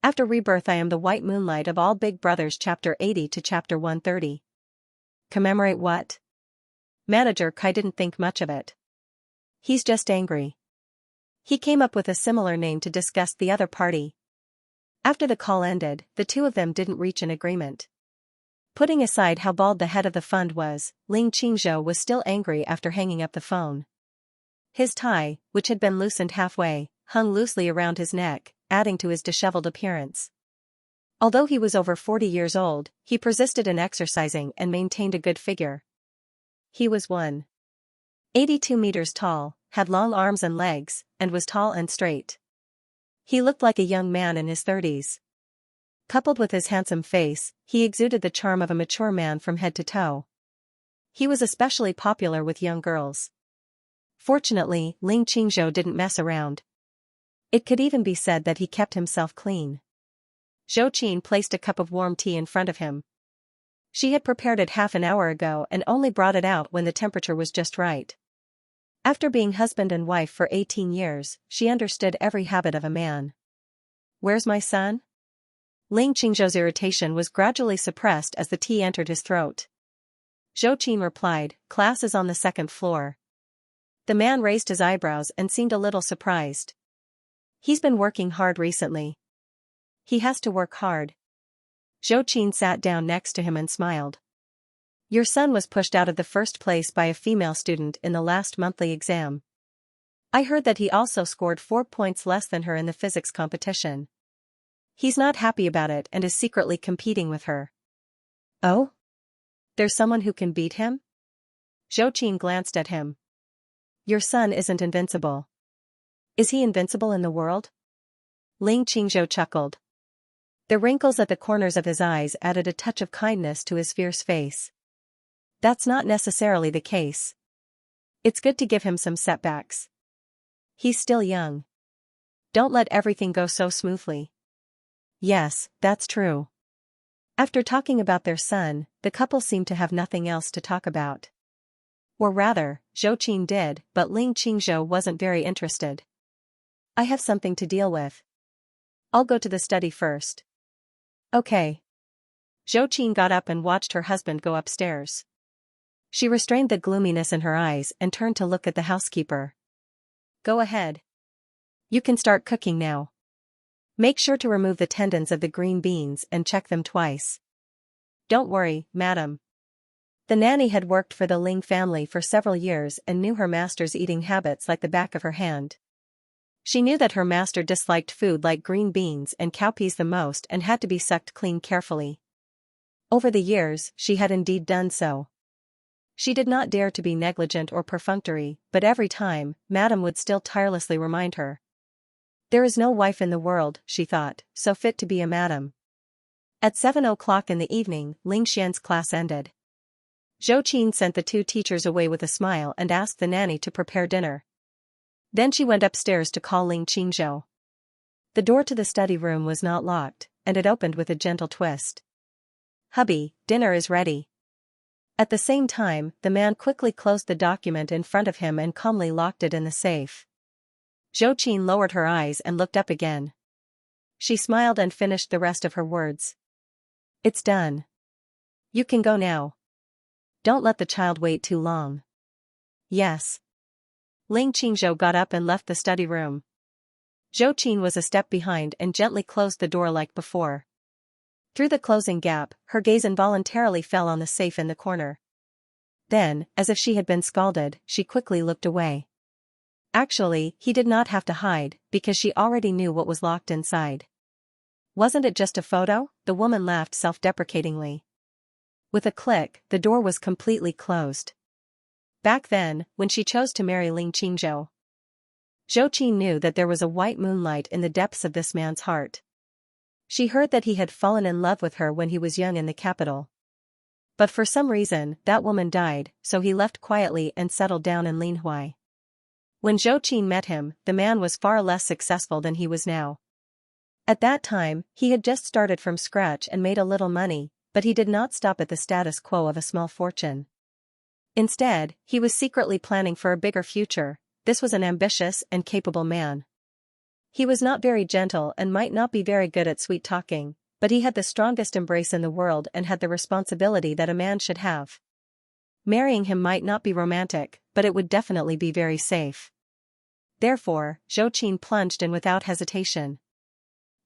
After Rebirth, I am the white moonlight of all big brothers. Chapter 80 to Chapter 130. Commemorate what? Manager Kai didn't think much of it. He's just angry. He came up with a similar name to disgust the other party. After the call ended, the two of them didn't reach an agreement. Putting aside how bald the head of the fund was, Ling Qingzhou was still angry after hanging up the phone. His tie, which had been loosened halfway, hung loosely around his neck, adding to his disheveled appearance. Although he was over 40 years old, he persisted in exercising and maintained a good figure. He was 182 meters tall, had long arms and legs, and was tall and straight. He looked like a young man in his 30s. Coupled with his handsome face, he exuded the charm of a mature man from head to toe. He was especially popular with young girls. Fortunately, Ling Qingzhou didn't mess around. It could even be said that he kept himself clean. Zhou Qin placed a cup of warm tea in front of him. She had prepared it half an hour ago and only brought it out when the temperature was just right. After being husband and wife for 18 years, she understood every habit of a man. "Where's my son?" Ling Qingzhou's irritation was gradually suppressed as the tea entered his throat. Zhou Qin replied, "Class is on the second floor." The man raised his eyebrows and seemed a little surprised. "He's been working hard recently." "He has to work hard." Zhou Qin sat down next to him and smiled. "Your son was pushed out of the first place by a female student in the last monthly exam. I heard that he also scored 4 points less than her in the physics competition. He's not happy about it and is secretly competing with her." "Oh? There's someone who can beat him?" Zhou Qin glanced at him. "Your son isn't invincible." "Is he invincible in the world?" Ling Qingzhou chuckled. The wrinkles at the corners of his eyes added a touch of kindness to his fierce face. "That's not necessarily the case. It's good to give him some setbacks. He's still young. Don't let everything go so smoothly." "Yes, that's true." After talking about their son, the couple seemed to have nothing else to talk about. Or rather, Zhou Qin did, but Ling Qingzhou wasn't very interested. "I have something to deal with. I'll go to the study first." "Okay." Zhou Qin got up and watched her husband go upstairs. She restrained the gloominess in her eyes and turned to look at the housekeeper. "Go ahead. You can start cooking now. Make sure to remove the tendons of the green beans and check them twice." "Don't worry, madam." The nanny had worked for the Ling family for several years and knew her master's eating habits like the back of her hand. She knew that her master disliked food like green beans and cowpeas the most and had to be sucked clean carefully. Over the years, she had indeed done so. She did not dare to be negligent or perfunctory, but every time, Madame would still tirelessly remind her. There is no wife in the world, she thought, so fit to be a madam. At 7 o'clock in the evening, Ling Xian's class ended. Zhou Qin sent the two teachers away with a smile and asked the nanny to prepare dinner. Then she went upstairs to call Ling Qingzhou. The door to the study room was not locked, and it opened with a gentle twist. "Hubby, dinner is ready." At the same time, the man quickly closed the document in front of him and calmly locked it in the safe. Zhou Qin lowered her eyes and looked up again. She smiled and finished the rest of her words. "It's done. You can go now. Don't let the child wait too long." "Yes." Ling Qingzhou got up and left the study room. Zhou Qin was a step behind and gently closed the door like before. Through the closing gap, her gaze involuntarily fell on the safe in the corner. Then, as if she had been scalded, she quickly looked away. Actually, he did not have to hide, because she already knew what was locked inside. "Wasn't it just a photo?" the woman laughed self-deprecatingly. With a click, the door was completely closed. Back then, when she chose to marry Ling Qingzhou, Zhou Qin knew that there was a white moonlight in the depths of this man's heart. She heard that he had fallen in love with her when he was young in the capital. But for some reason, that woman died, so he left quietly and settled down in Linhuai. When Zhou Qin met him, the man was far less successful than he was now. At that time, he had just started from scratch and made a little money, but he did not stop at the status quo of a small fortune. Instead, he was secretly planning for a bigger future. This was an ambitious and capable man. He was not very gentle and might not be very good at sweet talking, but he had the strongest embrace in the world and had the responsibility that a man should have. Marrying him might not be romantic, but it would definitely be very safe. Therefore, Zhou Qin plunged in without hesitation.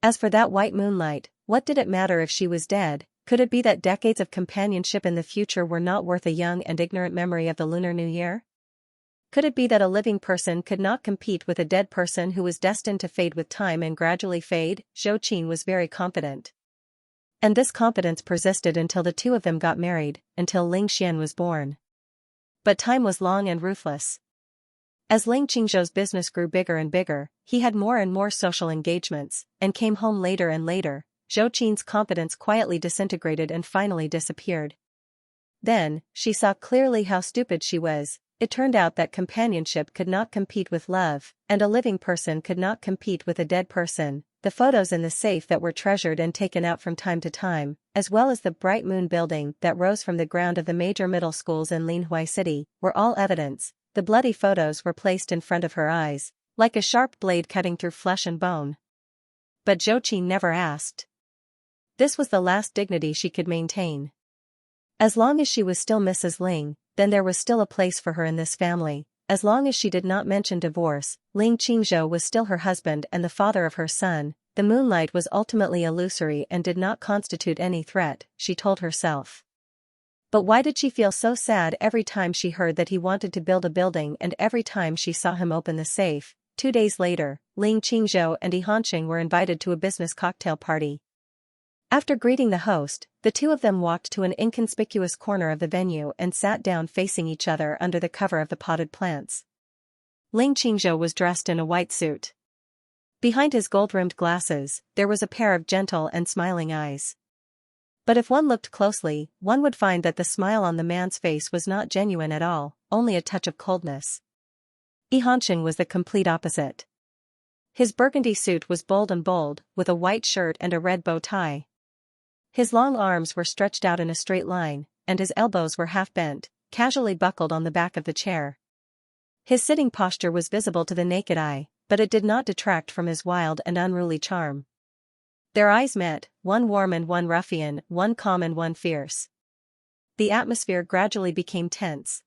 As for that white moonlight, what did it matter if she was dead? Could it be that decades of companionship in the future were not worth a young and ignorant memory of the Lunar New Year? Could it be that a living person could not compete with a dead person who was destined to fade with time and gradually fade? Zhou Qin was very confident. And this confidence persisted until the two of them got married, until Ling Xian was born. But time was long and ruthless. As Ling Qingzhou's business grew bigger and bigger, he had more and more social engagements, and came home later and later. Zhou Qin's confidence quietly disintegrated and finally disappeared. Then, she saw clearly how stupid she was. It turned out that companionship could not compete with love, and a living person could not compete with a dead person. The photos in the safe that were treasured and taken out from time to time, as well as the bright moon building that rose from the ground of the major middle schools in Linhui City, were all evidence. The bloody photos were placed in front of her eyes, like a sharp blade cutting through flesh and bone. But Zhou Qin never asked. This was the last dignity she could maintain. As long as she was still Mrs. Ling, then there was still a place for her in this family. As long as she did not mention divorce, Ling Qingzhou was still her husband and the father of her son. The moonlight was ultimately illusory and did not constitute any threat, she told herself. But why did she feel so sad every time she heard that he wanted to build a building and every time she saw him open the safe? 2 days later, Ling Qingzhou and Yihanqing were invited to a business cocktail party. After greeting the host, the two of them walked to an inconspicuous corner of the venue and sat down facing each other under the cover of the potted plants. Ling Qingzhou was dressed in a white suit. Behind his gold-rimmed glasses, there was a pair of gentle and smiling eyes. But if one looked closely, one would find that the smile on the man's face was not genuine at all, only a touch of coldness. Yihanqing was the complete opposite. His burgundy suit was bold and bold, with a white shirt and a red bow tie. His long arms were stretched out in a straight line, and his elbows were half bent, casually buckled on the back of the chair. His sitting posture was visible to the naked eye, but it did not detract from his wild and unruly charm. Their eyes met, one warm and one ruffian, one calm and one fierce. The atmosphere gradually became tense.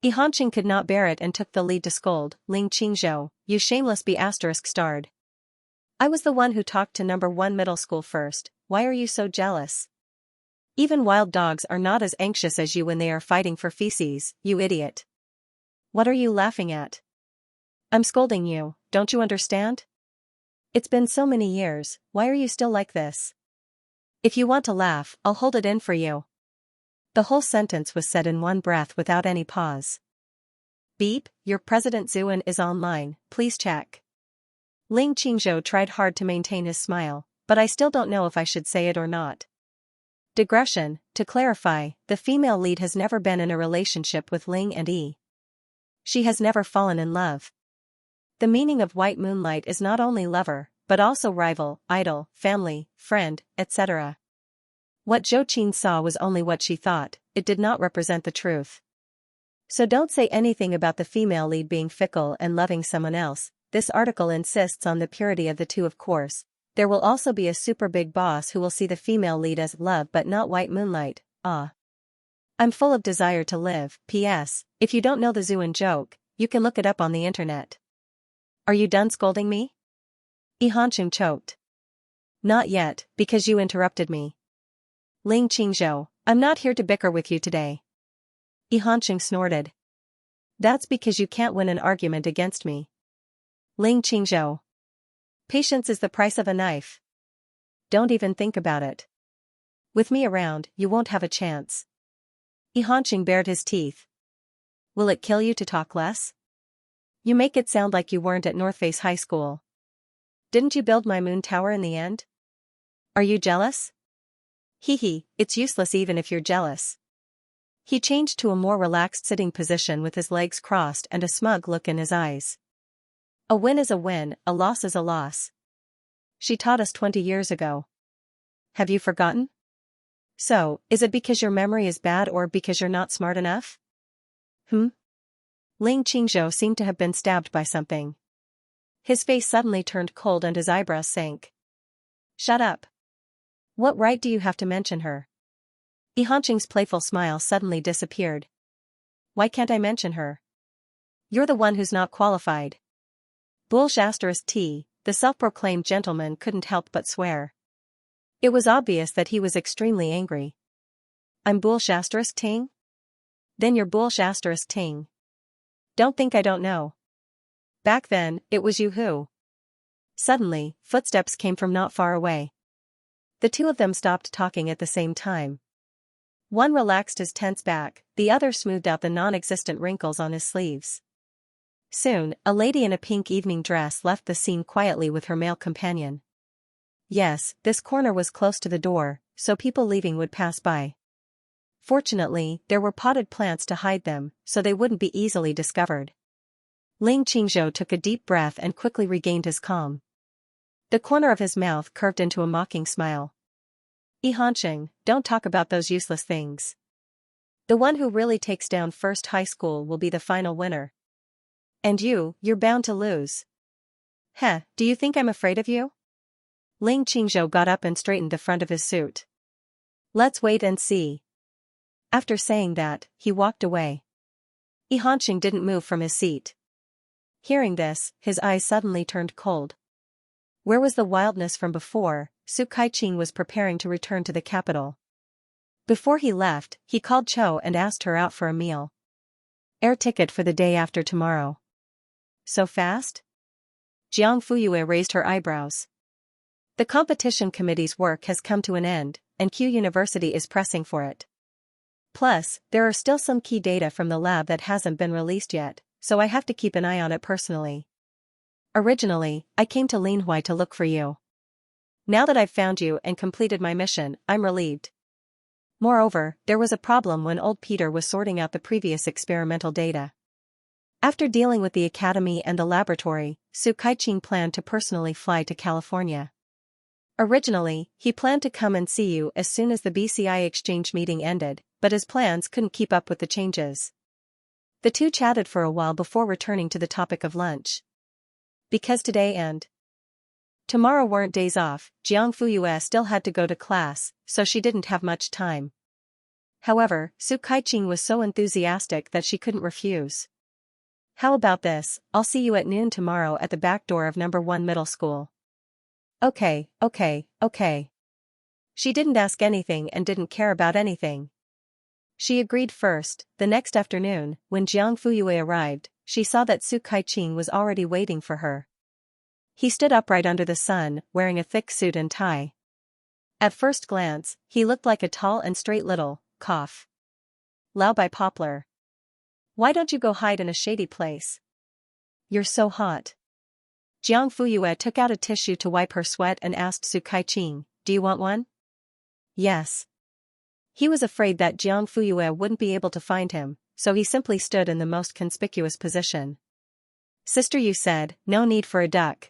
Yihanqing could not bear it and took the lead to scold, Ling Qingzhou, you shameless ****. I was the one who talked to number 1 middle school first, why are you so jealous? Even wild dogs are not as anxious as you when they are fighting for feces, you idiot. What are you laughing at? I'm scolding you, don't you understand? It's been so many years, why are you still like this? If you want to laugh, I'll hold it in for you. The whole sentence was said in one breath without any pause. Beep, your President Zuan is online, please check. Ling Qingzhou tried hard to maintain his smile, but I still don't know if I should say it or not. Digression, to clarify, the female lead has never been in a relationship with Ling and Yi. She has never fallen in love. The meaning of white moonlight is not only lover, but also rival, idol, family, friend, etc. What Zhou Qin saw was only what she thought, it did not represent the truth. So don't say anything about the female lead being fickle and loving someone else. This article insists on the purity of the two, of course. There will also be a super big boss who will see the female lead as love but not white moonlight. Ah. I'm full of desire to live. P.S. If you don't know the Zuan joke, you can look it up on the internet. Are you done scolding me? Yihanqing choked. Not yet, because you interrupted me. Ling Qingzhou, I'm not here to bicker with you today. Yihanqing snorted. That's because you can't win an argument against me. Ling Qingzhou. Patience is the price of a knife. Don't even think about it. With me around, you won't have a chance. Yihanqing bared his teeth. Will it kill you to talk less? You make it sound like you weren't at Northface High School. Didn't you build my moon tower in the end? Are you jealous? Hee, it's useless even if you're jealous. He changed to a more relaxed sitting position with his legs crossed and a smug look in his eyes. A win is a win, a loss is a loss. She taught us 20 years ago. Have you forgotten? So, is it because your memory is bad or because you're not smart enough? Ling Qingzhou seemed to have been stabbed by something. His face suddenly turned cold and his eyebrows sank. Shut up. What right do you have to mention her? Xianxia's playful smile suddenly disappeared. Why can't I mention her? You're the one who's not qualified. Bullsh*T, the self-proclaimed gentleman couldn't help but swear. It was obvious that he was extremely angry. I'm Bullsh*Ting? Then you're Bullsh*Ting. Don't think I don't know. Back then, it was you who. Suddenly, footsteps came from not far away. The two of them stopped talking at the same time. One relaxed his tense back, the other smoothed out the non-existent wrinkles on his sleeves. Soon, a lady in a pink evening dress left the scene quietly with her male companion. Yes, this corner was close to the door, so people leaving would pass by. Fortunately, there were potted plants to hide them, so they wouldn't be easily discovered. Ling Qingzhou took a deep breath and quickly regained his calm. The corner of his mouth curved into a mocking smile. Xianxia, don't talk about those useless things. The one who really takes down first high school will be the final winner. And you're bound to lose. Heh, do you think I'm afraid of you? Ling Qingzhou got up and straightened the front of his suit. Let's wait and see. After saying that, he walked away. Xianxia didn't move from his seat. Hearing this, his eyes suddenly turned cold. Where was the wildness from before? Su Kaiqing was preparing to return to the capital. Before he left, he called Cho and asked her out for a meal. Air ticket for the day after tomorrow. So fast? Jiang Fuyue raised her eyebrows. The competition committee's work has come to an end, and Q University is pressing for it. Plus, there are still some key data from the lab that hasn't been released yet, so I have to keep an eye on it personally. Originally, I came to Linhui to look for you. Now that I've found you and completed my mission, I'm relieved. Moreover, there was a problem when old Peter was sorting out the previous experimental data. After dealing with the academy and the laboratory, Su Kaiqing planned to personally fly to California. Originally, he planned to come and see you as soon as the BCI exchange meeting ended, but his plans couldn't keep up with the changes. The two chatted for a while before returning to the topic of lunch. Because today and tomorrow weren't days off, Jiang Fuyue still had to go to class, so she didn't have much time. However, Su Kaiqing was so enthusiastic that she couldn't refuse. How about this? I'll see you at noon tomorrow at the back door of number 1 middle school. Okay. She didn't ask anything and didn't care about anything. She agreed first. The next afternoon, when Jiang Fuyue arrived, she saw that Su Kaiqing was already waiting for her. He stood upright under the sun, wearing a thick suit and tie. At first glance, he looked like a tall and straight little, Lao Bai Poplar. Why don't you go hide in a shady place? You're so hot. Jiang Fuyue took out a tissue to wipe her sweat and asked Su Kaiqing, do you want one? Yes. He was afraid that Jiang Fuyue wouldn't be able to find him, so he simply stood in the most conspicuous position. Sister, you said, no need for a duck.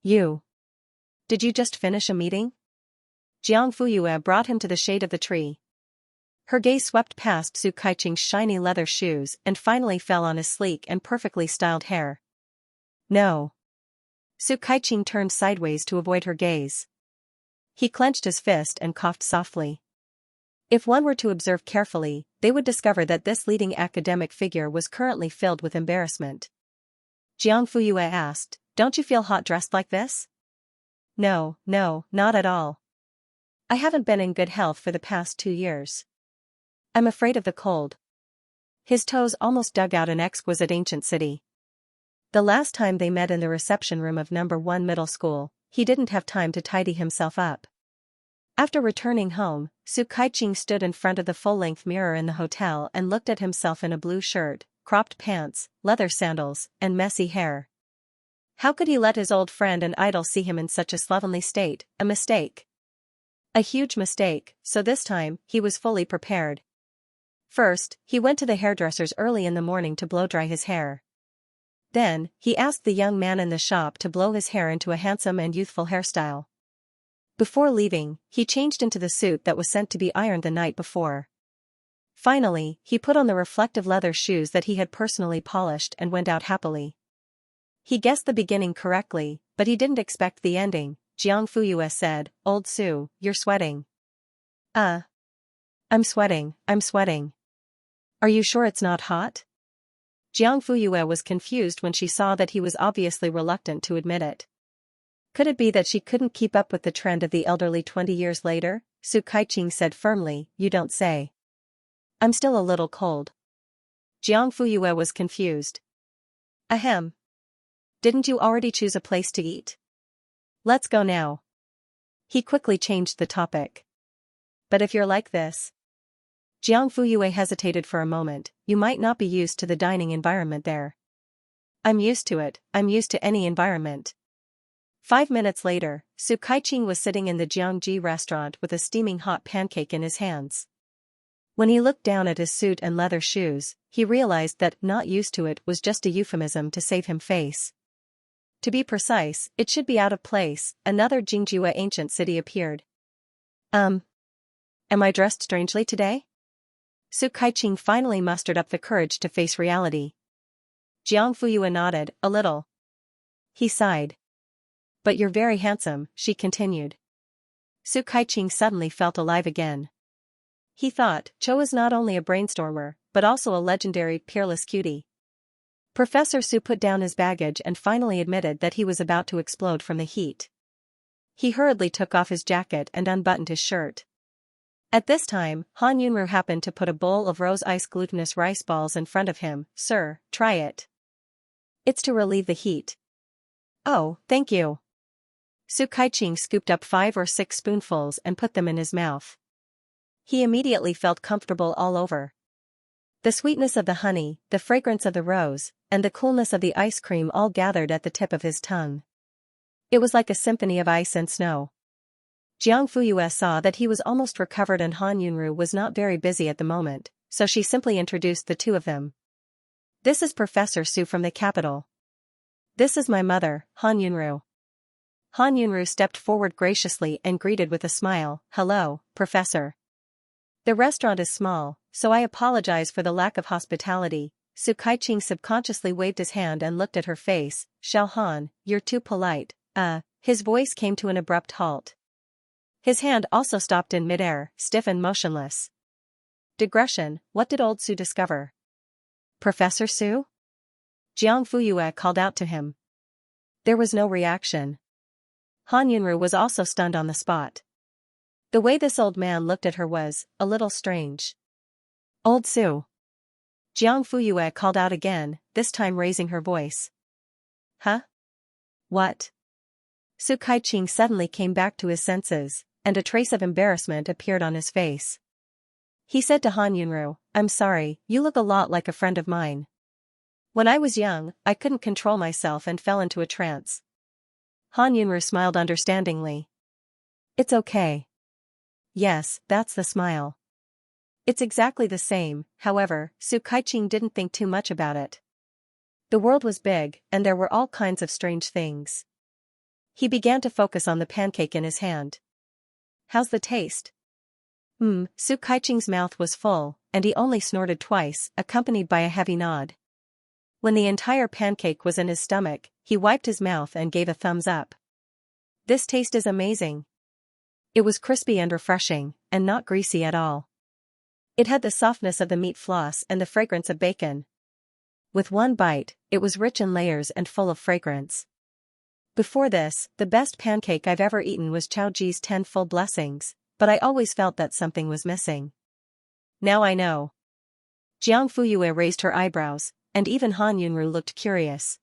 Did you just finish a meeting? Jiang Fuyue brought him to the shade of the tree. Her gaze swept past Su Kaiqing's shiny leather shoes and finally fell on his sleek and perfectly styled hair. No. Su Kaiqing turned sideways to avoid her gaze. He clenched his fist and coughed softly. If one were to observe carefully, they would discover that this leading academic figure was currently filled with embarrassment. Jiang Fuyue asked, don't you feel hot dressed like this? No, not at all. I haven't been in good health for the past 2 years. I'm afraid of the cold. His toes almost dug out an exquisite ancient city. The last time they met in the reception room of number 1 middle school, he didn't have time to tidy himself up. After returning home, Su Kaiqing stood in front of the full-length mirror in the hotel and looked at himself in a blue shirt, cropped pants, leather sandals, and messy hair. How could he let his old friend and idol see him in such a slovenly state? A mistake. A huge mistake, so this time, he was fully prepared. First, he went to the hairdresser's early in the morning to blow-dry his hair. Then, he asked the young man in the shop to blow his hair into a handsome and youthful hairstyle. Before leaving, he changed into the suit that was sent to be ironed the night before. Finally, he put on the reflective leather shoes that he had personally polished and went out happily. He guessed the beginning correctly, but he didn't expect the ending. Jiang Fuyue said, "Old Su, you're sweating." I'm sweating. Are you sure it's not hot?" Jiang Fuyue was confused when she saw that he was obviously reluctant to admit it. Could it be that she couldn't keep up with the trend of the elderly 20 years later? Su Kaiqing said firmly, "You don't say." "I'm still a little cold." Jiang Fuyue was confused. "Ahem. Didn't you already choose a place to eat? Let's go now." He quickly changed the topic. "But if you're like this..." Jiang Fuyue hesitated for a moment. "You might not be used to the dining environment there." "I'm used to it, I'm used to any environment." 5 minutes later, Su Kaiqing was sitting in the Jiangji restaurant with a steaming hot pancake in his hands. When he looked down at his suit and leather shoes, he realized that "not used to it" was just a euphemism to save him face. To be precise, it should be out of place. Another Jingjue ancient city appeared. Am I dressed strangely today?" Su Kaiqing finally mustered up the courage to face reality. Jiang Fuyue nodded, "A little." He sighed. "But you're very handsome," she continued. Su Kaiqing suddenly felt alive again. He thought, Cho is not only a brainstormer, but also a legendary, peerless cutie. Professor Su put down his baggage and finally admitted that he was about to explode from the heat. He hurriedly took off his jacket and unbuttoned his shirt. At this time, Han Yunru happened to put a bowl of rose ice glutinous rice balls in front of him. "Sir, try it. It's to relieve the heat." "Oh, thank you." Su Kaiqing scooped up 5 or 6 spoonfuls and put them in his mouth. He immediately felt comfortable all over. The sweetness of the honey, the fragrance of the rose, and the coolness of the ice cream all gathered at the tip of his tongue. It was like a symphony of ice and snow. Jiang Fuyue saw that he was almost recovered and Han Yunru was not very busy at the moment, so she simply introduced the two of them. "This is Professor Su from the capital. This is my mother, Han Yunru." Han Yunru stepped forward graciously and greeted with a smile, "Hello, Professor. The restaurant is small, so I apologize for the lack of hospitality." Su Kaiqing subconsciously waved his hand and looked at her face. "Xiao Han, you're too polite." His voice came to an abrupt halt. His hand also stopped in midair, stiff and motionless. Digression, what did old Su discover? "Professor Su?" Jiang Fuyue called out to him. There was no reaction. Han Yunru was also stunned on the spot. The way this old man looked at her was a little strange. "Old Su." Jiang Fuyue called out again, this time raising her voice. "Huh? What?" Su Kaiqing suddenly came back to his senses, and a trace of embarrassment appeared on his face. He said to Han Yunru, "I'm sorry, you look a lot like a friend of mine. When I was young, I couldn't control myself and fell into a trance." Han Yunru smiled understandingly. "It's okay." Yes, that's the smile. It's exactly the same. However, Su Kaiqing didn't think too much about it. The world was big, and there were all kinds of strange things. He began to focus on the pancake in his hand. "How's the taste?" Su Kaiqing's mouth was full, and he only snorted twice, accompanied by a heavy nod. When the entire pancake was in his stomach, he wiped his mouth and gave a thumbs up. "This taste is amazing." It was crispy and refreshing, and not greasy at all. It had the softness of the meat floss and the fragrance of bacon. With one bite, it was rich in layers and full of fragrance. Before this, the best pancake I've ever eaten was Chao Ji's 10 full blessings, but I always felt that something was missing. Now I know. Jiang Fuyue raised her eyebrows, and even Han Yunru looked curious.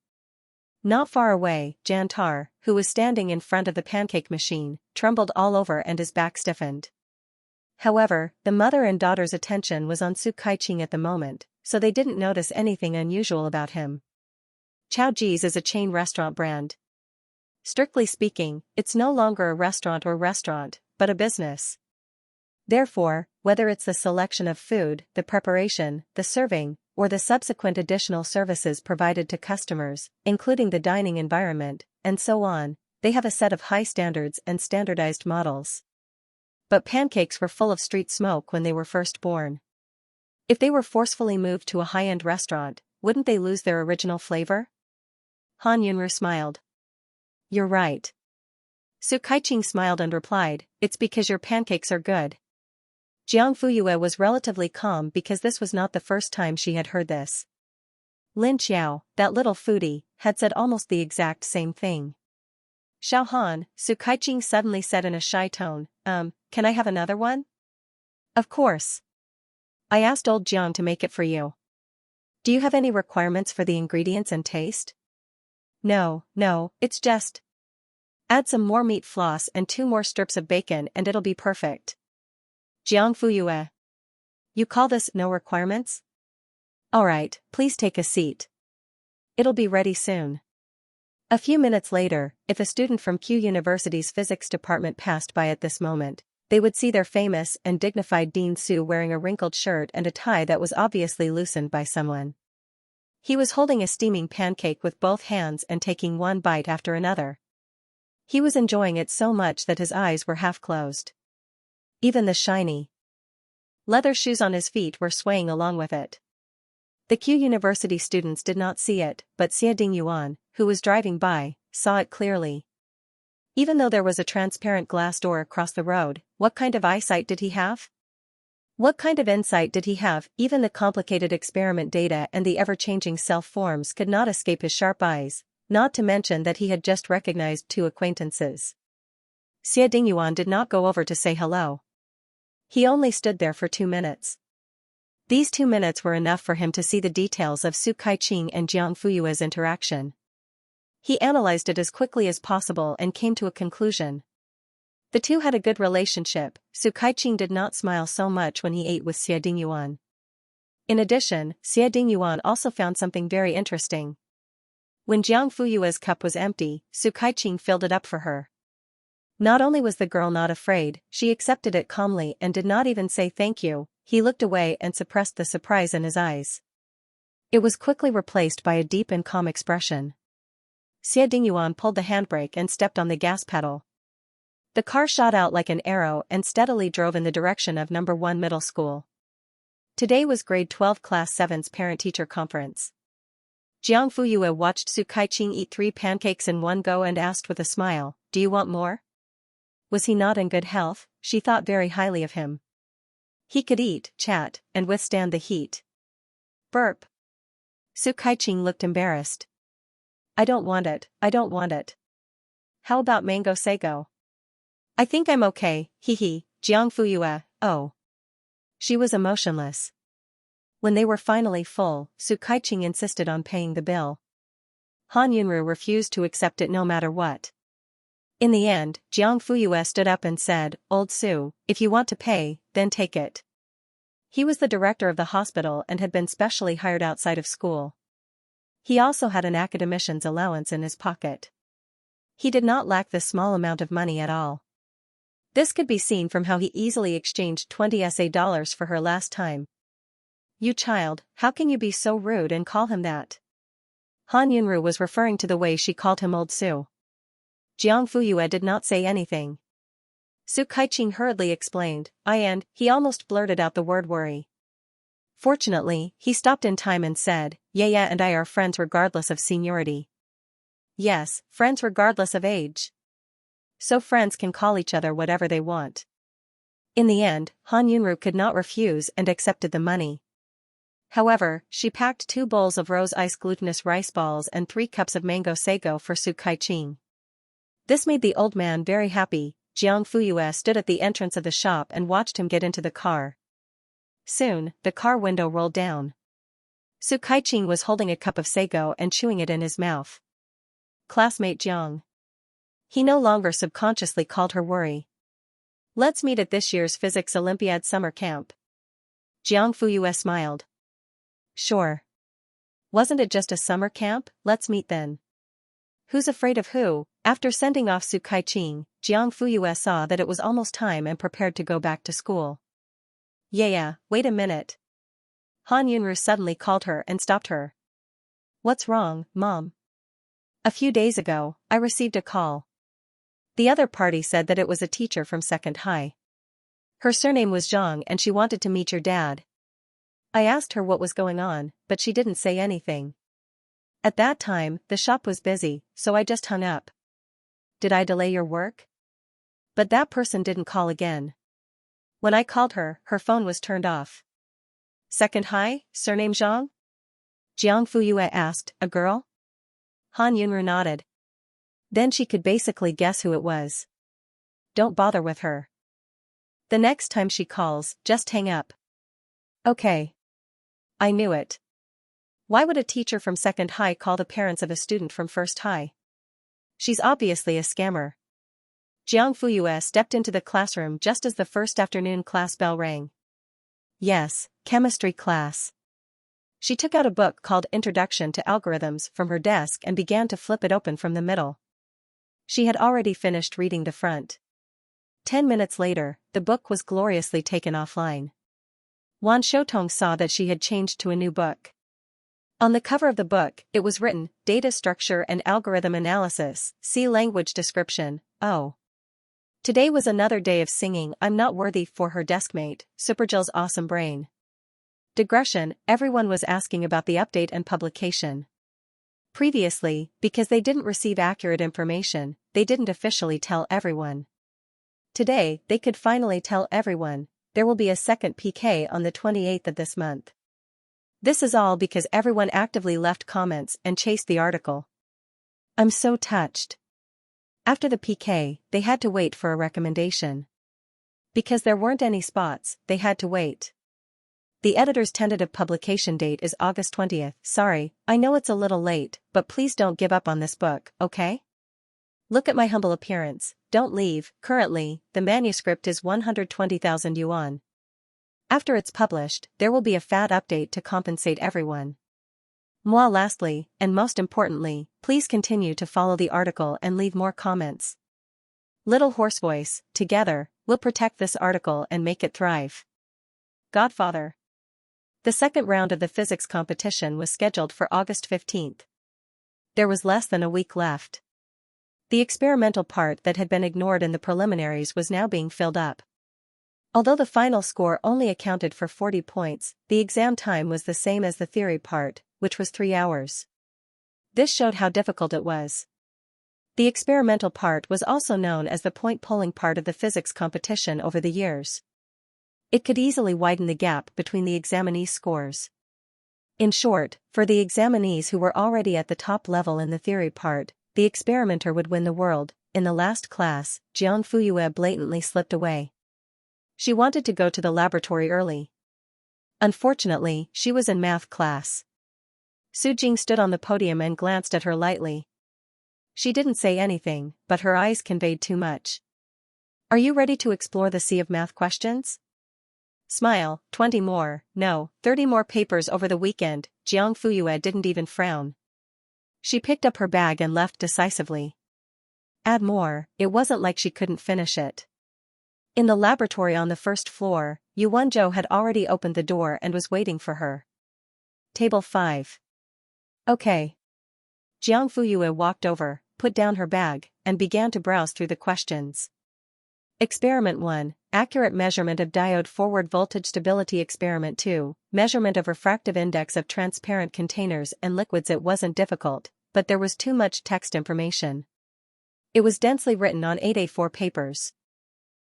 Not far away, Jantar, who was standing in front of the pancake machine, trembled all over and his back stiffened. However, the mother and daughter's attention was on Su Kaiqing at the moment, so they didn't notice anything unusual about him. Chao Ji's is a chain restaurant brand. Strictly speaking, it's no longer a restaurant, but a business. Therefore, whether it's the selection of food, the preparation, the serving, or the subsequent additional services provided to customers, including the dining environment, and so on, they have a set of high standards and standardized models. But pancakes were full of street smoke when they were first born. If they were forcefully moved to a high-end restaurant, wouldn't they lose their original flavor? Han Yunru smiled. You're right. Su Kaiqing smiled and replied, it's because your pancakes are good. Jiang Fuyue was relatively calm because this was not the first time she had heard this. Lin Xiao, that little foodie, had said almost the exact same thing. Xiao Han, Su Kaiqing suddenly said in a shy tone, can I have another one? Of course. I asked old Jiang to make it for you. Do you have any requirements for the ingredients and taste? No, it's just. Add some more meat floss and 2 more strips of bacon and it'll be perfect. Jiang Fuyue. You call this no requirements? Alright, please take a seat. It'll be ready soon. A few minutes later, if a student from Q University's physics department passed by at this moment, they would see their famous and dignified Dean Su wearing a wrinkled shirt and a tie that was obviously loosened by someone. He was holding a steaming pancake with both hands and taking one bite after another. He was enjoying it so much that his eyes were half closed. Even the shiny leather shoes on his feet were swaying along with it. The Q University students did not see it, but Xie Dingyuan, who was driving by, saw it clearly. Even though there was a transparent glass door across the road, what kind of eyesight did he have? What kind of insight did he have? Even the complicated experiment data and the ever-changing self-forms could not escape his sharp eyes, not to mention that he had just recognized 2 acquaintances. Xie Dingyuan did not go over to say hello. He only stood there for 2 minutes. These 2 minutes were enough for him to see the details of Su Kaiqing and Jiang Fuyue's interaction. He analyzed it as quickly as possible and came to a conclusion. The two had a good relationship. Su Kaiqing did not smile so much when he ate with Xie Dingyuan. In addition, Xie Dingyuan also found something very interesting. When Jiang Fuyue's cup was empty, Su Kaiqing filled it up for her. Not only was the girl not afraid, she accepted it calmly and did not even say thank you. He looked away and suppressed the surprise in his eyes. It was quickly replaced by a deep and calm expression. Xie Dingyuan pulled the handbrake and stepped on the gas pedal. The car shot out like an arrow and steadily drove in the direction of No. 1 Middle School. Today was Grade 12 Class 7's Parent-Teacher Conference. Jiang Fuyue watched Su Kaiqing eat 3 pancakes in one go and asked with a smile, do you want more? Was he not in good health? She thought very highly of him. He could eat, chat, and withstand the heat. Burp. Su Kaiqing looked embarrassed. I don't want it. How about mango sago? I think I'm okay, hee. Jiang Fuyue, oh. She was emotionless. When they were finally full, Su Kaiqing insisted on paying the bill. Han Yunru refused to accept it no matter what. In the end, Jiang Fuyue stood up and said, Old Su, if you want to pay, then take it. He was the director of the hospital and had been specially hired outside of school. He also had an academician's allowance in his pocket. He did not lack this small amount of money at all. This could be seen from how he easily exchanged 20 SA dollars for her last time. You child, how can you be so rude and call him that? Han Yunru was referring to the way she called him Old Su. Jiang Fuyue did not say anything. Su Kaiqing hurriedly explained, and he almost blurted out the word worry. Fortunately, he stopped in time and said, yeah and I are friends regardless of seniority. Yes, friends regardless of age. So friends can call each other whatever they want. In the end, Han Yunru could not refuse and accepted the money. However, she packed 2 bowls of rose ice glutinous rice balls and 3 cups of mango sago for Su Kaiqing. This made the old man very happy. Jiang Fuyue stood at the entrance of the shop and watched him get into the car. Soon, the car window rolled down. Su Kaiqing was holding a cup of sago and chewing it in his mouth. Classmate Jiang. He no longer subconsciously called her worry. Let's meet at this year's Physics Olympiad summer camp. Jiang Fuyue smiled. Sure. Wasn't it just a summer camp? Let's meet then. Who's afraid of who? After sending off Su Kaiqing, Jiang Fuyue saw that it was almost time and prepared to go back to school. Yeah, wait a minute. Han Yunru suddenly called her and stopped her. What's wrong, Mom? A few days ago, I received a call. The other party said that it was a teacher from Second High. Her surname was Zhang and she wanted to meet your dad. I asked her what was going on, but she didn't say anything. At that time, the shop was busy, so I just hung up. Did I delay your work? But that person didn't call again. When I called her, her phone was turned off. Second hi, surname Zhang? Jiang Fuyue asked, a girl? Han Yunru nodded. Then she could basically guess who it was. Don't bother with her. The next time she calls, just hang up. Okay. I knew it. Why would a teacher from second high call the parents of a student from first high? She's obviously a scammer. Jiang Fuyue stepped into the classroom just as the first afternoon class bell rang. Yes, chemistry class. She took out a book called Introduction to Algorithms from her desk and began to flip it open from the middle. She had already finished reading the front. 10 minutes later, the book was gloriously taken offline. Wan Shoutong saw that she had changed to a new book. On the cover of the book, it was written, Data Structure and Algorithm Analysis, see Language Description. Oh. Today was another day of singing I'm Not Worthy for her deskmate, Supergill's awesome brain. Digression, everyone was asking about the update and publication. Previously, because they didn't receive accurate information, they didn't officially tell everyone. Today, they could finally tell everyone, there will be a second PK on the 28th of this month. This is all because everyone actively left comments and chased the article. I'm so touched. After the PK, they had to wait for a recommendation. Because there weren't any spots, they had to wait. The editor's tentative publication date is August 20th. Sorry, I know it's a little late, but please don't give up on this book, okay? Look at my humble appearance, don't leave. Currently, the manuscript is 120,000 yuan. After it's published, there will be a fat update to compensate everyone. Moi lastly, and most importantly, please continue to follow the article and leave more comments. Little Horse Voice, together, we'll protect this article and make it thrive. Godfather. The second round of the physics competition was scheduled for August 15th. There was less than a week left. The experimental part that had been ignored in the preliminaries was now being filled up. Although the final score only accounted for 40 points, the exam time was the same as the theory part, which was 3 hours. This showed how difficult it was. The experimental part was also known as the point-pulling part of the physics competition over the years. It could easily widen the gap between the examinees' scores. In short, for the examinees who were already at the top level in the theory part, the experimenter would win the world. In the last class, Jiang Fuyue blatantly slipped away. She wanted to go to the laboratory early. Unfortunately, she was in math class. Su Jing stood on the podium and glanced at her lightly. She didn't say anything, but her eyes conveyed too much. Are you ready to explore the sea of math questions? Smile, 20 more, no, 30 more papers over the weekend. Jiang Fuyue didn't even frown. She picked up her bag and left decisively. Add more, it wasn't like she couldn't finish it. In the laboratory on the first floor, Yuan Zhou had already opened the door and was waiting for her. Table 5. Okay. Jiang Fuyue walked over, put down her bag, and began to browse through the questions. Experiment 1, accurate measurement of diode forward voltage stability. Experiment 2, measurement of refractive index of transparent containers and liquids. It wasn't difficult, but there was too much text information. It was densely written on 8A4 papers.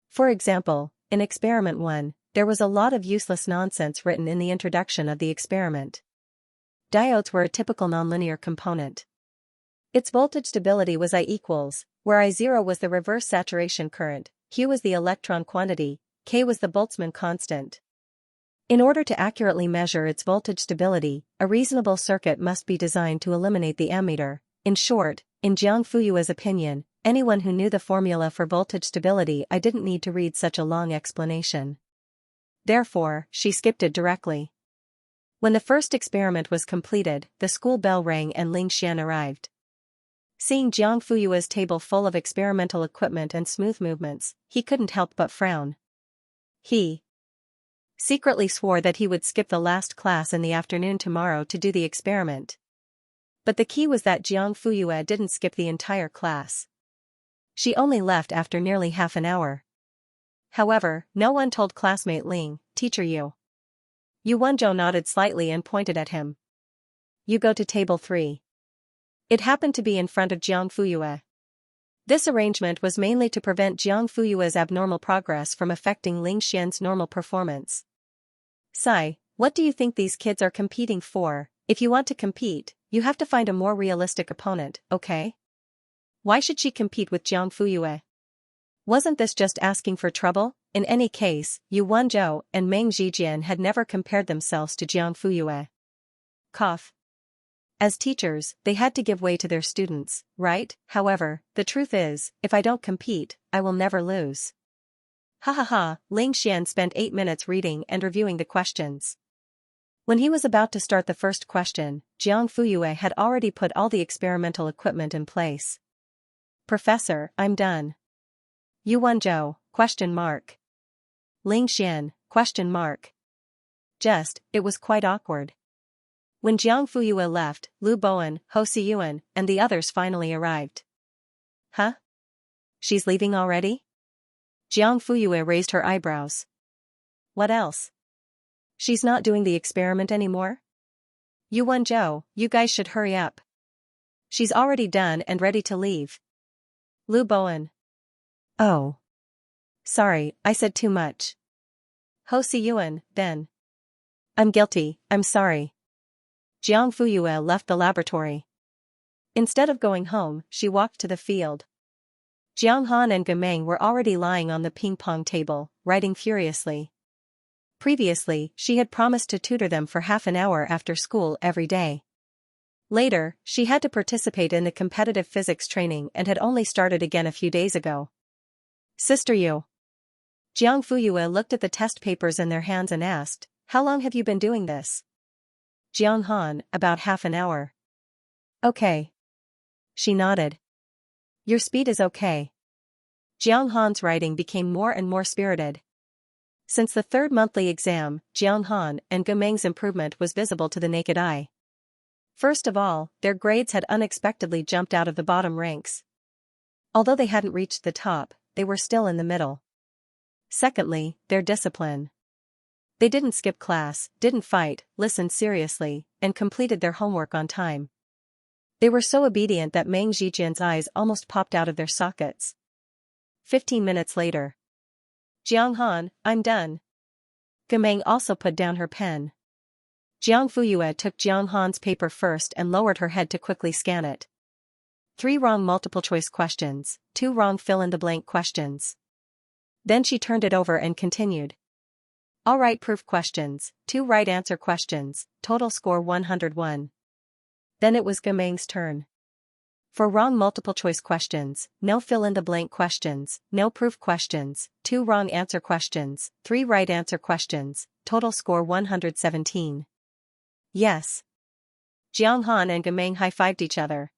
For example, in Experiment 1, there was a lot of useless nonsense written in the introduction of the experiment. Diodes were a typical nonlinear component. Its voltage stability was I equals, where I0 was the reverse saturation current, Q was the electron quantity, K was the Boltzmann constant. In order to accurately measure its voltage stability, a reasonable circuit must be designed to eliminate the ammeter. In short, in Jiang Fuyue's opinion, anyone who knew the formula for voltage stability, I didn't need to read such a long explanation. Therefore, she skipped it directly. When the first experiment was completed, the school bell rang and Ling Xian arrived. Seeing Jiang Fuyue's table full of experimental equipment and smooth movements, he couldn't help but frown. He secretly swore that he would skip the last class in the afternoon tomorrow to do the experiment. But the key was that Jiang Fuyue didn't skip the entire class. She only left after nearly half an hour. However, no one told classmate Ling, Teacher Yu. Yuan Zhou nodded slightly and pointed at him. You go to table 3. It happened to be in front of Jiang Fuyue. This arrangement was mainly to prevent Jiang Fuyue's abnormal progress from affecting Ling Xian's normal performance. Sai, what do you think these kids are competing for? If you want to compete, you have to find a more realistic opponent, okay? Why should she compete with Jiang Fuyue? Wasn't this just asking for trouble? In any case, Yu Wenzhou and Meng Zhijian had never compared themselves to Jiang Fuyue. Cough. As teachers, they had to give way to their students, right? However, the truth is, if I don't compete, I will never lose. Ha ha ha, Ling Xian spent 8 minutes reading and reviewing the questions. When he was about to start the first question, Jiang Fuyue had already put all the experimental equipment in place. Professor, I'm done. Yu Wenzhou, question mark. Ling Xian, question mark. It was quite awkward. When Jiang Fuyue left, Lu Bowen, Ho Siyuan, and the others finally arrived. Huh? She's leaving already? Jiang Fuyue raised her eyebrows. What else? She's not doing the experiment anymore? Yu Wenzhou, you guys should hurry up. She's already done and ready to leave. Lu Bowen. Oh. Sorry, I said too much. Ho Siyuan, then. I'm guilty, I'm sorry. Jiang Fuyue left the laboratory. Instead of going home, she walked to the field. Jiang Han and Gemeng were already lying on the ping-pong table, writing furiously. Previously, she had promised to tutor them for half an hour after school every day. Later, she had to participate in the competitive physics training and had only started again a few days ago. Sister Yu. Jiang Fuyue looked at the test papers in their hands and asked, how long have you been doing this? Jiang Han, about half an hour. Okay. She nodded. Your speed is okay. Jiang Han's writing became more and more spirited. Since the third monthly exam, Jiang Han and Gemeng's improvement was visible to the naked eye. First of all, their grades had unexpectedly jumped out of the bottom ranks. Although they hadn't reached the top, they were still in the middle. Secondly, their discipline. They didn't skip class, didn't fight, listened seriously, and completed their homework on time. They were so obedient that Meng Zhijian's eyes almost popped out of their sockets. 15 minutes later. Jiang Han, I'm done. Gemeng also put down her pen. Jiang Fuyue took Jiang Han's paper first and lowered her head to quickly scan it. 3 wrong multiple-choice questions, 2 wrong fill-in-the-blank questions. Then she turned it over and continued. All right proof questions, 2 right answer questions, total score 101. Then it was Gemeng's turn. For wrong multiple-choice questions, no fill-in-the-blank questions, no proof questions, 2 wrong answer questions, 3 right answer questions, total score 117. Yes. Jiang Han and Gemeng high-fived each other.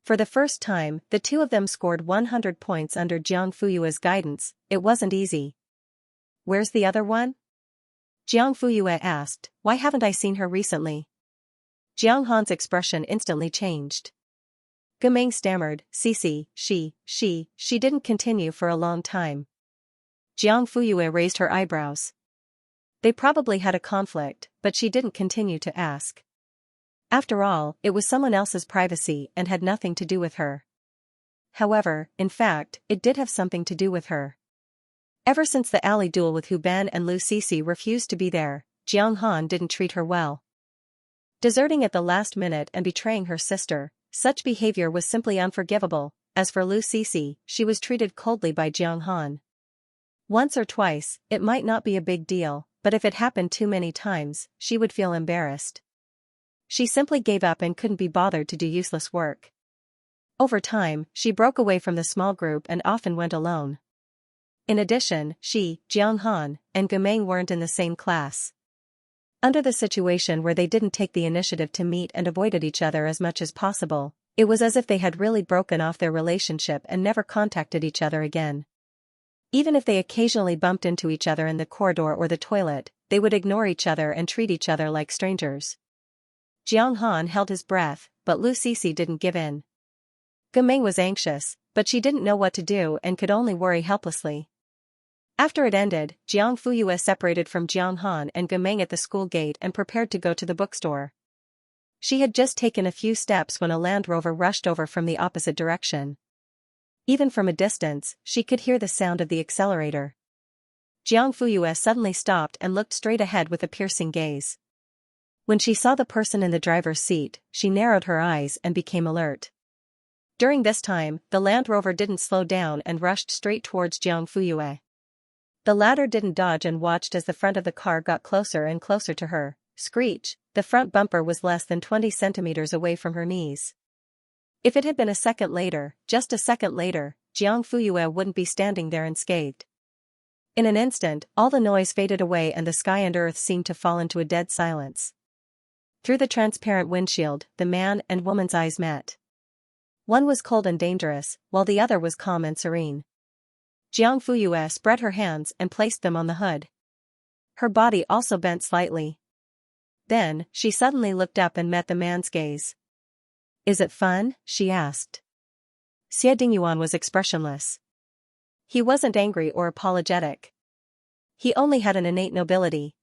For the first time, the two of them scored 100 points under Jiang Fuyue's guidance. It wasn't easy. Where's the other one? Jiang Fuyue asked, why haven't I seen her recently? Jiang Han's expression instantly changed. Gemeng stammered, Cici, she didn't continue for a long time. Jiang Fuyue raised her eyebrows. They probably had a conflict, but she didn't continue to ask. After all, it was someone else's privacy and had nothing to do with her. However, in fact, it did have something to do with her. Ever since the alley duel with Hu Ben and Lu Cici refused to be there, Jiang Han didn't treat her well. Deserting at the last minute and betraying her sister, such behavior was simply unforgivable. As for Lu Cici, she was treated coldly by Jiang Han. Once or twice, it might not be a big deal, but if it happened too many times, she would feel embarrassed. She simply gave up and couldn't be bothered to do useless work. Over time, she broke away from the small group and often went alone. In addition, she, Jiang Han, and Gemeng weren't in the same class. Under the situation where they didn't take the initiative to meet and avoided each other as much as possible, it was as if they had really broken off their relationship and never contacted each other again. Even if they occasionally bumped into each other in the corridor or the toilet, they would ignore each other and treat each other like strangers. Jiang Han held his breath, but Lu Cici didn't give in. Gemeng was anxious, but she didn't know what to do and could only worry helplessly. After it ended, Jiang Fuyue separated from Jiang Han and Gemeng at the school gate and prepared to go to the bookstore. She had just taken a few steps when a Land Rover rushed over from the opposite direction. Even from a distance, she could hear the sound of the accelerator. Jiang Fuyue suddenly stopped and looked straight ahead with a piercing gaze. When she saw the person in the driver's seat, she narrowed her eyes and became alert. During this time, the Land Rover didn't slow down and rushed straight towards Jiang Fuyue. The latter didn't dodge and watched as the front of the car got closer and closer to her. Screech, the front bumper was less than 20 centimeters away from her knees. If it had been a second later, just a second later, Jiang Fuyue wouldn't be standing there unscathed. In an instant, all the noise faded away and the sky and earth seemed to fall into a dead silence. Through the transparent windshield, the man and woman's eyes met. One was cold and dangerous, while the other was calm and serene. Jiang Fuyue spread her hands and placed them on the hood. Her body also bent slightly. Then, she suddenly looked up and met the man's gaze. "Is it fun?" she asked. Xie Dingyuan was expressionless. He wasn't angry or apologetic. He only had an innate nobility.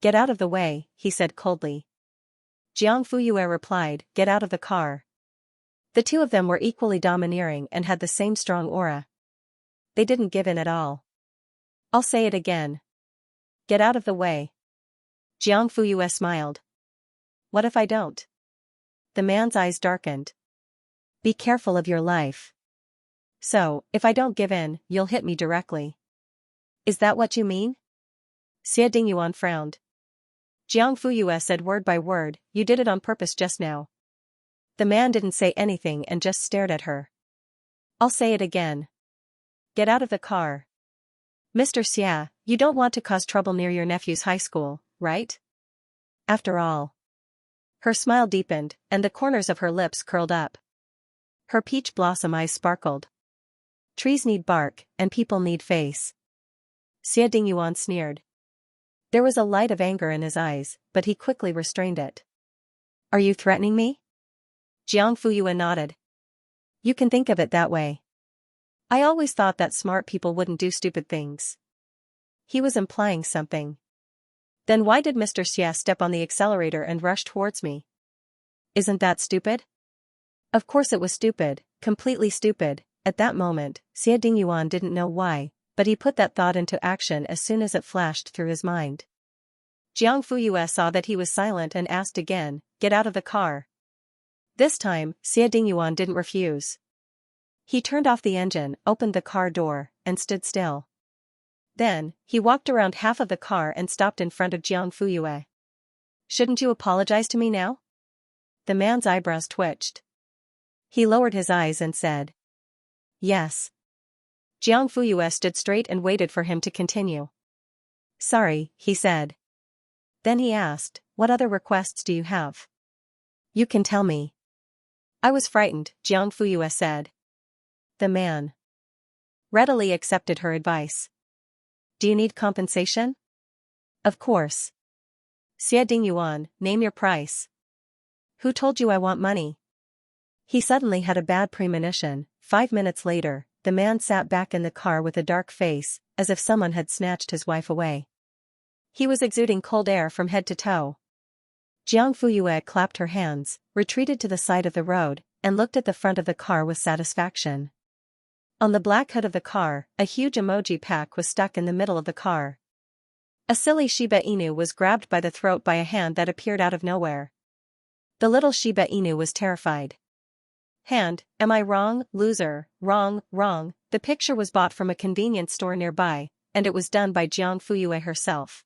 "Get out of the way," he said coldly. Jiang Fuyue replied, "Get out of the car." The two of them were equally domineering and had the same strong aura. They didn't give in at all. "I'll say it again. Get out of the way." Jiang Fuyue smiled. "What if I don't?" The man's eyes darkened. "Be careful of your life. So, if I don't give in, you'll hit me directly." "Is that what you mean?" Xie Dingyuan frowned. Jiang Fuyue said word by word, "You did it on purpose just now." The man didn't say anything and just stared at her. "I'll say it again. Get out of the car. Mr. Xia, you don't want to cause trouble near your nephew's high school, right? After all." Her smile deepened, and the corners of her lips curled up. Her peach blossom eyes sparkled. "Trees need bark, and people need face." Xie Dingyuan sneered. There was a light of anger in his eyes, but he quickly restrained it. "Are you threatening me?" Jiang Fuyue nodded. "You can think of it that way. I always thought that smart people wouldn't do stupid things." He was implying something. "Then why did Mr. Xia step on the accelerator and rush towards me? Isn't that stupid?" Of course it was stupid, completely stupid. At that moment, Xie Dingyuan didn't know why, but he put that thought into action as soon as it flashed through his mind. Jiang Fuyue saw that he was silent and asked again, "Get out of the car." This time, Xie Dingyuan didn't refuse. He turned off the engine, opened the car door, and stood still. Then, he walked around half of the car and stopped in front of Jiang Fuyue. "Shouldn't you apologize to me now?" The man's eyebrows twitched. He lowered his eyes and said, "Yes." Jiang Fuyue stood straight and waited for him to continue. "Sorry," he said. Then he asked, "What other requests do you have?" "You can tell me." "I was frightened," Jiang Fuyue said. The man readily accepted her advice. "Do you need compensation?" "Of course." "Xie Dingyuan, name your price." "Who told you I want money?" He suddenly had a bad premonition. 5 minutes later, the man sat back in the car with a dark face, as if someone had snatched his wife away. He was exuding cold air from head to toe. Jiang Fuyue clapped her hands, retreated to the side of the road, and looked at the front of the car with satisfaction. On the black hood of the car, a huge emoji pack was stuck in the middle of the car. A silly Shiba Inu was grabbed by the throat by a hand that appeared out of nowhere. The little Shiba Inu was terrified. "Hand, am I wrong, loser? Wrong, wrong." The picture was bought from a convenience store nearby, and it was done by Jiang Fuyue herself.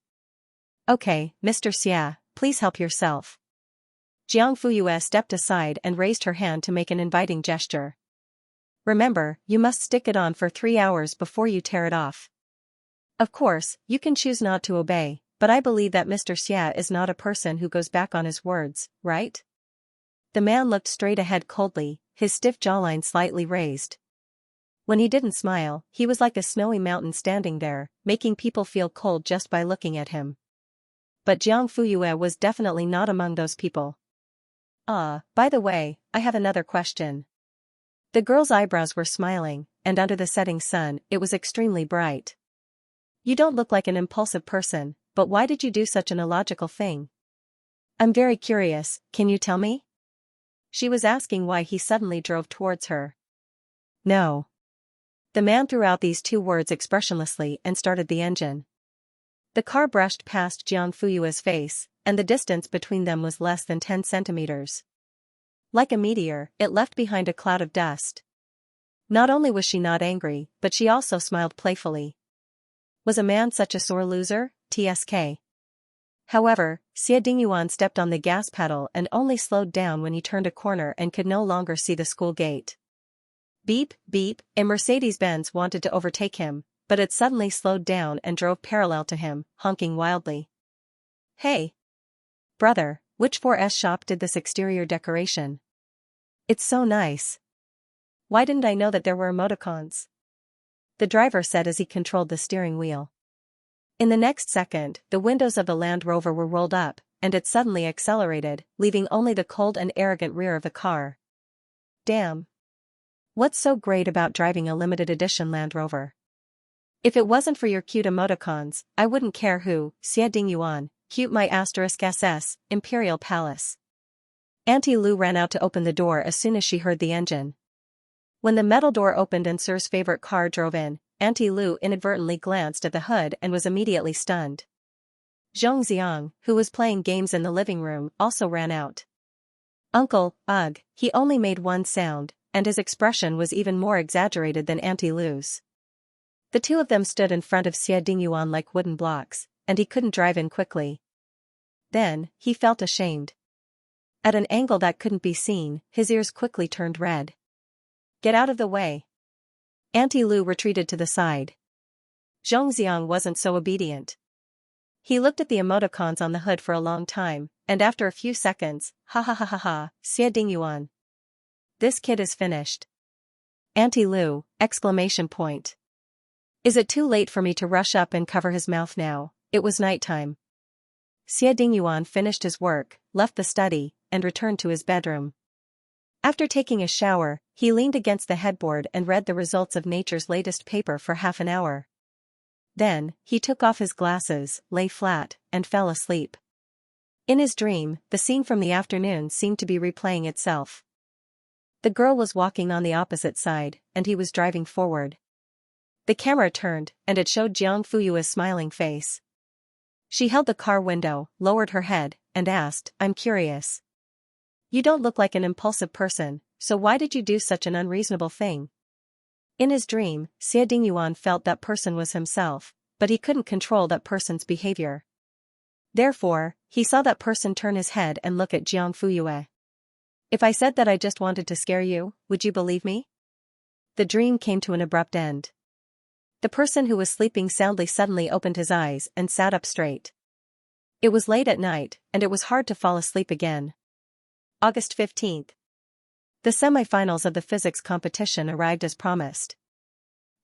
"Okay, Mr. Xia, please help yourself." Jiang Fuyue stepped aside and raised her hand to make an inviting gesture. "Remember, you must stick it on for 3 hours before you tear it off. Of course, you can choose not to obey, but I believe that Mr. Xia is not a person who goes back on his words, right?" The man looked straight ahead coldly, his stiff jawline slightly raised. When he didn't smile, he was like a snowy mountain standing there, making people feel cold just by looking at him. But Jiang Fuyue was definitely not among those people. By the way, I have another question." The girl's eyebrows were smiling, and under the setting sun, it was extremely bright. "You don't look like an impulsive person, but why did you do such an illogical thing?" I'm very curious, can you tell me? She was asking why he suddenly drove towards her. No. The man threw out these two words expressionlessly and started the engine. The car brushed past Jiang Fuyue's face, and the distance between them was less than 10 centimeters. Like a meteor, it left behind a cloud of dust. Not only was she not angry, but she also smiled playfully. Was a man such a sore loser, TSK? However, Xie Dingyuan stepped on the gas pedal and only slowed down when he turned a corner and could no longer see the school gate. Beep, beep, a Mercedes-Benz wanted to overtake him, but it suddenly slowed down and drove parallel to him, honking wildly. Hey! Brother, which 4S shop did this exterior decoration? It's so nice. Why didn't I know that there were emoticons? The driver said as he controlled the steering wheel. In the next second, the windows of the Land Rover were rolled up, and it suddenly accelerated, leaving only the cold and arrogant rear of the car. Damn. What's so great about driving a limited edition Land Rover? If it wasn't for your cute emoticons, I wouldn't care who, Xie Dingyuan, cute my *SS, Imperial Palace. Auntie Lu ran out to open the door as soon as she heard the engine. When the metal door opened and Sir's favorite car drove in, Auntie Lu inadvertently glanced at the hood and was immediately stunned. Xianxia, who was playing games in the living room, also ran out. Uncle, ugh, he only made one sound, and his expression was even more exaggerated than Auntie Lu's. The two of them stood in front of Xie Dingyuan like wooden blocks, and he couldn't drive in quickly. Then, he felt ashamed. At an angle that couldn't be seen, his ears quickly turned red. Get out of the way. Auntie Lu retreated to the side. Zhongxiang wasn't so obedient. He looked at the emoticons on the hood for a long time, and after a few seconds, ha ha ha ha ha, Xie Dingyuan. This kid is finished. Auntie Lu, exclamation point. Is it too late for me to rush up and cover his mouth now? It was nighttime. Xie Dingyuan finished his work, left the study, and returned to his bedroom. After taking a shower, he leaned against the headboard and read the results of Nature's latest paper for half an hour. Then, he took off his glasses, lay flat, and fell asleep. In his dream, the scene from the afternoon seemed to be replaying itself. The girl was walking on the opposite side, and he was driving forward. The camera turned, and it showed Jiang Fuyue's smiling face. She held the car window, lowered her head, and asked, I'm curious. You don't look like an impulsive person, so why did you do such an unreasonable thing? In his dream, Xie Dingyuan felt that person was himself, but he couldn't control that person's behavior. Therefore, he saw that person turn his head and look at Jiang Fuyue. If I said that I just wanted to scare you, would you believe me? The dream came to an abrupt end. The person who was sleeping soundly suddenly opened his eyes and sat up straight. It was late at night, and it was hard to fall asleep again. August 15th. The semifinals of the physics competition arrived as promised.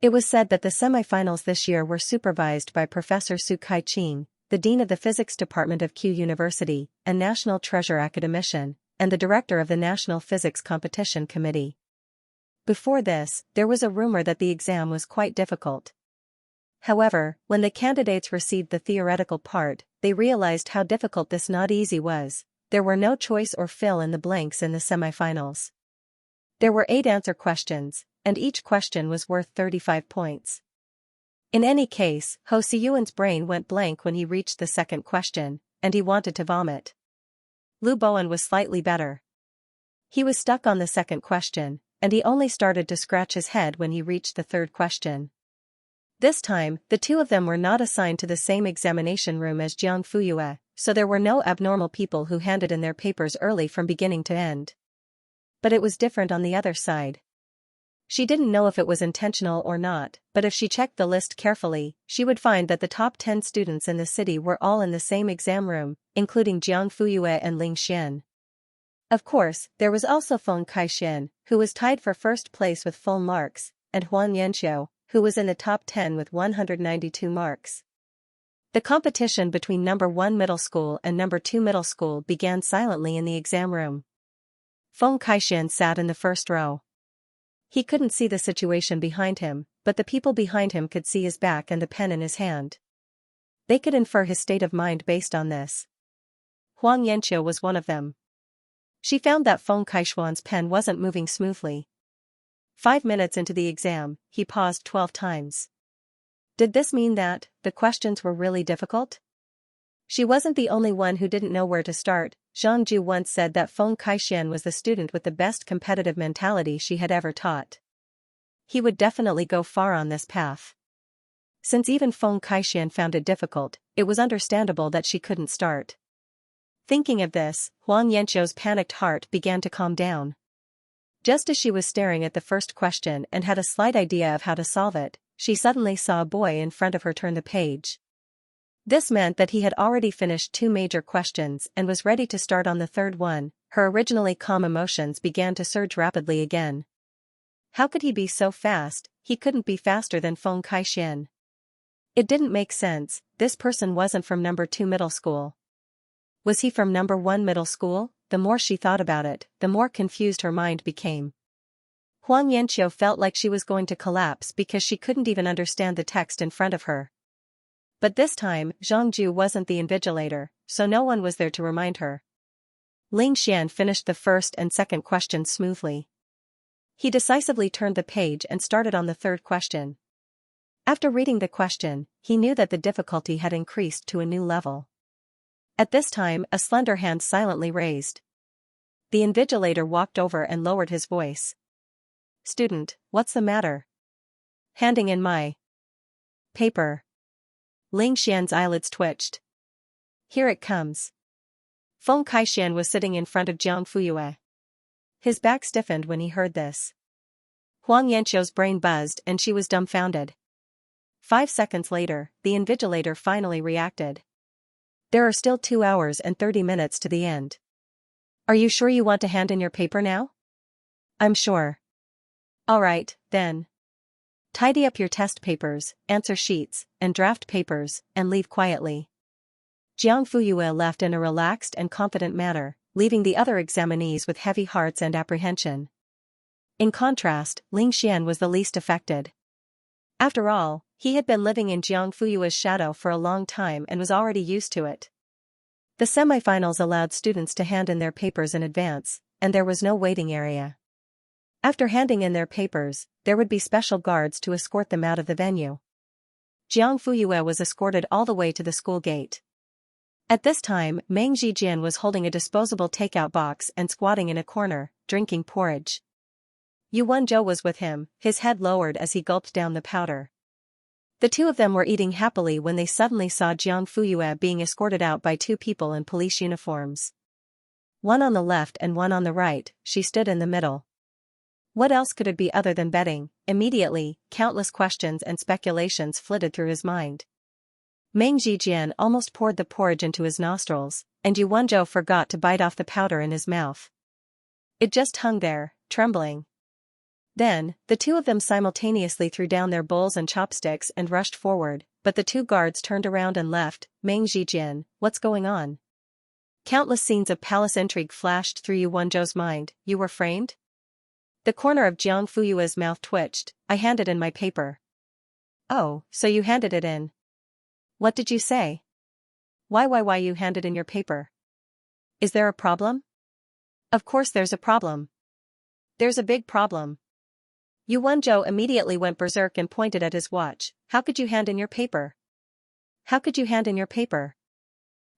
It was said that the semifinals this year were supervised by Professor Su Kai-ching, the Dean of the Physics Department of Q University, and National Treasure Academician, and the Director of the National Physics Competition Committee. Before this, there was a rumor that the exam was quite difficult. However, when the candidates received the theoretical part, they realized how difficult this not easy was. There were no choice or fill in the blanks in the semifinals. There were 8 answer questions, and each question was worth 35 points. In any case, Ho Siyuan's brain went blank when he reached the second question, and he wanted to vomit. Lu Bowen was slightly better. He was stuck on the second question, and he only started to scratch his head when he reached the third question. This time, the two of them were not assigned to the same examination room as Jiang Fuyue, so there were no abnormal people who handed in their papers early from beginning to end. But it was different on the other side. She didn't know if it was intentional or not, but if she checked the list carefully, she would find that the top 10 students in the city were all in the same exam room, including Jiang Fuyue and Ling Xian. Of course, there was also Feng Kaixin, who was tied for first place with full marks, and Huan Yanxiu, who was in the top 10 with 192 marks. The competition between number 1 middle school and number 2 middle school began silently in the exam room. Feng Kaixin sat in the first row. He couldn't see the situation behind him, but the people behind him could see his back and the pen in his hand. They could infer his state of mind based on this. Huang Yanqiu was one of them. She found that Feng Kaishuan's pen wasn't moving smoothly. 5 minutes into the exam, he paused 12 times. Did this mean that the questions were really difficult? She wasn't the only one who didn't know where to start. Zhang Ju once said that Feng Kaishuan was the student with the best competitive mentality she had ever taught. He would definitely go far on this path. Since even Feng Kaishuan found it difficult, it was understandable that she couldn't start. Thinking of this, Huang Yanqiu's panicked heart began to calm down. Just as she was staring at the first question and had a slight idea of how to solve it, she suddenly saw a boy in front of her turn the page. This meant that he had already finished 2 major questions and was ready to start on the third one. Her originally calm emotions began to surge rapidly again. How could he be so fast? He couldn't be faster than Feng Kaishuan. It didn't make sense. This person wasn't from number 2 middle school. Was he from number 1 middle school? The more she thought about it, the more confused her mind became. Huang Yanqiu felt like she was going to collapse because she couldn't even understand the text in front of her. But this time, Zhang Ju wasn't the invigilator, so no one was there to remind her. Ling Xian finished the first and second questions smoothly. He decisively turned the page and started on the third question. After reading the question, he knew that the difficulty had increased to a new level. At this time, a slender hand silently raised. The invigilator walked over and lowered his voice. "Student, what's the matter?" "Handing in my paper." Ling Xian's eyelids twitched. "Here it comes." Feng Kaishuan was sitting in front of Jiang Fuyue. His back stiffened when he heard this. Huang Yanqiu's brain buzzed and she was dumbfounded. 5 seconds later, the invigilator finally reacted. "There are still 2 hours and 30 minutes to the end. Are you sure you want to hand in your paper now?" "I'm sure." "All right, then. Tidy up your test papers, answer sheets, and draft papers, and leave quietly." Jiang Fuyue left in a relaxed and confident manner, leaving the other examinees with heavy hearts and apprehension. In contrast, Ling Xian was the least affected. After all, he had been living in Jiang Fuyue's shadow for a long time and was already used to it. The semifinals allowed students to hand in their papers in advance, and there was no waiting area. After handing in their papers, there would be special guards to escort them out of the venue. Jiang Fuyue was escorted all the way to the school gate. At this time, Meng Zhijian was holding a disposable takeout box and squatting in a corner, drinking porridge. Yu Wenzhou was with him, his head lowered as he gulped down the powder. The two of them were eating happily when they suddenly saw Jiang Fuyue being escorted out by 2 people in police uniforms. One on the left and one on the right. She stood in the middle. What else could it be other than betting? Immediately, countless questions and speculations flitted through his mind. Meng Zhijian almost poured the porridge into his nostrils, and Yu Wenzhou forgot to bite off the powder in his mouth. It just hung there, trembling. Then, the two of them simultaneously threw down their bowls and chopsticks and rushed forward, but the 2 guards turned around and left. "Meng Zhijian, what's going on?" Countless scenes of palace intrigue flashed through Yu Wenzhou's mind. "You were framed?" The corner of Jiang Fuyue's mouth twitched. "I handed in my paper." "Oh, so you handed it in. What did you say?" Why you handed in your paper? Is there a problem?" "Of course there's a problem. There's a big problem." Yu Wenzhou immediately went berserk and pointed at his watch. "How could you hand in your paper? How could you hand in your paper?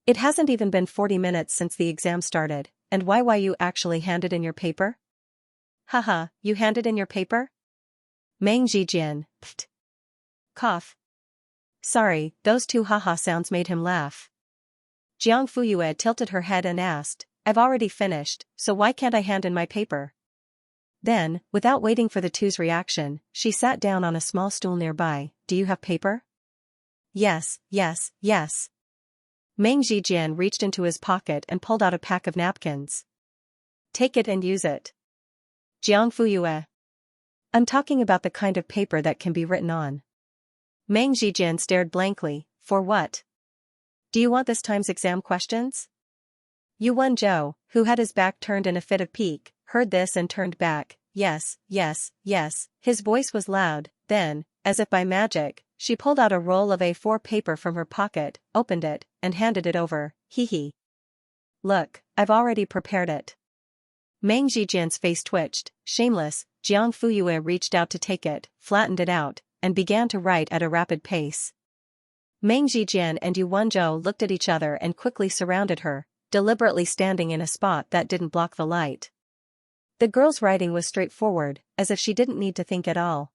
It hasn't even been 40 minutes since the exam started, and why you actually handed in your paper?" "Haha, you handed in your paper?" Meng Zhijian, pfft. Cough. Sorry, those 2 haha sounds made him laugh. Jiang Fuyue tilted her head and asked, "I've already finished, so why can't I hand in my paper?" Then, without waiting for the 2's reaction, she sat down on a small stool nearby. "Do you have paper?" Yes. Meng Zhijian reached into his pocket and pulled out a pack of napkins. "Take it and use it." Jiang Fuyue. "I'm talking about the kind of paper that can be written on." Meng Zhijian stared blankly. "For what? Do you want this time's exam questions?" Yu Wenzhou, who had his back turned in a fit of pique, heard this and turned back. Yes. His voice was loud. Then, as if by magic, she pulled out a roll of A4 paper from her pocket, opened it, and handed it over. Hee. look, I've already prepared it. Meng Zijian's face twitched. Shameless, Jiang Fuyue reached out to take it, flattened it out, and began to write at a rapid pace. Meng Zijian and Yu Wenzhou looked at each other and quickly surrounded her, deliberately standing in a spot that didn't block the light. The girl's writing was straightforward, as if she didn't need to think at all.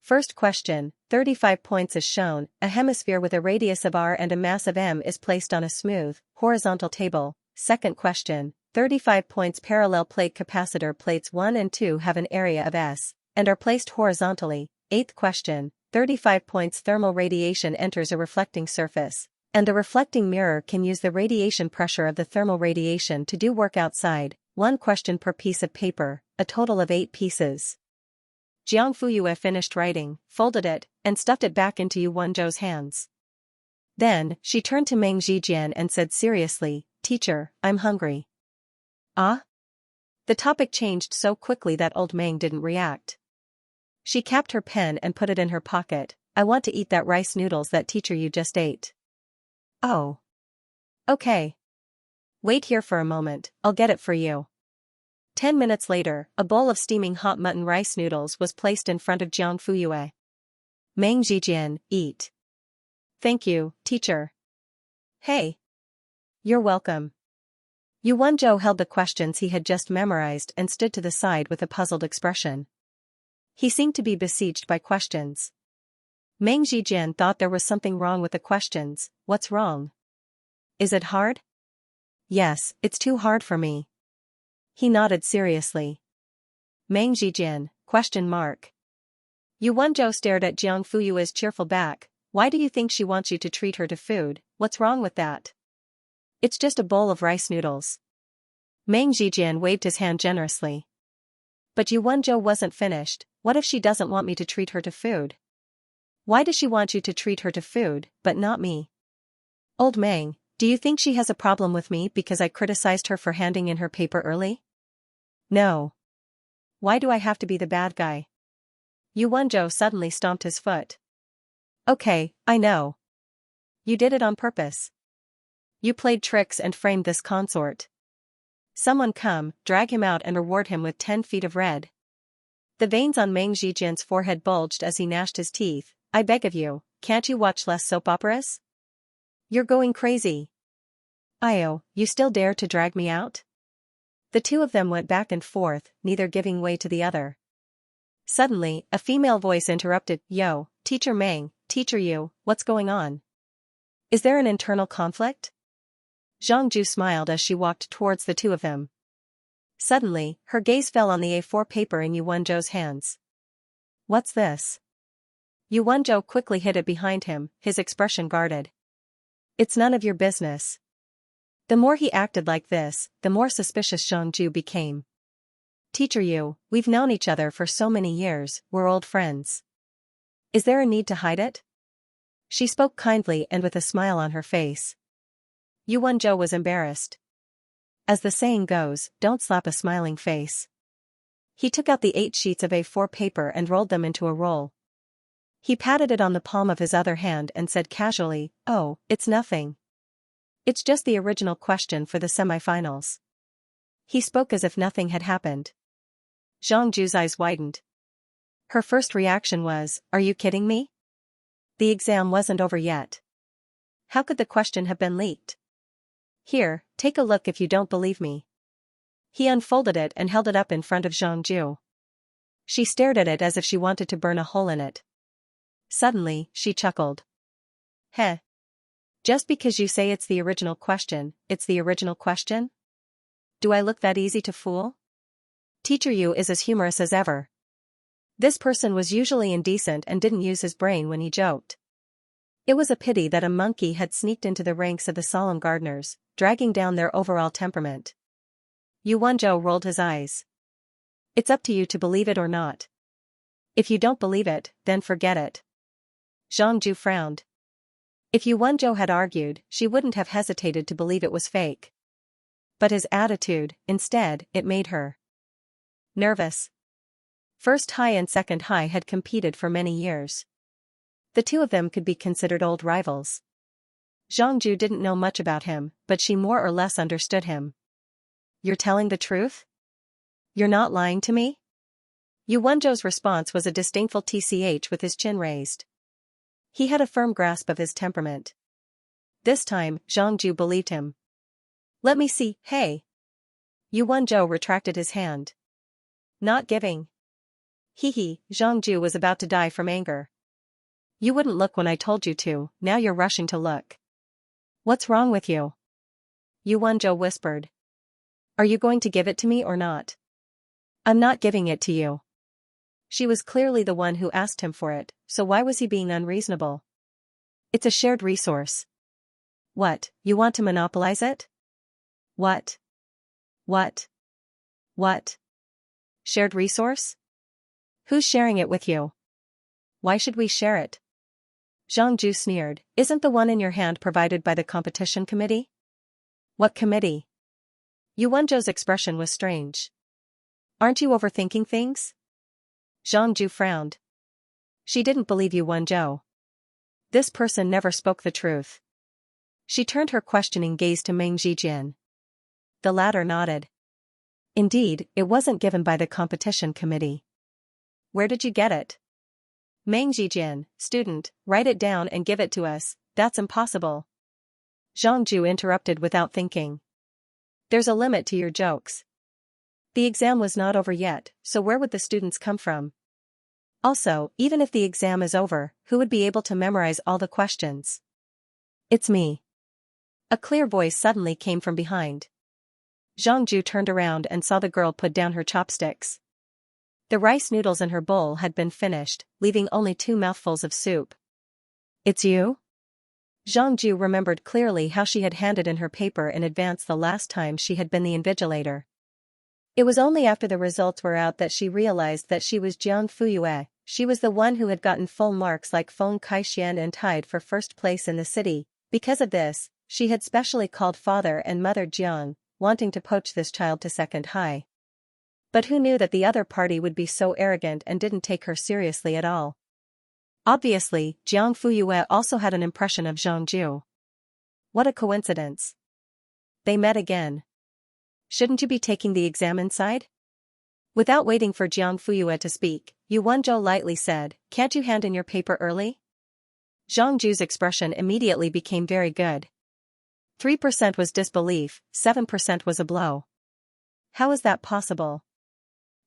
First question, 35 points is shown. A hemisphere with a radius of r and a mass of m is placed on a smooth, horizontal table. Second question, 35 points parallel plate capacitor plates 1 and 2 have an area of S, and are placed horizontally. Eighth question, 35 points thermal radiation enters a reflecting surface, and a reflecting mirror can use the radiation pressure of the thermal radiation to do work outside. One question per piece of paper, a total of 8 pieces. Jiang Fuyue finished writing, folded it, and stuffed it back into Yu Wenzhou's hands. Then, she turned to Meng Zijian and said seriously, "Teacher, I'm hungry." Ah? The topic changed so quickly that old Meng didn't react. She capped her pen and put it in her pocket. "I want to eat that rice noodles that teacher you just ate." "Oh. Okay. Wait here for a moment, I'll get it for you." 10 minutes later, a bowl of steaming hot mutton rice noodles was placed in front of Jiang Fuyue. Meng Zijian, eat. "Thank you, teacher." "Hey. You're welcome." Yu Wenzhou held the questions he had just memorized and stood to the side with a puzzled expression. He seemed to be besieged by questions. Meng Zijian thought there was something wrong with the questions. "What's wrong? Is it hard?" "Yes, it's too hard for me." He nodded seriously. Meng Zijian, question mark. Yu Wenzhou stared at Jiang Fuyue's cheerful back. "Why do you think she wants you to treat her to food? What's wrong with that? It's just a bowl of rice noodles." Meng Zijian waved his hand generously. "But Yu Wenzhou wasn't finished. What if she doesn't want me to treat her to food? Why does she want you to treat her to food, but not me? Old Meng, do you think she has a problem with me because I criticized her for handing in her paper early? No. Why do I have to be the bad guy?" Yu Wenzhou suddenly stomped his foot. "Okay, I know. You did it on purpose. You played tricks and framed this consort. Someone come, drag him out and reward him with 10 feet of red." The veins on Meng Zijian's forehead bulged as he gnashed his teeth. "I beg of you, can't you watch less soap operas? You're going crazy. Io, you still dare to drag me out?" The two of them went back and forth, neither giving way to the other. Suddenly, a female voice interrupted. "Yo, Teacher Meng, Teacher Yu, what's going on? Is there an internal conflict?" Zhangju smiled as she walked towards the two of them. Suddenly, her gaze fell on the A4 paper in Yu Wenzhou's hands. "What's this?" Yu Wenzhou quickly hid it behind him, his expression guarded. "It's none of your business." The more he acted like this, the more suspicious Zhangju became. "Teacher Yu, we've known each other for so many years, we're old friends. Is there a need to hide it?" She spoke kindly and with a smile on her face. Yu Wenzhou was embarrassed. As the saying goes, don't slap a smiling face. He took out the 8 sheets of A4 paper and rolled them into a roll. He patted it on the palm of his other hand and said casually, "Oh, it's nothing. It's just the original question for the semifinals." He spoke as if nothing had happened. Zhangju's eyes widened. Her first reaction was, "Are you kidding me? The exam wasn't over yet. How could the question have been leaked? Here, take a look if you don't believe me." He unfolded it and held it up in front of Zhangju. She stared at it as if she wanted to burn a hole in it. Suddenly, she chuckled. "Heh. Just because you say it's the original question, it's the original question? Do I look that easy to fool? Teacher Yu is as humorous as ever." This person was usually indecent and didn't use his brain when he joked. It was a pity that a monkey had sneaked into the ranks of the solemn gardeners, dragging down their overall temperament. Yu Wenzhou rolled his eyes. "It's up to you to believe it or not. If you don't believe it, then forget it." Zhangju frowned. If Yu Wenzhou had argued, she wouldn't have hesitated to believe it was fake. But his attitude, instead, it made her nervous. First High and Second High had competed for many years. The two of them could be considered old rivals. Xianxia didn't know much about him, but she more or less understood him. You're telling the truth? You're not lying to me? Yu Wenzhou's response was a disdainful tch with his chin raised. He had a firm grasp of his temperament. This time, Xianxia believed him. Let me see, hey. Yu Wenzhou retracted his hand. Not giving. Hee, Xianxia was about to die from anger. You wouldn't look when I told you to, now you're rushing to look. What's wrong with you? Yu Wenzhou whispered. Are you going to give it to me or not? I'm not giving it to you. She was clearly the one who asked him for it, so why was he being unreasonable? It's a shared resource. What, you want to monopolize it? What? Shared resource? Who's sharing it with you? Why should we share it? Xianxia sneered, isn't the one in your hand provided by the competition committee? What committee? Yu Wenzhou's expression was strange. Aren't you overthinking things? Xianxia frowned. She didn't believe Yu Wenzhou. This person never spoke the truth. She turned her questioning gaze to Meng Zhijian. The latter nodded. Indeed, it wasn't given by the competition committee. Where did you get it? Meng Zhijian, student, write it down and give it to us, that's impossible. Xianxia interrupted without thinking. There's a limit to your jokes. The exam was not over yet, so where would the students come from? Also, even if the exam is over, who would be able to memorize all the questions? It's me. A clear voice suddenly came from behind. Xianxia turned around and saw the girl put down her chopsticks. The rice noodles in her bowl had been finished, leaving only 2 mouthfuls of soup. It's you? Xianxia remembered clearly how she had handed in her paper in advance the last time she had been the invigilator. It was only after the results were out that she realized that she was Jiang Fuyue. She was the one who had gotten full marks like Feng Kaixian and tied for first place in the city. Because of this, she had specially called father and mother Jiang, wanting to poach this child to second high. But who knew that the other party would be so arrogant and didn't take her seriously at all? Obviously, Jiang Fuyue also had an impression of Xianxia. What a coincidence. They met again. Shouldn't you be taking the exam inside? Without waiting for Jiang Fuyue to speak, Yu Wenzhou lightly said, can't you hand in your paper early? Xiangxia's expression immediately became very good. 3% was disbelief, 7% was a blow. How is that possible?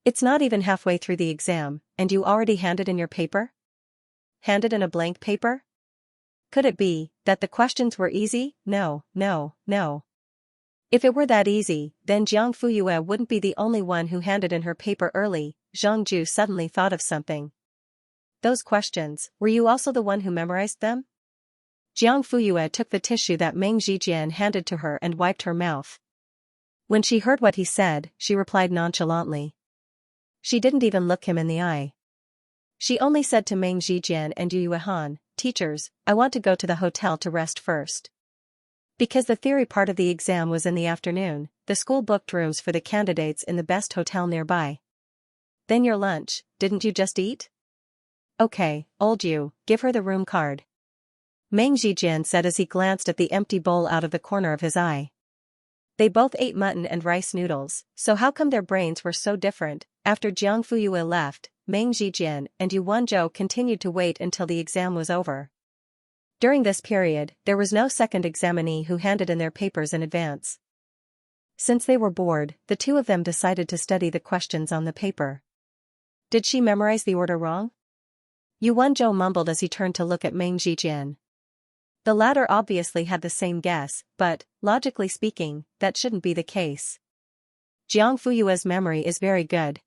It's not even halfway through the exam, and you already handed in your paper? Handed in a blank paper? Could it be that the questions were easy? No. If it were that easy, then Jiang Fuyue wouldn't be the only one who handed in her paper early. Xianxia suddenly thought of something. Those questions, were you also the one who memorized them? Jiang Fuyue took the tissue that Meng Zhijian handed to her and wiped her mouth. When she heard what he said, she replied nonchalantly. She didn't even look him in the eye. She only said to Meng Zhijian and Yu Yuehan, teachers, I want to go to the hotel to rest first. Because the theory part of the exam was in the afternoon, the school booked rooms for the candidates in the best hotel nearby. Then your lunch, didn't you just eat? Okay, old you, give her the room card. Meng Zhijian said as he glanced at the empty bowl out of the corner of his eye. They both ate mutton and rice noodles, so how come their brains were so different? After Jiang Fuyue left, Meng Zhijian and Yu Wenzhou continued to wait until the exam was over. During this period, there was no second examinee who handed in their papers in advance. Since they were bored, the two of them decided to study the questions on the paper. Did she memorize the order wrong? Yu Wenzhou mumbled as he turned to look at Meng Zhijian. The latter obviously had the same guess, but, logically speaking, that shouldn't be the case. Jiang Fuyue's memory is very good.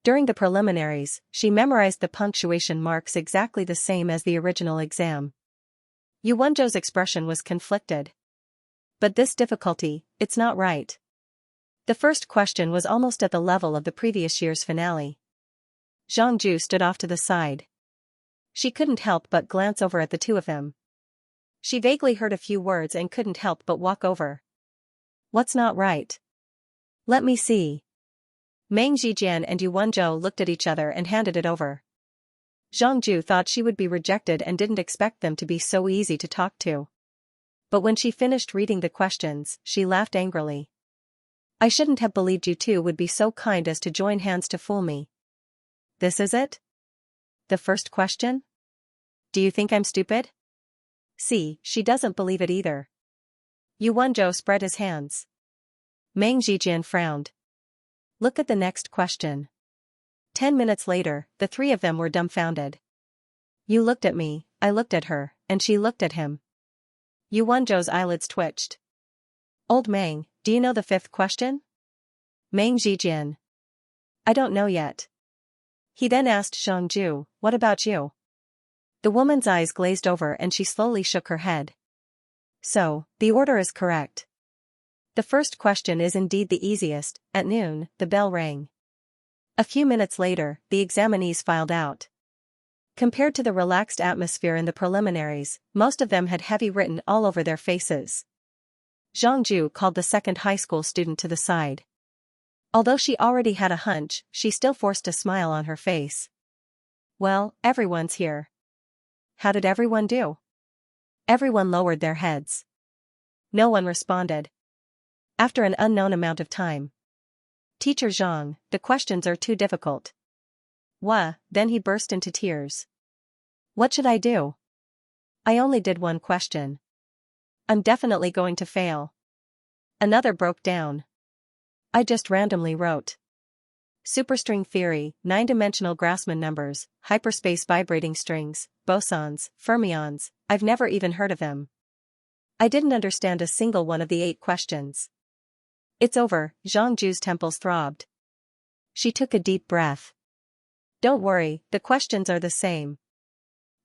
During the preliminaries, she memorized the punctuation marks exactly the same as the original exam. Yu Wenzhou's expression was conflicted. But this difficulty, it's not right. The first question was almost at the level of the previous year's finale. Xianxia stood off to the side. She couldn't help but glance over at the two of them. She vaguely heard a few words and couldn't help but walk over. What's not right? Let me see. Meng Zhijian and Yu Wenzhou looked at each other and handed it over. Xianxia thought she would be rejected and didn't expect them to be so easy to talk to. But when she finished reading the questions, she laughed angrily. I shouldn't have believed you two would be so kind as to join hands to fool me. This is it? The first question? Do you think I'm stupid? See, she doesn't believe it either. Yu Wenzhou spread his hands. Meng Zhijian frowned. Look at the next question. 10 minutes later, the three of them were dumbfounded. You looked at me, I looked at her, and she looked at him. Yu Wenzhou's eyelids twitched. Old Meng, do you know the fifth question? Meng Zhijian. I don't know yet. He then asked Xianxia, what about you? The woman's eyes glazed over and she slowly shook her head. So, the order is correct. The first question is indeed the easiest. At noon, the bell rang. A few minutes later, the examinees filed out. Compared to the relaxed atmosphere in the preliminaries, most of them had heavy written all over their faces. Xianxia called the second high school student to the side. Although she already had a hunch, she still forced a smile on her face. Well, everyone's here. How did everyone do? Everyone lowered their heads. No one responded. After an unknown amount of time. Teacher Zhang, the questions are too difficult. Then he burst into tears. What should I do? I only did one question. I'm definitely going to fail. Another broke down. I just randomly wrote. Superstring theory, 9-dimensional Grassmann numbers, hyperspace vibrating strings, bosons, fermions, I've never even heard of them. I didn't understand a single one of the 8 questions. It's over, Zhangju's temples throbbed. She took a deep breath. Don't worry, the questions are the same.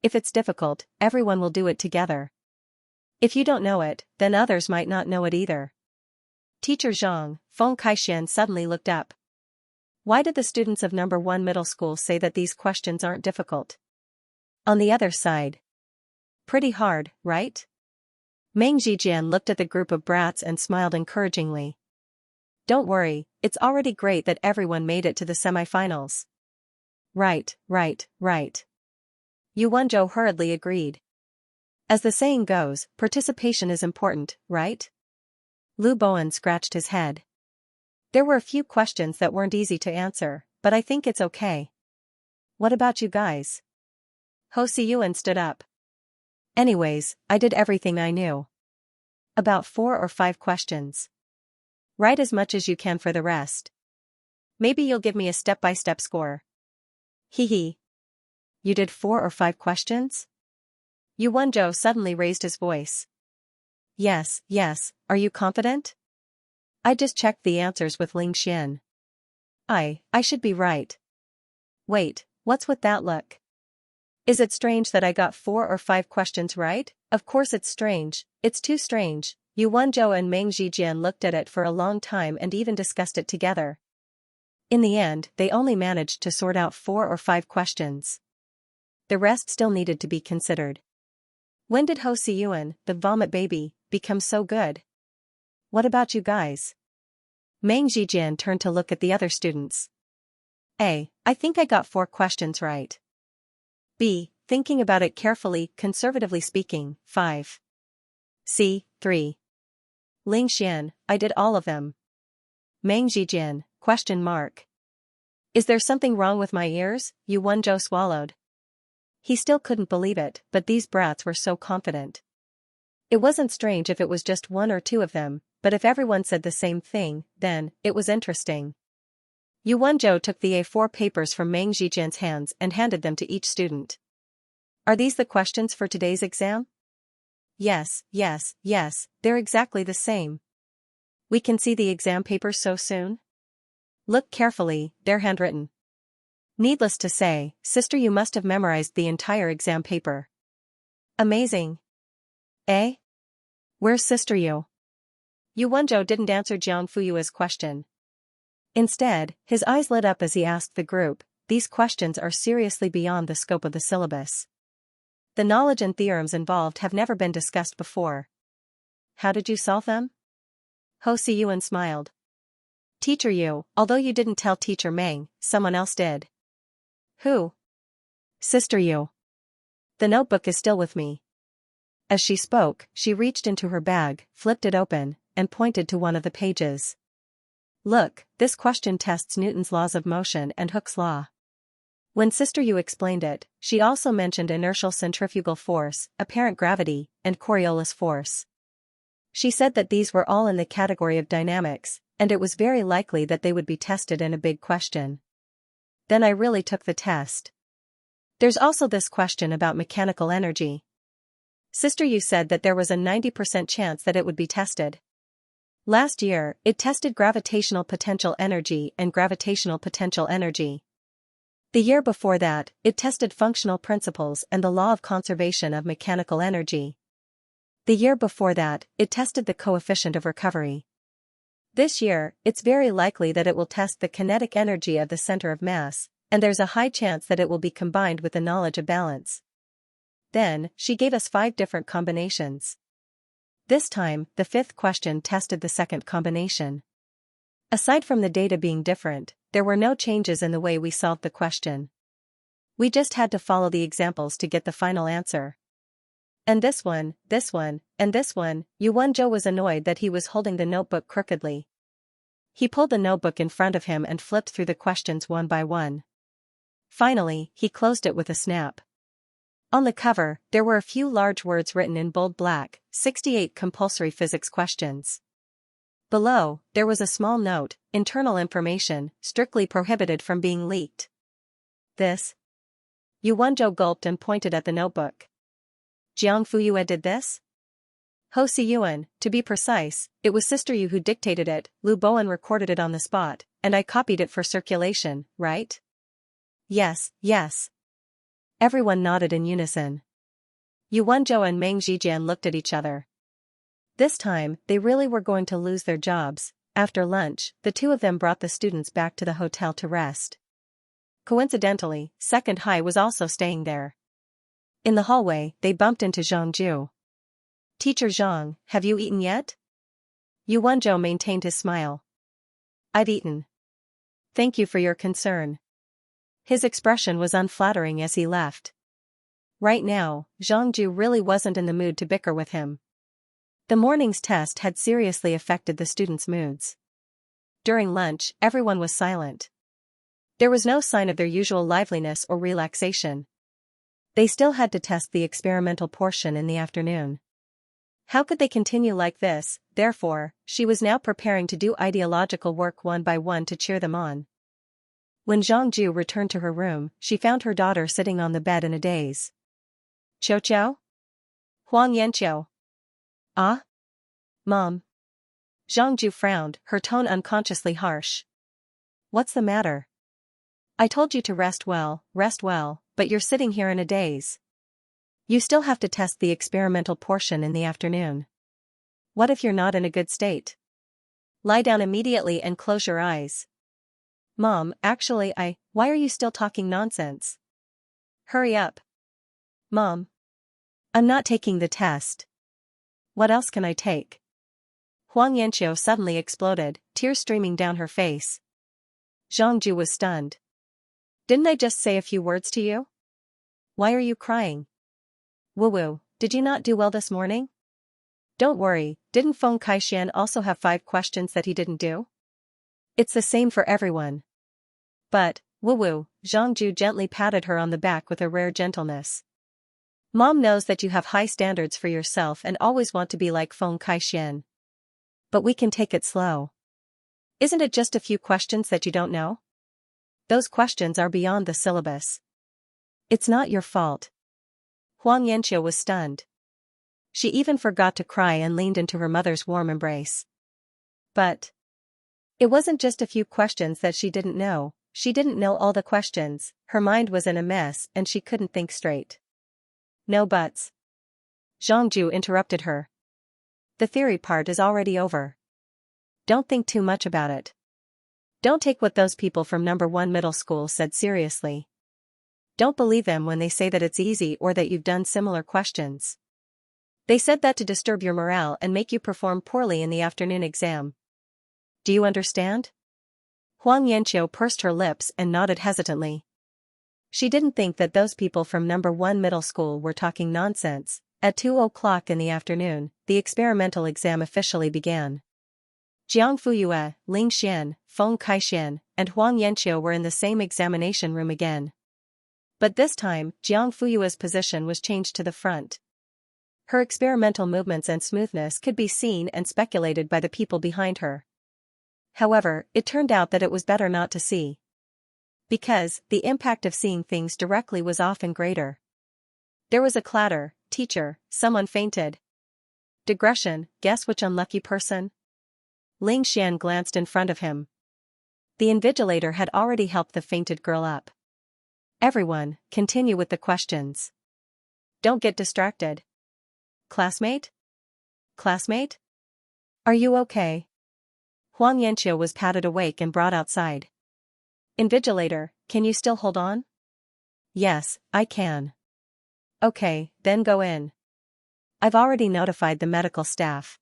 If it's difficult, everyone will do it together. If you don't know it, then others might not know it either. Teacher Zhang, Feng Kaishan suddenly looked up. Why did the students of number 1 middle school say that these questions aren't difficult? On the other side. Pretty hard, right? Meng Zhijian looked at the group of brats and smiled encouragingly. Don't worry, it's already great that everyone made it to the semifinals. Right. Yu Wenzhou hurriedly agreed. As the saying goes, participation is important, right? Lu Bowen scratched his head. There were a few questions that weren't easy to answer, but I think it's okay. What about you guys? Ho Siyuan stood up. Anyways, I did everything I knew. About 4 or 5 questions. Write as much as you can for the rest. Maybe you'll give me a step-by-step score. Hee. You did 4 or 5 questions? Yu Wenzhou suddenly raised his voice. Yes, are you confident? I just checked the answers with Ling Xian. I should be right. Wait, what's with that look? Is it strange that I got 4 or 5 questions right? Of course it's strange, it's too strange. Yu Wenzhou and Meng Zhijian looked at it for a long time and even discussed it together. In the end, they only managed to sort out 4 or 5 questions. The rest still needed to be considered. When did Ho Siyuan, the vomit baby, become so good? What about you guys? Meng Zhijian turned to look at the other students. A. I think I got 4 questions right. B. Thinking about it carefully, conservatively speaking, 5. C. 3. Ling Xian, I did all of them. Meng Zhijian, ? Is there something wrong with my ears? Yu Wenzhou swallowed. He still couldn't believe it, but these brats were so confident. It wasn't strange if it was just 1 or 2 of them, but if everyone said the same thing, then, it was interesting. Yu Wenzhou took the A4 papers from Meng Zhijian's hands and handed them to each student. Are these the questions for today's exam? Yes, they're exactly the same. We can see the exam papers so soon? Look carefully, they're handwritten. Needless to say, sister, you must have memorized the entire exam paper. Amazing. Eh? Where's sister Yu? Yu Wenzhou didn't answer Jiang Fuyue's question. Instead, his eyes lit up as he asked the group, these questions are seriously beyond the scope of the syllabus. The knowledge and theorems involved have never been discussed before. How did you solve them? Ho Siyuan smiled. Teacher Yu, although you didn't tell Teacher Meng, someone else did. Who? Sister Yu. The notebook is still with me. As she spoke, she reached into her bag, flipped it open, and pointed to one of the pages. Look, this question tests Newton's laws of motion and Hooke's law. When Sister Yu explained it, she also mentioned inertial centrifugal force, apparent gravity, and Coriolis force. She said that these were all in the category of dynamics, and it was very likely that they would be tested in a big question. Then I really took the test. There's also this question about mechanical energy. Sister Yu said that there was a 90% chance that it would be tested. Last year, it tested gravitational potential energy and gravitational potential energy. The year before that, it tested functional principles and the law of conservation of mechanical energy. The year before that, it tested the coefficient of recovery. This year, it's very likely that it will test the kinetic energy of the center of mass, and there's a high chance that it will be combined with the knowledge of balance. Then, she gave us 5 different combinations. This time, the 5th question tested the second combination. Aside from the data being different, there were no changes in the way we solved the question. We just had to follow the examples to get the final answer. And this one, and this one, Yuanzhou was annoyed that he was holding the notebook crookedly. He pulled the notebook in front of him and flipped through the questions one by one. Finally, he closed it with a snap. On the cover, there were a few large words written in bold black, 68 compulsory physics questions. Below, there was a small note, internal information, strictly prohibited from being leaked. This? Yuanzhou gulped and pointed at the notebook. Jiang Fuyue did this? Ho Siyuan, to be precise, it was Sister Yu who dictated it, Lu Bowen recorded it on the spot, and I copied it for circulation, right? Yes. Everyone nodded in unison. Yuanzhou and Meng Zhijian looked at each other. This time, they really were going to lose their jobs. After lunch, the two of them brought the students back to the hotel to rest. Coincidentally, Second High was also staying there. In the hallway, they bumped into Zhang Ju. Teacher Zhang, have you eaten yet? Yuanzhou maintained his smile. I've eaten. Thank you for your concern. His expression was unflattering as he left. Right now, Zhang Ju really wasn't in the mood to bicker with him. The morning's test had seriously affected the students' moods. During lunch, everyone was silent. There was no sign of their usual liveliness or relaxation. They still had to test the experimental portion in the afternoon. How could they continue like this? Therefore, she was now preparing to do ideological work one by one to cheer them on. When Zhang Ju returned to her room, she found her daughter sitting on the bed in a daze. Qiao Qiao? Huang Yanqiao. Ah? Mom. Zhang Ju frowned, her tone unconsciously harsh. What's the matter? I told you to rest well, but you're sitting here in a daze. You still have to test the experimental portion in the afternoon. What if you're not in a good state? Lie down immediately and close your eyes. Mom, actually why are you still talking nonsense? Hurry up. Mom. I'm not taking the test. What else can I take? Huang Yanqiao suddenly exploded, tears streaming down her face. Zhang Ju was stunned. Didn't I just say a few words to you? Why are you crying? Wu, did you not do well this morning? Don't worry, didn't Feng Kaixian also have 5 questions that he didn't do? It's the same for everyone. But, Wu, Zhang Ju gently patted her on the back with a rare gentleness. Mom knows that you have high standards for yourself and always want to be like Feng Kaixian. But we can take it slow. Isn't it just a few questions that you don't know? Those questions are beyond the syllabus. It's not your fault. Huang Yanqiao was stunned. She even forgot to cry and leaned into her mother's warm embrace. But it wasn't just a few questions that she didn't know. She didn't know all the questions, her mind was in a mess and she couldn't think straight. No buts. Zhang Ju interrupted her. The theory part is already over. Don't think too much about it. Don't take what those people from number 1 middle school said seriously. Don't believe them when they say that it's easy or that you've done similar questions. They said that to disturb your morale and make you perform poorly in the afternoon exam. Do you understand? Huang Yanqiao pursed her lips and nodded hesitantly. She didn't think that those people from number 1 middle school were talking nonsense, At 2 o'clock in the afternoon, the experimental exam officially began. Jiang Fuyue, Ling Xian, Feng Kaixin, and Huang Yanqiu were in the same examination room again. But this time, Jiang Fuyue's position was changed to the front. Her experimental movements and smoothness could be seen and speculated by the people behind her. However, it turned out that it was better not to see. Because, the impact of seeing things directly was often greater. There was a clatter. Teacher, someone fainted. Digression, guess which unlucky person? Ling Xian glanced in front of him. The invigilator had already helped the fainted girl up. Everyone, continue with the questions. Don't get distracted. Classmate? Classmate? Are you okay? Huang Yanqiu was patted awake and brought outside. Invigilator, can you still hold on? Yes, I can. Okay, then go in. I've already notified the medical staff.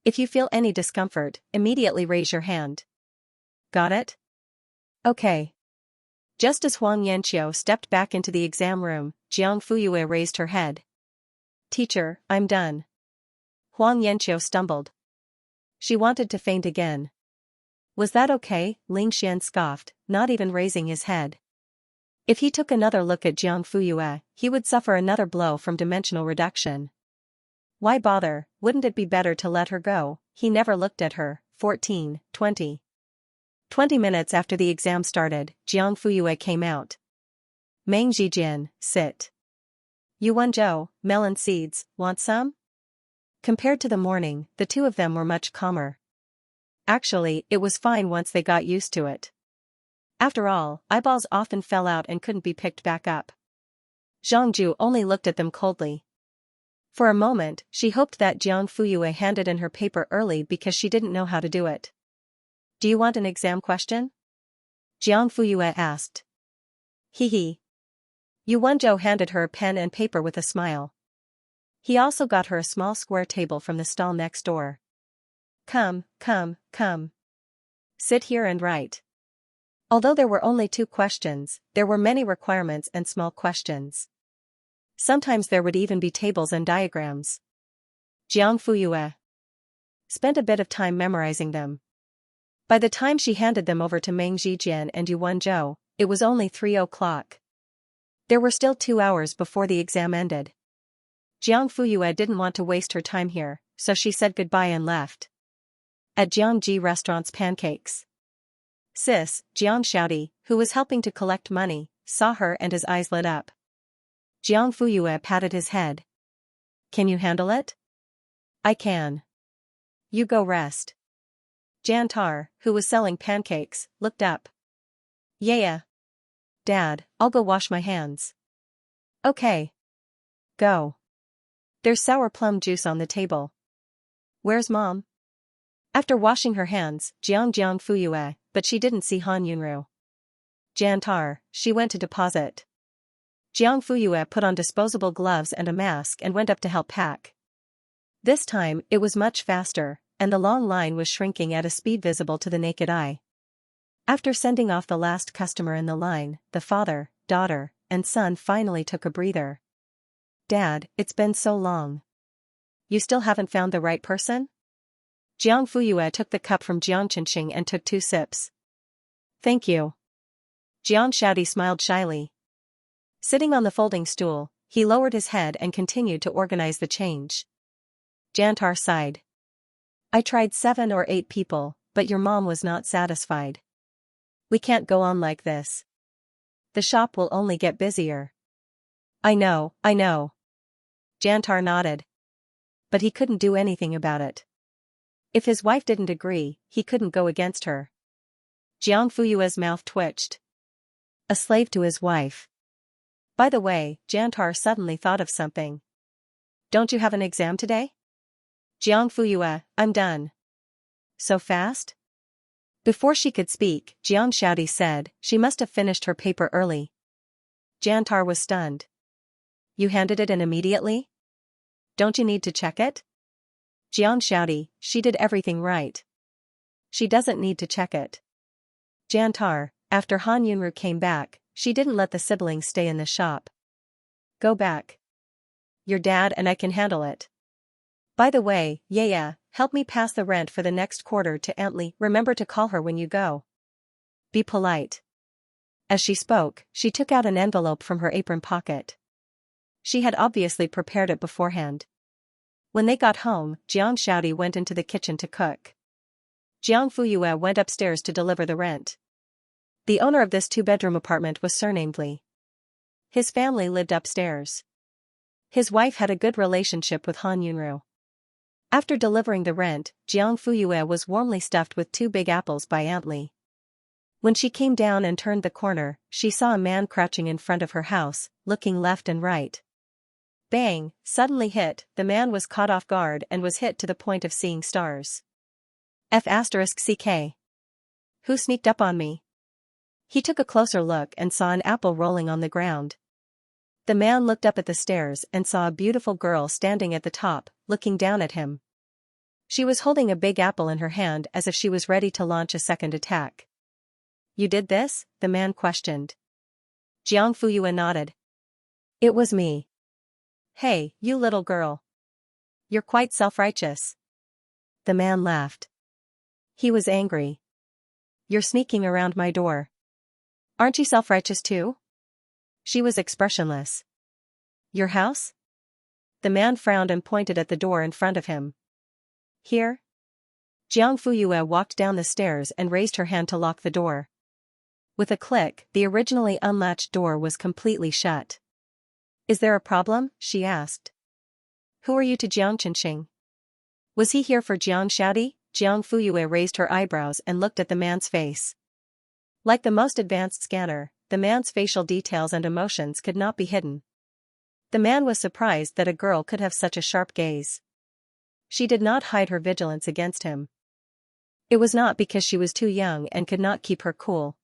If you feel any discomfort, immediately raise your hand. Got it? Okay. Just as Huang Yanqiu stepped back into the exam room, Jiang Fuyue raised her head. Teacher, I'm done. Huang Yanqiu stumbled. She wanted to faint again. Was that okay? Ling Xian scoffed, not even raising his head. If he took another look at Jiang Fuyue, he would suffer another blow from dimensional reduction. Why bother? Wouldn't it be better to let her go? He never looked at her. 14, 20. 20 minutes after the exam started, Jiang Fuyue came out. Meng Zhijin, sit. Yuan Zhou, melon seeds, want some? Compared to the morning, the two of them were much calmer. Actually, it was fine once they got used to it. After all, eyeballs often fell out and couldn't be picked back up. Zhang Ju only looked at them coldly. For a moment, she hoped that Jiang Fuyue handed in her paper early because she didn't know how to do it. Do you want an exam question? Jiang Fuyue asked. Hee. Yuan Zhou handed her a pen and paper with a smile. He also got her a small square table from the stall next door. Come. Sit here and write. Although there were only 2 questions, there were many requirements and small questions. Sometimes there would even be tables and diagrams. Jiang Fuyue spent a bit of time memorizing them. By the time she handed them over to Meng Zhijian and Yuan Zhou, it was only 3 o'clock. There were still 2 hours before the exam ended. Jiang Fuyue didn't want to waste her time here, so she said goodbye and left. At Jiangji Restaurant's Pancakes. Sis, Jiang Xiaodi, who was helping to collect money, saw her and his eyes lit up. Jiang Fuyue patted his head. Can you handle it? I can. You go rest. Jantar, who was selling pancakes, looked up. Yeah. Dad, I'll go wash my hands. Okay. Go. There's sour plum juice on the table. Where's Mom? After washing her hands, Jiang Fuyue, but she didn't see Han Yunru. Jantar, she went to deposit. Jiang Fuyue put on disposable gloves and a mask and went up to help pack. This time, it was much faster, and the long line was shrinking at a speed visible to the naked eye. After sending off the last customer in the line, the father, daughter, and son finally took a breather. Dad, it's been so long. You still haven't found the right person? Jiang Fuyue took the cup from Jiang Chenxing and took 2 sips. Thank you. Jiang Xiaodi smiled shyly. Sitting on the folding stool, he lowered his head and continued to organize the change. Jantar sighed. I tried 7 or 8 people, but your mom was not satisfied. We can't go on like this. The shop will only get busier. I know. Jantar nodded. But he couldn't do anything about it. If his wife didn't agree, he couldn't go against her. Jiang Fuyue's mouth twitched. A slave to his wife. By the way, Jantar suddenly thought of something. Don't you have an exam today? Jiang Fuyue, I'm done. So fast? Before she could speak, Jiang Xiaodi said, she must have finished her paper early. Jantar was stunned. You handed it in immediately? Don't you need to check it? Jiang Xiaodi, she did everything right. She doesn't need to check it. Jantar, after Han Yunru came back, she didn't let the siblings stay in the shop. Go back. your dad and I can handle it. By the way, yeah, help me pass the rent for the next quarter to Aunt Lee. Remember to call her when you go. Be polite. As she spoke, she took out an envelope from her apron pocket. She had obviously prepared it beforehand. When they got home, Xianxia went into the kitchen to cook. Jiang Fuyue went upstairs to deliver the rent. The owner of this two-bedroom apartment was surnamed Li. His family lived upstairs. His wife had a good relationship with Han Yunru. After delivering the rent, Jiang Fuyue was warmly stuffed with 2 big apples by Aunt Li. When she came down and turned the corner, she saw a man crouching in front of her house, looking left and right. Bang, suddenly hit, the man was caught off guard and was hit to the point of seeing stars. F***CK. Who sneaked up on me? He took a closer look and saw an apple rolling on the ground. The man looked up at the stairs and saw a beautiful girl standing at the top, looking down at him. She was holding a big apple in her hand as if she was ready to launch a second attack. You did this? The man questioned. Jiang Fuyue nodded. It was me. Hey, you little girl. You're quite self-righteous. The man laughed. He was angry. You're sneaking around my door. Aren't you self-righteous too? She was expressionless. Your house? The man frowned and pointed at the door in front of him. Here? Jiang Fuyue walked down the stairs and raised her hand to lock the door. With a click, the originally unlatched door was completely shut. Is there a problem? She asked. Who are you to Jiang Qinxing? Was he here for Jiang Xiaodi? Jiang Fuyue raised her eyebrows and looked at the man's face. Like the most advanced scanner, the man's facial details and emotions could not be hidden. The man was surprised that a girl could have such a sharp gaze. She did not hide her vigilance against him. It was not because she was too young and could not keep her cool.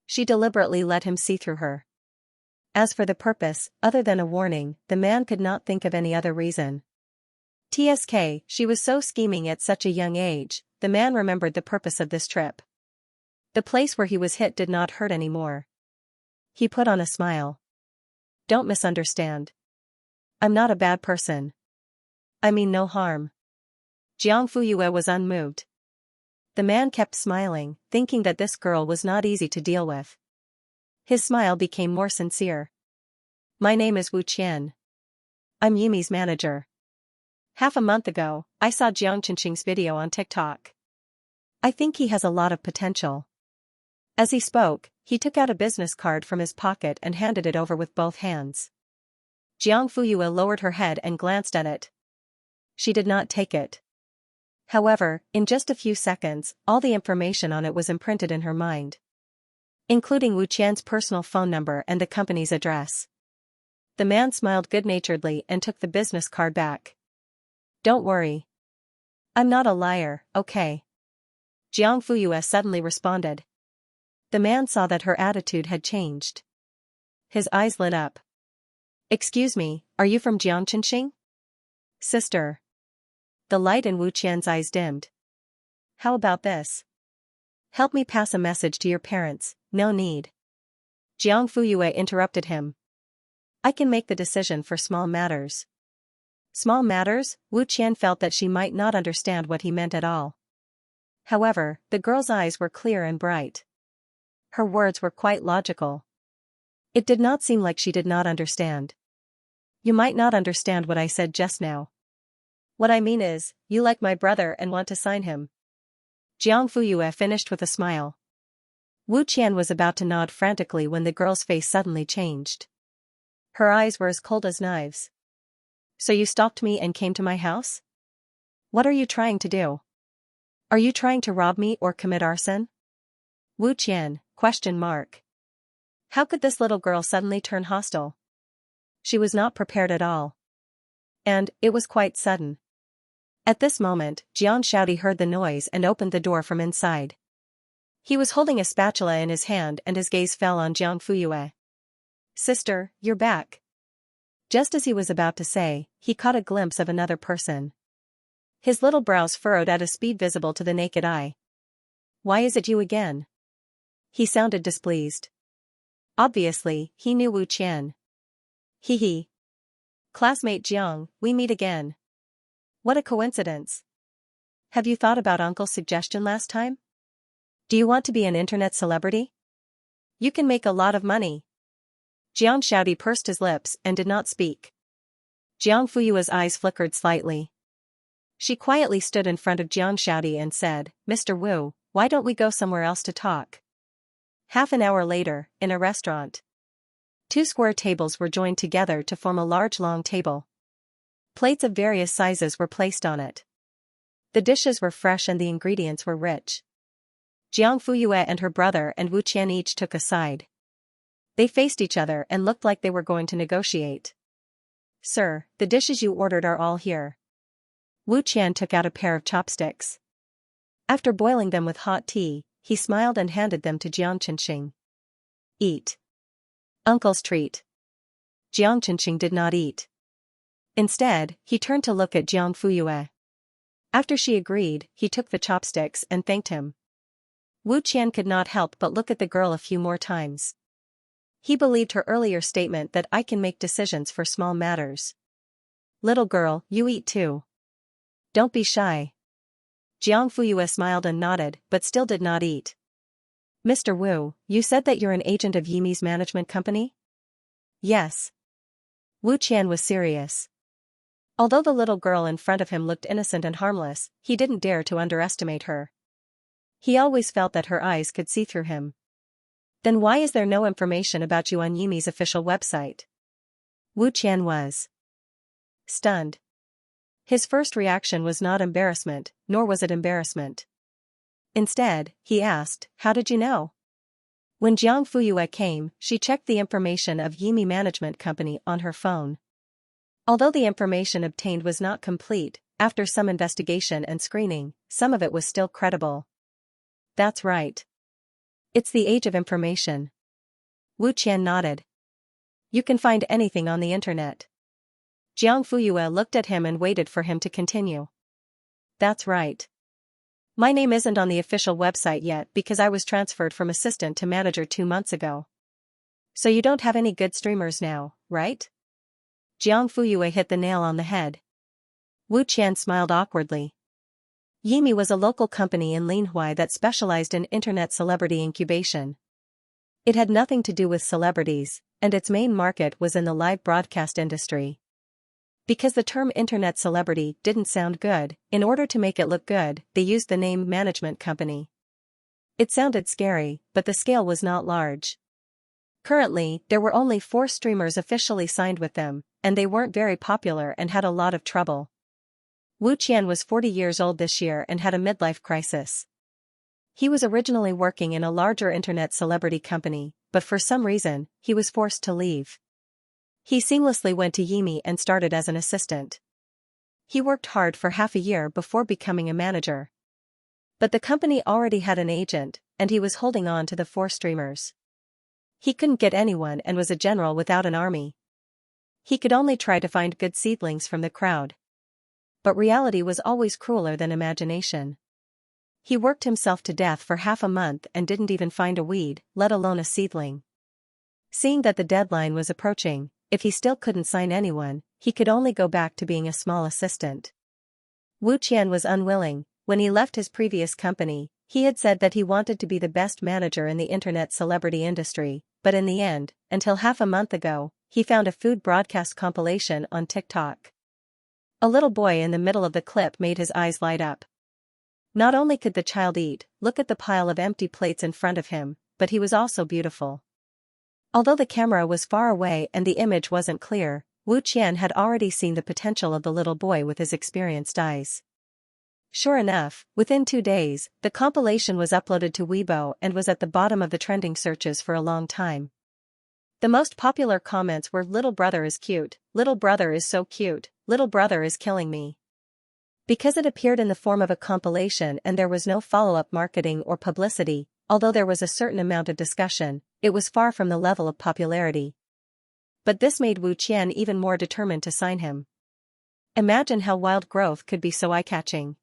She deliberately let him see through her. As for the purpose, other than a warning, the man could not think of any other reason. TSK, she was so scheming at such a young age. The man remembered the purpose of this trip. The place where he was hit did not hurt anymore. He put on a smile. Don't misunderstand. I'm not a bad person. I mean no harm. Jiang Fuyue was unmoved. The man kept smiling, thinking that this girl was not easy to deal with. His smile became more sincere. My name is Wu Qian. I'm Yumi's manager. Half a month ago, I saw Jiang Qinxing's video on TikTok. I think he has a lot of potential. As he spoke, he took out a business card from his pocket and handed it over with both hands. Jiang Fuyue lowered her head and glanced at it. She did not take it. However, in just a few seconds, all the information on it was imprinted in her mind, including Wu Qian's personal phone number and the company's address. The man smiled good-naturedly and took the business card back. Don't worry. I'm not a liar, okay? Jiang Fuyue suddenly responded. The man saw that her attitude had changed. His eyes lit up. Excuse me, are you from Jiang Qinxing? Sister. The light in Wu Qian's eyes dimmed. How about this? Help me pass a message to your parents. No need. Jiang Fuyue interrupted him. I can make the decision for small matters. Small matters? Wu Qian felt that she might not understand what he meant at all. However, the girl's eyes were clear and bright. Her words were quite logical. It did not seem like she did not understand. You might not understand what I said just now. What I mean is, you like my brother and want to sign him. Jiang Fuyue finished with a smile. Wu Qian was about to nod frantically when the girl's face suddenly changed. Her eyes were as cold as knives. So you stalked me and came to my house? What are you trying to do? Are you trying to rob me or commit arson? Wu Qian, ? How could this little girl suddenly turn hostile? She was not prepared at all. And, it was quite sudden. At this moment, Jiang Xiaodi heard the noise and opened the door from inside. He was holding a spatula in his hand and his gaze fell on Jiang Fuyue. Sister, you're back. Just as he was about to say, he caught a glimpse of another person. His little brows furrowed at a speed visible to the naked eye. Why is it you again? He sounded displeased. Obviously, he knew Wu Qian. Hee. Classmate Jiang, we meet again. What a coincidence. Have you thought about Uncle's suggestion last time? Do you want to be an internet celebrity? You can make a lot of money. Xianxia pursed his lips and did not speak. Jiang Fuyue's eyes flickered slightly. She quietly stood in front of Xianxia and said, Mr. Wu, why don't we go somewhere else to talk? Half an hour later, in a restaurant. 2 square tables were joined together to form a large long table. Plates of various sizes were placed on it. The dishes were fresh and the ingredients were rich. Jiang Fuyue and her brother and Wu Qian each took a side. They faced each other and looked like they were going to negotiate. Sir, the dishes you ordered are all here. Wu Qian took out a pair of chopsticks. After boiling them with hot tea, he smiled and handed them to Jiang Qinxing. Eat. Uncle's treat. Jiang Qinxing did not eat. Instead, he turned to look at Jiang Fuyue. After she agreed, he took the chopsticks and thanked him. Wu Qian could not help but look at the girl a few more times. He believed her earlier statement that I can make decisions for small matters. Little girl, you eat too. Don't be shy. Jiang Fuyue smiled and nodded, but still did not eat. Mr. Wu, you said that you're an agent of Yimi's management company? Yes. Wu Qian was serious. Although the little girl in front of him looked innocent and harmless, he didn't dare to underestimate her. He always felt that her eyes could see through him. Then why is there no information about you on Yimi's official website? Wu Qian was stunned. His first reaction was not embarrassment, nor was it embarrassment. Instead, he asked, how did you know? When Jiang Fuyue came, she checked the information of Yimi Management Company on her phone. Although the information obtained was not complete, after some investigation and screening, some of it was still credible. That's right. It's the age of information. Wu Qian nodded. You can find anything on the internet. Jiang Fuyue looked at him and waited for him to continue. That's right. My name isn't on the official website yet because I was transferred from assistant to manager 2 months ago. So you don't have any good streamers now, right? Jiang Fuyue hit the nail on the head. Wu Qian smiled awkwardly. Yimi was a local company in Linhui that specialized in internet celebrity incubation. It had nothing to do with celebrities, and its main market was in the live broadcast industry. Because the term internet celebrity didn't sound good, in order to make it look good, they used the name management company. It sounded scary, but the scale was not large. Currently, there were only 4 streamers officially signed with them, and they weren't very popular and had a lot of trouble. Wu Qian was 40 years old this year and had a midlife crisis. He was originally working in a larger internet celebrity company, but for some reason, he was forced to leave. He seamlessly went to Yimi and started as an assistant. He worked hard for half a year before becoming a manager. But the company already had an agent, and he was holding on to the 4 streamers. He couldn't get anyone and was a general without an army. He could only try to find good seedlings from the crowd. But reality was always crueler than imagination. He worked himself to death for half a month and didn't even find a weed, let alone a seedling. Seeing that the deadline was approaching, if he still couldn't sign anyone, he could only go back to being a small assistant. Wu Qian was unwilling. When he left his previous company, he had said that he wanted to be the best manager in the internet celebrity industry, but in the end, until half a month ago, he found a food broadcast compilation on TikTok. A little boy in the middle of the clip made his eyes light up. Not only could the child eat, look at the pile of empty plates in front of him, but he was also beautiful. Although the camera was far away and the image wasn't clear, Wu Qian had already seen the potential of the little boy with his experienced eyes. Sure enough, within 2 days, the compilation was uploaded to Weibo and was at the bottom of the trending searches for a long time. The most popular comments were "Little brother is cute, little brother is so cute, little brother is killing me." Because it appeared in the form of a compilation and there was no follow-up marketing or publicity, although there was a certain amount of discussion, it was far from the level of popularity. But this made Wu Qian even more determined to sign him. Imagine how wild growth could be so eye-catching.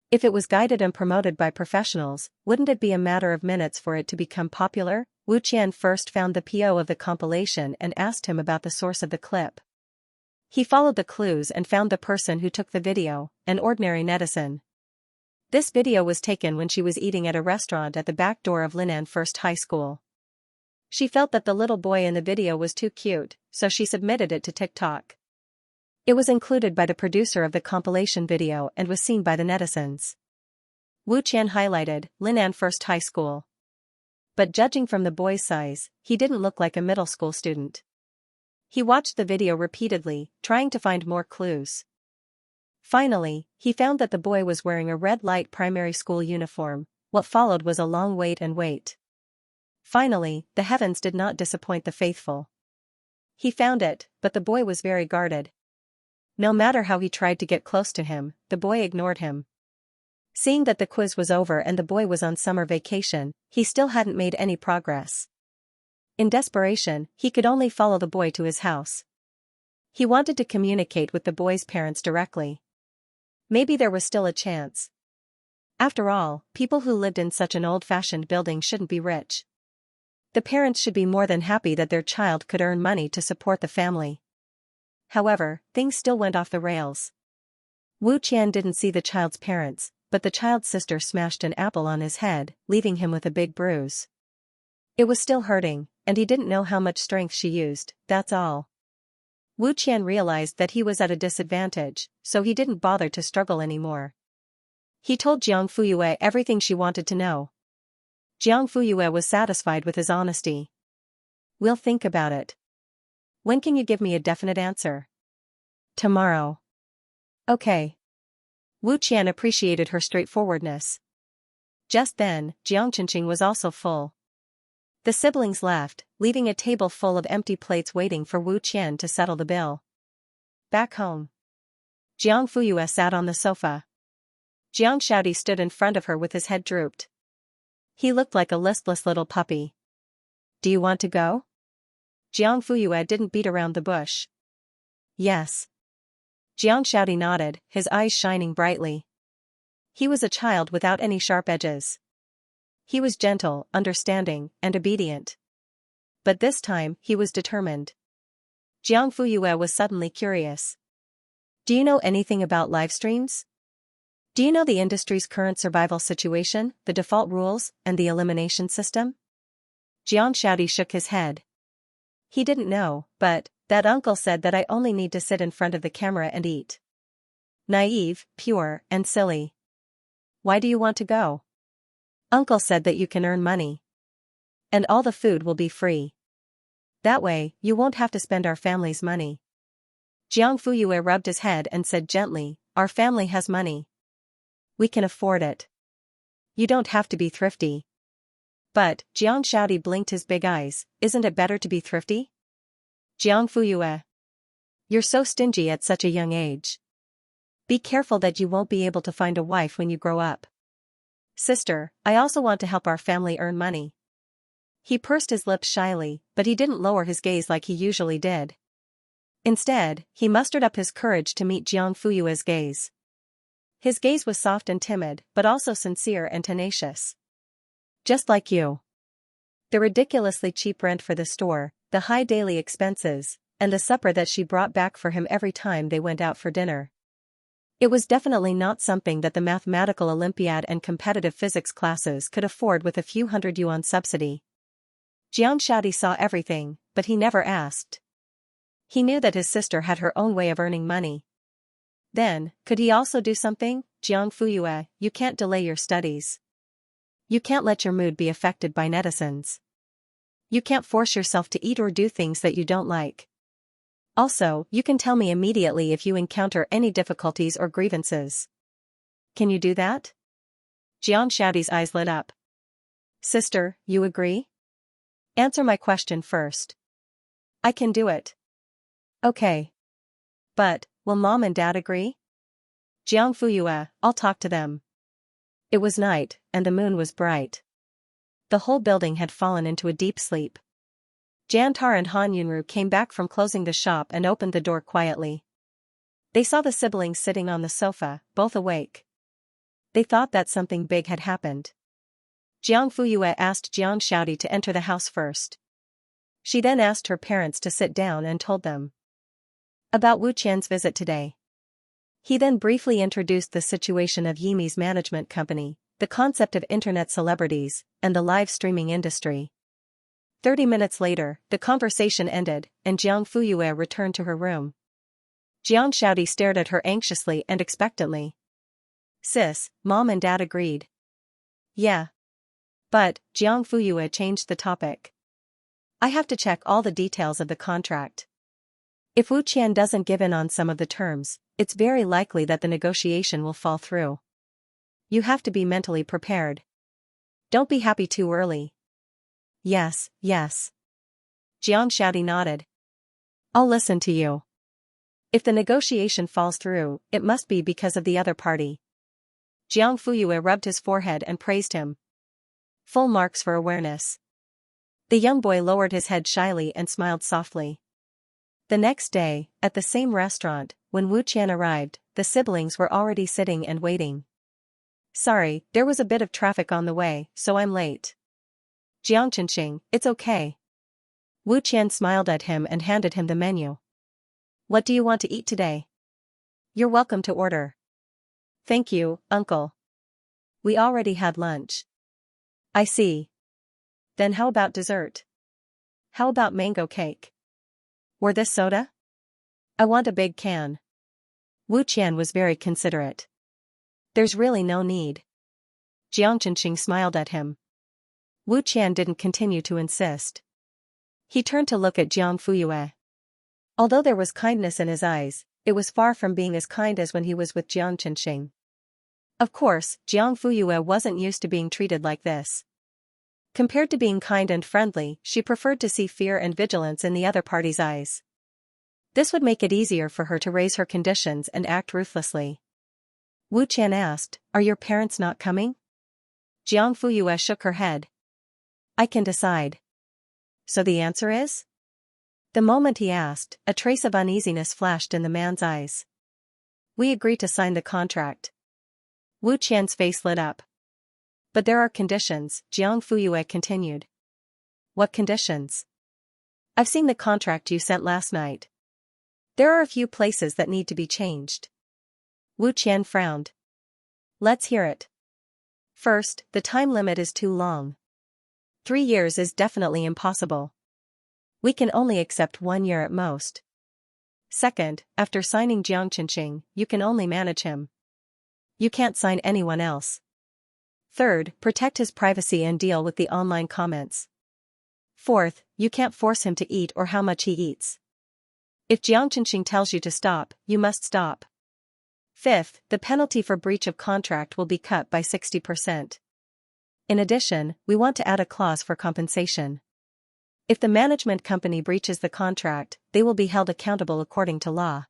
If it was guided and promoted by professionals, wouldn't it be a matter of minutes for it to become popular? Wu Qian first found the PO of the compilation and asked him about the source of the clip. He followed the clues and found the person who took the video, an ordinary netizen. This video was taken when she was eating at a restaurant at the back door of Linan First High School. She felt that the little boy in the video was too cute, so she submitted it to TikTok. It was included by the producer of the compilation video and was seen by the netizens. Wu Qian highlighted, Linan First High School. But judging from the boy's size, he didn't look like a middle school student. He watched the video repeatedly, trying to find more clues. Finally, he found that the boy was wearing a red light primary school uniform. What followed was a long wait and wait. Finally, the heavens did not disappoint the faithful. He found it, but the boy was very guarded. No matter how he tried to get close to him, the boy ignored him. Seeing that the quiz was over and the boy was on summer vacation, he still hadn't made any progress. In desperation, he could only follow the boy to his house. He wanted to communicate with the boy's parents directly. Maybe there was still a chance. After all, people who lived in such an old-fashioned building shouldn't be rich. The parents should be more than happy that their child could earn money to support the family. However, things still went off the rails. Wu Qian didn't see the child's parents, but the child's sister smashed an apple on his head, leaving him with a big bruise. It was still hurting, and he didn't know how much strength she used, that's all. Wu Qian realized that he was at a disadvantage, so he didn't bother to struggle anymore. He told Jiang Fuyue everything she wanted to know. Jiang Fuyue was satisfied with his honesty. We'll think about it. When can you give me a definite answer? Tomorrow. Okay. Wu Qian appreciated her straightforwardness. Just then, Jiangqinqing was also full. The siblings left, leaving a table full of empty plates waiting for Wu Qian to settle the bill. Back home. Jiang Fuyue sat on the sofa. Jiang Shaodi stood in front of her with his head drooped. He looked like a listless little puppy. Do you want to go? Jiang Fuyue didn't beat around the bush. Yes. Jiang Shaodi nodded, his eyes shining brightly. He was a child without any sharp edges. He was gentle, understanding, and obedient. But this time, he was determined. Jiang Fuyue was suddenly curious. Do you know anything about live streams? Do you know the industry's current survival situation, the default rules, and the elimination system? Jiang Shaodi shook his head. He didn't know, but that uncle said that I only need to sit in front of the camera and eat. Naive, pure, and silly. Why do you want to go? Uncle said that you can earn money. And all the food will be free. That way, you won't have to spend our family's money. Jiang Fuyue rubbed his head and said gently, our family has money. We can afford it. You don't have to be thrifty. But, Jiang Shaodi blinked his big eyes, isn't it better to be thrifty? Jiang Fuyue. You're so stingy at such a young age. Be careful that you won't be able to find a wife when you grow up. Sister, I also want to help our family earn money. He pursed his lips shyly, but he didn't lower his gaze like he usually did. Instead, he mustered up his courage to meet Jiang Fuyue's gaze. His gaze was soft and timid, but also sincere and tenacious. Just like you. The ridiculously cheap rent for the store, the high daily expenses, and the supper that she brought back for him every time they went out for dinner. It was definitely not something that the mathematical Olympiad and competitive physics classes could afford with a few hundred yuan subsidy. Jiang Shaodi saw everything, but he never asked. He knew that his sister had her own way of earning money. Then, could he also do something? Jiang Fuyue, you can't delay your studies. You can't let your mood be affected by netizens. You can't force yourself to eat or do things that you don't like. Also, you can tell me immediately if you encounter any difficulties or grievances. Can you do that? Jiang Shaodi's eyes lit up. Sister, you agree? Answer my question first. I can do it. Okay. But, will Mom and Dad agree? Jiang Fuyue, I'll talk to them. It was night, and the moon was bright. The whole building had fallen into a deep sleep. Jantar and Han Yunru came back from closing the shop and opened the door quietly. They saw the siblings sitting on the sofa, both awake. They thought that something big had happened. Jiang Fuyue asked Jiang Shaodi to enter the house first. She then asked her parents to sit down and told them. About Wu Qian's visit today. He then briefly introduced the situation of Yimi's management company, the concept of internet celebrities, and the live streaming industry. 30 minutes later, the conversation ended, and Jiang Fuyue returned to her room. Jiang Shaodi stared at her anxiously and expectantly. Sis, Mom and Dad agreed. Yeah. But, Jiang Fuyue changed the topic. I have to check all the details of the contract. If Wu Qian doesn't give in on some of the terms, it's very likely that the negotiation will fall through. You have to be mentally prepared. Don't be happy too early. Yes, yes. Jiang Shaodi nodded. I'll listen to you. If the negotiation falls through, it must be because of the other party. Jiang Fuyue rubbed his forehead and praised him. Full marks for awareness. The young boy lowered his head shyly and smiled softly. The next day, at the same restaurant, when Wu Qian arrived, the siblings were already sitting and waiting. Sorry, there was a bit of traffic on the way, so I'm late. Jiangqinxing, it's okay. Wu Qian smiled at him and handed him the menu. What do you want to eat today? You're welcome to order. Thank you, uncle. We already had lunch. I see. Then how about dessert? How about mango cake? Or this soda? I want a big can. Wu Qian was very considerate. There's really no need. Jiangqinxing smiled at him. Wu Qian didn't continue to insist. He turned to look at Jiang Fuyue. Although there was kindness in his eyes, it was far from being as kind as when he was with Jiangqinxing. Of course, Jiang Fuyue wasn't used to being treated like this. Compared to being kind and friendly, she preferred to see fear and vigilance in the other party's eyes. This would make it easier for her to raise her conditions and act ruthlessly. Wu Qian asked, Are your parents not coming? Jiang Fuyue shook her head. I can decide. So the answer is? The moment he asked, a trace of uneasiness flashed in the man's eyes. We agree to sign the contract. Wu Qian's face lit up. But there are conditions, Jiang Fuyue continued. What conditions? I've seen the contract you sent last night. There are a few places that need to be changed. Wu Qian frowned. Let's hear it. First, the time limit is too long. 3 years is definitely impossible. We can only accept 1 year at most. Second, after signing Jiangqinxing, you can only manage him. You can't sign anyone else. Third, protect his privacy and deal with the online comments. Fourth, you can't force him to eat or how much he eats. If Jiangqinxing tells you to stop, you must stop. Fifth, the penalty for breach of contract will be cut by 60%. In addition, we want to add a clause for compensation. If the management company breaches the contract, they will be held accountable according to law.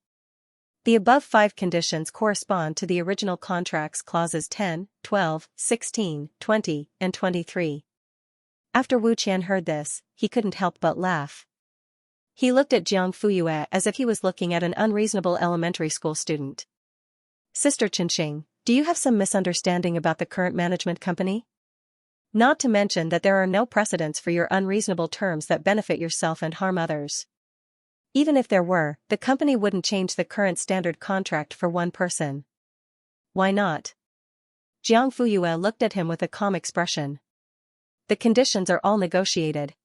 The above 5 conditions correspond to the original contract's clauses 10, 12, 16, 20, and 23. After Wu Qian heard this, he couldn't help but laugh. He looked at Jiang Fuyue as if he was looking at an unreasonable elementary school student. Sister Qinxing, do you have some misunderstanding about the current management company? Not to mention that there are no precedents for your unreasonable terms that benefit yourself and harm others. Even if there were, the company wouldn't change the current standard contract for one person. Why not? Jiang Fuyue looked at him with a calm expression. The conditions are all negotiated.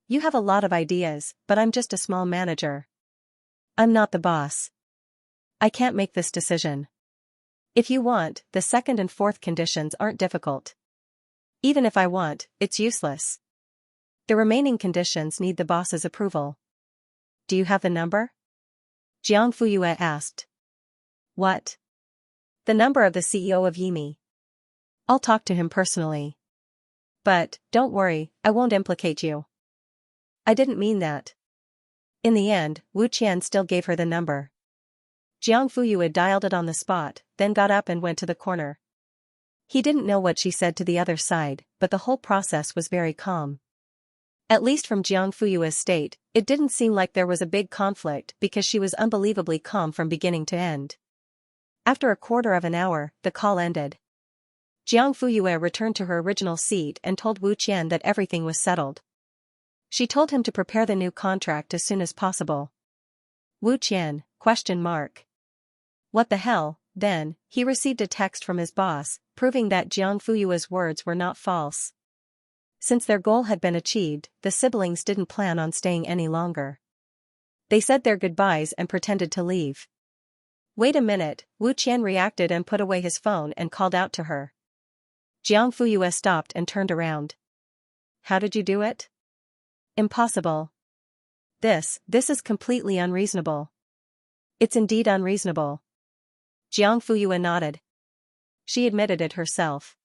You have a lot of ideas, but I'm just a small manager. I'm not the boss. I can't make this decision. If you want, the second and fourth conditions aren't difficult. Even if I want, it's useless. The remaining conditions need the boss's approval. Do you have the number? Jiang Fuyue asked. What? The number of the CEO of Yimi. I'll talk to him personally. But, don't worry, I won't implicate you. I didn't mean that. In the end, Wu Qian still gave her the number. Jiang Fuyue dialed it on the spot, then got up and went to the corner. He didn't know what she said to the other side, but the whole process was very calm. At least from Jiang Fuyue's state, it didn't seem like there was a big conflict because she was unbelievably calm from beginning to end. After a quarter of an hour, the call ended. Jiang Fuyue returned to her original seat and told Wu Qian that everything was settled. She told him to prepare the new contract as soon as possible. Wu Qian, question mark. What the hell? Then, he received a text from his boss, proving that Jiang Fuyue's words were not false. Since their goal had been achieved, the siblings didn't plan on staying any longer. They said their goodbyes and pretended to leave. Wait a minute, Wu Qian reacted and put away his phone and called out to her. Jiang Fuyue stopped and turned around. How did you do it? Impossible. This is completely unreasonable. It's indeed unreasonable. Jiang Fuyue nodded. She admitted it herself.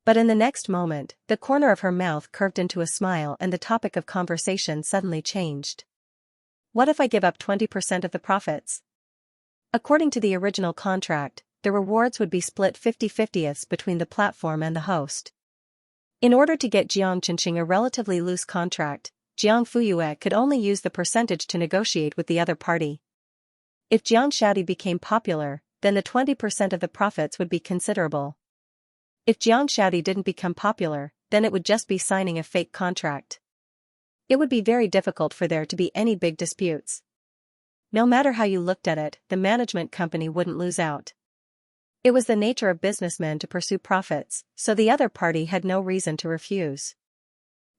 But in the next moment, the corner of her mouth curved into a smile and the topic of conversation suddenly changed. What if I give up 20% of the profits? According to the original contract, the rewards would be split 50-50ths between the platform and the host. In order to get Jiang Chenxing a relatively loose contract, Jiang Fuyue could only use the percentage to negotiate with the other party. If Jiang Xiaodi became popular, then the 20% of the profits would be considerable. If Jiang Xiaodi didn't become popular, then it would just be signing a fake contract. It would be very difficult for there to be any big disputes. No matter how you looked at it, the management company wouldn't lose out. It was the nature of businessmen to pursue profits, so the other party had no reason to refuse.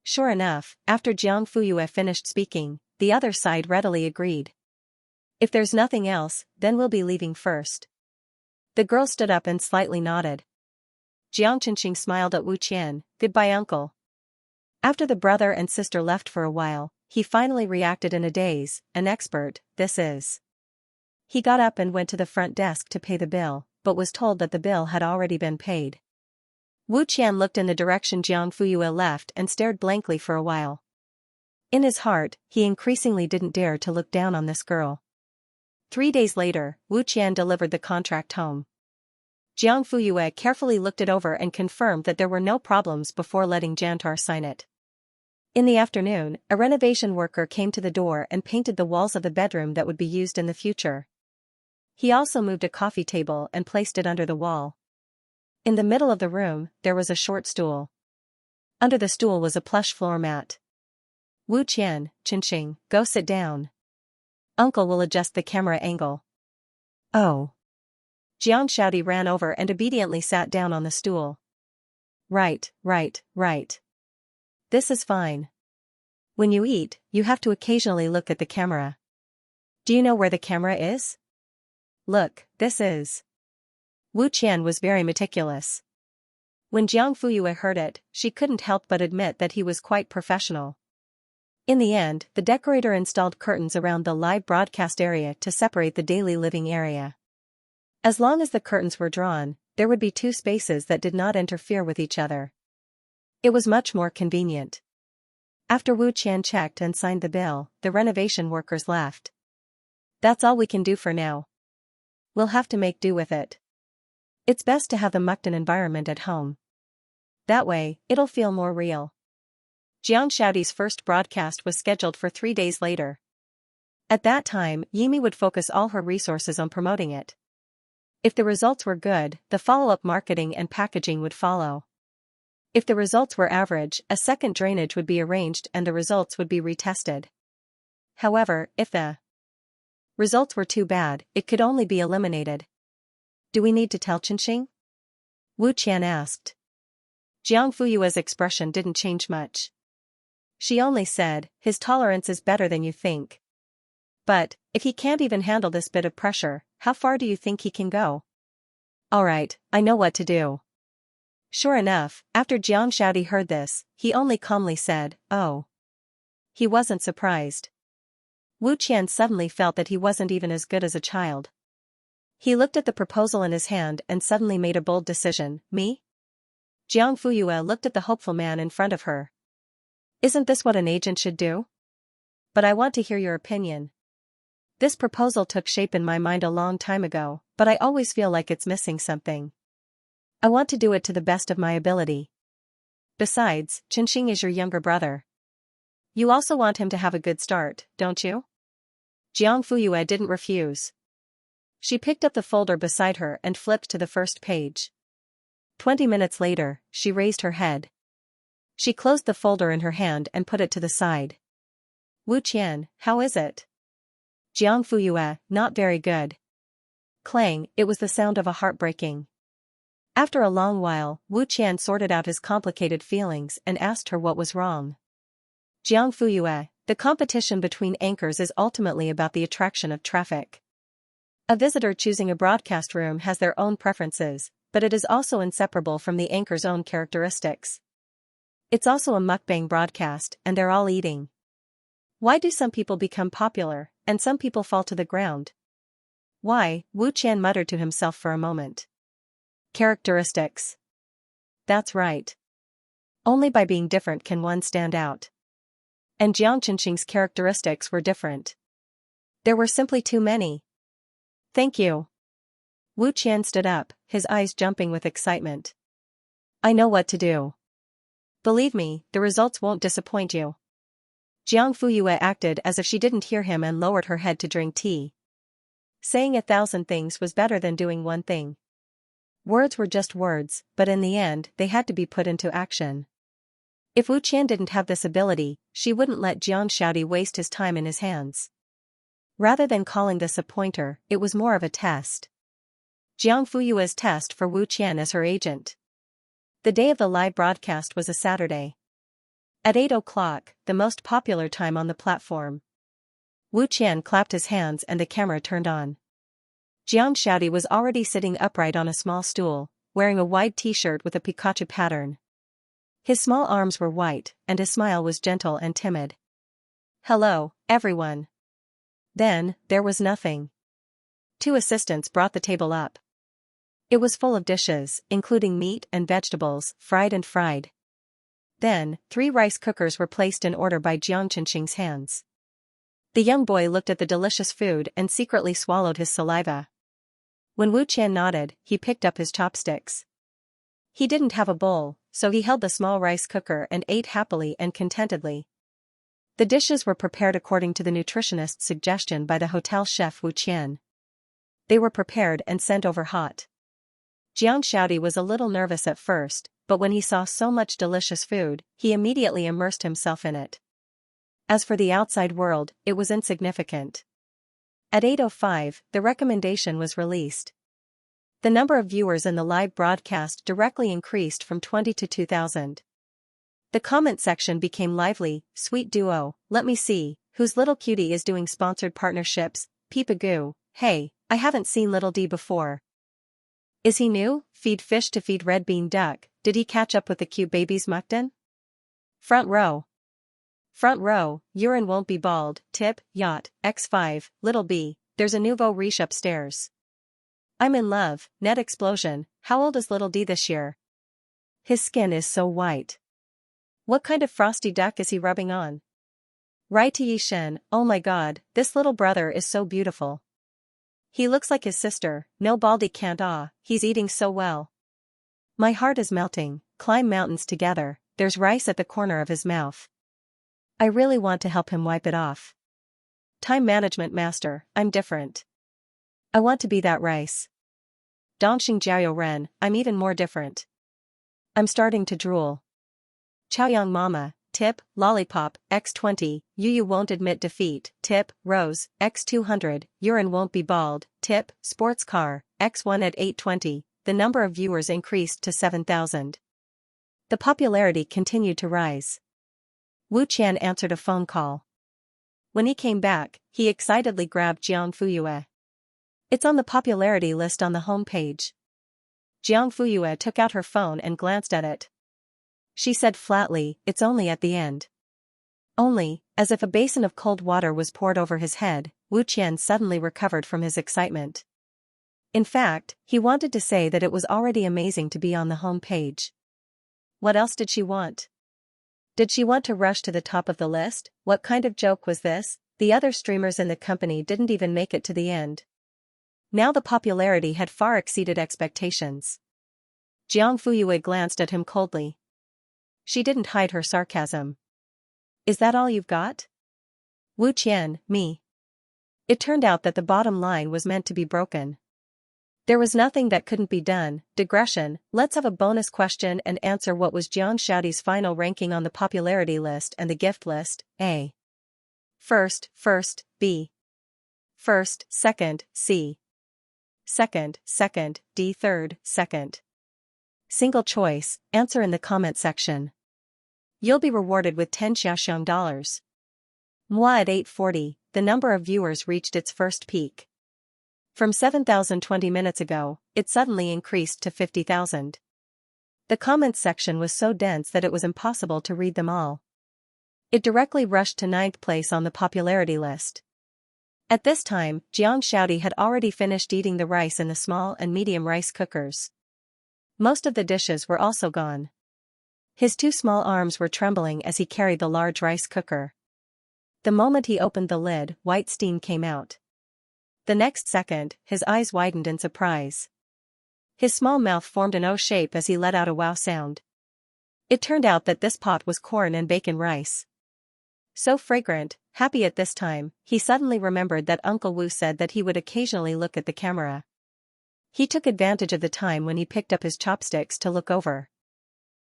Sure enough, after Jiang Fuyue finished speaking, the other side readily agreed. If there's nothing else, then we'll be leaving first. The girl stood up and slightly nodded. Jiang Chenxing smiled at Wu Qian. Goodbye, uncle. After the brother and sister left for a while, he finally reacted in a daze. An expert, this is. He got up and went to the front desk to pay the bill, but was told that the bill had already been paid. Wu Qian looked in the direction Jiang Fuyue left and stared blankly for a while. In his heart, he increasingly didn't dare to look down on this girl. 3 days later, Wu Qian delivered the contract home. Jiang Fuyue carefully looked it over and confirmed that there were no problems before letting Jantar sign it. In the afternoon, a renovation worker came to the door and painted the walls of the bedroom that would be used in the future. He also moved a coffee table and placed it under the wall. In the middle of the room, there was a short stool. Under the stool was a plush floor mat. Wu Qian, Chenxing, go sit down. Uncle will adjust the camera angle. Oh. Jiang Xiaodi ran over and obediently sat down on the stool. Right. This is fine. When you eat, you have to occasionally look at the camera. Do you know where the camera is? Look, this is. Wu Qian was very meticulous. When Jiang Fuyue heard it, she couldn't help but admit that he was quite professional. In the end, the decorator installed curtains around the live broadcast area to separate the daily living area. As long as the curtains were drawn, there would be 2 spaces that did not interfere with each other. It was much more convenient. After Wu Qian checked and signed the bill, the renovation workers left. That's all we can do for now. We'll have to make do with it. It's best to have the Mukden environment at home. That way, it'll feel more real. Jiang Xiaodi's first broadcast was scheduled for 3 days later. At that time, Yimi would focus all her resources on promoting it. If the results were good, the follow-up marketing and packaging would follow. If the results were average, a second drainage would be arranged and the results would be retested. However, if the results were too bad, it could only be eliminated. Do we need to tell Chenxing? Wu Qian asked. Jiang Fuyue's expression didn't change much. She only said, his tolerance is better than you think. But, if he can't even handle this bit of pressure, how far do you think he can go? Alright, I know what to do. Sure enough, after Jiang Xiaodi heard this, he only calmly said, oh. He wasn't surprised. Wu Qian suddenly felt that he wasn't even as good as a child. He looked at the proposal in his hand and suddenly made a bold decision. Me? Jiang Fuyue looked at the hopeful man in front of her. Isn't this what an agent should do? But I want to hear your opinion. This proposal took shape in my mind a long time ago, but I always feel like it's missing something. I want to do it to the best of my ability. Besides, Chenxing is your younger brother. You also want him to have a good start, don't you? Jiang Fuyue didn't refuse. She picked up the folder beside her and flipped to the first page. 20 minutes later, she raised her head. She closed the folder in her hand and put it to the side. Wu Qian, how is it? Jiang Fuyue, not very good. Clang, it was the sound of a heart breaking. After a long while, Wu Qian sorted out his complicated feelings and asked her what was wrong. Jiang Fuyue, the competition between anchors is ultimately about the attraction of traffic. A visitor choosing a broadcast room has their own preferences, but it is also inseparable from the anchor's own characteristics. It's also a mukbang broadcast, and they're all eating. Why do some people become popular, and some people fall to the ground? Why? Wu Qian muttered to himself for a moment. Characteristics. That's right. Only by being different can one stand out. And Jiang Qinqing's characteristics were different. There were simply too many. Thank you. Wu Qian stood up, his eyes jumping with excitement. I know what to do. Believe me, the results won't disappoint you. Jiang Fuyue acted as if she didn't hear him and lowered her head to drink tea. Saying 1,000 things was better than doing one thing. Words were just words, but in the end, they had to be put into action. If Wu Qian didn't have this ability, she wouldn't let Jiang Shaodi waste his time in his hands. Rather than calling this a pointer, it was more of a test. Jiang Fuyue's test for Wu Qian as her agent. The day of the live broadcast was a Saturday. At 8 o'clock, the most popular time on the platform. Wu Qian clapped his hands and the camera turned on. Jiang Shaodi was already sitting upright on a small stool, wearing a wide t-shirt with a Pikachu pattern. His small arms were white, and his smile was gentle and timid. Hello, everyone. Then, there was nothing. 2 assistants brought the table up. It was full of dishes, including meat and vegetables, fried and fried. Then, 3 rice cookers were placed in order by Jiang Qinqing's hands. The young boy looked at the delicious food and secretly swallowed his saliva. When Wu Qian nodded, he picked up his chopsticks. He didn't have a bowl, so he held the small rice cooker and ate happily and contentedly. The dishes were prepared according to the nutritionist's suggestion by the hotel chef Wu Qian. They were prepared and sent over hot. Jiang Shaodi was a little nervous at first, but when he saw so much delicious food, he immediately immersed himself in it. As for the outside world, it was insignificant. At 8:05, the recommendation was released. The number of viewers in the live broadcast directly increased from 20 to 2,000. The comment section became lively. Sweet duo, let me see, whose little cutie is doing sponsored partnerships, peep-a-goo, hey, I haven't seen Little D before. Is he new? Feed fish to feed red bean duck, did he catch up with the cute babies Mukden? Front row. Front row, urine won't be bald, tip, yacht, X5, little B, there's a nouveau riche upstairs. I'm in love, net explosion, how old is little D this year? His skin is so white. What kind of frosty duck is he rubbing on? Rai Shen, oh my god, this little brother is so beautiful. He looks like his sister, no baldy can't he's eating so well. My heart is melting, climb mountains together, there's rice at the corner of his mouth. I really want to help him wipe it off. Time management master, I'm different. I want to be that rice. Dongxing Jiao Ren, I'm even more different. I'm starting to drool. Chaoyang Mama, tip, lollipop, X20, Yu won't admit defeat, tip, Rose, X200, urine won't be bald, tip, sports car, X1 at 820, the number of viewers increased to 7,000. The popularity continued to rise. Wu Qian answered a phone call. When he came back, he excitedly grabbed Jiang Fuyue. It's on the popularity list on the home page. Jiang Fuyue took out her phone and glanced at it. She said flatly, it's only at the end. Only, as if a basin of cold water was poured over his head, Wu Qian suddenly recovered from his excitement. In fact, he wanted to say that it was already amazing to be on the home page. What else did she want? Did she want to rush to the top of the list? What kind of joke was this? The other streamers in the company didn't even make it to the end. Now the popularity had far exceeded expectations. Jiang Fuyue glanced at him coldly. She didn't hide her sarcasm. Is that all you've got? Wu Qian, me. It turned out that the bottom line was meant to be broken. There was nothing that couldn't be done. Digression, let's have a bonus question and answer. What was Jiang Shaodi's final ranking on the popularity list and the gift list? A. First, B. First, second, C. Second, second, D. Third, second. Single choice, answer in the comment section. You'll be rewarded with 10 Xiaoxiang dollars. Moi at 8:40, the number of viewers reached its first peak. From 7,020 minutes ago, it suddenly increased to 50,000. The comments section was so dense that it was impossible to read them all. It directly rushed to 9th place on the popularity list. At this time, Xianxia had already finished eating the rice in the small and medium rice cookers. Most of the dishes were also gone. His two small arms were trembling as he carried the large rice cooker. The moment he opened the lid, white steam came out. The next second, his eyes widened in surprise. His small mouth formed an O shape as he let out a wow sound. It turned out that this pot was corn and bacon rice. So fragrant, happy at this time, he suddenly remembered that Uncle Wu said that he would occasionally look at the camera. He took advantage of the time when he picked up his chopsticks to look over.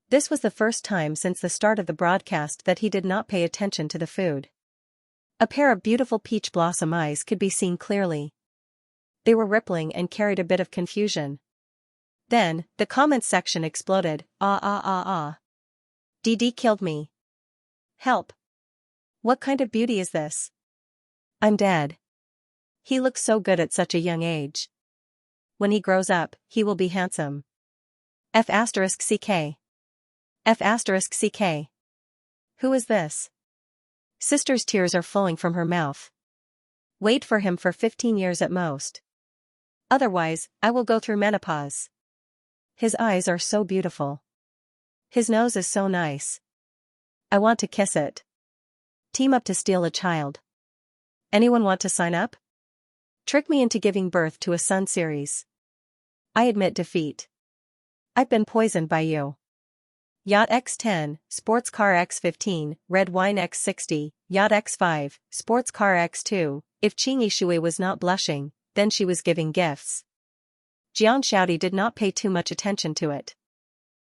This was the first time since the start of the broadcast that he did not pay attention to the food. A pair of beautiful peach blossom eyes could be seen clearly. They were rippling and carried a bit of confusion. Then, the comments section exploded. DD killed me. Help. What kind of beauty is this? I'm dead. He looks so good at such a young age. When he grows up, he will be handsome. F***ck. F***ck. Who is this? Sister's tears are flowing from her mouth. Wait for him for 15 years at most. Otherwise, I will go through menopause. His eyes are so beautiful. His nose is so nice. I want to kiss it. Team up to steal a child. Anyone want to sign up? Trick me into giving birth to a son series. I admit defeat. I've been poisoned by you. Yacht X10, Sports Car X15, Red Wine X60, Yacht X5, Sports Car X2. If Qingyi Shui was not blushing, then she was giving gifts. Xianxia did not pay too much attention to it.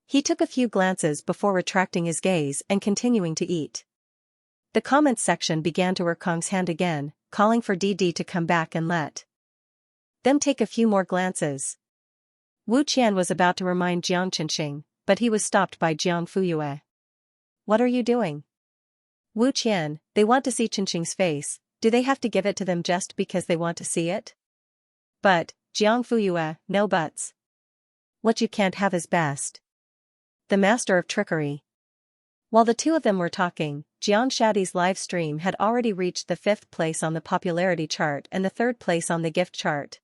He took a few glances before retracting his gaze and continuing to eat. The comments section began to work Kong's hand again, calling for DD to come back and let them take a few more glances. Wu Qian was about to remind Jiang Qinxing, but he was stopped by Jiang Fuyue. What are you doing? Wu Qian, they want to see Qinxing's face, do they have to give it to them just because they want to see it? But, Jiang Fuyue, no buts. What you can't have is best. The master of trickery. While the two of them were talking, Xianxia's live stream had already reached the 5th place on the popularity chart and the 3rd place on the gift chart.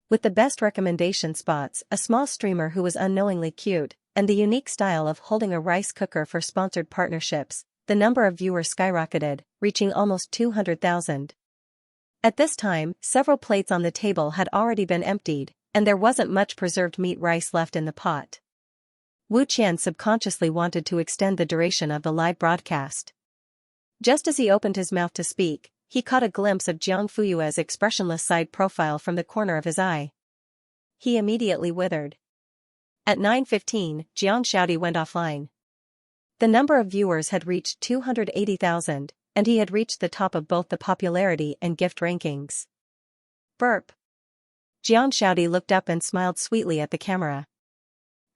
With the best recommendation spots, a small streamer who was unknowingly cute, and the unique style of holding a rice cooker for sponsored partnerships, the number of viewers skyrocketed, reaching almost 200,000. At this time, several plates on the table had already been emptied, and there wasn't much preserved meat rice left in the pot. Wu Qian subconsciously wanted to extend the duration of the live broadcast. Just as he opened his mouth to speak, he caught a glimpse of Jiang Fuyue's expressionless side profile from the corner of his eye. He immediately withered. At 9:15, Xianxia went offline. The number of viewers had reached 280,000, and he had reached the top of both the popularity and gift rankings. Burp. Xianxia looked up and smiled sweetly at the camera.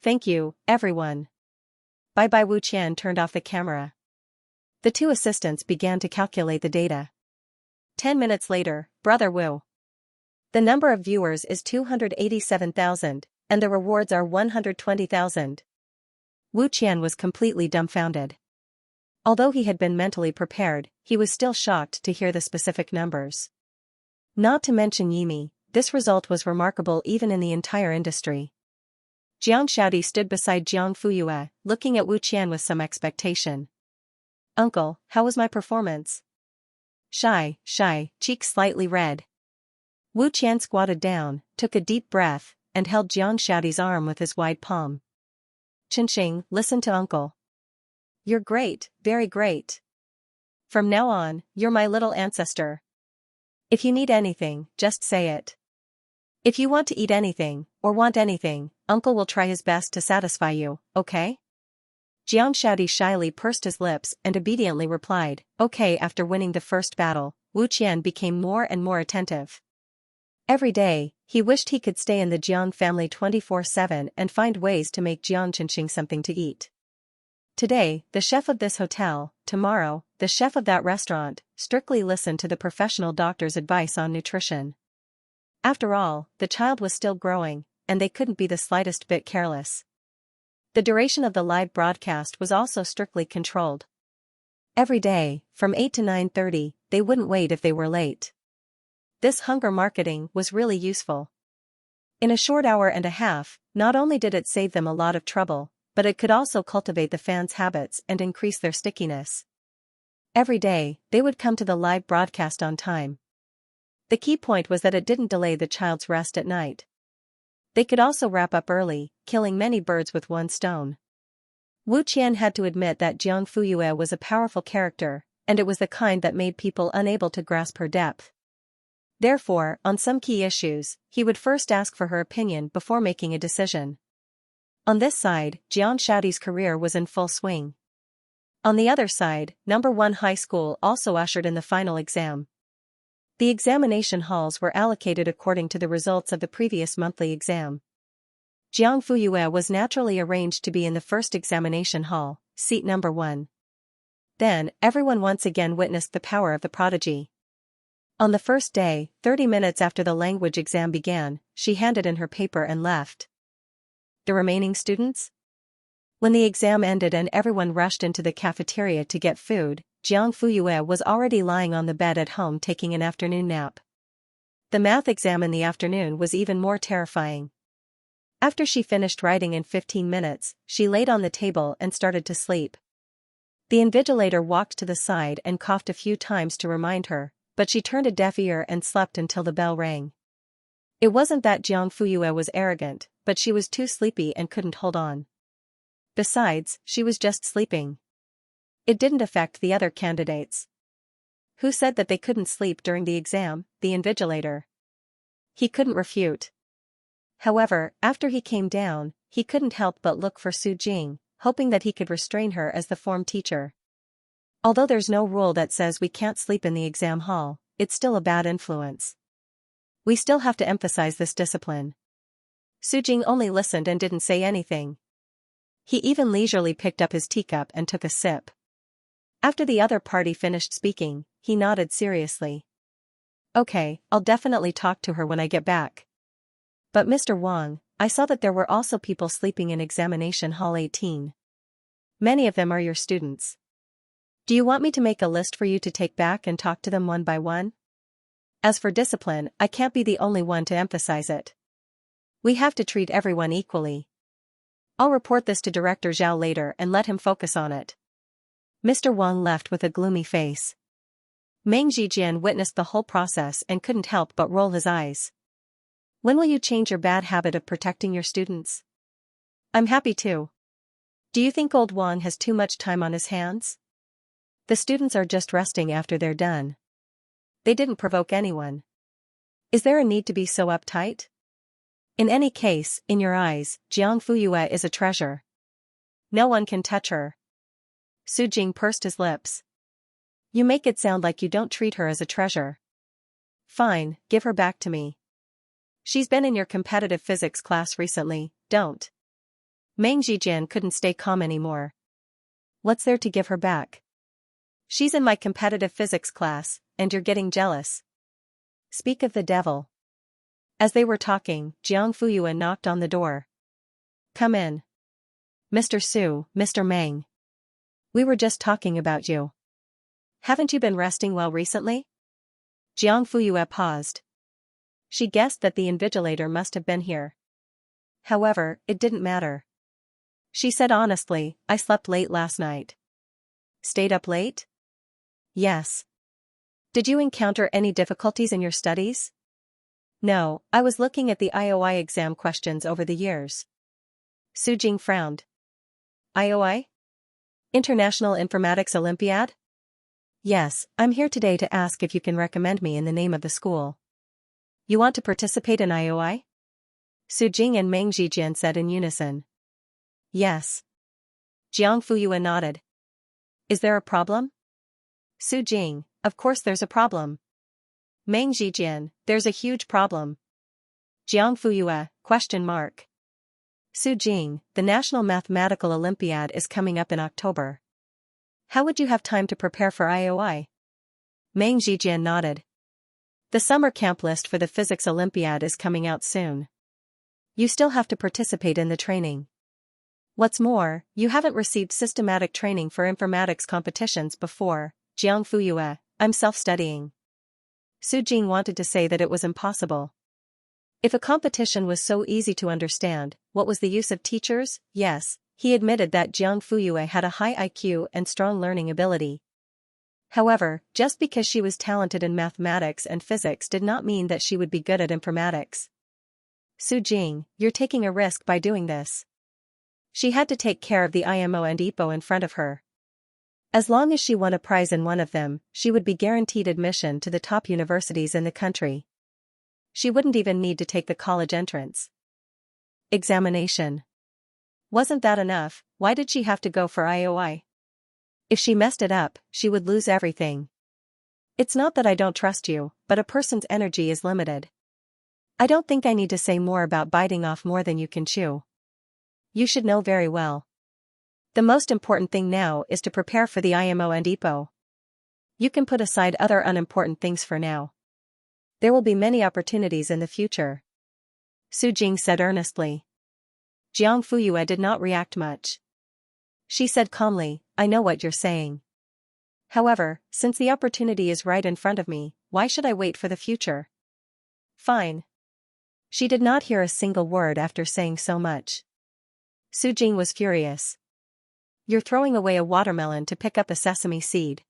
Thank you, everyone. Bye-bye. Wu Qian turned off the camera. The two assistants began to calculate the data. 10 minutes later, Brother Wu. The number of viewers is 287,000, and the rewards are 120,000. Wu Qian was completely dumbfounded. Although he had been mentally prepared, he was still shocked to hear the specific numbers. Not to mention Yimi, this result was remarkable even in the entire industry. Jiang Shaodi stood beside Jiang Fuyue, looking at Wu Qian with some expectation. Uncle, how was my performance? Shy, cheeks slightly red. Wu Qian squatted down, took a deep breath, and held Jiang Shaodi's arm with his wide palm. Qinxing, listen to Uncle. You're great, very great. From now on, you're my little ancestor. If you need anything, just say it. If you want to eat anything, or want anything, Uncle will try his best to satisfy you, okay? Jiang Shaodi shyly pursed his lips and obediently replied, okay. After winning the first battle, Wu Qian became more and more attentive. Every day, he wished he could stay in the Jiang family 24/7 and find ways to make Jiang Chenxing something to eat. Today, the chef of this hotel, tomorrow, the chef of that restaurant, strictly listened to the professional doctor's advice on nutrition. After all, the child was still growing, and they couldn't be the slightest bit careless. The duration of the live broadcast was also strictly controlled. Every day, from 8 to 9:30, they wouldn't wait if they were late. This hunger marketing was really useful. In a short hour and a half, not only did it save them a lot of trouble, but it could also cultivate the fans' habits and increase their stickiness. Every day, they would come to the live broadcast on time. The key point was that it didn't delay the child's rest at night. They could also wrap up early, killing many birds with one stone. Wu Qian had to admit that Jiang Fuyue was a powerful character, and it was the kind that made people unable to grasp her depth. Therefore, on some key issues, he would first ask for her opinion before making a decision. On this side, Jiang Shaoti's career was in full swing. On the other side, No. 1 high school also ushered in the final exam. The examination halls were allocated according to the results of the previous monthly exam. Jiang Fuyue was naturally arranged to be in the first examination hall, seat No. 1. Then, everyone once again witnessed the power of the prodigy. On the first day, 30 minutes after the language exam began, she handed in her paper and left. The remaining students? When the exam ended and everyone rushed into the cafeteria to get food, Jiang Fuyue was already lying on the bed at home taking an afternoon nap. The math exam in the afternoon was even more terrifying. After she finished writing in 15 minutes, she laid on the table and started to sleep. The invigilator walked to the side and coughed a few times to remind her, but she turned a deaf ear and slept until the bell rang. It wasn't that Jiang Fuyue was arrogant, but she was too sleepy and couldn't hold on. Besides, she was just sleeping. It didn't affect the other candidates. Who said that they couldn't sleep during the exam? The invigilator. He couldn't refute. However, after he came down, he couldn't help but look for Su Jing, hoping that he could restrain her as the form teacher. Although there's no rule that says we can't sleep in the exam hall, it's still a bad influence. We still have to emphasize this discipline. Su Jing only listened and didn't say anything. He even leisurely picked up his teacup and took a sip. After the other party finished speaking, he nodded seriously. Okay, I'll definitely talk to her when I get back. But Mr. Wang, I saw that there were also people sleeping in examination hall 18. Many of them are your students. Do you want me to make a list for you to take back and talk to them one by one? As for discipline, I can't be the only one to emphasize it. We have to treat everyone equally. I'll report this to Director Zhao later and let him focus on it. Mr. Wang left with a gloomy face. Meng Zhijian witnessed the whole process and couldn't help but roll his eyes. When will you change your bad habit of protecting your students? I'm happy to. Do you think old Wang has too much time on his hands? The students are just resting after they're done. They didn't provoke anyone. Is there a need to be so uptight? In any case, in your eyes, Jiang Fuyue is a treasure. No one can touch her. Su Jing pursed his lips. You make it sound like you don't treat her as a treasure. Fine, give her back to me. She's been in your competitive physics class recently, don't. Meng Zhijian couldn't stay calm anymore. What's there to give her back? She's in my competitive physics class, and you're getting jealous. Speak of the devil. As they were talking, Jiang Fuyue knocked on the door. Come in. Mr. Su, Mr. Meng. We were just talking about you. Haven't you been resting well recently? Jiang Fuyue paused. She guessed that the invigilator must have been here. However, it didn't matter. She said honestly, I slept late last night. Stayed up late? Yes. Did you encounter any difficulties in your studies? No, I was looking at the IOI exam questions over the years. Su Jing frowned. IOI? International Informatics Olympiad? Yes, I'm here today to ask if you can recommend me in the name of the school. You want to participate in IOI? Su Jing and Meng Zhijian said in unison. Yes. Jiang Fuyue nodded. Is there a problem? Su Jing, of course there's a problem. Meng Zhijian, there's a huge problem. Jiang Fuyue, question mark. Su Jing, the National Mathematical Olympiad is coming up in October. How would you have time to prepare for IOI? Meng Zhijian nodded. The summer camp list for the Physics Olympiad is coming out soon. You still have to participate in the training. What's more, you haven't received systematic training for informatics competitions before. Jiang Fuyue, I'm self-studying. Su Jing wanted to say that it was impossible. If a competition was so easy to understand, what was the use of teachers? Yes, he admitted that Jiang Fuyue had a high IQ and strong learning ability. However, just because she was talented in mathematics and physics did not mean that she would be good at informatics. Su Jing, you're taking a risk by doing this. She had to take care of the IMO and EPO in front of her. As long as she won a prize in one of them, she would be guaranteed admission to the top universities in the country. She wouldn't even need to take the college entrance examination. Wasn't that enough? Why did she have to go for IOI? If she messed it up, she would lose everything. It's not that I don't trust you, but a person's energy is limited. I don't think I need to say more about biting off more than you can chew. You should know very well. The most important thing now is to prepare for the IMO and EPO. You can put aside other unimportant things for now. There will be many opportunities in the future. Su Jing said earnestly. Jiang Fuyue did not react much. She said calmly, I know what you're saying. However, since the opportunity is right in front of me, why should I wait for the future? Fine. She did not hear a single word after saying so much. Su Jing was furious. You're throwing away a watermelon to pick up a sesame seed.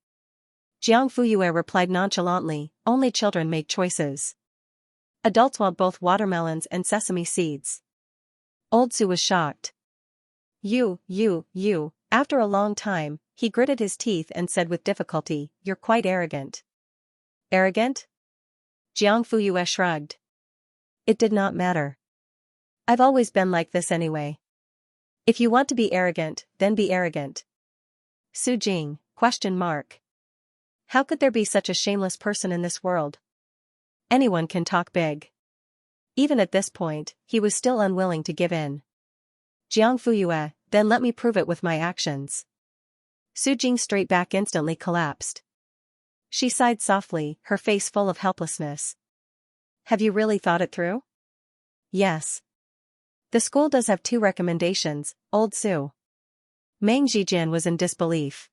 Jiang Fuyue replied nonchalantly, only children make choices. Adults want both watermelons and sesame seeds. Old Su was shocked. You. After a long time, he gritted his teeth and said with difficulty, you're quite arrogant. Arrogant? Jiang Fuyue shrugged. It did not matter. I've always been like this anyway. If you want to be arrogant, then be arrogant. Su Jing, question mark. How could there be such a shameless person in this world? Anyone can talk big. Even at this point, he was still unwilling to give in. Jiang Fuyue, then let me prove it with my actions. Su Jing's straight back instantly collapsed. She sighed softly, her face full of helplessness. Have you really thought it through? Yes. The school does have 2 recommendations, old Su. Meng Zhijian was in disbelief.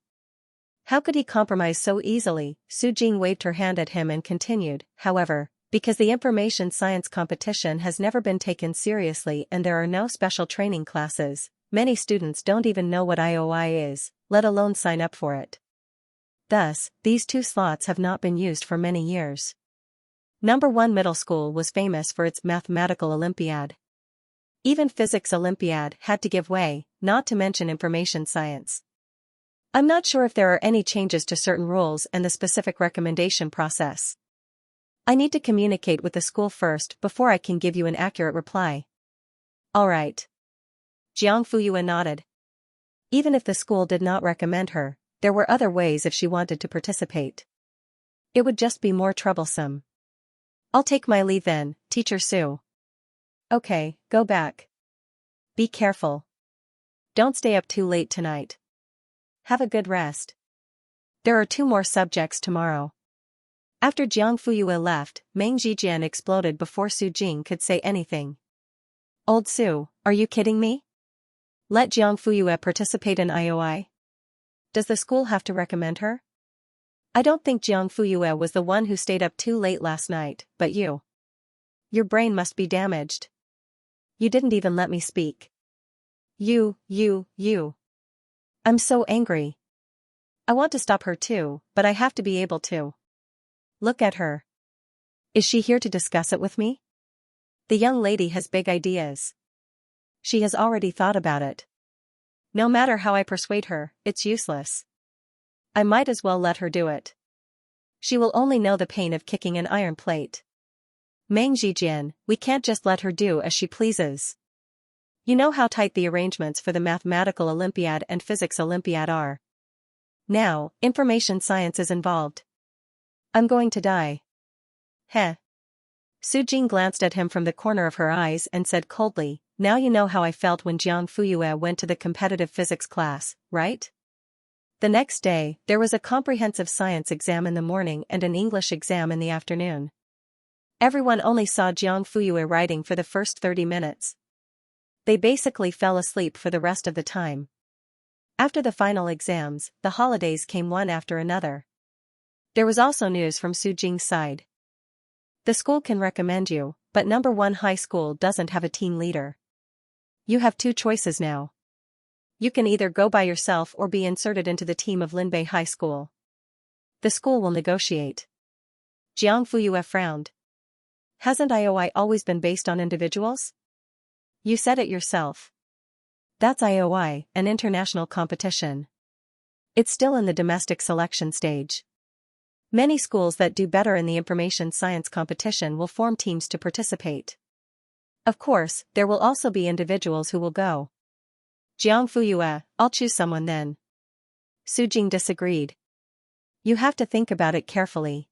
How could he compromise so easily? Su Jing waved her hand at him and continued, however, because the information science competition has never been taken seriously and there are no special training classes, many students don't even know what IOI is, let alone sign up for it. Thus, these 2 slots have not been used for many years. Number 1 Middle School was famous for its mathematical Olympiad. Even Physics Olympiad had to give way, not to mention information science. I'm not sure if there are any changes to certain rules and the specific recommendation process. I need to communicate with the school first before I can give you an accurate reply. All right. Jiang Fuyue nodded. Even if the school did not recommend her, there were other ways if she wanted to participate. It would just be more troublesome. I'll take my leave then, Teacher Su. Okay, go back. Be careful. Don't stay up too late tonight. Have a good rest. There are 2 more subjects tomorrow. After Jiang Fuyue left, Meng Zhijian exploded before Su Jing could say anything. Old Su, are you kidding me? Let Jiang Fuyue participate in IOI? Does the school have to recommend her? I don't think Jiang Fuyue was the one who stayed up too late last night, but you. Your brain must be damaged. You didn't even let me speak. You. I'm so angry. I want to stop her too, but I have to be able to. Look at her. Is she here to discuss it with me? The young lady has big ideas. She has already thought about it. No matter how I persuade her, it's useless. I might as well let her do it. She will only know the pain of kicking an iron plate. Meng Zhijian, we can't just let her do as she pleases. You know how tight the arrangements for the Mathematical Olympiad and Physics Olympiad are. Now, information science is involved. I'm going to die. Heh. Sujing glanced at him from the corner of her eyes and said coldly, now you know how I felt when Jiang Fuyue went to the competitive physics class, right? The next day, there was a comprehensive science exam in the morning and an English exam in the afternoon. Everyone only saw Jiang Fuyue writing for the first 30 minutes. They basically fell asleep for the rest of the time. After the final exams, the holidays came one after another. There was also news from Sujing's side. The school can recommend you, but number 1 high school doesn't have a team leader. You have 2 choices now. You can either go by yourself or be inserted into the team of Linbei High School. The school will negotiate. Jiang Fuyue frowned. Hasn't IOI always been based on individuals? You said it yourself. That's IOI, an international competition. It's still in the domestic selection stage. Many schools that do better in the information science competition will form teams to participate. Of course, there will also be individuals who will go. Jiang Fuyue, I'll choose someone then. Sujing disagreed. You have to think about it carefully.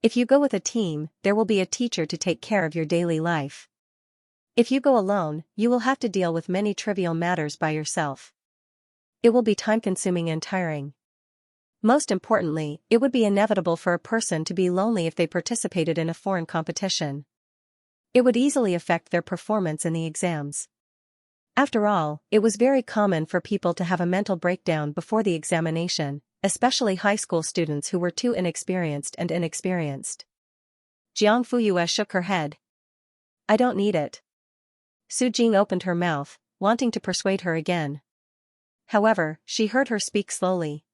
If you go with a team, there will be a teacher to take care of your daily life. If you go alone, you will have to deal with many trivial matters by yourself. It will be time-consuming and tiring. Most importantly, it would be inevitable for a person to be lonely if they participated in a foreign competition. It would easily affect their performance in the exams. After all, it was very common for people to have a mental breakdown before the examination, especially high school students who were too inexperienced. Jiang Fuyue shook her head. I don't need it. Sujing opened her mouth, wanting to persuade her again. However, she heard her speak slowly.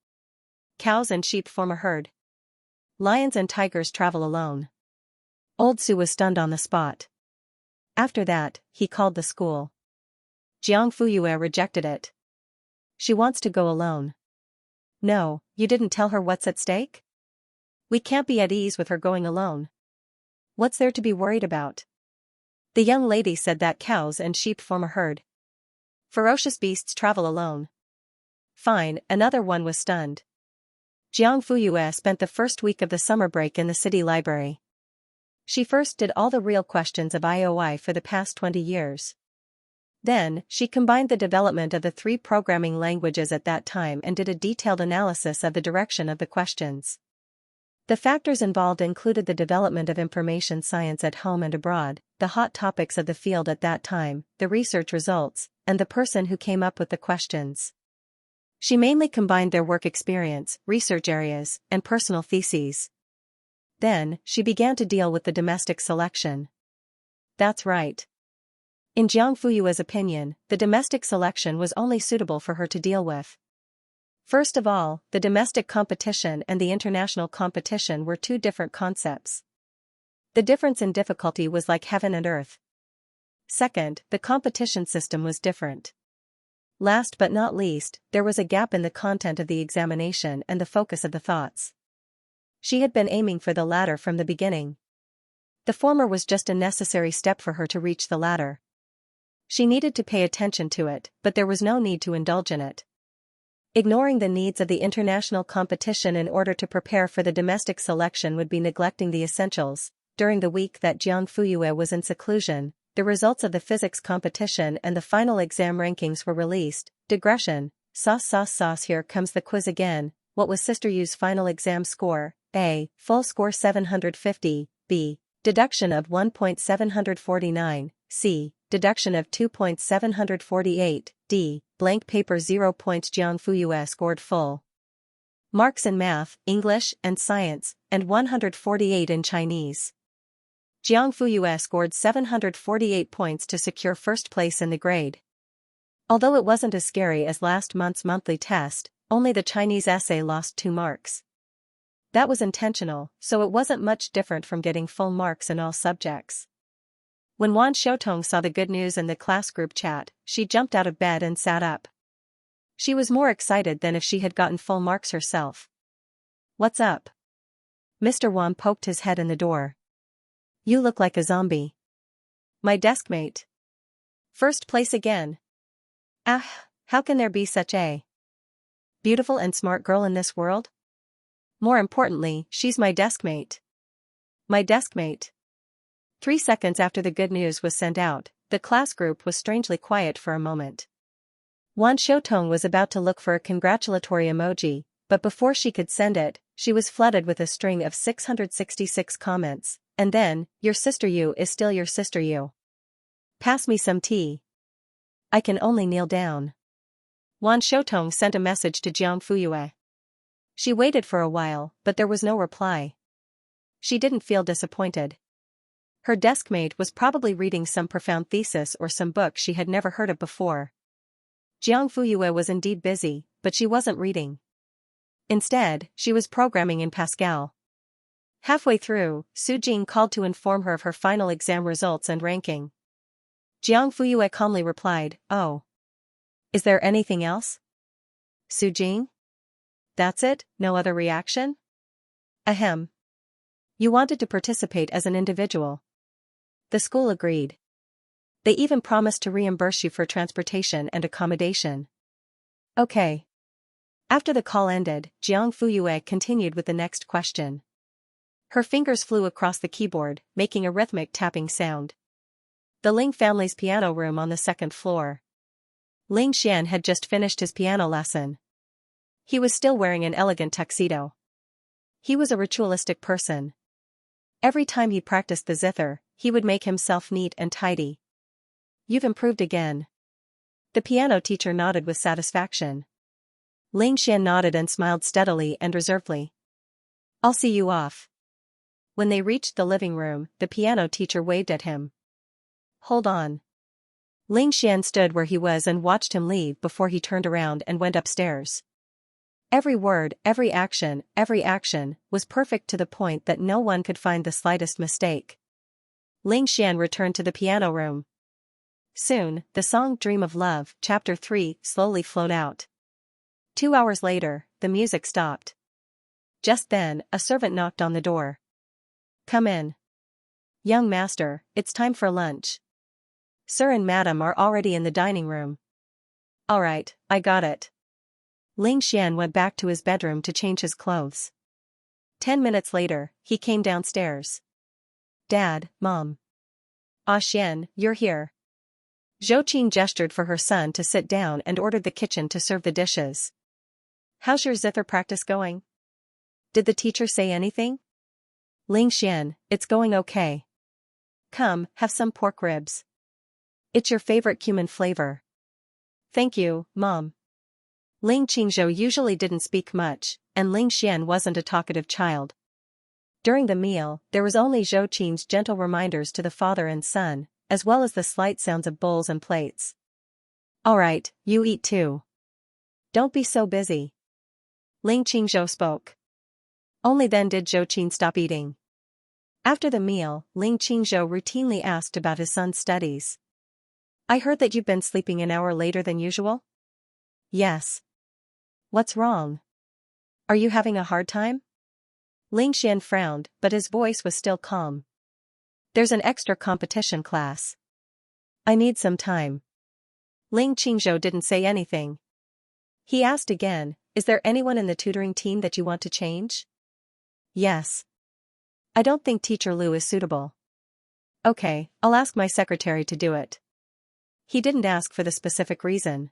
Cows and sheep form a herd. Lions and tigers travel alone. Old Su was stunned on the spot. After that, he called the school. Jiang Fuyue rejected it. She wants to go alone. No, you didn't tell her what's at stake? We can't be at ease with her going alone. What's there to be worried about? The young lady said that cows and sheep form a herd. Ferocious beasts travel alone. Fine, another one was stunned. Jiang Fuyue spent the first week of the summer break in the city library. She first did all the real questions of IOI for the past 20 years. Then, she combined the development of the 3 programming languages at that time and did a detailed analysis of the direction of the questions. The factors involved included the development of information science at home and abroad, the hot topics of the field at that time, the research results, and the person who came up with the questions. She mainly combined their work experience, research areas, and personal theses. Then, she began to deal with the domestic selection. That's right. In Jiang Fuyue's opinion, the domestic selection was only suitable for her to deal with. First of all, the domestic competition and the international competition were 2 different concepts. The difference in difficulty was like heaven and earth. Second, the competition system was different. Last but not least, there was a gap in the content of the examination and the focus of the thoughts. She had been aiming for the latter from the beginning. The former was just a necessary step for her to reach the latter. She needed to pay attention to it, but there was no need to indulge in it. Ignoring the needs of the international competition in order to prepare for the domestic selection would be neglecting the essentials. During the week that Jiang Fuyue was in seclusion, the results of the physics competition and the final exam rankings were released. Digression. Here comes the quiz again. What was Sister Yu's final exam score? A. Full score 750. B. Deduction of 1.749. C. Deduction of 2.748. D. Blank paper 0 points. Jiang Fuyue scored full marks in math, English, and science, and 148 in Chinese. Jiang Fuyue scored 748 points to secure first place in the grade. Although it wasn't as scary as last month's monthly test, only the Chinese essay lost 2 marks. That was intentional, so it wasn't much different from getting full marks in all subjects. When Wan Xiaotong saw the good news in the class group chat, she jumped out of bed and sat up. She was more excited than if she had gotten full marks herself. What's up? Mr. Wan poked his head in the door. You look like a zombie. My deskmate. First place again. Ah, how can there be such a beautiful and smart girl in this world? More importantly, she's my deskmate. My deskmate. 3 seconds after the good news was sent out, the class group was strangely quiet for a moment. Wan Shoutong was about to look for a congratulatory emoji, but before she could send it, she was flooded with a string of 666 comments, and then, your sister Yu is still your sister Yu. Pass me some tea. I can only kneel down. Wan Shoutong sent a message to Jiang Fuyue. She waited for a while, but there was no reply. She didn't feel disappointed. Her deskmate was probably reading some profound thesis or some book she had never heard of before. Jiang Fuyue was indeed busy, but she wasn't reading. Instead, she was programming in Pascal. Halfway through, Su Jing called to inform her of her final exam results and ranking. Jiang Fuyue calmly replied, "Oh. Is there anything else?" Su Jing? That's it, no other reaction? Ahem. You wanted to participate as an individual. The school agreed. They even promised to reimburse you for transportation and accommodation. Okay. After the call ended, Jiang Fuyue continued with the next question. Her fingers flew across the keyboard, making a rhythmic tapping sound. The Ling family's piano room on the second floor. Ling Xian had just finished his piano lesson. He was still wearing an elegant tuxedo. He was a ritualistic person. Every time he practiced the zither, he would make himself neat and tidy. You've improved again. The piano teacher nodded with satisfaction. Ling Xian nodded and smiled steadily and reservedly. I'll see you off. When they reached the living room, the piano teacher waved at him. Hold on. Ling Xian stood where he was and watched him leave before he turned around and went upstairs. Every word, every action, was perfect to the point that no one could find the slightest mistake. Ling Xian returned to the piano room. Soon, the song Dream of Love, Chapter 3, slowly flowed out. 2 hours later, the music stopped. Just then, a servant knocked on the door. Come in. Young master, it's time for lunch. Sir and madam are already in the dining room. All right, I got it. Ling Xian went back to his bedroom to change his clothes. 10 minutes later, he came downstairs. Dad, Mom. Ah Xian, you're here. Zhou Qin gestured for her son to sit down and ordered the kitchen to serve the dishes. How's your zither practice going? Did the teacher say anything? Ling Xian, it's going okay. Come, have some pork ribs. It's your favorite cumin flavor. Thank you, Mom. Ling Qingzhou usually didn't speak much, and Ling Xian wasn't a talkative child. During the meal, there was only Zhou Qin's gentle reminders to the father and son, as well as the slight sounds of bowls and plates. All right, you eat too. Don't be so busy. Ling Qingzhou spoke. Only then did Zhou Qin stop eating. After the meal, Ling Qingzhou routinely asked about his son's studies. I heard that you've been sleeping an hour later than usual? Yes. What's wrong? Are you having a hard time? Ling Xian frowned, but his voice was still calm. There's an extra competition class. I need some time. Ling Qingzhou didn't say anything. He asked again, is there anyone in the tutoring team that you want to change? Yes. I don't think Teacher Lu is suitable. Okay, I'll ask my secretary to do it. He didn't ask for the specific reason.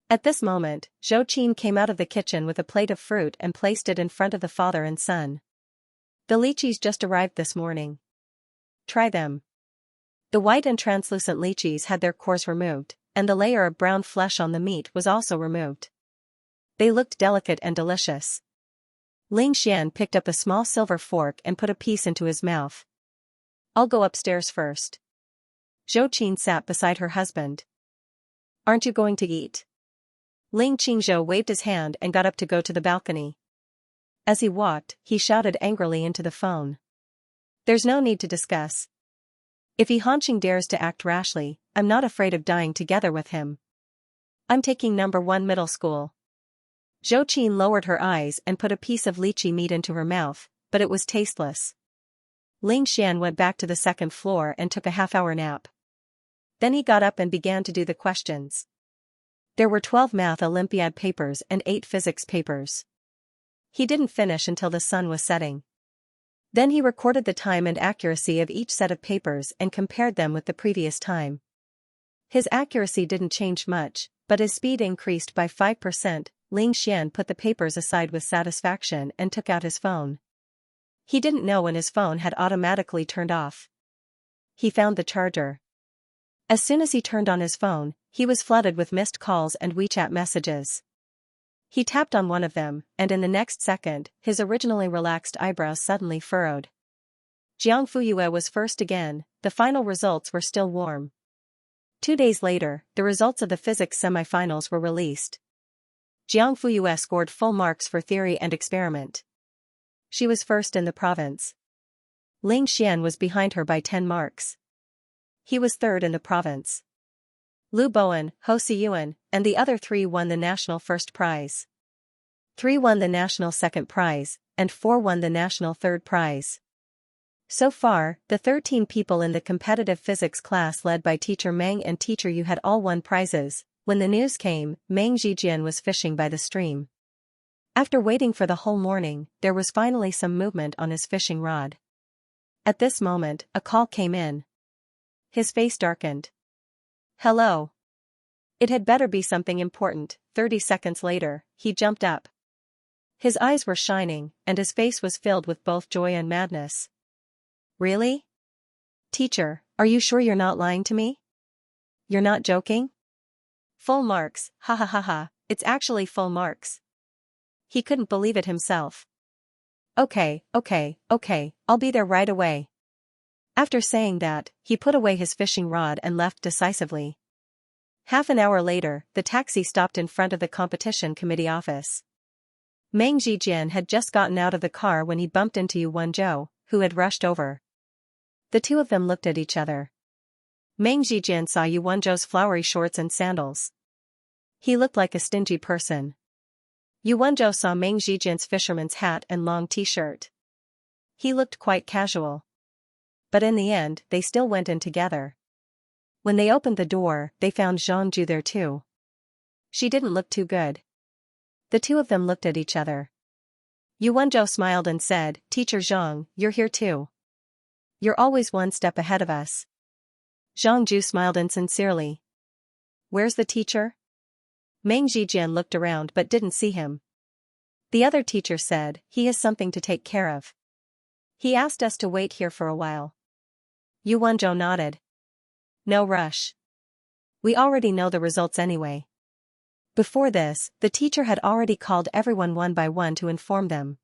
At this moment, Zhou Qin came out of the kitchen with a plate of fruit and placed it in front of the father and son. The lychees just arrived this morning. Try them. The white and translucent lychees had their cores removed, and the layer of brown flesh on the meat was also removed. They looked delicate and delicious. Ling Xian picked up a small silver fork and put a piece into his mouth. I'll go upstairs first. Zhou Qin sat beside her husband. Aren't you going to eat? Ling Qingzhou waved his hand and got up to go to the balcony. As he walked, he shouted angrily into the phone. There's no need to discuss. If He Hanqing dares to act rashly, I'm not afraid of dying together with him. I'm taking number 1 middle school. Zhou Qin lowered her eyes and put a piece of lychee meat into her mouth, but it was tasteless. Ling Xian went back to the second floor and took a half-hour nap. Then he got up and began to do the questions. There were 12 math Olympiad papers and 8 physics papers. He didn't finish until the sun was setting. Then he recorded the time and accuracy of each set of papers and compared them with the previous time. His accuracy didn't change much, but his speed increased by 5%. Xianxia put the papers aside with satisfaction and took out his phone. He didn't know when his phone had automatically turned off. He found the charger. As soon as he turned on his phone, he was flooded with missed calls and WeChat messages. He tapped on one of them, and in the next second, his originally relaxed eyebrows suddenly furrowed. Jiang Fuyue was first again. The final results were still warm. 2 days later, the results of the physics semifinals were released. Jiang Fuyue scored full marks for theory and experiment. She was first in the province. Xianxia was behind her by 10 marks. He was third in the province. Lu Bowen, Ho Siyuan, and the other 3 won the national first prize. 3 won the national second prize, and 4 won the national third prize. So far, the 13 people in the competitive physics class led by Teacher Meng and Teacher Yu had all won prizes. When the news came, Meng Zhijian was fishing by the stream. After waiting for the whole morning, there was finally some movement on his fishing rod. At this moment, a call came in. His face darkened. Hello. It had better be something important. 30 seconds later, he jumped up. His eyes were shining, and his face was filled with both joy and madness. Really? Teacher, are you sure you're not lying to me? You're not joking? Full marks, ha ha ha ha, it's actually full marks. He couldn't believe it himself. Okay, I'll be there right away. After saying that, he put away his fishing rod and left decisively. Half an hour later, the taxi stopped in front of the competition committee office. Meng Zhijian had just gotten out of the car when he bumped into Yu Wenzhou, who had rushed over. The two of them looked at each other. Meng Zhijian saw Yu Wenzhou's flowery shorts and sandals. He looked like a stingy person. Yu Wenzhou saw Meng Zhijian's fisherman's hat and long t-shirt. He looked quite casual. But in the end, they still went in together. When they opened the door, they found Zhang there too. She didn't look too good. The two of them looked at each other. Yu Wenzhou smiled and said, Teacher Zhang, you're here too. You're always one step ahead of us. Zhang smiled insincerely. Where's the teacher? Meng Zhijian looked around but didn't see him. The other teacher said, he has something to take care of. He asked us to wait here for a while. Yu Wenzhou nodded. No rush. We already know the results anyway. Before this, the teacher had already called everyone one by one to inform them.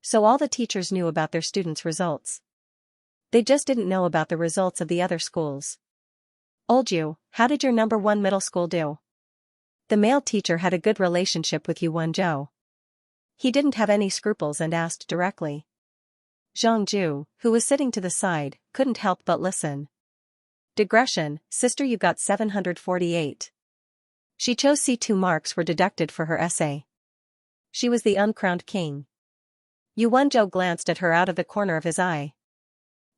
So all the teachers knew about their students' results. They just didn't know about the results of the other schools. Old Yu, how did your number 1 middle school do? The male teacher had a good relationship with Yu Wenzhou. He didn't have any scruples and asked directly. Zhang, who was sitting to the side, couldn't help but listen. Digression, sister, you got 748. She chose C2 marks were deducted for her essay. She was the uncrowned king. Yu Wenzhou glanced at her out of the corner of his eye.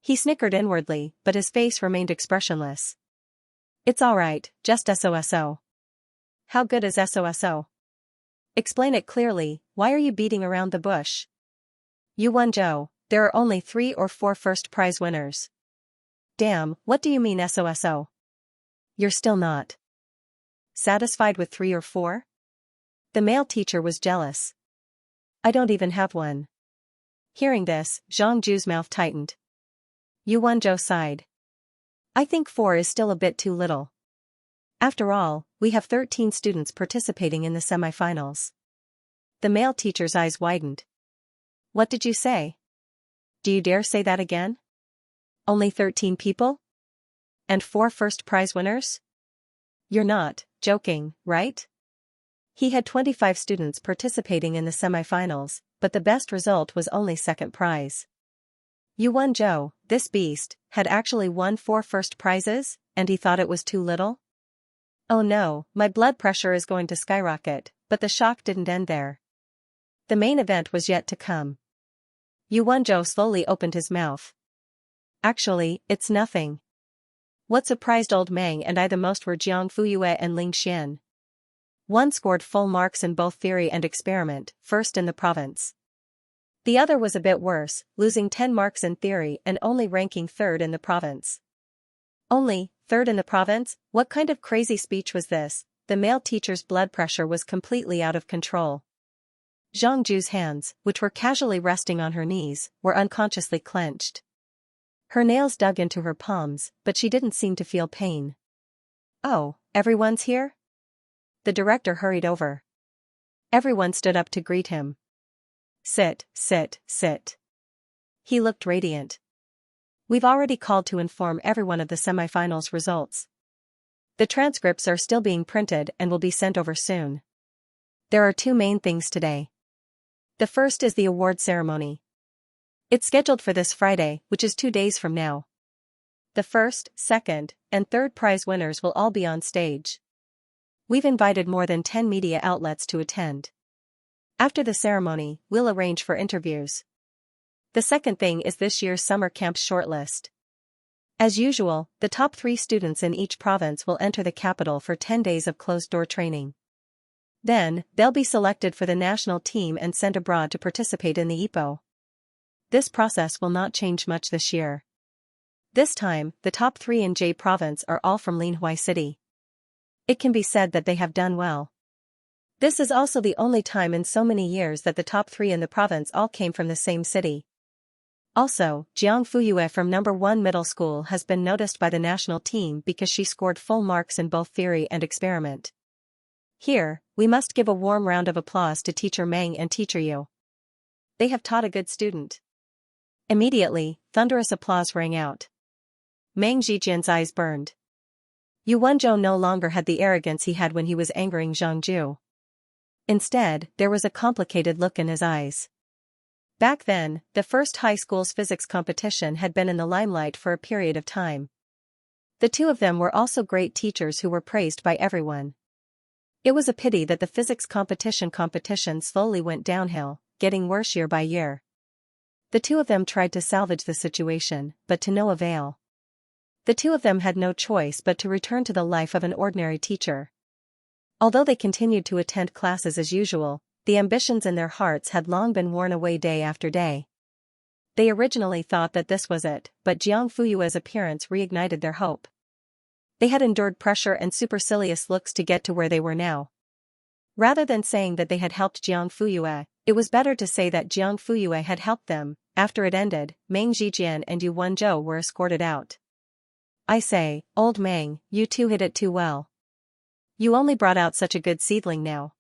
He snickered inwardly, but his face remained expressionless. It's alright, just SOSO. How good is SOSO? Explain it clearly, why are you beating around the bush? Yu Wenzhou, there are only 3 or 4 first prize winners. Damn, what do you mean SOSO? You're still not satisfied with 3 or 4? The male teacher was jealous. I don't even have one. Hearing this, Zhang's mouth tightened. Yu Wenzhou sighed. I think 4 is still a bit too little. After all, we have 13 students participating in the semifinals. The male teacher's eyes widened. What did you say? Do you dare say that again? Only 13 people? And 4 first prize winners? You're not joking, right? He had 25 students participating in the semifinals, but the best result was only second prize. Yu Wenzhou, this beast, had actually won 4 first prizes, and he thought it was too little? Oh no, my blood pressure is going to skyrocket, but the shock didn't end there. The main event was yet to come. Yu Wenzhou slowly opened his mouth. Actually, it's nothing. What surprised old Meng and I the most were Jiang Fuyue and Xianxia. One scored full marks in both theory and experiment, first in the province. The other was a bit worse, losing 10 marks in theory and only ranking third in the province. Only third in the province? What kind of crazy speech was this? The male teacher's blood pressure was completely out of control. Xianxu's hands, which were casually resting on her knees, were unconsciously clenched. Her nails dug into her palms, but she didn't seem to feel pain. "Oh, everyone's here?" The director hurried over. Everyone stood up to greet him. "Sit, sit, sit." He looked radiant. "We've already called to inform everyone of the semifinals results. The transcripts are still being printed and will be sent over soon. There are two main things today. The first is the award ceremony. It's scheduled for this Friday, which is 2 days from now. The first, second, and third prize winners will all be on stage. We've invited more than 10 media outlets to attend. After the ceremony, we'll arrange for interviews. The second thing is this year's summer camp shortlist. As usual, the top 3 students in each province will enter the capital for 10 days of closed-door training. Then, they'll be selected for the national team and sent abroad to participate in the IPO. This process will not change much this year. This time, the top 3 in J province are all from Linhui City. It can be said that they have done well. This is also the only time in so many years that the top 3 in the province all came from the same city. Also, Jiang Fuyue from No. 1 middle school has been noticed by the national team because she scored full marks in both theory and experiment. Here, we must give a warm round of applause to Teacher Meng and Teacher Yu. They have taught a good student. Immediately, thunderous applause rang out. Meng Zhijian's eyes burned. Yu Wenzhou no longer had the arrogance he had when he was angering Xianxia. Instead, there was a complicated look in his eyes. Back then, the first high school's physics competition had been in the limelight for a period of time. The two of them were also great teachers who were praised by everyone. It was a pity that the physics competition slowly went downhill, getting worse year by year. The two of them tried to salvage the situation, but to no avail. The two of them had no choice but to return to the life of an ordinary teacher. Although they continued to attend classes as usual, the ambitions in their hearts had long been worn away day after day. They originally thought that this was it, but Jiang Fuyue's appearance reignited their hope. They had endured pressure and supercilious looks to get to where they were now. Rather than saying that they had helped Jiang Fuyue, it was better to say that Jiang Fuyue had helped them. After it ended, Meng Zhijian and Yu Wenzhou were escorted out. "I say, old Meng, you two hit it too well. You only brought out such a good seedling now.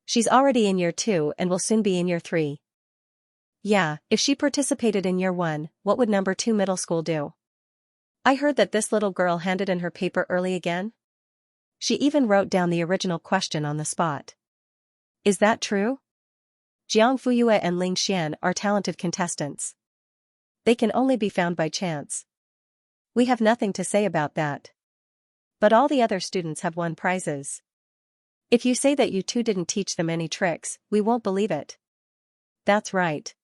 She's already in year 2 and will soon be in year 3. Yeah, if she participated in year 1, what would No. 2 middle school do? I heard that this little girl handed in her paper early again. She even wrote down the original question on the spot. Is that true? Jiang Fuyue and Ling Xian are talented contestants. They can only be found by chance. We have nothing to say about that. But all the other students have won prizes. If you say that you two didn't teach them any tricks, we won't believe it." "That's right.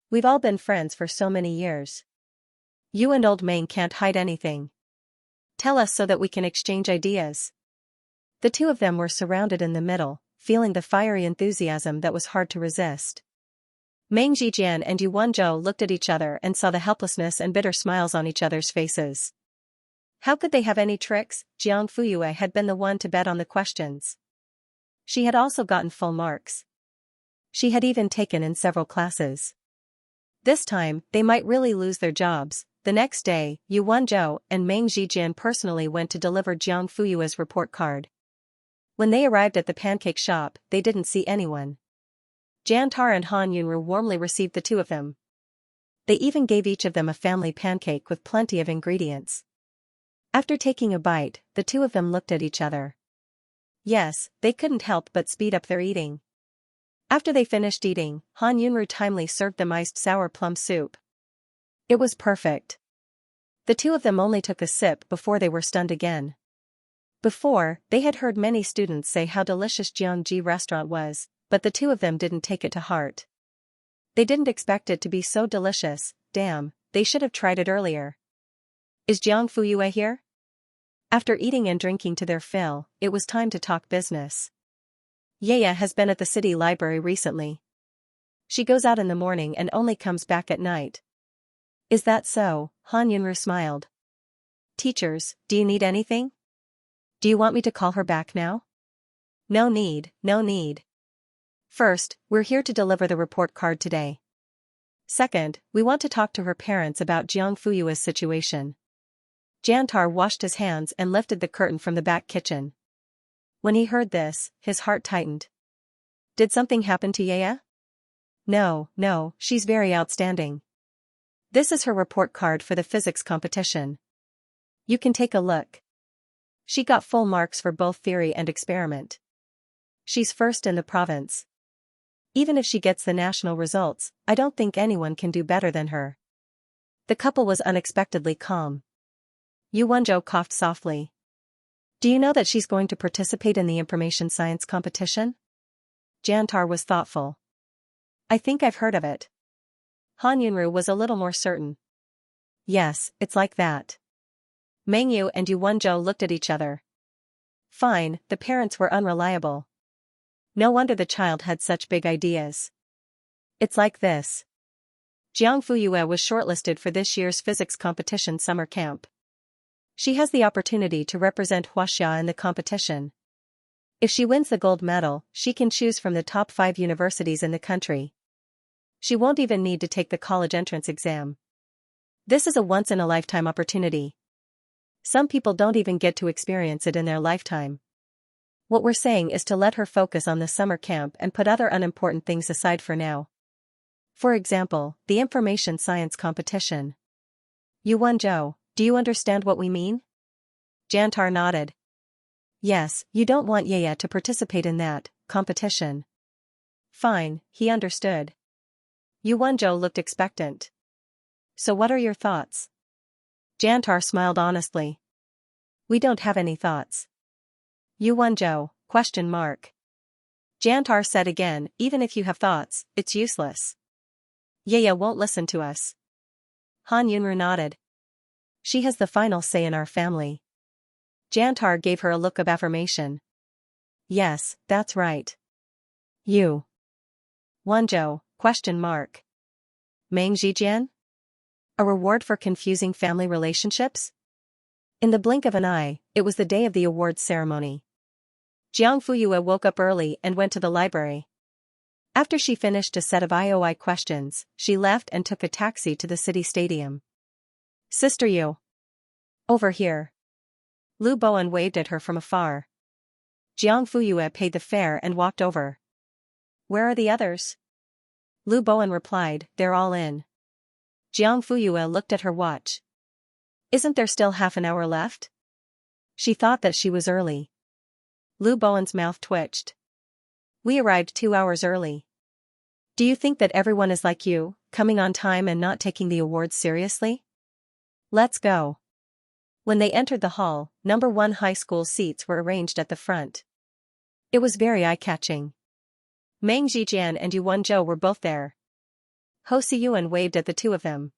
We've all been friends for so many years. You and old Meng can't hide anything. Tell us so that we can exchange ideas." The two of them were surrounded in the middle, feeling the fiery enthusiasm that was hard to resist. Meng Zhijian and Yu Wenzhou looked at each other and saw the helplessness and bitter smiles on each other's faces. How could they have any tricks? Jiang Fuyue had been the one to bet on the questions. She had also gotten full marks. She had even taken in several classes. This time, they might really lose their jobs. The next day, Yu Wenzhou and Meng Zhijian personally went to deliver Jiang Fuyue's report card. When they arrived at the pancake shop, they didn't see anyone. Jan Tar and Han Yunru warmly received the two of them. They even gave each of them a family pancake with plenty of ingredients. After taking a bite, the two of them looked at each other. Yes, they couldn't help but speed up their eating. After they finished eating, Han Yunru timely served them iced sour plum soup. It was perfect. The two of them only took a sip before they were stunned again. Before, they had heard many students say how delicious Jiangji restaurant was, but the two of them didn't take it to heart. They didn't expect it to be so delicious. Damn, they should have tried it earlier. Is Jiang Fuyue here? After eating and drinking to their fill, it was time to talk business. Yaya has been at the city library recently. She goes out in the morning and only comes back at night. Is that so? Han Yunru smiled. Teachers, do you need anything? Do you want me to call her back now? No need, no need. First, we're here to deliver the report card today. Second, we want to talk to her parents about Jiang Fuyue's situation. Jantar washed his hands and lifted the curtain from the back kitchen. When he heard this, his heart tightened. Did something happen to Yaya? No, she's very outstanding. This is her report card for the physics competition. You can take a look. She got full marks for both theory and experiment. She's first in the province. Even if she gets the national results, I don't think anyone can do better than her. The couple was unexpectedly calm. Yu Wenzhou coughed softly. Do you know that she's going to participate in the information science competition? Jantar was thoughtful. I think I've heard of it. Han Yunru was a little more certain. Yes, it's like that. Meng Yu and Yu Wenzhou looked at each other. Fine, the parents were unreliable. No wonder the child had such big ideas. It's like this. Jiang Fuyue was shortlisted for this year's physics competition summer camp. She has the opportunity to represent Huaxia in the competition. If she wins the gold medal, she can choose from the top 5 universities in the country. She won't even need to take the college entrance exam. This is a once-in-a-lifetime opportunity. Some people don't even get to experience it in their lifetime. What we're saying is to let her focus on the summer camp and put other unimportant things aside for now. For example, the information science competition. Yu Wenzhou, do you understand what we mean? Jantar nodded. Yes, you don't want Yaya to participate in that competition. Fine, he understood. Yu Wenzhou looked expectant. So what are your thoughts? Jantar smiled honestly. We don't have any thoughts. Yu Wenzhou, ? Jantar said again, even if you have thoughts, it's useless. Yaya won't listen to us. Han Yunru nodded. She has the final say in our family. Jantar gave her a look of affirmation. Yes, that's right. Yu Wenzhou, ? Meng Zhijian? A reward for confusing family relationships? In the blink of an eye, it was the day of the awards ceremony. Jiang Fuyue woke up early and went to the library. After she finished a set of IOI questions, she left and took a taxi to the city stadium. Sister Yu. Over here. Lu Bowen waved at her from afar. Jiang Fuyue paid the fare and walked over. Where are the others? Lu Bowen replied, they're all in. Jiang Fuyue looked at her watch. Isn't there still half an hour left? She thought that she was early. Lu Bowen's mouth twitched. We arrived 2 hours early. Do you think that everyone is like you, coming on time and not taking the awards seriously? Let's go. When they entered the hall, number 1 high school seats were arranged at the front. It was very eye-catching. Meng Zhijian and Yu Wenzhou were both there. Ho Siyuan waved at the two of them.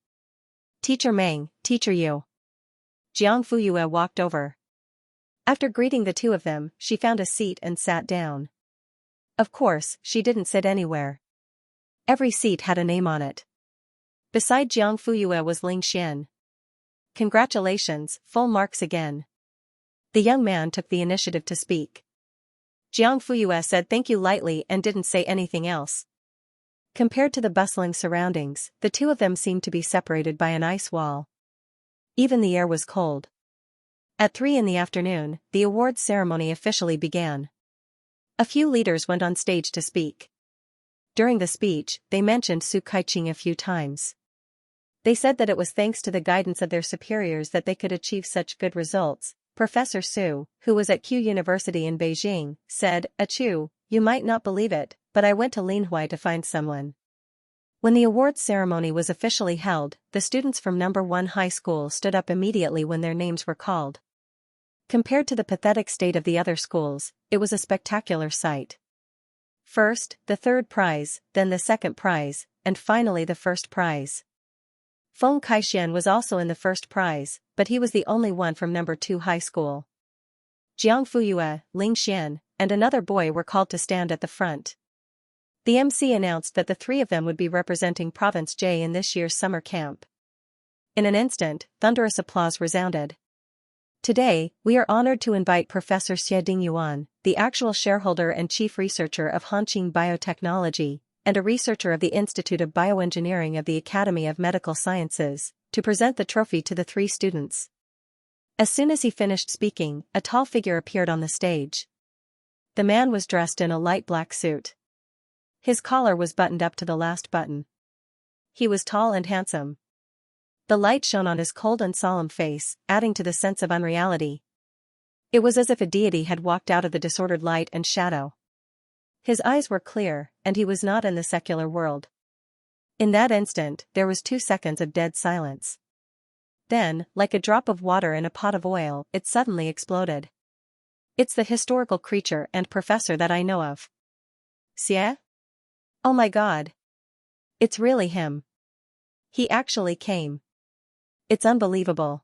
Teacher Meng, Teacher Yu. Jiang Fuyue walked over. After greeting the two of them, she found a seat and sat down. Of course, she didn't sit anywhere. Every seat had a name on it. Beside Jiang Fuyue was Ling Xian. Congratulations, full marks again. The young man took the initiative to speak. Jiang Fuyue said thank you lightly and didn't say anything else. Compared to the bustling surroundings, the two of them seemed to be separated by an ice wall. Even the air was cold. At 3 in the afternoon, the awards ceremony officially began. A few leaders went on stage to speak. During the speech, they mentioned Su Kaiqing a few times. They said that it was thanks to the guidance of their superiors that they could achieve such good results. Professor Su, who was at Q University in Beijing, said, Achoo, you might not believe it, but I went to Linhui to find someone. When the awards ceremony was officially held, the students from number 1 high school stood up immediately when their names were called. Compared to the pathetic state of the other schools, it was a spectacular sight. First, the 3rd prize, then the 2nd prize, and finally the 1st prize. Feng Kaixian was also in the 1st prize, but he was the only one from number 2 high school. Jiang Fuyue, Ling Xian, and another boy were called to stand at the front. The MC announced that the three of them would be representing Province J in this year's summer camp. In an instant, thunderous applause resounded. Today, we are honored to invite Professor Xie Dingyuan, the actual shareholder and chief researcher of Hanqing Biotechnology, and a researcher of the Institute of Bioengineering of the Academy of Medical Sciences, to present the trophy to the three students. As soon as he finished speaking, a tall figure appeared on the stage. The man was dressed in a light black suit. His collar was buttoned up to the last button. He was tall and handsome. The light shone on his cold and solemn face, adding to the sense of unreality. It was as if a deity had walked out of the disordered light and shadow. His eyes were clear, and he was not in the secular world. In that instant, there was 2 seconds of dead silence. Then, like a drop of water in a pot of oil, it suddenly exploded. It's the historical creature and professor that I know of. Xie? Oh my God. It's really him. He actually came. It's unbelievable.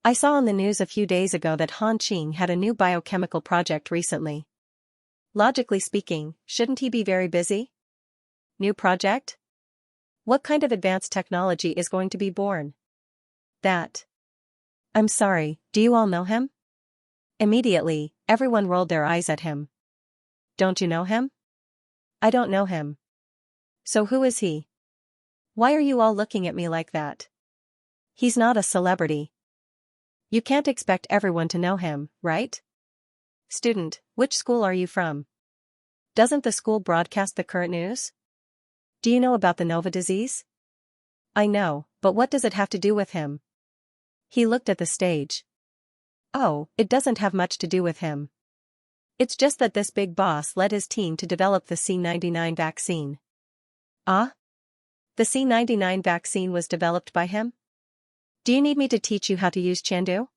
I saw on the news a few days ago that Hanqing had a new biochemical project recently. Logically speaking, shouldn't he be very busy? New project? What kind of advanced technology is going to be born? That. I'm sorry, do you all know him? Immediately, everyone rolled their eyes at him. Don't you know him? I don't know him. So who is he? Why are you all looking at me like that? He's not a celebrity. You can't expect everyone to know him, right? Student, which school are you from? Doesn't the school broadcast the current news? Do you know about the Nova disease? I know, but what does it have to do with him? He looked at the stage. Oh, it doesn't have much to do with him. It's just that this big boss led his team to develop the C99 vaccine. Ah? The C99 vaccine was developed by him? Do you need me to teach you how to use Chengdu?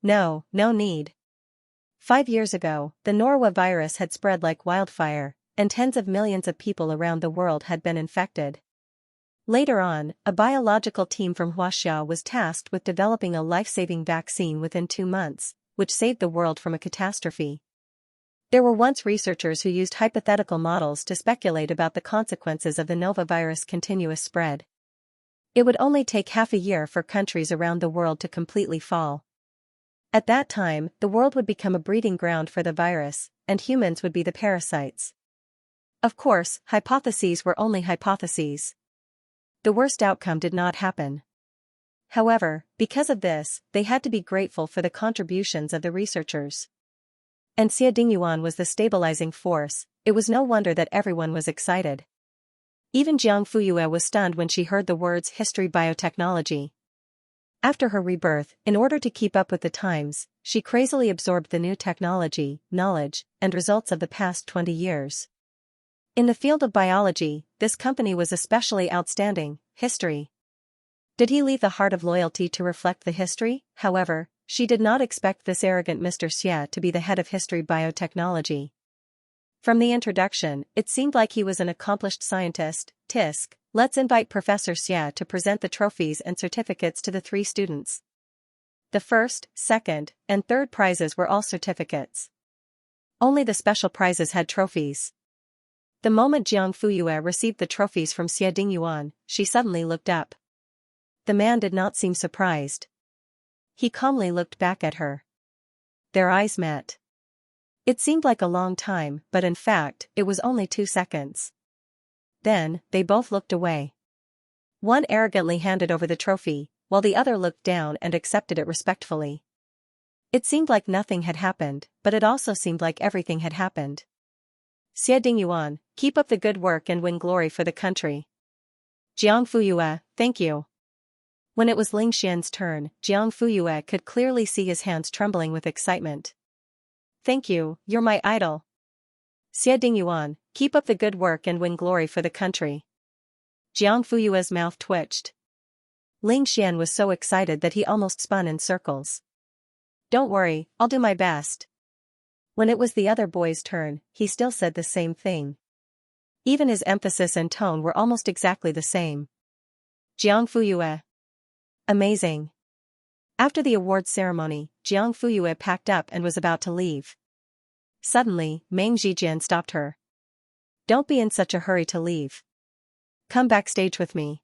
No, no need. 5 years ago, the Norwa virus had spread like wildfire, and tens of millions of people around the world had been infected. Later on, a biological team from Xianxia was tasked with developing a life-saving vaccine within 2 months, which saved the world from a catastrophe. There were once researchers who used hypothetical models to speculate about the consequences of the Nova virus' continuous spread. It would only take half a year for countries around the world to completely fall. At that time, the world would become a breeding ground for the virus, and humans would be the parasites. Of course, hypotheses were only hypotheses. The worst outcome did not happen. However, because of this, they had to be grateful for the contributions of the researchers. And Xie Dingyuan was the stabilizing force. It was no wonder that everyone was excited. Even Jiang Fuyue was stunned when she heard the words history biotechnology. After her rebirth, in order to keep up with the times, she crazily absorbed the new technology, knowledge, and results of the past 20 years. In the field of biology, this company was especially outstanding, history. Did he leave the heart of loyalty to reflect the history? However, she did not expect this arrogant Mr. Xie to be the head of history biotechnology. From the introduction, it seemed like he was an accomplished scientist. Tisk, let's invite Professor Xie to present the trophies and certificates to the 3 students. The first, second, and third prizes were all certificates. Only the special prizes had trophies. The moment Jiang Fuyue received the trophies from Xie Dingyuan, she suddenly looked up. The man did not seem surprised. He calmly looked back at her. Their eyes met. It seemed like a long time, but in fact, it was only 2 seconds. Then, they both looked away. One arrogantly handed over the trophy, while the other looked down and accepted it respectfully. It seemed like nothing had happened, but it also seemed like everything had happened. Xie Dingyuan, keep up the good work and win glory for the country. Jiang Fuyue, thank you. When it was Ling Xian's turn, Jiang Fuyue could clearly see his hands trembling with excitement. Thank you, you're my idol. Xie Dingyuan, keep up the good work and win glory for the country. Jiang Fuyue's mouth twitched. Ling Xian was so excited that he almost spun in circles. Don't worry, I'll do my best. When it was the other boy's turn, he still said the same thing. Even his emphasis and tone were almost exactly the same. Jiang Fuyue. Amazing. After the awards ceremony, Jiang Fuyue packed up and was about to leave. Suddenly, Meng Zhijian stopped her. Don't be in such a hurry to leave. Come backstage with me.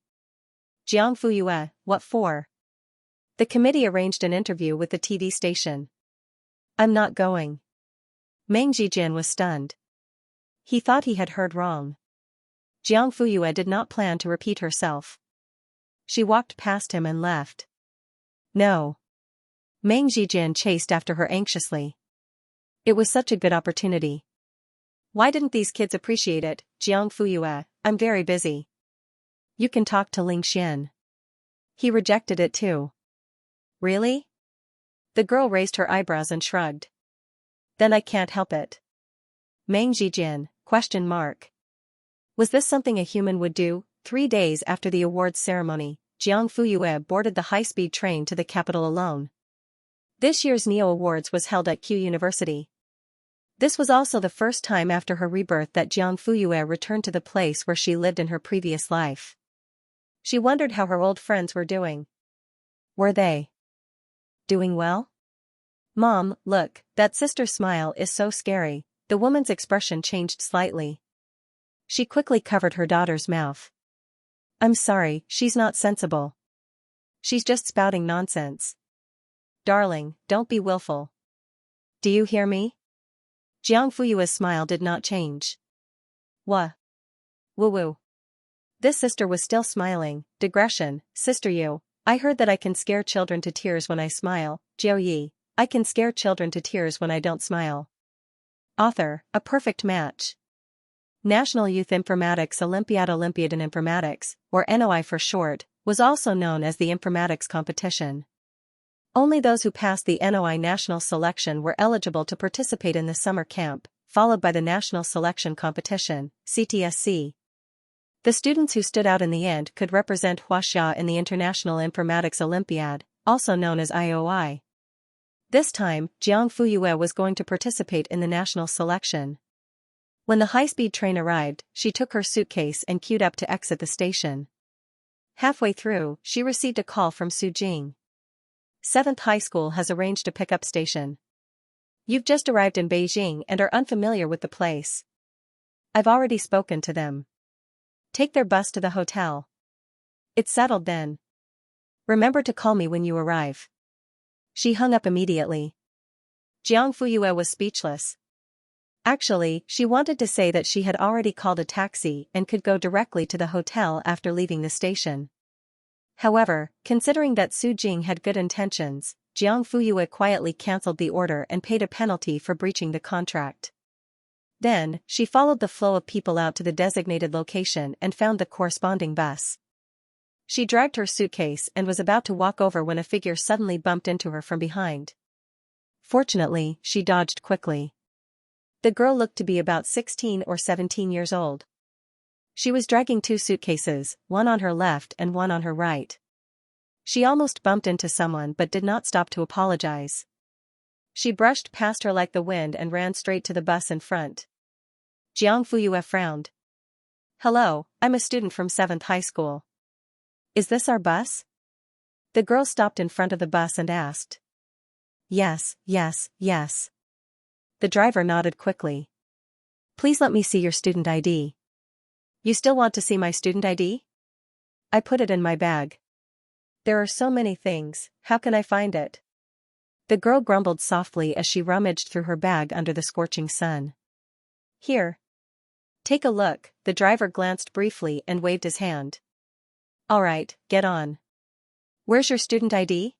Jiang Fuyue, what for? The committee arranged an interview with the TV station. I'm not going. Meng Zhijin was stunned. He thought he had heard wrong. Jiang Fuyue did not plan to repeat herself. She walked past him and left. No. Meng Zhijin chased after her anxiously. It was such a good opportunity. Why didn't these kids appreciate it, Jiang Fuyue? I'm very busy. You can talk to Ling Xian. He rejected it too. Really? The girl raised her eyebrows and shrugged. Then I can't help it. Meng Zhijin, ? Was this something a human would do? 3 days after the awards ceremony, Jiang Fuyue boarded the high-speed train to the capital alone. This year's Neo Awards was held at Q University. This was also the first time after her rebirth that Jiang Fuyue returned to the place where she lived in her previous life. She wondered how her old friends were doing. Were they doing well? Mom, look, that sister's smile is so scary. The woman's expression changed slightly. She quickly covered her daughter's mouth. I'm sorry, she's not sensible. She's just spouting nonsense. Darling, don't be willful. Do you hear me? Jiang Fuyue's smile did not change. Wah. Woo-woo. This sister was still smiling. Digression, sister you. I heard that I can scare children to tears when I smile. Jiao Yi. I can scare children to tears when I don't smile. Author, a perfect match. National Youth Informatics Olympiad in Informatics, or NOI for short, was also known as the Informatics competition. Only those who passed the NOI national selection were eligible to participate in the summer camp, followed by the National Selection Competition, CTSC. The students who stood out in the end could represent Huaxia in the International Informatics Olympiad, also known as IOI. This time, Jiang Fuyue was going to participate in the national selection. When the high-speed train arrived, she took her suitcase and queued up to exit the station. Halfway through, she received a call from Su Jing. 7th High School has arranged a pickup station. You've just arrived in Beijing and are unfamiliar with the place. I've already spoken to them. Take their bus to the hotel. It's settled then. Remember to call me when you arrive. She hung up immediately. Jiang Fuyue was speechless. Actually, she wanted to say that she had already called a taxi and could go directly to the hotel after leaving the station. However, considering that Su Jing had good intentions, Jiang Fuyue quietly cancelled the order and paid a penalty for breaching the contract. Then, she followed the flow of people out to the designated location and found the corresponding bus. She dragged her suitcase and was about to walk over when a figure suddenly bumped into her from behind. Fortunately, she dodged quickly. The girl looked to be about 16 or 17 years old. She was dragging 2 suitcases, one on her left and one on her right. She almost bumped into someone but did not stop to apologize. She brushed past her like the wind and ran straight to the bus in front. Jiang Fuyue frowned. Hello, I'm a student from 7th High School. Is this our bus? The girl stopped in front of the bus and asked. Yes. The driver nodded quickly. Please let me see your student ID. You still want to see my student ID? I put it in my bag. There are so many things, how can I find it? The girl grumbled softly as she rummaged through her bag under the scorching sun. Here. Take a look, the driver glanced briefly and waved his hand. All right, get on. Where's your student ID?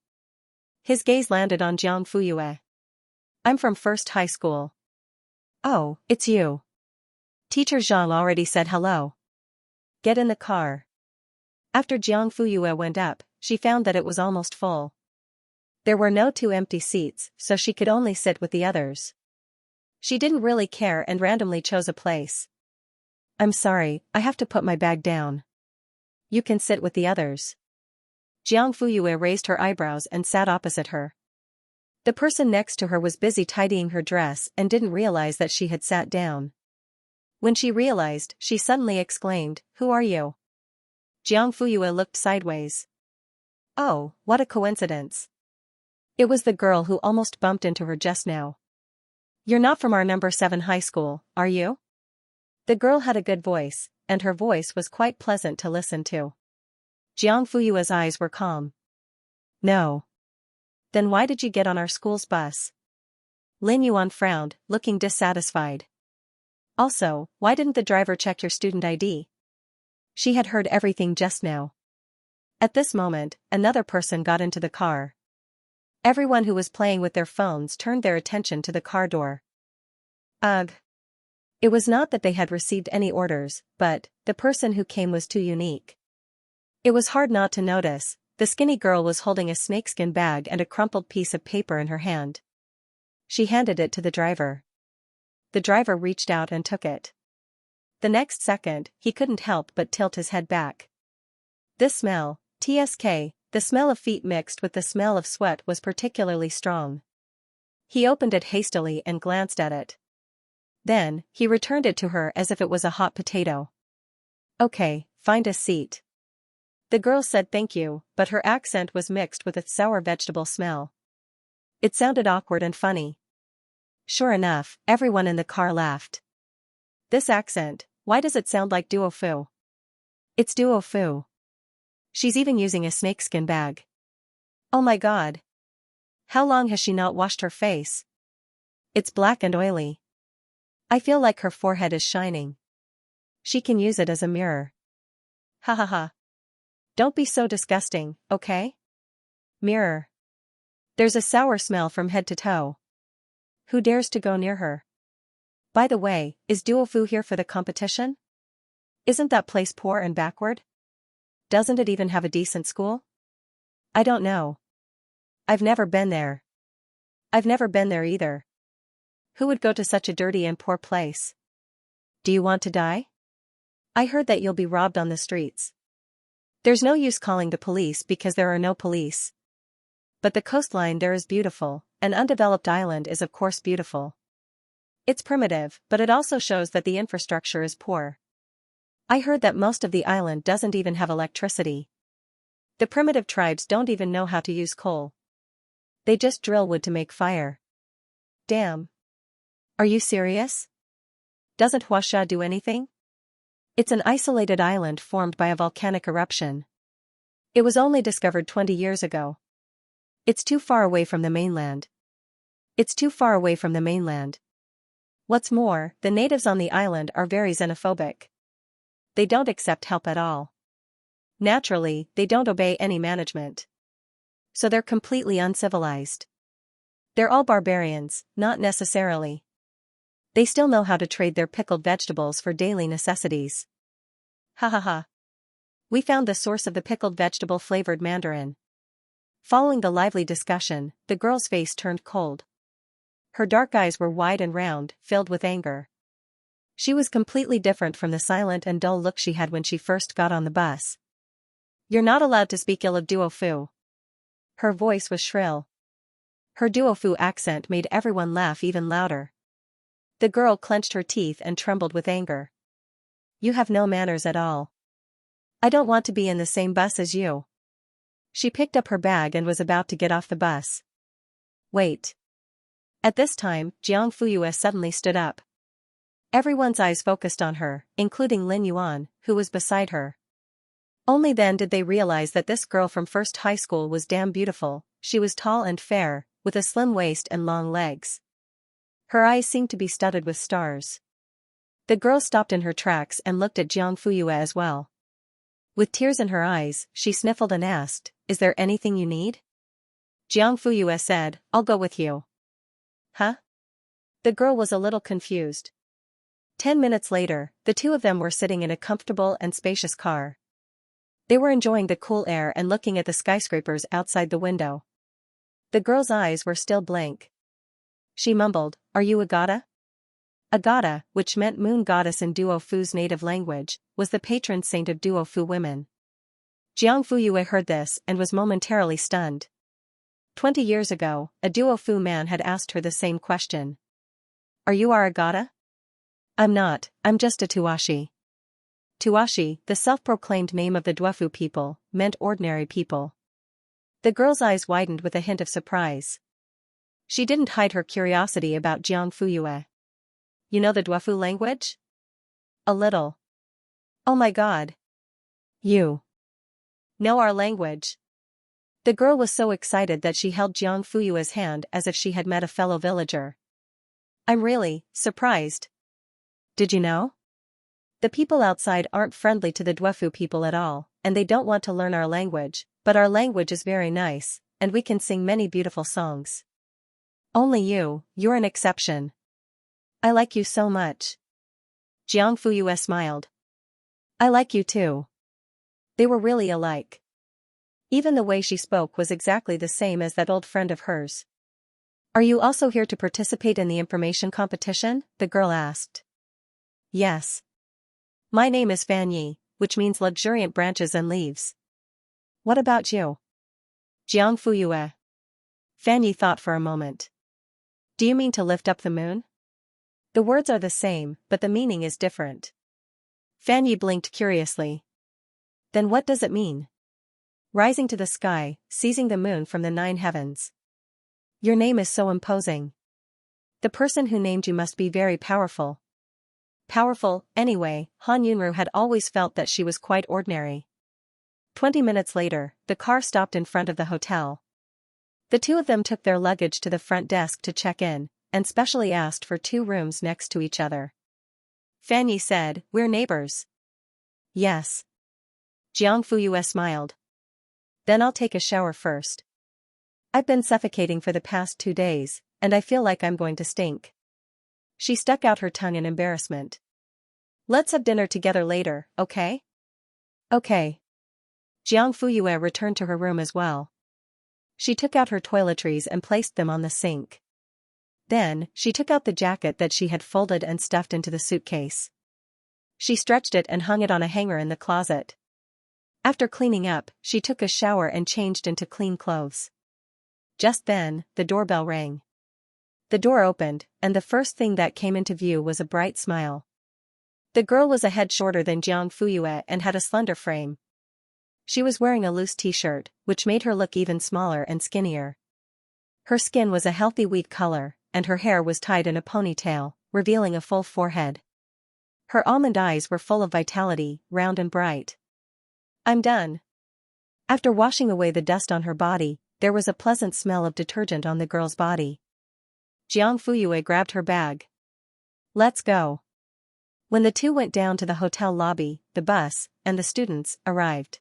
His gaze landed on Jiang Fuyue. I'm from 1st High School. Oh, it's you. Teacher Zhang already said hello. Get in the car. After Jiang Fuyue went up, she found that it was almost full. There were no 2 empty seats, so she could only sit with the others. She didn't really care and randomly chose a place. I'm sorry, I have to put my bag down. You can sit with the others. Jiang Fuyue raised her eyebrows and sat opposite her. The person next to her was busy tidying her dress and didn't realize that she had sat down. When she realized, she suddenly exclaimed, Who are you? Jiang Fuyue looked sideways. Oh, what a coincidence. It was the girl who almost bumped into her just now. You're not from our number 7 high school, are you? The girl had a good voice, and her voice was quite pleasant to listen to. Jiang Fuyue's eyes were calm. No. Then why did you get on our school's bus? Lin Yuan frowned, looking dissatisfied. Also, why didn't the driver check your student ID? She had heard everything just now. At this moment, another person got into the car. Everyone who was playing with their phones turned their attention to the car door. Ugh. It was not that they had received any orders, but the person who came was too unique. It was hard not to notice. The skinny girl was holding a snakeskin bag and a crumpled piece of paper in her hand. She handed it to the driver. The driver reached out and took it. The next second, he couldn't help but tilt his head back. This smell, TSK, the smell of feet mixed with the smell of sweat was particularly strong. He opened it hastily and glanced at it. Then, he returned it to her as if it was a hot potato. Okay, find a seat. The girl said thank you, but her accent was mixed with a sour vegetable smell. It sounded awkward and funny. Sure enough, everyone in the car laughed. This accent, why does it sound like Duo Fu? It's Duo Fu. She's even using a snakeskin bag. Oh my god. How long has she not washed her face? It's black and oily. I feel like her forehead is shining. She can use it as a mirror. Ha ha ha. Don't be so disgusting, okay? Mirror. There's a sour smell from head to toe. Who dares to go near her? By the way, is Duo Fu here for the competition? Isn't that place poor and backward? Doesn't it even have a decent school? I don't know. I've never been there. I've never been there either. Who would go to such a dirty and poor place? Do you want to die? I heard that you'll be robbed on the streets. There's no use calling the police because there are no police. But the coastline there is beautiful, an undeveloped island is of course beautiful. It's primitive, but it also shows that the infrastructure is poor. I heard that most of the island doesn't even have electricity. The primitive tribes don't even know how to use coal. They just drill wood to make fire. Damn. Are you serious? Doesn't Huasha do anything? It's an isolated island formed by a volcanic eruption. It was only discovered 20 years ago. It's too far away from the mainland. It's too far away from the mainland. What's more, the natives on the island are very xenophobic. They don't accept help at all. Naturally, they don't obey any management. So they're completely uncivilized. They're all barbarians, not necessarily. They still know how to trade their pickled vegetables for daily necessities. Ha ha ha. We found the source of the pickled vegetable-flavored mandarin. Following the lively discussion, the girl's face turned cold. Her dark eyes were wide and round, filled with anger. She was completely different from the silent and dull look she had when she first got on the bus. You're not allowed to speak ill of Duo Fu. Her voice was shrill. Her Duo Fu accent made everyone laugh even louder. The girl clenched her teeth and trembled with anger. You have no manners at all. I don't want to be in the same bus as you. She picked up her bag and was about to get off the bus. Wait. At this time, Jiang Fuyue suddenly stood up. Everyone's eyes focused on her, including Lin Yuan, who was beside her. Only then did they realize that this girl from first high school was damn beautiful. She was tall and fair, with a slim waist and long legs. Her eyes seemed to be studded with stars. The girl stopped in her tracks and looked at Jiang Fuyue as well. With tears in her eyes, she sniffled and asked, "Is there anything you need?" Jiang Fuyue said, "I'll go with you." Huh? The girl was a little confused. 10 minutes later, the two of them were sitting in a comfortable and spacious car. They were enjoying the cool air and looking at the skyscrapers outside the window. The girl's eyes were still blank. She mumbled, "Are you Agata?" Agata, which meant moon goddess in Duo Fu's native language, was the patron saint of Duo Fu women. Jiang Fuyue heard this and was momentarily stunned. 20 years ago, a Duo Fu man had asked her the same question. Are you our Agata? I'm not, I'm just a Tuashi. Tuashi, the self-proclaimed name of the Duofu people, meant ordinary people. The girl's eyes widened with a hint of surprise. She didn't hide her curiosity about Jiang Fuyue. You know the Duofu language? A little. Oh my god. You know our language. The girl was so excited that she held Jiang Fuyue's hand as if she had met a fellow villager. I'm really surprised. Did you know? The people outside aren't friendly to the Dwefu people at all, and they don't want to learn our language, but our language is very nice, and we can sing many beautiful songs. Only you're an exception. I like you so much. Jiang Fuyue smiled. I like you too. They were really alike. Even the way she spoke was exactly the same as that old friend of hers. Are you also here to participate in the information competition? The girl asked. Yes. My name is Fan Yi, which means luxuriant branches and leaves. What about you? Jiang Fuyue. Fan Yi thought for a moment. Do you mean to lift up the moon? The words are the same, but the meaning is different. Fan Yi blinked curiously. Then what does it mean? Rising to the sky, seizing the moon from the 9 heavens. Your name is so imposing. The person who named you must be very powerful. Powerful, anyway, Han Yunru had always felt that she was quite ordinary. 20 minutes later, the car stopped in front of the hotel. The two of them took their luggage to the front desk to check in, and specially asked for 2 rooms next to each other. Fan Yi said, we're neighbors. Yes. Jiang Fuyue smiled. Then I'll take a shower first. I've been suffocating for the past 2 days, and I feel like I'm going to stink. She stuck out her tongue in embarrassment. Let's have dinner together later, okay? Okay. Jiang Fuyue returned to her room as well. She took out her toiletries and placed them on the sink. Then, she took out the jacket that she had folded and stuffed into the suitcase. She stretched it and hung it on a hanger in the closet. After cleaning up, she took a shower and changed into clean clothes. Just then, the doorbell rang. The door opened, and the first thing that came into view was a bright smile. The girl was a head shorter than Jiang Fuyue and had a slender frame. She was wearing a loose t-shirt, which made her look even smaller and skinnier. Her skin was a healthy wheat color, and her hair was tied in a ponytail, revealing a full forehead. Her almond eyes were full of vitality, round and bright. I'm done. After washing away the dust on her body, there was a pleasant smell of detergent on the girl's body. Jiang Fuyue grabbed her bag. Let's go. When the two went down to the hotel lobby, the bus, and the students, arrived.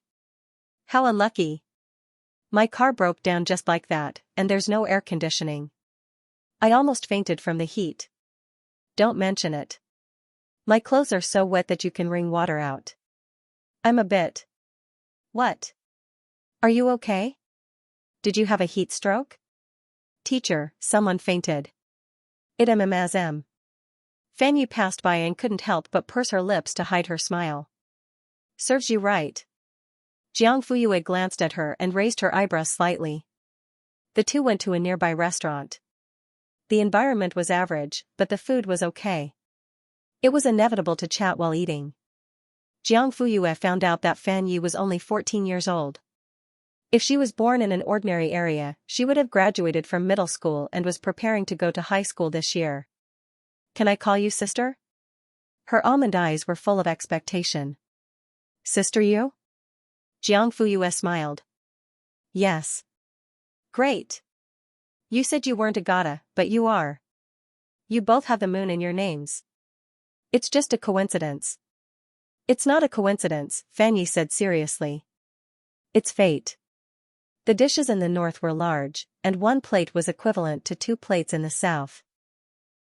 How unlucky. My car broke down just like that, and there's no air conditioning. I almost fainted from the heat. Don't mention it. My clothes are so wet that you can wring water out. I'm a bit. What? Are you okay? Did you have a heat stroke? Teacher, someone fainted. Idem. Fan Yu passed by and couldn't help but purse her lips to hide her smile. Serves you right. Jiang Fuyue glanced at her and raised her eyebrows slightly. The two went to a nearby restaurant. The environment was average, but the food was okay. It was inevitable to chat while eating. Jiang Fuyue found out that Fan Yi was only 14 years old. If she was born in an ordinary area, she would have graduated from middle school and was preparing to go to high school this year. Can I call you sister? Her almond eyes were full of expectation. Sister Yu? Jiang Fuyue smiled. Yes. Great. You said you weren't a gata, but you are. You both have the moon in your names. It's just a coincidence. It's not a coincidence, Fan Yi said seriously. It's fate. The dishes in the north were large, and one plate was equivalent to 2 plates in the south.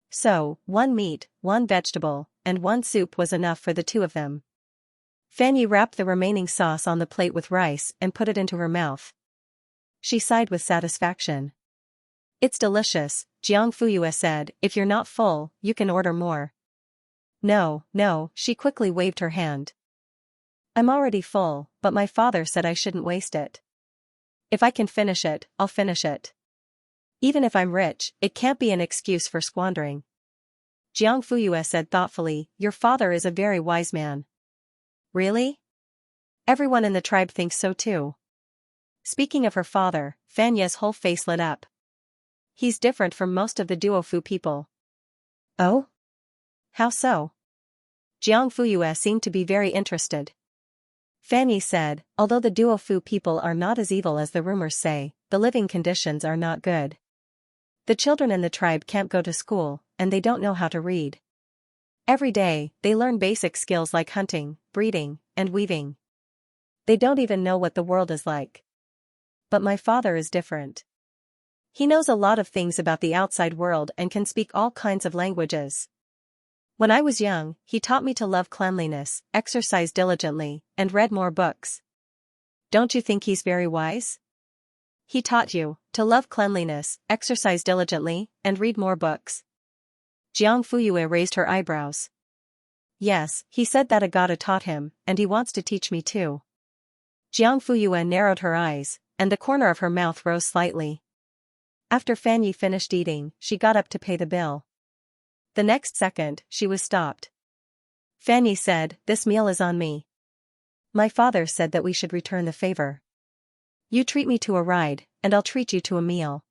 So, 1 meat, 1 vegetable, and 1 soup was enough for the 2 of them. Fan Yi wrapped the remaining sauce on the plate with rice and put it into her mouth. She sighed with satisfaction. It's delicious, Jiang Fuyue said. If you're not full, you can order more. No, she quickly waved her hand. I'm already full, but my father said I shouldn't waste it. If I can finish it, I'll finish it. Even if I'm rich, it can't be an excuse for squandering. Jiang Fuyue said thoughtfully, your father is a very wise man. Really? Everyone in the tribe thinks so too. Speaking of her father, Fan Ye's whole face lit up. He's different from most of the Duofu people. Oh? How so? Jiang Fuyue seemed to be very interested. Fan Yi said, although the Duo Fu people are not as evil as the rumors say, the living conditions are not good. The children in the tribe can't go to school, and they don't know how to read. Every day, they learn basic skills like hunting, breeding, and weaving. They don't even know what the world is like. But my father is different. He knows a lot of things about the outside world and can speak all kinds of languages. When I was young, he taught me to love cleanliness, exercise diligently, and read more books. Don't you think he's very wise? He taught you to love cleanliness, exercise diligently, and read more books. Jiang Fuyue raised her eyebrows. Yes, he said that Agata taught him, and he wants to teach me too. Jiang Fuyue narrowed her eyes, and the corner of her mouth rose slightly. After Fan Yi finished eating, she got up to pay the bill. The next second, she was stopped. Fan Yi said, "This meal is on me. My father said that we should return the favor. You treat me to a ride, and I'll treat you to a meal."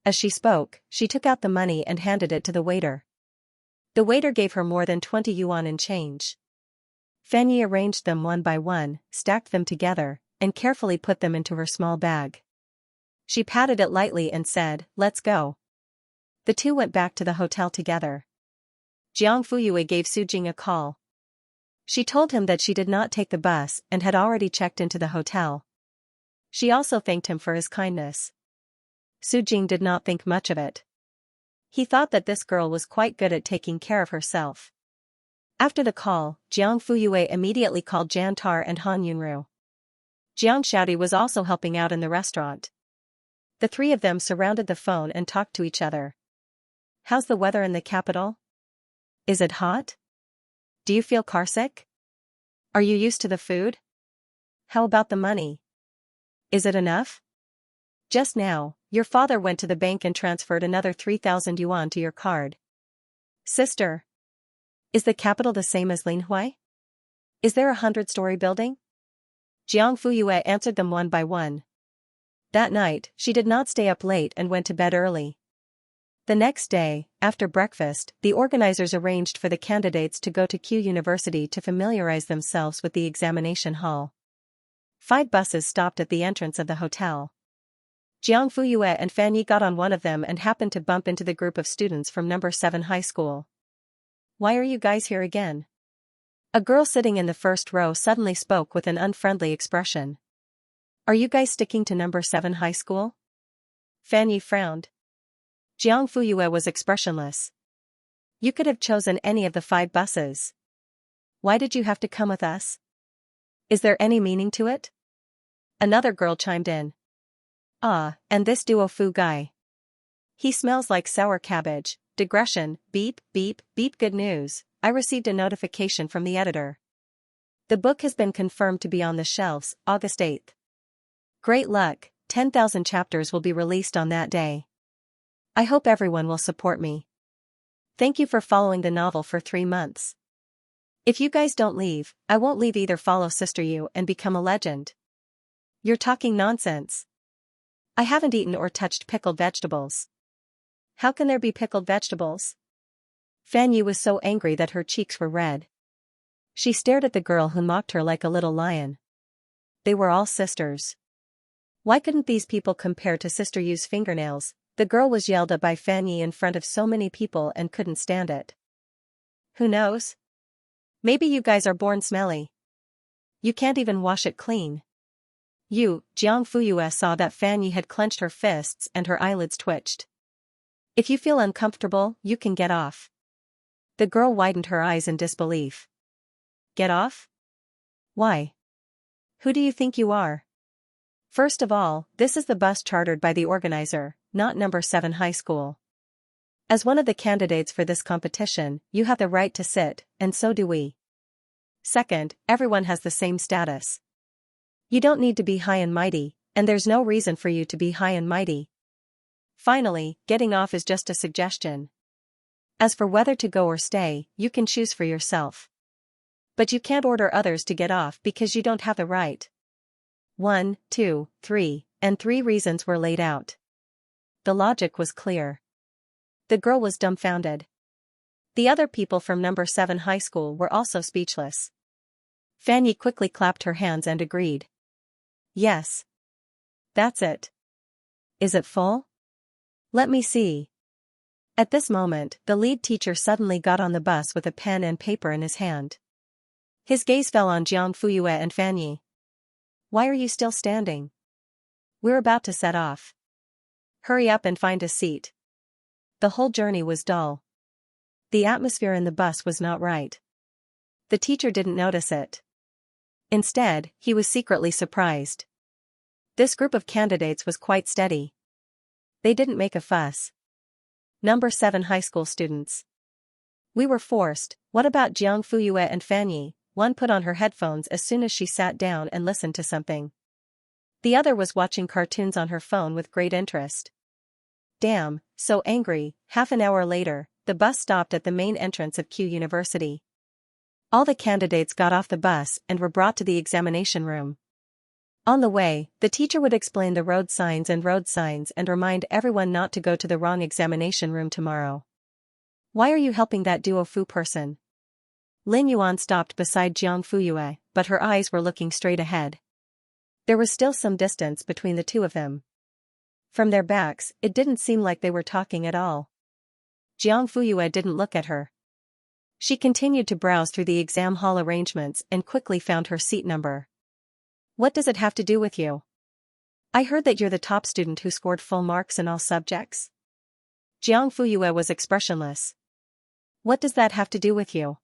As she spoke, she took out the money and handed it to the waiter. The waiter gave her more than 20 yuan in change. Fan Yi arranged them one by one, stacked them together, and carefully put them into her small bag. She patted it lightly and said, "Let's go." The two went back to the hotel together. Jiang Fuyue gave Su Jing a call. She told him that she did not take the bus and had already checked into the hotel. She also thanked him for his kindness. Su Jing did not think much of it. He thought that this girl was quite good at taking care of herself. After the call, Jiang Fuyue immediately called Jan Tar and Han Yunru. Jiang Xiaodi was also helping out in the restaurant. The three of them surrounded the phone and talked to each other. How's the weather in the capital? Is it hot? Do you feel carsick? Are you used to the food? How about the money? Is it enough? Just now, your father went to the bank and transferred another 3,000 yuan to your card. Sister. Is the capital the same as Linhui? Is there a 100-story building? Jiang Fuyue answered them one by one. That night, she did not stay up late and went to bed early. The next day, after breakfast, the organizers arranged for the candidates to go to Q University to familiarize themselves with the examination hall. 5 buses stopped at the entrance of the hotel. Jiang Fuyue and Fan Yi got on one of them and happened to bump into the group of students from number 7 high school. "Why are you guys here again?" A girl sitting in the first row suddenly spoke with an unfriendly expression. "Are you guys sticking to number 7 high school?" Fan Yi frowned. Jiang Fuyue was expressionless. "You could have chosen any of the 5 buses. Why did you have to come with us? Is there any meaning to it?" Another girl chimed in. "Ah, and this Duo Fu guy. He smells like sour cabbage." Digression, beep, beep, beep. Good news, I received a notification from the editor. The book has been confirmed to be on the shelves, August 8th. Great luck, 10,000 chapters will be released on that day. I hope everyone will support me. Thank you for following the novel for 3 months. If you guys don't leave, I won't leave either. Follow Sister You and become a legend. You're talking nonsense. I haven't eaten or touched pickled vegetables. How can there be pickled vegetables? Fan Yi was so angry that her cheeks were red. She stared at the girl who mocked her like a little lion. They were all sisters. Why couldn't these people compare to Sister Yu's fingernails? The girl was yelled at by Fan Yi in front of so many people and couldn't stand it. Who knows? Maybe you guys are born smelly. You can't even wash it clean. Jiang Fuyue saw that Fan Yi had clenched her fists and her eyelids twitched. If you feel uncomfortable, you can get off. The girl widened her eyes in disbelief. Get off? Why? Who do you think you are? First of all, this is the bus chartered by the organizer, not number 7 high school. As one of the candidates for this competition, you have the right to sit, and so do we. Second, everyone has the same status. You don't need to be high and mighty, and there's no reason for you to be high and mighty. Finally, getting off is just a suggestion. As for whether to go or stay, you can choose for yourself. But you can't order others to get off because you don't have the right. 1, 2, 3, and 3 reasons were laid out. The logic was clear. The girl was dumbfounded. The other people from number 7 high school were also speechless. Fanny quickly clapped her hands and agreed. Yes. That's it. Is it full? Let me see. At this moment, the lead teacher suddenly got on the bus with a pen and paper in his hand. His gaze fell on Jiang Fuyue and Fanny. Why are you still standing? We're about to set off. Hurry up and find a seat. The whole journey was dull. The atmosphere in the bus was not right. The teacher didn't notice it. Instead, he was secretly surprised. This group of candidates was quite steady. They didn't make a fuss. Number 7 high school students. We were forced. What about Jiang Fuyue and Fanny? One put on her headphones as soon as she sat down and listened to something. The other was watching cartoons on her phone with great interest. Damn, so angry. Half an hour later, the bus stopped at the main entrance of Q University. All the candidates got off the bus and were brought to the examination room. On the way, the teacher would explain the road signs and remind everyone not to go to the wrong examination room tomorrow. Why are you helping that duo Fu person? Lin Yuan stopped beside Jiang Fuyue, but her eyes were looking straight ahead. There was still some distance between the two of them. From their backs, it didn't seem like they were talking at all. Jiang Fuyue didn't look at her. She continued to browse through the exam hall arrangements and quickly found her seat number. What does it have to do with you? I heard that you're the top student who scored full marks in all subjects. Jiang Fuyue was expressionless. What does that have to do with you?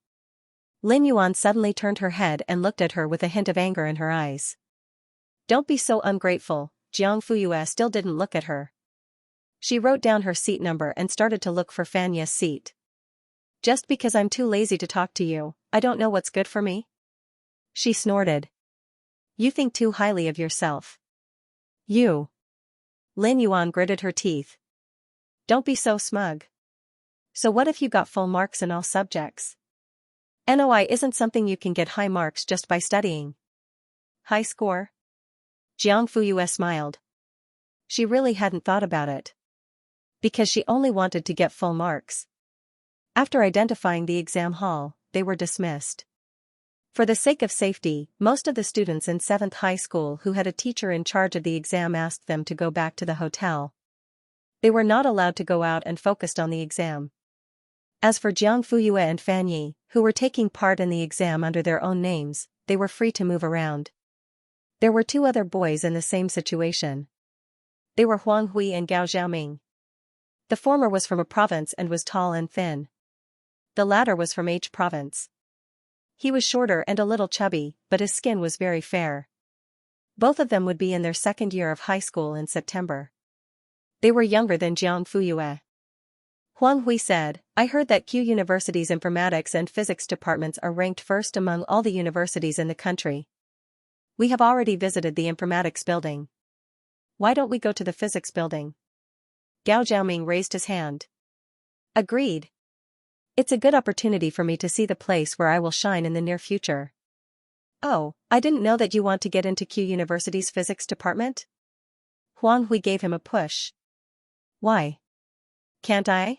Lin Yuan suddenly turned her head and looked at her with a hint of anger in her eyes. Don't be so ungrateful. Jiang Fuyue still didn't look at her. She wrote down her seat number and started to look for Fanya's seat. Just because I'm too lazy to talk to you, I don't know what's good for me? She snorted. You think too highly of yourself. You. Lin Yuan gritted her teeth. Don't be so smug. So what if you got full marks in all subjects? NOI isn't something you can get high marks just by studying. High score? Jiang Fuyue smiled. She really hadn't thought about it. Because she only wanted to get full marks. After identifying the exam hall, they were dismissed. For the sake of safety, most of the students in 7th high school who had a teacher in charge of the exam asked them to go back to the hotel. They were not allowed to go out and focused on the exam. As for Jiang Fuyue and Fanny, who were taking part in the exam under their own names, they were free to move around. There were 2 other boys in the same situation. They were Huang Hui and Gao Xiaoming. The former was from a province and was tall and thin. The latter was from H province. He was shorter and a little chubby, but his skin was very fair. Both of them would be in their 2nd year of high school in September. They were younger than Jiang Fuyue. Huang Hui said, I heard that Q University's informatics and physics departments are ranked first among all the universities in the country. We have already visited the informatics building. Why don't we go to the physics building? Gao Xiaoming raised his hand. Agreed. It's a good opportunity for me to see the place where I will shine in the near future. Oh, I didn't know that you want to get into Q University's physics department? Huang Hui gave him a push. Why? Can't I?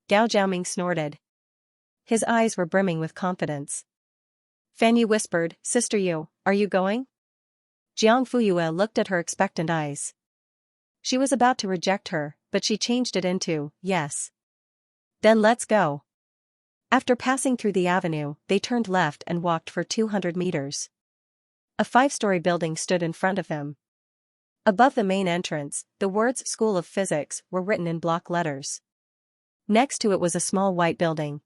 Gao Xiaoming snorted. His eyes were brimming with confidence. Fanny whispered, Sister Yu, are you going? Jiang Fuyue looked at her expectant eyes. She was about to reject her, but she changed it into, yes. Then let's go. After passing through the avenue, they turned left and walked for 200 meters. A 5-story building stood in front of them. Above the main entrance, the words School of Physics were written in block letters. Next to it was a small white building.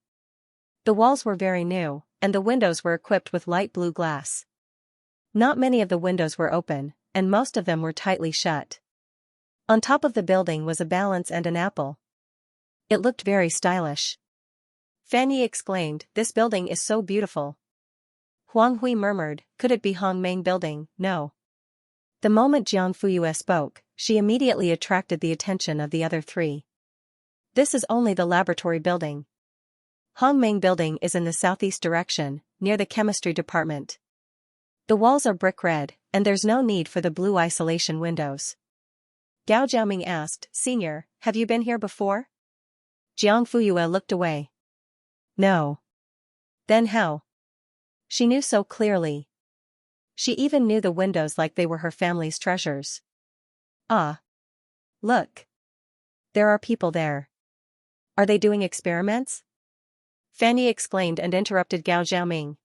The walls were very new, and the windows were equipped with light blue glass. Not many of the windows were open, and most of them were tightly shut. On top of the building was a balance and an apple. It looked very stylish. Fanny exclaimed, This building is so beautiful. Huang Hui murmured, Could it be Hongmeng building? No. The moment Jiang Fuyue spoke, she immediately attracted the attention of the other 3. This is only the laboratory building. Hongmeng building is in the southeast direction, near the chemistry department. The walls are brick red, and there's no need for the blue isolation windows. Gao Xiaoming asked, Senior, have you been here before? Jiang Fuyue looked away. No. Then how? She knew so clearly. She even knew the windows like they were her family's treasures. Ah. Look. There are people there. Are they doing experiments? Fanny exclaimed and interrupted Gao Xiaoming.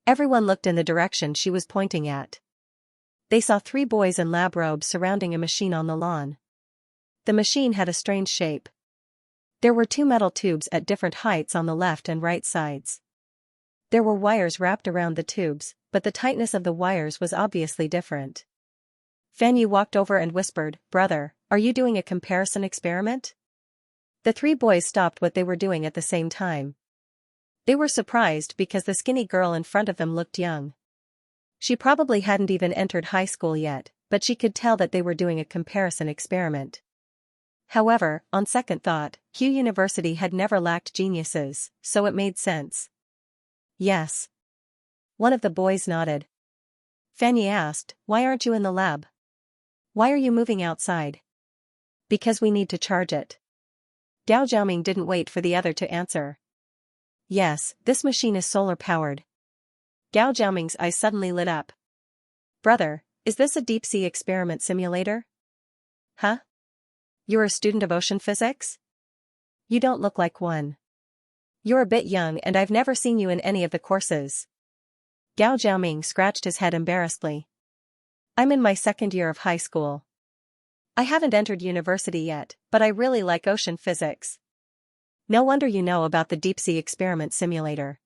Everyone looked in the direction she was pointing at. They saw 3 boys in lab robes surrounding a machine on the lawn. The machine had a strange shape. There were 2 metal tubes at different heights on the left and right sides. There were wires wrapped around the tubes, but the tightness of the wires was obviously different. Fanny walked over and whispered, "Brother, are you doing a comparison experiment?" The 3 boys stopped what they were doing at the same time. They were surprised because the skinny girl in front of them looked young. She probably hadn't even entered high school yet, but she could tell that they were doing a comparison experiment. However, on second thought, Q University had never lacked geniuses, so it made sense. Yes. One of the boys nodded. Fanny asked, "Why aren't you in the lab? Why are you moving outside?" "Because we need to charge it." Gao Xiaoming didn't wait for the other to answer. "Yes, this machine is solar-powered." Gao Xiaoming's eyes suddenly lit up. "Brother, is this a deep-sea experiment simulator?" "Huh? You're a student of ocean physics? You don't look like one. You're a bit young and I've never seen you in any of the courses." Gao Xiaoming scratched his head embarrassedly. "I'm in my 2nd year of high school. I haven't entered university yet, but I really like ocean physics." "No wonder you know about the deep-sea experiment simulator."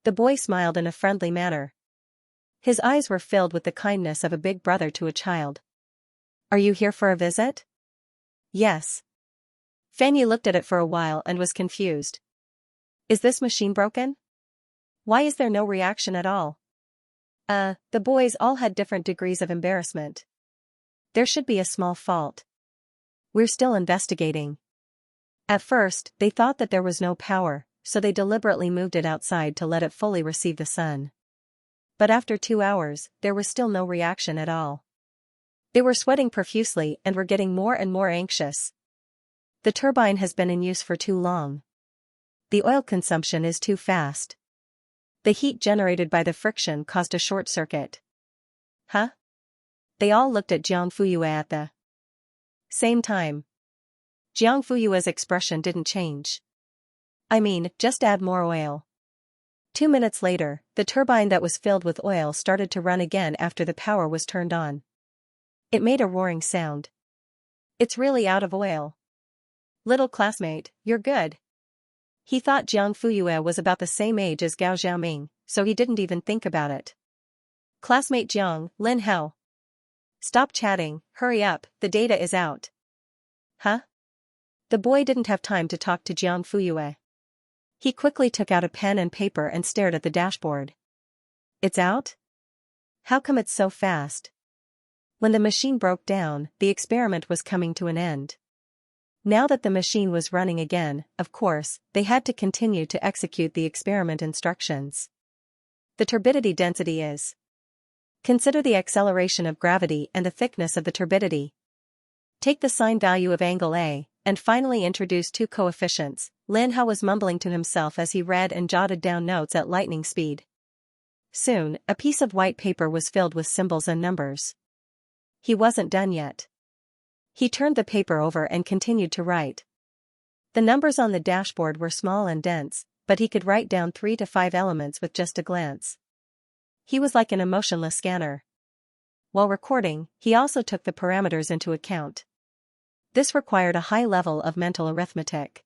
The boy smiled in a friendly manner. His eyes were filled with the kindness of a big brother to a child. "Are you here for a visit?" "Yes." Fanny looked at it for a while and was confused. "Is this machine broken? Why is there no reaction at all?" The boys all had different degrees of embarrassment. "There should be a small fault. We're still investigating." At first, they thought that there was no power, so they deliberately moved it outside to let it fully receive the sun. But after 2 hours, there was still no reaction at all. They were sweating profusely and were getting more and more anxious. "The turbine has been in use for too long. The oil consumption is too fast. The heat generated by the friction caused a short circuit." "Huh?" They all looked at Jiang Fuyue at the same time. Jiang Fuyue's expression didn't change. "I mean, just add more oil." 2 minutes later, the turbine that was filled with oil started to run again after the power was turned on. It made a roaring sound. "It's really out of oil." "Little classmate, you're good." He thought Jiang Fuyue was about the same age as Gao Xiaoming, so he didn't even think about it. "Classmate Jiang, Lin Hao. Stop chatting, hurry up, the data is out." "Huh?" The boy didn't have time to talk to Jiang Fuyue. He quickly took out a pen and paper and stared at the dashboard. "It's out? How come it's so fast?" When the machine broke down, the experiment was coming to an end. Now that the machine was running again, of course, they had to continue to execute the experiment instructions. The turbidity density is. Consider the acceleration of gravity and the thickness of the turbidity. Take the sine value of angle A, and finally introduce 2 coefficients. Lin Hao was mumbling to himself as he read and jotted down notes at lightning speed. Soon, a piece of white paper was filled with symbols and numbers. He wasn't done yet. He turned the paper over and continued to write. The numbers on the dashboard were small and dense, but he could write down 3 to 5 elements with just a glance. He was like an emotionless scanner. While recording, he also took the parameters into account. This required a high level of mental arithmetic.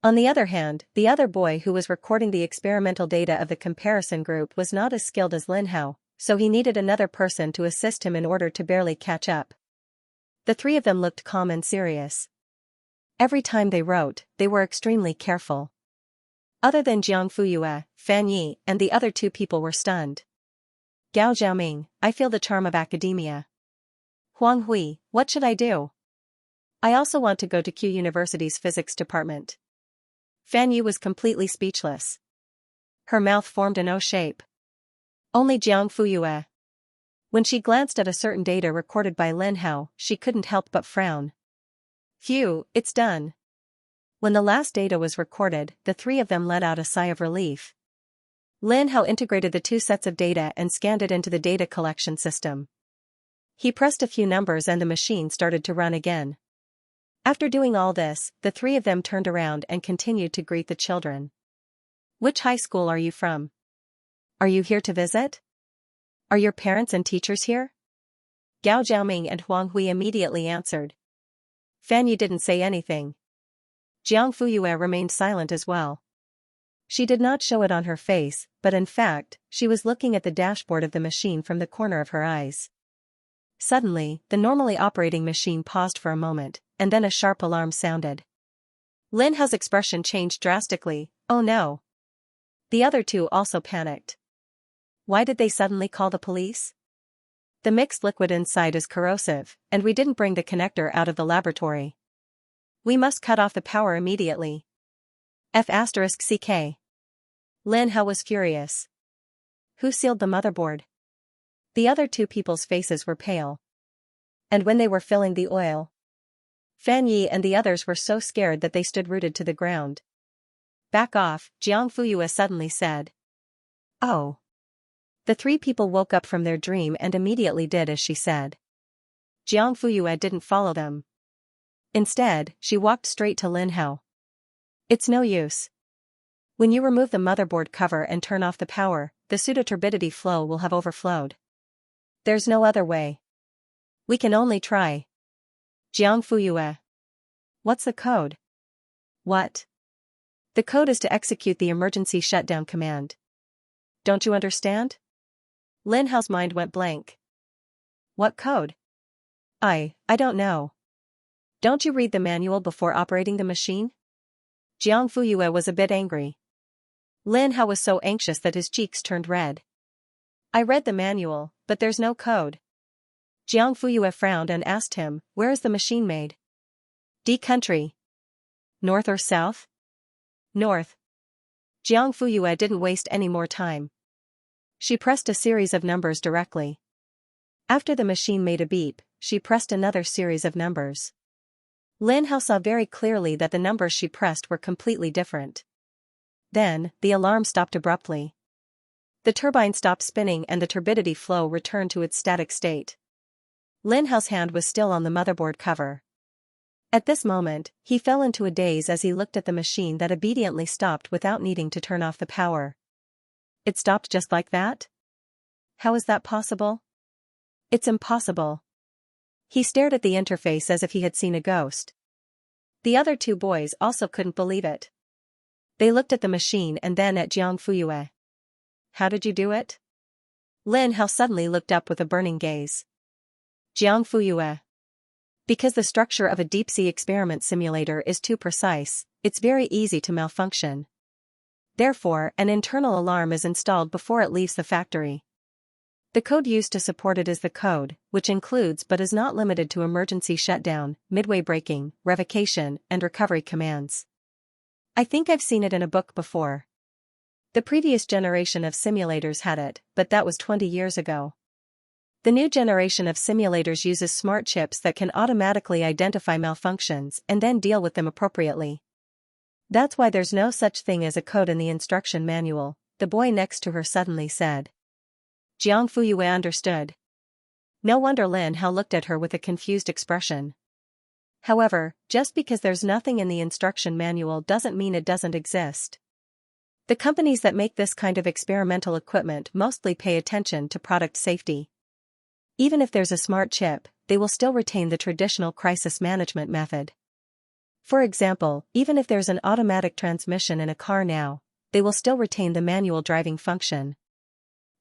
On the other hand, the other boy who was recording the experimental data of the comparison group was not as skilled as Lin Hao, so he needed another person to assist him in order to barely catch up. The 3 of them looked calm and serious. Every time they wrote, they were extremely careful. Other than Jiang Fuyue, Fan Yi, and the other 2 people were stunned. "Gao Xiaoming, I feel the charm of academia." "Huang Hui, what should I do?" "I also want to go to Q University's physics department." Fan Yi was completely speechless. Her mouth formed an O shape. Only Jiang Fuyue. When she glanced at a certain data recorded by Lin Hao, she couldn't help but frown. "Phew, it's done." When the last data was recorded, the three of them let out a sigh of relief. Lin Hao integrated the two sets of data and scanned it into the data collection system. He pressed a few numbers and the machine started to run again. After doing all this, the three of them turned around and continued to greet the children. Which high school are you from? Are you here to visit? Are your parents and teachers here? Gao Jiaoming and Huang Hui immediately answered. Fan Yi didn't say anything. Jiang Fuyue remained silent as well. She did not show it on her face, but in fact, she was looking at the dashboard of the machine from the corner of her eyes. Suddenly, the normally operating machine paused for a moment, and then a sharp alarm sounded. Lin Hao's expression changed drastically. Oh no! The other two also panicked. Why did they suddenly call the police? The mixed liquid inside is corrosive, and we didn't bring the connector out of the laboratory. We must cut off the power immediately. F***CK. Lin Hao was furious. Who sealed the motherboard? The other two people's faces were pale. And when they were filling the oil, Fan Yi and the others were so scared that they stood rooted to the ground. Back off, Jiang Fuyue suddenly said. Oh. The three people woke up from their dream and immediately did as she said. Jiang Fuyue didn't follow them. Instead, she walked straight to Lin Hao. It's no use. When you remove the motherboard cover and turn off the power, the pseudo-turbidity flow will have overflowed. There's no other way. We can only try. Jiang Fuyue. What's the code? What? The code is to execute the emergency shutdown command. Don't you understand? Lin Hao's mind went blank. What code? I don't know. Don't you read the manual before operating the machine? Jiang Fuyue was a bit angry. Lin Hao was so anxious that his cheeks turned red. I read the manual, but there's no code. Jiang Fuyue frowned and asked him, where is the machine made? D country. North or south? North. Jiang Fuyue didn't waste any more time. She pressed a series of numbers directly. After the machine made a beep, she pressed another series of numbers. Lin Hao saw very clearly that the numbers she pressed were completely different. Then, the alarm stopped abruptly. The turbine stopped spinning and the turbidity flow returned to its static state. Lin Hao's hand was still on the motherboard cover. At this moment, he fell into a daze as he looked at the machine that obediently stopped without needing to turn off the power. It stopped just like that? How is that possible? It's impossible. He stared at the interface as if he had seen a ghost. The other two boys also couldn't believe it. They looked at the machine and then at Jiang Fuyue. How did you do it? Lin Hao suddenly looked up with a burning gaze. Jiang Fuyue. Because the structure of a deep-sea experiment simulator is too precise, it's very easy to malfunction. Therefore, an internal alarm is installed before it leaves the factory. The code used to support it is the code, which includes but is not limited to emergency shutdown, midway braking, revocation, and recovery commands. I think I've seen it in a book before. The previous generation of simulators had it, but that was 20 years ago. The new generation of simulators uses smart chips that can automatically identify malfunctions and then deal with them appropriately. That's why there's no such thing as a code in the instruction manual, the boy next to her suddenly said. Jiang Fuyue understood. No wonder Lin Hao looked at her with a confused expression. However, just because there's nothing in the instruction manual doesn't mean it doesn't exist. The companies that make this kind of experimental equipment mostly pay attention to product safety. Even if there's a smart chip, they will still retain the traditional crisis management method. For example, even if there's an automatic transmission in a car now, they will still retain the manual driving function.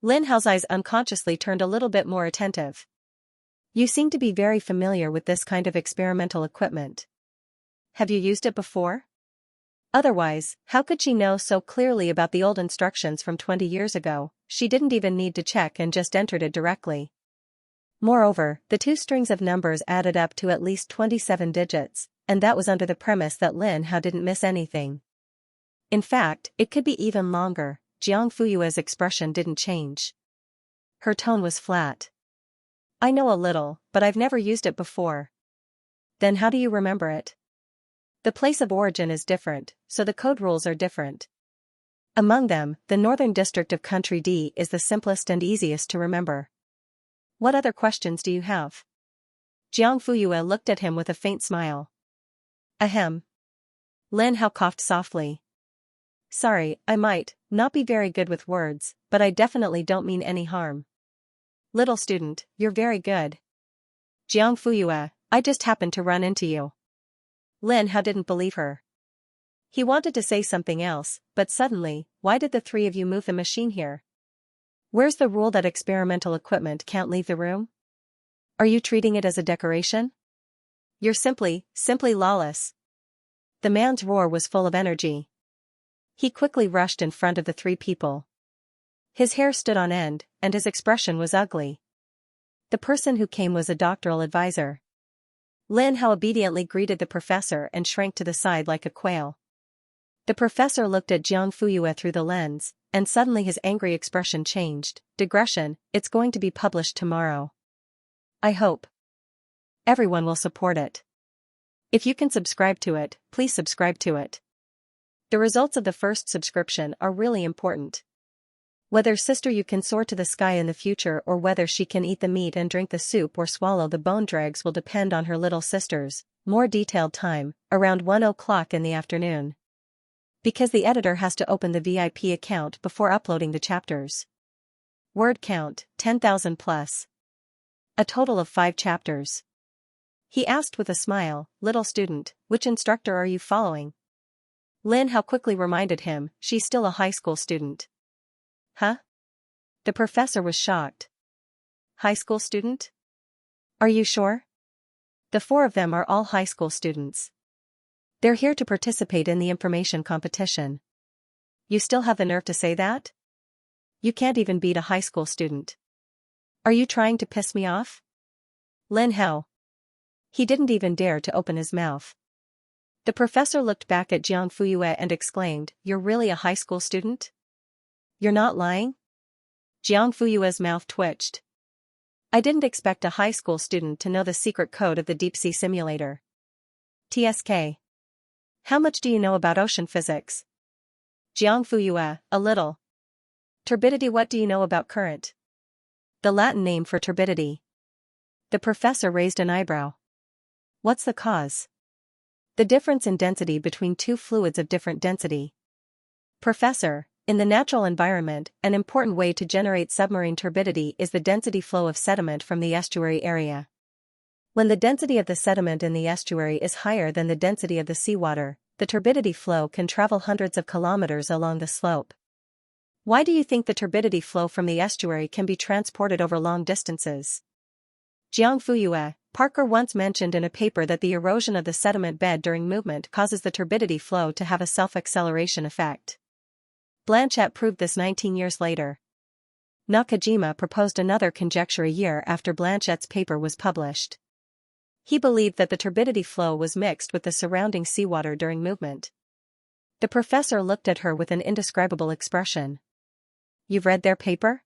Lin Hao's eyes unconsciously turned a little bit more attentive. You seem to be very familiar with this kind of experimental equipment. Have you used it before? Otherwise, how could she know so clearly about the old instructions from 20 years ago? She didn't even need to check and just entered it directly. Moreover, the two strings of numbers added up to at least 27 digits, and that was under the premise that Lin Hao didn't miss anything. In fact, it could be even longer. Jiang Fuyue's expression didn't change. Her tone was flat. I know a little, but I've never used it before. Then how do you remember it? The place of origin is different, so the code rules are different. Among them, the Northern District of Country D is the simplest and easiest to remember. What other questions do you have? Jiang Fuyue looked at him with a faint smile. Ahem. Lin Hao coughed softly. Sorry, I might not be very good with words, but I definitely don't mean any harm. Little student, you're very good. Jiang Fuyue, I just happened to run into you. Lin Hao didn't believe her. He wanted to say something else, but suddenly, why did the three of you move the machine here? Where's the rule that experimental equipment can't leave the room? Are you treating it as a decoration? You're simply lawless. The man's roar was full of energy. He quickly rushed in front of the three people. His hair stood on end, and his expression was ugly. The person who came was a doctoral advisor. Lin Hao obediently greeted the professor and shrank to the side like a quail. The professor looked at Jiang Fuyue through the lens, and suddenly his angry expression changed. Digression, it's going to be published tomorrow. I hope everyone will support it. If you can subscribe to it, please subscribe to it. The results of the first subscription are really important. Whether sister you can soar to the sky in the future or whether she can eat the meat and drink the soup or swallow the bone dregs will depend on her little sisters. More detailed time, around 1 o'clock in the afternoon. Because the editor has to open the VIP account before uploading the chapters. Word count, 10,000 plus. A total of 5 chapters. He asked with a smile, little student, which instructor are you following? Lin Hao quickly reminded him, she's still a high school student. Huh? The professor was shocked. High school student? Are you sure? The 4 of them are all high school students. They're here to participate in the information competition. You still have the nerve to say that? You can't even beat a high school student. Are you trying to piss me off? Lin Hao. He didn't even dare to open his mouth. The professor looked back at Jiang Fuyue and exclaimed, you're really a high school student? You're not lying? Jiang Fuyue's mouth twitched. I didn't expect a high school student to know the secret code of the deep-sea simulator. TSK. How much do you know about ocean physics? Jiang Fuyue, a little. Turbidity. What do you know about current? The Latin name for turbidity. The professor raised an eyebrow. What's the cause? The difference in density between two fluids of different density. Professor, in the natural environment, an important way to generate submarine turbidity is the density flow of sediment from the estuary area. When the density of the sediment in the estuary is higher than the density of the seawater, the turbidity flow can travel hundreds of kilometers along the slope. Why do you think the turbidity flow from the estuary can be transported over long distances? Jiang Fuyue, Parker once mentioned in a paper that the erosion of the sediment bed during movement causes the turbidity flow to have a self-acceleration effect. Blanchette proved this 19 years later. Nakajima proposed another conjecture a year after Blanchette's paper was published. He believed that the turbidity flow was mixed with the surrounding seawater during movement. The professor looked at her with an indescribable expression. You've read their paper?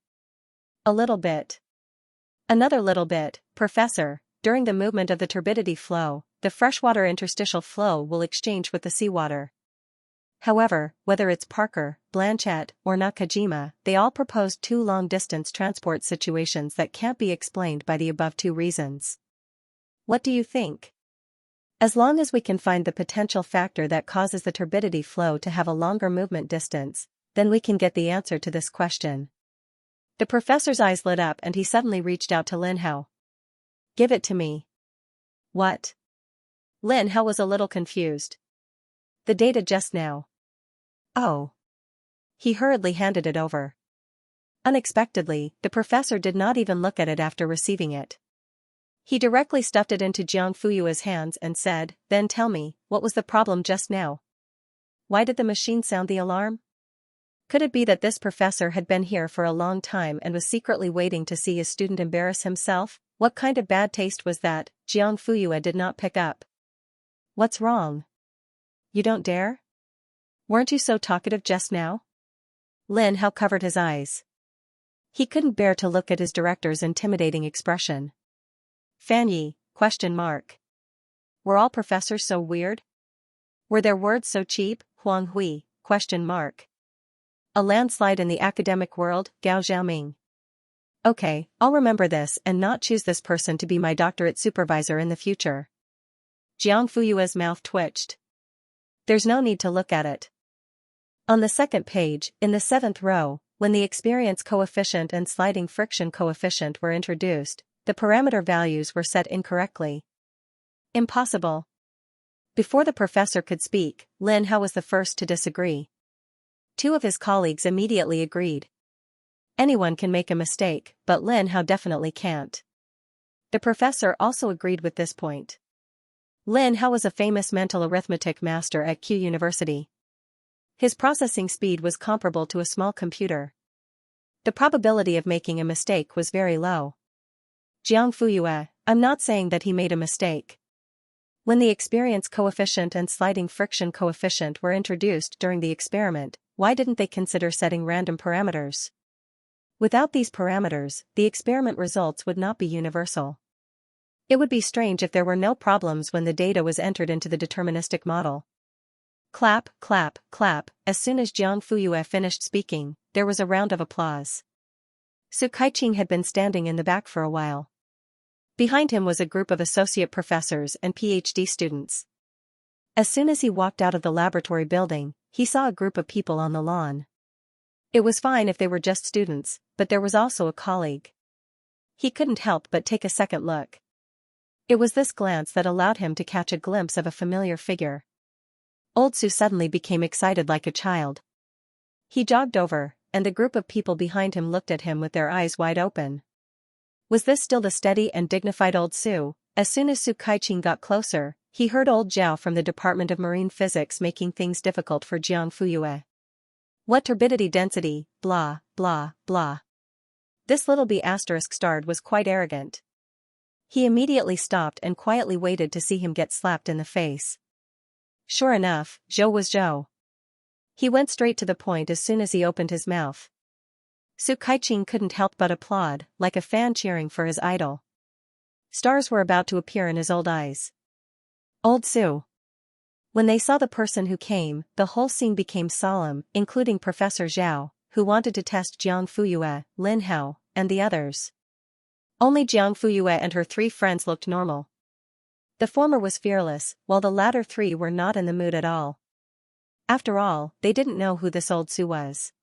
A little bit. Another little bit, Professor. During the movement of the turbidity flow, the freshwater interstitial flow will exchange with the seawater. However, whether it's Parker, Blanchette, or Nakajima, they all proposed 2 long-distance transport situations that can't be explained by the above 2 reasons. What do you think? As long as we can find the potential factor that causes the turbidity flow to have a longer movement distance, then we can get the answer to this question. The professor's eyes lit up and he suddenly reached out to Lin Hao. Give it to me. What? Lin Hao was a little confused. The data just now. Oh. He hurriedly handed it over. Unexpectedly, the professor did not even look at it after receiving it. He directly stuffed it into Jiang Fuyue's hands and said, then tell me, what was the problem just now? Why did the machine sound the alarm? Could it be that this professor had been here for a long time and was secretly waiting to see his student embarrass himself? What kind of bad taste was that? Jiang Fuyue did not pick up. What's wrong? You don't dare? Weren't you so talkative just now? Lin Hao covered his eyes. He couldn't bear to look at his director's intimidating expression. Fan Yi? Were all professors so weird? Were their words so cheap, Huang Hui? A landslide in the academic world, Gao Xiaoming. Okay, I'll remember this and not choose this person to be my doctorate supervisor in the future. Jiang Fuyue's mouth twitched. There's no need to look at it. On the second page, in the seventh row, when the experience coefficient and sliding friction coefficient were introduced, the parameter values were set incorrectly. Impossible. Before the professor could speak, Lin Hao was the first to disagree. Two of his colleagues immediately agreed. Anyone can make a mistake, but Lin Hao definitely can't. The professor also agreed with this point. Lin Hao was a famous mental arithmetic master at Q University. His processing speed was comparable to a small computer. The probability of making a mistake was very low. Jiang Fuyue, I'm not saying that he made a mistake. When the experience coefficient and sliding friction coefficient were introduced during the experiment, why didn't they consider setting random parameters? Without these parameters, the experiment results would not be universal. It would be strange if there were no problems when the data was entered into the deterministic model. Clap, clap, clap. As soon as Jiang Fuyue finished speaking, there was a round of applause. Su Kaiqing had been standing in the back for a while. Behind him was a group of associate professors and PhD students. As soon as he walked out of the laboratory building, he saw a group of people on the lawn. It was fine if they were just students, but there was also a colleague. He couldn't help but take a second look. It was this glance that allowed him to catch a glimpse of a familiar figure. Old Su suddenly became excited like a child. He jogged over, and the group of people behind him looked at him with their eyes wide open. Was this still the steady and dignified Old Su? As soon as Su Kaiqing got closer, he heard Old Zhao from the Department of Marine Physics making things difficult for Jiang Fuyue. What turbidity density, blah, blah, blah. This little B** starred was quite arrogant. He immediately stopped and quietly waited to see him get slapped in the face. Sure enough, Zhou was Zhou. He went straight to the point as soon as he opened his mouth. Su Kaiqing couldn't help but applaud, like a fan cheering for his idol. Stars were about to appear in his old eyes. Old Su. When they saw the person who came, the whole scene became solemn, including Professor Zhao, who wanted to test Jiang Fuyue, Lin Hao, and the others. Only Jiang Fuyue and her three friends looked normal. The former was fearless, while the latter three were not in the mood at all. After all, they didn't know who this Old Su was.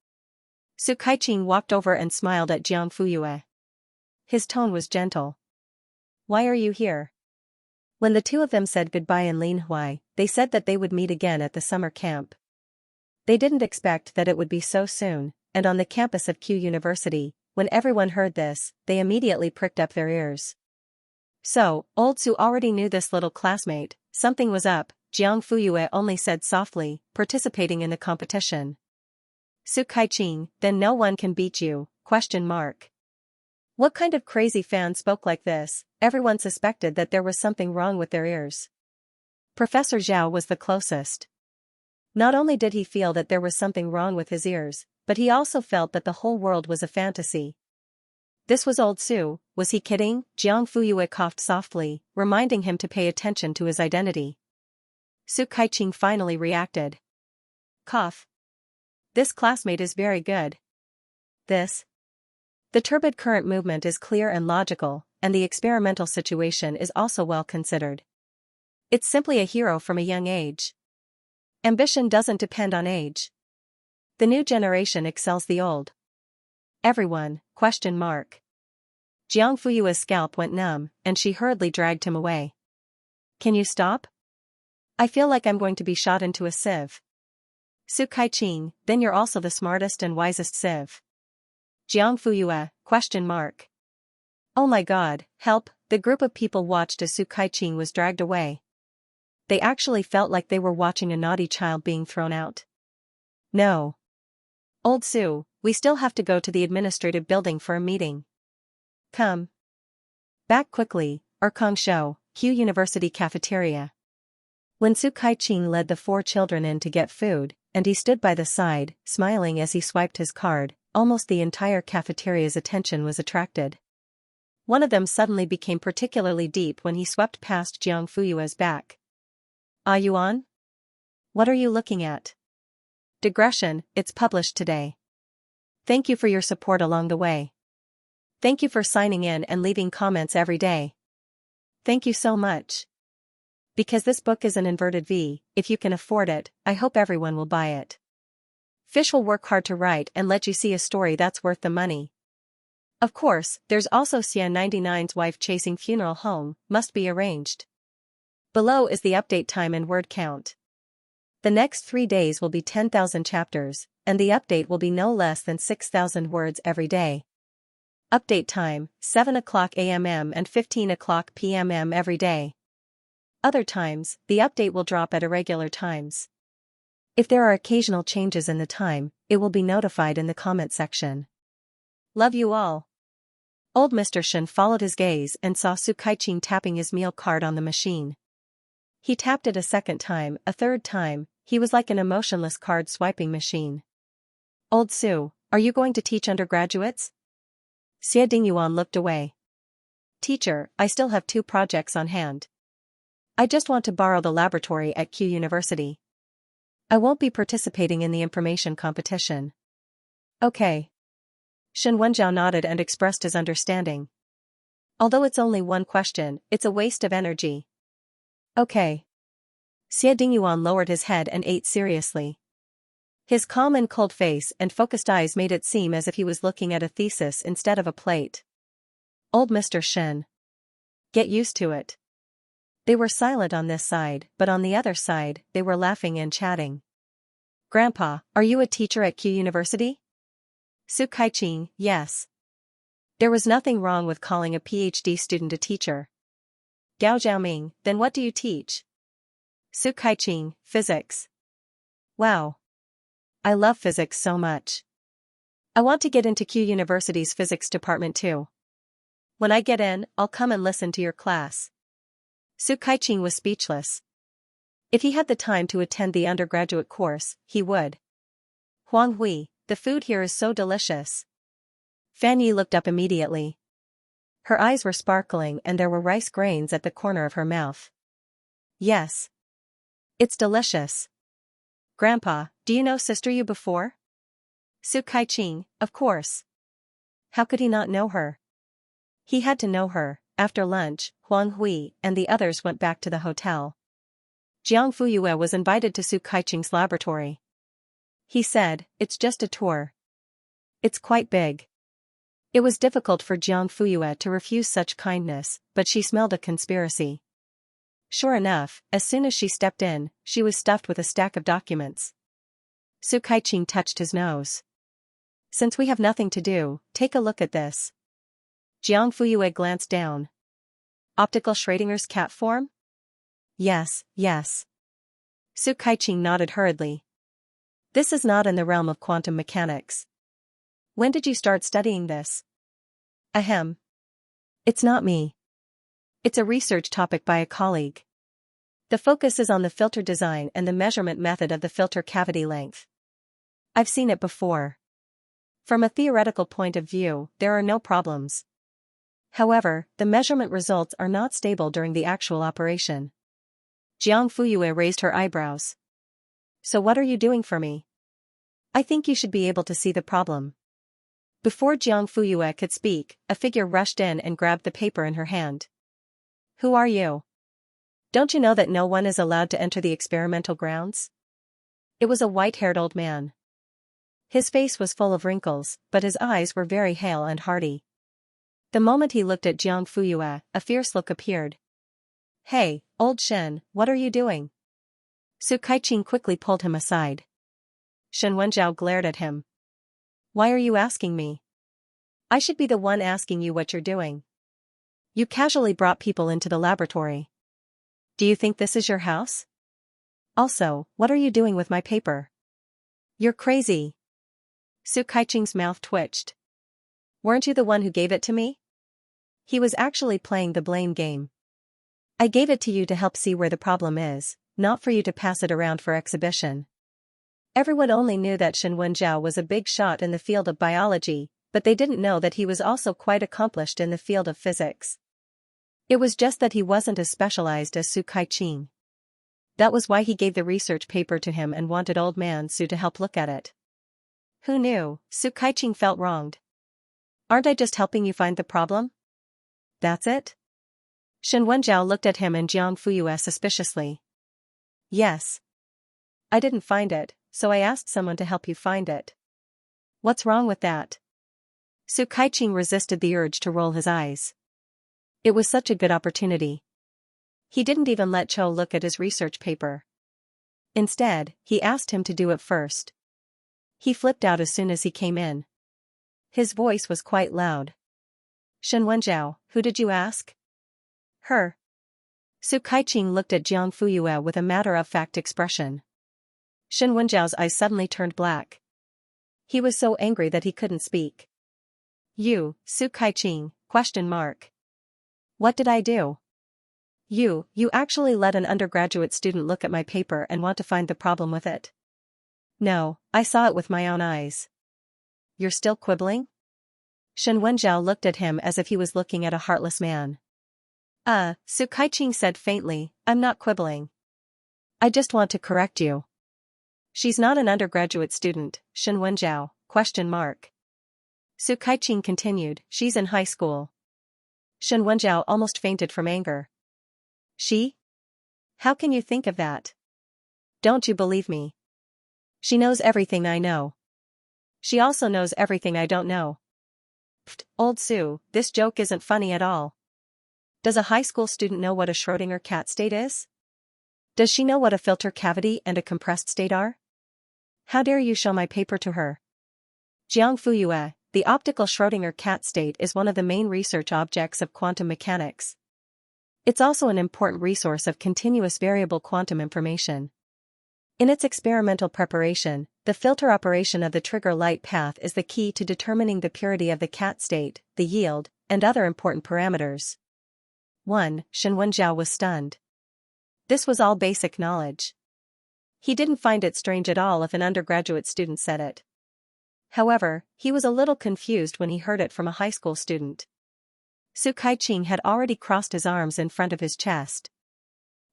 Su Kaiqing walked over and smiled at Jiang Fuyue. His tone was gentle. Why are you here? When the two of them said goodbye in Linhui, they said that they would meet again at the summer camp. They didn't expect that it would be so soon, and on the campus of Q University, when everyone heard this, they immediately pricked up their ears. So, Old Su already knew this little classmate. Something was up, Jiang Fuyue only said softly, participating in the competition. Su Kaiqing, then no one can beat you, ? What kind of crazy fan spoke like this? Everyone suspected that there was something wrong with their ears. Professor Zhao was the closest. Not only did he feel that there was something wrong with his ears, but he also felt that the whole world was a fantasy. This was Old Su, was he kidding? Jiang Fuyue coughed softly, reminding him to pay attention to his identity. Su Kaiqing finally reacted. Cough. This classmate is very good. The turbid current movement is clear and logical, and the experimental situation is also well considered. It's simply a hero from a young age. Ambition doesn't depend on age. The new generation excels the old. Everyone, ? Jiang Fuyue's scalp went numb, and she hurriedly dragged him away. Can you stop? I feel like I'm going to be shot into a sieve. Su Kaiqing, then you're also the smartest and wisest sieve. Jiang Fuyue, ? Oh my god, help! The group of people watched as Su Kaiqing was dragged away. They actually felt like they were watching a naughty child being thrown out. No. Old Su, we still have to go to the administrative building for a meeting. Come. Back quickly, Erkongshou, Q University cafeteria. When Su Kaiqing led the four children in to get food, and he stood by the side, smiling as he swiped his card, almost the entire cafeteria's attention was attracted. One of them suddenly became particularly deep when he swept past Jiang Fuyue's back. Ah Yuan? What are you looking at? Digression, it's published today. Thank you for your support along the way. Thank you for signing in and leaving comments every day. Thank you so much. Because this book is an inverted V, if you can afford it, I hope everyone will buy it. Fish will work hard to write and let you see a story that's worth the money. Of course, there's also Xian99's wife chasing funeral home, must be arranged. Below is the update time and word count. The next 3 days will be 10,000 chapters, and the update will be no less than 6,000 words every day. Update time, 7 o'clock a.m. and 15 o'clock p.m. every day. Other times, the update will drop at irregular times. If there are occasional changes in the time, it will be notified in the comment section. Love you all. Old Mr. Shen followed his gaze and saw Su Kaiqing tapping his meal card on the machine. He tapped it a second time, a third time, he was like an emotionless card swiping machine. Old Su, are you going to teach undergraduates? Xie Dingyuan looked away. Teacher, I still have 2 projects on hand. I just want to borrow the laboratory at Q University. I won't be participating in the information competition. Okay. Shen Wenjiao nodded and expressed his understanding. Although it's only 1 question, it's a waste of energy. Okay. Xie Dingyuan lowered his head and ate seriously. His calm and cold face and focused eyes made it seem as if he was looking at a thesis instead of a plate. Old Mr. Shen. Get used to it. They were silent on this side, but on the other side, they were laughing and chatting. Grandpa, are you a teacher at Q University? Su Kaiqing, yes. There was nothing wrong with calling a PhD student a teacher. Gao Zhaoming, then what do you teach? Su Kaiqing, physics. Wow. I love physics so much. I want to get into Q University's physics department too. When I get in, I'll come and listen to your class. Su Kaiqing was speechless. If he had the time to attend the undergraduate course, he would. Huang Hui, the food here is so delicious. Fan Yi looked up immediately. Her eyes were sparkling and there were rice grains at the corner of her mouth. Yes. It's delicious. Grandpa, do you know Sister Yu before? Su Kaiqing, of course. How could he not know her? He had to know her. After lunch, Huang Hui and the others went back to the hotel. Jiang Fuyue was invited to Su Kaiqing's laboratory. He said, it's just a tour. It's quite big. It was difficult for Jiang Fuyue to refuse such kindness, but she smelled a conspiracy. Sure enough, as soon as she stepped in, she was stuffed with a stack of documents. Su Kaiqing touched his nose. Since we have nothing to do, take a look at this. Jiang Fuyue glanced down. Optical Schrodinger's cat form? Yes, yes. Su Kaiqing nodded hurriedly. This is not in the realm of quantum mechanics. When did you start studying this? Ahem. It's not me. It's a research topic by a colleague. The focus is on the filter design and the measurement method of the filter cavity length. I've seen it before. From a theoretical point of view, there are no problems. However, the measurement results are not stable during the actual operation. Jiang Fuyue raised her eyebrows. So what are you doing for me? I think you should be able to see the problem. Before Jiang Fuyue could speak, a figure rushed in and grabbed the paper in her hand. Who are you? Don't you know that no one is allowed to enter the experimental grounds? It was a white-haired old man. His face was full of wrinkles, but his eyes were very hale and hearty. The moment he looked at Jiang Fuyue, a fierce look appeared. Hey, old Shen, what are you doing? Su Kaiqing quickly pulled him aside. Shen Wenjiao glared at him. Why are you asking me? I should be the one asking you what you're doing. You casually brought people into the laboratory. Do you think this is your house? Also, what are you doing with my paper? You're crazy. Su Kaiqing's mouth twitched. Weren't you the one who gave it to me? He was actually playing the blame game. I gave it to you to help see where the problem is, not for you to pass it around for exhibition. Everyone only knew that Shen Wenjiao was a big shot in the field of biology, but they didn't know that he was also quite accomplished in the field of physics. It was just that he wasn't as specialized as Su Kaiqing. That was why he gave the research paper to him and wanted old man Su to help look at it. Who knew? Su Kaiqing felt wronged. Aren't I just helping you find the problem? That's it? Shen Wenjiao looked at him and Jiang Fuyue suspiciously. Yes. I didn't find it, so I asked someone to help you find it. What's wrong with that? Su Kaiqing resisted the urge to roll his eyes. It was such a good opportunity. He didn't even let Cho look at his research paper. Instead, he asked him to do it first. He flipped out as soon as he came in. His voice was quite loud. Shen Wenjiao, who did you ask? Her. Su Kaiqing looked at Jiang Fuyue with a matter-of-fact expression. Shen Wenjiao's eyes suddenly turned black. He was so angry that he couldn't speak. You, Su Kaiqing, ? What did I do? You actually let an undergraduate student look at my paper and want to find the problem with it? No, I saw it with my own eyes. You're still quibbling? Shen Wenjiao looked at him as if he was looking at a heartless man. Su Kaiqing said faintly, I'm not quibbling. I just want to correct you. She's not an undergraduate student, Shen Wenjiao, ? Su Kaiqing continued, she's in high school. Shen Wenjiao almost fainted from anger. She? How can you think of that? Don't you believe me? She knows everything I know. She also knows everything I don't know. Pfft, old Su, this joke isn't funny at all. Does a high school student know what a Schrödinger cat state is? Does she know what a filter cavity and a compressed state are? How dare you show my paper to her? Jiang Fuyue, the optical Schrödinger cat state is one of the main research objects of quantum mechanics. It's also an important resource of continuous variable quantum information. In its experimental preparation, the filter operation of the trigger light path is the key to determining the purity of the cat state, the yield, and other important parameters. 1. Shen Wenjiao was stunned. This was all basic knowledge. He didn't find it strange at all if an undergraduate student said it. However, he was a little confused when he heard it from a high school student. Su Kaiqing had already crossed his arms in front of his chest.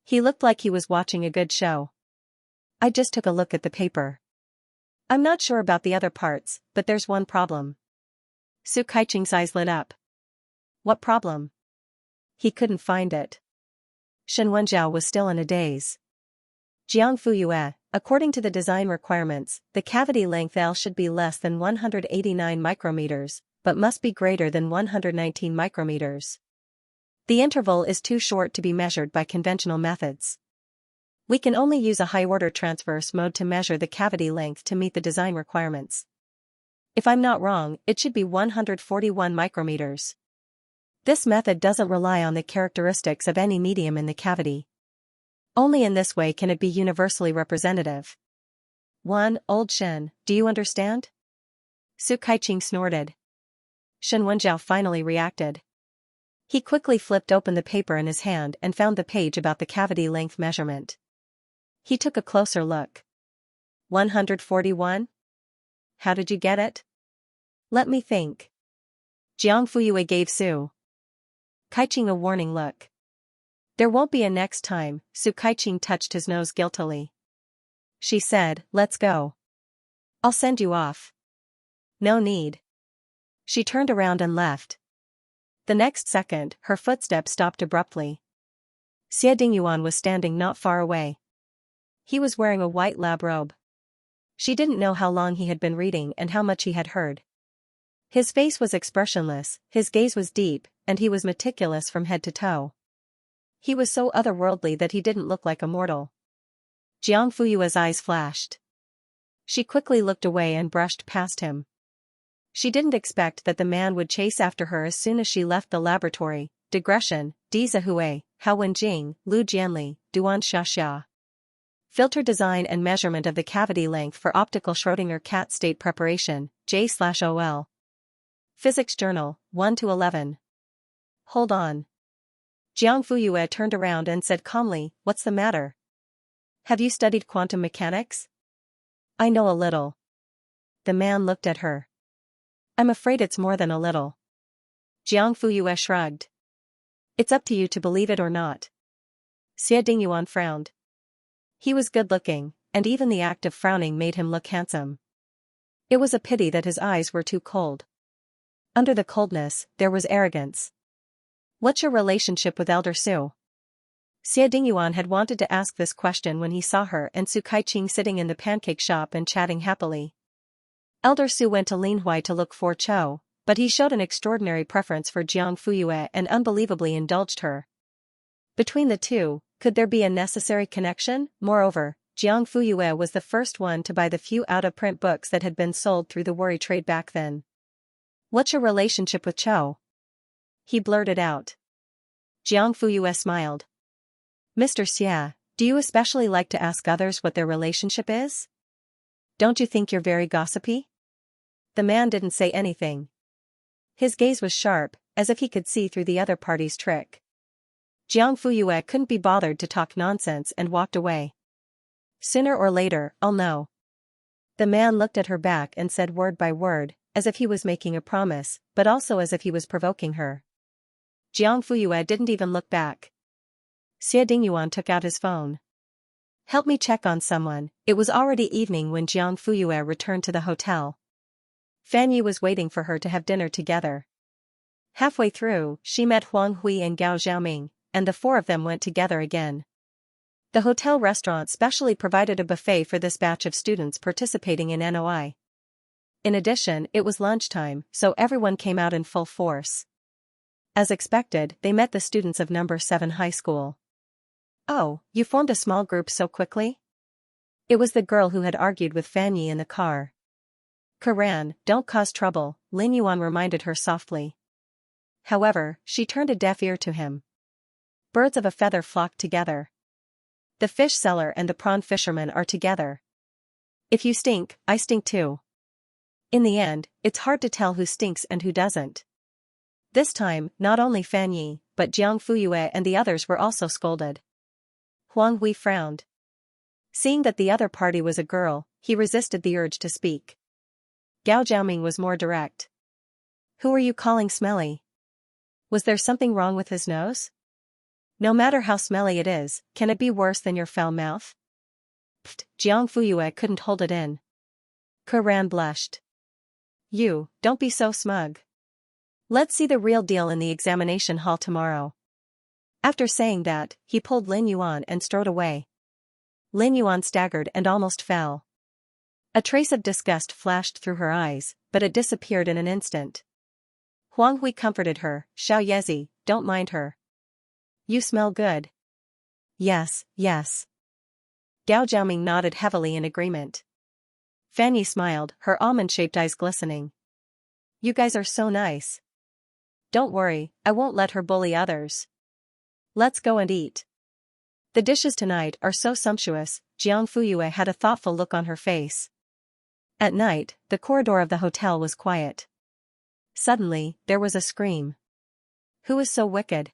He looked like he was watching a good show. I just took a look at the paper. I'm not sure about the other parts, but there's one problem. Su Kaiqing's eyes lit up. What problem? He couldn't find it. Shen Wenjiao was still in a daze. Jiang Fuyue, according to the design requirements, the cavity length L should be less than 189 micrometers, but must be greater than 119 micrometers. The interval is too short to be measured by conventional methods. We can only use a high-order transverse mode to measure the cavity length to meet the design requirements. If I'm not wrong, it should be 141 micrometers. This method doesn't rely on the characteristics of any medium in the cavity. Only in this way can it be universally representative. 1. Old Shen, do you understand? Su Kaiqing snorted. Shen Wenjiao finally reacted. He quickly flipped open the paper in his hand and found the page about the cavity length measurement. He took a closer look. 141? How did you get it? Let me think. Jiang Fuyue gave Su Kaiqing a warning look. There won't be a next time, Su Kaiqing touched his nose guiltily. She said, let's go. I'll send you off. No need. She turned around and left. The next second, her footsteps stopped abruptly. Xie Dingyuan was standing not far away. He was wearing a white lab robe. She didn't know how long he had been reading and how much he had heard. His face was expressionless, his gaze was deep, and he was meticulous from head to toe. He was so otherworldly that he didn't look like a mortal. Jiang Fuyue's eyes flashed. She quickly looked away and brushed past him. She didn't expect that the man would chase after her as soon as she left the laboratory. Digression, Di Zihui, Hao Wenjing, Lu Jianli, Duan Xiaxia. Filter design and measurement of the cavity length for optical Schrödinger cat state preparation, J/OL. Physics Journal, 1-11. Hold on. Jiang Fuyue turned around and said calmly, what's the matter? Have you studied quantum mechanics? I know a little. The man looked at her. I'm afraid it's more than a little. Jiang Fuyue shrugged. It's up to you to believe it or not. Xie Dingyuan frowned. He was good-looking, and even the act of frowning made him look handsome. It was a pity that his eyes were too cold. Under the coldness, there was arrogance. "What's your relationship with Elder Su?" Xie Dingyuan had wanted to ask this question when he saw her and Su Kaiqing sitting in the pancake shop and chatting happily. Elder Su went to Linhui to look for Cho, but he showed an extraordinary preference for Jiang Fuyue and unbelievably indulged her. Between the two, could there be a necessary connection? Moreover, Jiang Fuyue was the first one to buy the few out-of-print books that had been sold through the worry trade back then. "What's your relationship with Cho?" he blurted out. Jiang Fuyue smiled. "Mr. Xia, do you especially like to ask others what their relationship is? Don't you think you're very gossipy?" The man didn't say anything. His gaze was sharp, as if he could see through the other party's trick. Jiang Fuyue couldn't be bothered to talk nonsense and walked away. "Sooner or later, I'll know." The man looked at her back and said word by word, as if he was making a promise, but also as if he was provoking her. Jiang Fuyue didn't even look back. Xie Dingyuan took out his phone. "Help me check on someone." It was already evening when Jiang Fuyue returned to the hotel. Fan Yi was waiting for her to have dinner together. Halfway through, she met Huang Hui and Gao Xiaoming, and the four of them went together again. The hotel restaurant specially provided a buffet for this batch of students participating in NOI. In addition, it was lunchtime, so everyone came out in full force. As expected, they met the students of number 7 high school. "Oh, you formed a small group so quickly?" It was the girl who had argued with Fan Yi in the car. "Karan, don't cause trouble," Lin Yuan reminded her softly. However, she turned a deaf ear to him. Birds of a feather flock together. The fish seller and the prawn fisherman are together. If you stink, I stink too. In the end, it's hard to tell who stinks and who doesn't. This time, not only Fan Yi, but Jiang Fuyue and the others were also scolded. Huang Hui frowned. Seeing that the other party was a girl, he resisted the urge to speak. Gao Jiaoming was more direct. "Who are you calling smelly? Was there something wrong with his nose? No matter how smelly it is, can it be worse than your foul mouth?" Pfft, Jiang Fuyue couldn't hold it in. Karan blushed. "You, don't be so smug. Let's see the real deal in the examination hall tomorrow." After saying that, he pulled Lin Yuan and strode away. Lin Yuan staggered and almost fell. A trace of disgust flashed through her eyes, but it disappeared in an instant. Huang Hui comforted her. "Xiao Yezi, don't mind her. You smell good." "Yes, yes." Gao Jiaoming nodded heavily in agreement. Fan Yi smiled, her almond-shaped eyes glistening. "You guys are so nice. Don't worry, I won't let her bully others. Let's go and eat." The dishes tonight are so sumptuous. Jiang Fuyue had a thoughtful look on her face. At night, the corridor of the hotel was quiet. Suddenly, there was a scream. Who is so wicked?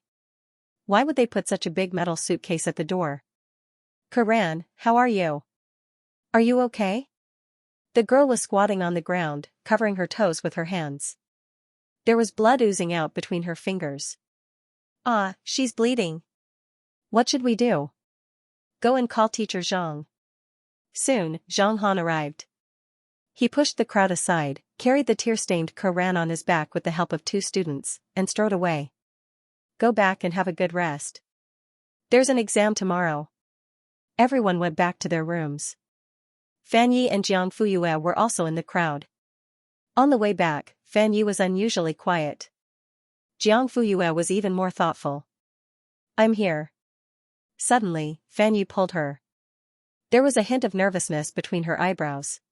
Why would they put such a big metal suitcase at the door? "Karan, how are you? Are you okay?" The girl was squatting on the ground, covering her toes with her hands. There was blood oozing out between her fingers. "Ah, she's bleeding. What should we do?" "Go and call teacher Zhang." Soon, Zhang Han arrived. He pushed the crowd aside, carried the tear-stained Karan on his back with the help of 2 students, and strode away. "Go back and have a good rest. There's an exam tomorrow." Everyone went back to their rooms. Fan Yi and Jiang Fuyue were also in the crowd. On the way back, Fan Yi was unusually quiet. Jiang Fuyue was even more thoughtful. "I'm here." Suddenly, Fan Yi pulled her. There was a hint of nervousness between her eyebrows.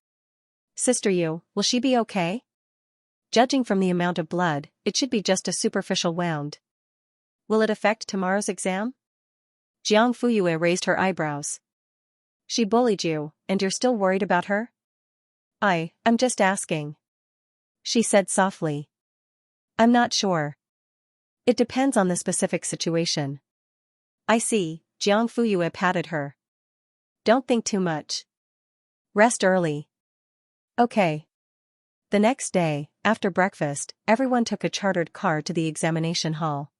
"Sister Yu, will she be okay?" Judging from the amount of blood, it should be just a superficial wound. "Will it affect tomorrow's exam?" Jiang Fuyue raised her eyebrows. "She bullied you, and you're still worried about her?" I'm just asking," she said softly. "I'm not sure. It depends on the specific situation." "I see," Jiang Fuyue patted her. "Don't think too much. Rest early." "Okay." The next day, after breakfast, everyone took a chartered car to the examination hall.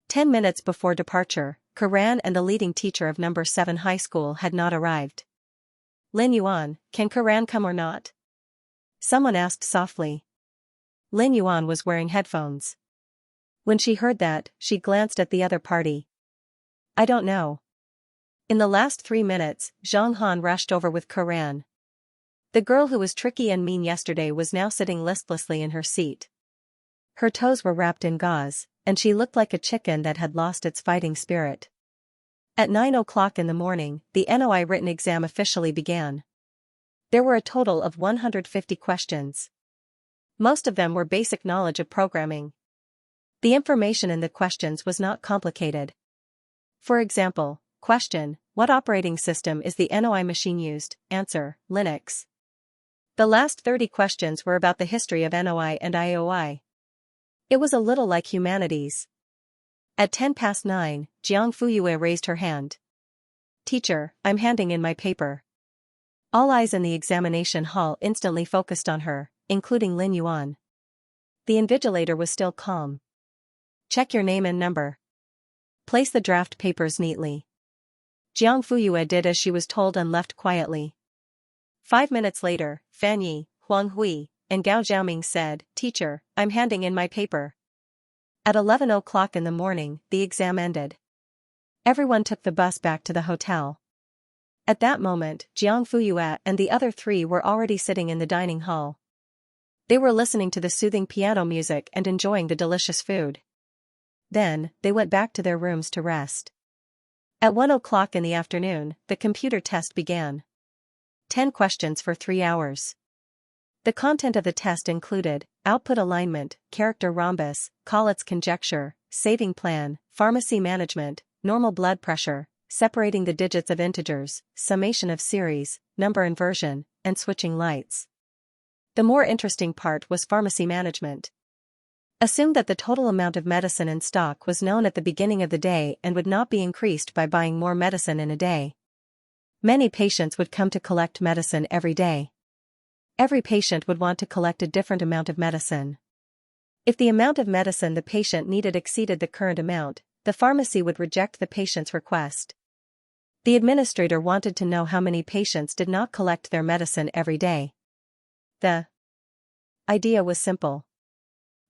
10 minutes before departure, Karan and the leading teacher of number 7 high school had not arrived. Lin Yuan, can Karan come or not? Someone asked softly. Lin Yuan was wearing headphones. When she heard that, she glanced at the other party. I don't know. In the last 3 minutes, Zhang Han rushed over with Karan. The girl who was tricky and mean yesterday was now sitting listlessly in her seat. Her toes were wrapped in gauze, and she looked like a chicken that had lost its fighting spirit. At 9 o'clock in the morning, the NOI written exam officially began. There were a total of 150 questions. Most of them were basic knowledge of programming. The information in the questions was not complicated. For example, question, what operating system is the NOI machine used? Answer, Linux. The last 30 questions were about the history of NOI and IOI. It was a little like humanities. At 9:10, Jiang Fuyue raised her hand. Teacher, I'm handing in my paper. All eyes in the examination hall instantly focused on her, including Lin Yuan. The invigilator was still calm. Check your name and number. Place the draft papers neatly. Jiang Fuyue did as she was told and left quietly. 5 minutes later, Fan Yi, Huang Hui, and Gao Xiaoming said, Teacher, I'm handing in my paper. At 11 o'clock in the morning, the exam ended. Everyone took the bus back to the hotel. At that moment, Jiang Fuyue and the other 3 were already sitting in the dining hall. They were listening to the soothing piano music and enjoying the delicious food. Then, they went back to their rooms to rest. At 1 o'clock in the afternoon, the computer test began. 10 questions for 3 hours. The content of the test included output alignment, character rhombus, Collett's conjecture, saving plan, pharmacy management, normal blood pressure, separating the digits of integers, summation of series, number inversion, and switching lights. The more interesting part was pharmacy management. Assume that the total amount of medicine in stock was known at the beginning of the day and would not be increased by buying more medicine in a day. Many patients would come to collect medicine every day. Every patient would want to collect a different amount of medicine. If the amount of medicine the patient needed exceeded the current amount, the pharmacy would reject the patient's request. The administrator wanted to know how many patients did not collect their medicine every day. The idea was simple.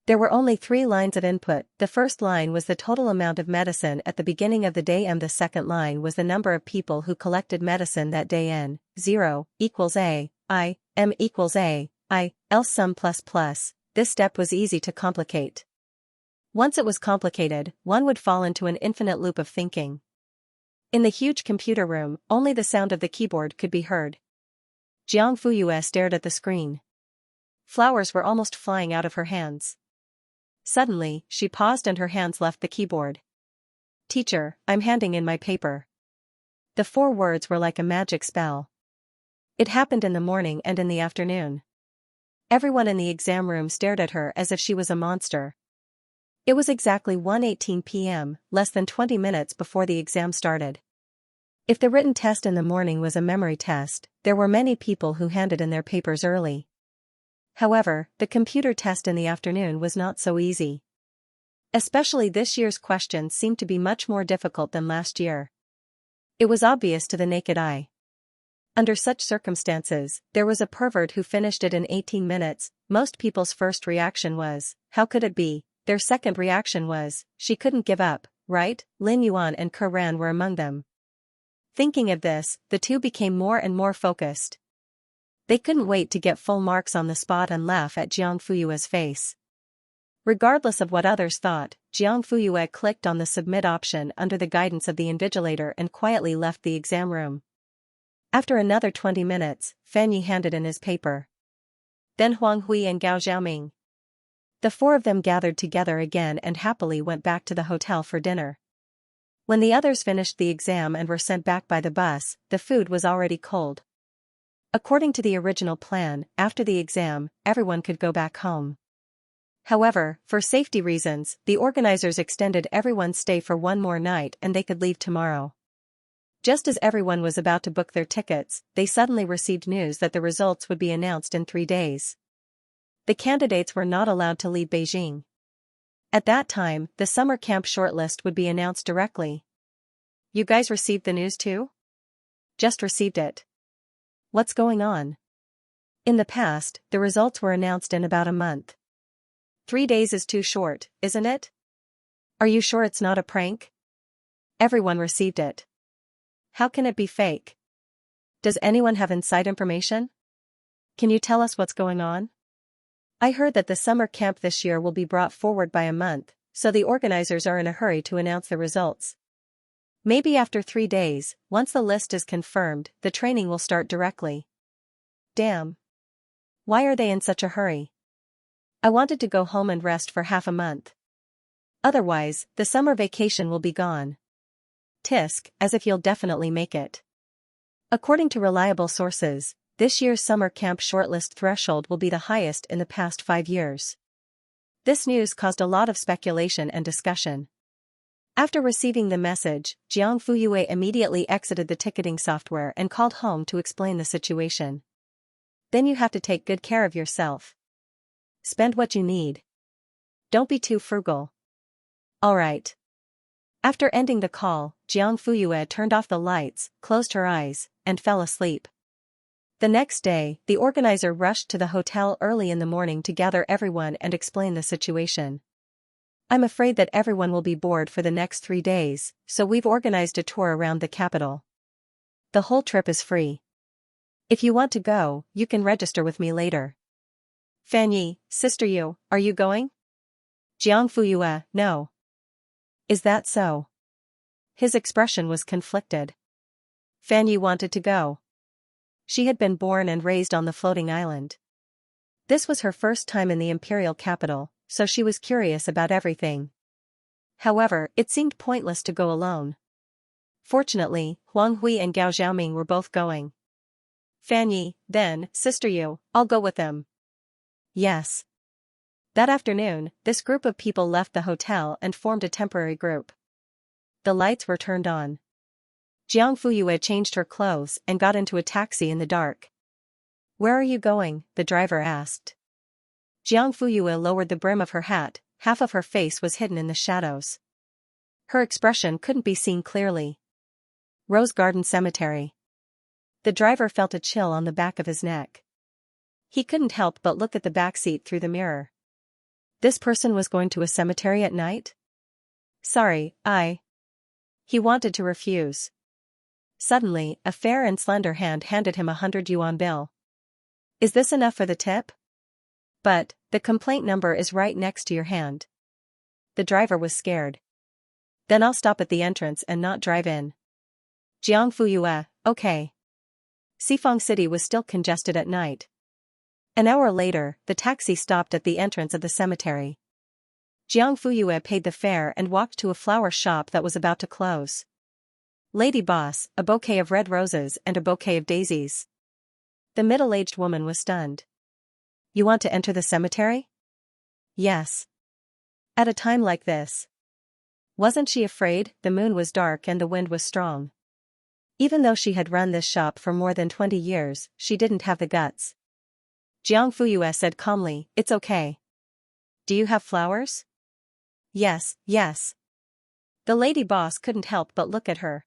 There were only 3 lines of input. The first line was the total amount of medicine at the beginning of the day and the second line was the number of people who collected medicine that day. N, 0, equals A, I, M equals A, I, else sum plus plus. This step was easy to complicate. Once it was complicated, one would fall into an infinite loop of thinking. In the huge computer room, only the sound of the keyboard could be heard. Jiang Fuyue stared at the screen. Flowers were almost flying out of her hands. Suddenly, she paused and her hands left the keyboard. Teacher, I'm handing in my paper. The 4 words were like a magic spell. It happened in the morning and in the afternoon. Everyone in the exam room stared at her as if she was a monster. It was exactly 1:18 p.m., less than 20 minutes before the exam started. If the written test in the morning was a memory test, there were many people who handed in their papers early. However, the computer test in the afternoon was not so easy. Especially this year's questions seemed to be much more difficult than last year. It was obvious to the naked eye. Under such circumstances, there was a pervert who finished it in 18 minutes. Most people's first reaction was, how could it be? Their second reaction was, she couldn't give up, right? Lin Yuan and Karan were among them. Thinking of this, the 2 became more and more focused. They couldn't wait to get full marks on the spot and laugh at Jiang Fuyue's face. Regardless of what others thought, Jiang Fuyue clicked on the submit option under the guidance of the invigilator and quietly left the exam room. After another 20 minutes, Fan Yi handed in his paper. Then Huang Hui and Gao Xiaoming. The 4 of them gathered together again and happily went back to the hotel for dinner. When the others finished the exam and were sent back by the bus, the food was already cold. According to the original plan, after the exam, everyone could go back home. However, for safety reasons, the organizers extended everyone's stay for 1 more night and they could leave tomorrow. Just as everyone was about to book their tickets, they suddenly received news that the results would be announced in 3 days. The candidates were not allowed to leave Beijing. At that time, the summer camp shortlist would be announced directly. You guys received the news too? Just received it. What's going on? In the past, the results were announced in about a month. 3 days is too short, isn't it? Are you sure it's not a prank? Everyone received it. How can it be fake? Does anyone have inside information? Can you tell us what's going on? I heard that the summer camp this year will be brought forward by a month, so the organizers are in a hurry to announce the results. Maybe after 3 days, once the list is confirmed, the training will start directly. Damn. Why are they in such a hurry? I wanted to go home and rest for half a month. Otherwise, the summer vacation will be gone. Tisk, as if you'll definitely make it. According to reliable sources, this year's summer camp shortlist threshold will be the highest in the past 5 years. This news caused a lot of speculation and discussion. After receiving the message, Jiang Fuyue immediately exited the ticketing software and called home to explain the situation. Then you have to take good care of yourself. Spend what you need. Don't be too frugal. Alright. After ending the call, Jiang Fuyue turned off the lights, closed her eyes, and fell asleep. The next day, the organizer rushed to the hotel early in the morning to gather everyone and explain the situation. I'm afraid that everyone will be bored for the next 3 days, so we've organized a tour around the capital. The whole trip is free. If you want to go, you can register with me later. Fanyi, Sister Yu, are you going? Jiang Fuyue, no. Is that so? His expression was conflicted. Fanyi wanted to go. She had been born and raised on the floating island. This was her first time in the imperial capital, so she was curious about everything. However, it seemed pointless to go alone. Fortunately, Huang Hui and Gao Xiaoming were both going. Fanyi, then, Sister Yu, I'll go with them. Yes. That afternoon, this group of people left the hotel and formed a temporary group. The lights were turned on. Jiang Fuyue changed her clothes and got into a taxi in the dark. Where are you going? The driver asked. Jiang Fuyue lowered the brim of her hat, half of her face was hidden in the shadows. Her expression couldn't be seen clearly. Rose Garden Cemetery. The driver felt a chill on the back of his neck. He couldn't help but look at the back seat through the mirror. This person was going to a cemetery at night? Sorry, He wanted to refuse. Suddenly, a fair and slender hand handed him a 100 yuan bill. Is this enough for the tip? But, the complaint number is right next to your hand. The driver was scared. Then I'll stop at the entrance and not drive in. Jiang Fuyue, okay. Sifang City was still congested at night. An hour later, the taxi stopped at the entrance of the cemetery. Jiang Fuyue paid the fare and walked to a flower shop that was about to close. Lady boss, a bouquet of red roses and a bouquet of daisies. The middle-aged woman was stunned. You want to enter the cemetery? Yes. At a time like this. Wasn't she afraid? The moon was dark and the wind was strong. Even though she had run this shop for more than 20 years, she didn't have the guts. Jiang Fuyue said calmly, it's okay. Do you have flowers? Yes. The lady boss couldn't help but look at her.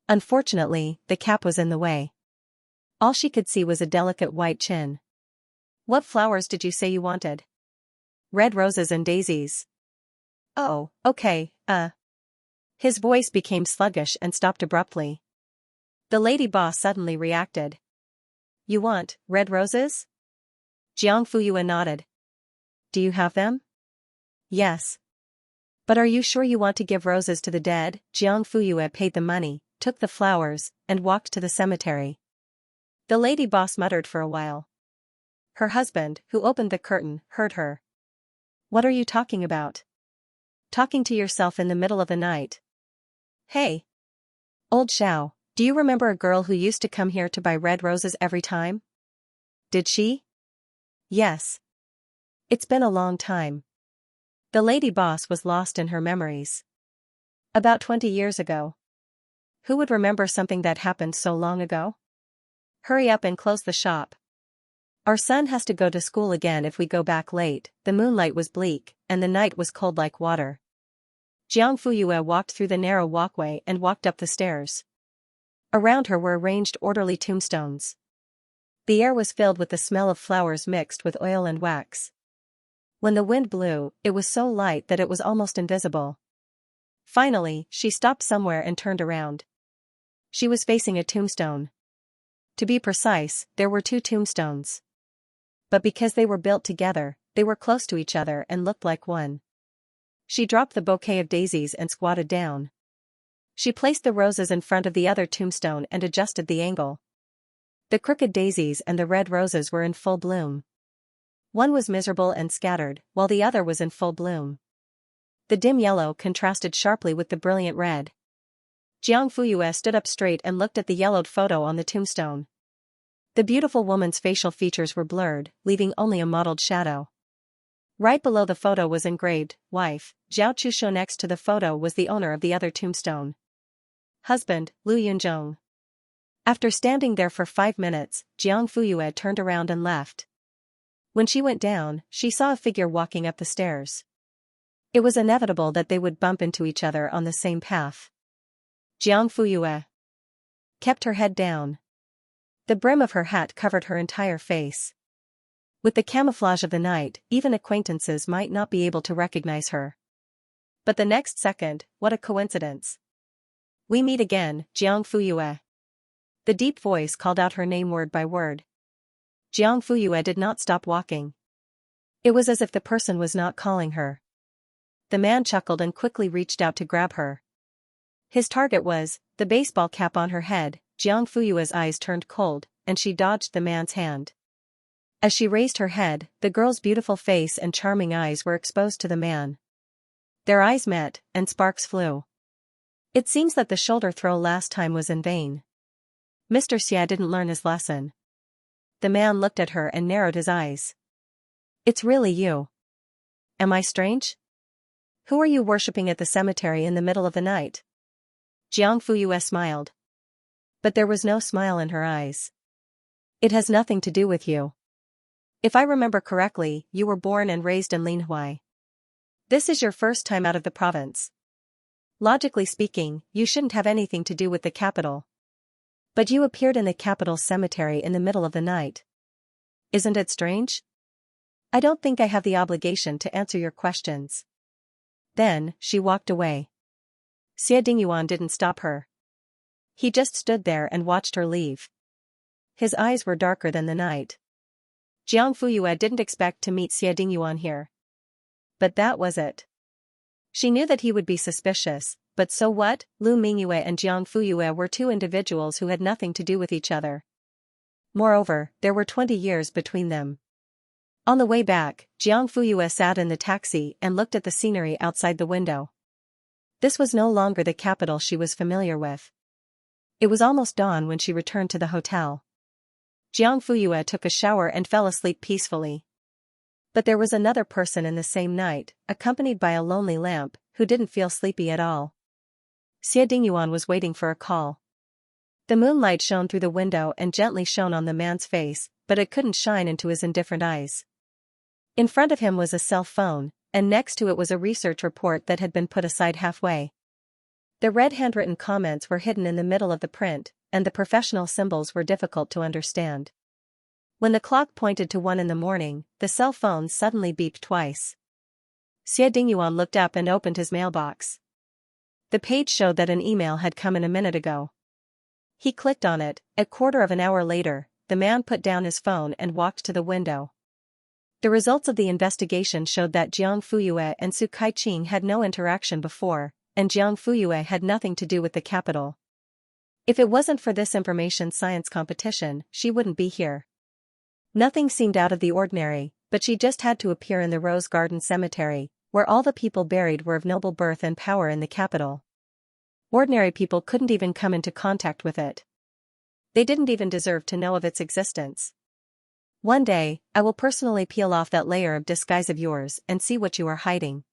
Unfortunately, the cap was in the way. All she could see was a delicate white chin. What flowers did you say you wanted? Red roses and daisies. Oh, okay, His voice became sluggish and stopped abruptly. The lady boss suddenly reacted. You want red roses? Jiang Fuyue nodded. Do you have them? Yes. But are you sure you want to give roses to the dead? Jiang Fuyue paid the money, took the flowers, and walked to the cemetery. The lady boss muttered for a while. Her husband, who opened the curtain, heard her. What are you talking about? Talking to yourself in the middle of the night. Hey. Old Xiao, do you remember a girl who used to come here to buy red roses every time? Did she? Yes. It's been a long time. The lady boss was lost in her memories. About 20 years ago. Who would remember something that happened so long ago? Hurry up and close the shop. Our son has to go to school again if we go back late. The moonlight was bleak, and the night was cold like water. Jiang Fuyue walked through the narrow walkway and walked up the stairs. Around her were arranged orderly tombstones. The air was filled with the smell of flowers mixed with oil and wax. When the wind blew, it was so light that it was almost invisible. Finally, she stopped somewhere and turned around. She was facing a tombstone. To be precise, there were 2 tombstones. But because they were built together, they were close to each other and looked like one. She dropped the bouquet of daisies and squatted down. She placed the roses in front of the other tombstone and adjusted the angle. The crooked daisies and the red roses were in full bloom. One was miserable and scattered, while the other was in full bloom. The dim yellow contrasted sharply with the brilliant red. Jiang Fuyue stood up straight and looked at the yellowed photo on the tombstone. The beautiful woman's facial features were blurred, leaving only a mottled shadow. Right below the photo was engraved, "Wife, Zhao Chusho." Next to the photo was the owner of the other tombstone. Husband, Lu Yunzhong. After standing there for 5 minutes, Jiang Fuyue turned around and left. When she went down, she saw a figure walking up the stairs. It was inevitable that they would bump into each other on the same path. Jiang Fuyue kept her head down. The brim of her hat covered her entire face. With the camouflage of the night, even acquaintances might not be able to recognize her. But the next second, what a coincidence. "We meet again, Jiang Fuyue." The deep voice called out her name word by word. Jiang Fuyue did not stop walking. It was as if the person was not calling her. The man chuckled and quickly reached out to grab her. His target was the baseball cap on her head. Jiang Fuyue's eyes turned cold, and she dodged the man's hand. As she raised her head, the girl's beautiful face and charming eyes were exposed to the man. Their eyes met, and sparks flew. It seems that the shoulder throw last time was in vain. Mr. Xia didn't learn his lesson. The man looked at her and narrowed his eyes. "It's really you. Am I strange? Who are you worshipping at the cemetery in the middle of the night?" Jiang Fuyue smiled. But there was no smile in her eyes. "It has nothing to do with you. If I remember correctly, you were born and raised in Linhui. This is your first time out of the province. Logically speaking, you shouldn't have anything to do with the capital. But you appeared in the capital's cemetery in the middle of the night. Isn't it strange? I don't think I have the obligation to answer your questions." Then, she walked away. Xie Dingyuan didn't stop her. He just stood there and watched her leave. His eyes were darker than the night. Jiang Fuyue didn't expect to meet Xie Dingyuan here. But that was it. She knew that he would be suspicious, but so what? Lu Mingyue and Jiang Fuyue were 2 individuals who had nothing to do with each other. Moreover, there were 20 years between them. On the way back, Jiang Fuyue sat in the taxi and looked at the scenery outside the window. This was no longer the capital she was familiar with. It was almost dawn when she returned to the hotel. Jiang Fuyue took a shower and fell asleep peacefully. But there was another person in the same night, accompanied by a lonely lamp, who didn't feel sleepy at all. Xie Dingyuan was waiting for a call. The moonlight shone through the window and gently shone on the man's face, but it couldn't shine into his indifferent eyes. In front of him was a cell phone, and next to it was a research report that had been put aside halfway. The red handwritten comments were hidden in the middle of the print, and the professional symbols were difficult to understand. When the clock pointed to 1 in the morning, the cell phone suddenly beeped twice. Xie Dingyuan looked up and opened his mailbox. The page showed that an email had come in a minute ago. He clicked on it. A quarter of an hour later, the man put down his phone and walked to the window. The results of the investigation showed that Jiang Fuyue and Su Kaiqing had no interaction before, and Jiang Fuyue had nothing to do with the capital. If it wasn't for this information science competition, she wouldn't be here. Nothing seemed out of the ordinary, but she just had to appear in the Rose Garden Cemetery, where all the people buried were of noble birth and power in the capital. Ordinary people couldn't even come into contact with it. They didn't even deserve to know of its existence. One day, I will personally peel off that layer of disguise of yours and see what you are hiding.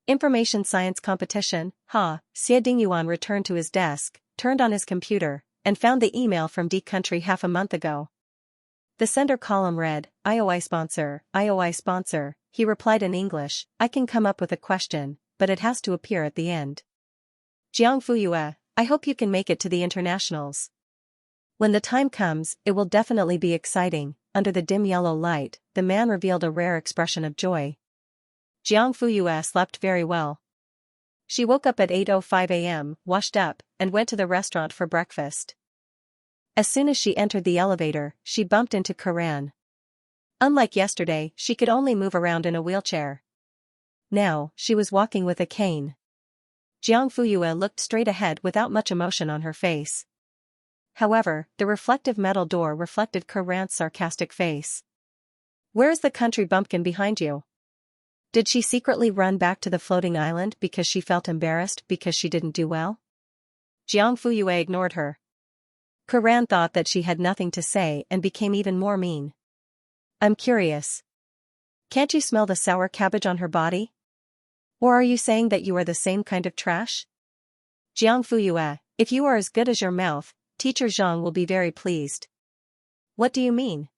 Information science competition, ha. Xie Dingyuan returned to his desk, turned on his computer, and found the email from D Country half a month ago. The sender column read, IOI sponsor, he replied in English, I can come up with a question, but it has to appear at the end. Jiang Fuyue, I hope you can make it to the internationals. When the time comes, it will definitely be exciting. Under the dim yellow light, the man revealed a rare expression of joy. Jiang Fuyue slept very well. She woke up at 8:05 a.m., washed up, and went to the restaurant for breakfast. As soon as she entered the elevator, she bumped into Karan. Unlike yesterday, she could only move around in a wheelchair. Now, she was walking with a cane. Jiang Fuyue looked straight ahead without much emotion on her face. However, the reflective metal door reflected Karan's sarcastic face. Where is the country bumpkin behind you? Did she secretly run back to the floating island because she felt embarrassed because she didn't do well? Jiang Fuyue ignored her. Karan thought that she had nothing to say and became even more mean. I'm curious. Can't you smell the sour cabbage on her body? Or are you saying that you are the same kind of trash? Jiang Fuyue, if you are as good as your mouth, Teacher Zhang will be very pleased. What do you mean?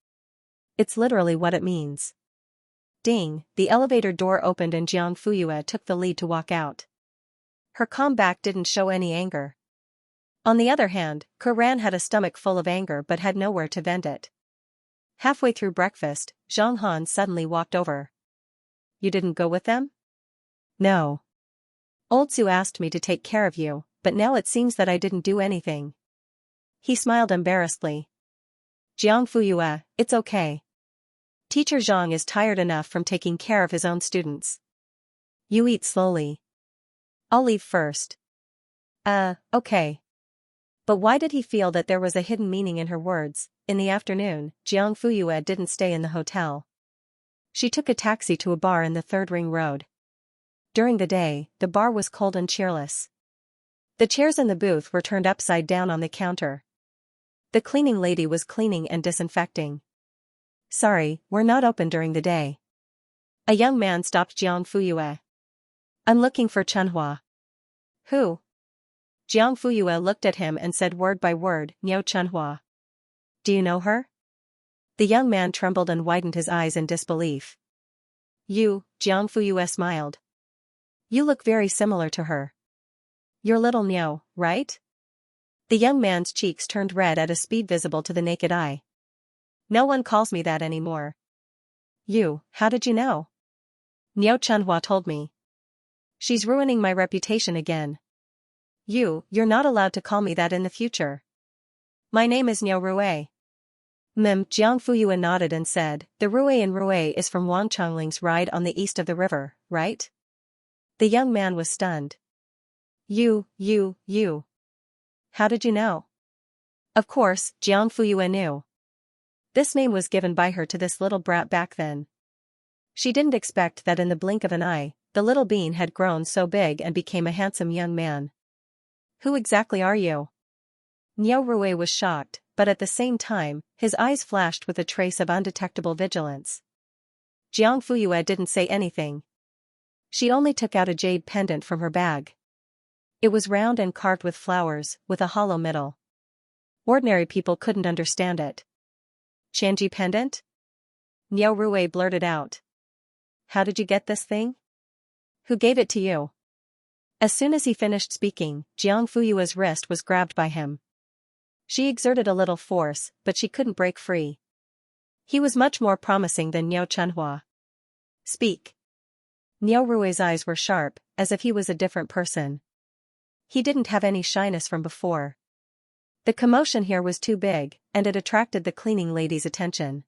It's literally what it means. Ding, the elevator door opened and Jiang Fuyue took the lead to walk out. Her calm back didn't show any anger. On the other hand, Karan had a stomach full of anger but had nowhere to vent it. Halfway through breakfast, Zhang Han suddenly walked over. You didn't go with them? No. Old Su asked me to take care of you, but now it seems that I didn't do anything. He smiled embarrassedly. Jiang Fuyue, it's okay. Teacher Zhang is tired enough from taking care of his own students. You eat slowly. I'll leave first. Okay. But why did he feel that there was a hidden meaning in her words? In the afternoon, Jiang Fuyue didn't stay in the hotel. She took a taxi to a bar in the Third Ring Road. During the day, the bar was cold and cheerless. The chairs in the booth were turned upside down on the counter. The cleaning lady was cleaning and disinfecting. Sorry, we're not open during the day. A young man stopped Jiang Fuyue. I'm looking for Chunhua. Who? Jiang Fuyue looked at him and said word by word, Niu Chunhua. Do you know her? The young man trembled and widened his eyes in disbelief. You, Jiang Fuyue smiled. You look very similar to her. You're little Niu, right? The young man's cheeks turned red at a speed visible to the naked eye. No one calls me that anymore. You, how did you know? Niu Chunhua told me. She's ruining my reputation again. You're not allowed to call me that in the future. My name is Niu Rue. Jiang Fuyue nodded and said, the Rue in Rue is from Wang Chongling's ride on the east of the river, right? The young man was stunned. You. How did you know? Of course, Jiang Fuyue knew. This name was given by her to this little brat back then. She didn't expect that in the blink of an eye, the little bean had grown so big and became a handsome young man. Who exactly are you? Niu Rue was shocked, but at the same time, his eyes flashed with a trace of undetectable vigilance. Jiang Fuyue didn't say anything. She only took out a jade pendant from her bag. It was round and carved with flowers, with a hollow middle. Ordinary people couldn't understand it. Chanji pendant? Niu Rue blurted out. How did you get this thing? Who gave it to you? As soon as he finished speaking, Jiang Fuyue's wrist was grabbed by him. She exerted a little force, but she couldn't break free. He was much more promising than Niu Chunhua. Speak. Niu Rue's eyes were sharp, as if he was a different person. He didn't have any shyness from before. The commotion here was too big, and it attracted the cleaning lady's attention.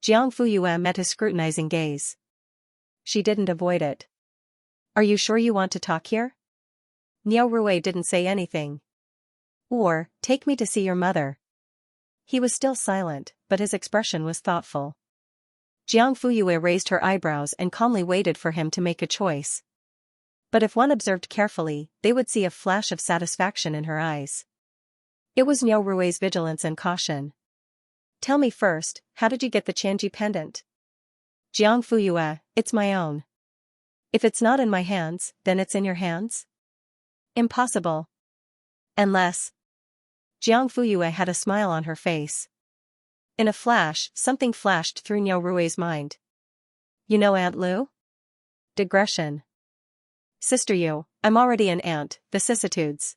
Jiang Fuyue met his scrutinizing gaze. She didn't avoid it. Are you sure you want to talk here? Niu Rue didn't say anything. Or, take me to see your mother. He was still silent, but his expression was thoughtful. Jiang Fuyue raised her eyebrows and calmly waited for him to make a choice. But if one observed carefully, they would see a flash of satisfaction in her eyes. It was Niu Rue's vigilance and caution. Tell me first, how did you get the Chanji pendant? Jiang Fuyue, it's my own. If it's not in my hands, then it's in your hands? Impossible. Unless. Jiang Fuyue had a smile on her face. In a flash, something flashed through Niu Rue's mind. You know Aunt Lu? Digression. Sister Yu, I'm already an aunt, vicissitudes.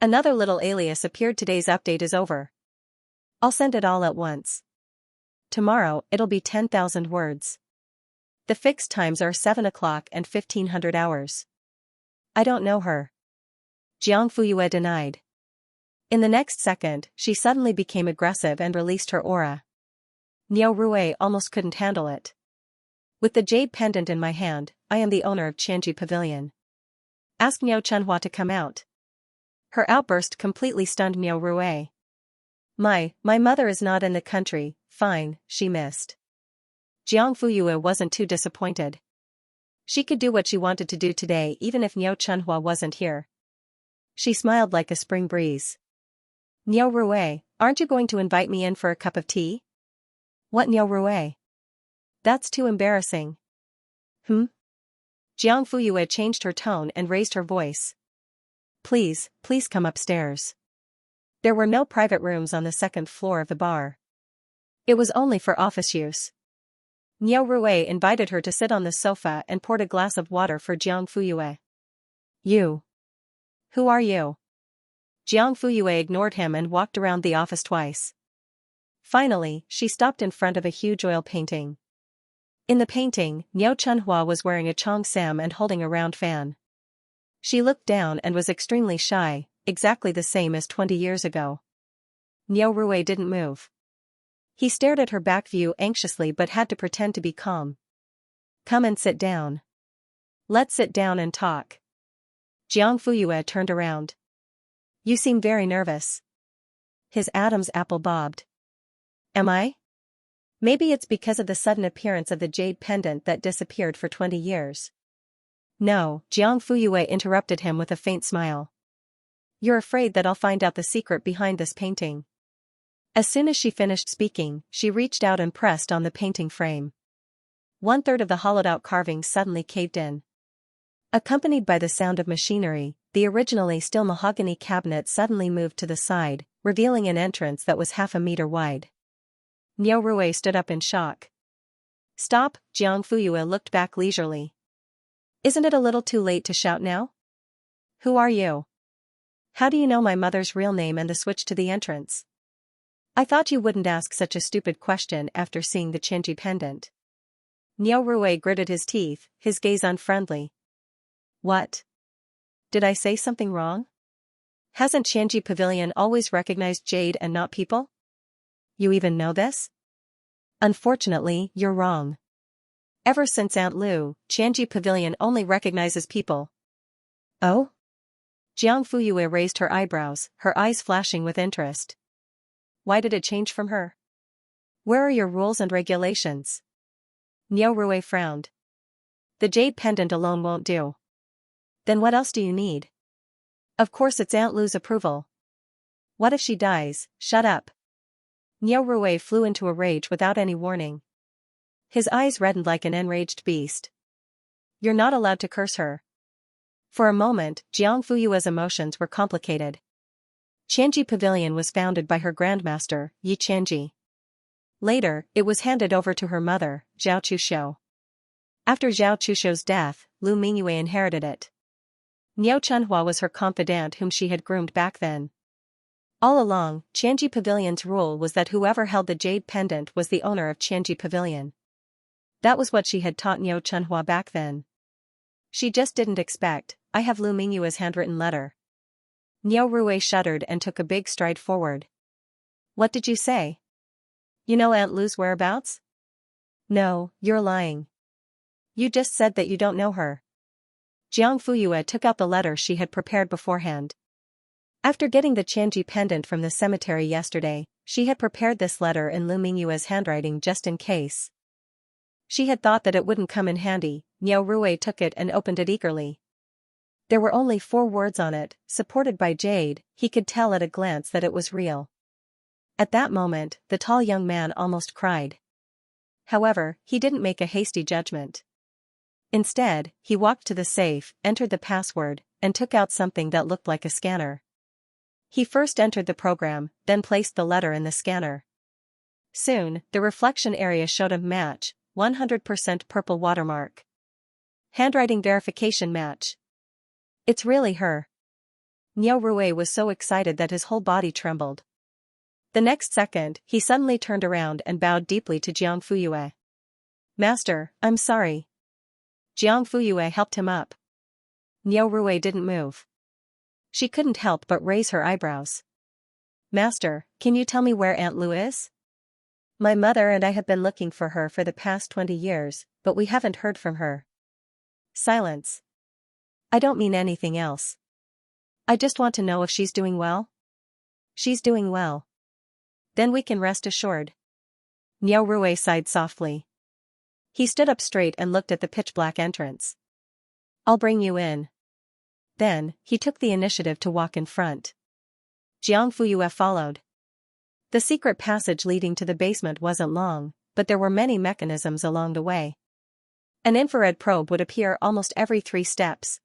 Another little alias appeared. Today's update is over. I'll send it all at once. Tomorrow, it'll be 10,000 words. The fixed times are 7 o'clock and 1500 hours. I don't know her. Jiang Fuyue denied. In the next second, she suddenly became aggressive and released her aura. Niao Rui almost couldn't handle it. With the jade pendant in my hand, I am the owner of Qianji Pavilion. Ask Niao Chenhua to come out. Her outburst completely stunned Niao Rui. My mother is not in the country. Fine, she missed. Jiang Fuyue wasn't too disappointed. She could do what she wanted to do today even if Niao Chenhua wasn't here. She smiled like a spring breeze. Niao Rui, aren't you going to invite me in for a cup of tea? What Niao Rui? That's too embarrassing. Jiang Fuyue changed her tone and raised her voice. Please come upstairs. There were no private rooms on the second floor of the bar. It was only for office use. Niao Rui invited her to sit on the sofa and poured a glass of water for Jiang Fuyue. You. Who are you? Jiang Fuyue ignored him and walked around the office twice. Finally, she stopped in front of a huge oil painting. In the painting, Niao Chenhua was wearing a cheongsam and holding a round fan. She looked down and was extremely shy, exactly the same as 20 years ago. Niao Rui didn't move. He stared at her back view anxiously but had to pretend to be calm. Come and sit down. Let's sit down and talk. Jiang Fuyue turned around. You seem very nervous. His Adam's apple bobbed. Am I? Maybe it's because of the sudden appearance of the jade pendant that disappeared for 20 years. No, Jiang Fuyue interrupted him with a faint smile. You're afraid that I'll find out the secret behind this painting. As soon as she finished speaking, she reached out and pressed on the painting frame. 1/3 of the hollowed-out carving suddenly caved in. Accompanied by the sound of machinery, the originally still mahogany cabinet suddenly moved to the side, revealing an entrance that was half a meter wide. Niao Rui stood up in shock. Stop, Jiang Fuyue looked back leisurely. Isn't it a little too late to shout now? Who are you? How do you know my mother's real name and the switch to the entrance? I thought you wouldn't ask such a stupid question after seeing the Qianji pendant. Niao Rui gritted his teeth, his gaze unfriendly. What? Did I say something wrong? Hasn't Qianji Pavilion always recognized jade and not people? You even know this? Unfortunately, you're wrong. Ever since Aunt Lu, Qianji Pavilion only recognizes people. Oh? Jiang Fuyue raised her eyebrows, her eyes flashing with interest. Why did it change from her? Where are your rules and regulations? Niao Rui frowned. The jade pendant alone won't do. Then what else do you need? Of course it's Aunt Lu's approval. What if she dies? Shut up. Niao Rui flew into a rage without any warning. His eyes reddened like an enraged beast. You're not allowed to curse her. For a moment, Jiang Fuyue's emotions were complicated. Qianji Pavilion was founded by her grandmaster, Yi Qianji. Later, it was handed over to her mother, Zhao Chuxiu. After Zhao Chuxiu's death, Lu Mingyue inherited it. Niao Chenhua was her confidant whom she had groomed back then. All along, Qianji Pavilion's rule was that whoever held the jade pendant was the owner of Qianji Pavilion. That was what she had taught Niao Chenhua back then. She just didn't expect, I have Lu Mingyue's handwritten letter. Niao Rui shuddered and took a big stride forward. What did you say? You know Aunt Lu's whereabouts? No, you're lying. You just said that you don't know her. Jiang Fuyue took out the letter she had prepared beforehand. After getting the Qianji pendant from the cemetery yesterday, she had prepared this letter in Lu Mingyue's handwriting just in case. She had thought that it wouldn't come in handy. Niao Rui took it and opened it eagerly. There were only 4 words on it, supported by jade. He could tell at a glance that it was real. At that moment, the tall young man almost cried. However, he didn't make a hasty judgment. Instead, he walked to the safe, entered the password, and took out something that looked like a scanner. He first entered the program, then placed the letter in the scanner. Soon, the reflection area showed a match, 100% purple watermark. Handwriting verification match. It's really her. Niao Rui was so excited that his whole body trembled. The next second, he suddenly turned around and bowed deeply to Jiang Fuyue. Master, I'm sorry. Jiang Fuyue helped him up. Niao Rui didn't move. She couldn't help but raise her eyebrows. Master, can you tell me where Aunt Lu is? My mother and I have been looking for her for the past 20 years, but we haven't heard from her. Silence. I don't mean anything else. I just want to know if she's doing well. She's doing well. Then we can rest assured. Niao Rui sighed softly. He stood up straight and looked at the pitch-black entrance. I'll bring you in. Then, he took the initiative to walk in front. Jiang Fuyue followed. The secret passage leading to the basement wasn't long, but there were many mechanisms along the way. An infrared probe would appear almost every 3 steps.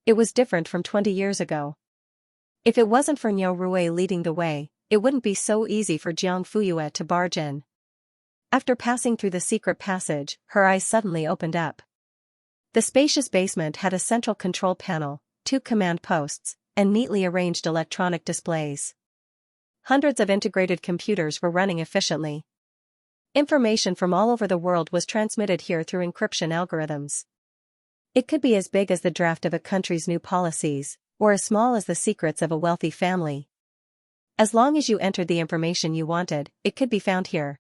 It was different from 20 years ago. If it wasn't for Niao Rui leading the way, it wouldn't be so easy for Jiang Fuyue to barge in. After passing through the secret passage, her eyes suddenly opened up. The spacious basement had a central control panel, 2 command posts, and neatly arranged electronic displays. Hundreds of integrated computers were running efficiently. Information from all over the world was transmitted here through encryption algorithms. It could be as big as the draft of a country's new policies, or as small as the secrets of a wealthy family. As long as you entered the information you wanted, it could be found here.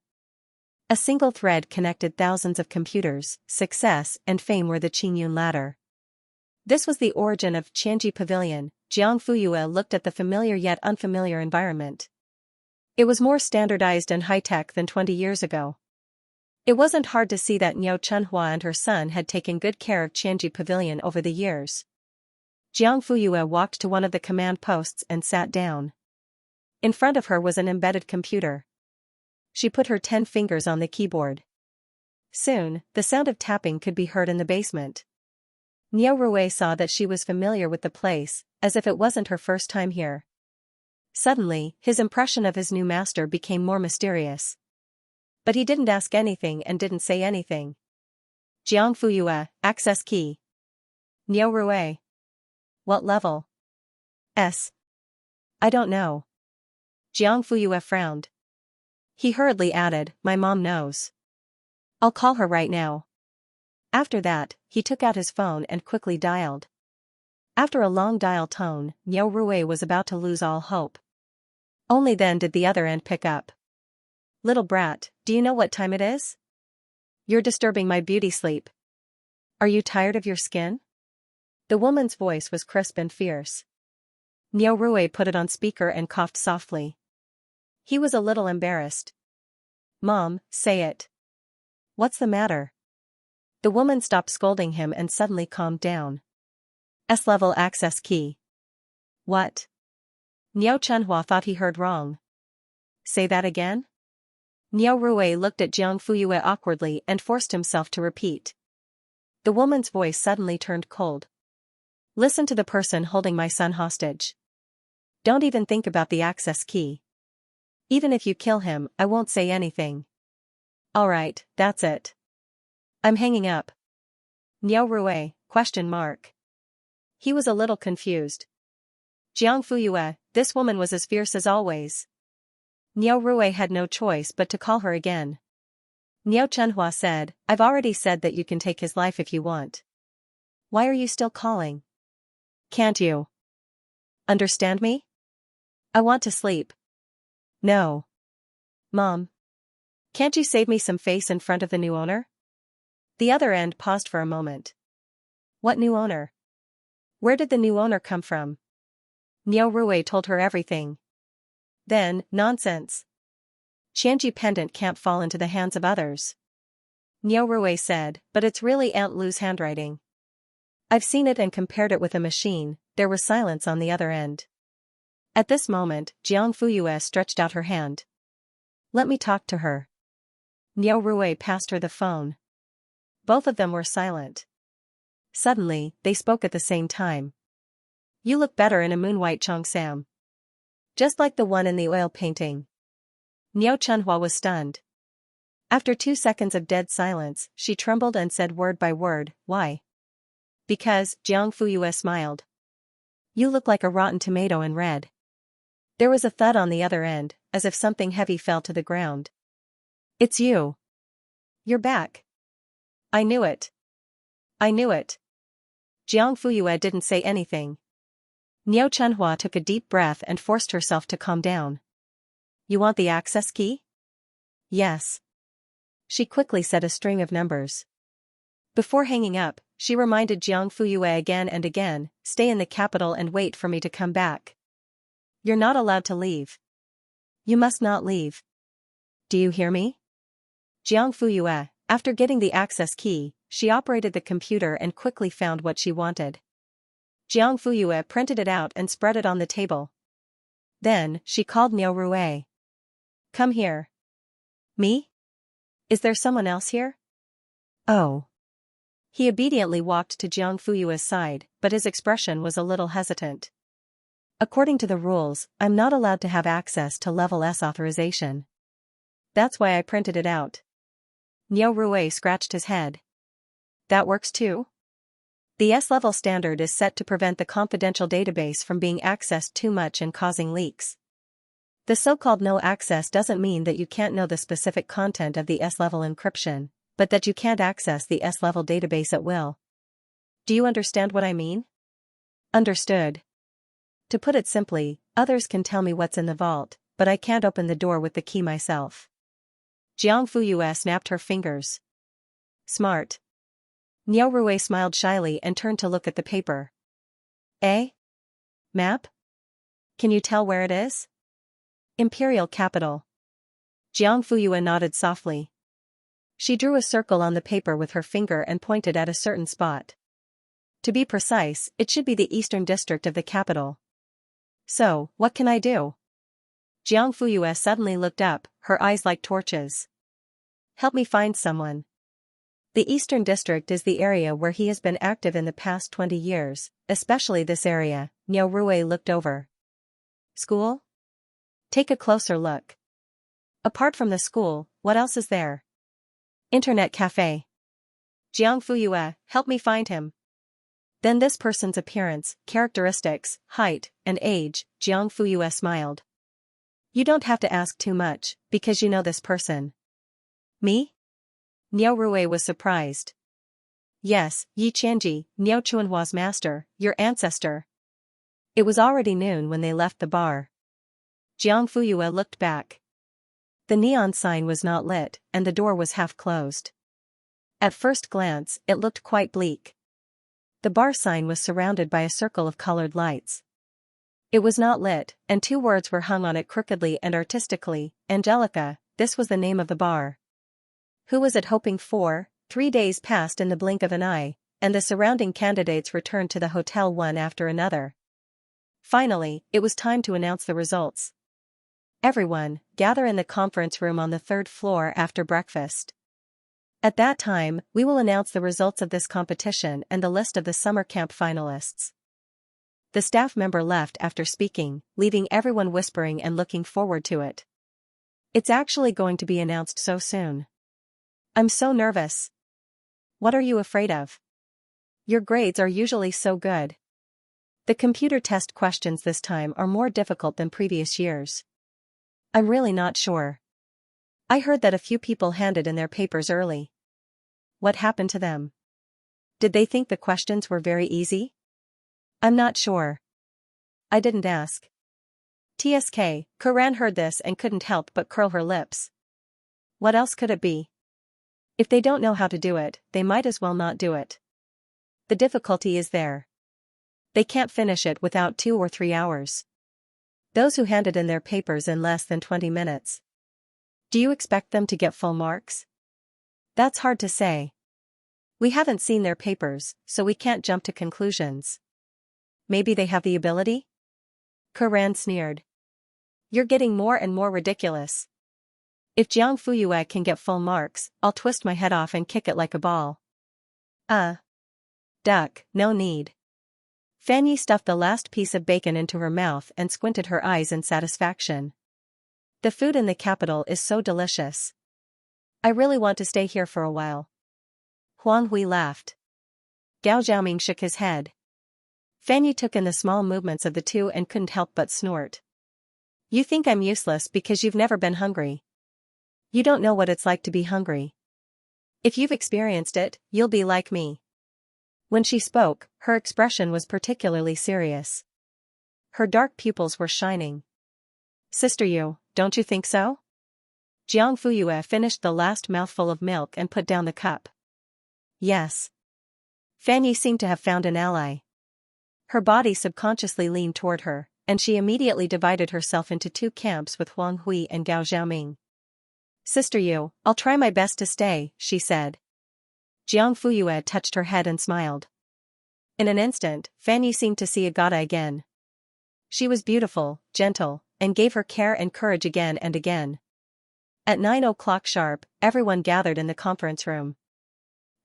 A single thread connected thousands of computers. Success and fame were the Qingyun ladder. This was the origin of Xianxia Pavilion. Jiang Fuyue looked at the familiar yet unfamiliar environment. It was more standardized and high-tech than 20 years ago. It wasn't hard to see that Niao Chenhua and her son had taken good care of Xianxia Pavilion over the years. Jiang Fuyue walked to one of the command posts and sat down. In front of her was an embedded computer. She put her 10 fingers on the keyboard. Soon, the sound of tapping could be heard in the basement. Niao Rui saw that she was familiar with the place, as if it wasn't her first time here. Suddenly, his impression of his new master became more mysterious. But he didn't ask anything and didn't say anything. Jiang Fuyue, access key. Niao Rui. What level? S. I don't know. Jiang Fuyue frowned. He hurriedly added, my mom knows. I'll call her right now. After that, he took out his phone and quickly dialed. After a long dial tone, Niao Rui was about to lose all hope. Only then did the other end pick up. Little brat, do you know what time it is? You're disturbing my beauty sleep. Are you tired of your skin? The woman's voice was crisp and fierce. Niao Rui put it on speaker and coughed softly. He was a little embarrassed. Mom, say it. What's the matter? The woman stopped scolding him and suddenly calmed down. S-level access key. What? Niao Chenhua thought he heard wrong. Say that again? Niao Rui looked at Jiang Fuyue awkwardly and forced himself to repeat. The woman's voice suddenly turned cold. Listen to the person holding my son hostage. Don't even think about the access key. Even if you kill him, I won't say anything. Alright, that's it. I'm hanging up. Niao Rui, question mark. He was a little confused. Jiang Fuyue, this woman was as fierce as always. Niao Rui had no choice but to call her again. Niao Chenhua said, I've already said that you can take his life if you want. Why are you still calling? Can't you understand me? I want to sleep. No. Mom. Can't you save me some face in front of the new owner? The other end paused for a moment. What new owner? Where did the new owner come from? Niao Rui told her everything. Then, nonsense. Xianxia pendant can't fall into the hands of others. Niao Rui said, but it's really Aunt Lu's handwriting. I've seen it and compared it with a machine. There was silence on the other end. At this moment, Jiang Fuyue stretched out her hand. Let me talk to her. Niao Rui passed her the phone. Both of them were silent. Suddenly, they spoke at the same time. You look better in a moonlight cheongsam. Just like the one in the oil painting. Niao Chenhua was stunned. After 2 seconds of dead silence, she trembled and said word by word, why? Because, Jiang Fuyue smiled. You look like a rotten tomato in red. There was a thud on the other end, as if something heavy fell to the ground. It's you. You're back. I knew it. I knew it. Jiang Fuyue didn't say anything. Niao Chunhua took a deep breath and forced herself to calm down. You want the access key? Yes. She quickly said a string of numbers. Before hanging up, she reminded Jiang Fuyue again and again, stay in the capital and wait for me to come back. You're not allowed to leave. You must not leave. Do you hear me? Jiang Fuyue, after getting the access key, she operated the computer and quickly found what she wanted. Jiang Fuyue printed it out and spread it on the table. Then, she called Niao Rue. Come here. Me? Is there someone else here? Oh. He obediently walked to Jiang Fuyue's side, but his expression was a little hesitant. According to the rules, I'm not allowed to have access to Level S authorization. That's why I printed it out. Niao Rue scratched his head. That works too? The S-level standard is set to prevent the confidential database from being accessed too much and causing leaks. The so-called no access doesn't mean that you can't know the specific content of the S-level encryption, but that you can't access the S-level database at will. Do you understand what I mean? Understood. To put it simply, others can tell me what's in the vault, but I can't open the door with the key myself. Jiang Fuyue snapped her fingers. Smart. Niao Rue smiled shyly and turned to look at the paper. Eh? Map? Can you tell where it is? Imperial capital. Jiang Fuyue nodded softly. She drew a circle on the paper with her finger and pointed at a certain spot. To be precise, it should be the eastern district of the capital. So, what can I do? Jiang Fuyue suddenly looked up, her eyes like torches. Help me find someone. The Eastern District is the area where he has been active in the past 20 years, especially this area. Niao Rue looked over. School? Take a closer look. Apart from the school, what else is there? Internet cafe. Jiang Fuyue, help me find him. Then this person's appearance, characteristics, height, and age. Jiang Fuyue smiled. You don't have to ask too much, because you know this person. Me? Niao Rue was surprised. Yes, Yi Qianji, Niao Chunhua's master, your ancestor. It was already noon when they left the bar. Jiang Fuyue looked back. The neon sign was not lit, and the door was half closed. At first glance, it looked quite bleak. The bar sign was surrounded by a circle of colored lights. It was not lit, and two words were hung on it crookedly and artistically, Angelica. This was the name of the bar. Who was it hoping for? 3 days passed in the blink of an eye, and the surrounding candidates returned to the hotel one after another. Finally, it was time to announce the results. Everyone, gather in the conference room on the 3rd floor after breakfast. At that time, we will announce the results of this competition and the list of the summer camp finalists. The staff member left after speaking, leaving everyone whispering and looking forward to it. It's actually going to be announced so soon. I'm so nervous. What are you afraid of? Your grades are usually so good. The computer test questions this time are more difficult than previous years. I'm really not sure. I heard that a few people handed in their papers early. What happened to them? Did they think the questions were very easy? I'm not sure. I didn't ask. TSK, Karan heard this and couldn't help but curl her lips. What else could it be? If they don't know how to do it, they might as well not do it. The difficulty is there. They can't finish it without 2 or 3 hours. Those who handed in their papers in less than 20 minutes. Do you expect them to get full marks? That's hard to say. We haven't seen their papers, so we can't jump to conclusions. Maybe they have the ability? Karan sneered. You're getting more and more ridiculous. If Jiang Fuyue can get full marks, I'll twist my head off and kick it like a ball. Duck, no need. Fanny stuffed the last piece of bacon into her mouth and squinted her eyes in satisfaction. The food in the capital is so delicious. I really want to stay here for a while. Huang Hui laughed. Gao Xiaoming shook his head. Fan Yi took in the small movements of the two and couldn't help but snort. You think I'm useless because you've never been hungry. You don't know what it's like to be hungry. If you've experienced it, you'll be like me. When she spoke, her expression was particularly serious. Her dark pupils were shining. Sister Yu, don't you think so? Jiang Fuyue finished the last mouthful of milk and put down the cup. Yes. Fan Yi seemed to have found an ally. Her body subconsciously leaned toward her, and she immediately divided herself into two camps with Huang Hui and Gao Xiaoming. Sister Yu, I'll try my best to stay, she said. Jiang Fuyue touched her head and smiled. In an instant, Fan Yi seemed to see Agata again. She was beautiful, gentle, and gave her care and courage again and again. At 9 o'clock sharp, everyone gathered in the conference room.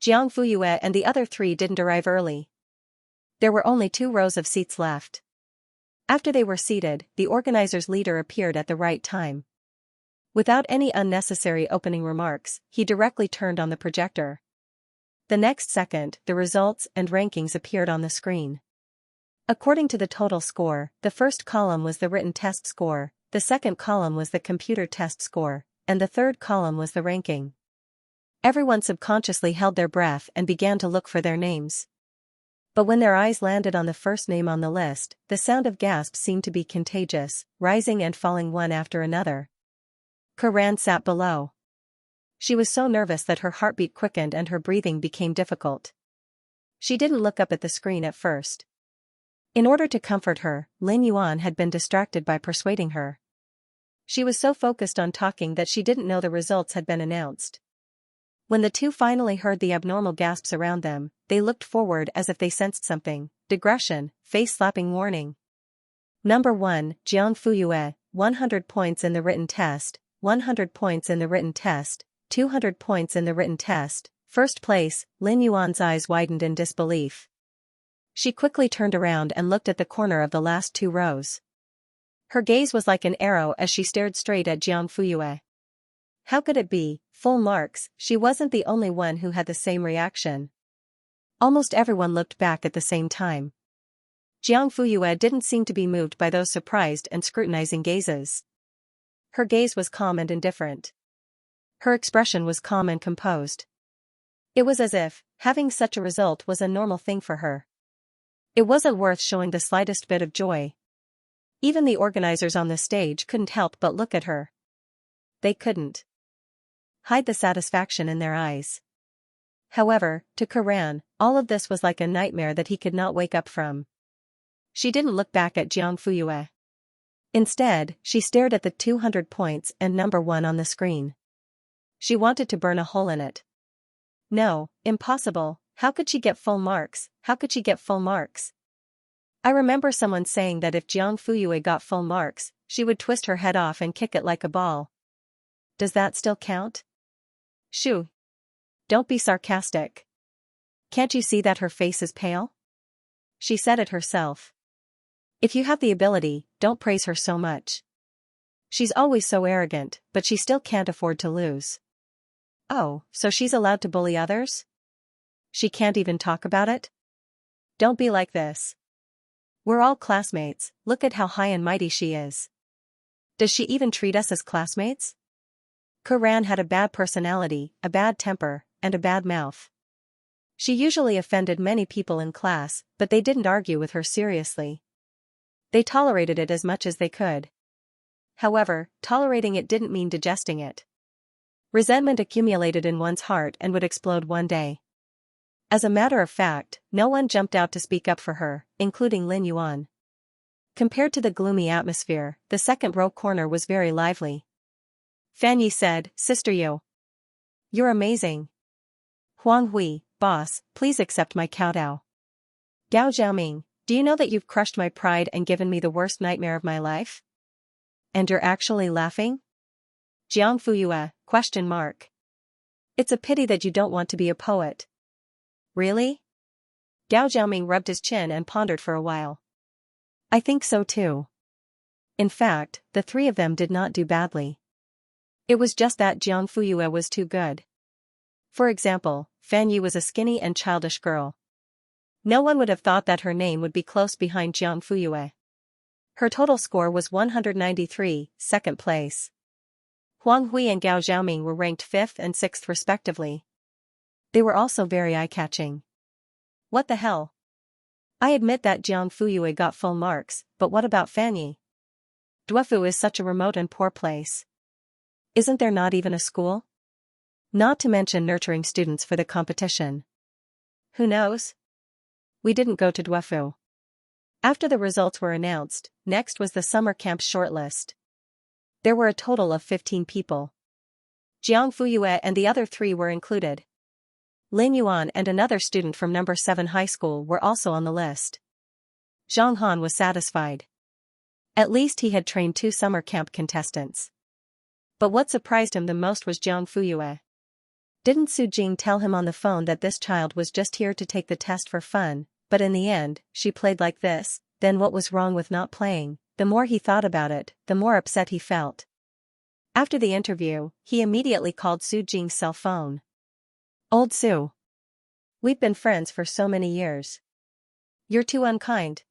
Jiang Fuyue and the other three didn't arrive early. There were only 2 rows of seats left. After they were seated, the organizer's leader appeared at the right time. Without any unnecessary opening remarks, he directly turned on the projector. The next second, the results and rankings appeared on the screen. According to the total score, the first column was the written test score, the second column was the computer test score, and the third column was the ranking. Everyone subconsciously held their breath and began to look for their names. But when their eyes landed on the first name on the list, the sound of gasps seemed to be contagious, rising and falling one after another. Karan sat below. She was so nervous that her heartbeat quickened and her breathing became difficult. She didn't look up at the screen at first. In order to comfort her, Lin Yuan had been distracted by persuading her. She was so focused on talking that she didn't know the results had been announced. When the two finally heard the abnormal gasps around them, they looked forward as if they sensed something: digression, face-slapping warning. Number 1, Jiang Fuyue, 100 points in the written test, 100 points in the written test, 200 points in the written test. First place. Lin Yuan's eyes widened in disbelief. She quickly turned around and looked at the corner of the last 2 rows. Her gaze was like an arrow as she stared straight at Jiang Fuyue. How could it be? Full marks. She wasn't the only one who had the same reaction. Almost everyone looked back at the same time. Jiang Fuyue didn't seem to be moved by those surprised and scrutinizing gazes. Her gaze was calm and indifferent. Her expression was calm and composed. It was as if having such a result was a normal thing for her. It wasn't worth showing the slightest bit of joy. Even the organizers on the stage couldn't help but look at her. They couldn't hide the satisfaction in their eyes. However, to Karan, all of this was like a nightmare that he could not wake up from. She didn't look back at Jiang Fuyue. Instead, she stared at the 200 points and number 1 on the screen. She wanted to burn a hole in it. No, impossible. How could she get full marks? How could she get full marks? I remember someone saying that if Jiang Fuyue got full marks, she would twist her head off and kick it like a ball. Does that still count? Shoo. Don't be sarcastic. Can't you see that her face is pale? She said it herself. If you have the ability, don't praise her so much. She's always so arrogant, but she still can't afford to lose. Oh, so she's allowed to bully others? She can't even talk about it? Don't be like this. We're all classmates, look at how high and mighty she is. Does she even treat us as classmates? Karan had a bad personality, a bad temper, and a bad mouth. She usually offended many people in class, but they didn't argue with her seriously. They tolerated it as much as they could. However, tolerating it didn't mean digesting it. Resentment accumulated in one's heart and would explode one day. As a matter of fact, no one jumped out to speak up for her, including Lin Yuan. Compared to the gloomy atmosphere, the second row corner was very lively. Fan Yi said, Sister Yu, you're amazing. Huang Hui, boss, please accept my kowtow. Gao Xiaoming, do you know that you've crushed my pride and given me the worst nightmare of my life? And you're actually laughing? Jiang Fuyue, ? It's a pity that you don't want to be a poet. Really? Gao Xiaoming rubbed his chin and pondered for a while. I think so too. In fact, the 3 of them did not do badly. It was just that Jiang Fuyue was too good. For example, Fan Yi was a skinny and childish girl. No one would have thought that her name would be close behind Jiang Fuyue. Her total score was 193, second place. Huang Hui and Gao Xiaoming were ranked 5th and 6th respectively. They were also very eye-catching. What the hell? I admit that Jiang Fuyue got full marks, but what about Fanyi? Duofu is such a remote and poor place. Isn't there not even a school? Not to mention nurturing students for the competition. Who knows? We didn't go to Duofu. After the results were announced, next was the summer camp shortlist. There were a total of 15 people. Jiang Fuyue and the other 3 were included. Lin Yuan and another student from number 7 high school were also on the list. Zhang Han was satisfied. At least he had trained 2 summer camp contestants. But what surprised him the most was Jiang Fuyue. Didn't Su Jing tell him on the phone that this child was just here to take the test for fun, but in the end, she played like this? Then what was wrong with not playing? The more he thought about it, the more upset he felt. After the interview, he immediately called Su Jing's cell phone. Old Su. We've been friends for so many years. You're too unkind.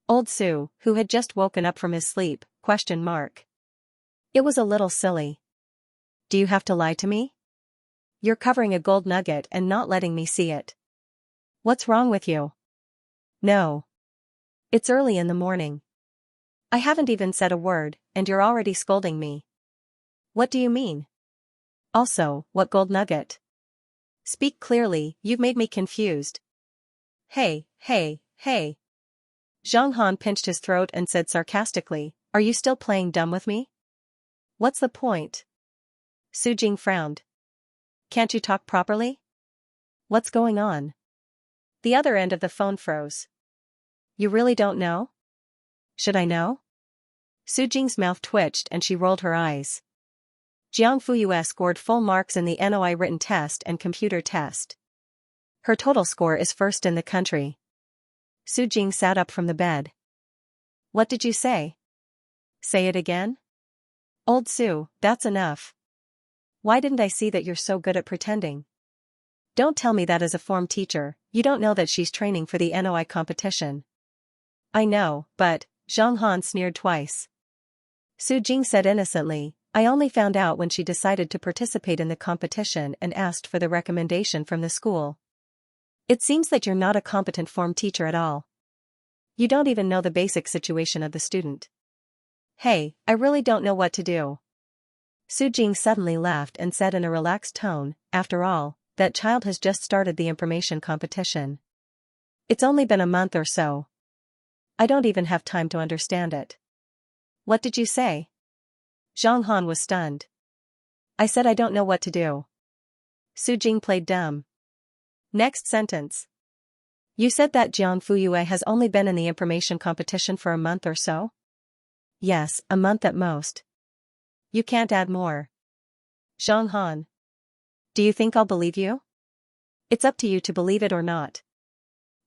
Old Su, who had just woken up from his sleep, questioned Mark. It was a little silly. Do you have to lie to me? You're covering a gold nugget and not letting me see it. What's wrong with you? No. It's early in the morning. I haven't even said a word, and you're already scolding me. What do you mean? Also, what gold nugget? Speak clearly, you've made me confused. Hey. Zhang Han pinched his throat and said sarcastically, are you still playing dumb with me? What's the point? Su Jing frowned. Can't you talk properly? What's going on? The other end of the phone froze. You really don't know? Should I know? Su Jing's mouth twitched and she rolled her eyes. Jiang Fuyue scored full marks in the NOI written test and computer test. Her total score is 1st in the country. Su Jing sat up from the bed. What did you say? Say it again? Old Su, that's enough. Why didn't I see that you're so good at pretending? Don't tell me that as a form teacher, you don't know that she's training for the NOI competition. I know, but, Zhang Han sneered twice. Su Jing said innocently, I only found out when she decided to participate in the competition and asked for the recommendation from the school. It seems that you're not a competent form teacher at all. You don't even know the basic situation of the student. Hey, I really don't know what to do. Su Jing suddenly laughed and said in a relaxed tone, after all, that child has just started the information competition. It's only been a month or so. I don't even have time to understand it. What did you say? Zhang Han was stunned. I said I don't know what to do. Su Jing played dumb. Next sentence. You said that Jiang Fuyue has only been in the information competition for a month or so? Yes, a month at most. You can't add more. Zhang Han. Do you think I'll believe you? It's up to you to believe it or not.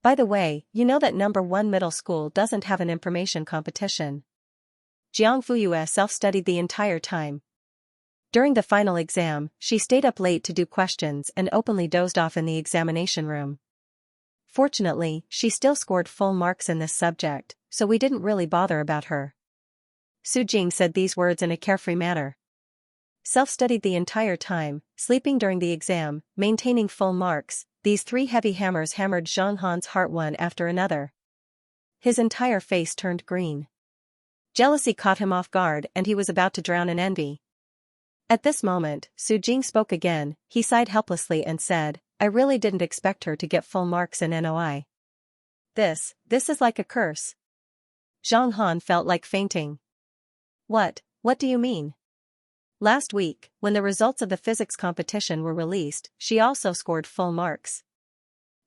By the way, you know that number 1 middle school doesn't have an information competition. Jiang Fuyue self-studied the entire time. During the final exam, she stayed up late to do questions and openly dozed off in the examination room. Fortunately, she still scored full marks in this subject, so we didn't really bother about her. Su Jing said these words in a carefree manner. Self-studied the entire time, sleeping during the exam, maintaining full marks, these 3 heavy hammers hammered Zhang Han's heart one after another. His entire face turned green. Jealousy caught him off guard and he was about to drown in envy. At this moment, Su Jing spoke again, he sighed helplessly and said, I really didn't expect her to get full marks in NOI. This is like a curse. Zhang Han felt like fainting. What do you mean? Last week, when the results of the physics competition were released, she also scored full marks.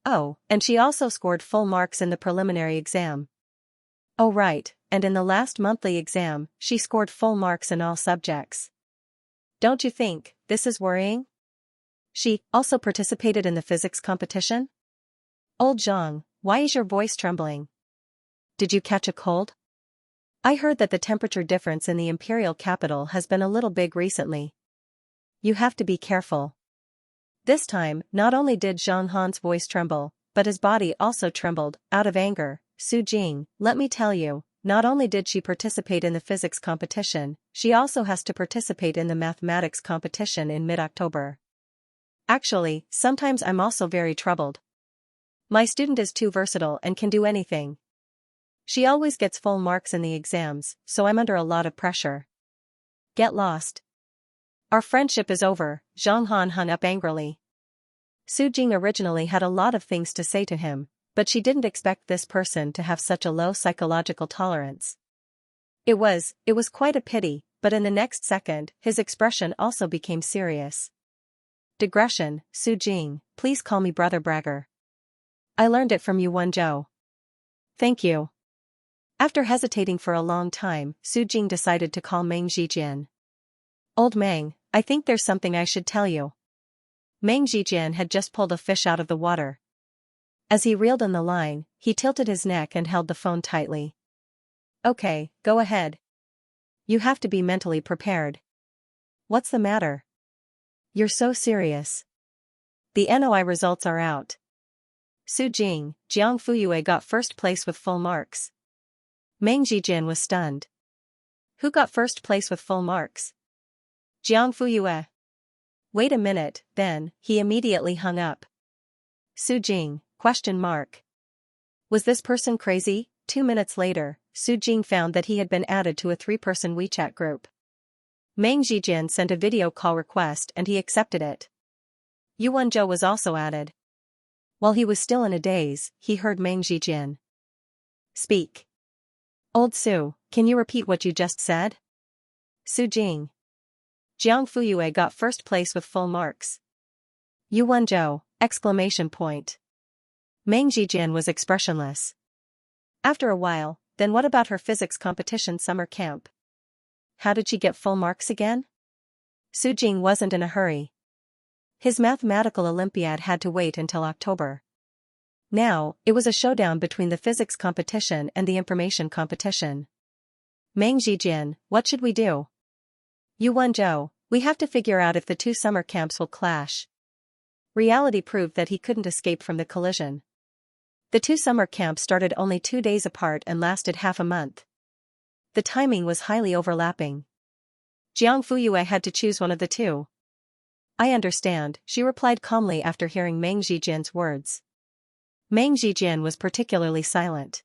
Oh, and she also scored full marks in the preliminary exam. Oh right, and in the last monthly exam, she scored full marks in all subjects. Don't you think this is worrying? She also participated in the physics competition? Old Zhang, why is your voice trembling? Did you catch a cold? I heard that the temperature difference in the imperial capital has been a little big recently. You have to be careful. This time, not only did Zhang Han's voice tremble, but his body also trembled, out of anger. Su Jing, let me tell you, not only did she participate in the physics competition, she also has to participate in the mathematics competition in mid-October. Actually, sometimes I'm also very troubled. My student is too versatile and can do anything. She always gets full marks in the exams, so I'm under a lot of pressure. Get lost. Our friendship is over, Zhang Han hung up angrily. Su Jing originally had a lot of things to say to him, but she didn't expect this person to have such a low psychological tolerance. It was quite a pity, but in the next second, his expression also became serious. Digression, Su Jing, please call me Brother Bragger. I learned it from Yuan Zhou. Thank you. After hesitating for a long time, Su Jing decided to call Meng Zhijian. Old Meng, I think there's something I should tell you. Meng Zhijian had just pulled a fish out of the water. As he reeled in the line, he tilted his neck and held the phone tightly. Okay, go ahead. You have to be mentally prepared. What's the matter? You're so serious. The NOI results are out. Su Jing, Jiang Fuyue got first place with full marks. Meng Zhijian was stunned. Who got first place with full marks? Jiang Fuyue. Wait a minute, then, he immediately hung up. Su Jing, ? Was this person crazy? 2 minutes later, Su Jing found that he had been added to a 3-person WeChat group. Meng Zhijian sent a video call request and he accepted it. Yuan Zhou was also added. While he was still in a daze, he heard Meng Zhijian speak. Old Su, can you repeat what you just said? Su Jing. Jiang Fuyue got first place with full marks. Yuan Zhou, ! Meng Zhijian was expressionless. After a while, then what about her physics competition summer camp? How did she get full marks again? Su Jing wasn't in a hurry. His mathematical Olympiad had to wait until October. Now, it was a showdown between the physics competition and the information competition. Meng Zhijian, what should we do? Yuan Zhou, we have to figure out if the 2 summer camps will clash. Reality proved that he couldn't escape from the collision. The 2 summer camps started only 2 days apart and lasted half a month. The timing was highly overlapping. Jiang Fuyue had to choose one of the 2. I understand, she replied calmly after hearing Meng Zhijian's words. Meng Zhijian was particularly silent.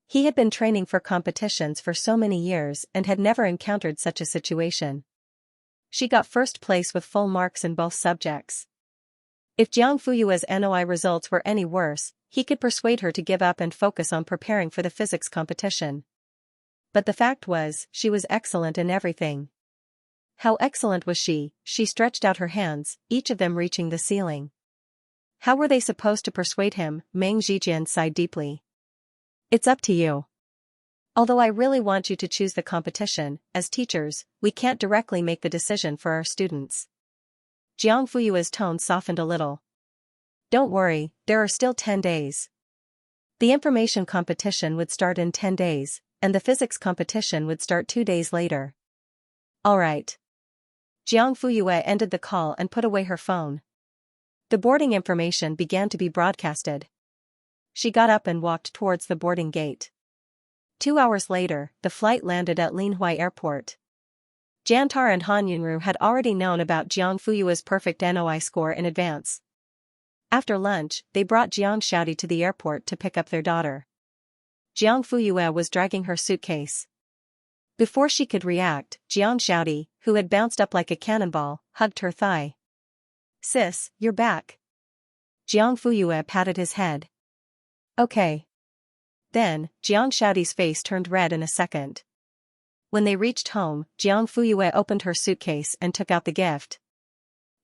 He had been training for competitions for so many years and had never encountered such a situation. She got first place with full marks in both subjects. If Jiang Fuyue's NOI results were any worse, he could persuade her to give up and focus on preparing for the physics competition. But the fact was, she was excellent in everything. How excellent was she? She stretched out her hands, each of them reaching the ceiling. How were they supposed to persuade him? Meng Zhijian sighed deeply. It's up to you. Although I really want you to choose the competition, as teachers, we can't directly make the decision for our students. Jiang Fuyue's tone softened a little. Don't worry, there are still 10 days. The information competition would start in 10 days, and the physics competition would start 2 days later. All right. Jiang Fuyue ended the call and put away her phone. The boarding information began to be broadcasted. She got up and walked towards the boarding gate. 2 hours later, the flight landed at Linhuai Airport. Jantar and Han Yunru had already known about Jiang Fuyue's perfect NOI score in advance. After lunch, they brought Xianxia to the airport to pick up their daughter. Jiang Fuyue was dragging her suitcase. Before she could react, Xianxia, who had bounced up like a cannonball, hugged her thigh. Sis, you're back. Jiang Fuyue patted his head. Okay. Then, Xianxia's face turned red in a second. When they reached home, Jiang Fuyue opened her suitcase and took out the gift.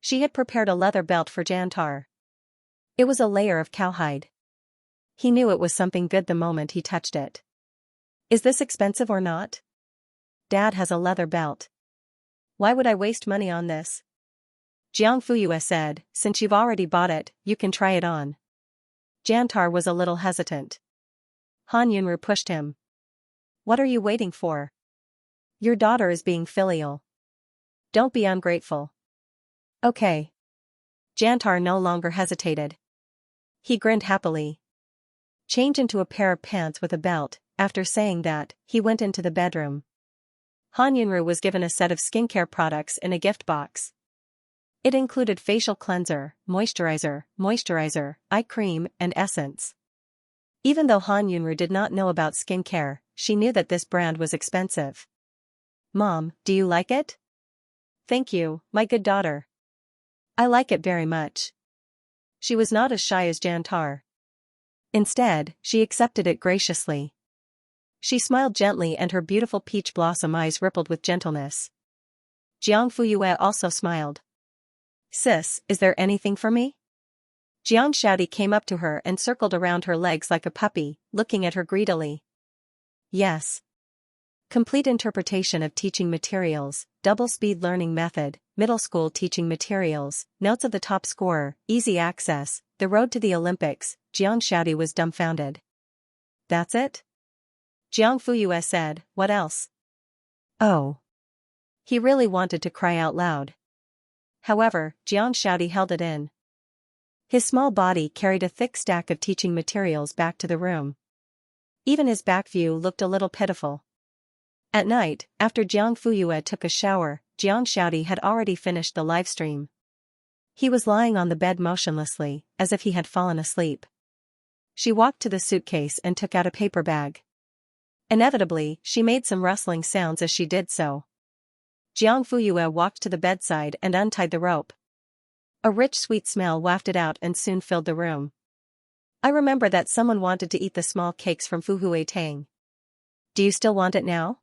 She had prepared a leather belt for Jantar. It was a layer of cowhide. He knew it was something good the moment he touched it. Is this expensive or not? Dad has a leather belt. Why would I waste money on this? Jiang Fuyue said, since you've already bought it, you can try it on. Jantar was a little hesitant. Han Yunru pushed him. What are you waiting for? Your daughter is being filial. Don't be ungrateful. Okay. Jantar no longer hesitated. He grinned happily. Change into a pair of pants with a belt. After saying that, he went into the bedroom. Han Yunru was given a set of skincare products in a gift box. It included facial cleanser, moisturizer, eye cream, and essence. Even though Han Yunru did not know about skincare, she knew that this brand was expensive. Mom, do you like it? Thank you, my good daughter. I like it very much. She was not as shy as Jantar. Instead, she accepted it graciously. She smiled gently and her beautiful peach blossom eyes rippled with gentleness. Jiang Fuyue also smiled. Sis, is there anything for me? Jiang Shaodi came up to her and circled around her legs like a puppy, looking at her greedily. Yes. Complete interpretation of teaching materials, double-speed learning method, middle school teaching materials, notes of the top scorer, easy access, the road to the Olympics. Jiang Shaodi was dumbfounded. That's it? Jiang Fuyue said, what else? Oh. He really wanted to cry out loud. However, Jiang Shaodi held it in. His small body carried a thick stack of teaching materials back to the room. Even his back view looked a little pitiful. At night, after Jiang Fuyue took a shower, Jiang Shaodi had already finished the live stream. He was lying on the bed motionlessly, as if he had fallen asleep. She walked to the suitcase and took out a paper bag. Inevitably, she made some rustling sounds as she did so. Jiang Fuyue walked to the bedside and untied the rope. A rich sweet smell wafted out and soon filled the room. I remember that someone wanted to eat the small cakes from Fuhui Tang. Do you still want it now?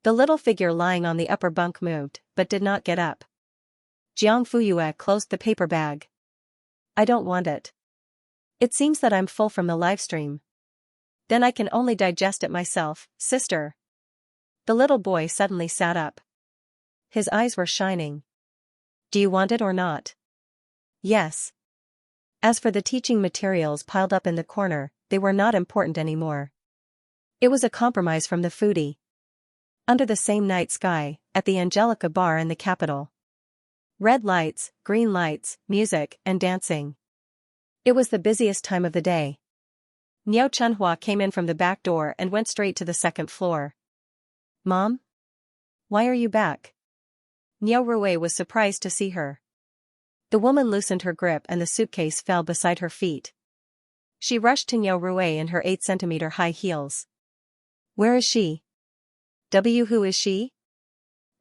The little figure lying on the upper bunk moved, but did not get up. Jiang Fuyue closed the paper bag. I don't want it. It seems that I'm full from the live stream. Then I can only digest it myself, sister. The little boy suddenly sat up. His eyes were shining. Do you want it or not? Yes. As for the teaching materials piled up in the corner, they were not important anymore. It was a compromise from the foodie. Under the same night sky, at the Angelica bar in the capital. Red lights, green lights, music, and dancing. It was the busiest time of the day. Niao Chunhua came in from the back door and went straight to the second floor. Mom? Why are you back? Niao Rui was surprised to see her. The woman loosened her grip and the suitcase fell beside her feet. She rushed to Niao Rui in her 8-centimeter high heels. Where is she? Who is she?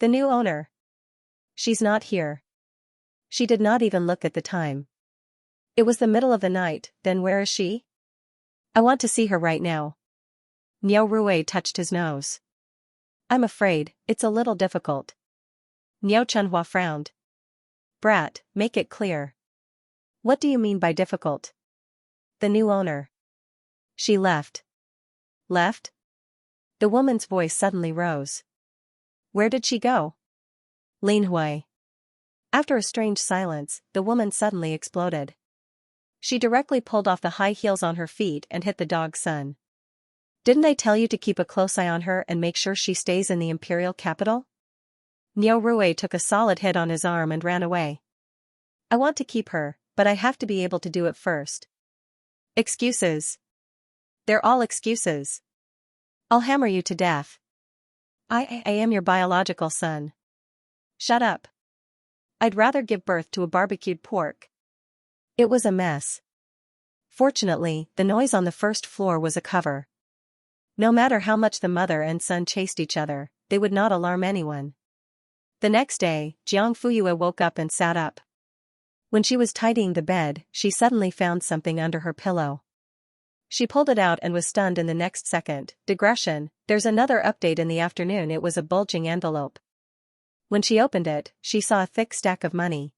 The new owner. She's not here. She did not even look at the time. It was the middle of the night, then where is she? I want to see her right now. Niao Rui touched his nose. I'm afraid, it's a little difficult. Niao Chunhua frowned. Brat, make it clear. What do you mean by difficult? The new owner. She left. Left? The woman's voice suddenly rose. Where did she go? Lin Hui. After a strange silence, the woman suddenly exploded. She directly pulled off the high heels on her feet and hit the dog's son. Didn't I tell you to keep a close eye on her and make sure she stays in the imperial capital? Niao Rui took a solid hit on his arm and ran away. I want to keep her, but I have to be able to do it first. Excuses. They're all excuses. I'll hammer you to death. I am your biological son. Shut up. I'd rather give birth to a barbecued pork. It was a mess. Fortunately, the noise on the first floor was a cover. No matter how much the mother and son chased each other, they would not alarm anyone. The next day, Jiang Fuyue woke up and sat up. When she was tidying the bed, she suddenly found something under her pillow. She pulled it out and was stunned in the next second. Digression, there's another update in the afternoon. It was a bulging envelope. When she opened it, she saw a thick stack of money.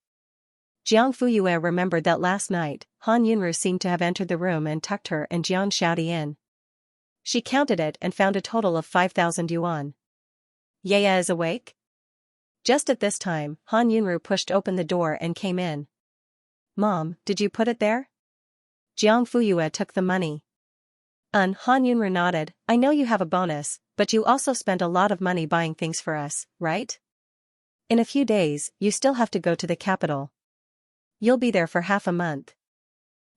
Jiang Fuyue remembered that last night, Han Yunru seemed to have entered the room and tucked her and Jiang Shaodi in. She counted it and found a total of 5,000 yuan. Yaya is awake? Just at this time, Han Yunru pushed open the door and came in. Mom, did you put it there? Jiang Fuyue took the money. Han Yunru nodded. I know you have a bonus, but you also spent a lot of money buying things for us, right? In a few days, you still have to go to the capital. You'll be there for half a month.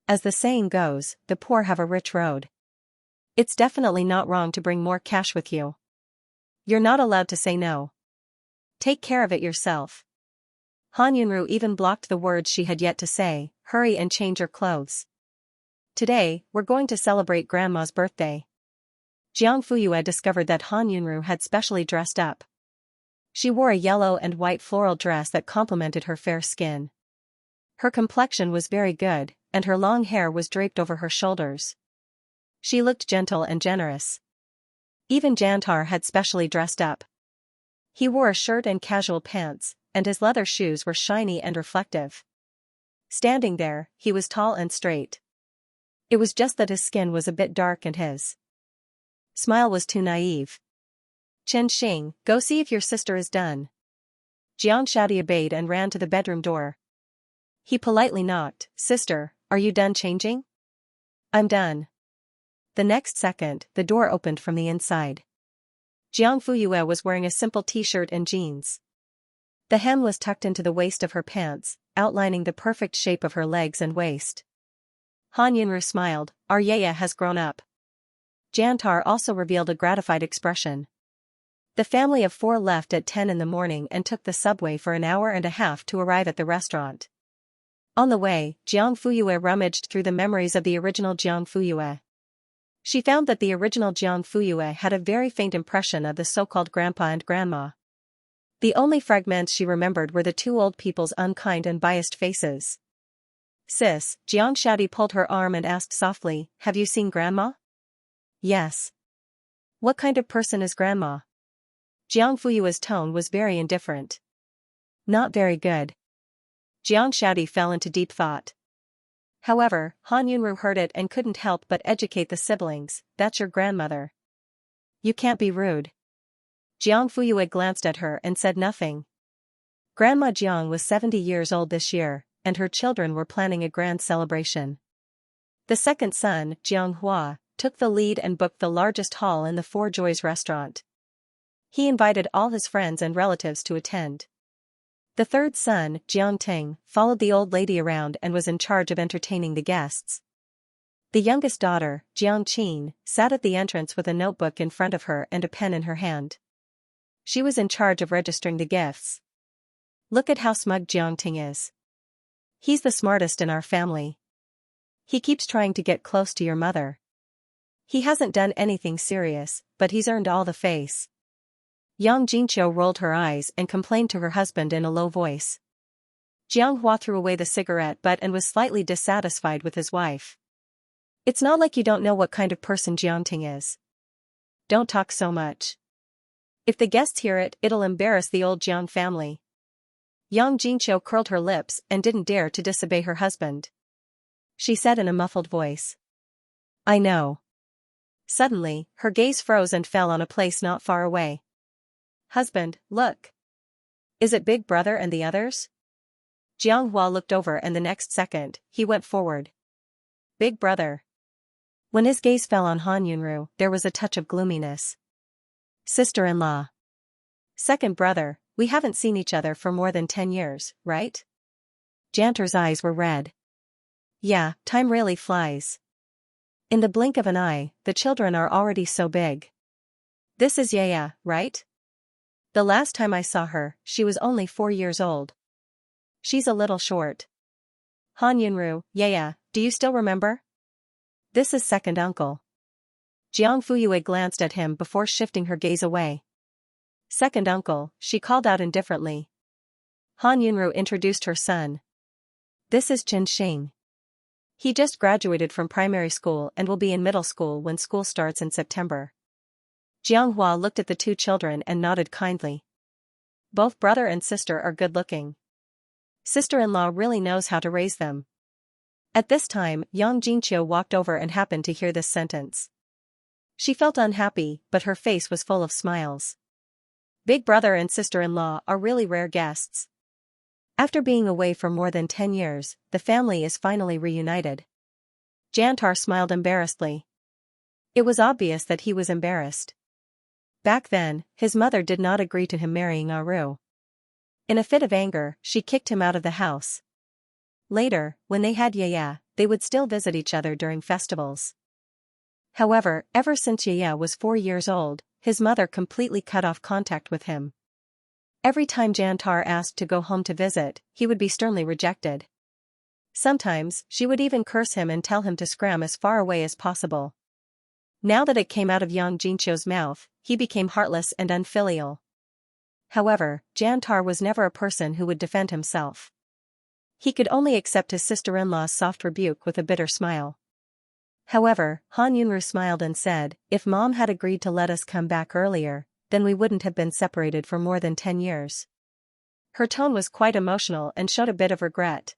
As the saying goes, the poor have a rich road. It's definitely not wrong to bring more cash with you. You're not allowed to say no. Take care of it yourself. Han Yunru even blocked the words she had yet to say, hurry and change your clothes. Today, we're going to celebrate Grandma's birthday. Jiang Fuyue discovered that Han Yunru had specially dressed up. She wore a yellow and white floral dress that complemented her fair skin. Her complexion was very good, and her long hair was draped over her shoulders. She looked gentle and generous. Even Jantar had specially dressed up. He wore a shirt and casual pants, and his leather shoes were shiny and reflective. Standing there, he was tall and straight. It was just that his skin was a bit dark and his smile was too naive. Chen Xing, go see if your sister is done. Xianxia obeyed and ran to the bedroom door. He politely knocked, Sister, are you done changing? I'm done. The next second, the door opened from the inside. Jiang Fuyue was wearing a simple t-shirt and jeans. The hem was tucked into the waist of her pants, outlining the perfect shape of her legs and waist. Han Yunru smiled, our Yaya has grown up. Jantar also revealed a gratified expression. The family of 4 left at 10 in the morning and took the subway for an hour and a half to arrive at the restaurant. On the way, Jiang Fuyue rummaged through the memories of the original Jiang Fuyue. She found that the original Jiang Fuyue had a very faint impression of the so-called grandpa and grandma. The only fragments she remembered were the 2 old people's unkind and biased faces. Sis, Jiang Shadi pulled her arm and asked softly, have you seen grandma? Yes. What kind of person is grandma? Jiang Fuyue's tone was very indifferent. Not very good. Jiang Shadi fell into deep thought. However, Han Yunru heard it and couldn't help but educate the siblings, that's your grandmother. You can't be rude. Jiang Fuyue glanced at her and said nothing. Grandma Jiang was 70 years old this year, and her children were planning a grand celebration. The second son, Jiang Hua, took the lead and booked the largest hall in the Four Joys restaurant. He invited all his friends and relatives to attend. The third son, Jiang Ting, followed the old lady around and was in charge of entertaining the guests. The youngest daughter, Jiang Qin, sat at the entrance with a notebook in front of her and a pen in her hand. She was in charge of registering the gifts. Look at how smug Jiang Ting is. He's the smartest in our family. He keeps trying to get close to your mother. He hasn't done anything serious, but he's earned all the face. Yang Jinqiu rolled her eyes and complained to her husband in a low voice. Jiang Hua threw away the cigarette butt and was slightly dissatisfied with his wife. It's not like you don't know what kind of person Jiang Ting is. Don't talk so much. If the guests hear it, it'll embarrass the old Jiang family. Yang Jinqiu curled her lips and didn't dare to disobey her husband. She said in a muffled voice. I know. Suddenly, her gaze froze and fell on a place not far away. Husband, look. Is it Big Brother and the others? Jiang Hua looked over and the next second, he went forward. Big Brother. When his gaze fell on Han Yunru, there was a touch of gloominess. Sister-in-law. Second brother, we haven't seen each other for more than 10 years, right? Jantar's eyes were red. Yeah, time really flies. In the blink of an eye, the children are already so big. This is Yaya, right? The last time I saw her, she was only 4 years old. She's a little short. Han Yunru, Yaya, do you still remember? This is second uncle. Jiang Fuyue glanced at him before shifting her gaze away. Second uncle, she called out indifferently. Han Yunru introduced her son. This is Chen Xing. He just graduated from primary school and will be in middle school when school starts in September. Jiang Hua looked at the 2 children and nodded kindly. Both brother and sister are good-looking. Sister-in-law really knows how to raise them. At this time, Yang Jinqiu walked over and happened to hear this sentence. She felt unhappy, but her face was full of smiles. Big brother and sister-in-law are really rare guests. After being away for more than 10 years, the family is finally reunited. Jantar smiled embarrassedly. It was obvious that he was embarrassed. Back then, his mother did not agree to him marrying Aru. In a fit of anger, she kicked him out of the house. Later, when they had Yaya, they would still visit each other during festivals. However, ever since Xianxia was 4 years old, his mother completely cut off contact with him. Every time Xiantar asked to go home to visit, he would be sternly rejected. Sometimes, she would even curse him and tell him to scram as far away as possible. Now that it came out of Yang Jinqiu's mouth, he became heartless and unfilial. However, Xiantar was never a person who would defend himself. He could only accept his sister-in-law's soft rebuke with a bitter smile. However, Han Yunru smiled and said, "If Mom had agreed to let us come back earlier, then we wouldn't have been separated for more than 10 years. Her tone was quite emotional and showed a bit of regret.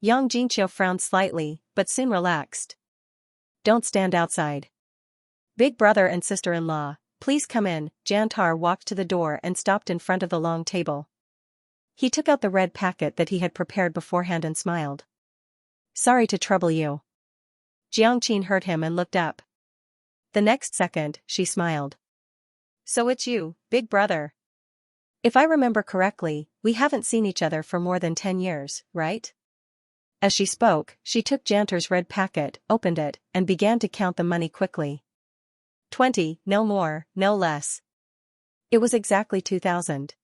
Yang Jinqiu frowned slightly, but soon relaxed. "Don't stand outside. Big brother and sister-in-law, please come in." Xiantar walked to the door and stopped in front of the long table. He took out the red packet that he had prepared beforehand and smiled. "Sorry to trouble you." Jiangqin heard him and looked up. The next second, she smiled. "So it's you, big brother. If I remember correctly, we haven't seen each other for more than 10 years, right?" As she spoke, she took Jantar's red packet, opened it, and began to count the money quickly. 20, no more, no less. It was exactly 2,000.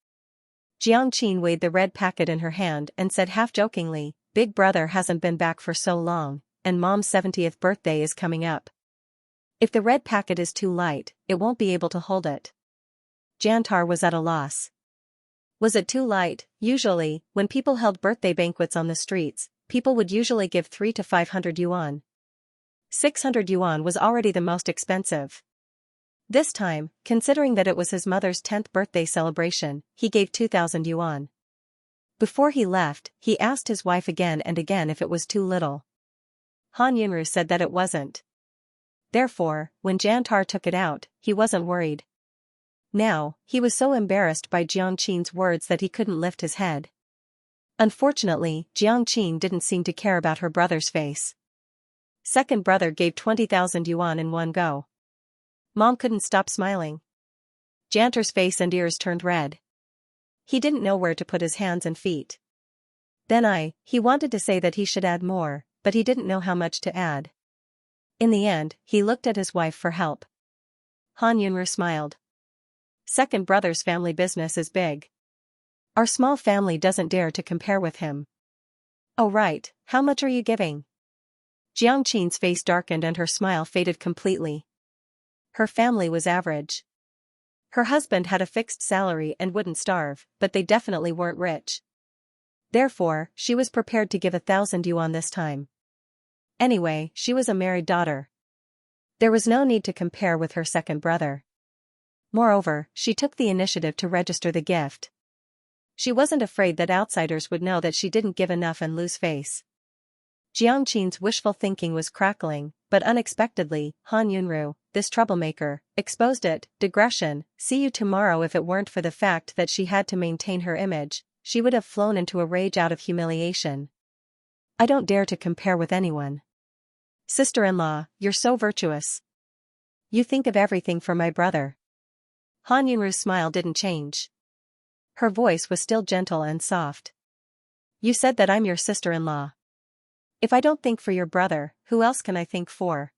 Jiangqin weighed the red packet in her hand and said half-jokingly, "Big brother hasn't been back for so long, and Mom's 70th birthday is coming up. If the red packet is too light, it won't be able to hold it." Jantar was at a loss. Was it too light? Usually, when people held birthday banquets on the streets, people would usually give 300 to 500 yuan. 600 yuan was already the most expensive. This time, considering that it was his mother's 10th birthday celebration, he gave 2,000 yuan. Before he left, he asked his wife again and again if it was too little. Han Yunru said that it wasn't. Therefore, when Jantar took it out, he wasn't worried. Now, he was so embarrassed by Jiangqin's words that he couldn't lift his head. Unfortunately, Jiangqin didn't seem to care about her brother's face. Second brother gave 20,000 yuan in one go. Mom couldn't stop smiling. Jantar's face and ears turned red. He didn't know where to put his hands and feet. He wanted to say that he should add more, but he didn't know how much to add. In the end, he looked at his wife for help. Han Yunru smiled. "Second brother's family business is big. Our small family doesn't dare to compare with him." "Oh right, how much are you giving?" Jiangqin's face darkened and her smile faded completely. Her family was average. Her husband had a fixed salary and wouldn't starve, but they definitely weren't rich. Therefore, she was prepared to give 1,000 yuan this time. Anyway, she was a married daughter. There was no need to compare with her second brother. Moreover, she took the initiative to register the gift. She wasn't afraid that outsiders would know that she didn't give enough and lose face. Jiangqin's wishful thinking was crackling, but unexpectedly, Han Yunru, this troublemaker, exposed it. Digression, see you tomorrow. If it weren't for the fact that she had to maintain her image, she would have flown into a rage out of humiliation. "I don't dare to compare with anyone. Sister-in-law, you're so virtuous. You think of everything for my brother." Han Yunru's smile didn't change. Her voice was still gentle and soft. "You said that I'm your sister-in-law. If I don't think for your brother, who else can I think for?"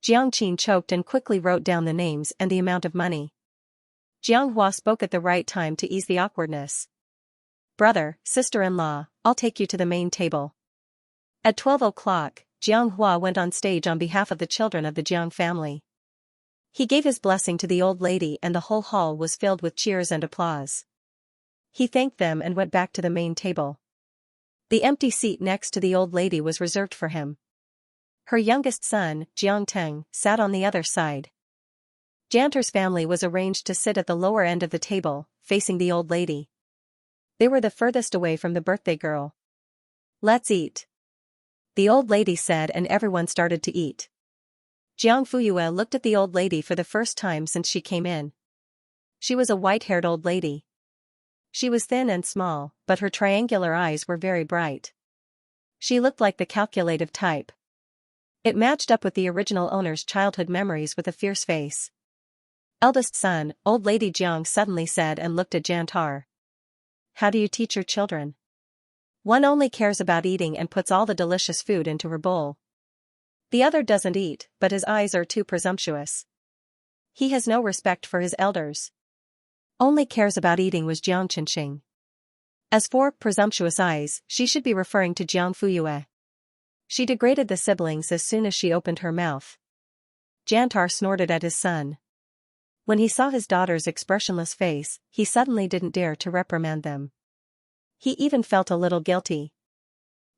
Jiangqin choked and quickly wrote down the names and the amount of money. Jianghua spoke at the right time to ease the awkwardness. "Brother, sister-in-law, I'll take you to the main table." At 12 o'clock, Jianghua went on stage on behalf of the children of the Jiang family. He gave his blessing to the old lady and the whole hall was filled with cheers and applause. He thanked them and went back to the main table. The empty seat next to the old lady was reserved for him. Her youngest son, Jiangteng, sat on the other side. Jantar's family was arranged to sit at the lower end of the table, facing the old lady. They were the furthest away from the birthday girl. "Let's eat," the old lady said, and everyone started to eat. Jiang Fuyue looked at the old lady for the first time since she came in. She was a white-haired old lady. She was thin and small, but her triangular eyes were very bright. She looked like the calculative type. It matched up with the original owner's childhood memories with a fierce face. "Eldest son," old lady Jiang suddenly said and looked at Jantar. "How do you teach your children?" One only cares about eating and puts all the delicious food into her bowl. The other doesn't eat, but his eyes are too presumptuous. He has no respect for his elders. Only cares about eating was Jiang Qinxing. As for presumptuous eyes, she should be referring to Jiang Fuyue. She degraded the siblings as soon as she opened her mouth. Jantar snorted at his son. When he saw his daughter's expressionless face, he suddenly didn't dare to reprimand them. He even felt a little guilty.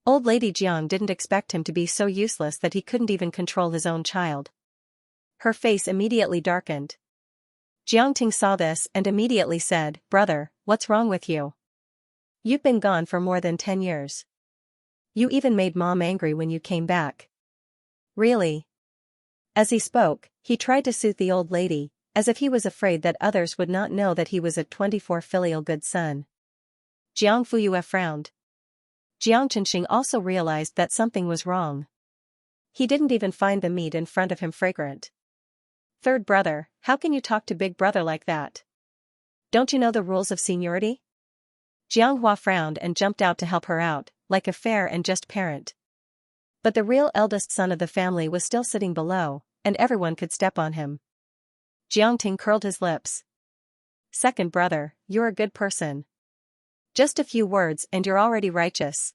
Old Lady Jiang didn't expect him to be so useless that he couldn't even control his own child. Her face immediately darkened. Jiang Ting saw this and immediately said, "Brother, what's wrong with you? You've been gone for more than 10 years. You even made Mom angry when you came back." "Really?" As he spoke, he tried to soothe the old lady, as if he was afraid that others would not know that he was a 24 filial good son. Jiang Fuyue frowned. Jiang Qinxing also realized that something was wrong. He didn't even find the meat in front of him fragrant. "Third brother, how can you talk to big brother like that? Don't you know the rules of seniority?" Jiang Hua frowned and jumped out to help her out, like a fair and just parent. But the real eldest son of the family was still sitting below, and everyone could step on him. Jiang Ting curled his lips. "Second brother, you're a good person. Just a few words and you're already righteous.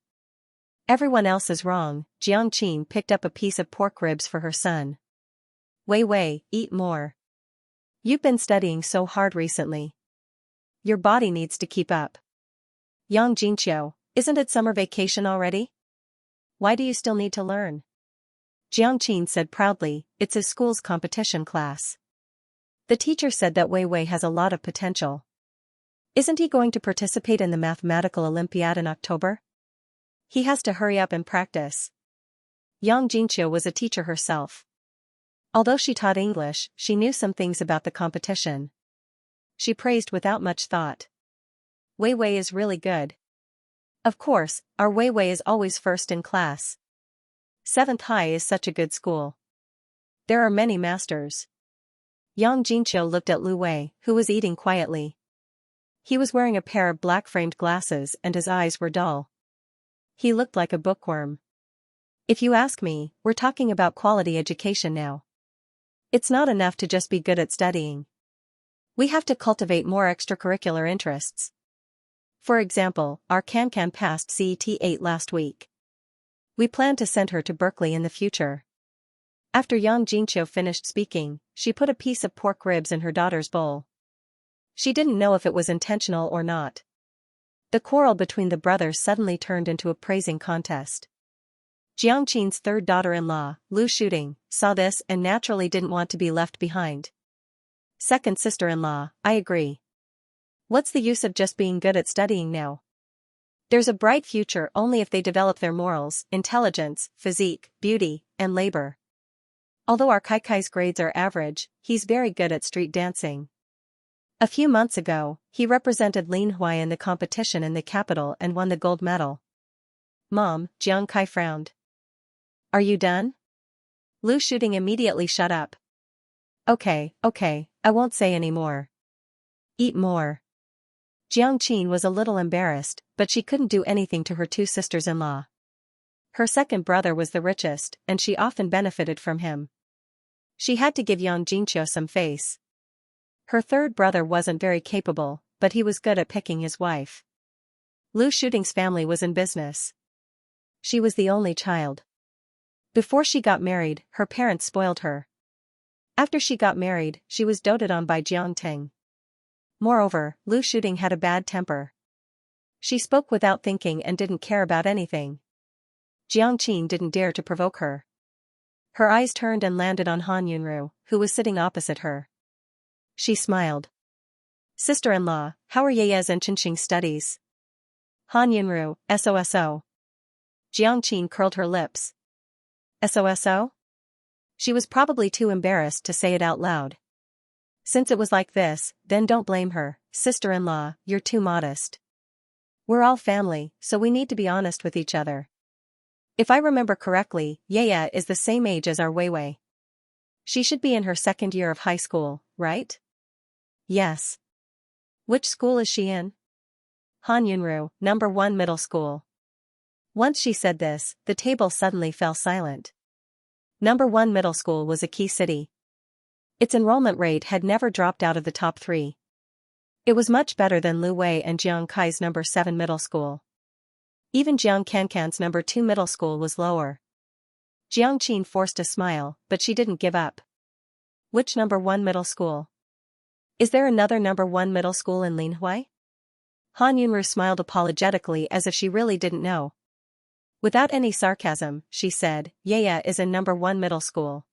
Everyone else is wrong." Jiang Qin picked up a piece of pork ribs for her son. "Wei Wei, eat more. You've been studying so hard recently. Your body needs to keep up. Yang Jinqiu, isn't it summer vacation already? Why do you still need to learn?" Jiang Qin said proudly, "It's his school's competition class. The teacher said that Wei Wei has a lot of potential. Isn't he going to participate in the mathematical Olympiad in October? He has to hurry up and practice." Yang Jinqiu was a teacher herself. Although she taught English, she knew some things about the competition. She praised without much thought. "Wei Wei is really good. Of course, our Wei Wei is always first in class. 7th High is such a good school. There are many masters." Yang Jinqiu looked at Lu Wei, who was eating quietly. He was wearing a pair of black-framed glasses and his eyes were dull. He looked like a bookworm. "If you ask me, we're talking about quality education now. It's not enough to just be good at studying. We have to cultivate more extracurricular interests. For example, our Can passed CET 8 last week. We plan to send her to Berkeley in the future." After Yang Jinqiu finished speaking, she put a piece of pork ribs in her daughter's bowl. She didn't know if it was intentional or not. The quarrel between the brothers suddenly turned into a praising contest. Jiang Qin's third daughter-in-law, Lu Shooting, saw this and naturally didn't want to be left behind. "Second sister-in-law, I agree. What's the use of just being good at studying now? There's a bright future only if they develop their morals, intelligence, physique, beauty, and labor. Although our Kaikai's grades are average, he's very good at street dancing. A few months ago, he represented Linhuai in the competition in the capital and won the gold medal." "Mom," Jiang Kai frowned. "Are you done?" Lu Shooting immediately shut up. Okay, I won't say any more. Eat more." Jiang Qin was a little embarrassed, but she couldn't do anything to her two sisters-in-law. Her second brother was the richest, and she often benefited from him. She had to give Yang Jinqiu some face. Her third brother wasn't very capable, but he was good at picking his wife. Lu Shooting's family was in business. She was the only child. Before she got married, her parents spoiled her. After she got married, she was doted on by Jiang Ting. Moreover, Lu Shooting had a bad temper. She spoke without thinking and didn't care about anything. Jiang Qin didn't dare to provoke her. Her eyes turned and landed on Han Yunru, who was sitting opposite her. She smiled. "Sister-in-law, how are Yeye's and Qinxing's studies?" Han Yunru, SOSO. Jiang Qin curled her lips. SOSO? She was probably too embarrassed to say it out loud. Since it was like this, then don't blame her, sister-in-law, you're too modest. We're all family, so we need to be honest with each other. If I remember correctly, Yeye is the same age as our Weiwei. She should be in her second year of high school, right? Yes. Which school is she in? Han Yunru, number 1 middle school. Once she said this, the table suddenly fell silent. Number 1 middle school was a key city. Its enrollment rate had never dropped out of the top 3. It was much better than Lu Wei and Jiang Kai's number 7 middle school. Even Jiang Cancan's number 2 middle school was lower. Jiang Qin forced a smile, but she didn't give up. Which number 1 middle school? Is there another number 1 middle school in Linhui? Han Yunru smiled apologetically as if she really didn't know. Without any sarcasm, she said, Yaya is in number 1 middle school.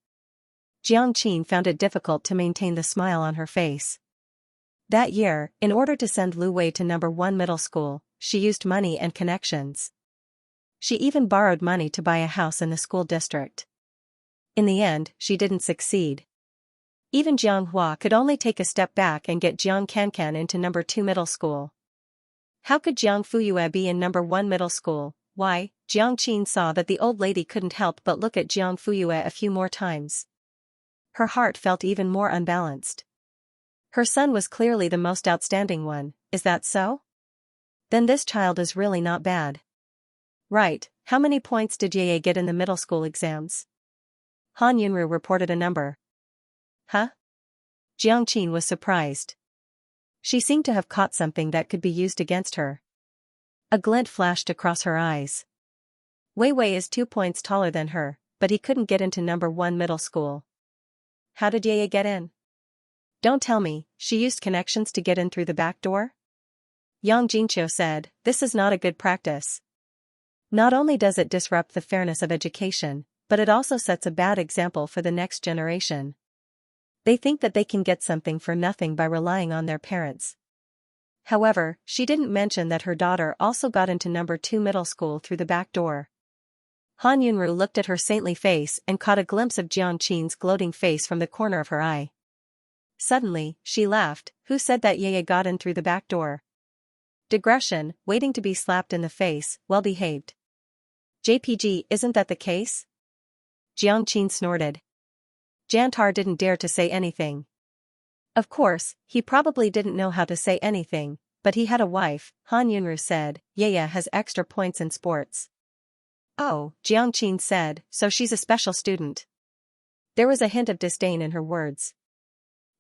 Jiang Qin found it difficult to maintain the smile on her face. That year, in order to send Lu Wei to number 1 middle school, she used money and connections. She even borrowed money to buy a house in the school district. In the end, she didn't succeed. Even Jiang Hua could only take a step back and get Jiang Cancan into number 2 middle school. How could Jiang Fuyue be in number 1 middle school? Why? Jiang Qin saw that the old lady couldn't help but look at Jiang Fuyue a few more times. Her heart felt even more unbalanced. Her son was clearly the most outstanding one, is that so? Then this child is really not bad. Right, how many points did Yeye get in the middle school exams? Han Yunru reported a number. Huh? Jiang Qin was surprised. She seemed to have caught something that could be used against her. A glint flashed across her eyes. Wei Wei is 2 points taller than her, but he couldn't get into number 1 middle school. How did Yeye get in? Don't tell me, she used connections to get in through the back door? Yang Jinqiu said, this is not a good practice. Not only does it disrupt the fairness of education, but it also sets a bad example for the next generation. They think that they can get something for nothing by relying on their parents. However, she didn't mention that her daughter also got into number 2 middle school through the back door. Han Yunru looked at her saintly face and caught a glimpse of Jiang Qin's gloating face from the corner of her eye. Suddenly, she laughed. Who said that Yeye got in through the back door? Digression, waiting to be slapped in the face, well behaved. JPG, isn't that the case? Jiang Qin snorted. Jantar didn't dare to say anything. Of course, he probably didn't know how to say anything, but he had a wife. Han Yunru said, Yeye has extra points in sports. Oh, Jiang Qin said, so she's a special student. There was a hint of disdain in her words.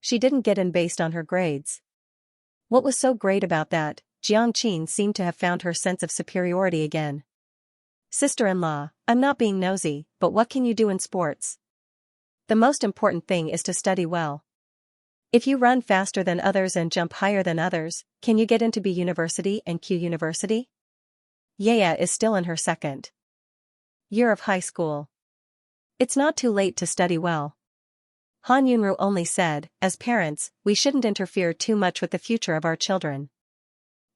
She didn't get in based on her grades. What was so great about that? Jiang Qin seemed to have found her sense of superiority again. Sister-in-law, I'm not being nosy, but what can you do in sports? The most important thing is to study well. If you run faster than others and jump higher than others, can you get into B University and Q University? Yaya is still in her second year of high school. It's not too late to study well. Han Yunru only said, as parents, we shouldn't interfere too much with the future of our children.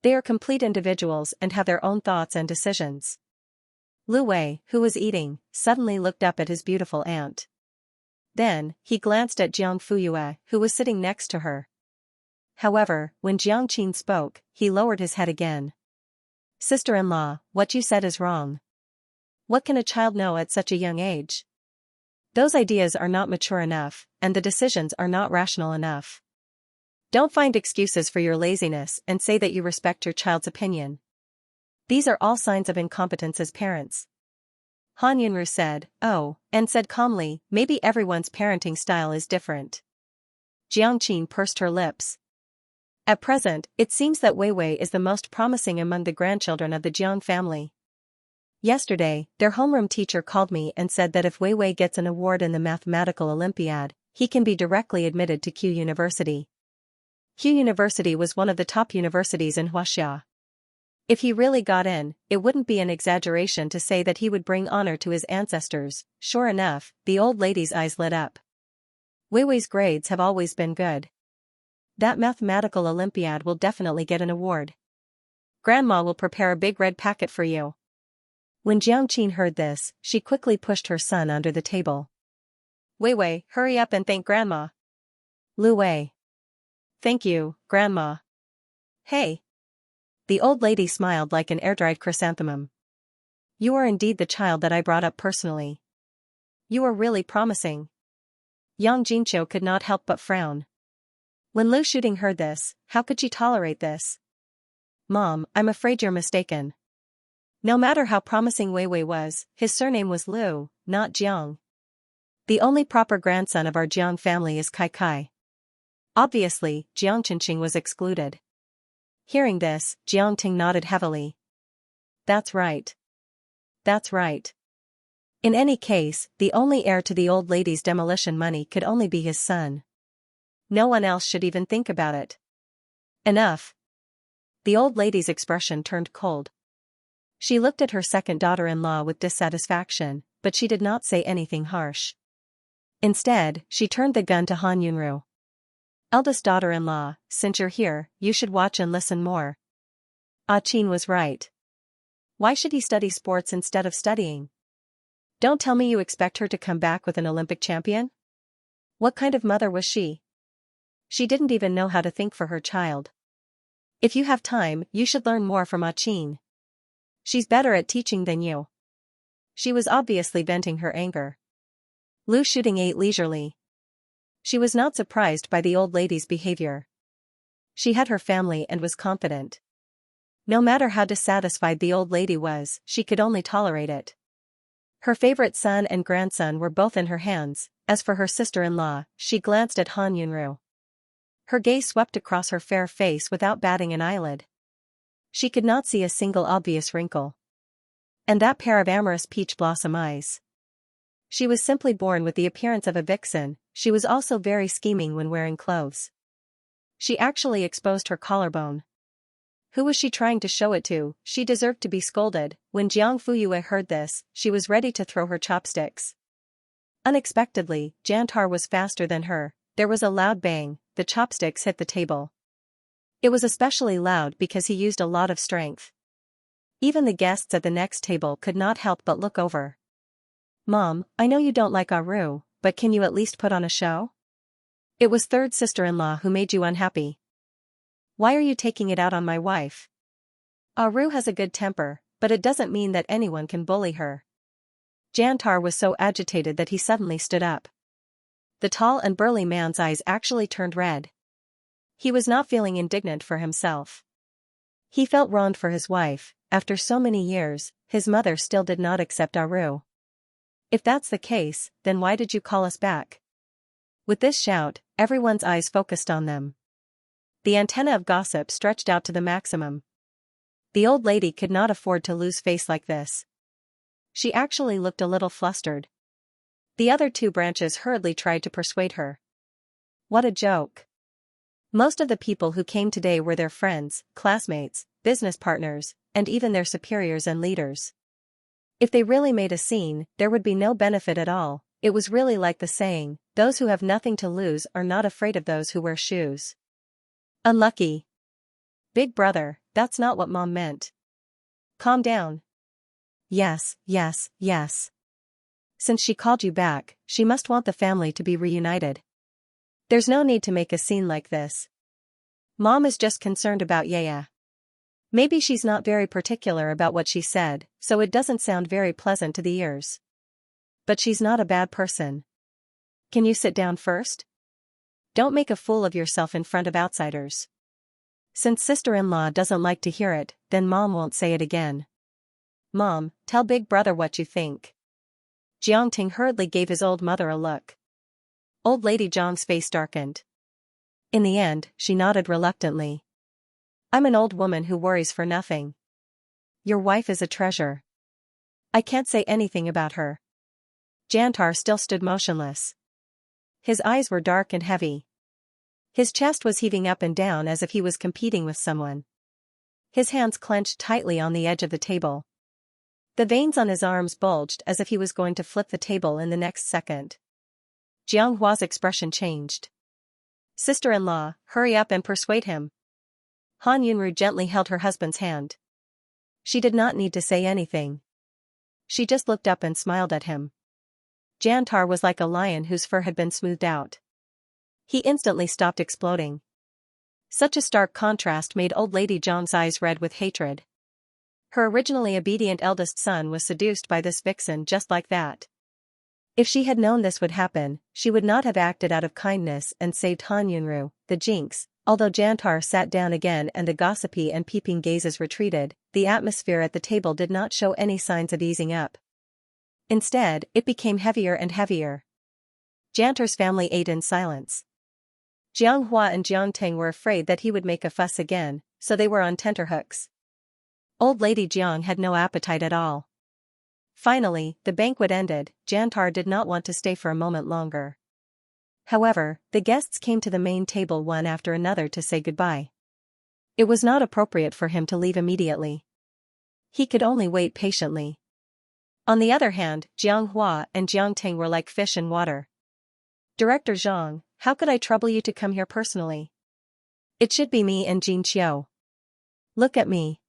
They are complete individuals and have their own thoughts and decisions. Lu Wei, who was eating, suddenly looked up at his beautiful aunt. Then, he glanced at Jiang Fuyue, who was sitting next to her. However, when Jiang Qin spoke, he lowered his head again. Sister-in-law, what you said is wrong. What can a child know at such a young age? Those ideas are not mature enough, and the decisions are not rational enough. Don't find excuses for your laziness and say that you respect your child's opinion. These are all signs of incompetence as parents. Han Yunru said, oh, and said calmly, maybe everyone's parenting style is different. Jiang Qin pursed her lips. At present, it seems that Wei Wei is the most promising among the grandchildren of the Jiang family. Yesterday, their homeroom teacher called me and said that if Wei Wei gets an award in the mathematical Olympiad, he can be directly admitted to Q University. Q University was one of the top universities in Huaxia. If he really got in, it wouldn't be an exaggeration to say that he would bring honor to his ancestors. Sure enough, the old lady's eyes lit up. Wei Wei's grades have always been good. That mathematical Olympiad will definitely get an award. Grandma will prepare a big red packet for you. When Jiang Qin heard this, she quickly pushed her son under the table. Wei Wei, hurry up and thank Grandma. Lu Wei. Thank you, Grandma. Hey. The old lady smiled like an air-dried chrysanthemum. You are indeed the child that I brought up personally. You are really promising. Yang Jinqiu could not help but frown. When Lu Shooting heard this, how could she tolerate this? Mom, I'm afraid you're mistaken. No matter how promising Wei Wei was, his surname was Liu, not Jiang. The only proper grandson of our Jiang family is Kai Kai. Obviously, Jiang Qinqing was excluded. Hearing this, Jiang Ting nodded heavily. That's right. That's right. In any case, the only heir to the old lady's demolition money could only be his son. No one else should even think about it. Enough. The old lady's expression turned cold. She looked at her second daughter-in-law with dissatisfaction, but she did not say anything harsh. Instead, she turned the gun to Han Yunru. Eldest daughter-in-law, since you're here, you should watch and listen more. Ah Qin was right. Why should he study sports instead of studying? Don't tell me you expect her to come back with an Olympic champion? What kind of mother was she? She didn't even know how to think for her child. If you have time, you should learn more from Ah Qin. She's better at teaching than you. She was obviously venting her anger. Lu Shooting ate leisurely. She was not surprised by the old lady's behavior. She had her family and was confident. No matter how dissatisfied the old lady was, she could only tolerate it. Her favorite son and grandson were both in her hands. As for her sister-in-law, she glanced at Han Yunru. Her gaze swept across her fair face without batting an eyelid. She could not see a single obvious wrinkle. And that pair of amorous peach blossom eyes. She was simply born with the appearance of a vixen. She was also very scheming when wearing clothes. She actually exposed her collarbone. Who was she trying to show it to? She deserved to be scolded. When Jiang Fuyue heard this, she was ready to throw her chopsticks. Unexpectedly, Jantar was faster than her. There was a loud bang, the chopsticks hit the table. It was especially loud because he used a lot of strength. Even the guests at the next table could not help but look over. Mom, I know you don't like Aru, but can you at least put on a show? It was third sister-in-law who made you unhappy. Why are you taking it out on my wife? Aru has a good temper, but it doesn't mean that anyone can bully her. Jantar was so agitated that he suddenly stood up. The tall and burly man's eyes actually turned red. He was not feeling indignant for himself. He felt wronged for his wife. After so many years, his mother still did not accept Aru. If that's the case, then why did you call us back? With this shout, everyone's eyes focused on them. The antenna of gossip stretched out to the maximum. The old lady could not afford to lose face like this. She actually looked a little flustered. The other two branches hurriedly tried to persuade her. What a joke. Most of the people who came today were their friends, classmates, business partners, and even their superiors and leaders. If they really made a scene, there would be no benefit at all. It was really like the saying, those who have nothing to lose are not afraid of those who wear shoes. Unlucky. Big brother, that's not what Mom meant. Calm down. Yes, yes, yes. Since she called you back, she must want the family to be reunited. There's no need to make a scene like this. Mom is just concerned about Yaya. Maybe she's not very particular about what she said, so it doesn't sound very pleasant to the ears. But she's not a bad person. Can you sit down first? Don't make a fool of yourself in front of outsiders. Since sister-in-law doesn't like to hear it, then Mom won't say it again. Mom, tell big brother what you think. Jiang Ting hurriedly gave his old mother a look. Old lady Jiang's face darkened. In the end, she nodded reluctantly. I'm an old woman who worries for nothing. Your wife is a treasure. I can't say anything about her. Jantar still stood motionless. His eyes were dark and heavy. His chest was heaving up and down as if he was competing with someone. His hands clenched tightly on the edge of the table. The veins on his arms bulged as if he was going to flip the table in the next second. Jiang Hua's expression changed. Sister-in-law, hurry up and persuade him. Han Yunru gently held her husband's hand. She did not need to say anything. She just looked up and smiled at him. Jantar was like a lion whose fur had been smoothed out. He instantly stopped exploding. Such a stark contrast made old lady Jiang's eyes red with hatred. Her originally obedient eldest son was seduced by this vixen just like that. If she had known this would happen, she would not have acted out of kindness and saved Han Yunru, the jinx. Although Jantar sat down again and the gossipy and peeping gazes retreated, the atmosphere at the table did not show any signs of easing up. Instead, it became heavier and heavier. Jantar's family ate in silence. Jiang Hua and Jiang Ting were afraid that he would make a fuss again, so they were on tenterhooks. Old Lady Jiang had no appetite at all. Finally, the banquet ended. Jantar did not want to stay for a moment longer. However, the guests came to the main table one after another to say goodbye. It was not appropriate for him to leave immediately. He could only wait patiently. On the other hand, Jiang Hua and Jiang Ting were like fish in water. Director Zhang, how could I trouble you to come here personally? It should be me and Jin Qiu. Look at me.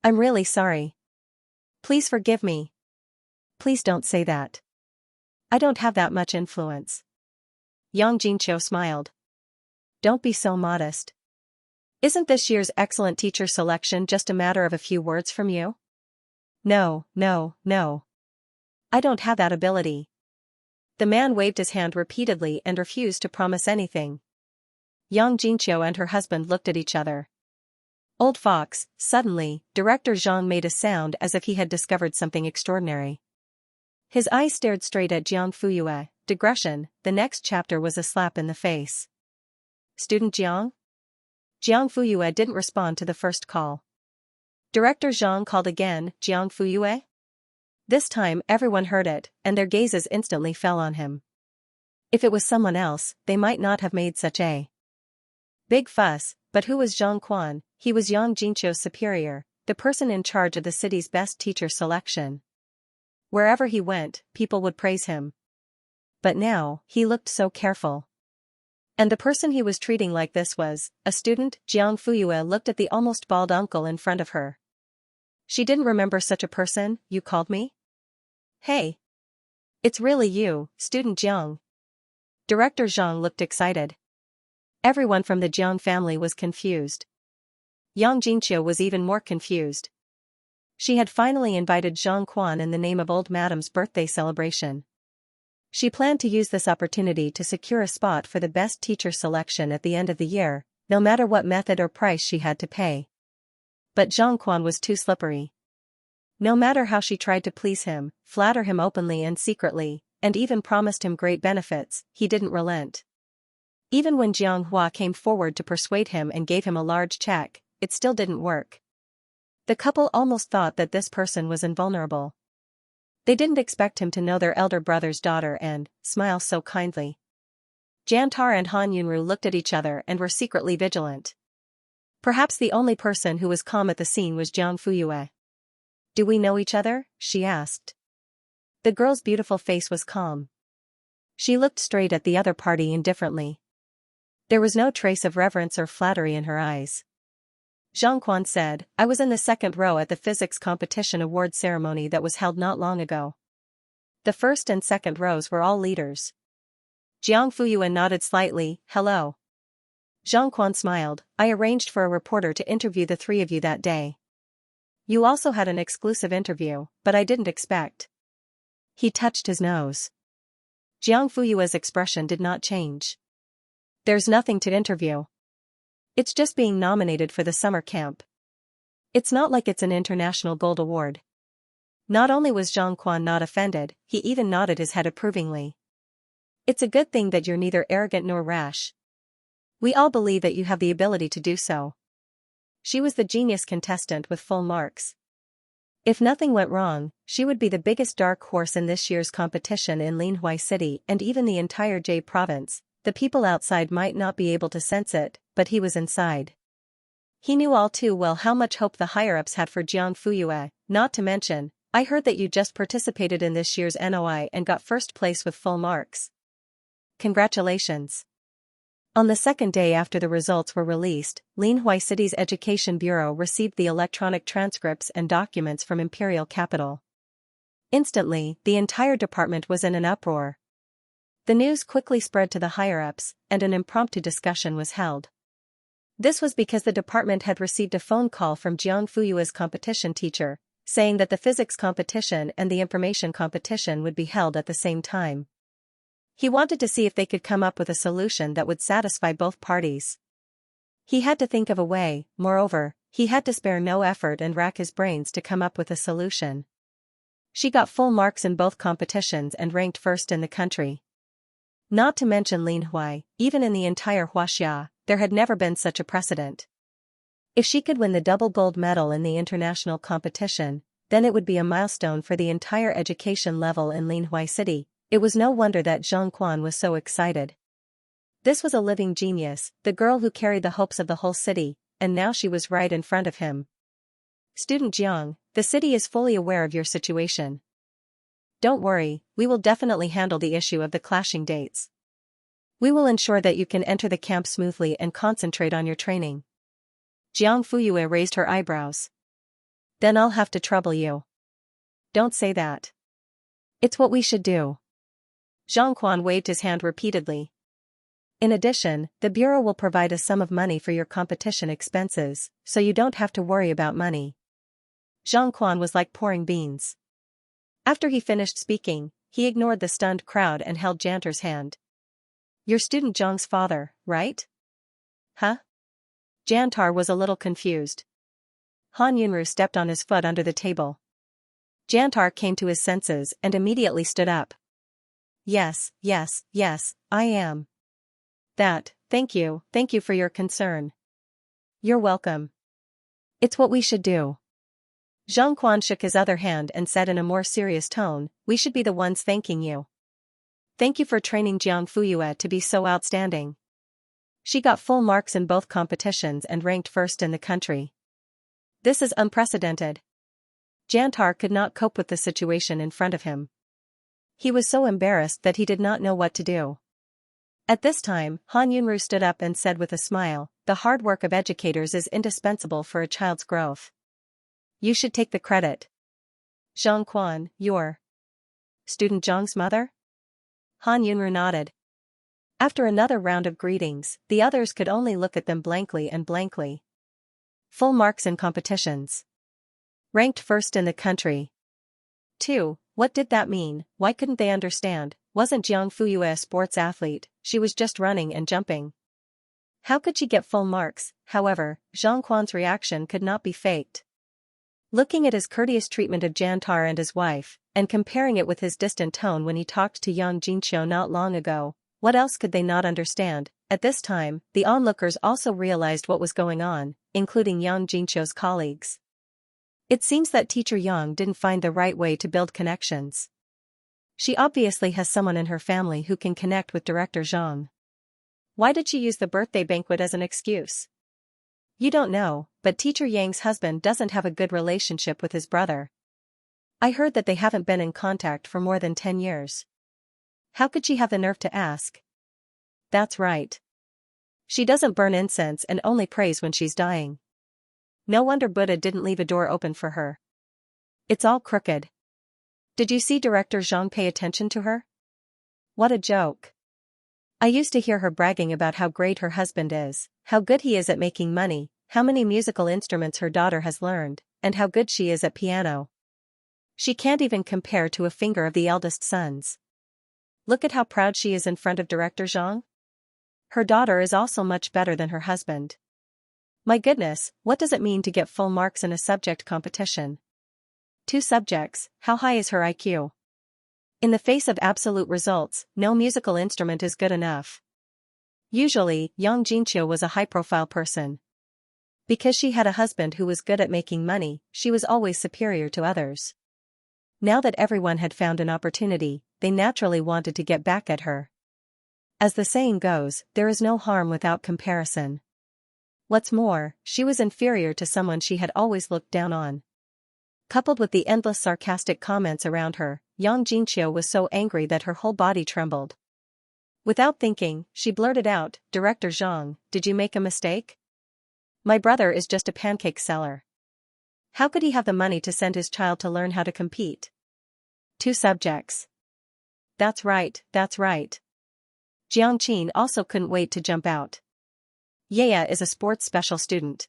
I'm really sorry. Please forgive me. Please don't say that. I don't have that much influence. Yang Jinqiu smiled. Don't be so modest. Isn't this year's excellent teacher selection just a matter of a few words from you? No, no, no. I don't have that ability. The man waved his hand repeatedly and refused to promise anything. Yang Jinqiu and her husband looked at each other. Old fox, suddenly, Director Zhang made a sound as if he had discovered something extraordinary. His eyes stared straight at Jiang Fuyue. Digression, the next chapter was a slap in the face. Student Jiang? Jiang Fuyue didn't respond to the first call. Director Zhang called again, Jiang Fuyue? This time everyone heard it, and their gazes instantly fell on him. If it was someone else, they might not have made such a big fuss, but who was Zhang Quan? He was Yang Jinqiu's superior, the person in charge of the city's best teacher selection. Wherever he went, people would praise him. But now, he looked so careful. And the person he was treating like this was a student. Jiang Fuyue looked at the almost bald uncle in front of her. She didn't remember such a person. You called me? Hey. It's really you, student Jiang. Director Zhang looked excited. Everyone from the Jiang family was confused. Yang Jinqiu was even more confused. She had finally invited Zhang Quan in the name of old Madame's birthday celebration. She planned to use this opportunity to secure a spot for the best teacher selection at the end of the year, no matter what method or price she had to pay. But Zhang Quan was too slippery. No matter how she tried to please him, flatter him openly and secretly, and even promised him great benefits, he didn't relent. Even when Jiang Hua came forward to persuade him and gave him a large check, it still didn't work. The couple almost thought that this person was invulnerable. They didn't expect him to know their elder brother's daughter and smile so kindly. Jantar and Han Yunru looked at each other and were secretly vigilant. Perhaps the only person who was calm at the scene was Jiang Fuyue. Do we know each other? She asked. The girl's beautiful face was calm. She looked straight at the other party indifferently. There was no trace of reverence or flattery in her eyes. Zhang Quan said, I was in the second row at the physics competition award ceremony that was held not long ago. The first and second rows were all leaders. Jiang Fuyue nodded slightly, hello. Zhang Quan smiled, I arranged for a reporter to interview the three of you that day. You also had an exclusive interview, but I didn't expect. He touched his nose. Jiang Fuyue's expression did not change. There's nothing to interview. It's just being nominated for the summer camp. It's not like it's an international gold award. Not only was Zhang Quan not offended, he even nodded his head approvingly. It's a good thing that you're neither arrogant nor rash. We all believe that you have the ability to do so. She was the genius contestant with full marks. If nothing went wrong, she would be the biggest dark horse in this year's competition in Linhui City and even the entire Jie province. The people outside might not be able to sense it, but he was inside. He knew all too well how much hope the higher-ups had for Jiang Fuyue, not to mention, I heard that you just participated in this year's NOI and got first place with full marks. Congratulations. On the second day after the results were released, Linhui City's Education Bureau received the electronic transcripts and documents from Imperial Capital. Instantly, the entire department was in an uproar. The news quickly spread to the higher-ups, and an impromptu discussion was held. This was because the department had received a phone call from Jiang Fuyue's competition teacher, saying that the physics competition and the information competition would be held at the same time. He wanted to see if they could come up with a solution that would satisfy both parties. He had to think of a way. Moreover, He had to spare no effort and rack his brains to come up with a solution. She got full marks in both competitions and ranked first in the country. Not to mention Lin Huai, even in the entire Huaxia, there had never been such a precedent. If she could win the double gold medal in the international competition, then it would be a milestone for the entire education level in Linhuai City. It was no wonder that Zhang Quan was so excited. This was a living genius, the girl who carried the hopes of the whole city, and now she was right in front of him. Student Jiang, the city is fully aware of your situation. Don't worry, we will definitely handle the issue of the clashing dates. We will ensure that you can enter the camp smoothly and concentrate on your training. Jiang Fuyue raised her eyebrows. Then I'll have to trouble you. Don't say that. It's what we should do. Zhang Quan waved his hand repeatedly. In addition, the bureau will provide a sum of money for your competition expenses, so you don't have to worry about money. Zhang Quan was like pouring beans. After he finished speaking, he ignored the stunned crowd and held Jantar's hand. You're student Zhang's father, right? Huh? Jantar was a little confused. Han Yunru stepped on his foot under the table. Jantar came to his senses and immediately stood up. Yes, I am. Thank you for your concern. You're welcome. It's what we should do. Zhang Quan shook his other hand and said in a more serious tone, we should be the ones thanking you. Thank you for training Jiang Fuyue to be so outstanding. She got full marks in both competitions and ranked first in the country. This is unprecedented. Jantar could not cope with the situation in front of him. He was so embarrassed that he did not know what to do. At this time, Han Yunru stood up and said with a smile, the hard work of educators is indispensable for a child's growth. You should take the credit. Zhang Quan, you're student Zhang's mother? Han Yunru nodded. After another round of greetings, the others could only look at them blankly and blankly. Full marks in competitions. Ranked first in the country. 2. What did that mean? Why couldn't they understand? Wasn't Jiang Fuyue a sports athlete? She was just running and jumping. How could she get full marks? However, Zhang Quan's reaction could not be faked. Looking at his courteous treatment of Jantar and his wife, and comparing it with his distant tone when he talked to Yang Jinqiu not long ago, what else could they not understand? At this time, the onlookers also realized what was going on, including Yang Jinqiu's colleagues. It seems that teacher Yang didn't find the right way to build connections. She obviously has someone in her family who can connect with Director Zhang. Why did she use the birthday banquet as an excuse? You don't know, but teacher Yang's husband doesn't have a good relationship with his brother. I heard that they haven't been in contact for more than 10 years. How could she have the nerve to ask? That's right. She doesn't burn incense and only prays when she's dying. No wonder Buddha didn't leave a door open for her. It's all crooked. Did you see Director Zhang pay attention to her? What a joke. I used to hear her bragging about how great her husband is, how good he is at making money, how many musical instruments her daughter has learned, and how good she is at piano. She can't even compare to a finger of the eldest sons. Look at how proud she is in front of Director Zhang. Her daughter is also much better than her husband. My goodness, what does it mean to get full marks in a subject competition? 2 subjects, how high is her IQ? In the face of absolute results, no musical instrument is good enough. Usually, Yang Jinqiu was a high-profile person. Because she had a husband who was good at making money, she was always superior to others. Now that everyone had found an opportunity, they naturally wanted to get back at her. As the saying goes, there is no harm without comparison. What's more, she was inferior to someone she had always looked down on. Coupled with the endless sarcastic comments around her, Yang Jinqiu was so angry that her whole body trembled. Without thinking, she blurted out, Director Zhang, did you make a mistake? My brother is just a pancake seller. How could he have the money to send his child to learn how to compete? 2 subjects. That's right. Jiang Qin also couldn't wait to jump out. Yaya is a sports special student.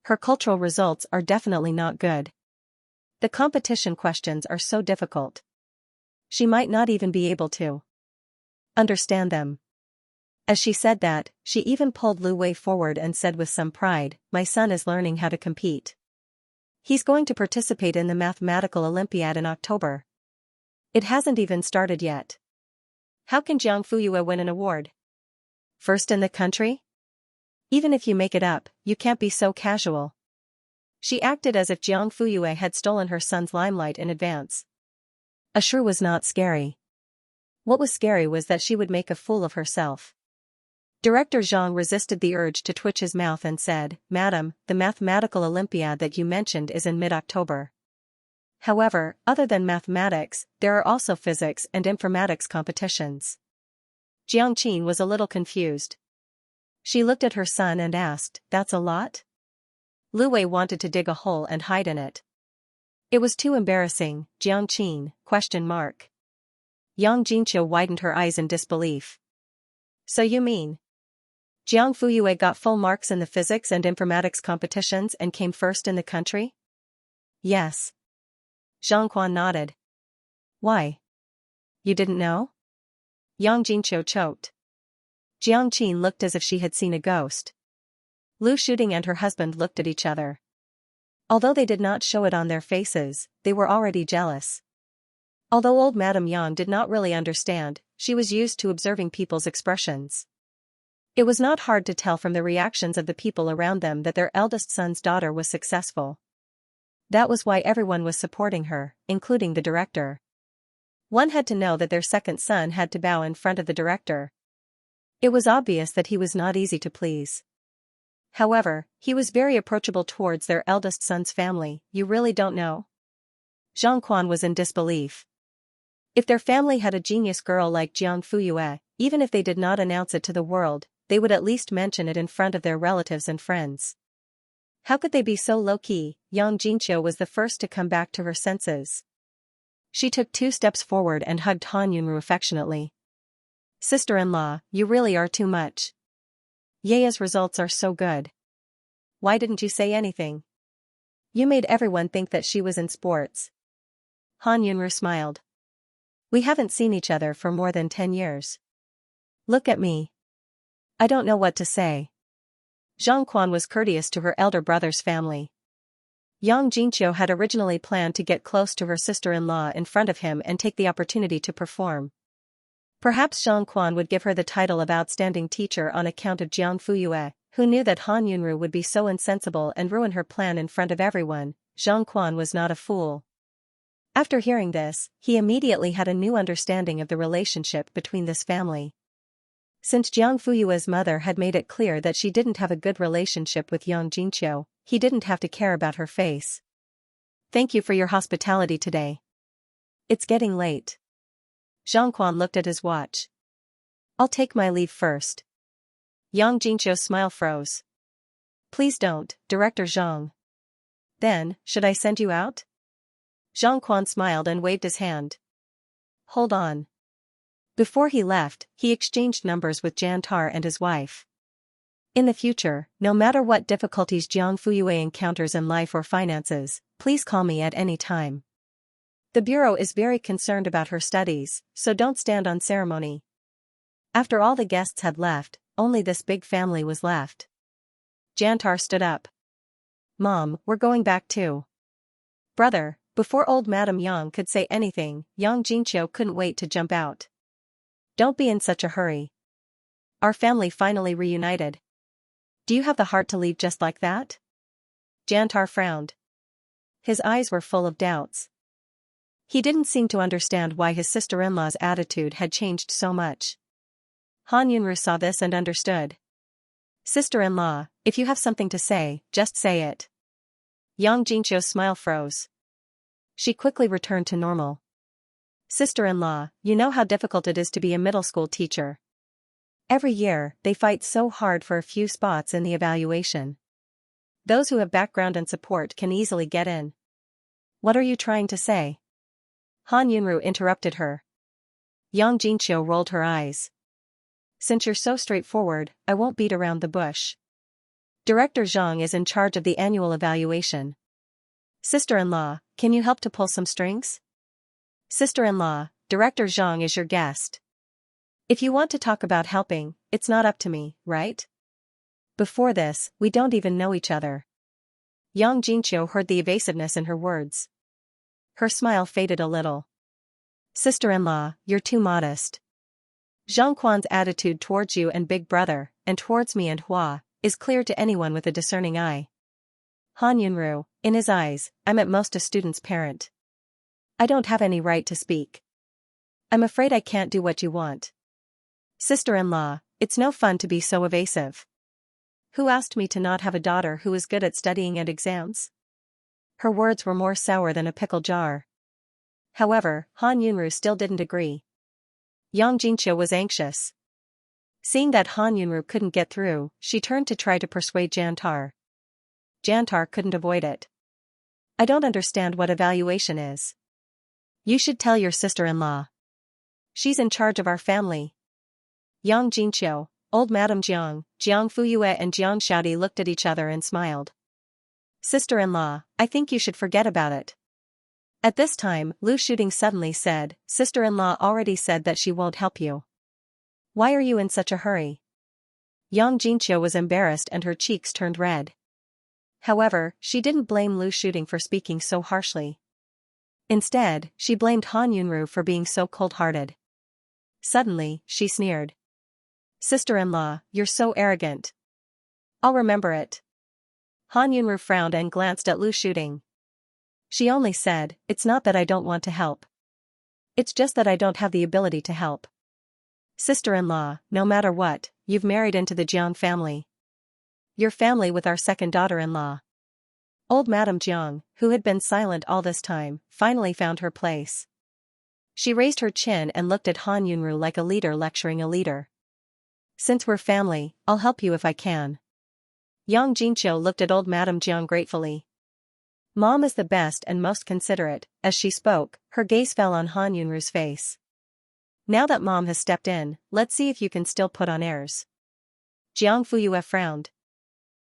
Her cultural results are definitely not good. The competition questions are so difficult. She might not even be able to understand them. As she said that, she even pulled Lu Wei forward and said with some pride, "My son is learning how to compete. He's going to participate in the mathematical Olympiad in October. It hasn't even started yet. How can Jiang Fuyue win an award? First in the country? Even if you make it up, you can't be so casual." She acted as if Jiang Fuyue had stolen her son's limelight in advance. Assure was not scary. What was scary was that she would make a fool of herself. Director Zhang resisted the urge to twitch his mouth and said, "Madam, the mathematical Olympiad that you mentioned is in mid-October. However, other than mathematics, there are also physics and informatics competitions." Jiang Qin was a little confused. She looked at her son and asked, "That's a lot?" Lu Wei wanted to dig a hole and hide in it. It was too embarrassing. Jiang Qin, ? Yang Jinqiu widened her eyes in disbelief. "So you mean Jiang Fuyue got full marks in the physics and informatics competitions and came first in the country?" "Yes." Zhang Quan nodded. "Why? You didn't know?" Yang Jinqiu choked. Jiang Qin looked as if she had seen a ghost. Lu Shooting and her husband looked at each other. Although they did not show it on their faces, they were already jealous. Although old Madame Yang did not really understand, she was used to observing people's expressions. It was not hard to tell from the reactions of the people around them that their eldest son's daughter was successful. That was why everyone was supporting her, including the director. One had to know that their second son had to bow in front of the director. It was obvious that he was not easy to please. However, he was very approachable towards their eldest son's family. "You really don't know?" Zhang Quan was in disbelief. If their family had a genius girl like Jiang Fuyue, even if they did not announce it to the world, they would at least mention it in front of their relatives and friends. How could they be so low-key? Yang Jinqiu was the first to come back to her senses. She took 2 steps forward and hugged Han Yunru affectionately. "Sister-in-law, you really are too much. Yea's results are so good. Why didn't you say anything? You made everyone think that she was in sports." Han Yunru smiled. "We haven't seen each other for more than 10 years. Look at me. I don't know what to say." Zhang Quan was courteous to her elder brother's family. Yang Jinqiu had originally planned to get close to her sister-in-law in front of him and take the opportunity to perform. Perhaps Zhang Quan would give her the title of outstanding teacher on account of Jiang Fuyue, who knew that Han Yunru would be so insensible and ruin her plan in front of everyone. Zhang Quan was not a fool. After hearing this, he immediately had a new understanding of the relationship between this family. Since Jiang Fuyue's mother had made it clear that she didn't have a good relationship with Yang Jinqiu, he didn't have to care about her face. "Thank you for your hospitality today. It's getting late." Zhang Quan looked at his watch. "I'll take my leave first." Yang Jinqiu's smile froze. "Please don't, Director Zhang." "Then, should I send you out?" Zhang Quan smiled and waved his hand. "Hold on." Before he left, he exchanged numbers with Jantar and his wife. "In the future, no matter what difficulties Jiang Fuyue encounters in life or finances, please call me at any time. The bureau is very concerned about her studies, so don't stand on ceremony." After all the guests had left, only this big family was left. Jantar stood up. "Mom, we're going back too." "Brother." Before old Madame Yang could say anything, Yang Jinqiu couldn't wait to jump out. "Don't be in such a hurry. Our family finally reunited. Do you have the heart to leave just like that?" Jantar frowned. His eyes were full of doubts. He didn't seem to understand why his sister-in-law's attitude had changed so much. Han Yunru saw this and understood. "Sister-in-law, if you have something to say, just say it." Yang Jinqiu's smile froze. She quickly returned to normal. "Sister-in-law, you know how difficult it is to be a middle school teacher. Every year, they fight so hard for a few spots in the evaluation. Those who have background and support can easily get in." "What are you trying to say?" Han Yunru interrupted her. Yang Jinqiu rolled her eyes. "Since you're so straightforward, I won't beat around the bush. Director Zhang is in charge of the annual evaluation. Sister-in-law, can you help to pull some strings?" "Sister-in-law, Director Zhang is your guest." If you want to talk about helping, it's not up to me, right? Before this, we don't even know each other. Xianxia heard the evasiveness in her words. Her smile faded a little. Sister-in-law, you're too modest. Zhongquan's attitude towards you and Big Brother, and towards me and Hua, is clear to anyone with a discerning eye. Han Yunru, in his eyes, I'm at most a student's parent. I don't have any right to speak. I'm afraid I can't do what you want. Sister-in-law, it's no fun to be so evasive. Who asked me to not have a daughter who is good at studying and exams? Her words were more sour than a pickle jar. However, Han Yunru still didn't agree. Xianxia was anxious. Seeing that Han Yunru couldn't get through, she turned to try to persuade Jantar. Jantar couldn't avoid it. I don't understand what evaluation is. You should tell your sister-in-law. She's in charge of our family. Yang Jinqiu, old Madame Jiang, Jiang Fuyue and Jiang Shaodi looked at each other and smiled. Sister-in-law, I think you should forget about it. At this time, Lu Shooting suddenly said, Sister-in-law already said that she won't help you. Why are you in such a hurry? Yang Jinqiu was embarrassed and her cheeks turned red. However, she didn't blame Lu Shooting for speaking so harshly. Instead, she blamed Han Yunru for being so cold-hearted. Suddenly, she sneered. Sister-in-law, you're so arrogant. I'll remember it. Han Yunru frowned and glanced at Lu Shooting. She only said, it's not that I don't want to help. It's just that I don't have the ability to help. Sister-in-law, no matter what, you've married into the Jiang family. Your family with our second daughter-in-law. Old Madame Jiang, who had been silent all this time, finally found her place. She raised her chin and looked at Han Yunru like a leader lecturing a leader. Since we're family, I'll help you if I can. Yang Jinqiu looked at old Madame Jiang gratefully. Mom is the best and most considerate. As she spoke, her gaze fell on Han Yunru's face. Now that Mom has stepped in, let's see if you can still put on airs. Jiang Fuyue frowned.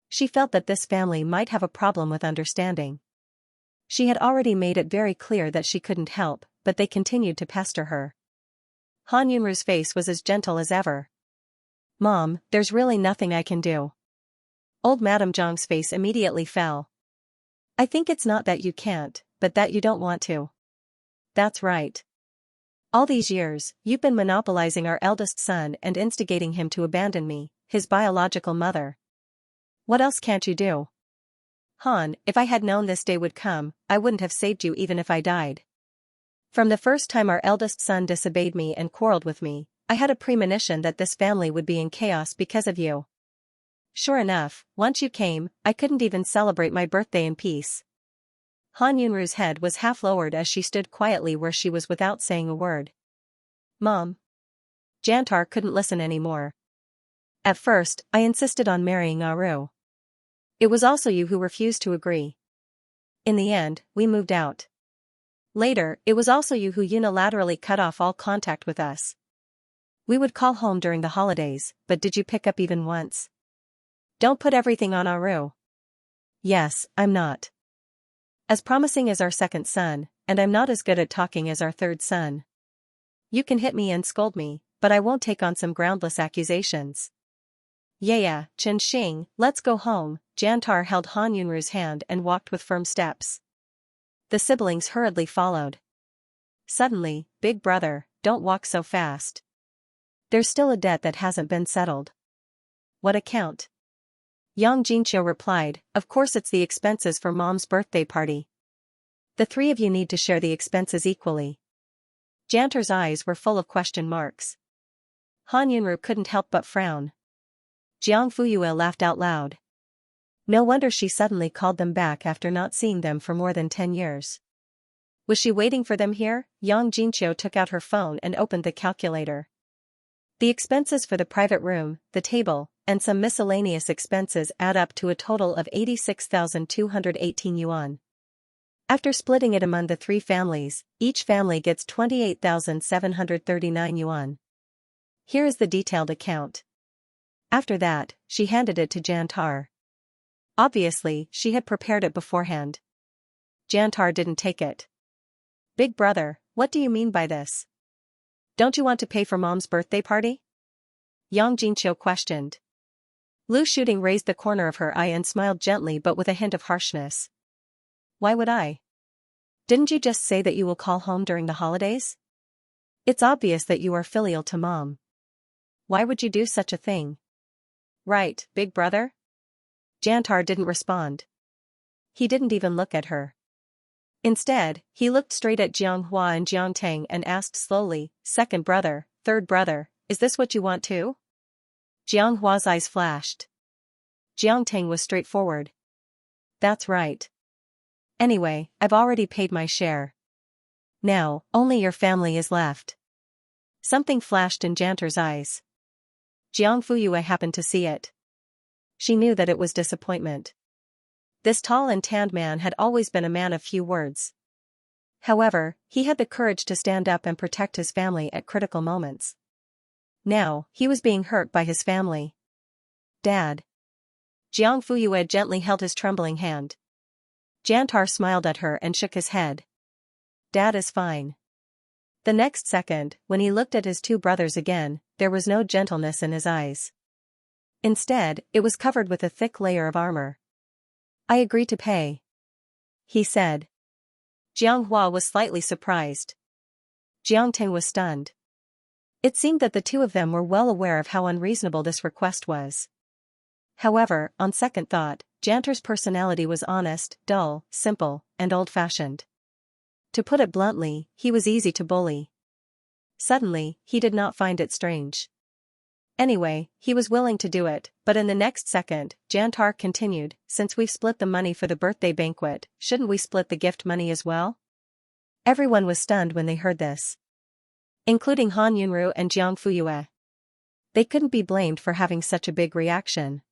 She felt that this family might have a problem with understanding. She had already made it very clear that she couldn't help, but they continued to pester her. Han Yunru's face was as gentle as ever. Mom, there's really nothing I can do. Old Madame Jiang's face immediately fell. I think it's not that you can't, but that you don't want to. That's right. All these years, you've been monopolizing our eldest son and instigating him to abandon me, his biological mother. What else can't you do? Han, if I had known this day would come, I wouldn't have saved you even if I died. From the first time our eldest son disobeyed me and quarreled with me, I had a premonition that this family would be in chaos because of you. Sure enough, once you came, I couldn't even celebrate my birthday in peace. Han Yunru's head was half lowered as she stood quietly where she was without saying a word. Mom. Jantar couldn't listen anymore. At first, I insisted on marrying Aru. It was also you who refused to agree. In the end, we moved out. Later, it was also you who unilaterally cut off all contact with us. We would call home during the holidays, but did you pick up even once? Don't put everything on Aru. Yes, I'm not as promising as our second son, and I'm not as good at talking as our third son. You can hit me and scold me, but I won't take on some groundless accusations. Yeah, Chen Xing, let's go home. Jantar held Han Yunru's hand and walked with firm steps. The siblings hurriedly followed. Suddenly, Big Brother, don't walk so fast. There's still a debt that hasn't been settled. What account? Yang Jinqiu replied, of course it's the expenses for Mom's birthday party. The three of you need to share the expenses equally. Jantar's eyes were full of question marks. Han Yunru couldn't help but frown. Jiang Fuyue laughed out loud. No wonder she suddenly called them back after not seeing them for more than 10 years. Was she waiting for them here? Yang Jinqiu took out her phone and opened the calculator. The expenses for the private room, the table, and some miscellaneous expenses add up to a total of 86,218 yuan. After splitting it among the three families, each family gets 28,739 yuan. Here is the detailed account. After that, she handed it to Jantar. Obviously, she had prepared it beforehand. Jantar didn't take it. Big Brother, what do you mean by this? Don't you want to pay for mom's birthday party? Yang Jinqiu questioned. Lu Shooting raised the corner of her eye and smiled gently but with a hint of harshness. Why would I? Didn't you just say that you will call home during the holidays? It's obvious that you are filial to mom. Why would you do such a thing? Right, big brother? Jantar didn't respond. He didn't even look at her. Instead, he looked straight at Jiang Hua and Jiang Tang and asked slowly, second brother, third brother, is this what you want too? Jiang Hua's eyes flashed. Jiang Tang was straightforward. That's right. Anyway, I've already paid my share. Now, only your family is left. Something flashed in Jantar's eyes. Jiang Fuyue happened to see it. She knew that it was disappointment. This tall and tanned man had always been a man of few words. However, he had the courage to stand up and protect his family at critical moments. Now, he was being hurt by his family. Dad. Jiang Fuyue gently held his trembling hand. Jantar smiled at her and shook his head. Dad is fine. The next second, when he looked at his two brothers again, there was no gentleness in his eyes. Instead, it was covered with a thick layer of armor. I agree to pay, he said. Jiang Hua was slightly surprised. Jiang Tang was stunned. It seemed that the two of them were well aware of how unreasonable this request was. However, on second thought, Jantar's personality was honest, dull, simple, and old-fashioned. To put it bluntly, he was easy to bully. Suddenly, he did not find it strange. Anyway, he was willing to do it, but in the next second, Jantar continued, since we've split the money for the birthday banquet, shouldn't we split the gift money as well? Everyone was stunned when they heard this. Including Han Yunru and Jiang Fuyue. They couldn't be blamed for having such a big reaction.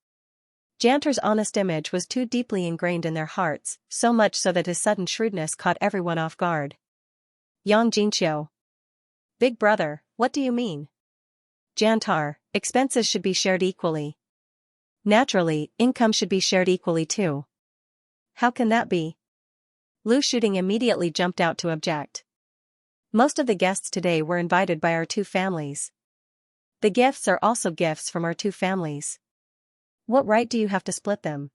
Jantar's honest image was too deeply ingrained in their hearts, so much so that his sudden shrewdness caught everyone off guard. Yang Jinqiu. Big brother, what do you mean? Jantar, expenses should be shared equally. Naturally, income should be shared equally too. How can that be? Lu Shooting immediately jumped out to object. Most of the guests today were invited by our two families. The gifts are also gifts from our two families. What right do you have to split them?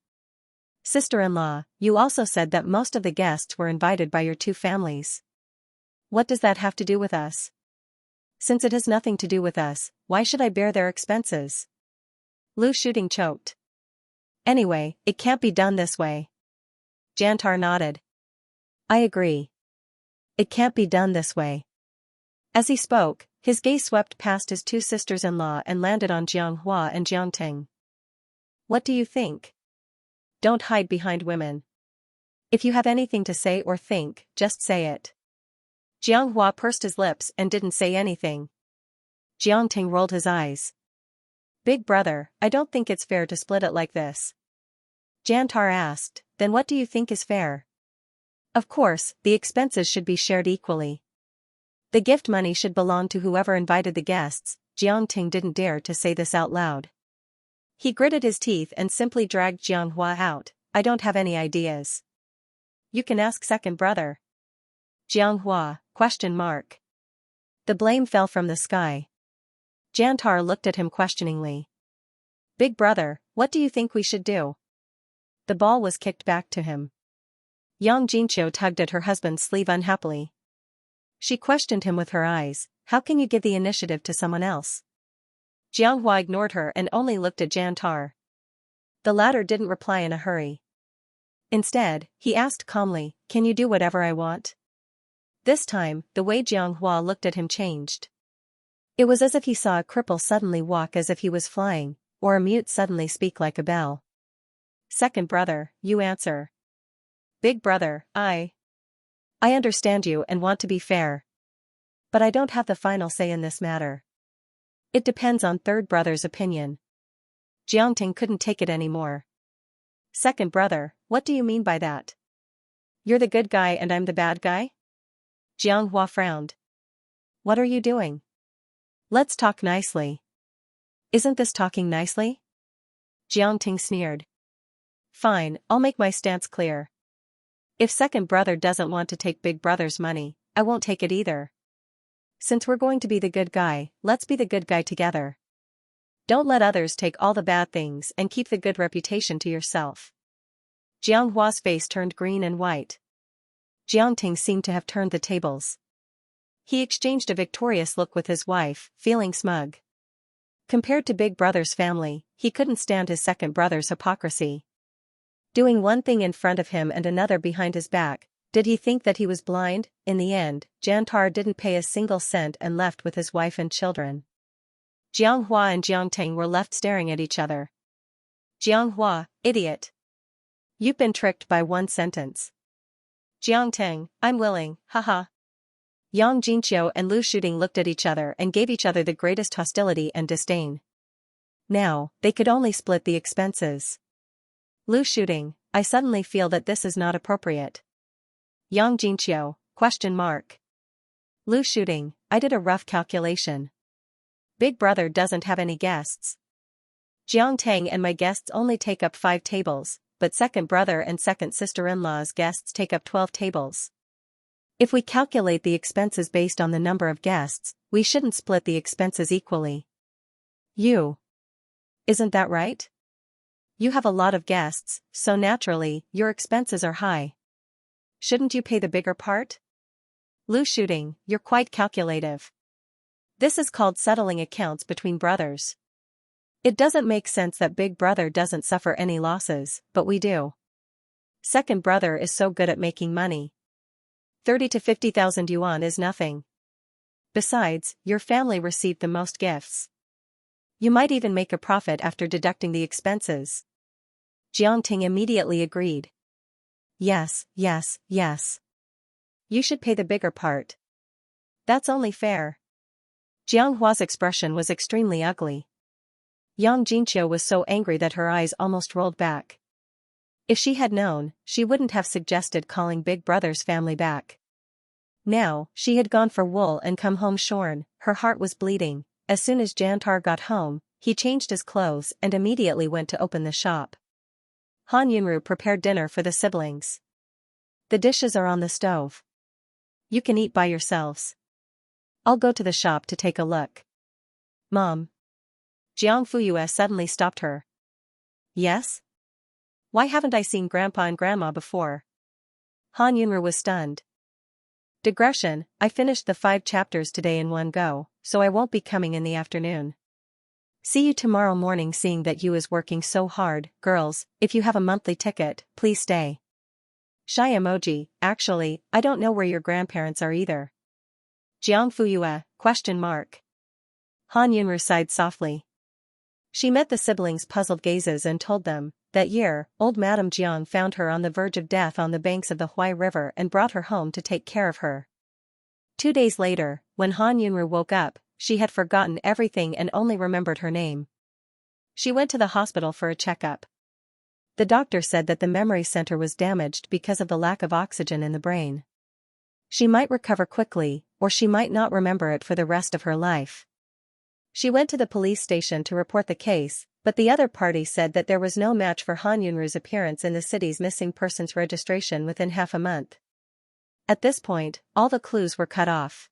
Sister-in-law, you also said that most of the guests were invited by your two families. What does that have to do with us? Since it has nothing to do with us, why should I bear their expenses? Lu Shooting choked. Anyway, it can't be done this way. Jantar nodded. I agree. It can't be done this way. As he spoke, his gaze swept past his two sisters-in-law and landed on Jiang Hua and Jiang Ting. What do you think? Don't hide behind women. If you have anything to say or think, just say it. Jiang Hua pursed his lips and didn't say anything. Jiang Ting rolled his eyes. Big brother, I don't think it's fair to split it like this. Jantar asked, then what do you think is fair? Of course, the expenses should be shared equally. The gift money should belong to whoever invited the guests. Jiang Ting didn't dare to say this out loud. He gritted his teeth and simply dragged Jiang Hua out. I don't have any ideas. You can ask second brother. Jiang Hua, ? The blame fell from the sky. Jantar looked at him questioningly. Big brother, what do you think we should do? The ball was kicked back to him. Yang Jinqiu tugged at her husband's sleeve unhappily. She questioned him with her eyes. How can you give the initiative to someone else? Jiang Hua ignored her and only looked at Jantar. The latter didn't reply in a hurry. Instead, he asked calmly, can you do whatever I want? This time, the way Jiang Hua looked at him changed. It was as if he saw a cripple suddenly walk as if he was flying, or a mute suddenly speak like a bell. Second brother, you answer. Big brother, I understand you and want to be fair. But I don't have the final say in this matter. It depends on third brother's opinion. Jiang Ting couldn't take it anymore. Second brother, what do you mean by that? You're the good guy and I'm the bad guy? Jiang Hua frowned. What are you doing? Let's talk nicely. Isn't this talking nicely? Jiang Ting sneered. Fine, I'll make my stance clear. If second brother doesn't want to take big brother's money, I won't take it either. Since we're going to be the good guy, let's be the good guy together. Don't let others take all the bad things and keep the good reputation to yourself. Jianghua's face turned green and white. Jiangting seemed to have turned the tables. He exchanged a victorious look with his wife, feeling smug. Compared to Big Brother's family, he couldn't stand his second brother's hypocrisy. Doing one thing in front of him and another behind his back, did he think that he was blind? In the end, Jantar didn't pay a single cent and left with his wife and children. Jianghua and Jiangting were left staring at each other. Jianghua, idiot. You've been tricked by one sentence. Jiangting, I'm willing, haha. Yang Jinqiu and Lu Shooting looked at each other and gave each other the greatest hostility and disdain. Now, they could only split the expenses. Lu Shooting, I suddenly feel that this is not appropriate. Yang Jinqiu, question mark. Lu Shooting, I did a rough calculation. Big Brother doesn't have any guests. Jiang Tang and my guests only take up 5 tables, but second brother and second sister-in-law's guests take up 12 tables. If we calculate the expenses based on the number of guests, we shouldn't split the expenses equally. Isn't that right? You have a lot of guests, so naturally, your expenses are high. Shouldn't you pay the bigger part? Lu Shooting, you're quite calculative. This is called settling accounts between brothers. It doesn't make sense that Big Brother doesn't suffer any losses, but we do. Second brother is so good at making money. 30 to 50,000 yuan is nothing. Besides, your family received the most gifts. You might even make a profit after deducting the expenses. Jiangting immediately agreed. Yes. You should pay the bigger part. That's only fair. Jianghua's expression was extremely ugly. Yang Jinqiu was so angry that her eyes almost rolled back. If she had known, she wouldn't have suggested calling Big Brother's family back. Now, she had gone for wool and come home shorn, her heart was bleeding. As soon as Jantar got home, he changed his clothes and immediately went to open the shop. Han Yunru prepared dinner for the siblings. The dishes are on the stove. You can eat by yourselves. I'll go to the shop to take a look. Mom. Jiang Fuyue suddenly stopped her. Yes? Why haven't I seen Grandpa and Grandma before? Han Yunru was stunned. Digression, I finished the 5 chapters today in one go, so I won't be coming in the afternoon. See you tomorrow morning. Seeing that you is working so hard, girls, if you have a monthly ticket, please stay. Shy emoji, actually, I don't know where your grandparents are either. Jiang Fuyue, question mark. Han Yunru sighed softly. She met the siblings' puzzled gazes and told them, that year, old Madame Jiang found her on the verge of death on the banks of the Huai River and brought her home to take care of her. 2 days later, when Han Yunru woke up, she had forgotten everything and only remembered her name. She went to the hospital for a checkup. The doctor said that the memory center was damaged because of the lack of oxygen in the brain. She might recover quickly, or she might not remember it for the rest of her life. She went to the police station to report the case, but the other party said that there was no match for Han Yunru's appearance in the city's missing persons registration within half a month. At this point, all the clues were cut off.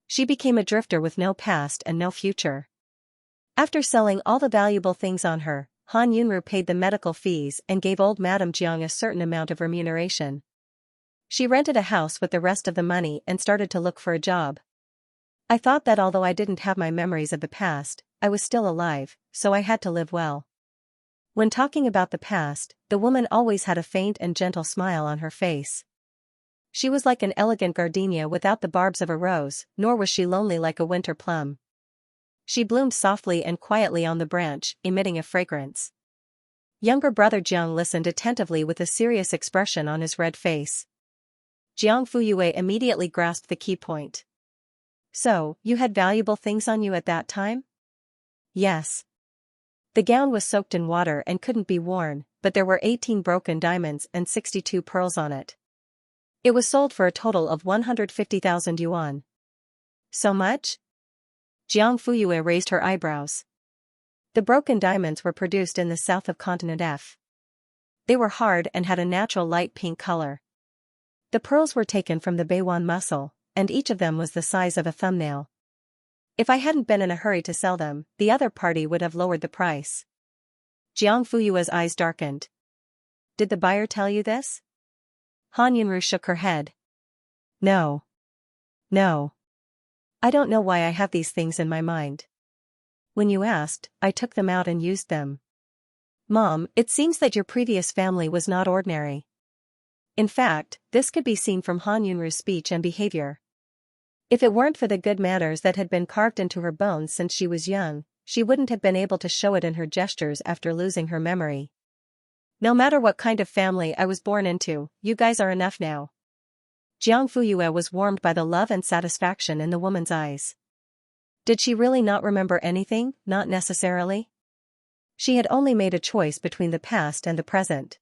She became a drifter with no past and no future. After selling all the valuable things on her, Han Yunru paid the medical fees and gave old Madame Jiang a certain amount of remuneration. She rented a house with the rest of the money and started to look for a job. I thought that although I didn't have my memories of the past, I was still alive, so I had to live well. When talking about the past, the woman always had a faint and gentle smile on her face. She was like an elegant gardenia without the barbs of a rose, nor was she lonely like a winter plum. She bloomed softly and quietly on the branch, emitting a fragrance. Younger brother Jiang listened attentively with a serious expression on his red face. Jiang Fuyue immediately grasped the key point. So, you had valuable things on you at that time? Yes. The gown was soaked in water and couldn't be worn, but there were 18 broken diamonds and 62 pearls on it. It was sold for a total of 150,000 yuan. So much? Jiang Fuyue raised her eyebrows. The broken diamonds were produced in the south of continent F. They were hard and had a natural light pink color. The pearls were taken from the Beiwan mussel, and each of them was the size of a thumbnail. If I hadn't been in a hurry to sell them, the other party would have lowered the price. Jiang Fuyue's eyes darkened. Did the buyer tell you this? Han Yunru shook her head. No. No. I don't know why I have these things in my mind. When you asked, I took them out and used them. Mom, it seems that your previous family was not ordinary. In fact, this could be seen from Han Yunru's speech and behavior. If it weren't for the good manners that had been carved into her bones since she was young, she wouldn't have been able to show it in her gestures after losing her memory. No matter what kind of family I was born into, you guys are enough now. Jiang Fuyue was warmed by the love and satisfaction in the woman's eyes. Did she really not remember anything? Not necessarily. She had only made a choice between the past and the present.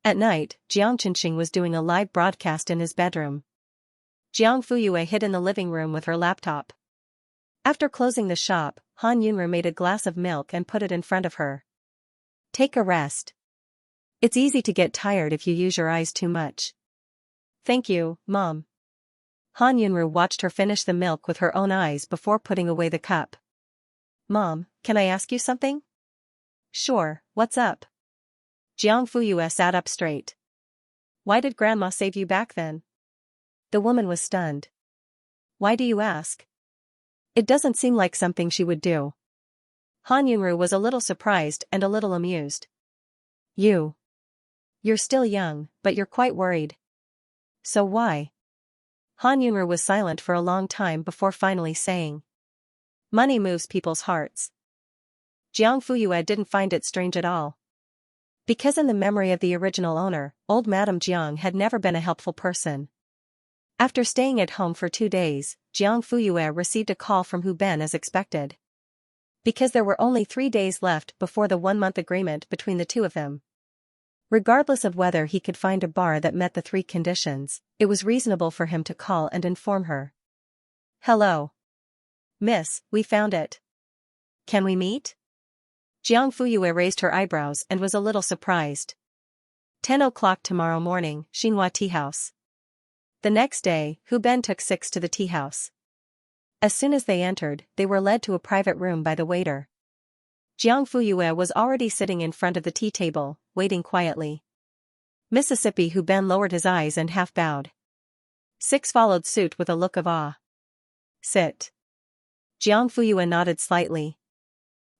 At night, Jiang Qinxing was doing a live broadcast in his bedroom. Jiang Fuyue hid in the living room with her laptop. After closing the shop, Han Yunru made a glass of milk and put it in front of her. Take a rest. It's easy to get tired if you use your eyes too much. Thank you, Mom. Han Yunru watched her finish the milk with her own eyes before putting away the cup. Mom, can I ask you something? Sure, what's up? Jiang Fuyue sat up straight. Why did Grandma save you back then? The woman was stunned. Why do you ask? It doesn't seem like something she would do. Han Yunru was a little surprised and a little amused. You're still young, but you're quite worried. So why? Han Yunru was silent for a long time before finally saying. Money moves people's hearts. Jiang Fuyue didn't find it strange at all. Because in the memory of the original owner, old Madame Jiang had never been a helpful person. After staying at home for 2 days, Jiang Fuyue received a call from Hu Ben as expected. Because there were only 3 days left before the 1-month agreement between the two of them. Regardless of whether he could find a bar that met the 3 conditions, it was reasonable for him to call and inform her. Hello. Miss, we found it. Can we meet? Jiang Fuyue raised her eyebrows and was a little surprised. 10 o'clock tomorrow morning, Xinhua Tea House. The next day, Hu Ben took 6 to the tea house. As soon as they entered, they were led to a private room by the waiter. Jiang Fuyue was already sitting in front of the tea table, waiting quietly. Mississippi Hu Ben lowered his eyes and half bowed. 6 followed suit with a look of awe. Sit. Jiang Fuyue nodded slightly.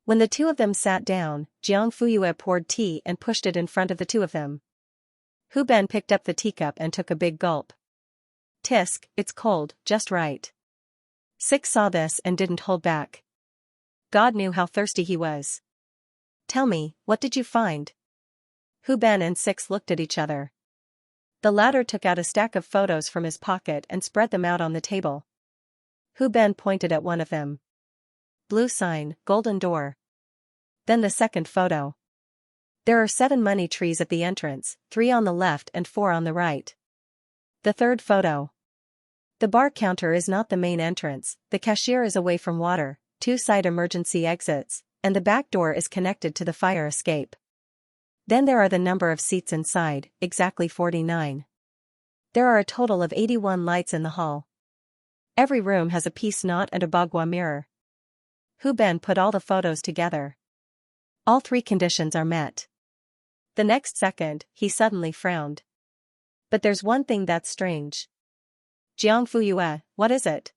When the two of them sat down, Jiang Fuyue poured tea and pushed it in front of the two of them. Hu Ben picked up the teacup and took a big gulp. Tisk, it's cold, just right. 6 saw this and didn't hold back. God knew how thirsty he was. Tell me, what did you find? Hu Ben and 6 looked at each other. The latter took out a stack of photos from his pocket and spread them out on the table. Hu Ben pointed at one of them. Blue sign, golden door. Then the second photo. There are 7 money trees at the entrance, 3 on the left and 4 on the right. The third photo. The bar counter is not the main entrance, the cashier is away from water, 2 side emergency exits, and the back door is connected to the fire escape. Then there are the number of seats inside, exactly 49. There are a total of 81 lights in the hall. Every room has a piece knot and a bagua mirror. Hu Ben put all the photos together. All 3 conditions are met. The next second, he suddenly frowned. But there's one thing that's strange. Jiang Fuyue, what is it?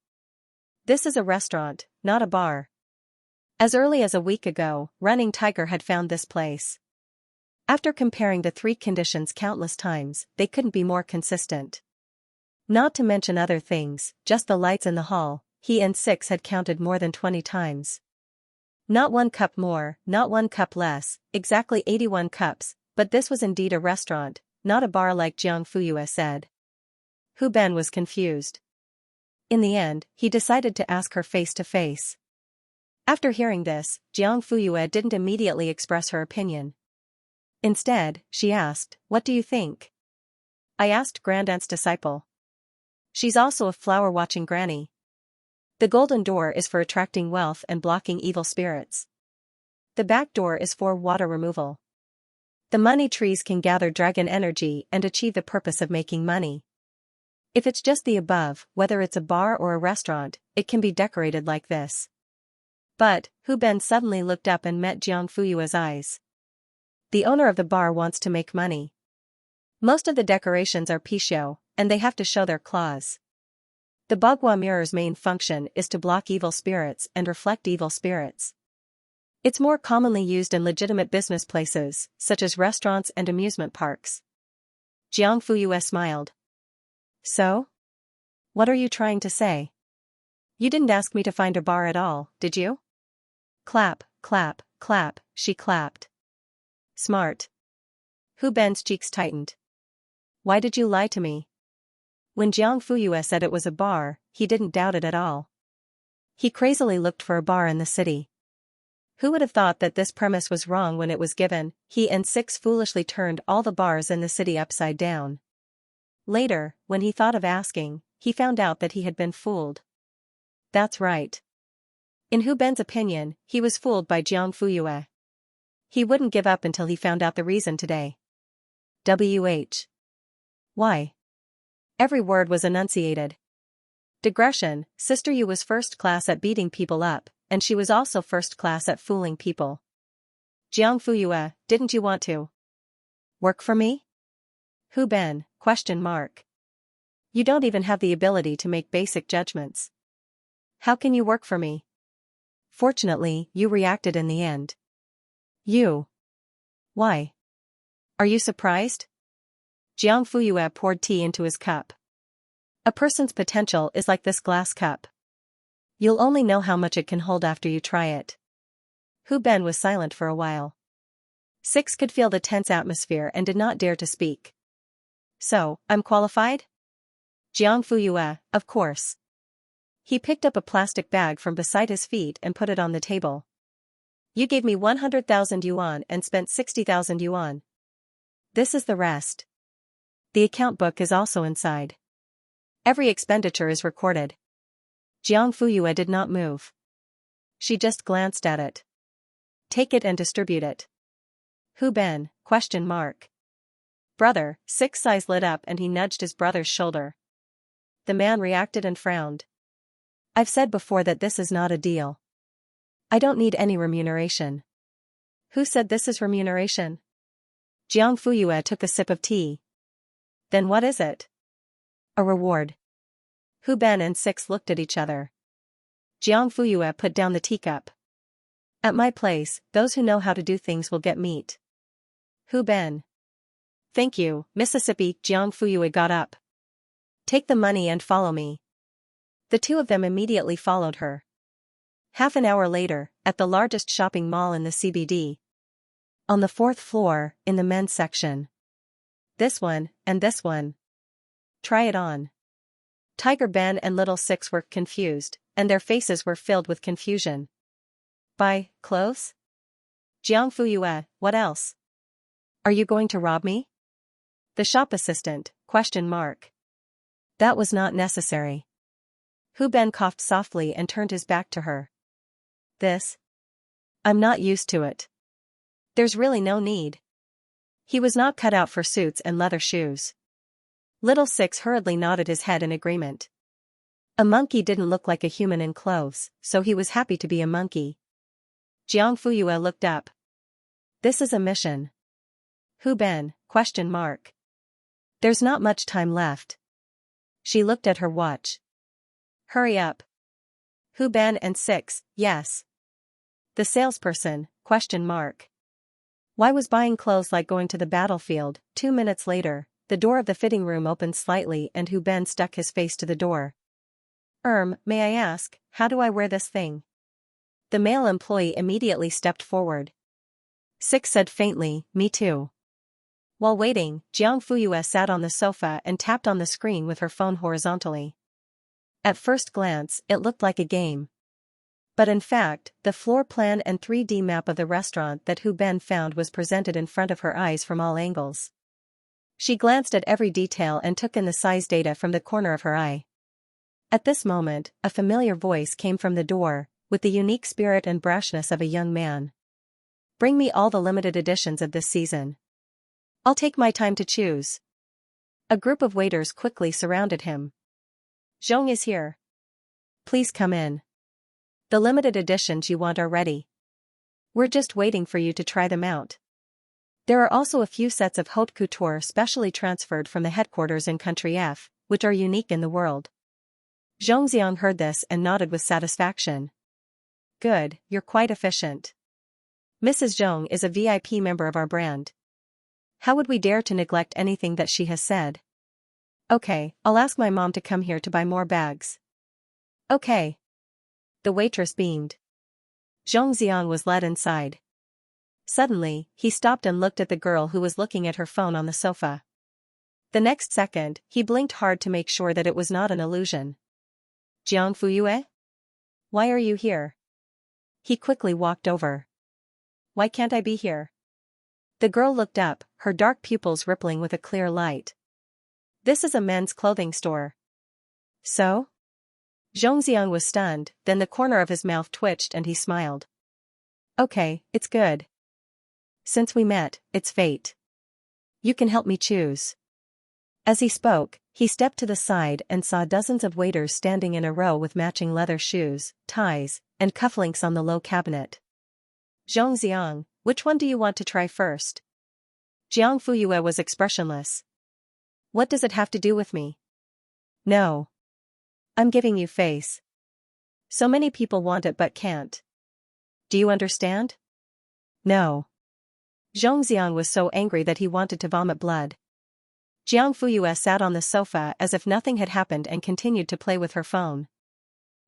This is a restaurant, not a bar. As early as a week ago, Running Tiger had found this place. After comparing the 3 conditions countless times, they couldn't be more consistent. Not to mention other things, just the lights in the hall, he and 6 had counted more than 20 times. Not 1 cup more, not 1 cup less, exactly 81 cups, but this was indeed a restaurant, not a bar like Jiang Fuyue said. Hu Ben was confused. In the end, he decided to ask her face to face. After hearing this, Jiang Fuyue didn't immediately express her opinion. Instead, she asked, what do you think? I asked Grandaunt's disciple. She's also a flower-watching granny. The golden door is for attracting wealth and blocking evil spirits. The back door is for water removal. The money trees can gather dragon energy and achieve the purpose of making money. If it's just the above, whether it's a bar or a restaurant, it can be decorated like this. But, Hu Ben suddenly looked up and met Jiang Fuyue's eyes. The owner of the bar wants to make money. Most of the decorations are pichot, and they have to show their claws. The bagua mirror's main function is to block evil spirits and reflect evil spirits. It's more commonly used in legitimate business places, such as restaurants and amusement parks. Jiang Fuyue smiled. So? What are you trying to say? You didn't ask me to find a bar at all, did you? Clap, clap, clap, she clapped. Smart. Hu Ben's cheeks tightened. Why did you lie to me? When Jiang Fuyue said it was a bar, he didn't doubt it at all. He crazily looked for a bar in the city. Who would have thought that this premise was wrong when it was given? He and Six foolishly turned all the bars in the city upside down. Later, when he thought of asking, he found out that he had been fooled. That's right. In Hu Ben's opinion, he was fooled by Jiang Fuyue. He wouldn't give up until he found out the reason today. W.H. Why? Every word was enunciated. Digression, Sister Yu was first class at beating people up, and she was also first class at fooling people. Jiang Fuyue, didn't you want to work for me? Hu Ben, ? You don't even have the ability to make basic judgments. How can you work for me? Fortunately, you reacted in the end. You. Why? Are you surprised? Jiang Fuyue poured tea into his cup. A person's potential is like this glass cup. You'll only know how much it can hold after you try it. Hu Ben was silent for a while. Six could feel the tense atmosphere and did not dare to speak. So, I'm qualified? Jiang Fuyue, of course. He picked up a plastic bag from beside his feet and put it on the table. You gave me 100,000 yuan and spent 60,000 yuan. This is the rest. The account book is also inside. Every expenditure is recorded. Jiang Fuyue did not move. She just glanced at it. Take it and distribute it. Hu Ben, ? Brother, Six's eyes lit up and he nudged his brother's shoulder. The man reacted and frowned. I've said before that this is not a deal. I don't need any remuneration. Who said this is remuneration? Jiang Fuyue took a sip of tea. Then what is it? A reward. Hu Ben and Six looked at each other. Jiang Fuyue put down the teacup. At my place, those who know how to do things will get meat. Hu Ben. Thank you, Mississippi. Jiang Fuyue got up. Take the money and follow me. The two of them immediately followed her. Half an hour later, at the largest shopping mall in the CBD. On the 4th floor, in the men's section. This one, and this one. Try it on. Tiger Ben and Little Six were confused, and their faces were filled with confusion. Buy clothes? Jiang Fuyue, what else? Are you going to rob me? The shop assistant, ? That was not necessary. Hu Ben coughed softly and turned his back to her. This? I'm not used to it. There's really no need. He was not cut out for suits and leather shoes. Little Six hurriedly nodded his head in agreement. A monkey didn't look like a human in clothes, so he was happy to be a monkey. Jiang Fuyue looked up. This is a mission. Hu Ben, ? There's not much time left. She looked at her watch. Hurry up. Hu Ben and Six, yes. The salesperson, ? Why was buying clothes like going to the battlefield? 2 minutes later, the door of the fitting room opened slightly and Hu Ben stuck his face to the door. May I ask, how do I wear this thing? The male employee immediately stepped forward. Six said faintly, me too. While waiting, Jiang Fuyue sat on the sofa and tapped on the screen with her phone horizontally. At first glance, it looked like a game. But in fact, the floor plan and 3D map of the restaurant that Hu Ben found was presented in front of her eyes from all angles. She glanced at every detail and took in the size data from the corner of her eye. At this moment, a familiar voice came from the door, with the unique spirit and brashness of a young man. Bring me all the limited editions of this season. I'll take my time to choose. A group of waiters quickly surrounded him. Zhong is here. Please come in. The limited editions you want are ready. We're just waiting for you to try them out. There are also a few sets of haute couture specially transferred from the headquarters in Country F, which are unique in the world. Xianxia heard this and nodded with satisfaction. Good, you're quite efficient. Mrs. Zhong is a VIP member of our brand. How would we dare to neglect anything that she has said? Okay, I'll ask my mom to come here to buy more bags. Okay. The waitress beamed. Xianxia was led inside. Suddenly, he stopped and looked at the girl who was looking at her phone on the sofa. The next second, he blinked hard to make sure that it was not an illusion. Jiang Fuyue? Why are you here? He quickly walked over. Why can't I be here? The girl looked up, her dark pupils rippling with a clear light. This is a men's clothing store. So? Zhongxiang was stunned, then the corner of his mouth twitched and he smiled. Okay, it's good. Since we met, it's fate. You can help me choose. As he spoke, he stepped to the side and saw dozens of waiters standing in a row with matching leather shoes, ties, and cufflinks on the low cabinet. Zhongxiang, which one do you want to try first? Jiang Fuyue was expressionless. What does it have to do with me? No. I'm giving you face. So many people want it but can't. Do you understand? No. Zhongxiang was so angry that he wanted to vomit blood. Jiang Fuyue sat on the sofa as if nothing had happened and continued to play with her phone.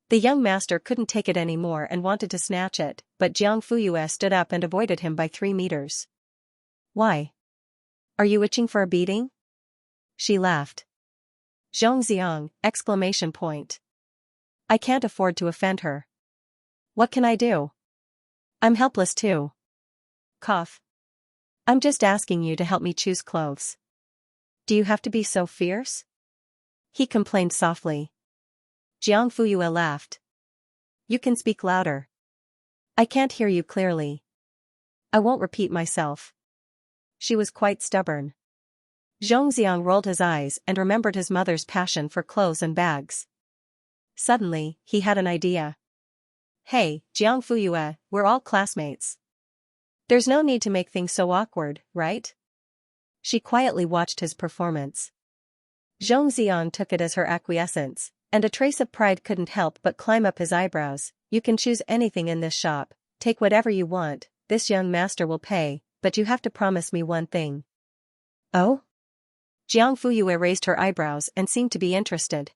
The young master couldn't take it anymore and wanted to snatch it, but Jiang Fuyue stood up and avoided him by 3 meters. Why? Are you itching for a beating? She laughed. Zhongxiang! Exclamation point. I can't afford to offend her. What can I do? I'm helpless too. Cough. I'm just asking you to help me choose clothes. Do you have to be so fierce? He complained softly. Jiang Fuyue laughed. You can speak louder. I can't hear you clearly. I won't repeat myself. She was quite stubborn. Zhongxiang rolled his eyes and remembered his mother's passion for clothes and bags. Suddenly, he had an idea. Hey, Jiang Fuyue, we're all classmates. There's no need to make things so awkward, right? She quietly watched his performance. Zhongxiang took it as her acquiescence, and a trace of pride couldn't help but climb up his eyebrows. You can choose anything in this shop, take whatever you want, this young master will pay, but you have to promise me one thing. Oh? Jiang Fuyue raised her eyebrows and seemed to be interested.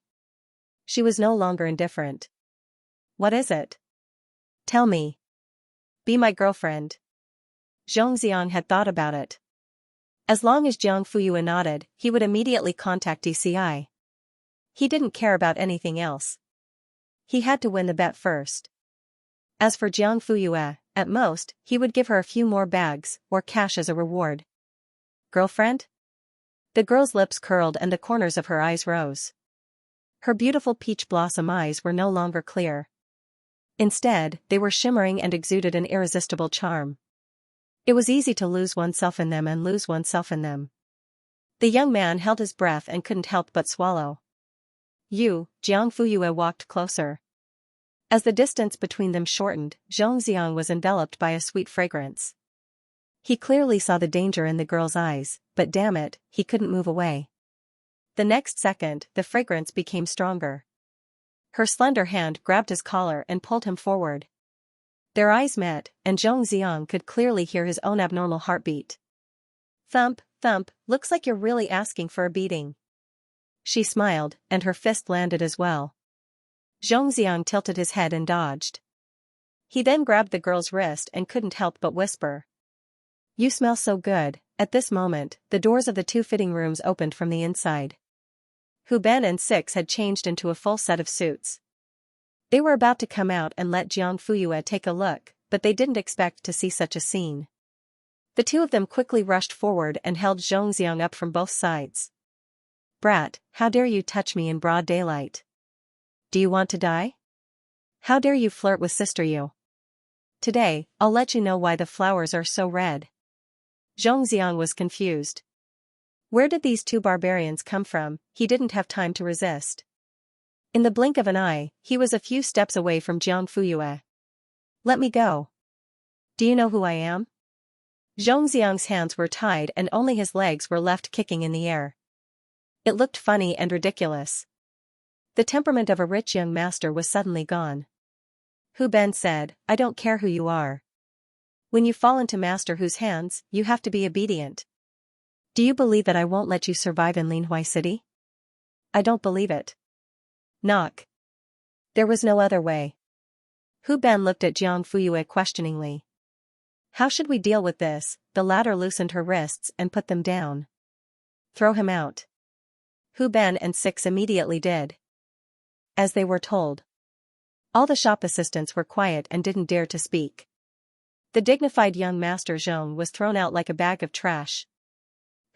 She was no longer indifferent. What is it? Tell me. Be my girlfriend. Zhongxiang had thought about it. As long as Jiang Fuyue nodded, he would immediately contact DCI. He didn't care about anything else. He had to win the bet first. As for Jiang Fuyue, at most, he would give her a few more bags, or cash as a reward. Girlfriend? The girl's lips curled and the corners of her eyes rose. Her beautiful peach blossom eyes were no longer clear. Instead, they were shimmering and exuded an irresistible charm. It was easy to lose oneself in them and lose oneself in them. The young man held his breath and couldn't help but swallow. Jiang Fuyue walked closer. As the distance between them shortened, Zhongxiang was enveloped by a sweet fragrance. He clearly saw the danger in the girl's eyes, but damn it, he couldn't move away. The next second, the fragrance became stronger. Her slender hand grabbed his collar and pulled him forward. Their eyes met, and Zhongxiang could clearly hear his own abnormal heartbeat. Thump, thump, looks like you're really asking for a beating. She smiled, and her fist landed as well. Zhongxiang tilted his head and dodged. He then grabbed the girl's wrist and couldn't help but whisper. You smell so good. At this moment, the doors of the 2 fitting rooms opened from the inside. Hu Ben and Six had changed into a full set of suits. They were about to come out and let Jiang Fuyue take a look, but they didn't expect to see such a scene. The 2 of them quickly rushed forward and held Zhongxiang up from both sides. Brat, how dare you touch me in broad daylight? Do you want to die? How dare you flirt with Sister Yu? Today, I'll let you know why the flowers are so red. Zhongxiang was confused. Where did these two barbarians come from? He didn't have time to resist. In the blink of an eye, he was a few steps away from Jiang Fuyue. Let me go. Do you know who I am? Zhongxiang's hands were tied and only his legs were left kicking in the air. It looked funny and ridiculous. The temperament of a rich young master was suddenly gone. Hu Ben said, I don't care who you are. When you fall into Master Hu's hands, you have to be obedient. Do you believe that I won't let you survive in Linhui City? I don't believe it. Knock. There was no other way. Hu Ben looked at Jiang Fuyue questioningly. How should we deal with this? The latter loosened her wrists and put them down. Throw him out. Hu Ben and Six immediately did as they were told. All the shop assistants were quiet and didn't dare to speak. The dignified young master Zhong was thrown out like a bag of trash.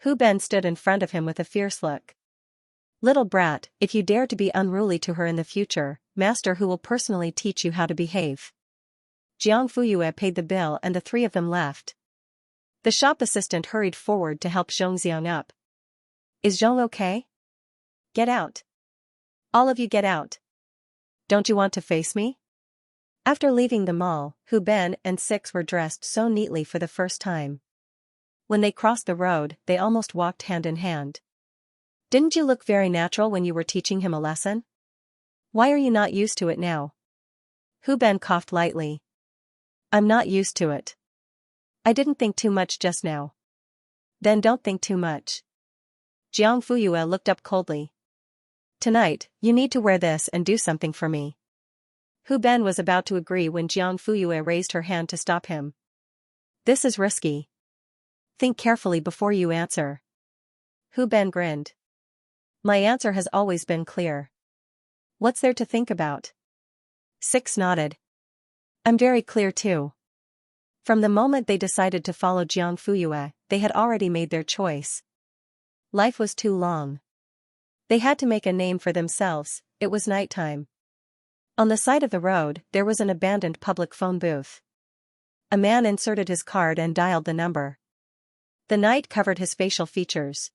Hu Ben stood in front of him with a fierce look. Little brat, if you dare to be unruly to her in the future, Master Hu will personally teach you how to behave. Jiang Fuyue paid the bill and the three of them left. The shop assistant hurried forward to help Zhongxiang up. Is Zhong okay? Get out. All of you get out. Don't you want to face me? After leaving the mall, Hu Ben and Six were dressed so neatly for the first time. When they crossed the road, they almost walked hand in hand. Didn't you look very natural when you were teaching him a lesson? Why are you not used to it now? Hu Ben coughed lightly. I'm not used to it. I didn't think too much just now. Then don't think too much. Jiang Fuyue looked up coldly. Tonight, you need to wear this and do something for me. Hu Ben was about to agree when Jiang Fuyue raised her hand to stop him. This is risky. Think carefully before you answer. Hu Ben grinned. My answer has always been clear. What's there to think about? Six nodded. I'm very clear too. From the moment they decided to follow Jiang Fuyue, they had already made their choice. Life was too long. They had to make a name for themselves. It was nighttime. On the side of the road, there was an abandoned public phone booth. A man inserted his card and dialed the number. The night covered his facial features.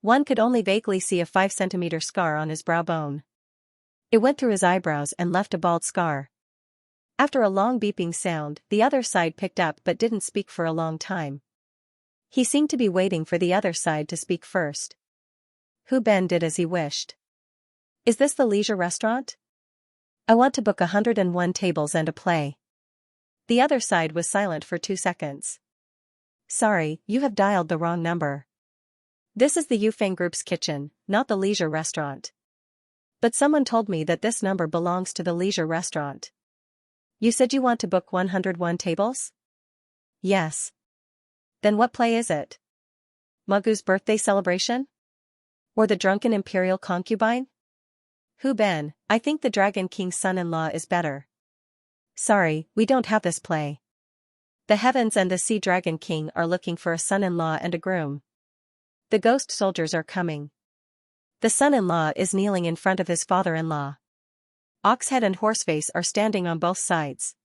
One could only vaguely see a 5-centimeter scar on his brow bone. It went through his eyebrows and left a bald scar. After a long beeping sound, the other side picked up but didn't speak for a long time. He seemed to be waiting for the other side to speak first. Hu Ben did as he wished. Is this the leisure restaurant? I want to book 101 tables and a play. The other side was silent for 2 seconds. Sorry, you have dialed the wrong number. This is the Yufeng Group's kitchen, not the leisure restaurant. But someone told me that this number belongs to the leisure restaurant. You said you want to book 101 tables? Yes. Then what play is it? Magu's birthday celebration? Or the drunken imperial concubine? Hu Ben, I think the Dragon King's son-in-law is better. Sorry, we don't have this play. The heavens and the sea Dragon King are looking for a son-in-law and a groom. The ghost soldiers are coming. The son-in-law is kneeling in front of his father-in-law. Oxhead and Horseface are standing on both sides.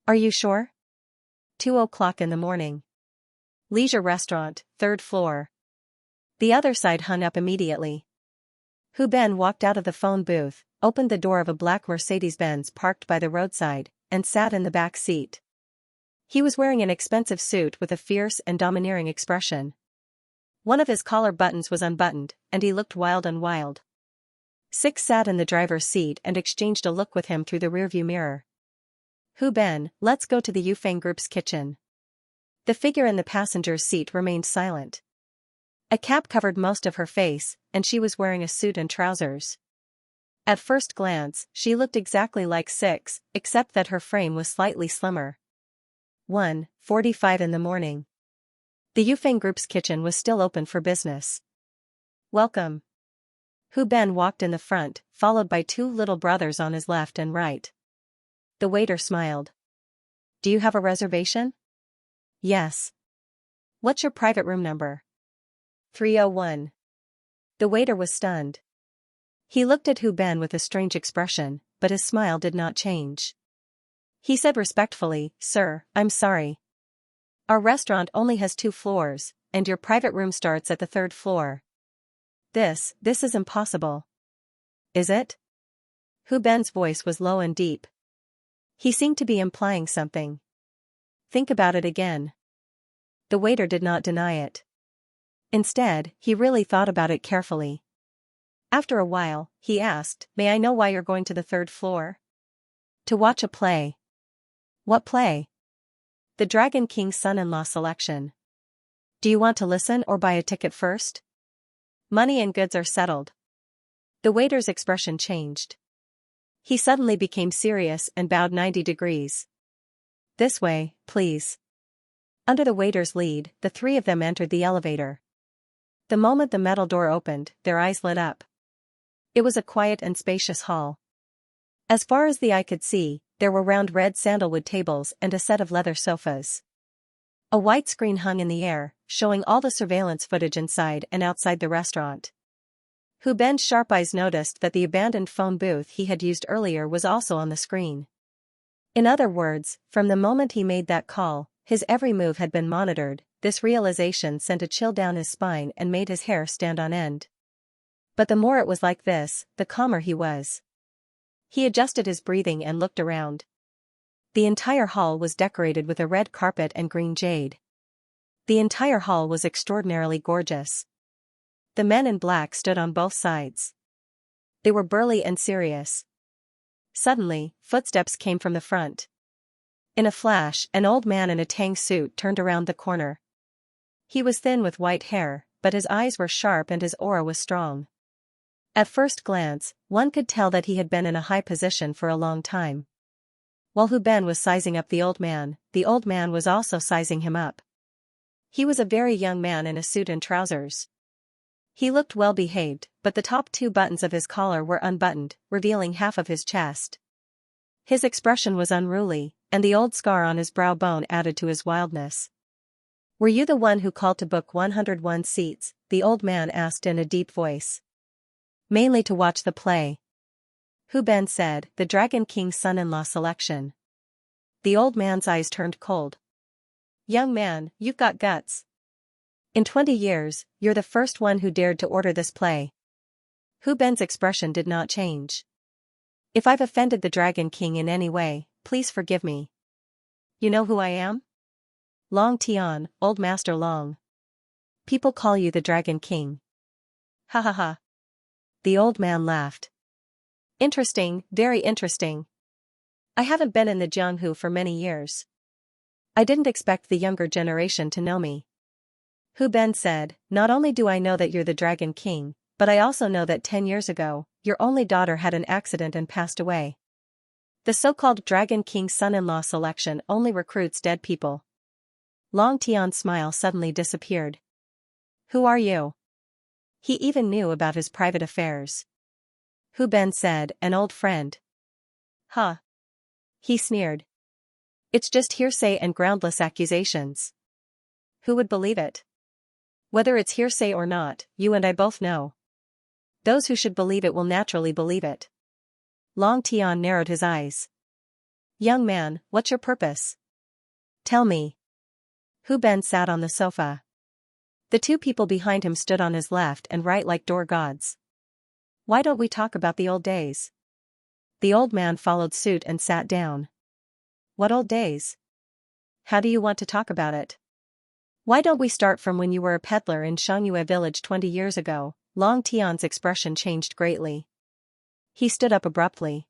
Are you sure? 2:00 in the morning. Leisure restaurant, 3rd floor. The other side hung up immediately. Hu Ben walked out of the phone booth, opened the door of a black Mercedes-Benz parked by the roadside, and sat in the back seat. He was wearing an expensive suit with a fierce and domineering expression. One of his collar buttons was unbuttoned, and he looked wild and wild. Six sat in the driver's seat and exchanged a look with him through the rearview mirror. Hu Ben, let's go to the Yufeng Group's kitchen. The figure in the passenger's seat remained silent. A cap covered most of her face, and she was wearing a suit and trousers. At first glance, she looked exactly like Six, except that her frame was slightly slimmer. 1:45 in the morning. The Yufeng Group's kitchen was still open for business. Welcome. Hu Ben walked in the front, followed by 2 little brothers on his left and right. The waiter smiled. Do you have a reservation? Yes. What's your private room number? 301. The waiter was stunned. He looked at Hu Ben with a strange expression, but his smile did not change. He said respectfully, Sir, I'm sorry. Our restaurant only has 2 floors, and your private room starts at the third floor. This is impossible. Is it? Hu Ben's voice was low and deep. He seemed to be implying something. Think about it again. The waiter did not deny it. Instead, he really thought about it carefully. After a while, he asked, "May I know why you're going to the third floor?" "To watch a play." "What play?" "The Dragon King's son-in-law selection." "Do you want to listen or buy a ticket first?" "Money and goods are settled." The waiter's expression changed. He suddenly became serious and bowed 90 degrees. "This way, please." Under the waiter's lead, the three of them entered the elevator. The moment the metal door opened, their eyes lit up. It was a quiet and spacious hall. As far as the eye could see, there were round red sandalwood tables and a set of leather sofas. A white screen hung in the air, showing all the surveillance footage inside and outside the restaurant. Hu Ben's sharp eyes noticed that the abandoned phone booth he had used earlier was also on the screen. In other words, from the moment he made that call, his every move had been monitored. This realization sent a chill down his spine and made his hair stand on end. But the more it was like this, the calmer he was. He adjusted his breathing and looked around. The entire hall was decorated with a red carpet and green jade. The entire hall was extraordinarily gorgeous. The men in black stood on both sides. They were burly and serious. Suddenly, footsteps came from the front. In a flash, an old man in a tang suit turned around the corner. He was thin with white hair, but his eyes were sharp and his aura was strong. At first glance, one could tell that he had been in a high position for a long time. While Hu Ben was sizing up the old man was also sizing him up. He was a very young man in a suit and trousers. He looked well behaved, but the top 2 buttons of his collar were unbuttoned, revealing half of his chest. His expression was unruly, and the old scar on his brow bone added to his wildness. "Were you the one who called to book 101 seats?" the old man asked in a deep voice. "Mainly to watch the play," Hu Ben said, "the Dragon King's son-in-law selection." The old man's eyes turned cold. "Young man, you've got guts. In 20 years, you're the first one who dared to order this play." Hu Ben's expression did not change. "If I've offended the Dragon King in any way, please forgive me. You know who I am? Long Tian, Old Master Long. People call you the Dragon King." "Ha ha ha." The old man laughed. "Interesting, very interesting. I haven't been in the Jianghu for many years. I didn't expect the younger generation to know me." Hu Ben said, "Not only do I know that you're the Dragon King, but I also know that 10 years ago, your only daughter had an accident and passed away. The so-called Dragon King's son-in-law selection only recruits dead people." Long Tian's smile suddenly disappeared. "Who are you?" He even knew about his private affairs. Hu Ben said, "An old friend." "Huh." He sneered. "It's just hearsay and groundless accusations. Who would believe it? Whether it's hearsay or not, you and I both know. Those who should believe it will naturally believe it." Long Tian narrowed his eyes. "Young man, what's your purpose? Tell me." Hu Ben sat on the sofa. The 2 people behind him stood on his left and right like door gods. "Why don't we talk about the old days?" The old man followed suit and sat down. "What old days? How do you want to talk about it? Why don't we start from when you were a peddler in Xianxia village 20 years ago?" Long Tian's expression changed greatly. He stood up abruptly.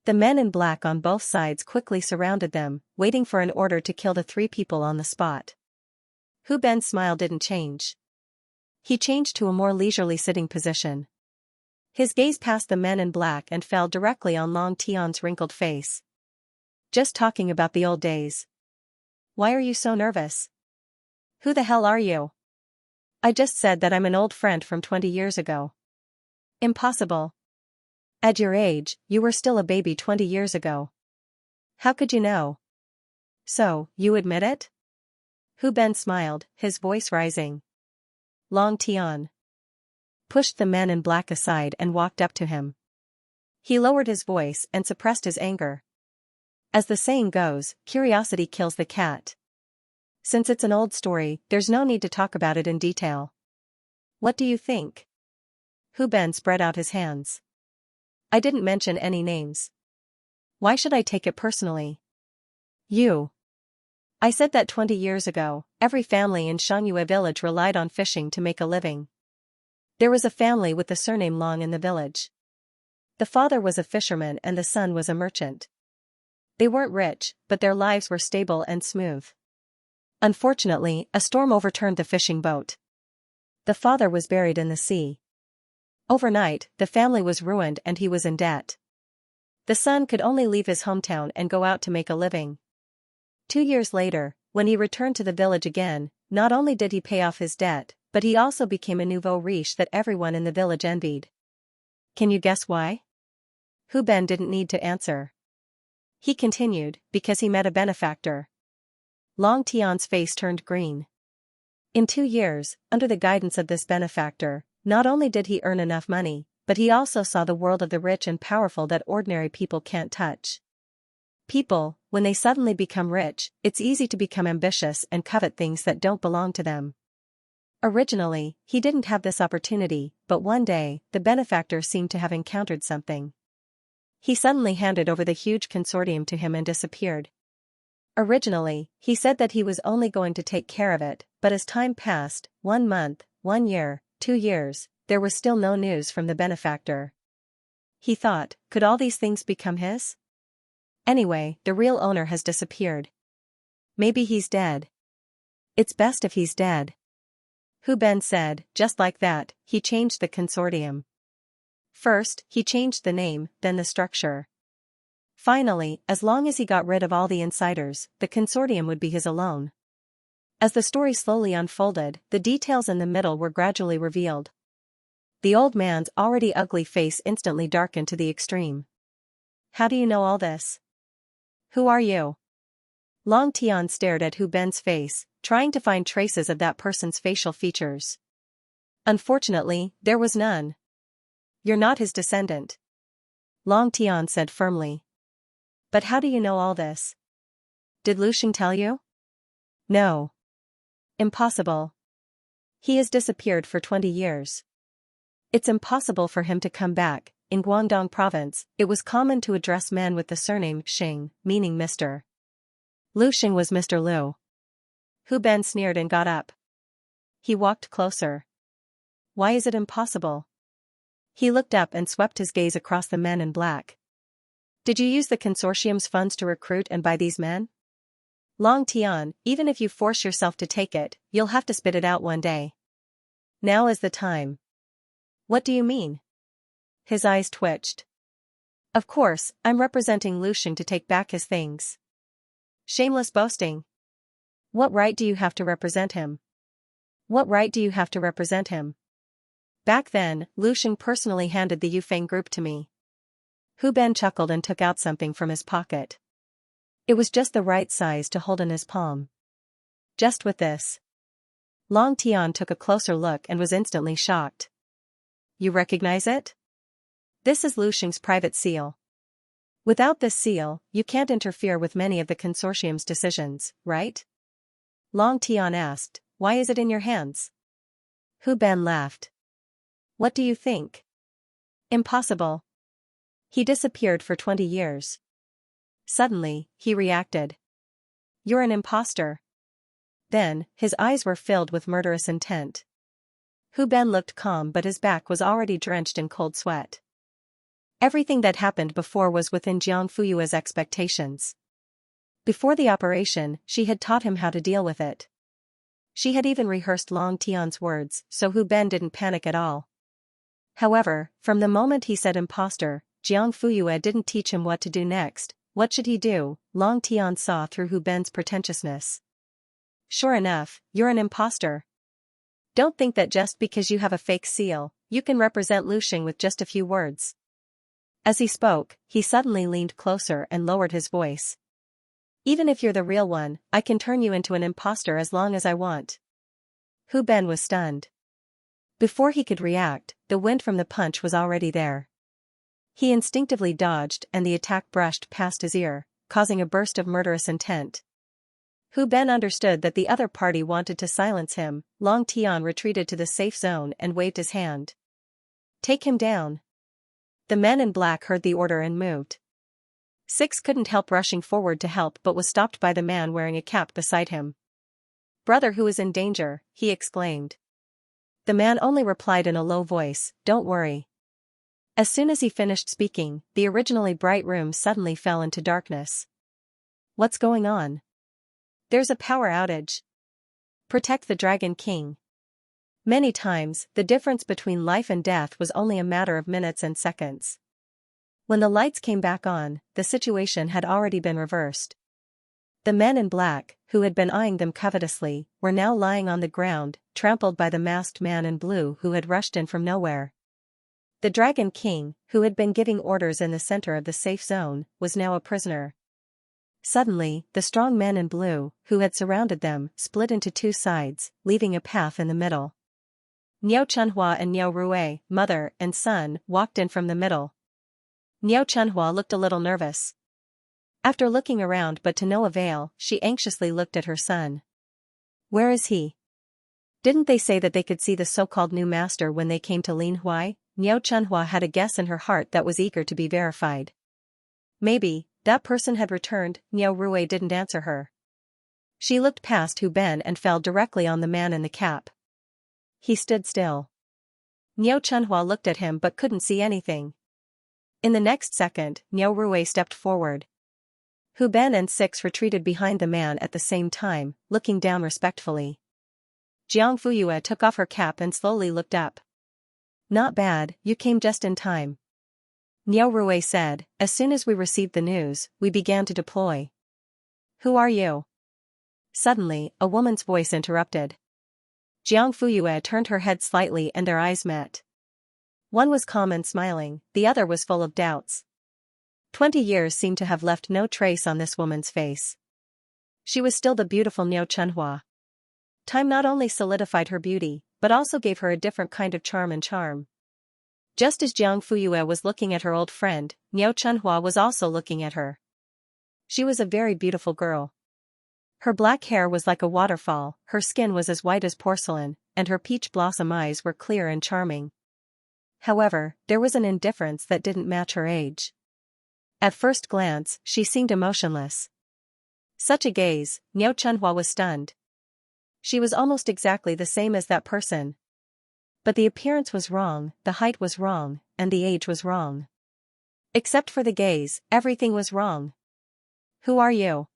The men in black on both sides quickly surrounded them, waiting for an order to kill the 3 people on the spot. Hu Ben's smile didn't change. He changed to a more leisurely sitting position. His gaze passed the men in black and fell directly on Long Tian's wrinkled face. "Just talking about the old days. Why are you so nervous? Who the hell are you?" "I just said that I'm an old friend from 20 years ago." "Impossible. At your age, you were still a baby 20 years ago. How could you know?" "So, you admit it?" Hu Ben smiled, his voice rising. Long Tian pushed the men in black aside and walked up to him. He lowered his voice and suppressed his anger. As the saying goes, curiosity kills the cat. Since it's an old story, there's no need to talk about it in detail. What do you think? Hu Ben spread out his hands. I didn't mention any names. Why should I take it personally? You. I said that 20 years ago, every family in Xianxia village relied on fishing to make a living. There was a family with the surname Long in the village. The father was a fisherman and the son was a merchant. They weren't rich, but their lives were stable and smooth. Unfortunately, a storm overturned the fishing boat. The father was buried in the sea. Overnight, the family was ruined and he was in debt. The son could only leave his hometown and go out to make a living. 2 years later, when he returned to the village again, not only did he pay off his debt, but he also became a nouveau riche that everyone in the village envied. Can you guess why? Hu Ben didn't need to answer. He continued, because he met a benefactor. Long Tian's face turned green. In 2 years, under the guidance of this benefactor, not only did he earn enough money, but he also saw the world of the rich and powerful that ordinary people can't touch. People, when they suddenly become rich, it's easy to become ambitious and covet things that don't belong to them. Originally, he didn't have this opportunity, but one day, the benefactor seemed to have encountered something. He suddenly handed over the huge consortium to him and disappeared. Originally, he said that he was only going to take care of it, but as time passed, 1 month, 1 year, 2 years, there was still no news from the benefactor. He thought, could all these things become his? Anyway, the real owner has disappeared. Maybe he's dead. It's best if he's dead. Hu Ben said, just like that, he changed the consortium. First, he changed the name, then the structure. Finally, as long as he got rid of all the insiders, the consortium would be his alone. As the story slowly unfolded, the details in the middle were gradually revealed. The old man's already ugly face instantly darkened to the extreme. How do you know all this? Who are you? Long Tian stared at Hu Ben's face, trying to find traces of that person's facial features. Unfortunately, there was none. You're not his descendant. Long Tian said firmly. But how do you know all this? Did Lu Xing tell you? No. Impossible. He has disappeared for 20 years. It's impossible for him to come back. In Guangdong province, it was common to address men with the surname Xing, meaning Mr. Lu Xing was Mr. Lu. Hu Ben sneered and got up. He walked closer. Why is it impossible? He looked up and swept his gaze across the men in black. Did you use the consortium's funds to recruit and buy these men? Long Tian, even if you force yourself to take it, you'll have to spit it out one day. Now is the time. What do you mean? His eyes twitched. Of course, I'm representing Lu Xing to take back his things. Shameless boasting. What right do you have to represent him? What right do you have to represent him? Back then, Lu Xing personally handed the Yufeng group to me. Hu Ben chuckled and took out something from his pocket. It was just the right size to hold in his palm. Just with this. Long Tian took a closer look and was instantly shocked. You recognize it? This is Lu Xing's private seal. Without this seal, you can't interfere with many of the consortium's decisions, right? Long Tian asked, why is it in your hands? Hu Ben laughed. What do you think? Impossible. He disappeared for 20 years. Suddenly, he reacted. You're an imposter. Then, his eyes were filled with murderous intent. Hu Ben looked calm but his back was already drenched in cold sweat. Everything that happened before was within Jiang Fuyue's expectations. Before the operation, she had taught him how to deal with it. She had even rehearsed Long Tian's words, so Hu Ben didn't panic at all. However, from the moment he said imposter, Jiang Fuyue didn't teach him what to do next. What should he do? Long Tian saw through Hu Ben's pretentiousness. Sure enough, you're an imposter. Don't think that just because you have a fake seal, you can represent Lu Xing with just a few words. As he spoke, he suddenly leaned closer and lowered his voice. Even if you're the real one, I can turn you into an imposter as long as I want. Hu Ben was stunned. Before he could react, the wind from the punch was already there. He instinctively dodged and the attack brushed past his ear, causing a burst of murderous intent. Hu Ben understood that the other party wanted to silence him. Long Tian retreated to the safe zone and waved his hand. Take him down. The men in black heard the order and moved. Six couldn't help rushing forward to help but was stopped by the man wearing a cap beside him. Brother who is in danger, he exclaimed. The man only replied in a low voice, don't worry. As soon as he finished speaking, the originally bright room suddenly fell into darkness. What's going on? There's a power outage. Protect the Dragon King. Many times, the difference between life and death was only a matter of minutes and seconds. When the lights came back on, the situation had already been reversed. The men in black, who had been eyeing them covetously, were now lying on the ground, trampled by the masked man in blue who had rushed in from nowhere. The Dragon King, who had been giving orders in the center of the safe zone, was now a prisoner. Suddenly, the strong men in blue, who had surrounded them, split into two sides, leaving a path in the middle. Niao Chunhua and Niao Rui, mother and son, walked in from the middle. Niao Chunhua looked a little nervous. After looking around but to no avail, she anxiously looked at her son. Where is he? Didn't they say that they could see the so-called new master when they came to Lin Huai? Niao Chunhua had a guess in her heart that was eager to be verified. Maybe that person had returned. Niao Rui didn't answer her. She looked past Hu Ben and fell directly on the man in the cap. He stood still. Niao Chunhua looked at him but couldn't see anything. In the next second, Niao Rui stepped forward. Hu Ben and Six retreated behind the man at the same time, looking down respectfully. Jiang Fuyue took off her cap and slowly looked up. Not bad, you came just in time. Niao Rui said, as soon as we received the news, we began to deploy. Who are you? Suddenly, a woman's voice interrupted. Jiang Fuyue turned her head slightly and their eyes met. One was calm and smiling, the other was full of doubts. 20 years seemed to have left no trace on this woman's face. She was still the beautiful Niao Chunhua. Time not only solidified her beauty, but also gave her a different kind of charm. Just as Jiang Fuyue was looking at her old friend, Niao Chunhua was also looking at her. She was a very beautiful girl. Her black hair was like a waterfall, her skin was as white as porcelain, and her peach blossom eyes were clear and charming. However, there was an indifference that didn't match her age. At first glance, she seemed emotionless. Such a gaze, Niao Chunhua was stunned. She was almost exactly the same as that person. But the appearance was wrong, the height was wrong, and the age was wrong. Except for the gaze, everything was wrong. Who are you?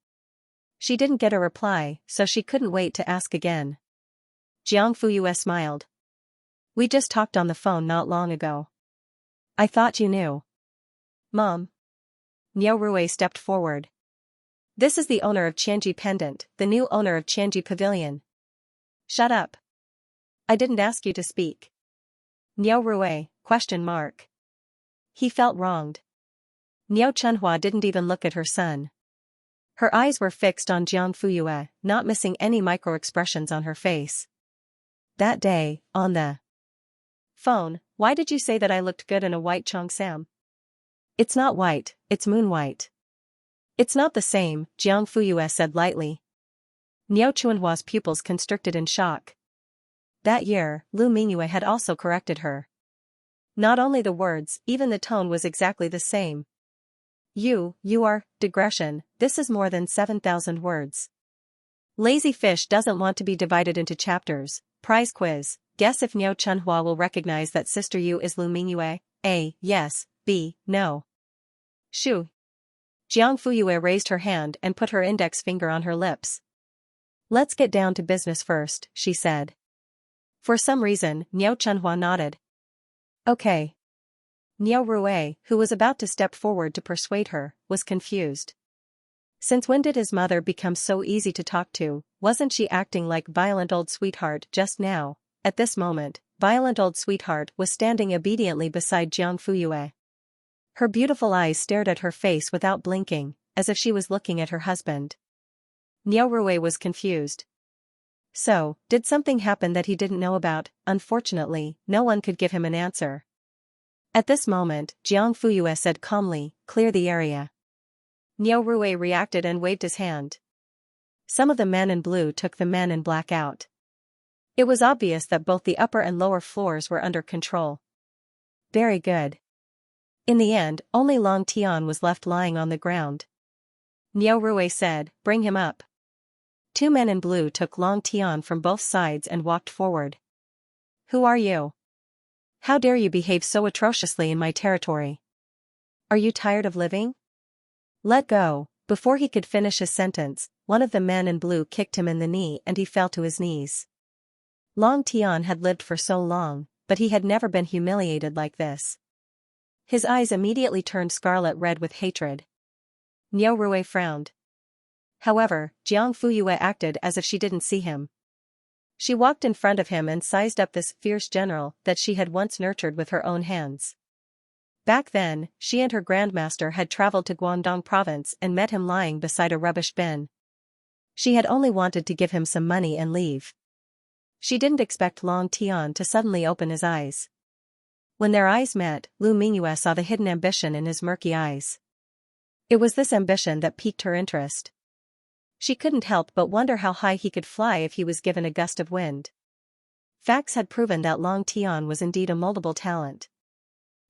She didn't get a reply, so she couldn't wait to ask again. Jiang Fuyue smiled. We just talked on the phone not long ago. I thought you knew. Mom. Niao Rui stepped forward. This is the owner of Qianji Pendant, the new owner of Qianji Pavilion. Shut up. I didn't ask you to speak. Niao Rui, ? He felt wronged. Niao Chunhua didn't even look at her son. Her eyes were fixed on Jiang Fuyue, not missing any micro-expressions on her face. That day, on the phone, why did you say that I looked good in a white cheongsam? It's not white, it's moonlight. It's not the same, Jiang Fuyue said lightly. Niao Chunhua's pupils constricted in shock. That year, Lu Mingyue had also corrected her. Not only the words, even the tone was exactly the same. You are, digression, this is more than 7,000 words. Lazy fish doesn't want to be divided into chapters. Prize quiz, guess if Niao Chunhua will recognize that Sister Yu is Lu Mingyue. A. Yes. B. No. Shoo. Jiang Fuyue raised her hand and put her index finger on her lips. Let's get down to business first, she said. For some reason, Niao Chunhua nodded. Okay. Niao Rui, who was about to step forward to persuade her, was confused. Since when did his mother become so easy to talk to? Wasn't she acting like violent old sweetheart just now? At this moment, violent old sweetheart was standing obediently beside Jiang Fuyue. Her beautiful eyes stared at her face without blinking, as if she was looking at her husband. Niao Rui was confused. So, did something happen that he didn't know about? Unfortunately, no one could give him an answer. At this moment, Jiang Fuyue said calmly, clear the area. Niao Rui reacted and waved his hand. Some of the men in blue took the men in black out. It was obvious that both the upper and lower floors were under control. Very good. In the end, only Long Tian was left lying on the ground. Niao Rui said, "Bring him up." Two men in blue took Long Tian from both sides and walked forward. "Who are you? How dare you behave so atrociously in my territory? Are you tired of living? Let go." Before he could finish his sentence, one of the men in blue kicked him in the knee and he fell to his knees. Long Tian had lived for so long, but he had never been humiliated like this. His eyes immediately turned scarlet red with hatred. Niao Rui frowned. However, Jiang Fuyue acted as if she didn't see him. She walked in front of him and sized up this fierce general that she had once nurtured with her own hands. Back then, she and her grandmaster had traveled to Guangdong province and met him lying beside a rubbish bin. She had only wanted to give him some money and leave. She didn't expect Long Tian to suddenly open his eyes. When their eyes met, Lu Mingyue saw the hidden ambition in his murky eyes. It was this ambition that piqued her interest. She couldn't help but wonder how high he could fly if he was given a gust of wind. Facts had proven that Long Tian was indeed a moldable talent.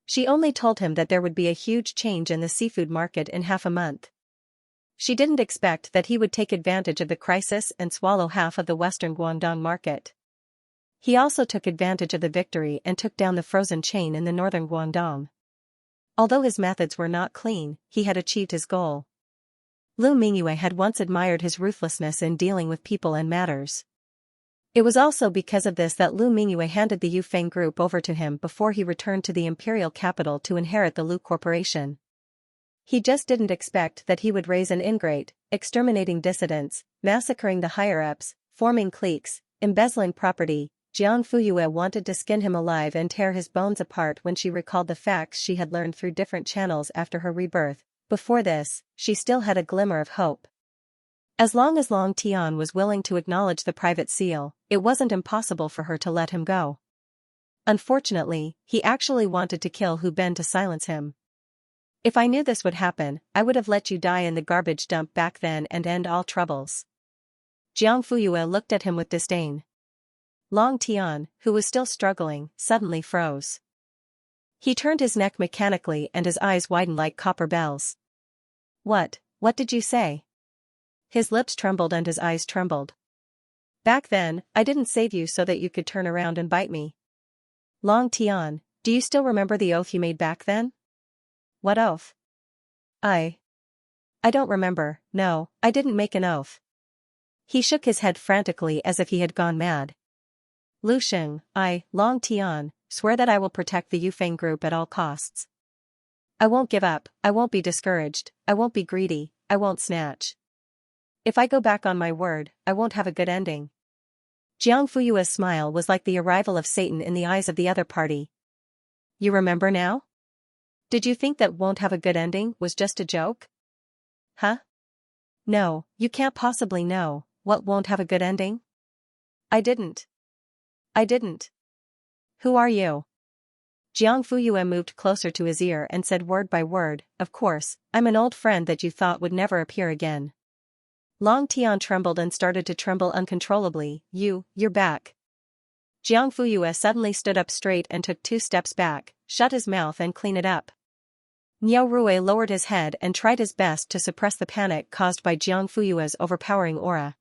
She only told him that there would be a huge change in the seafood market in half a month. She didn't expect that he would take advantage of the crisis and swallow half of the western Guangdong market. He also took advantage of the victory and took down the frozen chain in the northern Guangdong. Although his methods were not clean, he had achieved his goal. Lu Mingyue had once admired his ruthlessness in dealing with people and matters. It was also because of this that Lu Mingyue handed the Yufeng group over to him before he returned to the imperial capital to inherit the Lu Corporation. He just didn't expect that he would raise an ingrate, exterminating dissidents, massacring the higher-ups, forming cliques, embezzling property. Jiang Fuyue wanted to skin him alive and tear his bones apart when she recalled the facts she had learned through different channels after her rebirth. Before this, she still had a glimmer of hope. As long as Long Tian was willing to acknowledge the private seal, it wasn't impossible for her to let him go. Unfortunately, he actually wanted to kill Hu Ben to silence him. "If I knew this would happen, I would have let you die in the garbage dump back then and end all troubles." Jiang Fuyue looked at him with disdain. Long Tian, who was still struggling, suddenly froze. He turned his neck mechanically and his eyes widened like copper bells. What did you say?" His lips trembled and his eyes trembled. "Back then, I didn't save you so that you could turn around and bite me." "Long Tian, do you still remember the oath you made back then?" "What oath?" I don't remember. No, I didn't make an oath." He shook his head frantically as if he had gone mad. "Lu Xing, Long Tian, swear that I will protect the Yufeng group at all costs. I won't give up, I won't be discouraged, I won't be greedy, I won't snatch. If I go back on my word, I won't have a good ending." Jiang Fuyue's smile was like the arrival of Satan in the eyes of the other party. "You remember now? Did you think that won't have a good ending was just a joke? Huh? No, you can't possibly know what won't have a good ending." I didn't. "Who are you?" Jiang Fuyue moved closer to his ear and said word by word, "Of course, I'm an old friend that you thought would never appear again." Long Tian trembled and started to tremble uncontrollably. You're back." Jiang Fuyue suddenly stood up straight and took 2 steps back, shut his mouth and cleaned it up. Niao Rui lowered his head and tried his best to suppress the panic caused by Jiang Fuyue's overpowering aura.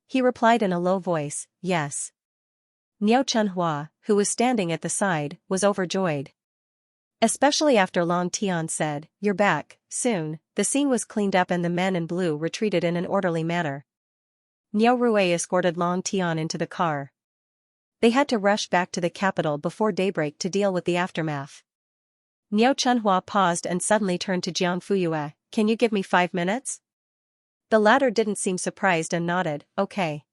He replied in a low voice, "Yes." Niao Chunhua, who was standing at the side, was overjoyed. Especially after Long Tian said, "You're back." Soon, the scene was cleaned up and the men in blue retreated in an orderly manner. Niao Rui escorted Long Tian into the car. They had to rush back to the capital before daybreak to deal with the aftermath. Niao Chunhua paused and suddenly turned to Jiang Fuyue, "Can you give me 5 minutes?" The latter didn't seem surprised and nodded, "Okay."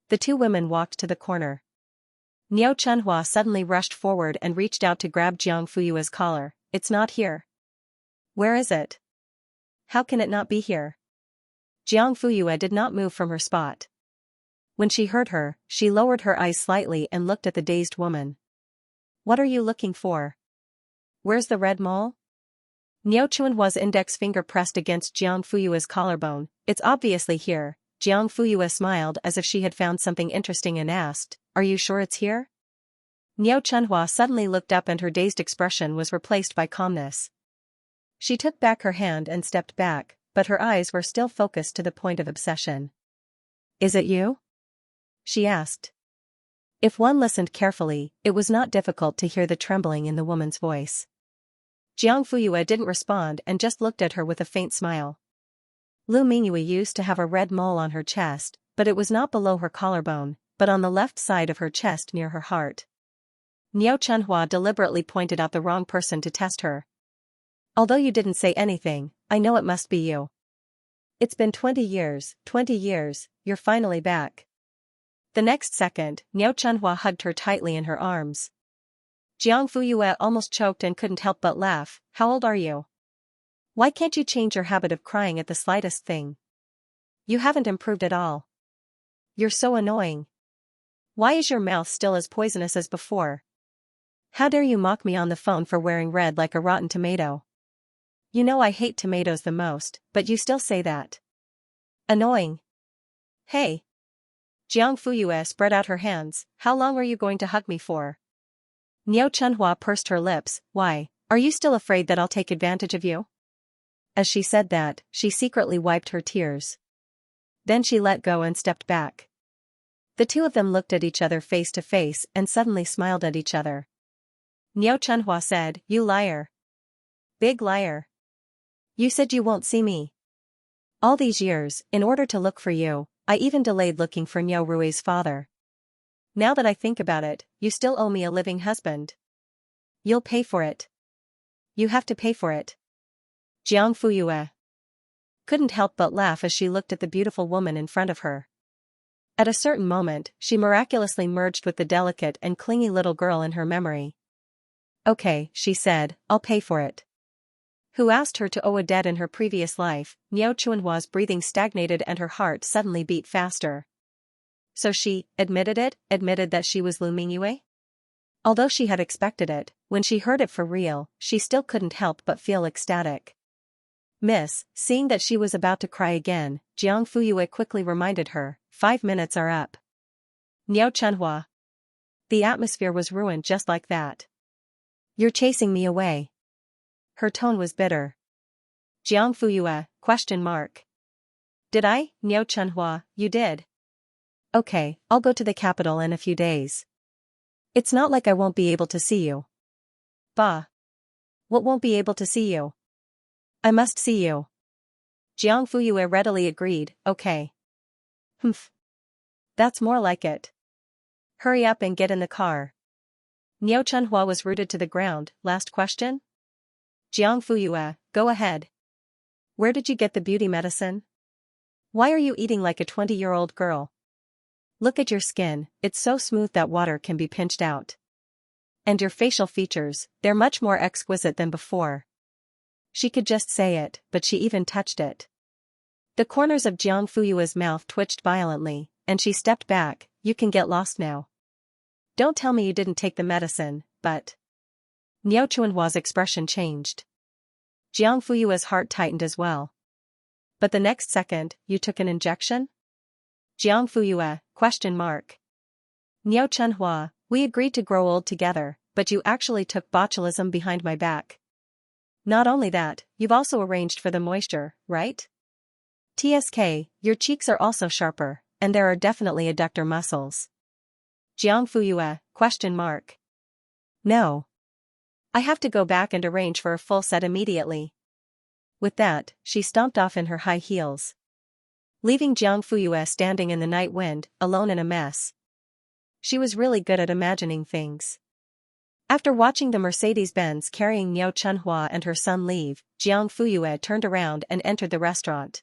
The two women walked to the corner. Niao Chunhua suddenly rushed forward and reached out to grab Jiang Fuyue's collar. "It's not here." "Where is it?" "How can it not be here?" Jiang Fuyue did not move from her spot. When she heard her, she lowered her eyes slightly and looked at the dazed woman. "What are you looking for? Where's the red mole?" Niao Chunhua's index finger pressed against Jiang Fuyue's collarbone. "It's obviously here. Jiang Fuyue smiled as if she had found something interesting and asked, "Are you sure it's here?" Niao Chunhua suddenly looked up and her dazed expression was replaced by calmness. She took back her hand and stepped back, but her eyes were still focused to the point of obsession. "Is it you?" she asked. If one listened carefully, it was not difficult to hear the trembling in the woman's voice. Jiang Fuyue didn't respond and just looked at her with a faint smile. Lu Mingyue used to have a red mole on her chest, but it was not below her collarbone, but on the left side of her chest near her heart. Niao Chunhua deliberately pointed out the wrong person to test her. "Although you didn't say anything, I know it must be you. It's been 20 years, you're finally back." The next second, Niao Chunhua hugged her tightly in her arms. Jiang Fuyue almost choked and couldn't help but laugh. "How old are you? Why can't you change your habit of crying at the slightest thing? You haven't improved at all. You're so annoying. Why is your mouth still as poisonous as before? How dare you mock me on the phone for wearing red like a rotten tomato? You know I hate tomatoes the most, but you still say that. Annoying. Hey." Jiang Fuyue spread out her hands. "How long are you going to hug me for?" Niao Chunhua pursed her lips. "Why, are you still afraid that I'll take advantage of you?" As she said that, she secretly wiped her tears. Then she let go and stepped back. The two of them looked at each other face to face and suddenly smiled at each other. Niao Chunhua said, "You liar. Big liar. You said you won't see me. All these years, in order to look for you, I even delayed looking for Niao Rui's father. Now that I think about it, you still owe me a living husband. You'll pay for it. You have to pay for it." Jiang Fuyue couldn't help but laugh as she looked at the beautiful woman in front of her. At a certain moment, she miraculously merged with the delicate and clingy little girl in her memory. "Okay," she said, "I'll pay for it." Who asked her to owe a debt in her previous life? Niao Chunhua's breathing stagnated and her heart suddenly beat faster. So she admitted that she was Lu Mingyue? Although she had expected it, when she heard it for real, she still couldn't help but feel ecstatic. "Miss," seeing that she was about to cry again, Jiang Fuyue quickly reminded her, 5 minutes are up." Niao Chunhua. The atmosphere was ruined just like that. "You're chasing me away." Her tone was bitter. Jiang Fuyue, question mark. "Did I?" Niao Chunhua, "You did. Okay, I'll go to the capital in a few days. It's not like I won't be able to see you." "Bah. What won't be able to see you?" "I must see you." Jiang Fuyue readily agreed, "Okay." "Humph. That's more like it. Hurry up and get in the car." Niao Chunhua was rooted to the ground. "Last question?" Jiang Fuyue, "Go ahead. Where did you get the beauty medicine? Why are you eating like a 20-year-old girl? Look at your skin, it's so smooth that water can be pinched out. And your facial features, they're much more exquisite than before." She could just say it, but she even touched it. The corners of Jiang Fuyue's mouth twitched violently, and she stepped back. "You can get lost now. Don't tell me you didn't take the medicine, but..." Niao Chunhua's expression changed. Jiang Fuyue's heart tightened as well. "But the next second, you took an injection?" Jiang Fuyue, question mark. Niao Chunhua, "We agreed to grow old together, but you actually took botulism behind my back. Not only that, you've also arranged for the moisture, right? TSK, your cheeks are also sharper, and there are definitely adductor muscles." Jiang Fuyue, question mark. "No. I have to go back and arrange for a full set immediately." With that, she stomped off in her high heels, leaving Jiang Fuyue standing in the night wind, alone in a mess. She was really good at imagining things. After watching the Mercedes-Benz carrying Niao Chunhua and her son leave, Jiang Fuyue turned around and entered the restaurant.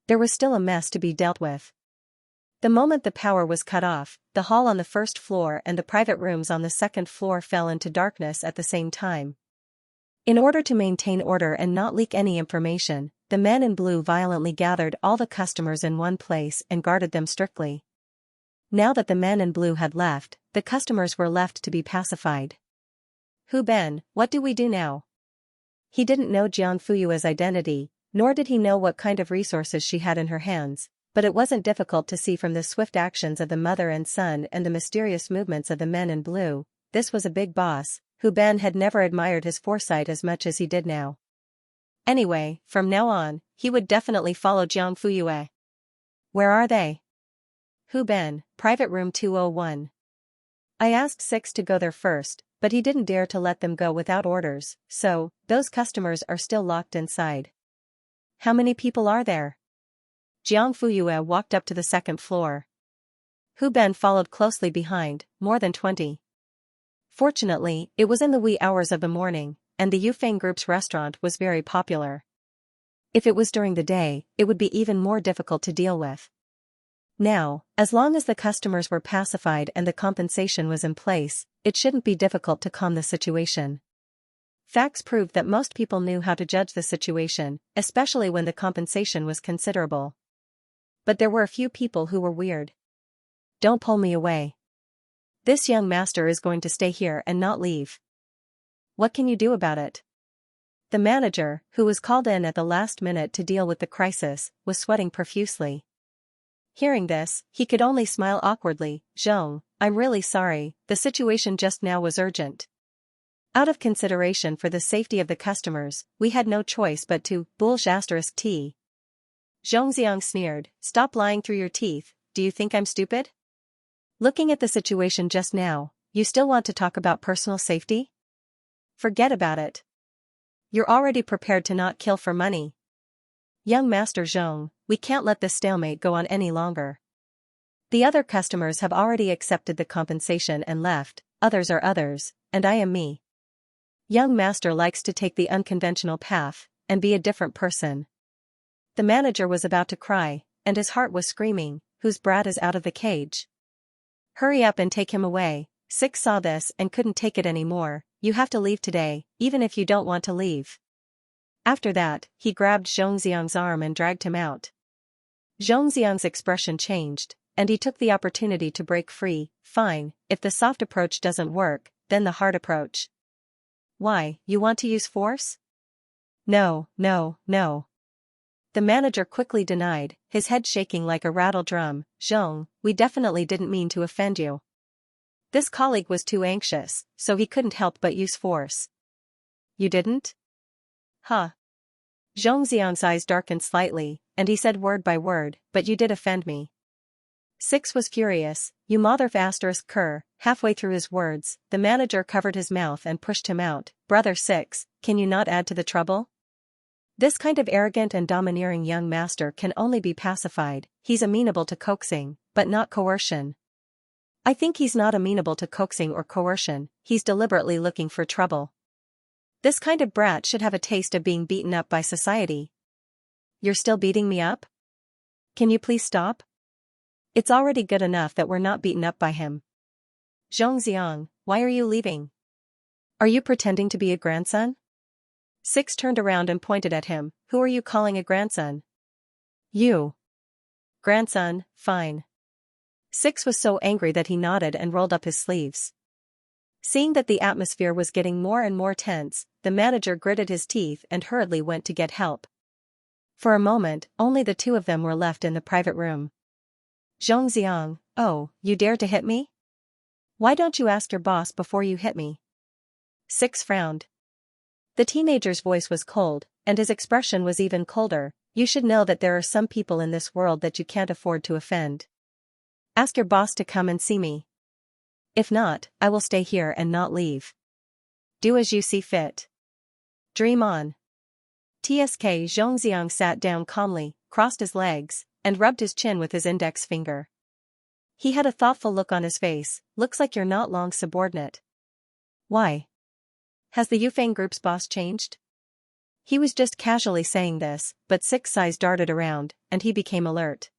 There was still a mess to be dealt with. The moment the power was cut off, the hall on the first floor and the private rooms on the second floor fell into darkness at the same time. In order to maintain order and not leak any information, the men in blue violently gathered all the customers in one place and guarded them strictly. Now that the men in blue had left, the customers were left to be pacified. "Hu Ben, what do we do now?" He didn't know Jiang Fuyue's identity, nor did he know what kind of resources she had in her hands, But it wasn't difficult to see from the swift actions of the mother and son and the mysterious movements of the men in blue, this was a big boss, who Ben had never admired his foresight as much as he did now. Anyway, from now on, he would definitely follow Jiang Fuyue. Where are they? Hu Ben, private room 201. I asked Six to go there first, but he didn't dare to let them go without orders, so, those customers are still locked inside. How many people are there? Jiang Fuyue walked up to the second floor. Hu Ben followed closely behind, more than 20. Fortunately, it was in the wee hours of the morning, and the Yufeng Group's restaurant was very popular. If it was during the day, it would be even more difficult to deal with. Now, as long as the customers were pacified and the compensation was in place, it shouldn't be difficult to calm the situation. Facts proved that most people knew how to judge the situation, especially when the compensation was considerable. But there were a few people who were weird. Don't pull me away. This young master is going to stay here and not leave. What can you do about it? The manager, who was called in at the last minute to deal with the crisis, was sweating profusely. Hearing this, he could only smile awkwardly. Zhong, I'm really sorry, the situation just now was urgent. Out of consideration for the safety of the customers, we had no choice but to *T. Zhongxiang sneered, stop lying through your teeth, do you think I'm stupid? Looking at the situation just now, you still want to talk about personal safety? Forget about it. You're already prepared to not kill for money. Young Master Zhong, we can't let this stalemate go on any longer. The other customers have already accepted the compensation and left, others are others, and I am me. Young Master likes to take the unconventional path, and be a different person. The manager was about to cry, and his heart was screaming, whose brat is out of the cage? Hurry up and take him away. Six saw this and couldn't take it anymore. You have to leave today, even if you don't want to leave. After that, he grabbed Zhongxiang's arm and dragged him out. Zhongxiang's expression changed, and he took the opportunity to break free. Fine, if the soft approach doesn't work, then the hard approach. Why, you want to use force? No. The manager quickly denied, his head shaking like a rattle drum. Zhong, we definitely didn't mean to offend you. This colleague was too anxious, so he couldn't help but use force. You didn't? Huh. Zhongxiang's eyes darkened slightly, and he said word by word, but you did offend me. Six was furious, you ****. Halfway through his words, the manager covered his mouth and pushed him out. Brother Six, can you not add to the trouble? This kind of arrogant and domineering young master can only be pacified. He's amenable to coaxing, but not coercion. I think he's not amenable to coaxing or coercion, he's deliberately looking for trouble. This kind of brat should have a taste of being beaten up by society. You're still beating me up? Can you please stop? It's already good enough that we're not beaten up by him. Zhongxiang, why are you leaving? Are you pretending to be a grandson? Six turned around and pointed at him. Who are you calling a grandson? You. Grandson, fine. Six was so angry that he nodded and rolled up his sleeves. Seeing that the atmosphere was getting more and more tense, the manager gritted his teeth and hurriedly went to get help. For a moment, only the two of them were left in the private room. Zhongxiang, oh, you dare to hit me? Why don't you ask your boss before you hit me? Six frowned. The teenager's voice was cold, and his expression was even colder. You should know that there are some people in this world that you can't afford to offend. Ask your boss to come and see me. If not, I will stay here and not leave. Do as you see fit. Dream on. TSK Zhongxiang sat down calmly, crossed his legs, and rubbed his chin with his index finger. He had a thoughtful look on his face. Looks like you're not long subordinate. Why? Has the Yufeng Group's boss changed? He was just casually saying this, but Six eyes darted around, and he became alert.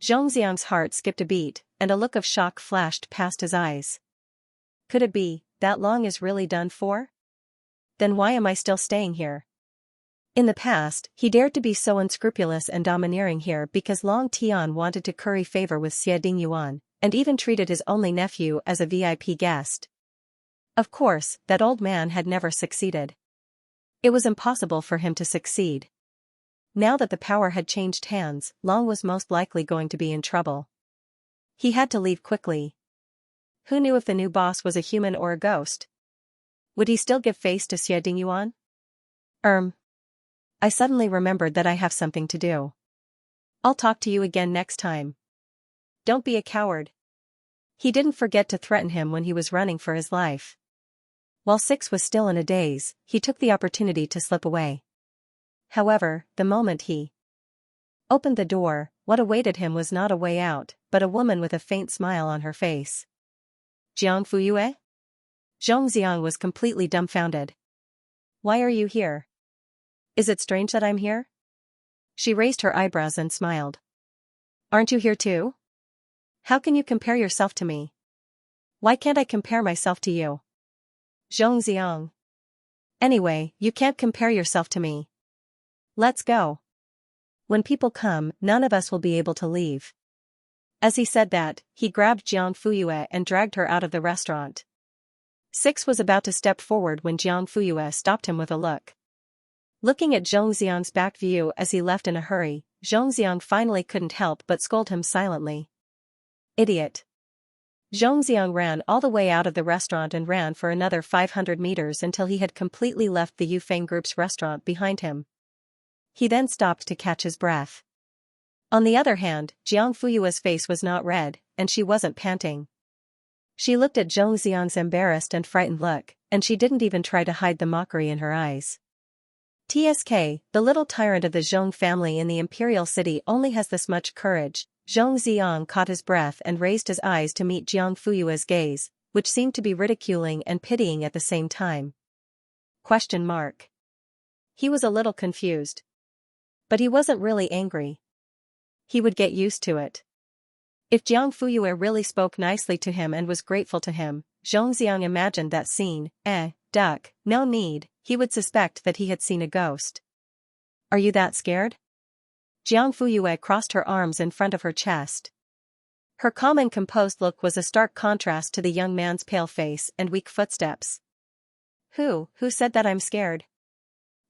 Zhongxiang's heart skipped a beat, and a look of shock flashed past his eyes. Could it be that Long is really done for? Then why am I still staying here? In the past, he dared to be so unscrupulous and domineering here because Long Tian wanted to curry favor with Xie Dingyuan, and even treated his only nephew as a VIP guest. Of course, that old man had never succeeded. It was impossible for him to succeed. Now that the power had changed hands, Long was most likely going to be in trouble. He had to leave quickly. Who knew if the new boss was a human or a ghost? Would he still give face to Xie Dingyuan? I suddenly remembered that I have something to do. I'll talk to you again next time. Don't be a coward. He didn't forget to threaten him when he was running for his life. While Six was still in a daze, he took the opportunity to slip away. However, the moment he opened the door, what awaited him was not a way out, but a woman with a faint smile on her face. Jiang Fuyue? Zhongxiang was completely dumbfounded. Why are you here? Is it strange that I'm here? She raised her eyebrows and smiled. Aren't you here too? How can you compare yourself to me? Why can't I compare myself to you? Zhongxiang. Anyway, you can't compare yourself to me. Let's go. When people come, none of us will be able to leave. As he said that, he grabbed Jiang Fuyue and dragged her out of the restaurant. Six was about to step forward when Jiang Fuyue stopped him with a look. Looking at Zhongxiang's back view as he left in a hurry, Zhongxiang finally couldn't help but scold him silently. Idiot. Zhongxiang ran all the way out of the restaurant and ran for another 500 meters until he had completely left the Yufeng Group's restaurant behind him. He then stopped to catch his breath. On the other hand, Jiang Fuyue's face was not red, and she wasn't panting. She looked at Zhongxiang's embarrassed and frightened look, and she didn't even try to hide the mockery in her eyes. TSK, the little tyrant of the Zhong family in the imperial city only has this much courage. Zhongxiang caught his breath and raised his eyes to meet Jiang Fuyue's gaze, which seemed to be ridiculing and pitying at the same time. He was a little confused. But he wasn't really angry. He would get used to it. If Jiang Fuyue really spoke nicely to him and was grateful to him, Zhongxiang imagined that scene, duck, no need, he would suspect that he had seen a ghost. Are you that scared? Jiang Fuyue crossed her arms in front of her chest. Her calm and composed look was a stark contrast to the young man's pale face and weak footsteps. Who said that I'm scared?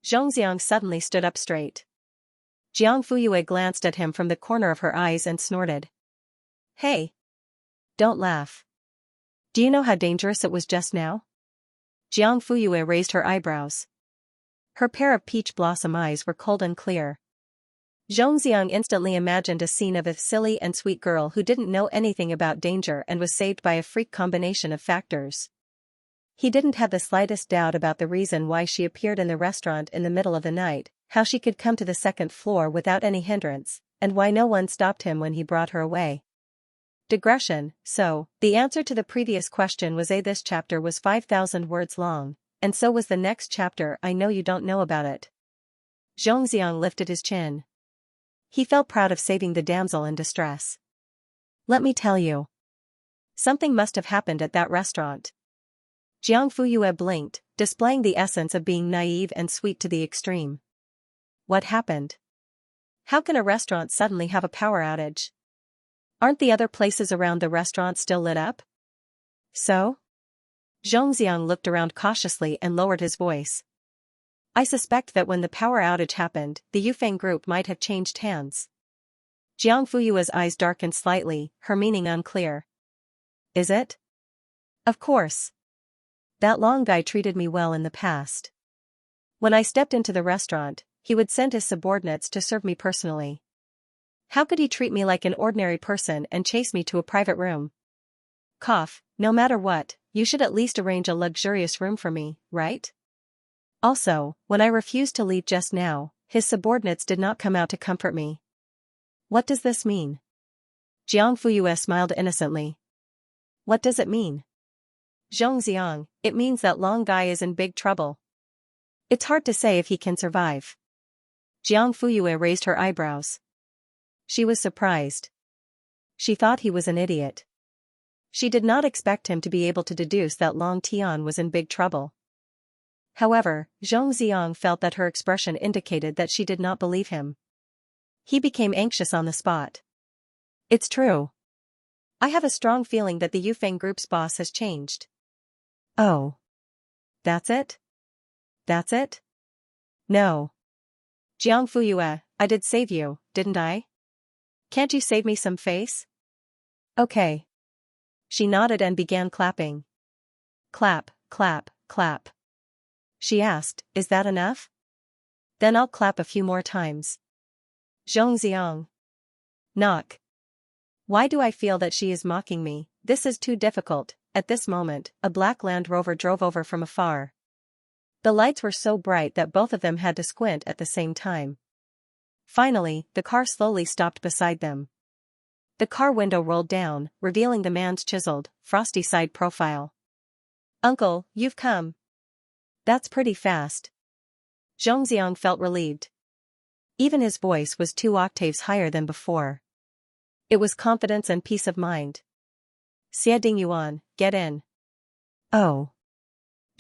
Zhongxiang suddenly stood up straight. Jiang Fuyue glanced at him from the corner of her eyes and snorted. Hey! Don't laugh. Do you know how dangerous it was just now? Jiang Fuyue raised her eyebrows. Her pair of peach blossom eyes were cold and clear. Zhongxiang instantly imagined a scene of a silly and sweet girl who didn't know anything about danger and was saved by a freak combination of factors. He didn't have the slightest doubt about the reason why she appeared in the restaurant in the middle of the night, how she could come to the second floor without any hindrance, and why no one stopped him when he brought her away. Digression. So, the answer to the previous question was this chapter was 5,000 words long, and so was the next chapter. I know you don't know about it. Zhongxiang lifted his chin. He felt proud of saving the damsel in distress. Let me tell you. Something must have happened at that restaurant. Jiang Fuyue blinked, displaying the essence of being naive and sweet to the extreme. What happened? How can a restaurant suddenly have a power outage? Aren't the other places around the restaurant still lit up? So? Zhongxiang looked around cautiously and lowered his voice. I suspect that when the power outage happened, the Yufeng group might have changed hands. Jiang Fuyue's eyes darkened slightly, her meaning unclear. Is it? Of course. That long guy treated me well in the past. When I stepped into the restaurant, he would send his subordinates to serve me personally. How could he treat me like an ordinary person and chase me to a private room? No matter what, you should at least arrange a luxurious room for me, right? Also, when I refused to leave just now, his subordinates did not come out to comfort me. What does this mean? Jiang Fuyue smiled innocently. What does it mean? Zhongxiang, it means that Long Guy is in big trouble. It's hard to say if he can survive. Jiang Fuyue raised her eyebrows. She was surprised. She thought he was an idiot. She did not expect him to be able to deduce that Long Tian was in big trouble. However, Zhongxiang felt that her expression indicated that she did not believe him. He became anxious on the spot. It's true. I have a strong feeling that the Yufeng Group's boss has changed. Oh. That's it? That's it? No. Jiang Fuyue, I did save you, didn't I? Can't you save me some face? Okay. She nodded and began clapping. Clap, clap, clap. She asked, is that enough? Then I'll clap a few more times. Xianxia. Knock. Why do I feel that she is mocking me? This is too difficult. At this moment, a black Land Rover drove over from afar. The lights were so bright that both of them had to squint at the same time. Finally, the car slowly stopped beside them. The car window rolled down, revealing the man's chiseled, frosty side profile. Uncle, you've come. That's pretty fast. Zhongxiang felt relieved. Even his voice was 2 octaves higher than before. It was confidence and peace of mind. Xie Dingyuan, get in. Oh.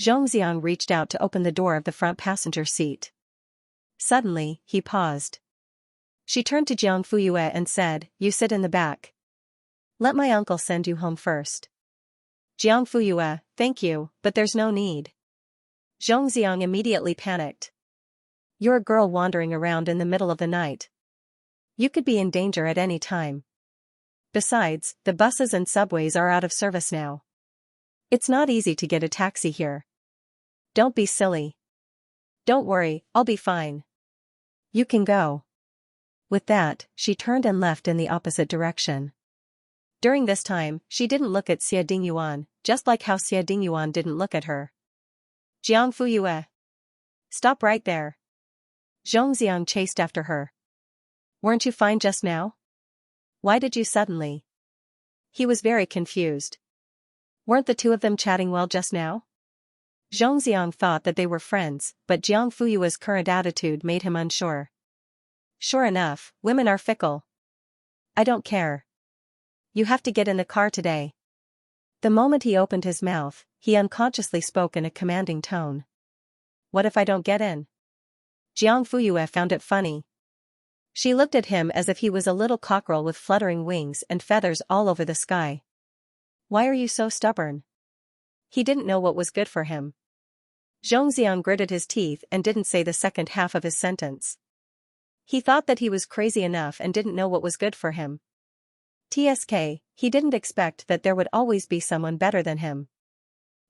Zhongxiang reached out to open the door of the front passenger seat. Suddenly, he paused. She turned to Jiang Fuyue and said, you sit in the back. Let my uncle send you home first. Jiang Fuyue, thank you, but there's no need. Zhongxiang immediately panicked. You're a girl wandering around in the middle of the night. You could be in danger at any time. Besides, the buses and subways are out of service now. It's not easy to get a taxi here. Don't be silly. Don't worry, I'll be fine. You can go. With that, she turned and left in the opposite direction. During this time, she didn't look at Xie Dingyuan, just like how Xie Dingyuan didn't look at her. Jiang Fuyue. Stop right there. Zhongxiang chased after her. Weren't you fine just now? Why did you suddenly? He was very confused. Weren't the two of them chatting well just now? Zhongxiang thought that they were friends, but Jiang Fuyue's current attitude made him unsure. Sure enough, women are fickle. I don't care. You have to get in the car today. The moment he opened his mouth, he unconsciously spoke in a commanding tone. What if I don't get in? Jiang Fuyue found it funny. She looked at him as if he was a little cockerel with fluttering wings and feathers all over the sky. Why are you so stubborn? He didn't know what was good for him. Zhongxiang gritted his teeth and didn't say the second half of his sentence. He thought that he was crazy enough and didn't know what was good for him. TSK, he didn't expect that there would always be someone better than him.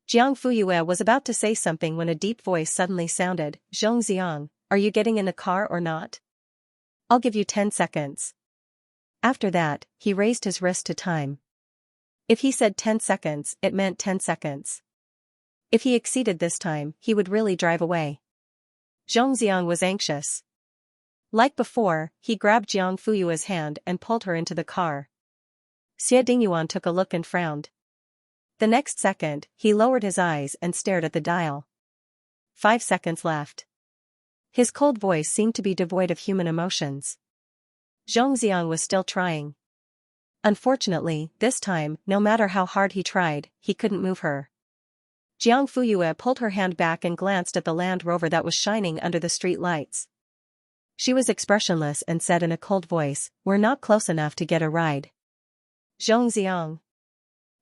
Jiang Fuyue was about to say something when a deep voice suddenly sounded, Zhongxiang, are you getting in the car or not? I'll give you 10 seconds. After that, he raised his wrist to time. If he said 10 seconds, it meant 10 seconds. If he exceeded this time, he would really drive away. Zhongxiang was anxious. Like before, he grabbed Jiang Fuyue's hand and pulled her into the car. Xie Dingyuan took a look and frowned. The next second, he lowered his eyes and stared at the dial. 5 seconds left. His cold voice seemed to be devoid of human emotions. Zhongxiang was still trying. Unfortunately, this time, no matter how hard he tried, he couldn't move her. Jiang Fuyue pulled her hand back and glanced at the Land Rover that was shining under the street lights. She was expressionless and said in a cold voice, we're not close enough to get a ride. Zhongxiang.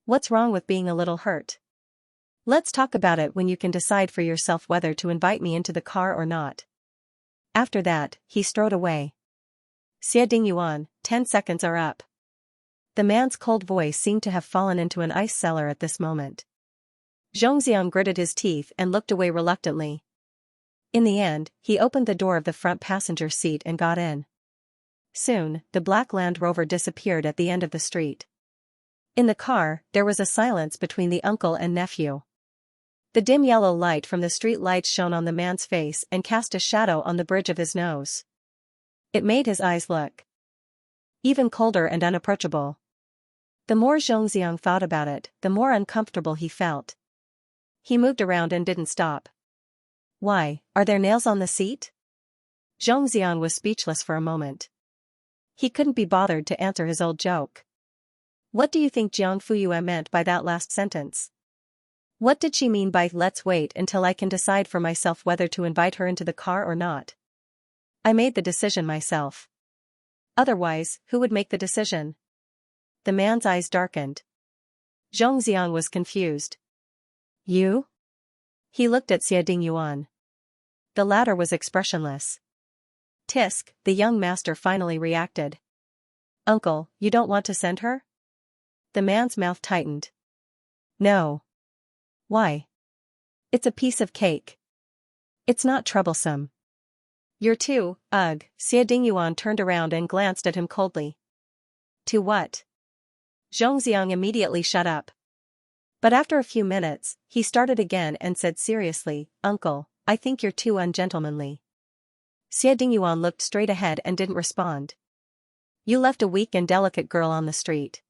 What's wrong with being a little hurt? Let's talk about it when you can decide for yourself whether to invite me into the car or not. After that, he strode away. Xie Dingyuan, 10 seconds are up. The man's cold voice seemed to have fallen into an ice cellar at this moment. Zhongxiang gritted his teeth and looked away reluctantly. In the end, he opened the door of the front passenger seat and got in. Soon, the black Land Rover disappeared at the end of the street. In the car, there was a silence between the uncle and nephew. The dim yellow light from the street lights shone on the man's face and cast a shadow on the bridge of his nose. It made his eyes look even colder and unapproachable. The more Zhongxiang thought about it, the more uncomfortable he felt. He moved around and didn't stop. Why, are there nails on the seat? Zhongxiang was speechless for a moment. He couldn't be bothered to answer his old joke. What do you think Jiang Fuyue meant by that last sentence? What did she mean by let's wait until I can decide for myself whether to invite her into the car or not? I made the decision myself. Otherwise, who would make the decision? The man's eyes darkened. Zhongxiang was confused. You? He looked at Xie Dingyuan. The latter was expressionless. Tisk, the young master finally reacted. Uncle, you don't want to send her? The man's mouth tightened. No. Why? It's a piece of cake. It's not troublesome. You're too, ugh. Xie Dingyuan turned around and glanced at him coldly. To what? Zhongxiang immediately shut up. But after a few minutes, he started again and said seriously, Uncle, I think you're too ungentlemanly. Xie Dingyuan looked straight ahead and didn't respond. You left a weak and delicate girl on the street.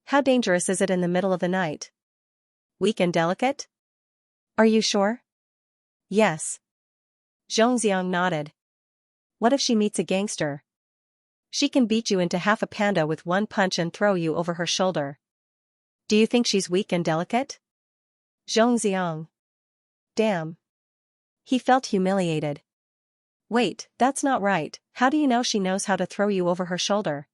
How dangerous is it in the middle of the night? Weak and delicate? Are you sure? Yes. Zhongxiang nodded. What if she meets a gangster? She can beat you into half a panda with one punch and throw you over her shoulder. Do you think she's weak and delicate? Zhongxiang. Damn. He felt humiliated. Wait, that's not right. How do you know she knows how to throw you over her shoulder?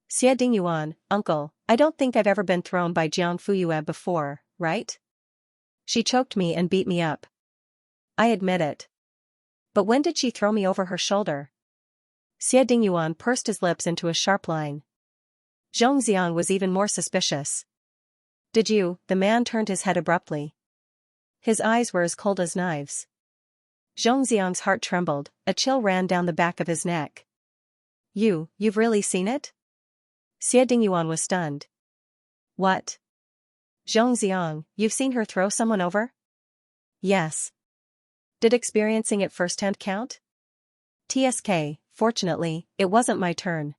Xie Dingyuan, Uncle, I don't think I've ever been thrown by Jiang Fuyue before, right? She choked me and beat me up. I admit it. But when did she throw me over her shoulder? Xie Dingyuan pursed his lips into a sharp line. Zhongxiang was even more suspicious. Did you? The man turned his head abruptly. His eyes were as cold as knives. Zhongxiang's heart trembled, a chill ran down the back of his neck. You've really seen it? Xie Dingyuan was stunned. What? Zhongxiang, you've seen her throw someone over? Yes. Did experiencing it firsthand count? TSK, fortunately, it wasn't my turn.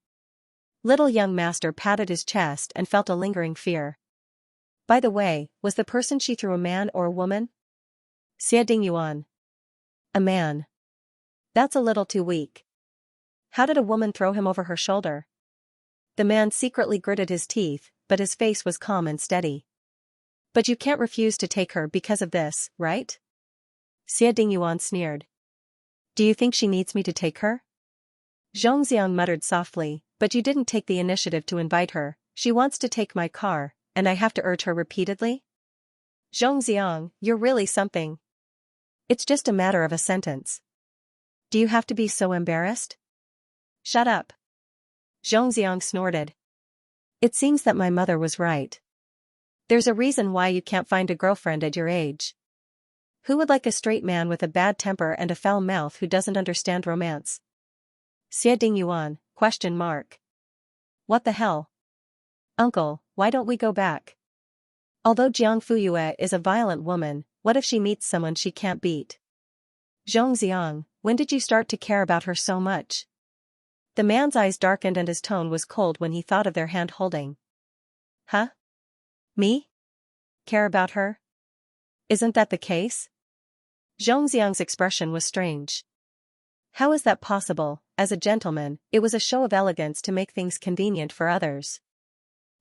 Little young master patted his chest and felt a lingering fear. By the way, was the person she threw a man or a woman? Xie Dingyuan. A man. That's a little too weak. How did a woman throw him over her shoulder? The man secretly gritted his teeth, but his face was calm and steady. But you can't refuse to take her because of this, right? Xie Dingyuan sneered. Do you think she needs me to take her? Zhongxiang muttered softly, but you didn't take the initiative to invite her. She wants to take my car, and I have to urge her repeatedly? Zhongxiang, you're really something. It's just a matter of a sentence. Do you have to be so embarrassed? Shut up. Zhongxiang snorted. It seems that my mother was right. There's a reason why you can't find a girlfriend at your age. Who would like a straight man with a bad temper and a foul mouth who doesn't understand romance? Xie Dingyuan, ? What the hell? Uncle, why don't we go back? Although Jiang Fuyue is a violent woman, what if she meets someone she can't beat? Zhongxiang, when did you start to care about her so much? The man's eyes darkened and his tone was cold when he thought of their hand-holding. Huh? Me? Care about her? Isn't that the case? Zhongxiang's expression was strange. How is that possible? As a gentleman, it was a show of elegance to make things convenient for others.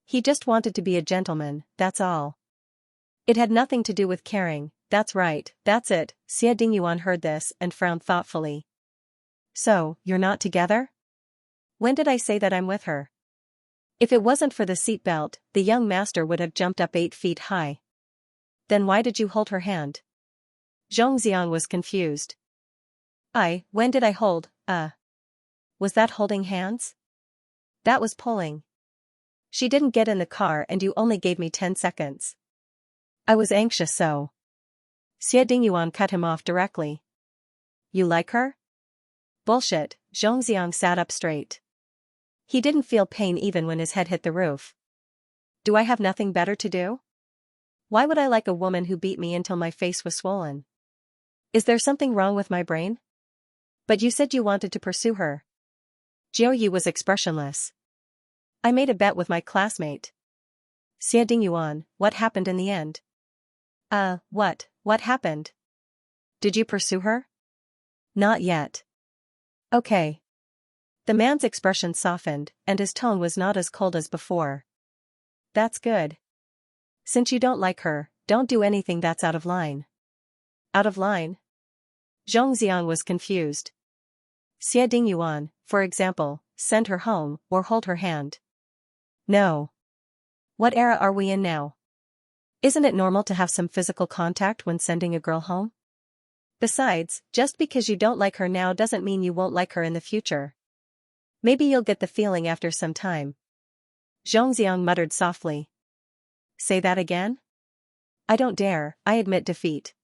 He just wanted to be a gentleman, that's all. It had nothing to do with caring. That's right, that's it. Xie Dingyuan heard this and frowned thoughtfully. So, you're not together? When did I say that I'm with her? If it wasn't for the seatbelt, the young master would have jumped up 8 feet high. Then why did you hold her hand? Zhongxiang was confused. When did I hold, Was that holding hands? That was pulling. She didn't get in the car and you only gave me 10 seconds. I was anxious so. Xie Dingyuan cut him off directly. You like her? Bullshit, Zhongxiang sat up straight. He didn't feel pain even when his head hit the roof. Do I have nothing better to do? Why would I like a woman who beat me until my face was swollen? Is there something wrong with my brain? But you said you wanted to pursue her. Jiao Yu was expressionless. I made a bet with my classmate. Xie Dingyuan, what happened in the end? What happened? Did you pursue her? Not yet. Okay. The man's expression softened, and his tone was not as cold as before. That's good. Since you don't like her, don't do anything that's out of line. Out of line? Zhongxiang was confused. Xie Dingyuan, for example, send her home, or hold her hand. No. What era are we in now? Isn't it normal to have some physical contact when sending a girl home? Besides, just because you don't like her now doesn't mean you won't like her in the future. Maybe you'll get the feeling after some time. Xianxia muttered softly. Say that again? I don't dare, I admit defeat.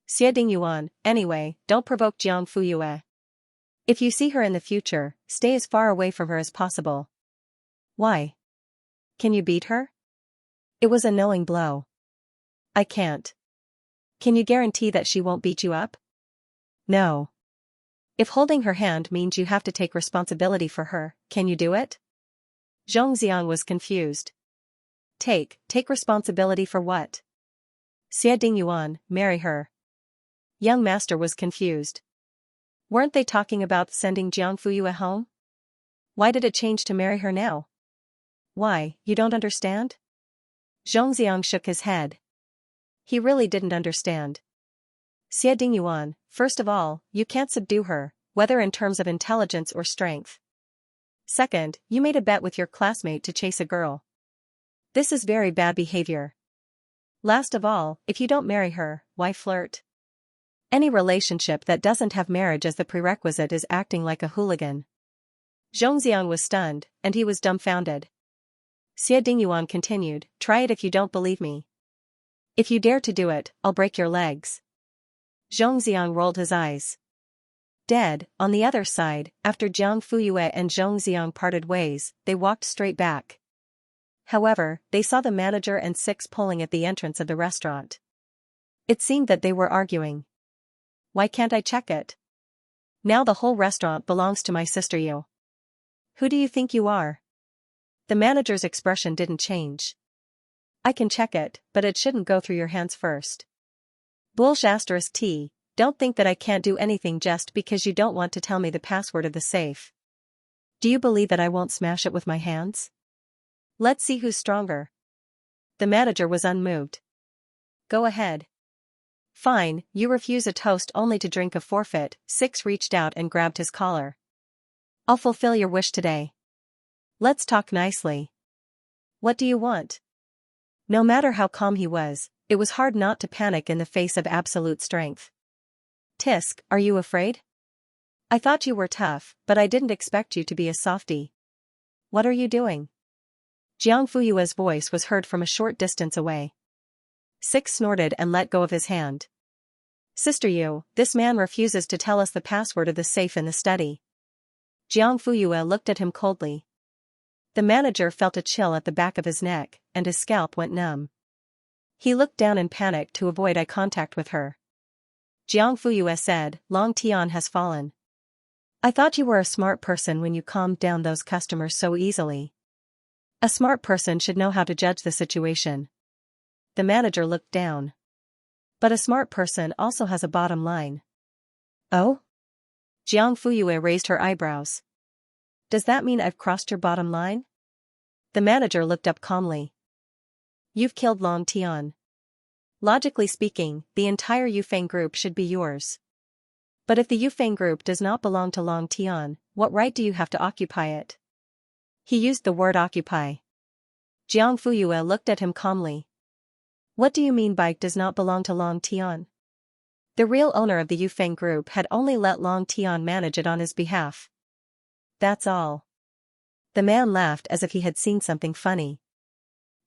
Xie Dingyuan, anyway, don't provoke Jiang Fuyue. If you see her in the future, stay as far away from her as possible. Why? Can you beat her? It was a knowing blow. I can't. Can you guarantee that she won't beat you up? No. If holding her hand means you have to take responsibility for her, can you do it? Zhongxiang was confused. Take responsibility for what? Xie Dingyuan, marry her. Young master was confused. Weren't they talking about sending Jiang Fuyue home? Why did it change to marry her now? Why, you don't understand? Zhongxiang shook his head. He really didn't understand. Xie Dingyuan, first of all, you can't subdue her, whether in terms of intelligence or strength. Second, you made a bet with your classmate to chase a girl. This is very bad behavior. Last of all, if you don't marry her, why flirt? Any relationship that doesn't have marriage as the prerequisite is acting like a hooligan. Zhongxiang was stunned, and he was dumbfounded. Xie Dingyuan continued, try it if you don't believe me. If you dare to do it, I'll break your legs. Zhongxiang rolled his eyes. Dead, on the other side, after Jiang Fuyue and Zhongxiang parted ways, they walked straight back. However, they saw the manager and 6 pulling at the entrance of the restaurant. It seemed that they were arguing. Why can't I check it? Now the whole restaurant belongs to my sister Yu. Who do you think you are? The manager's expression didn't change. I can check it, but it shouldn't go through your hands first. Bullsh*T, don't think that I can't do anything just because you don't want to tell me the password of the safe. Do you believe that I won't smash it with my hands? Let's see who's stronger. The manager was unmoved. Go ahead. Fine, you refuse a toast only to drink a forfeit. 6 reached out and grabbed his collar. I'll fulfill your wish today. Let's talk nicely. What do you want? No matter how calm he was, it was hard not to panic in the face of absolute strength. Tisk, are you afraid? I thought you were tough, but I didn't expect you to be a softie. What are you doing? Jiang Fuyue's voice was heard from a short distance away. 6 snorted and let go of his hand. Sister Yu, this man refuses to tell us the password of the safe in the study. Jiang Fuyue looked at him coldly. The manager felt a chill at the back of his neck, and his scalp went numb. He looked down in panic to avoid eye contact with her. Jiang Fuyue said, Long Tian has fallen. I thought you were a smart person when you calmed down those customers so easily. A smart person should know how to judge the situation. The manager looked down. But a smart person also has a bottom line. Oh? Jiang Fuyue raised her eyebrows. Does that mean I've crossed your bottom line? The manager looked up calmly. You've killed Long Tian. Logically speaking, the entire Yufeng group should be yours. But if the Yufeng group does not belong to Long Tian, what right do you have to occupy it? He used the word occupy. Jiang Fuyue looked at him calmly. What do you mean by does not belong to Long Tian? The real owner of the Yufeng group had only let Long Tian manage it on his behalf. That's all. The man laughed as if he had seen something funny.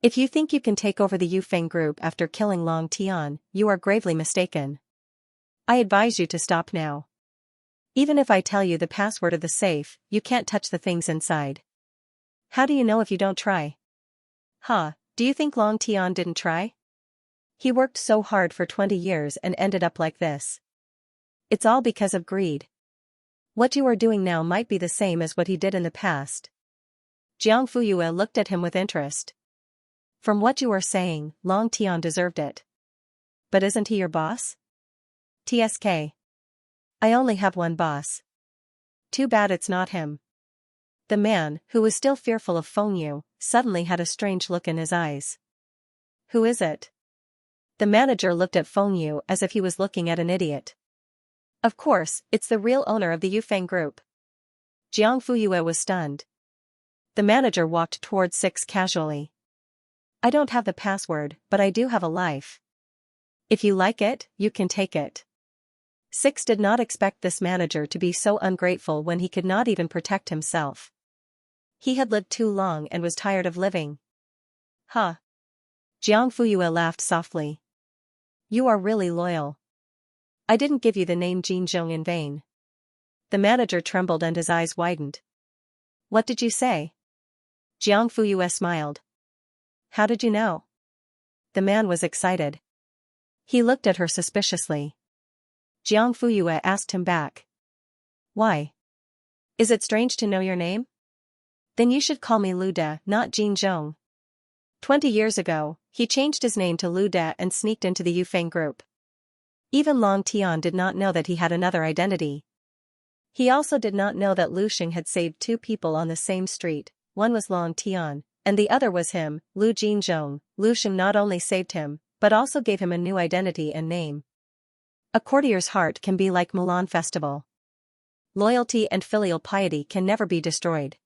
If you think you can take over the Yufeng group after killing Long Tian, you are gravely mistaken. I advise you to stop now. Even if I tell you the password of the safe, you can't touch the things inside. How do you know if you don't try? Do you think Long Tian didn't try? He worked so hard for 20 years and ended up like this. It's all because of greed. What you are doing now might be the same as what he did in the past. Jiang Fuyue looked at him with interest. From what you are saying, Long Tian deserved it. But isn't he your boss? TSK. I only have one boss. Too bad it's not him. The man, who was still fearful of Feng Yu, suddenly had a strange look in his eyes. Who is it? The manager looked at Feng Yu as if he was looking at an idiot. Of course, it's the real owner of the Yufeng group. Jiang Fuyue was stunned. The manager walked towards 6 casually. I don't have the password, but I do have a life. If you like it, you can take it. Six did not expect this manager to be so ungrateful when he could not even protect himself. He had lived too long and was tired of living. Huh. Jiang Fuyue laughed softly. You are really loyal. I didn't give you the name Jin Zhong in vain. The manager trembled and his eyes widened. What did you say? Jiang Fuyue smiled. How did you know? The man was excited. He looked at her suspiciously. Jiang Fuyue asked him back. Why? Is it strange to know your name? Then you should call me Lu De, not Jin Zhong. 20 years ago, he changed his name to Lu De and sneaked into the Yufeng group. Even Long Tian did not know that he had another identity. He also did not know that Lu Xing had saved two people on the same street, one was Long Tian, and the other was him, Lu Jinzhong. Lu Xing not only saved him, but also gave him a new identity and name. A courtier's heart can be like Mulan Festival. Loyalty and filial piety can never be destroyed.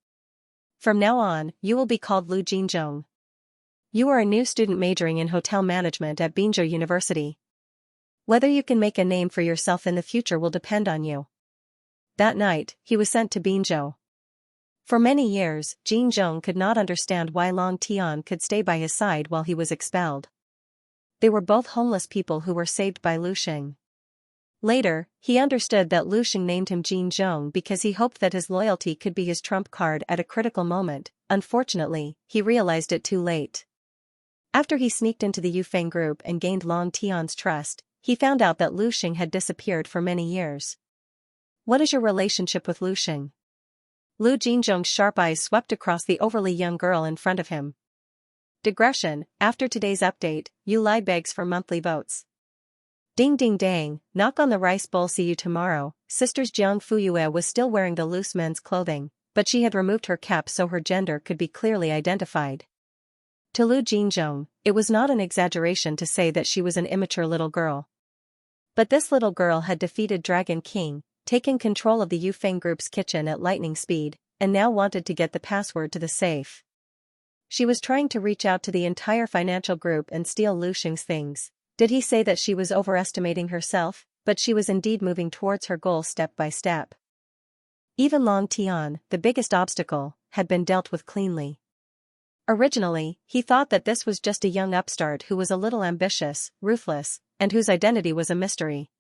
From now on, you will be called Lu Jinzhong. You are a new student majoring in hotel management at Binzhou University. Whether you can make a name for yourself in the future will depend on you. That night, he was sent to Binzhou. For many years, Jin Zhong could not understand why Long Tian could stay by his side while he was expelled. They were both homeless people who were saved by Lu Xing. Later, he understood that Lu Xing named him Jin Zhong because he hoped that his loyalty could be his trump card at a critical moment. Unfortunately, he realized it too late. After he sneaked into the Yufeng group and gained Long Tian's trust, he found out that Lu Xing had disappeared for many years. What is your relationship with Lu Xing? Lu Jinzhong's sharp eyes swept across the overly young girl in front of him. Digression, after today's update, Yu Lai begs for monthly votes. Ding ding dang, knock on the rice bowl, see you tomorrow. Sisters Jiang Fuyue was still wearing the loose men's clothing, but she had removed her cap so her gender could be clearly identified. To Lu Jinzhong, it was not an exaggeration to say that she was an immature little girl. But this little girl had defeated Dragon King, taken control of the Yufeng group's kitchen at lightning speed, and now wanted to get the password to the safe. She was trying to reach out to the entire financial group and steal Lu Xing's things. Did he say that she was overestimating herself? But she was indeed moving towards her goal step by step. Even Long Tian, the biggest obstacle, had been dealt with cleanly. Originally, he thought that this was just a young upstart who was a little ambitious, ruthless, and whose identity was a mystery.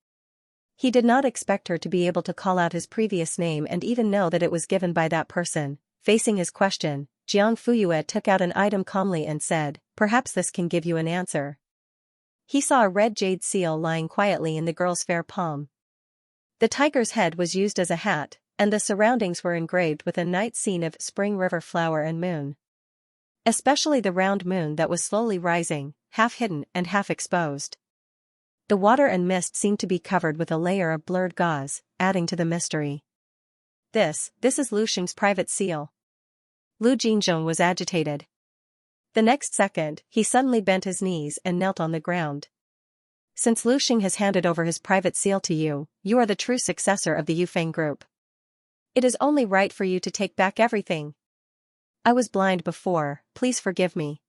He did not expect her to be able to call out his previous name and even know that it was given by that person. Facing his question, Jiang Fuyue took out an item calmly and said, "Perhaps this can give you an answer." He saw a red jade seal lying quietly in the girl's fair palm. The tiger's head was used as a hat, and the surroundings were engraved with a night scene of spring river flower and moon. Especially the round moon that was slowly rising, half hidden and half exposed. The water and mist seemed to be covered with a layer of blurred gauze, adding to the mystery. This is Lu Xing's private seal. Lu Jinzhong was agitated. The next second, he suddenly bent his knees and knelt on the ground. Since Lu Xing has handed over his private seal to you, you are the true successor of the Yufeng group. It is only right for you to take back everything. I was blind before, please forgive me.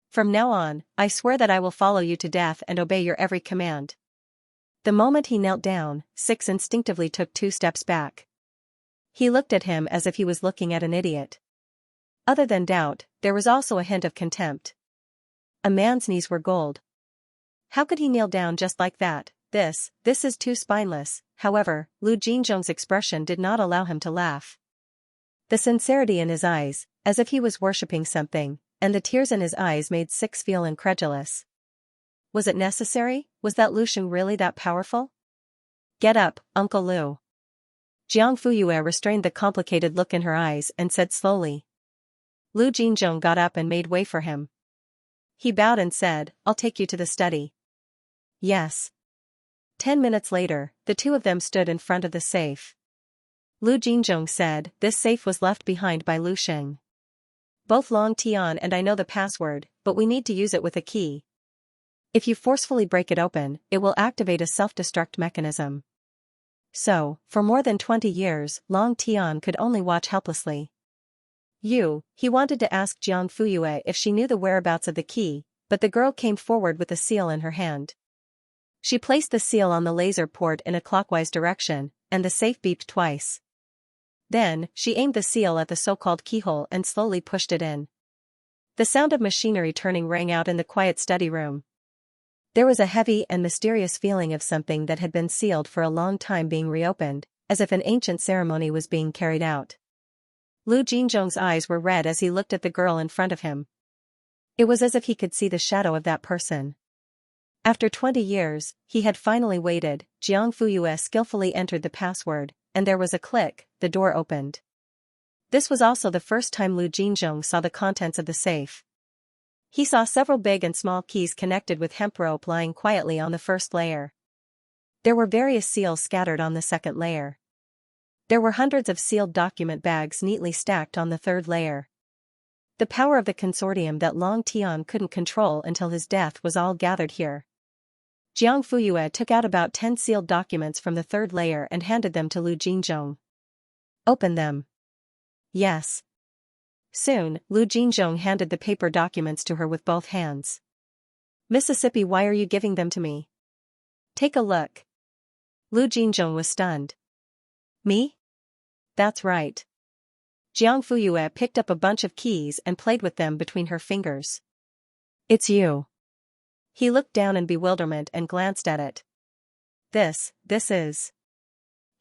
From now on, I swear that I will follow you to death and obey your every command. The moment he knelt down, Six instinctively took 2 steps back. He looked at him as if he was looking at an idiot. Other than doubt, there was also a hint of contempt. A man's knees were gold. How could he kneel down just like that? This is too spineless. However, Lu Jinzhong's expression did not allow him to laugh. The sincerity in his eyes, as if he was worshipping something, and the tears in his eyes made Six feel incredulous. Was it necessary? Was that Lu Xing really that powerful? Get up, Uncle Lu. Jiang Fuyue restrained the complicated look in her eyes and said slowly. Lu Jinzhong got up and made way for him. He bowed and said, "I'll take you to the study." Yes. 10 minutes later, the two of them stood in front of the safe. Lu Jinzhong said, "This safe was left behind by Lu Xing. Both Long Tian and I know the password, but we need to use it with a key. If you forcefully break it open, it will activate a self-destruct mechanism." So, for more than 20 years, Long Tian could only watch helplessly. He wanted to ask Jiang Fuyue if she knew the whereabouts of the key, but the girl came forward with the seal in her hand. She placed the seal on the laser port in a clockwise direction, and the safe beeped twice. Then, she aimed the seal at the so-called keyhole and slowly pushed it in. The sound of machinery turning rang out in the quiet study room. There was a heavy and mysterious feeling of something that had been sealed for a long time being reopened, as if an ancient ceremony was being carried out. Lu Jinzhong's eyes were red as he looked at the girl in front of him. It was as if he could see the shadow of that person. After 20 years, he had finally waited. Jiang Fuyue skillfully entered the password, and there was a click, the door opened. This was also the first time Lu Jinzhong saw the contents of the safe. He saw several big and small keys connected with hemp rope lying quietly on the first layer. There were various seals scattered on the second layer. There were hundreds of sealed document bags neatly stacked on the third layer. The power of the consortium that Long Tian couldn't control until his death was all gathered here. Jiang Fuyue took out about 10 sealed documents from the third layer and handed them to Lu Jinzhong. Open them. Yes. Soon, Lu Jinzhong handed the paper documents to her with both hands. Mississippi, why are you giving them to me? Take a look. Lu Jinzhong was stunned. Me? That's right. Jiang Fuyue picked up a bunch of keys and played with them between her fingers. It's you. He looked down in bewilderment and glanced at it. This is.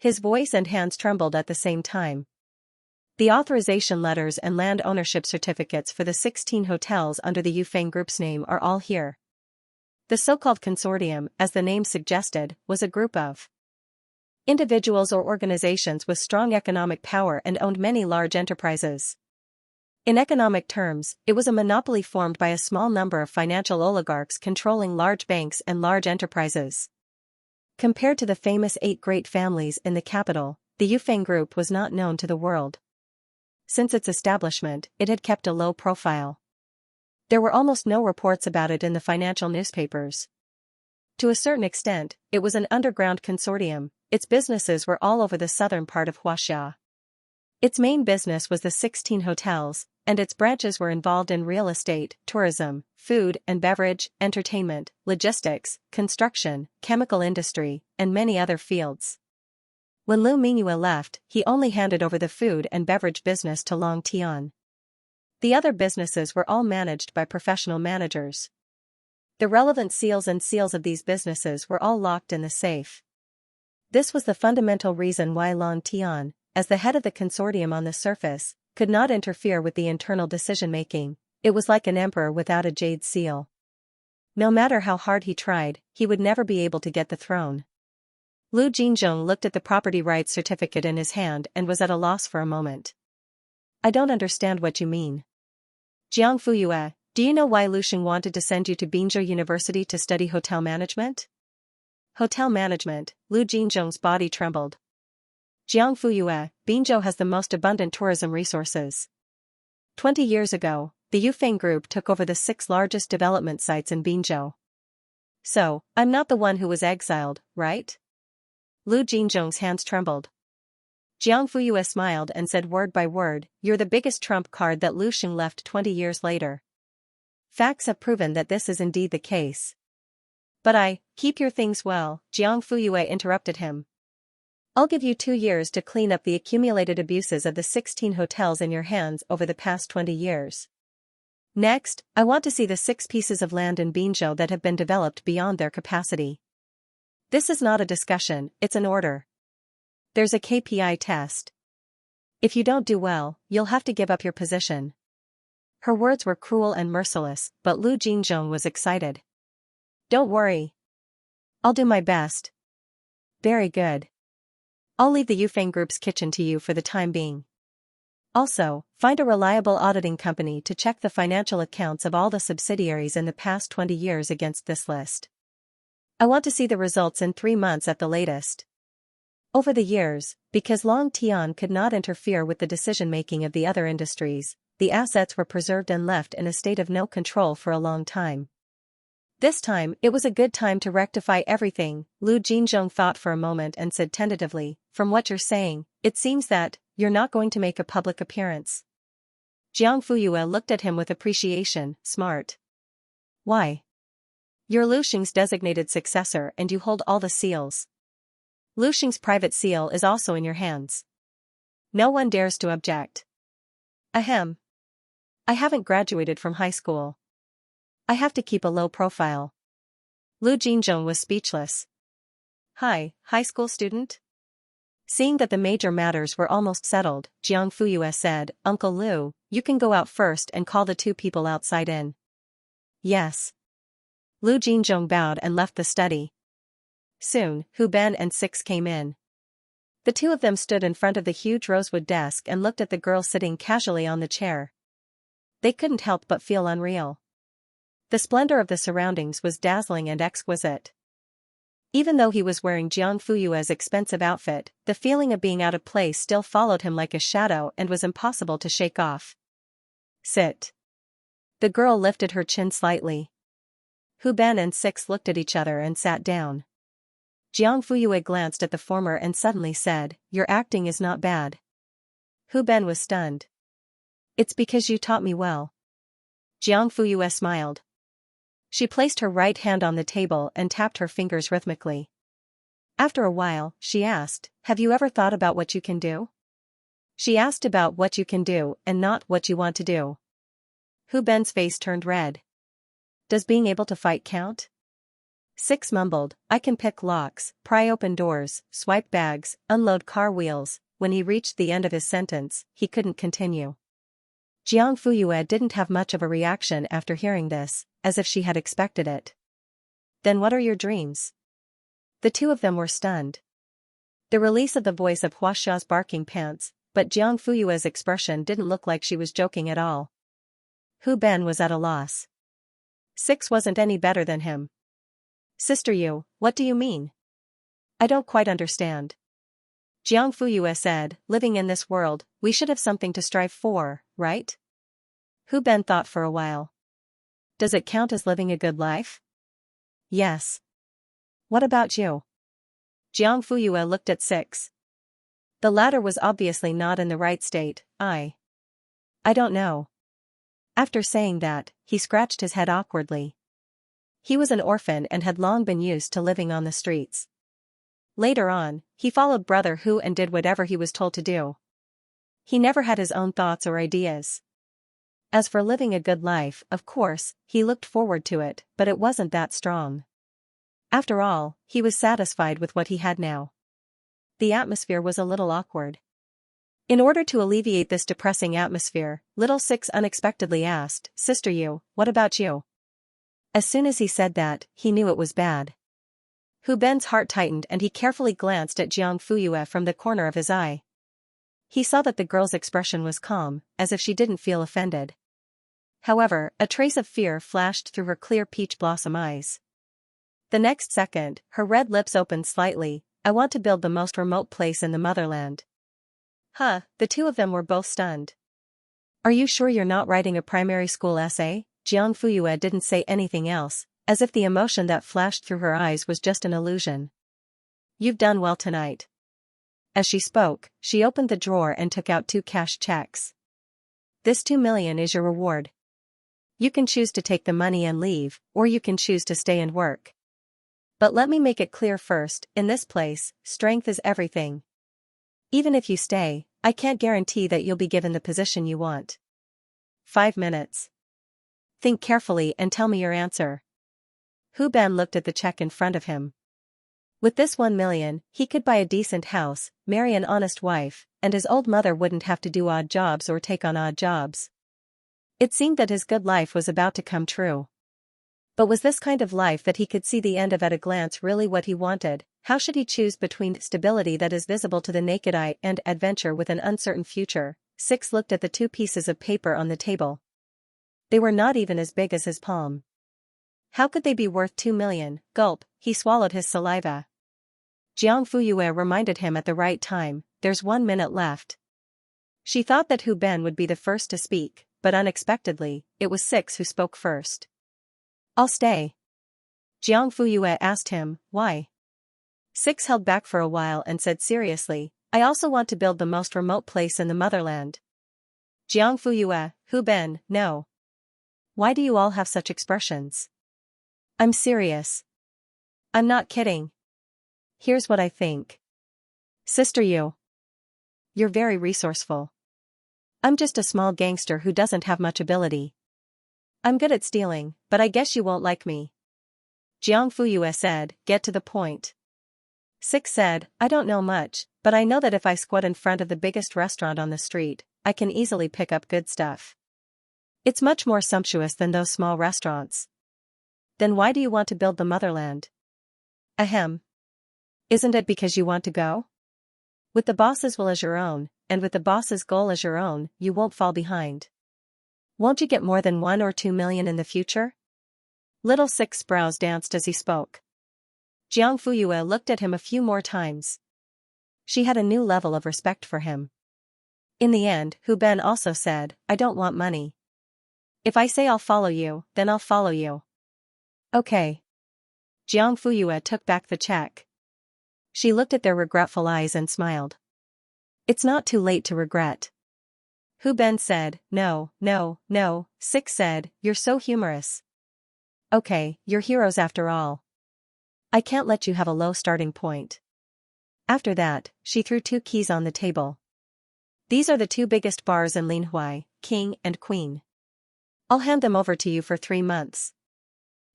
His voice and hands trembled at the same time. The authorization letters and land ownership certificates for the 16 hotels under the Yufeng Group's name are all here. The so-called consortium, as the name suggested, was a group of individuals or organizations with strong economic power and owned many large enterprises. In economic terms, it was a monopoly formed by a small number of financial oligarchs controlling large banks and large enterprises. Compared to the famous 8 great families in the capital, the Yufeng Group was not known to the world. Since its establishment, it had kept a low profile. There were almost no reports about it in the financial newspapers. To a certain extent, it was an underground consortium. Its businesses were all over the southern part of Huaxia. Its main business was the 16 hotels, and its branches were involved in real estate, tourism, food and beverage, entertainment, logistics, construction, chemical industry, and many other fields. When Lu Mingyue left, he only handed over the food and beverage business to Long Tian. The other businesses were all managed by professional managers. The relevant seals and seals of these businesses were all locked in the safe. This was the fundamental reason why Long Tian, as the head of the consortium on the surface, could not interfere with the internal decision-making. It was like an emperor without a jade seal. No matter how hard he tried, he would never be able to get the throne. Lu Jinzhong looked at the property rights certificate in his hand and was at a loss for a moment. I don't understand what you mean. Jiang Fuyue, do you know why Lu Xing wanted to send you to Binzhou University to study hotel management? Hotel management, Lu Jinzhong's body trembled. Jiang Fuyue, Binzhou has the most abundant tourism resources. 20 years ago, the Yufeng Group took over the 6 largest development sites in Binzhou. So, I'm not the one who was exiled, right? Lu Jinzhong's hands trembled. Jiang Fuyue smiled and said word by word, you're the biggest trump card that Lu Xing left 20 years later. Facts have proven that this is indeed the case. But keep your things well, Jiang Fuyue interrupted him. I'll give you 2 years to clean up the accumulated abuses of the 16 hotels in your hands over the past 20 years. Next, I want to see the 6 pieces of land in Binzhou that have been developed beyond their capacity. This is not a discussion, it's an order. There's a KPI test. If you don't do well, you'll have to give up your position. Her words were cruel and merciless, but Lu Jinzhong was excited. Don't worry. I'll do my best. Very good. I'll leave the Yufeng Group's kitchen to you for the time being. Also, find a reliable auditing company to check the financial accounts of all the subsidiaries in the past 20 years against this list. I want to see the results in 3 months at the latest. Over the years, because Long Tian could not interfere with the decision-making of the other industries, the assets were preserved and left in a state of no control for a long time. This time, it was a good time to rectify everything. Lu Jinzhong thought for a moment and said tentatively, from what you're saying, it seems that you're not going to make a public appearance. Jiang Fuyue looked at him with appreciation. Smart. Why? You're Lu Xing's designated successor and you hold all the seals. Lu Xing's private seal is also in your hands. No one dares to object. Ahem. I haven't graduated from high school. I have to keep a low profile. Lu Jinzhong was speechless. Hi, high school student? Seeing that the major matters were almost settled, Jiang Fuyue said, Uncle Lu, you can go out first and call the two people outside in. Yes. Lu Jinzhong bowed and left the study. Soon, Hu Ben and Six came in. The two of them stood in front of the huge rosewood desk and looked at the girl sitting casually on the chair. They couldn't help but feel unreal. The splendor of the surroundings was dazzling and exquisite. Even though he was wearing Jiang Fuyue's expensive outfit, the feeling of being out of place still followed him like a shadow and was impossible to shake off. Sit. The girl lifted her chin slightly. Hu Ben and Six looked at each other and sat down. Jiang Fuyue glanced at the former and suddenly said, Your acting is not bad. Hu Ben was stunned. It's because you taught me well. Jiang Fuyue smiled. She placed her right hand on the table and tapped her fingers rhythmically. After a while, she asked, Have you ever thought about what you can do? She asked about what you can do and not what you want to do. Hu Ben's face turned red. Does being able to fight count? Six mumbled, I can pick locks, pry open doors, swipe bags, unload car wheels. When he reached the end of his sentence, he couldn't continue. Jiang Fuyue didn't have much of a reaction after hearing this, as if she had expected it. Then what are your dreams? The two of them were stunned. The release of the voice of Huaxia's barking pants, but Jiang Fuyue's expression didn't look like she was joking at all. Hu Ben was at a loss. Six wasn't any better than him. Sister Yu, what do you mean? I don't quite understand. Jiang Fuyue said, living in this world, we should have something to strive for, right? Hu Ben thought for a while. Does it count as living a good life? Yes. What about you? Jiang Fuyue looked at Six. The latter was obviously not in the right state. I don't know. After saying that, he scratched his head awkwardly. He was an orphan and had long been used to living on the streets. Later on, he followed Brother Hu and did whatever he was told to do. He never had his own thoughts or ideas. As for living a good life, of course, he looked forward to it, but it wasn't that strong. After all, he was satisfied with what he had now. The atmosphere was a little awkward. In order to alleviate this depressing atmosphere, Little Six unexpectedly asked, Sister Yu, what about you? As soon as he said that, he knew it was bad. Hu Ben's heart tightened and he carefully glanced at Jiang Fuyue from the corner of his eye. He saw that the girl's expression was calm, as if she didn't feel offended. However, a trace of fear flashed through her clear peach blossom eyes. The next second, her red lips opened slightly. I want to build the most remote place in the motherland. Huh, the two of them were both stunned. Are you sure you're not writing a primary school essay? Jiang Fuyue didn't say anything else, as if the emotion that flashed through her eyes was just an illusion. You've done well tonight. As she spoke, she opened the drawer and took out 2 cash checks. This 2 million is your reward. You can choose to take the money and leave, or you can choose to stay and work. But let me make it clear first, in this place, strength is everything. Even if you stay, I can't guarantee that you'll be given the position you want. 5 minutes. Think carefully and tell me your answer. Hu Ben looked at the check in front of him. With this 1 million, he could buy a decent house, marry an honest wife, and his old mother wouldn't have to do odd jobs or take on odd jobs. It seemed that his good life was about to come true. But was this kind of life that he could see the end of at a glance really what he wanted? How should he choose between stability that is visible to the naked eye and adventure with an uncertain future? Six looked at the 2 pieces of paper on the table. They were not even as big as his palm. How could they be worth 2 million? Gulp, he swallowed his saliva. Jiang Fuyue reminded him at the right time, there's 1 minute left. She thought that Hu Ben would be the first to speak, but unexpectedly, it was Six who spoke first. I'll stay. Jiang Fuyue asked him, why? Six held back for a while and said seriously, I also want to build the most remote place in the motherland. Jiang Fuyue, Hu Ben, no. Why do you all have such expressions? I'm serious. I'm not kidding. Here's what I think. Sister you're very resourceful. I'm just a small gangster who doesn't have much ability. I'm good at stealing, but I guess you won't like me. Jiang Fuyue said, get to the point. 6 said, I don't know much, but I know that if I squat in front of the biggest restaurant on the street, I can easily pick up good stuff. It's much more sumptuous than those small restaurants. Then why do you want to build the motherland? Ahem. Isn't it because you want to go? With the boss's will as your own, and with the boss's goal as your own, you won't fall behind. Won't you get more than 1 or 2 million in the future? Little Six's brows danced as he spoke. Jiang Fuyue looked at him a few more times. She had a new level of respect for him. In the end, Hu Ben also said, I don't want money. If I say I'll follow you, then I'll follow you. Okay. Jiang Fuyue took back the check. She looked at their regretful eyes and smiled. It's not too late to regret. Hu Ben said, no, no, no. 6 said, you're so humorous. Okay, you're heroes after all. I can't let you have a low starting point. After that, she threw 2 keys on the table. These are the 2 biggest bars in Linhuai, king and queen. I'll hand them over to you for 3 months.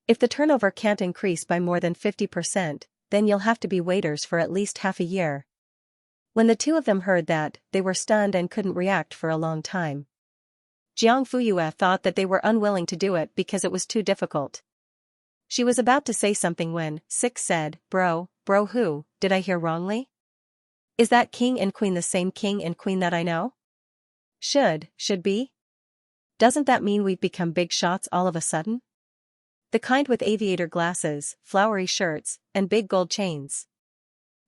If the turnover can't increase by more than 50%, then you'll have to be waiters for at least half a year. When the 2 of them heard that, they were stunned and couldn't react for a long time. Jiang Fuyue thought that they were unwilling to do it because it was too difficult. She was about to say something when 6 said, Bro who, did I hear wrongly? Is that king and queen the same king and queen that I know? Should be? Doesn't that mean we've become big shots all of a sudden? The kind with aviator glasses, flowery shirts, and big gold chains.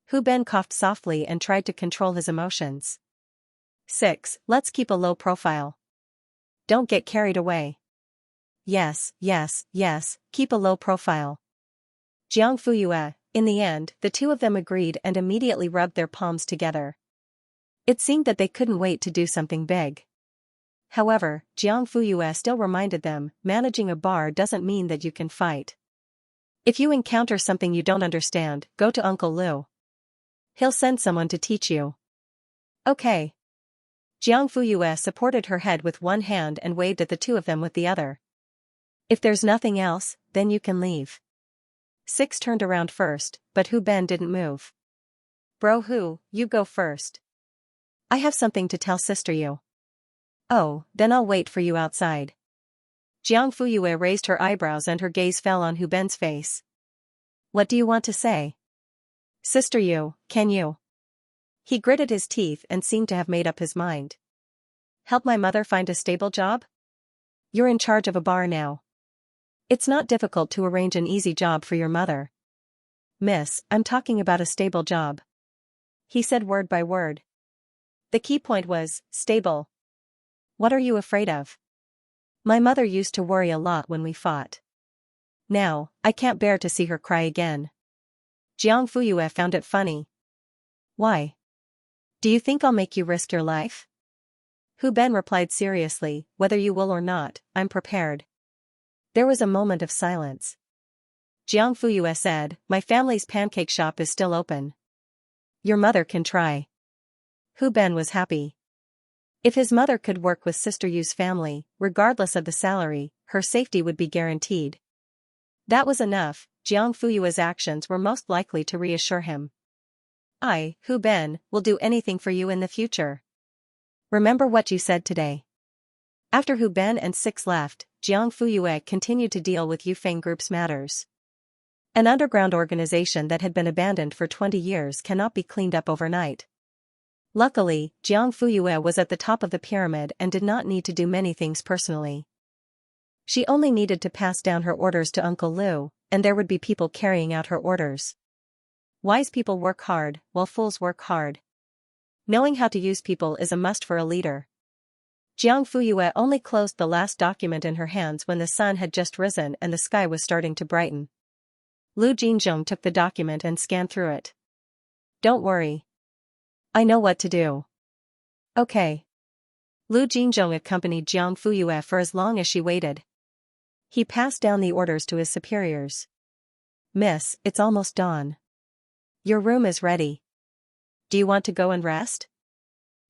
Hu Ben coughed softly and tried to control his emotions. 6, let's keep a low profile. Don't get carried away. Yes, keep a low profile. Jiang Fuyue, in the end, the 2 of them agreed and immediately rubbed their palms together. It seemed that they couldn't wait to do something big. However, Jiang Fuyue still reminded them, managing a bar doesn't mean that you can fight. If you encounter something you don't understand, go to Uncle Liu. He'll send someone to teach you. Okay. Jiang Fuyue supported her head with one hand and waved at the 2 of them with the other. If there's nothing else, then you can leave. 6 turned around first, but Hu Ben didn't move. Bro Hu, you go first. I have something to tell Sister Yu. Oh, then I'll wait for you outside. Jiang Fuyue raised her eyebrows and her gaze fell on Hu Ben's face. What do you want to say? Sister Yu, can you? He gritted his teeth and seemed to have made up his mind. Help my mother find a stable job? You're in charge of a bar now. It's not difficult to arrange an easy job for your mother. Miss, I'm talking about a stable job. He said word by word. The key point was, stable. What are you afraid of? My mother used to worry a lot when we fought. Now, I can't bear to see her cry again. Jiang Fuyue found it funny. Why? Do you think I'll make you risk your life? Hu Ben replied seriously, whether you will or not, I'm prepared. There was a moment of silence. Jiang Fuyue said, my family's pancake shop is still open. Your mother can try. Hu Ben was happy. If his mother could work with Sister Yu's family, regardless of the salary, her safety would be guaranteed. That was enough. Jiang Fuyue's actions were most likely to reassure him. I, Hu Ben, will do anything for you in the future. Remember what you said today. After Hu Ben and 6 left, Jiang Fuyue continued to deal with Yufeng Group's matters. An underground organization that had been abandoned for 20 years cannot be cleaned up overnight. Luckily, Jiang Fuyue was at the top of the pyramid and did not need to do many things personally. She only needed to pass down her orders to Uncle Liu, and there would be people carrying out her orders. Wise people work hard, while fools work hard. Knowing how to use people is a must for a leader. Jiang Fuyue only closed the last document in her hands when the sun had just risen and the sky was starting to brighten. Lu Jinzhong took the document and scanned through it. Don't worry. I know what to do. Okay. Lu Jinzhong accompanied Jiang Fuyue for as long as she waited. He passed down the orders to his superiors. Miss, it's almost dawn. Your room is ready. Do you want to go and rest?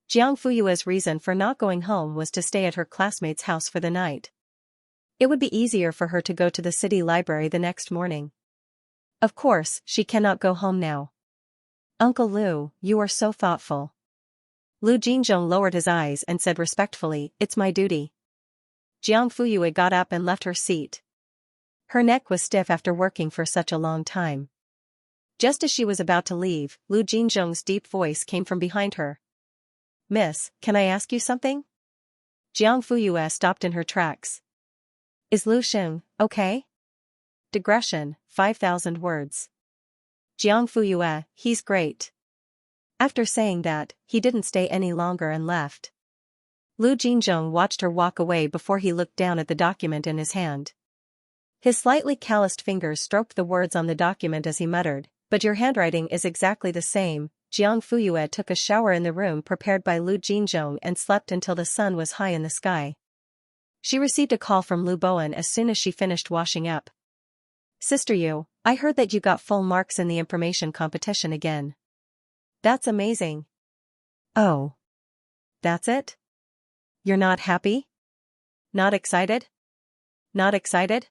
Jiang Fuyue's reason for not going home was to stay at her classmate's house for the night. It would be easier for her to go to the city library the next morning. Of course, she cannot go home now. Uncle Lu, you are so thoughtful. Lu Jinzhong lowered his eyes and said respectfully, it's my duty. Jiang Fuyue got up and left her seat. Her neck was stiff after working for such a long time. Just as she was about to leave, Lu Jinzhong's deep voice came from behind her. Miss, can I ask you something? Jiang Fuyue stopped in her tracks. Is Lu Xing okay? Digression, 5,000 words. Jiang Fuyue, he's great. After saying that, he didn't stay any longer and left. Lu Jinzhong watched her walk away before he looked down at the document in his hand. His slightly calloused fingers stroked the words on the document as he muttered, but your handwriting is exactly the same. Jiang Fuyue took a shower in the room prepared by Lu Jinzhong and slept until the sun was high in the sky. She received a call from Lu Bowen as soon as she finished washing up. Sister Yu, I heard that you got full marks in the information competition again. That's amazing. Oh. That's it? You're not happy? Not excited? Not excited?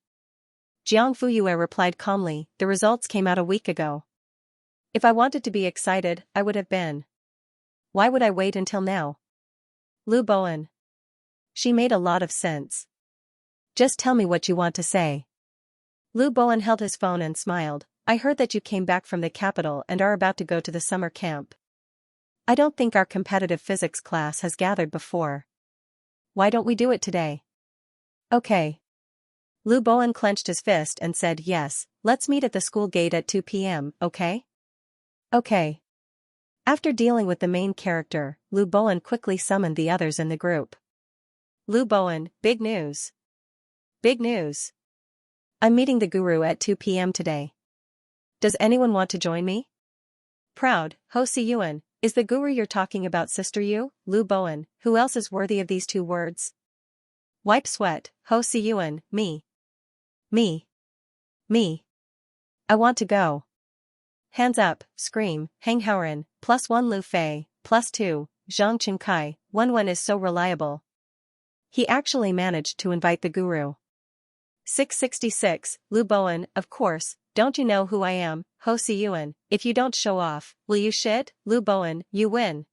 Jiang Fuyue replied calmly, the results came out a week ago. If I wanted to be excited, I would have been. Why would I wait until now? Lu Bowen. She made a lot of sense. Just tell me what you want to say. Lu Bowen held his phone and smiled. I heard that you came back from the capital and are about to go to the summer camp. I don't think our competitive physics class has gathered before. Why don't we do it today? Okay. Lu Bowen clenched his fist and said yes, let's meet at the school gate at 2 p.m., okay? Okay. After dealing with the main character, Lu Bowen quickly summoned the others in the group. Lu Bowen, big news. Big news. I'm meeting the guru at 2 p.m. today. Does anyone want to join me? Proud, Ho Si-yuan, is the guru you're talking about Sister Yu? Lu Bowen, who else is worthy of these two words? Wipe sweat, Ho Si-yuan, me. Me. Me. I want to go. Hands up, scream, Hang Haoran, +1 Lu Fei, +2, Zhang Qingkai, Wen is so reliable. He actually managed to invite the guru. 666, Lu Bowen, of course, don't you know who I am, Ho Si-yuan, if you don't show off, will you shit? Lu Bowen, you win.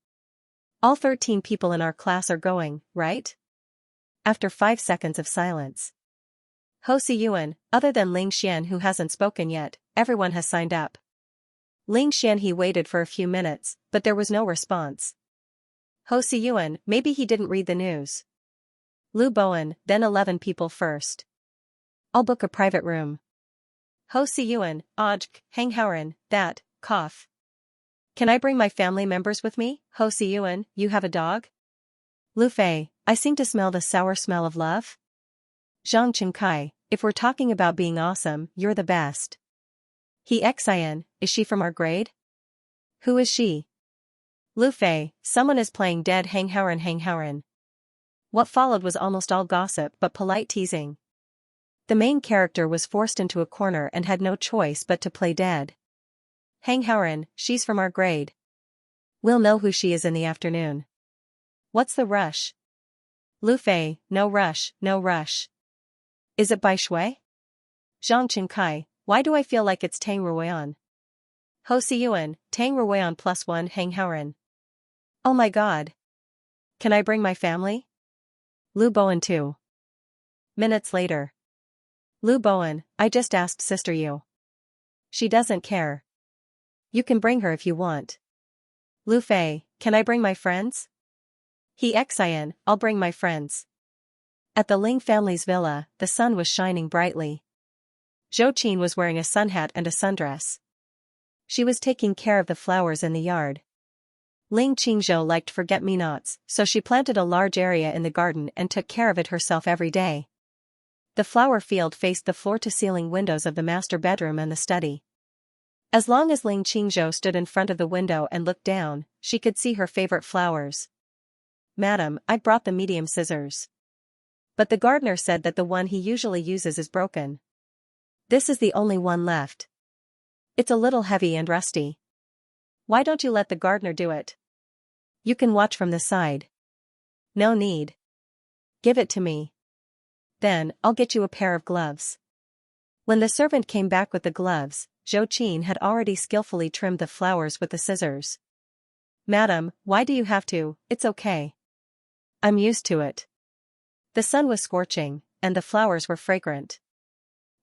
All 13 people in our class are going, right? After 5 seconds of silence. Ho Si-yuan, other than Ling Xian who hasn't spoken yet, everyone has signed up. Ling Xian he waited for a few minutes, but there was no response. Ho Si-yuan, maybe he didn't read the news. Lu Bowen, then 11 people first. I'll book a private room. Ho Si-yuan, Hang Haoran, that, cough. Can I bring my family members with me? Ho Si-yuan, you have a dog? Lu Fei, I seem to smell the sour smell of love. Zhang Qingkai, if we're talking about being awesome, you're the best. He Xian, is she from our grade? Who is she? Lu Fei, someone is playing dead Hang Haoran Hang Haoran. What followed was almost all gossip but polite teasing. The main character was forced into a corner and had no choice but to play dead. Hang Haoran, she's from our grade. We'll know who she is in the afternoon. What's the rush? Lu Fei, no rush, no rush. Is it Bai Shui? Zhang Qingkai, why do I feel like it's Tang Ruoyan? Ho Si-yuan, Tang Ruoyan +1 Hang Haoran. Oh my god. Can I bring my family? Lu Bowen too. Minutes later. Lu Bowen, I just asked Sister Yu. She doesn't care. You can bring her if you want. Lu Fei, can I bring my friends? He Xian, I'll bring my friends. At the Ling family's villa, the sun was shining brightly. Zhou Qin was wearing a sun hat and a sundress. She was taking care of the flowers in the yard. Ling Qingzhou liked forget-me-nots, so she planted a large area in the garden and took care of it herself every day. The flower field faced the floor-to-ceiling windows of the master bedroom and the study. As long as Ling Qingzhou stood in front of the window and looked down, she could see her favorite flowers. Madam, I brought the medium scissors. But the gardener said that the one he usually uses is broken. This is the only one left. It's a little heavy and rusty. Why don't you let the gardener do it? You can watch from the side. No need. Give it to me. Then, I'll get you a pair of gloves. When the servant came back with the gloves, Zhou Qin had already skillfully trimmed the flowers with the scissors. Madam, why do you have to? It's okay. I'm used to it. The sun was scorching, and the flowers were fragrant.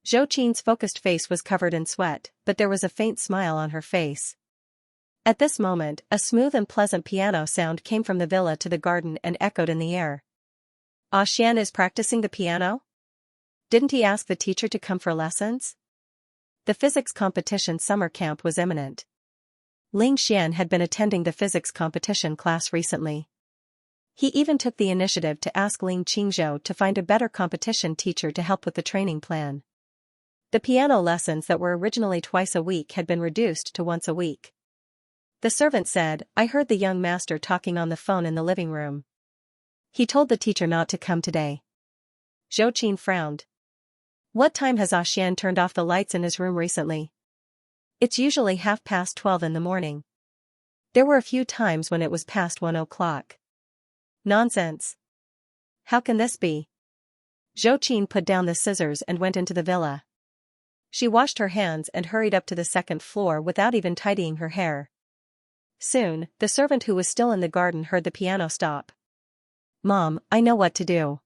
Zhou Qin's focused face was covered in sweat, but there was a faint smile on her face. At this moment, a smooth and pleasant piano sound came from the villa to the garden and echoed in the air. Xian is practicing the piano? Didn't he ask the teacher to come for lessons? The physics competition summer camp was imminent. Ling Xian had been attending the physics competition class recently. He even took the initiative to ask Ling Qingzhou to find a better competition teacher to help with the training plan. The piano lessons that were originally twice a week had been reduced to once a week. The servant said, I heard the young master talking on the phone in the living room. He told the teacher not to come today. Zhou Qin frowned. What time has Xian turned off the lights in his room recently? It's usually 12:30 in the morning. There were a few times when it was past 1 o'clock. Nonsense. How can this be? Zhou Qin put down the scissors and went into the villa. She washed her hands and hurried up to the second floor without even tidying her hair. Soon, the servant who was still in the garden heard the piano stop. Mom, I know what to do.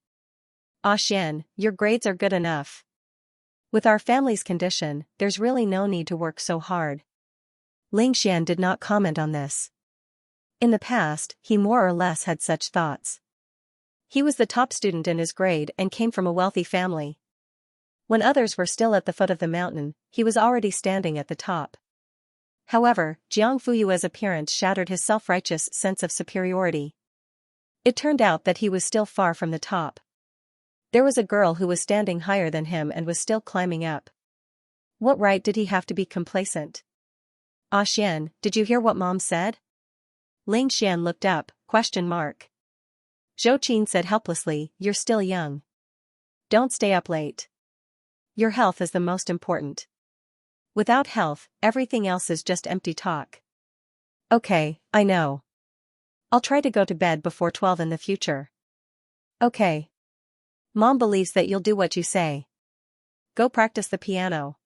Xian, your grades are good enough. With our family's condition, there's really no need to work so hard. Ling Xian did not comment on this. In the past, he more or less had such thoughts. He was the top student in his grade and came from a wealthy family. When others were still at the foot of the mountain, he was already standing at the top. However, Jiang Fuyue's appearance shattered his self-righteous sense of superiority. It turned out that he was still far from the top. There was a girl who was standing higher than him and was still climbing up. What right did he have to be complacent? Xian, did you hear what Mom said? Ling Xian looked up, ? Zhou Qin said helplessly, you're still young. Don't stay up late. Your health is the most important. Without health, everything else is just empty talk. Okay, I know. I'll try to go to bed before 12 in the future. Okay. Mom believes that you'll do what you say. Go practice the piano.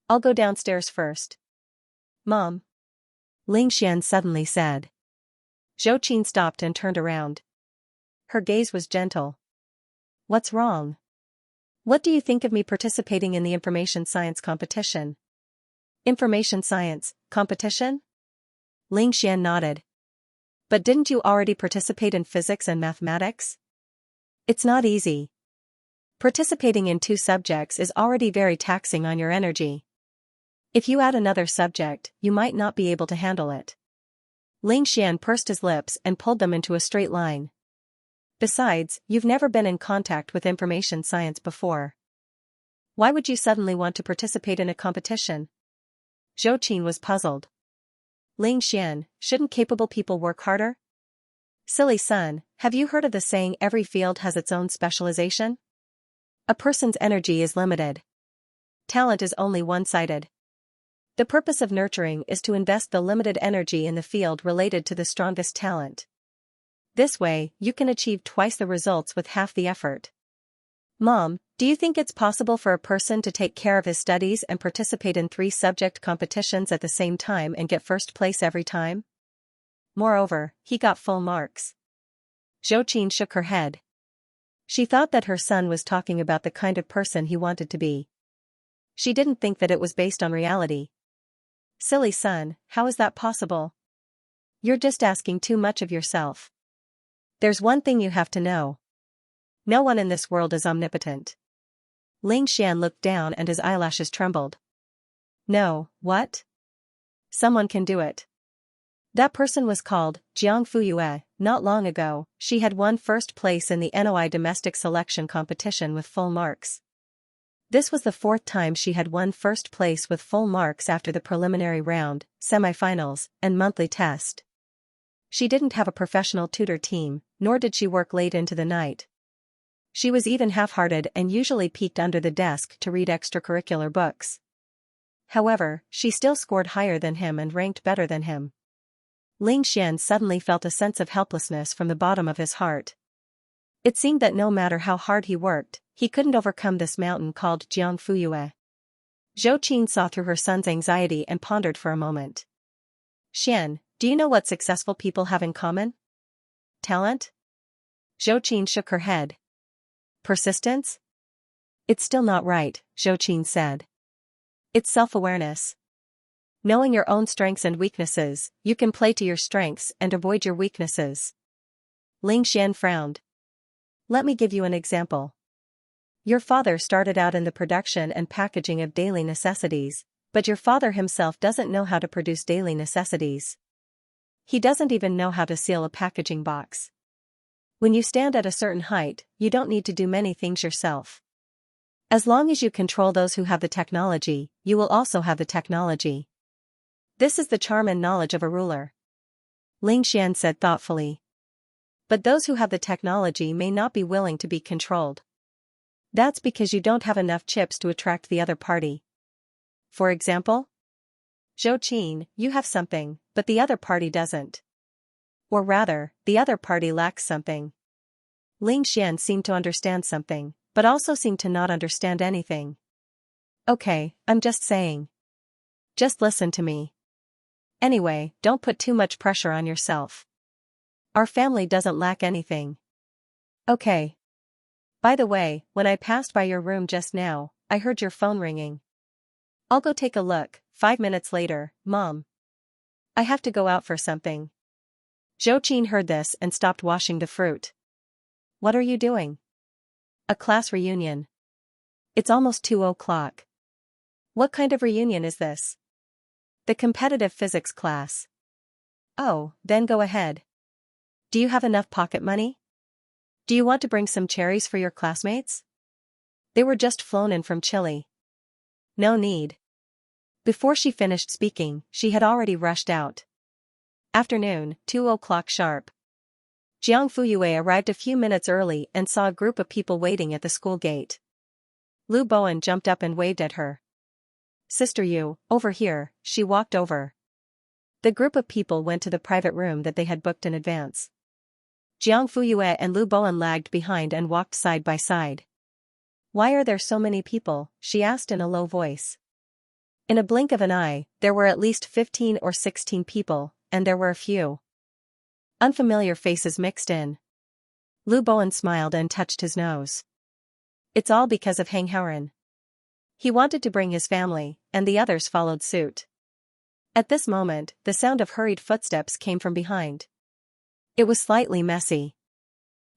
I'll go downstairs first. Mom. Ling Xian suddenly said. Zhou Qin stopped and turned around. Her gaze was gentle. What's wrong? What do you think of me participating in the information science competition? Information science competition? Ling Xian nodded. But didn't you already participate in physics and mathematics? It's not easy. Participating in 2 subjects is already very taxing on your energy. If you add another subject, you might not be able to handle it. Ling Xian pursed his lips and pulled them into a straight line. Besides, you've never been in contact with information science before. Why would you suddenly want to participate in a competition? Zhou Qin was puzzled. Ling Xian, shouldn't capable people work harder? Silly son, have you heard of the saying every field has its own specialization? A person's energy is limited. Talent is only one-sided. The purpose of nurturing is to invest the limited energy in the field related to the strongest talent. This way, you can achieve twice the results with half the effort. Mom, do you think it's possible for a person to take care of his studies and participate in 3 subject competitions at the same time and get first place every time? Moreover, he got full marks. Zhou Qin shook her head. She thought that her son was talking about the kind of person he wanted to be. She didn't think that it was based on reality. Silly son, how is that possible? You're just asking too much of yourself. There's one thing you have to know. No one in this world is omnipotent. Ling Xian looked down and his eyelashes trembled. No, what? Someone can do it. That person was called Jiang Fuyue. Not long ago, she had won first place in the NOI domestic selection competition with full marks. This was the 4th time she had won first place with full marks after the preliminary round, semifinals, and monthly test. She didn't have a professional tutor team, nor did she work late into the night. She was even half-hearted and usually peeked under the desk to read extracurricular books. However, she still scored higher than him and ranked better than him. Xian suddenly felt a sense of helplessness from the bottom of his heart. It seemed that no matter how hard he worked, he couldn't overcome this mountain called Jiangfuyue. Zhou Qin saw through her son's anxiety and pondered for a moment. Xian, do you know what successful people have in common? Talent? Zhou Qin shook her head. Persistence? It's still not right, Zhou Qin said. It's self-awareness. Knowing your own strengths and weaknesses, you can play to your strengths and avoid your weaknesses. Xian frowned. Let me give you an example. Your father started out in the production and packaging of daily necessities, but your father himself doesn't know how to produce daily necessities. He doesn't even know how to seal a packaging box. When you stand at a certain height, you don't need to do many things yourself. As long as you control those who have the technology, you will also have the technology. This is the charm and knowledge of a ruler. Xian said thoughtfully. But those who have the technology may not be willing to be controlled. That's because you don't have enough chips to attract the other party. For example? Zhou Qin, you have something, but the other party doesn't. Or rather, the other party lacks something. Xian seemed to understand something, but also seemed to not understand anything. Okay, I'm just saying. Just listen to me. Anyway, don't put too much pressure on yourself. Our family doesn't lack anything. Okay. By the way, when I passed by your room just now, I heard your phone ringing. I'll go take a look. 5 minutes later, Mom. I have to go out for something. Zhou Qin heard this and stopped washing the fruit. What are you doing? A class reunion. It's almost 2 o'clock. What kind of reunion is this? The competitive physics class. Oh, then go ahead. Do you have enough pocket money? Do you want to bring some cherries for your classmates? They were just flown in from Chile. No need. Before she finished speaking, she had already rushed out. Afternoon, 2 o'clock sharp. Jiangfuyue arrived a few minutes early and saw a group of people waiting at the school gate. Lu Bowen jumped up and waved at her. Sister Yu, over here. She walked over. The group of people went to the private room that they had booked in advance. Jiangfuyue and Lu Bowen lagged behind and walked side by side. Why are there so many people? She asked in a low voice. In a blink of an eye, there were at least 15 or 16 people, and there were a few unfamiliar faces mixed in. Lu Bowen smiled and touched his nose. It's all because of Hang Haoren. He wanted to bring his family, and the others followed suit. At this moment, the sound of hurried footsteps came from behind. It was slightly messy.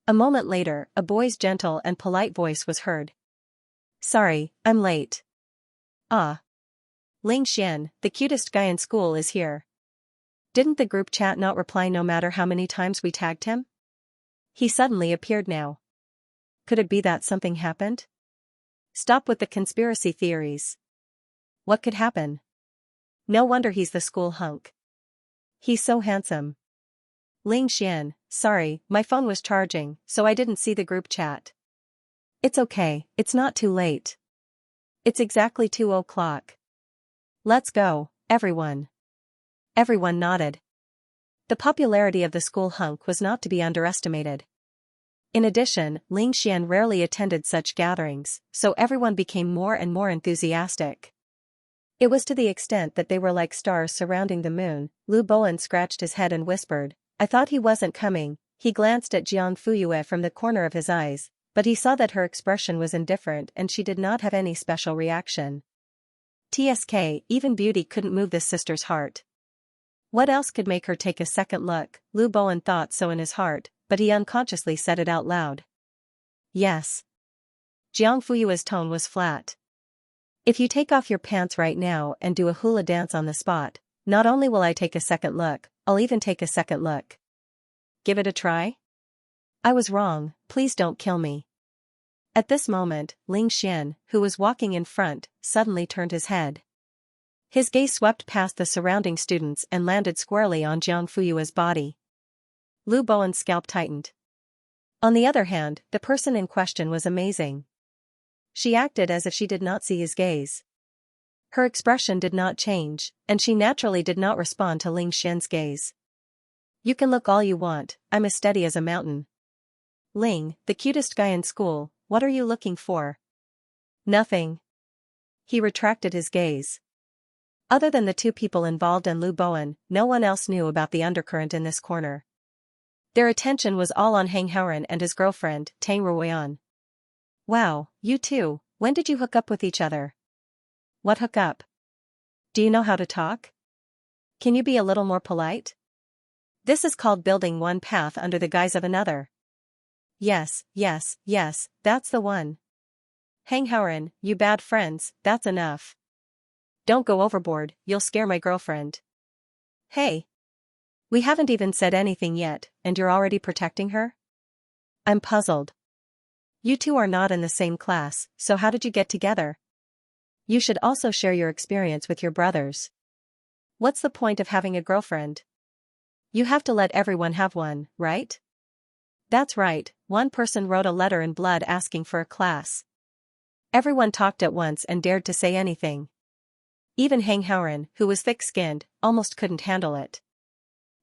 A moment later, a boy's gentle and polite voice was heard. Sorry, I'm late. Ah. Xian, the cutest guy in school, is here. Didn't the group chat not reply no matter how many times we tagged him? He suddenly appeared now. Could it be that something happened? Stop with the conspiracy theories. What could happen? No wonder he's the school hunk. He's so handsome. Xian, sorry, my phone was charging, so I didn't see the group chat. It's okay, it's not too late. It's exactly 2 o'clock. Let's go, everyone. Everyone nodded. The popularity of the school hunk was not to be underestimated. In addition, Xian rarely attended such gatherings, so everyone became more and more enthusiastic. It was to the extent that they were like stars surrounding the moon. Lu Bowen scratched his head and whispered, I thought he wasn't coming. He glanced at Jiangfuyue from the corner of his eyes, but he saw that her expression was indifferent and she did not have any special reaction. TSK, even beauty couldn't move this sister's heart. What else could make her take a second look? Lu Bowen thought so in his heart, but he unconsciously said it out loud. Yes. Jiangfuyue's tone was flat. If you take off your pants right now and do a hula dance on the spot, not only will I take a second look, I'll even take a second look. Give it a try? I was wrong, please don't kill me. At this moment, Xian, who was walking in front, suddenly turned his head. His gaze swept past the surrounding students and landed squarely on Jiangfuyue's body. Lu Bowen's scalp tightened. On the other hand, the person in question was amazing. She acted as if she did not see his gaze. Her expression did not change, and she naturally did not respond to Ling Xian's gaze. You can look all you want, I'm as steady as a mountain. Ling, the cutest guy in school, what are you looking for? Nothing. He retracted his gaze. Other than the two people involved and Lu Bowen, no one else knew about the undercurrent in this corner. Their attention was all on Hang Haoran and his girlfriend, Tang Ruoyan. Wow, you two, when did you hook up with each other? What hook up? Do you know how to talk? Can you be a little more polite? This is called building one path under the guise of another. Yes, that's the one. Hang Haoran, you bad friends, that's enough. Don't go overboard, you'll scare my girlfriend. Hey. We haven't even said anything yet, and you're already protecting her? I'm puzzled. You two are not in the same class, so how did you get together? You should also share your experience with your brothers. What's the point of having a girlfriend? You have to let everyone have one, right? That's right, one person wrote a letter in blood asking for a class. Everyone talked at once and dared to say anything. Even Hang Haoran, who was thick-skinned, almost couldn't handle it.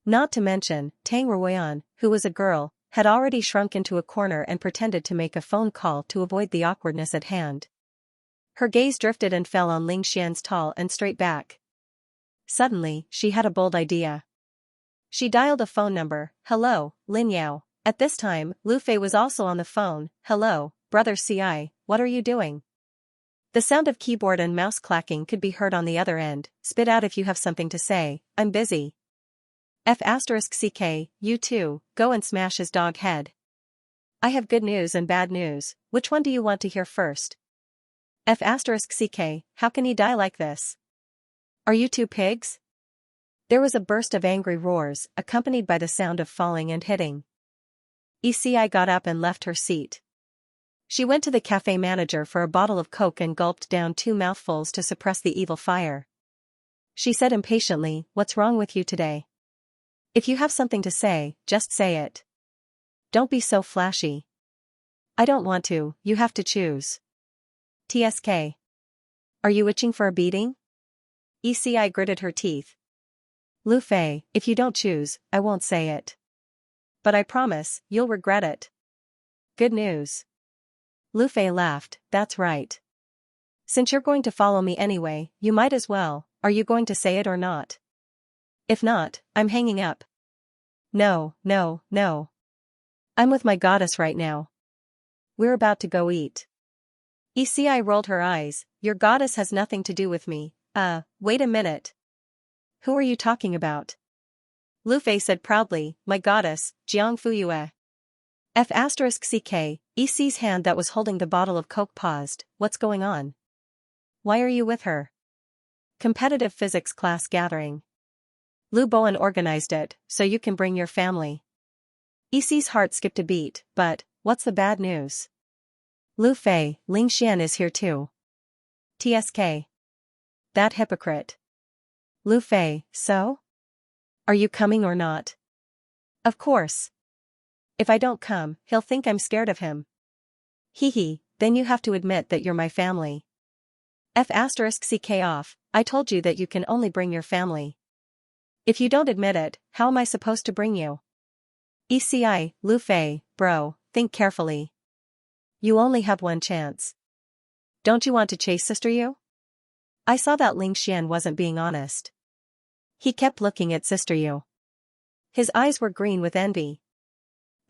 Not to mention, Tang Ruoyan, who was a girl, had already shrunk into a corner and pretended to make a phone call to avoid the awkwardness at hand. Her gaze drifted and fell on Ling Xian's tall and straight back. Suddenly, she had a bold idea. She dialed a phone number. Hello, Lin Yao. At this time, Lu Fei was also on the phone. Hello, brother Ci, what are you doing? The sound of keyboard and mouse clacking could be heard on the other end. Spit out if you have something to say, I'm busy. F***ck, you too, go and smash his dog head. I have good news and bad news, which one do you want to hear first? F***ck, how can he die like this? Are you two pigs? There was a burst of angry roars, accompanied by the sound of falling and hitting. Eci got up and left her seat. She went to the cafe manager for a bottle of Coke and gulped down 2 mouthfuls to suppress the evil fire. She said impatiently, what's wrong with you today? If you have something to say, just say it. Don't be so flashy. I don't want to, you have to choose. TSK. Are you itching for a beating? Eci gritted her teeth. Lu Fei, if you don't choose, I won't say it. But I promise, you'll regret it. Good news. Lu Fei laughed, that's right. Since you're going to follow me anyway, you might as well, are you going to say it or not? If not, I'm hanging up. No. I'm with my goddess right now. We're about to go eat. Eci rolled her eyes, your goddess has nothing to do with me. Wait a minute. Who are you talking about? Lu Fei said proudly, my goddess, Jiang Fuyue. F***ck, Eci's hand that was holding the bottle of Coke paused, what's going on? Why are you with her? Competitive physics class gathering. Lu Bowen organized it, so you can bring your family. Eci's heart skipped a beat, but, what's the bad news? Lu Fei, Ling Xian is here too. TSK. That hypocrite. Lu Fei, so? Are you coming or not? Of course. If I don't come, he'll think I'm scared of him. Hee, then you have to admit that you're my family. F***ck off, I told you that you can only bring your family. If you don't admit it, how am I supposed to bring you? Eci, Lu Fei, bro, think carefully. You only have one chance. Don't you want to chase Sister Yu? I saw that Ling Xian wasn't being honest. He kept looking at Sister Yu. His eyes were green with envy.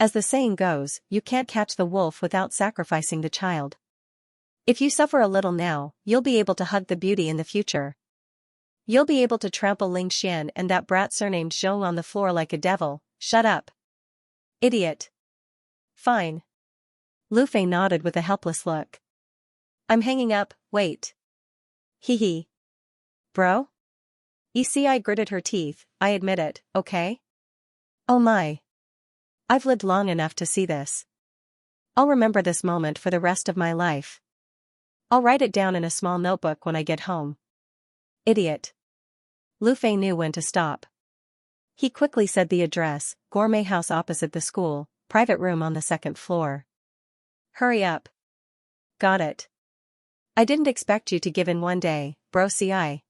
As the saying goes, you can't catch the wolf without sacrificing the child. If you suffer a little now, you'll be able to hug the beauty in the future. You'll be able to trample Ling Xian and that brat surnamed Zhong on the floor like a devil. Shut up. Idiot. Fine. Lu Fei nodded with a helpless look. I'm hanging up, wait. Hee. Bro? Eci gritted her teeth, I admit it, okay? Oh my. I've lived long enough to see this. I'll remember this moment for the rest of my life. I'll write it down in a small notebook when I get home. Idiot. Lu Fei knew when to stop. He quickly said the address, Gourmet House opposite the school, private room on the second floor. Hurry up. Got it. I didn't expect you to give in one day, bro. Ci.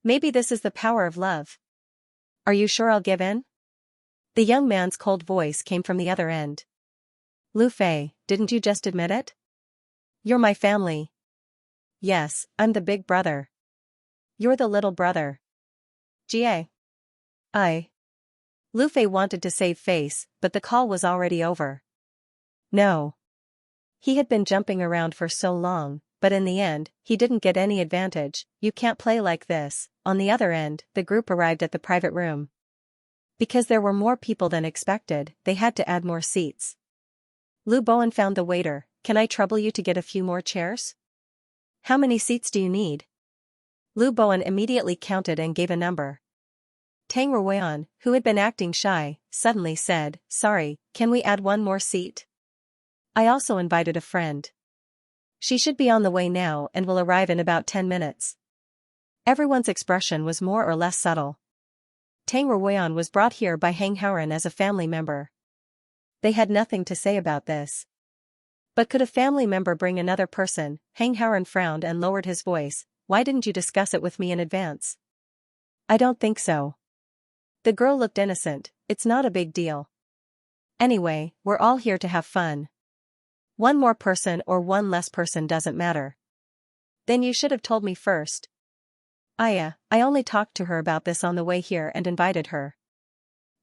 Maybe this is the power of love. Are you sure I'll give in? The young man's cold voice came from the other end. Lu Fei, didn't you just admit it? You're my family. Yes, I'm the big brother. You're the little brother. Jie. Lu Fei wanted to save face, but the call was already over. No. He had been jumping around for so long, but in the end, he didn't get any advantage. You can't play like this. On the other end, the group arrived at the private room. Because there were more people than expected, they had to add more seats. Lu Bowen found the waiter. Can I trouble you to get a few more chairs? How many seats do you need? Lu Bowen immediately counted and gave a number. Tang Ruoyan, who had been acting shy, suddenly said, sorry, can we add one more seat? I also invited a friend. She should be on the way now and will arrive in about 10 minutes. Everyone's expression was more or less subtle. Tang Ruoyan was brought here by Hang Haoran as a family member. They had nothing to say about this. But could a family member bring another person? Hang Haoran frowned and lowered his voice. Why didn't you discuss it with me in advance? I don't think so. The girl looked innocent. It's not a big deal. Anyway, we're all here to have fun. One more person or one less person doesn't matter. Then you should have told me first. I only talked to her about this on the way here and invited her.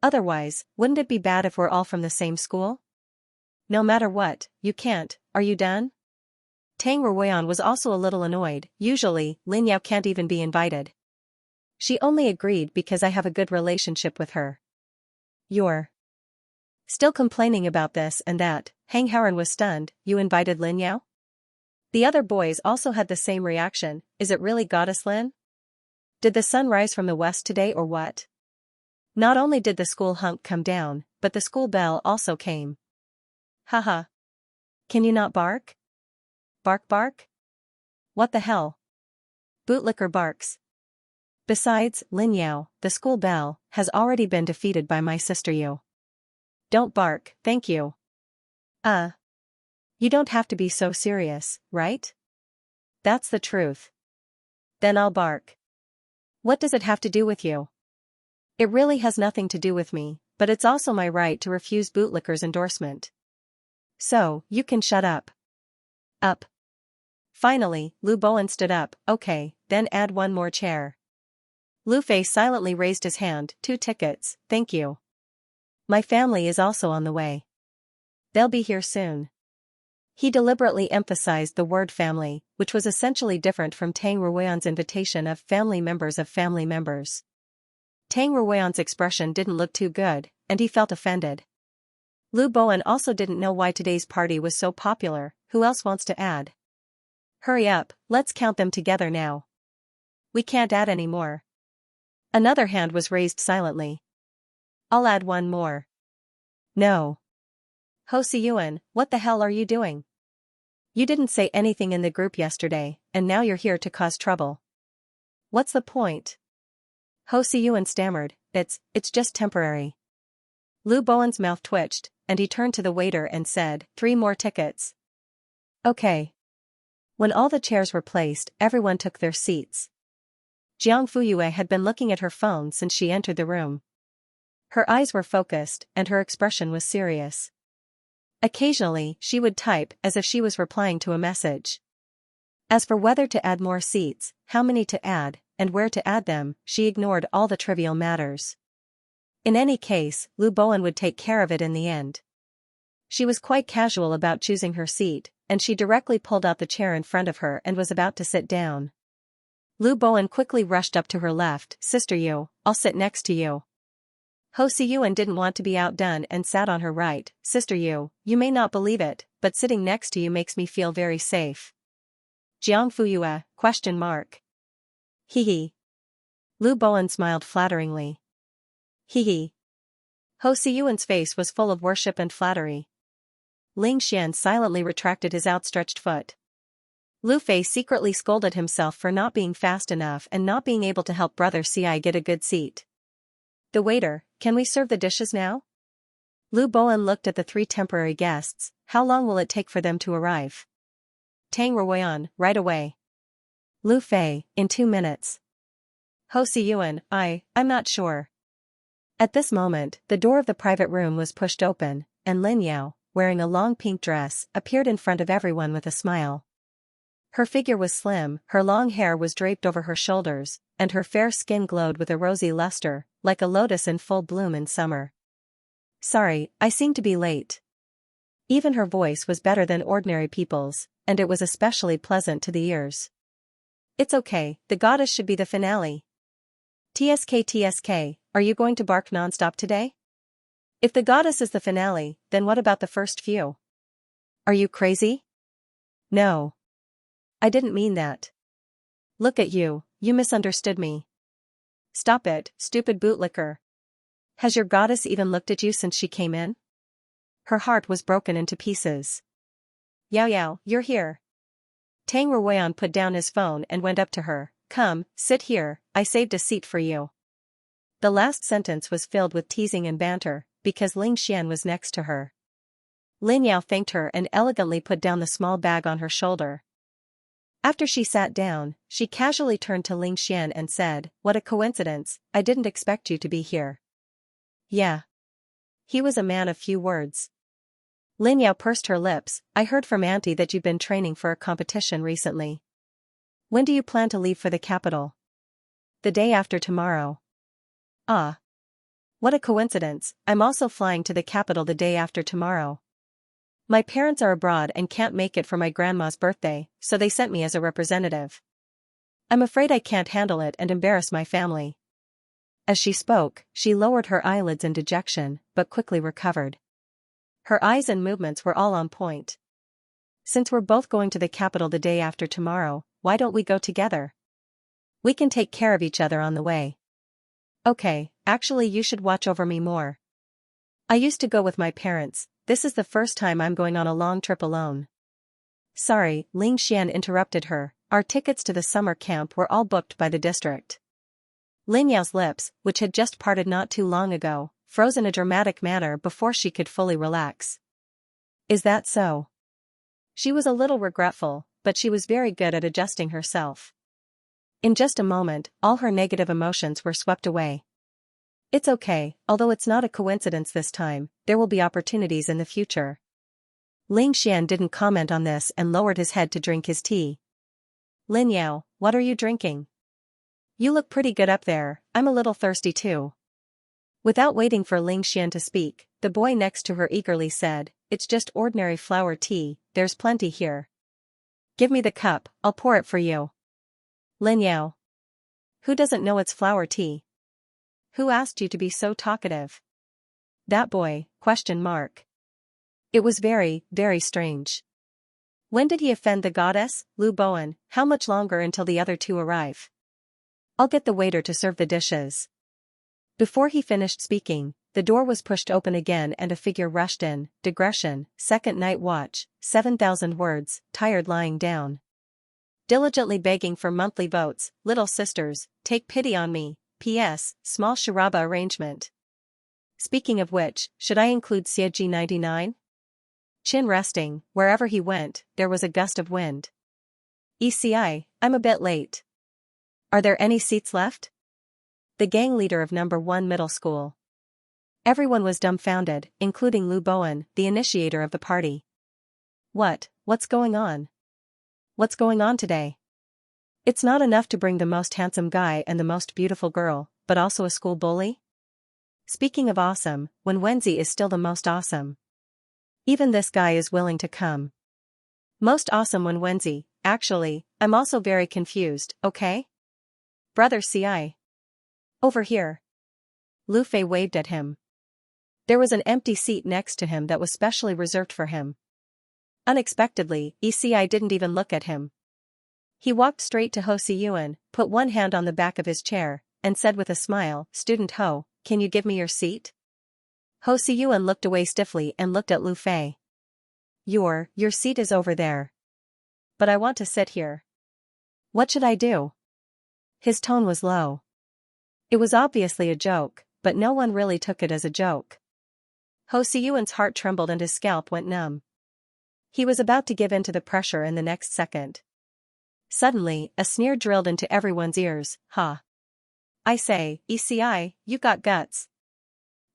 Otherwise, wouldn't it be bad if we're all from the same school? No matter what, you can't. Are you done? Tang Ruoyan was also a little annoyed. Usually, Lin Yao can't even be invited. She only agreed because I have a good relationship with her. You're still complaining about this and that. Hang Haoran was stunned. You invited Lin Yao? The other boys also had the same reaction. Is it really Goddess Lin? Did the sun rise from the west today or what? Not only did the school hunk come down, but the school bell also came. Haha. Can you not bark? Bark bark? What the hell? Bootlicker barks. Besides, Lin Yao, the school bell, has already been defeated by my sister Yu. Don't bark, thank you. You don't have to be so serious, right? That's the truth. Then I'll bark. What does it have to do with you? It really has nothing to do with me, but it's also my right to refuse Bootlicker's endorsement. So, you can shut up. Up. Finally, Lu Bowen stood up. Okay, then add one more chair. Lu Fei silently raised his hand. 2 tickets, thank you. My family is also on the way. They'll be here soon. He deliberately emphasized the word family, which was essentially different from Tang Ruoyan's invitation of family members of family members. Tang Ruoyan's expression didn't look too good, and he felt offended. Lu Bowen also didn't know why today's party was so popular. Who else wants to add? Hurry up, let's count them together now. We can't add any more. Another hand was raised silently. I'll add one more. No. Ho Siyuan, what the hell are you doing? You didn't say anything in the group yesterday, and now you're here to cause trouble. What's the point? Ho Siyuan stammered. It's just temporary. Lu Bowen's mouth twitched, and he turned to the waiter and said, 3 more tickets. Okay. When all the chairs were placed, everyone took their seats. Jiang Fuyue had been looking at her phone since she entered the room. Her eyes were focused, and her expression was serious. Occasionally, she would type as if she was replying to a message. As for whether to add more seats, how many to add, and where to add them, she ignored all the trivial matters. In any case, Lu Bowen would take care of it in the end. She was quite casual about choosing her seat, and she directly pulled out the chair in front of her and was about to sit down. Lu Bowen quickly rushed up to her left. Sister Yu, I'll sit next to you. Ho Siyuan didn't want to be outdone and sat on her right. Sister Yu, you may not believe it, but sitting next to you makes me feel very safe. Jiang Fuyue, ? Hee hee. Lu Bowen smiled flatteringly. Hee hee. Ho Siyuan's face was full of worship and flattery. Ling Xian silently retracted his outstretched foot. Lu Fei secretly scolded himself for not being fast enough and not being able to help brother Ci get a good seat. The waiter, can we serve the dishes now? Lu Bowen looked at the three temporary guests. How long will it take for them to arrive? Tang Ruoyan, right away. Lu Fei, in 2 minutes. Ho Siyuan, I'm not sure. At this moment, the door of the private room was pushed open, and Lin Yao, wearing a long pink dress, appeared in front of everyone with a smile. Her figure was slim, her long hair was draped over her shoulders, and her fair skin glowed with a rosy luster, like a lotus in full bloom in summer. Sorry, I seem to be late. Even her voice was better than ordinary people's, and it was especially pleasant to the ears. It's okay, the goddess should be the finale. TSK, are you going to bark nonstop today? If the goddess is the finale, then what about the first few? Are you crazy? No. I didn't mean that. Look at you, you misunderstood me. Stop it, stupid bootlicker. Has your goddess even looked at you since she came in? Her heart was broken into pieces. Yao, you're here. Tang Ruoyan put down his phone and went up to her. Come, sit here, I saved a seat for you. The last sentence was filled with teasing and banter, because Ling Xian was next to her. Lin Yao thanked her and elegantly put down the small bag on her shoulder. After she sat down, she casually turned to Ling Xian and said, What a coincidence, I didn't expect you to be here. Yeah. He was a man of few words. Lin Yao pursed her lips. I heard from Auntie that you've been training for a competition recently. When do you plan to leave for the capital? The day after tomorrow. Ah. What a coincidence, I'm also flying to the capital the day after tomorrow. My parents are abroad and can't make it for my grandma's birthday, so they sent me as a representative. I'm afraid I can't handle it and embarrass my family. As she spoke, she lowered her eyelids in dejection, but quickly recovered. Her eyes and movements were all on point. Since we're both going to the capital the day after tomorrow, why don't we go together? We can take care of each other on the way. Okay, actually you should watch over me more. I used to go with my parents, this is the first time I'm going on a long trip alone. Sorry, Ling Xian interrupted her, our tickets to the summer camp were all booked by the district. Lin Yao's lips, which had just parted not too long ago, froze in a dramatic manner before she could fully relax. Is that so? She was a little regretful, but she was very good at adjusting herself. In just a moment, all her negative emotions were swept away. It's okay, although it's not a coincidence this time, there will be opportunities in the future. Ling Xian didn't comment on this and lowered his head to drink his tea. Lin Yao, what are you drinking? You look pretty good up there, I'm a little thirsty too. Without waiting for Ling Xian to speak, the boy next to her eagerly said, It's just ordinary flower tea, there's plenty here. Give me the cup, I'll pour it for you. Lin Yao. Who doesn't know it's flower tea? Who asked you to be so talkative? That boy, ? It was very, very strange. When did he offend the goddess, Lu Bowen? How much longer until the other two arrive? I'll get the waiter to serve the dishes. Before he finished speaking, the door was pushed open again and a figure rushed in. Digression, second night watch, 7,000 words, tired lying down. Diligently begging for monthly votes, little sisters, take pity on me. P.S. Small charaba arrangement. Speaking of which, should I include Xiaji 99? Chin resting, wherever he went, there was a gust of wind. ECI, I'm a bit late. Are there any seats left? The gang leader of number 1 middle school. Everyone was dumbfounded, including Lu Bowen, the initiator of the party. What's going on? What's going on today? It's not enough to bring the most handsome guy and the most beautiful girl, but also a school bully? Speaking of awesome, when Wenzi is still the most awesome. Even this guy is willing to come. Most awesome when Wenzi, actually, I'm also very confused, okay? Brother CI. Over here. Lu Fei waved at him. There was an empty seat next to him that was specially reserved for him. Unexpectedly, ECI didn't even look at him. He walked straight to Ho Siyuan, put one hand on the back of his chair, and said with a smile, Student Ho, can you give me your seat? Ho Siyuan looked away stiffly and looked at Lu Fei. Your seat is over there. But I want to sit here. What should I do? His tone was low. It was obviously a joke, but no one really took it as a joke. Ho Siyuan's heart trembled and his scalp went numb. He was about to give in to the pressure in the next second. Suddenly, a sneer drilled into everyone's ears. Ha! I say, ECI, you got guts.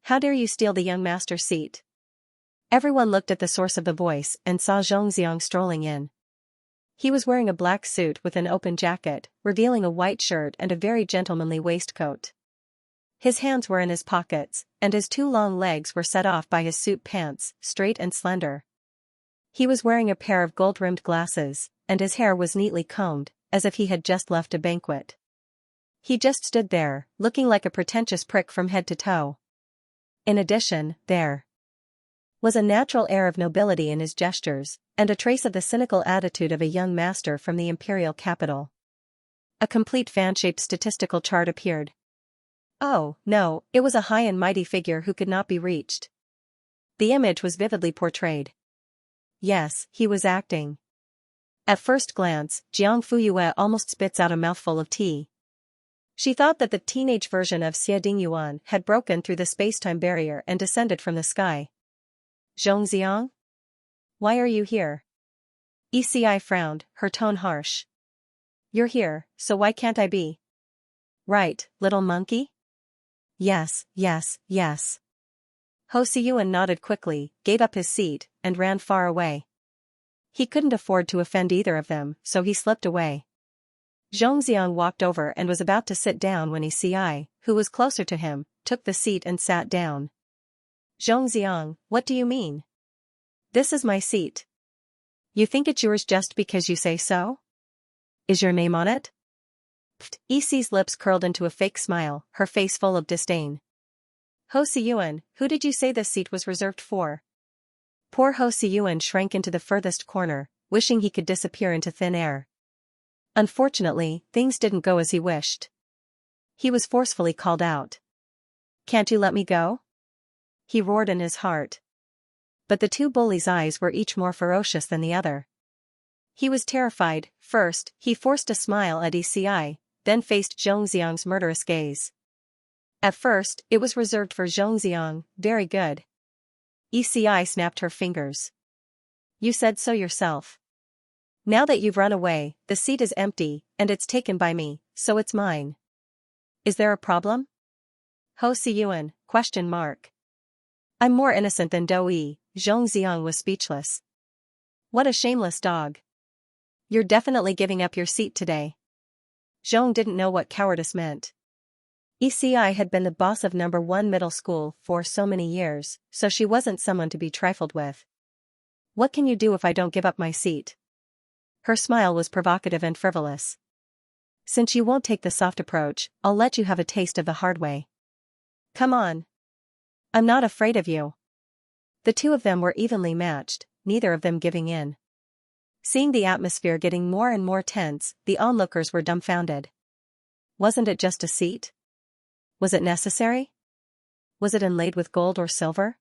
How dare you steal the young master's seat? Everyone looked at the source of the voice and saw Xianxia strolling in. He was wearing a black suit with an open jacket, revealing a white shirt and a very gentlemanly waistcoat. His hands were in his pockets, and his 2 long legs were set off by his suit pants, straight and slender. He was wearing a pair of gold-rimmed glasses, and his hair was neatly combed, as if he had just left a banquet. He just stood there, looking like a pretentious prick from head to toe. In addition, there was a natural air of nobility in his gestures, and a trace of the cynical attitude of a young master from the imperial capital. A complete fan-shaped statistical chart appeared. Oh, no, it was a high and mighty figure who could not be reached. The image was vividly portrayed. Yes, he was acting. At first glance, Jiang Fuyue almost spits out a mouthful of tea. She thought that the teenage version of Xie Dingyuan had broken through the space-time barrier and descended from the sky. Zhongxiang? Why are you here? ECI frowned, her tone harsh. You're here, so why can't I be? Right, little monkey? Yes, yes, yes. Ho Siyuan nodded quickly, gave up his seat, and ran far away. He couldn't afford to offend either of them, so he slipped away. Zhongxiang walked over and was about to sit down when ECI, who was closer to him, took the seat and sat down. Zhongxiang, what do you mean? This is my seat. You think it's yours just because you say so? Is your name on it? Pfft, EC's lips curled into a fake smile, her face full of disdain. Ho Siyuan, who did you say this seat was reserved for? Poor Ho Siyuan shrank into the furthest corner, wishing he could disappear into thin air. Unfortunately, things didn't go as he wished. He was forcefully called out. Can't you let me go? He roared in his heart. But the 2 bullies' eyes were each more ferocious than the other. He was terrified. First, he forced a smile at ECI, then faced Zhongxiang's murderous gaze. At first, it was reserved for Zhongxiang. Very good. ECI snapped her fingers. You said so yourself. Now that you've run away, the seat is empty, and it's taken by me, so it's mine. Is there a problem? Ho Siyuan, ? I'm more innocent than Dou-yi. Zhongxiang was speechless. What a shameless dog. You're definitely giving up your seat today. Zhong didn't know what cowardice meant. ECI had been the boss of No. 1 middle school for so many years, so she wasn't someone to be trifled with. What can you do if I don't give up my seat? Her smile was provocative and frivolous. Since you won't take the soft approach, I'll let you have a taste of the hard way. Come on. I'm not afraid of you. The 2 of them were evenly matched, neither of them giving in. Seeing the atmosphere getting more and more tense, the onlookers were dumbfounded. Wasn't it just a seat? Was it necessary? Was it inlaid with gold or silver?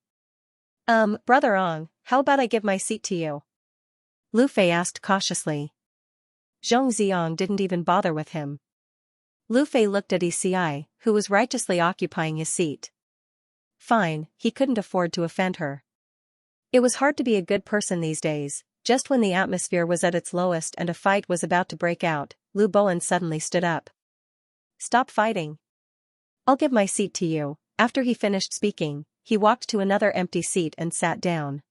Brother Ong, how about I give my seat to you? Lu Fei asked cautiously. Zhongxiang didn't even bother with him. Lu Fei looked at ECI, who was righteously occupying his seat. Fine, he couldn't afford to offend her. It was hard to be a good person these days. Just when the atmosphere was at its lowest and a fight was about to break out, Lu Bowen suddenly stood up. Stop fighting. I'll give my seat to you. After he finished speaking, he walked to another empty seat and sat down.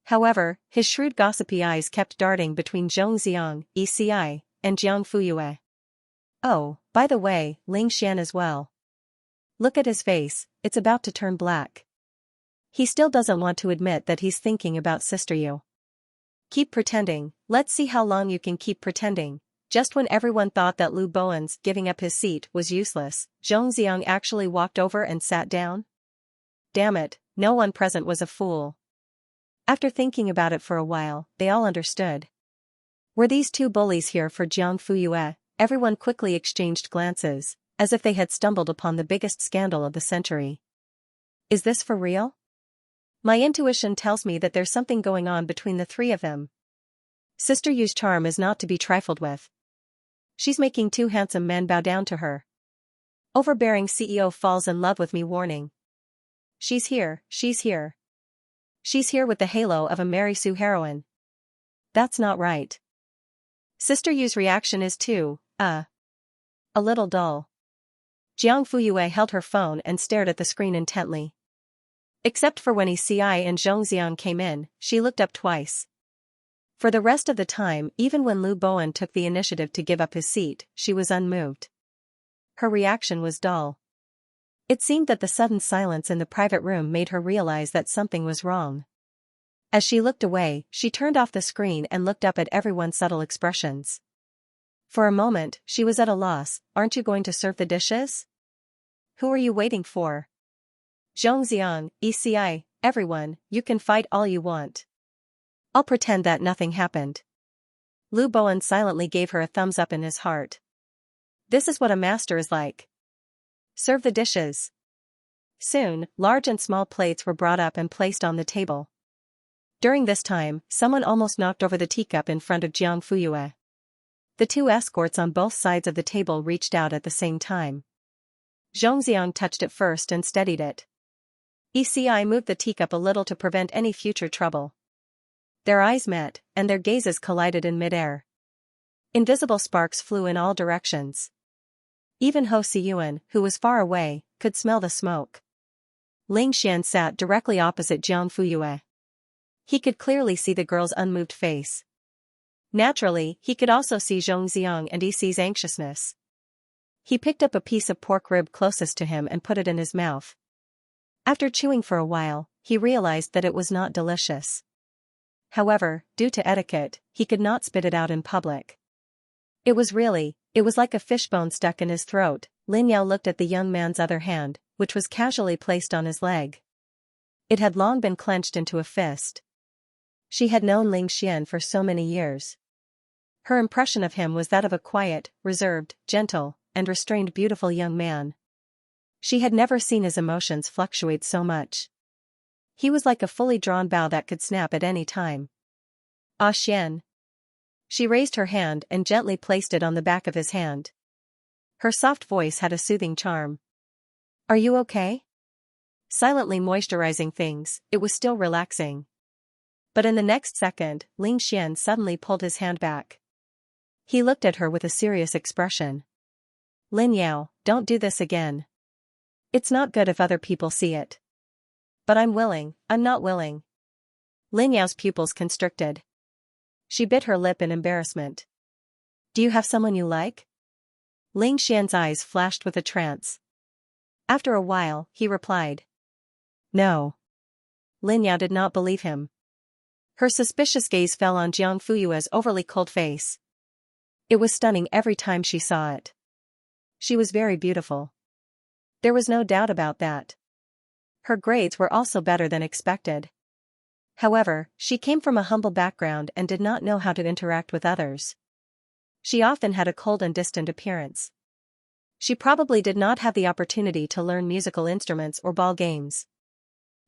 However, his shrewd gossipy eyes kept darting between Zhongxiang, ECI, and Jiang Fuyue. Oh, by the way, Ling Xian as well. Look at his face, it's about to turn black. He still doesn't want to admit that he's thinking about Sister Yu. Keep pretending, let's see how long you can keep pretending. Just when everyone thought that Lu Bowen's giving up his seat was useless, Zhongxiang actually walked over and sat down. Damn it, no one present was a fool. After thinking about it for a while, they all understood. Were these 2 bullies here for Jiang Fuyue? Everyone quickly exchanged glances, as if they had stumbled upon the biggest scandal of the century. Is this for real? My intuition tells me that there's something going on between the 3 of them. Sister Yu's charm is not to be trifled with. She's making 2 handsome men bow down to her. Overbearing CEO falls in love with me warning. She's here, She's here with the halo of a Mary Sue heroine. That's not right. Sister Yu's reaction is too, a little dull. Jiang Fuyue held her phone and stared at the screen intently. Except for when Xianxia and Xianxia came in, she looked up twice. For the rest of the time, even when Lu Bowen took the initiative to give up his seat, she was unmoved. Her reaction was dull. It seemed that the sudden silence in the private room made her realize that something was wrong. As she looked away, she turned off the screen and looked up at everyone's subtle expressions. For a moment, she was at a loss. Aren't you going to serve the dishes? Who are you waiting for? Zhongxiang, Eci, everyone, you can fight all you want. I'll pretend that nothing happened. Lu Bowen silently gave her a thumbs up in his heart. This is what a master is like. Serve the dishes. Soon, large and small plates were brought up and placed on the table. During this time, someone almost knocked over the teacup in front of Jiang Fuyue. The two escorts on both sides of the table reached out at the same time. Zhongxiang touched it first and steadied it. Eci moved the teacup a little to prevent any future trouble. Their eyes met, and their gazes collided in midair. Invisible sparks flew in all directions. Even Ho Siyuan, who was far away, could smell the smoke. Ling Xian sat directly opposite Jiang Fuyue. He could clearly see the girl's unmoved face. Naturally, he could also see Zhongxiang and Eci's anxiousness. He picked up a piece of pork rib closest to him and put it in his mouth. After chewing for a while, he realized that it was not delicious. However, due to etiquette, he could not spit it out in public. It was like a fishbone stuck in his throat. Lin Yao looked at the young man's other hand, which was casually placed on his leg. It had long been clenched into a fist. She had known Ling Xian for so many years. Her impression of him was that of a quiet, reserved, gentle, and restrained beautiful young man. She had never seen his emotions fluctuate so much. He was like a fully drawn bow that could snap at any time. Ah Xian. She raised her hand and gently placed it on the back of his hand. Her soft voice had a soothing charm. Are you okay? Silently moisturizing things, it was still relaxing. But in the next second, Ling Xian suddenly pulled his hand back. He looked at her with a serious expression. Lin Yao, don't do this again. It's not good if other people see it. But I'm not willing. Lin Yao's pupils constricted. She bit her lip in embarrassment. Do you have someone you like? Ling Xian's eyes flashed with a trance. After a while, he replied. No. Lin Yao did not believe him. Her suspicious gaze fell on Jiang Fuyue's overly cold face. It was stunning every time she saw it. She was very beautiful. There was no doubt about that. Her grades were also better than expected. However, she came from a humble background and did not know how to interact with others. She often had a cold and distant appearance. She probably did not have the opportunity to learn musical instruments or ball games.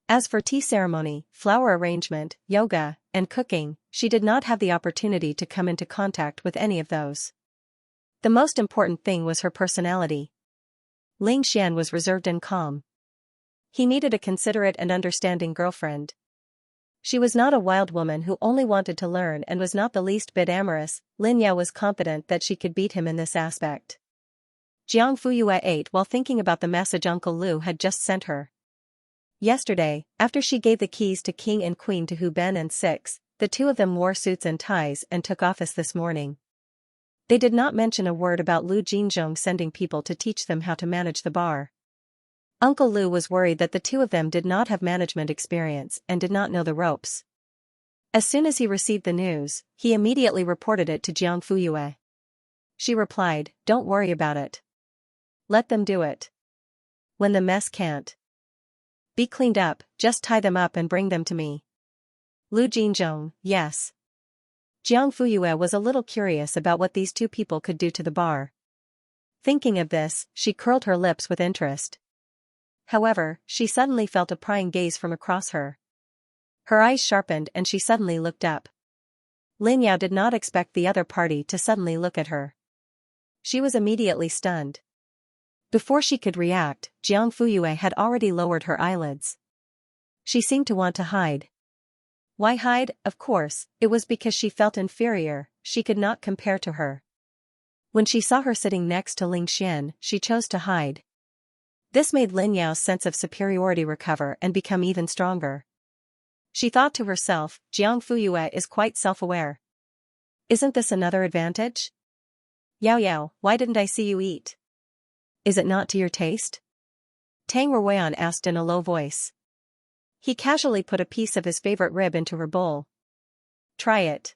As for tea ceremony, flower arrangement, yoga, and cooking, she did not have the opportunity to come into contact with any of those. The most important thing was her personality. Ling Xian was reserved and calm. He needed a considerate and understanding girlfriend. She was not a wild woman who only wanted to learn and was not the least bit amorous. Lin Yao was confident that she could beat him in this aspect. Jiang Fuyue ate while thinking about the message Uncle Lu had just sent her. Yesterday, after she gave the keys to King and Queen to Hu Ben and Six, the two of them wore suits and ties and took office this morning. They did not mention a word about Lu Jinzhong sending people to teach them how to manage the bar. Uncle Lu was worried that the two of them did not have management experience and did not know the ropes. As soon as he received the news, he immediately reported it to Jiang Fuyue. She replied, "Don't worry about it. Let them do it. When the mess can't be cleaned up, just tie them up and bring them to me." Lu Jinzhong, yes. Jiang Fuyue was a little curious about what these two people could do to the bar. Thinking of this, she curled her lips with interest. However, she suddenly felt a prying gaze from across her. Her eyes sharpened and she suddenly looked up. Lin Yao did not expect the other party to suddenly look at her. She was immediately stunned. Before she could react, Jiang Fuyue had already lowered her eyelids. She seemed to want to hide. Why hide? Of course, it was because she felt inferior, she could not compare to her. When she saw her sitting next to Xianxia, she chose to hide. This made Lin Yao's sense of superiority recover and become even stronger. She thought to herself, Jiang Fuyue is quite self-aware. Isn't this another advantage? Yao Yao, why didn't I see you eat? Is it not to your taste? Tang Ruoyan asked in a low voice. He casually put a piece of his favorite rib into her bowl. Try it.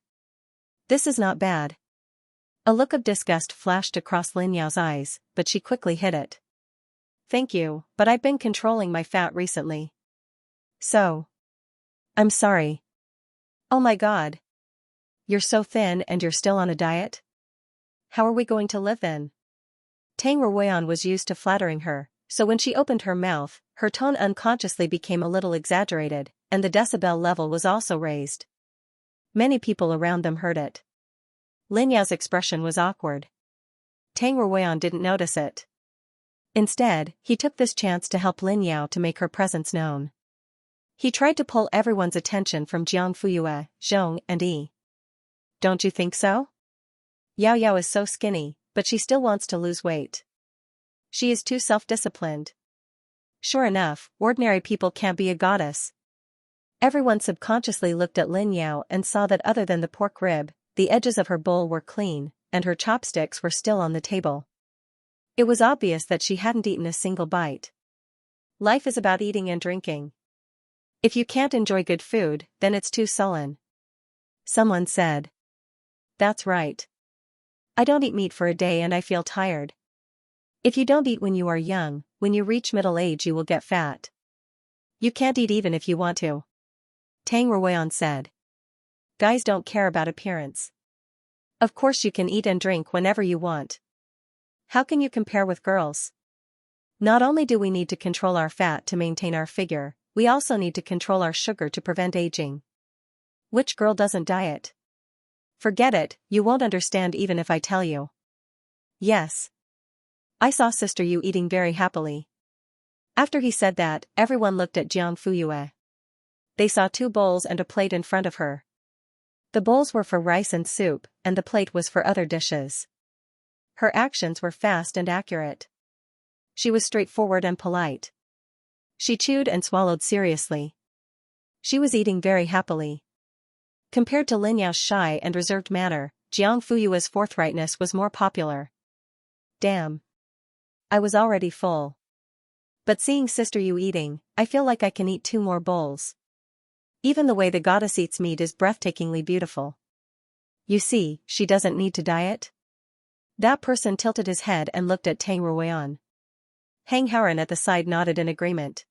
This is not bad. A look of disgust flashed across Lin Yao's eyes, but she quickly hid it. Thank you, but I've been controlling my fat recently. So. I'm sorry. Oh my god. You're so thin and you're still on a diet? How are we going to live then? Tang Ruoyan was used to flattering her, so when she opened her mouth, her tone unconsciously became a little exaggerated, and the decibel level was also raised. Many people around them heard it. Lin Yao's expression was awkward. Tang Ruoyan didn't notice it. Instead, he took this chance to help Lin Yao to make her presence known. He tried to pull everyone's attention from Jiang Fuyue, Zhong and Yi. Don't you think so? Yao Yao is so skinny, but she still wants to lose weight. She is too self-disciplined. Sure enough, ordinary people can't be a goddess. Everyone subconsciously looked at Lin Yao and saw that other than the pork rib, the edges of her bowl were clean, and her chopsticks were still on the table. It was obvious that she hadn't eaten a single bite. Life is about eating and drinking. If you can't enjoy good food, then it's too sullen. Someone said. That's right. I don't eat meat for a day and I feel tired. If you don't eat when you are young, when you reach middle age you will get fat. You can't eat even if you want to. Tang Ruoyan said. Guys don't care about appearance. Of course you can eat and drink whenever you want. How can you compare with girls? Not only do we need to control our fat to maintain our figure, we also need to control our sugar to prevent aging. Which girl doesn't diet? Forget it, you won't understand even if I tell you. Yes. I saw Sister Yu eating very happily. After he said that, everyone looked at Jiang Fuyue. They saw 2 bowls and a plate in front of her. The bowls were for rice and soup, and the plate was for other dishes. Her actions were fast and accurate. She was straightforward and polite. She chewed and swallowed seriously. She was eating very happily. Compared to Lin Yao's shy and reserved manner, Jiang Fuyue's forthrightness was more popular. Damn. I was already full. But seeing Sister Yu eating, I feel like I can eat 2 more bowls. Even the way the goddess eats meat is breathtakingly beautiful. You see, she doesn't need to diet? That person tilted his head and looked at Tang Ruoyan. Hang Haoran at the side nodded in agreement.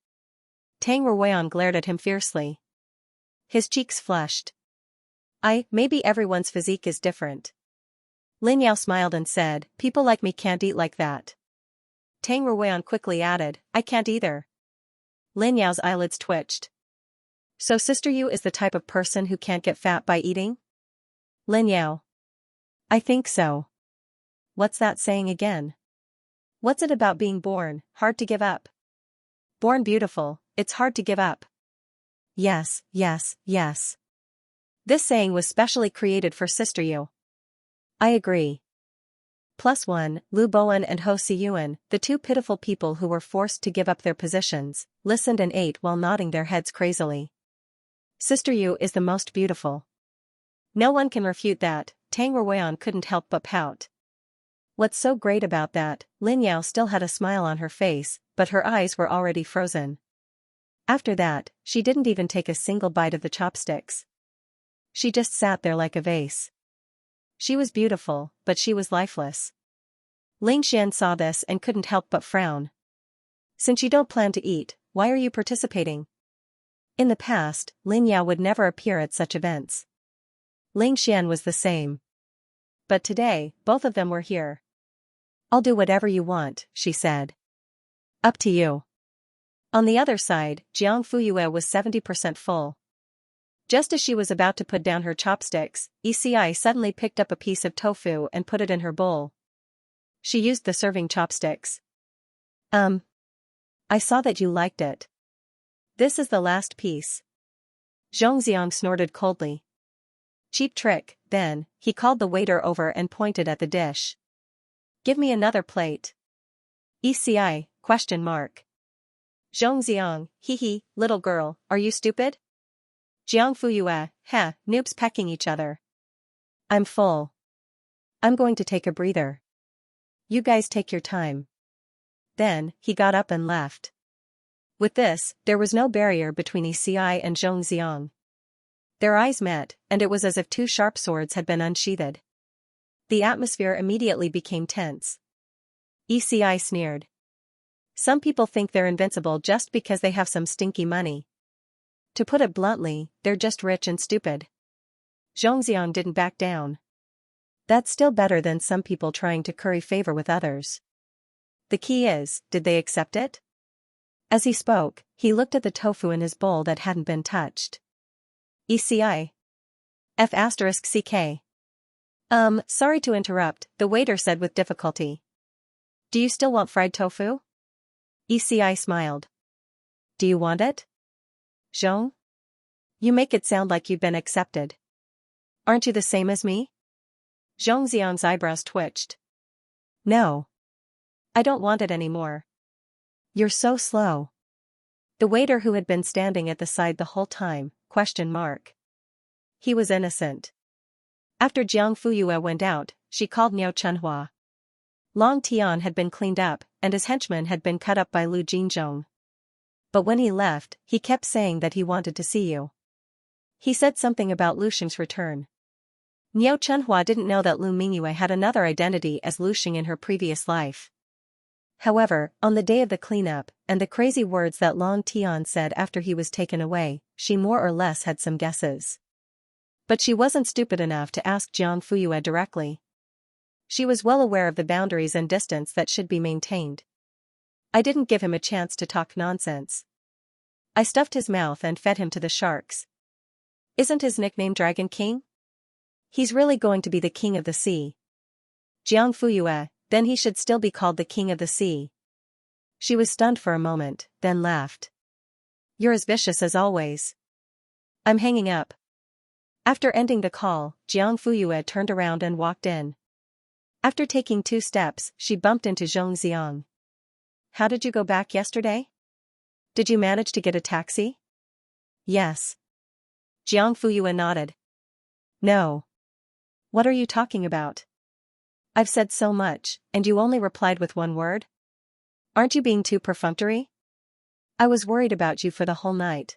Tang Ruoyan glared at him fiercely. His cheeks flushed. Maybe everyone's physique is different. Lin Yao smiled and said, people like me can't eat like that. Tang Ruoyan quickly added, I can't either. Lin Yao's eyelids twitched. So Sister Yu is the type of person who can't get fat by eating? Lin Yao. I think so. What's that saying again? What's it about being born, hard to give up? Born beautiful, it's hard to give up. Yes, yes, yes. This saying was specially created for Sister Yu. I agree. +1, Lu Bowen and Ho Siyuan, the 2 pitiful people who were forced to give up their positions, listened and ate while nodding their heads crazily. Sister Yu is the most beautiful. No one can refute that. Tang Ruoyan couldn't help but pout. What's so great about that? Lin Yao still had a smile on her face, but her eyes were already frozen. After that, she didn't even take a single bite of the chopsticks. She just sat there like a vase. She was beautiful, but she was lifeless. Ling Xian saw this and couldn't help but frown. Since you don't plan to eat, why are you participating? In the past, Lin Yao would never appear at such events. Ling Xian was the same. But today, both of them were here. I'll do whatever you want, she said. Up to you. On the other side, Jiang Fuyue was 70% full. Just as she was about to put down her chopsticks, Eci suddenly picked up a piece of tofu and put it in her bowl. She used the serving chopsticks. I saw that you liked it. This is the last piece. Xianxia snorted coldly. Cheap trick. Then, he called the waiter over and pointed at the dish. Give me another plate. ECI, question mark. Zhongxiang, hee, little girl, are you stupid? Jiangfuyue, heh, noobs pecking each other. I'm full. I'm going to take a breather. You guys take your time. Then, he got up and left. With this, there was no barrier between ECI and Zhongxiang. Their eyes met, and it was as if two sharp swords had been unsheathed. The atmosphere immediately became tense. ECI sneered. Some people think they're invincible just because they have some stinky money. To put it bluntly, they're just rich and stupid. Zhongxiang didn't back down. That's still better than some people trying to curry favor with others. The key is, did they accept it? As he spoke, he looked at the tofu in his bowl that hadn't been touched. ECI. F***CK. Sorry to interrupt, the waiter said with difficulty. Do you still want fried tofu? ECI smiled. Do you want it? Zhong? You make it sound like you've been accepted. Aren't you the same as me? Zhongxiang's eyebrows twitched. No. I don't want it anymore. You're so slow. The waiter who had been standing at the side the whole time, question mark. He was innocent. After Jiangfuyue went out, she called Niao Chunhua. Long Tian had been cleaned up, and his henchman had been cut up by Lu Jinzhong. But when he left, he kept saying that he wanted to see you. He said something about Lu Xing's return. Niao Chunhua didn't know that Lu Mingyue had another identity as Lu Xing in her previous life. However, on the day of the cleanup, and the crazy words that Long Tian said after he was taken away, she more or less had some guesses. But she wasn't stupid enough to ask Jiangfuyue directly. She was well aware of the boundaries and distance that should be maintained. I didn't give him a chance to talk nonsense. I stuffed his mouth and fed him to the sharks. Isn't his nickname Dragon King? He's really going to be the king of the sea. Jiangfuyue, then he should still be called the king of the sea. She was stunned for a moment, then laughed. You're as vicious as always. I'm hanging up. After ending the call, Jiangfuyue turned around and walked in. After taking 2 steps, she bumped into Zhongxiang. How did you go back yesterday? Did you manage to get a taxi? Yes. Jiangfuyue nodded. No. What are you talking about? I've said so much, and you only replied with 1 word? Aren't you being too perfunctory? I was worried about you for the whole night.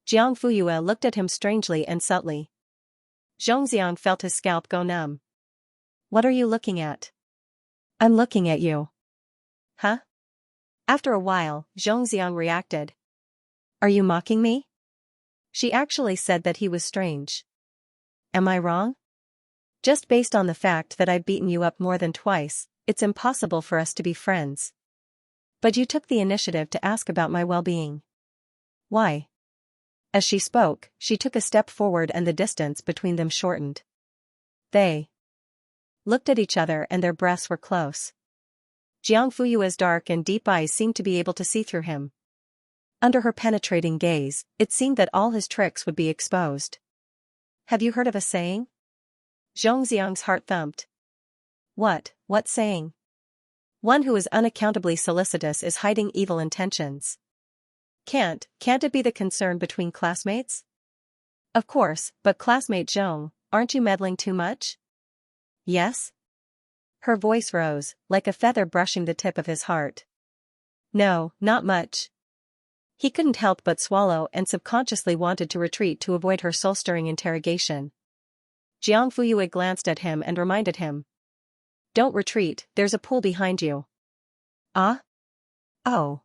Jiangfuyue looked at him strangely and subtly. Zhongxiang felt his scalp go numb. What are you looking at? I'm looking at you. Huh? After a while, Zhongxiang reacted. Are you mocking me? She actually said that he was strange. Am I wrong? Just based on the fact that I've beaten you up more than twice, it's impossible for us to be friends. But you took the initiative to ask about my well-being. Why? As she spoke, she took a step forward and the distance between them shortened. They looked at each other and their breaths were close. Jiangfuyue's dark and deep eyes seemed to be able to see through him. Under her penetrating gaze, it seemed that all his tricks would be exposed. Have you heard of a saying? Zhongxiang's heart thumped. What saying? One who is unaccountably solicitous is hiding evil intentions. Can't it be the concern between classmates? Of course, but classmate Zhong, aren't you meddling too much? Yes? Her voice rose, like a feather brushing the tip of his heart. No, not much. He couldn't help but swallow and subconsciously wanted to retreat to avoid her soul-stirring interrogation. Jiangfuyue glanced at him and reminded him. Don't retreat, there's a pool behind you. Ah? Oh.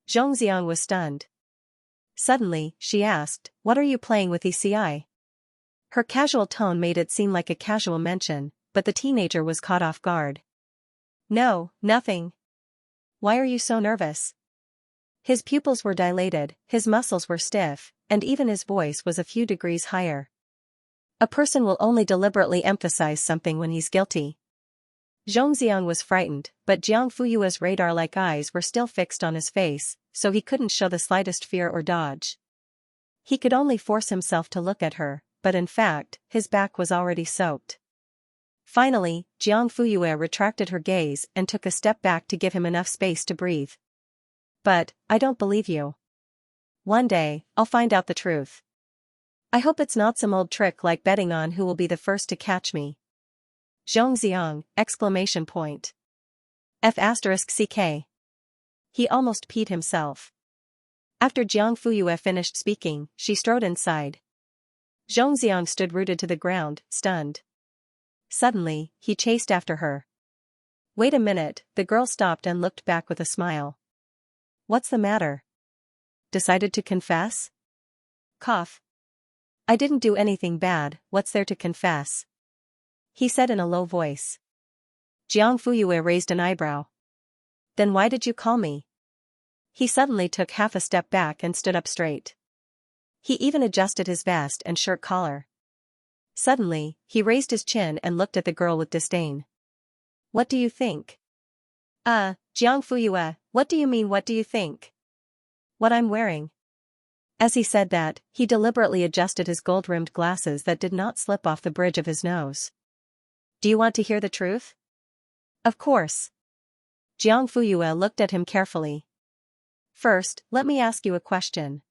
Zhongxiang was stunned. Suddenly, she asked, what are you playing with ECI? Her casual tone made it seem like a casual mention, but the teenager was caught off guard. No, nothing. Why are you so nervous? His pupils were dilated, his muscles were stiff, and even his voice was a few degrees higher. A person will only deliberately emphasize something when he's guilty. Zhongxiang was frightened, but Jiangfuyue's radar-like eyes were still fixed on his face, so he couldn't show the slightest fear or dodge. He could only force himself to look at her, but in fact, his back was already soaked. Finally, Jiang Fuyue retracted her gaze and took a step back to give him enough space to breathe. But, I don't believe you. One day, I'll find out the truth. I hope it's not some old trick like betting on who will be the first to catch me. Zhongxiang! Exclamation point. F***ck. He almost peed himself. After Jiang Fuyue finished speaking, she strode inside. Zhongxiang stood rooted to the ground, stunned. Suddenly, he chased after her. Wait a minute, the girl stopped and looked back with a smile. What's the matter? Decided to confess? Cough. I didn't do anything bad, what's there to confess? He said in a low voice. Jiang Fuyue raised an eyebrow. Then why did you call me? He suddenly took half a step back and stood up straight. He even adjusted his vest and shirt collar. Suddenly, he raised his chin and looked at the girl with disdain. What do you think? Jiang Fuyue, what do you mean what do you think? What I'm wearing. As he said that, he deliberately adjusted his gold-rimmed glasses that did not slip off the bridge of his nose. Do you want to hear the truth? Of course. Jiang Fuyue looked at him carefully. First, let me ask you a question.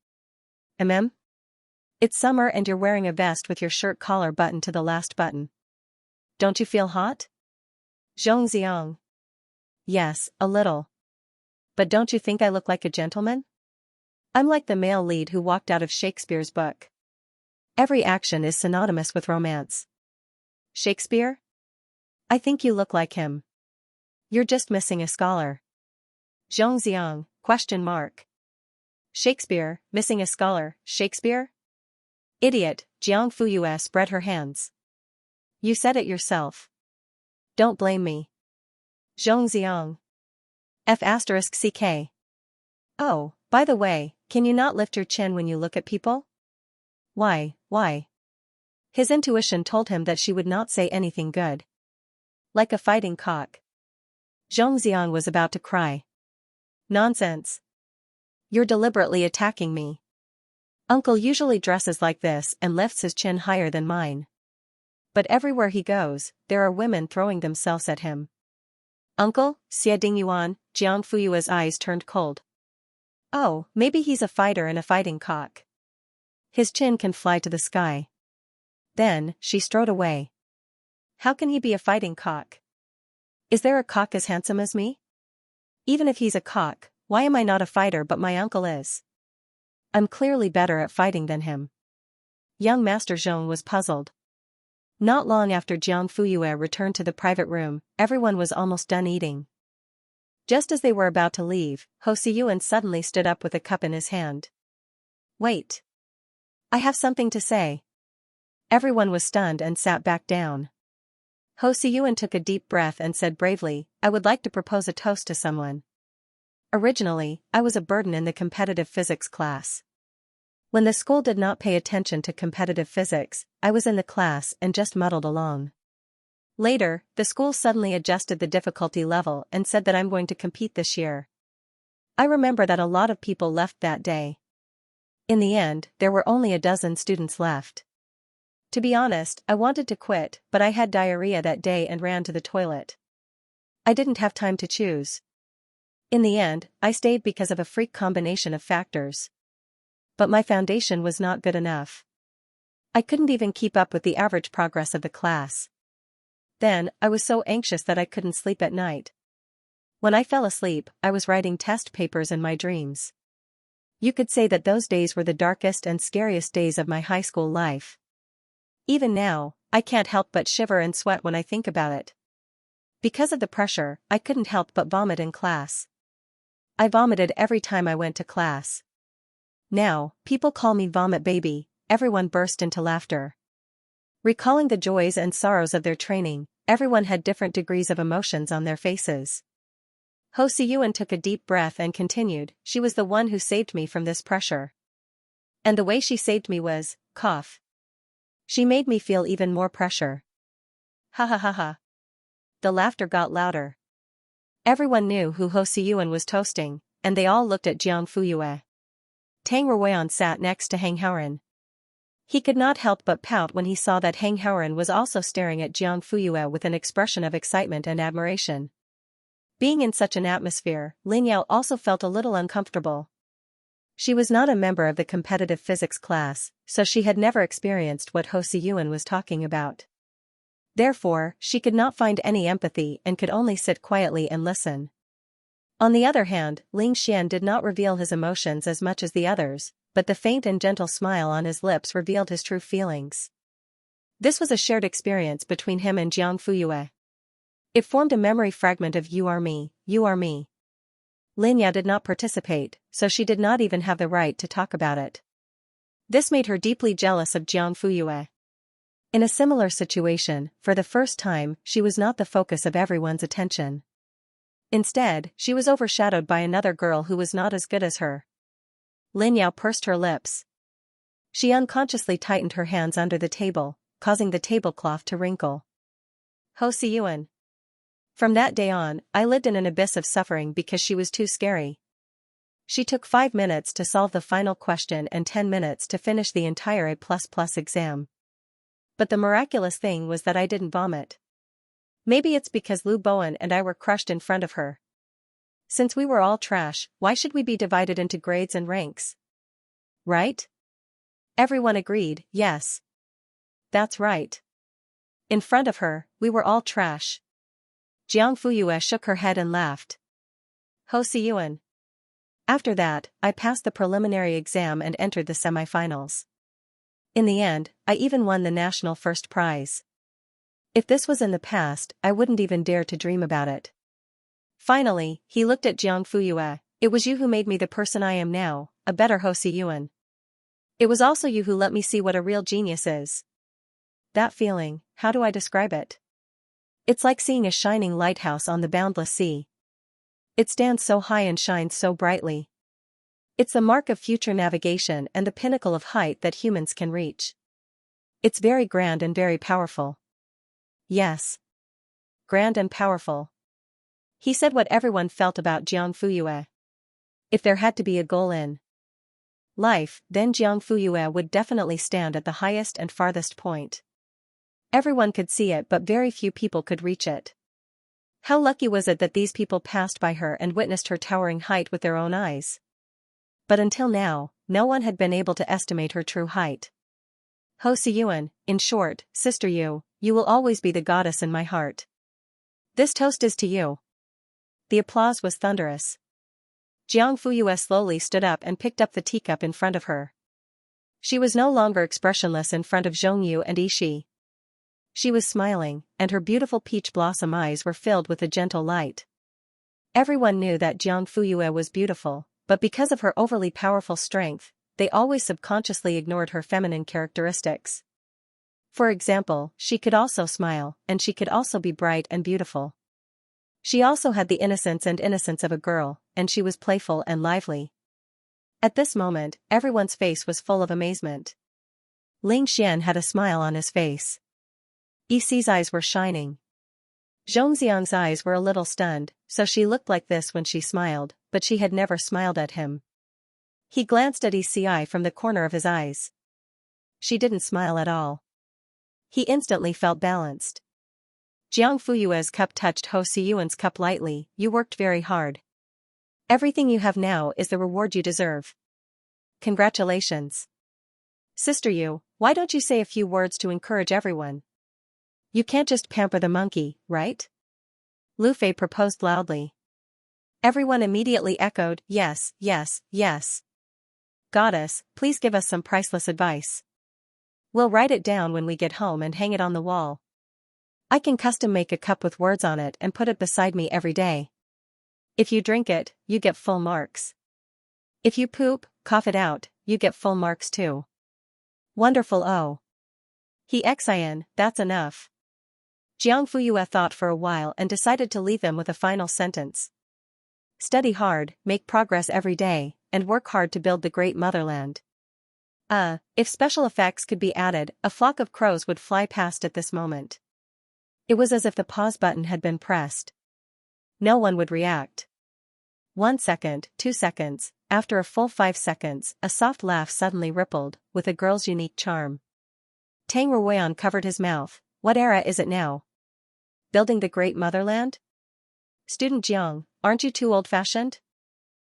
It's summer and you're wearing a vest with your shirt collar buttoned to the last button. Don't you feel hot? Zhongxiang. Yes, a little. But don't you think I look like a gentleman? I'm like the male lead who walked out of Shakespeare's book. Every action is synonymous with romance. Shakespeare? I think you look like him. You're just missing a scholar. Zhongxiang, ? Shakespeare, missing a scholar, Shakespeare? Idiot, Jiang Fuyue spread her hands. You said it yourself. Don't blame me. Zhongxiang. F***ck. Oh, by the way, can you not lift your chin when you look at people? Why? His intuition told him that she would not say anything good. Like a fighting cock. Zhongxiang was about to cry. Nonsense. You're deliberately attacking me. Uncle usually dresses like this and lifts his chin higher than mine. But everywhere he goes, there are women throwing themselves at him. Uncle, Xie Dingyuan, Jiang Fuyue's eyes turned cold. Oh, maybe he's a fighter and a fighting cock. His chin can fly to the sky. Then, she strode away. How can he be a fighting cock? Is there a cock as handsome as me? Even if he's a cock, why am I not a fighter but my uncle is? I'm clearly better at fighting than him. Young Master Zhong was puzzled. Not long after Jiang Fuyue returned to the private room, everyone was almost done eating. Just as they were about to leave, Ho Siyuan suddenly stood up with a cup in his hand. Wait. I have something to say. Everyone was stunned and sat back down. Ho Siyuan took a deep breath and said bravely, I would like to propose a toast to someone. Originally, I was a burden in the competitive physics class. When the school did not pay attention to competitive physics, I was in the class and just muddled along. Later, the school suddenly adjusted the difficulty level and said that I'm going to compete this year. I remember that a lot of people left that day. In the end, there were only a dozen students left. To be honest, I wanted to quit, but I had diarrhea that day and ran to the toilet. I didn't have time to choose. In the end, I stayed because of a freak combination of factors. But my foundation was not good enough. I couldn't even keep up with the average progress of the class. Then, I was so anxious that I couldn't sleep at night. When I fell asleep, I was writing test papers in my dreams. You could say that those days were the darkest and scariest days of my high school life. Even now, I can't help but shiver and sweat when I think about it. Because of the pressure, I couldn't help but vomit in class. I vomited every time I went to class. Now, people call me Vomit Baby. Everyone burst into laughter. Recalling the joys and sorrows of their training, everyone had different degrees of emotions on their faces. Ho Siyuan took a deep breath and continued, she was the one who saved me from this pressure. And the way she saved me was, cough. She made me feel even more pressure. Ha ha ha ha. The laughter got louder. Everyone knew who Ho Siyuan was toasting, and they all looked at Jiang Fuyue. Tang Ruoyan sat next to Hang Haoran. He could not help but pout when he saw that Hang Haoran was also staring at Jiang Fuyue with an expression of excitement and admiration. Being in such an atmosphere, Lin Yao also felt a little uncomfortable. She was not a member of the competitive physics class, so she had never experienced what Ho Siyuan was talking about. Therefore, she could not find any empathy and could only sit quietly and listen. On the other hand, Ling Xian did not reveal his emotions as much as the others, but the faint and gentle smile on his lips revealed his true feelings. This was a shared experience between him and Jiang Fuyue. It formed a memory fragment of you are me, you are me. Lin Yao did not participate, so she did not even have the right to talk about it. This made her deeply jealous of Jiang Fuyue. In a similar situation, for the first time, she was not the focus of everyone's attention. Instead, she was overshadowed by another girl who was not as good as her. Lin Yao pursed her lips. She unconsciously tightened her hands under the table, causing the tablecloth to wrinkle. Ho Siyuan. From that day on, I lived in an abyss of suffering because she was too scary. She took 5 minutes to solve the final question and 10 minutes to finish the entire A++ exam. But the miraculous thing was that I didn't vomit. Maybe it's because Lu Bowen and I were crushed in front of her. Since we were all trash, why should we be divided into grades and ranks? Right? Everyone agreed, yes. That's right. In front of her, we were all trash. Jiang Fuyue shook her head and laughed. Ho Siyuan. After that, I passed the preliminary exam and entered the semifinals. In the end, I even won the national first prize. If this was in the past, I wouldn't even dare to dream about it. Finally, he looked at Jiang Fuyue. It was you who made me the person I am now, a better Ho Siyuan. It was also you who let me see what a real genius is. That feeling, how do I describe it? It's like seeing a shining lighthouse on the boundless sea. It stands so high and shines so brightly. It's the mark of future navigation and the pinnacle of height that humans can reach. It's very grand and very powerful. Yes. Grand and powerful. He said what everyone felt about Jiang Fuyue. If there had to be a goal in life, then Jiang Fuyue would definitely stand at the highest and farthest point. Everyone could see it, but very few people could reach it. How lucky was it that these people passed by her and witnessed her towering height with their own eyes? But until now, no one had been able to estimate her true height. Ho Siyuan, in short, Sister Yu, you will always be the goddess in my heart. This toast is to you. The applause was thunderous. Jiang Fuyue slowly stood up and picked up the teacup in front of her. She was no longer expressionless in front of Zhongyu and Ishi. She was smiling, and her beautiful peach blossom eyes were filled with a gentle light. Everyone knew that Jiang Fuyue was beautiful, but because of her overly powerful strength, they always subconsciously ignored her feminine characteristics. For example, she could also smile, and she could also be bright and beautiful. She also had the innocence of a girl, and she was playful and lively. At this moment, everyone's face was full of amazement. Ling Xian had a smile on his face. Yixi's eyes were shining. Zhongxiang's eyes were a little stunned, so she looked like this when she smiled, but she had never smiled at him. He glanced at Yixi from the corner of his eyes. She didn't smile at all. He instantly felt balanced. Jiang Fuyue's cup touched Ho Siyuan's cup lightly. You worked very hard. Everything you have now is the reward you deserve. Congratulations. Sister Yu, why don't you say a few words to encourage everyone? You can't just pamper the monkey, right? Lu Fei proposed loudly. Everyone immediately echoed, yes, yes, yes. Goddess, please give us some priceless advice. We'll write it down when we get home and hang it on the wall. I can custom make a cup with words on it and put it beside me every day. If you drink it, you get full marks. If you poop, cough it out, you get full marks too. Wonderful. Oh. Xian, that's enough. Jiang Fuyue thought for a while and decided to leave them with a final sentence. Study hard, make progress every day, and work hard to build the great motherland. If special effects could be added, a flock of crows would fly past at this moment. It was as if the pause button had been pressed. No one would react. 1 second, 2 seconds, after a full 5 seconds, a soft laugh suddenly rippled, with a girl's unique charm. Tang Ruoyan covered his mouth. What era is it now? Building the great motherland? Student Jiang, aren't you too old-fashioned?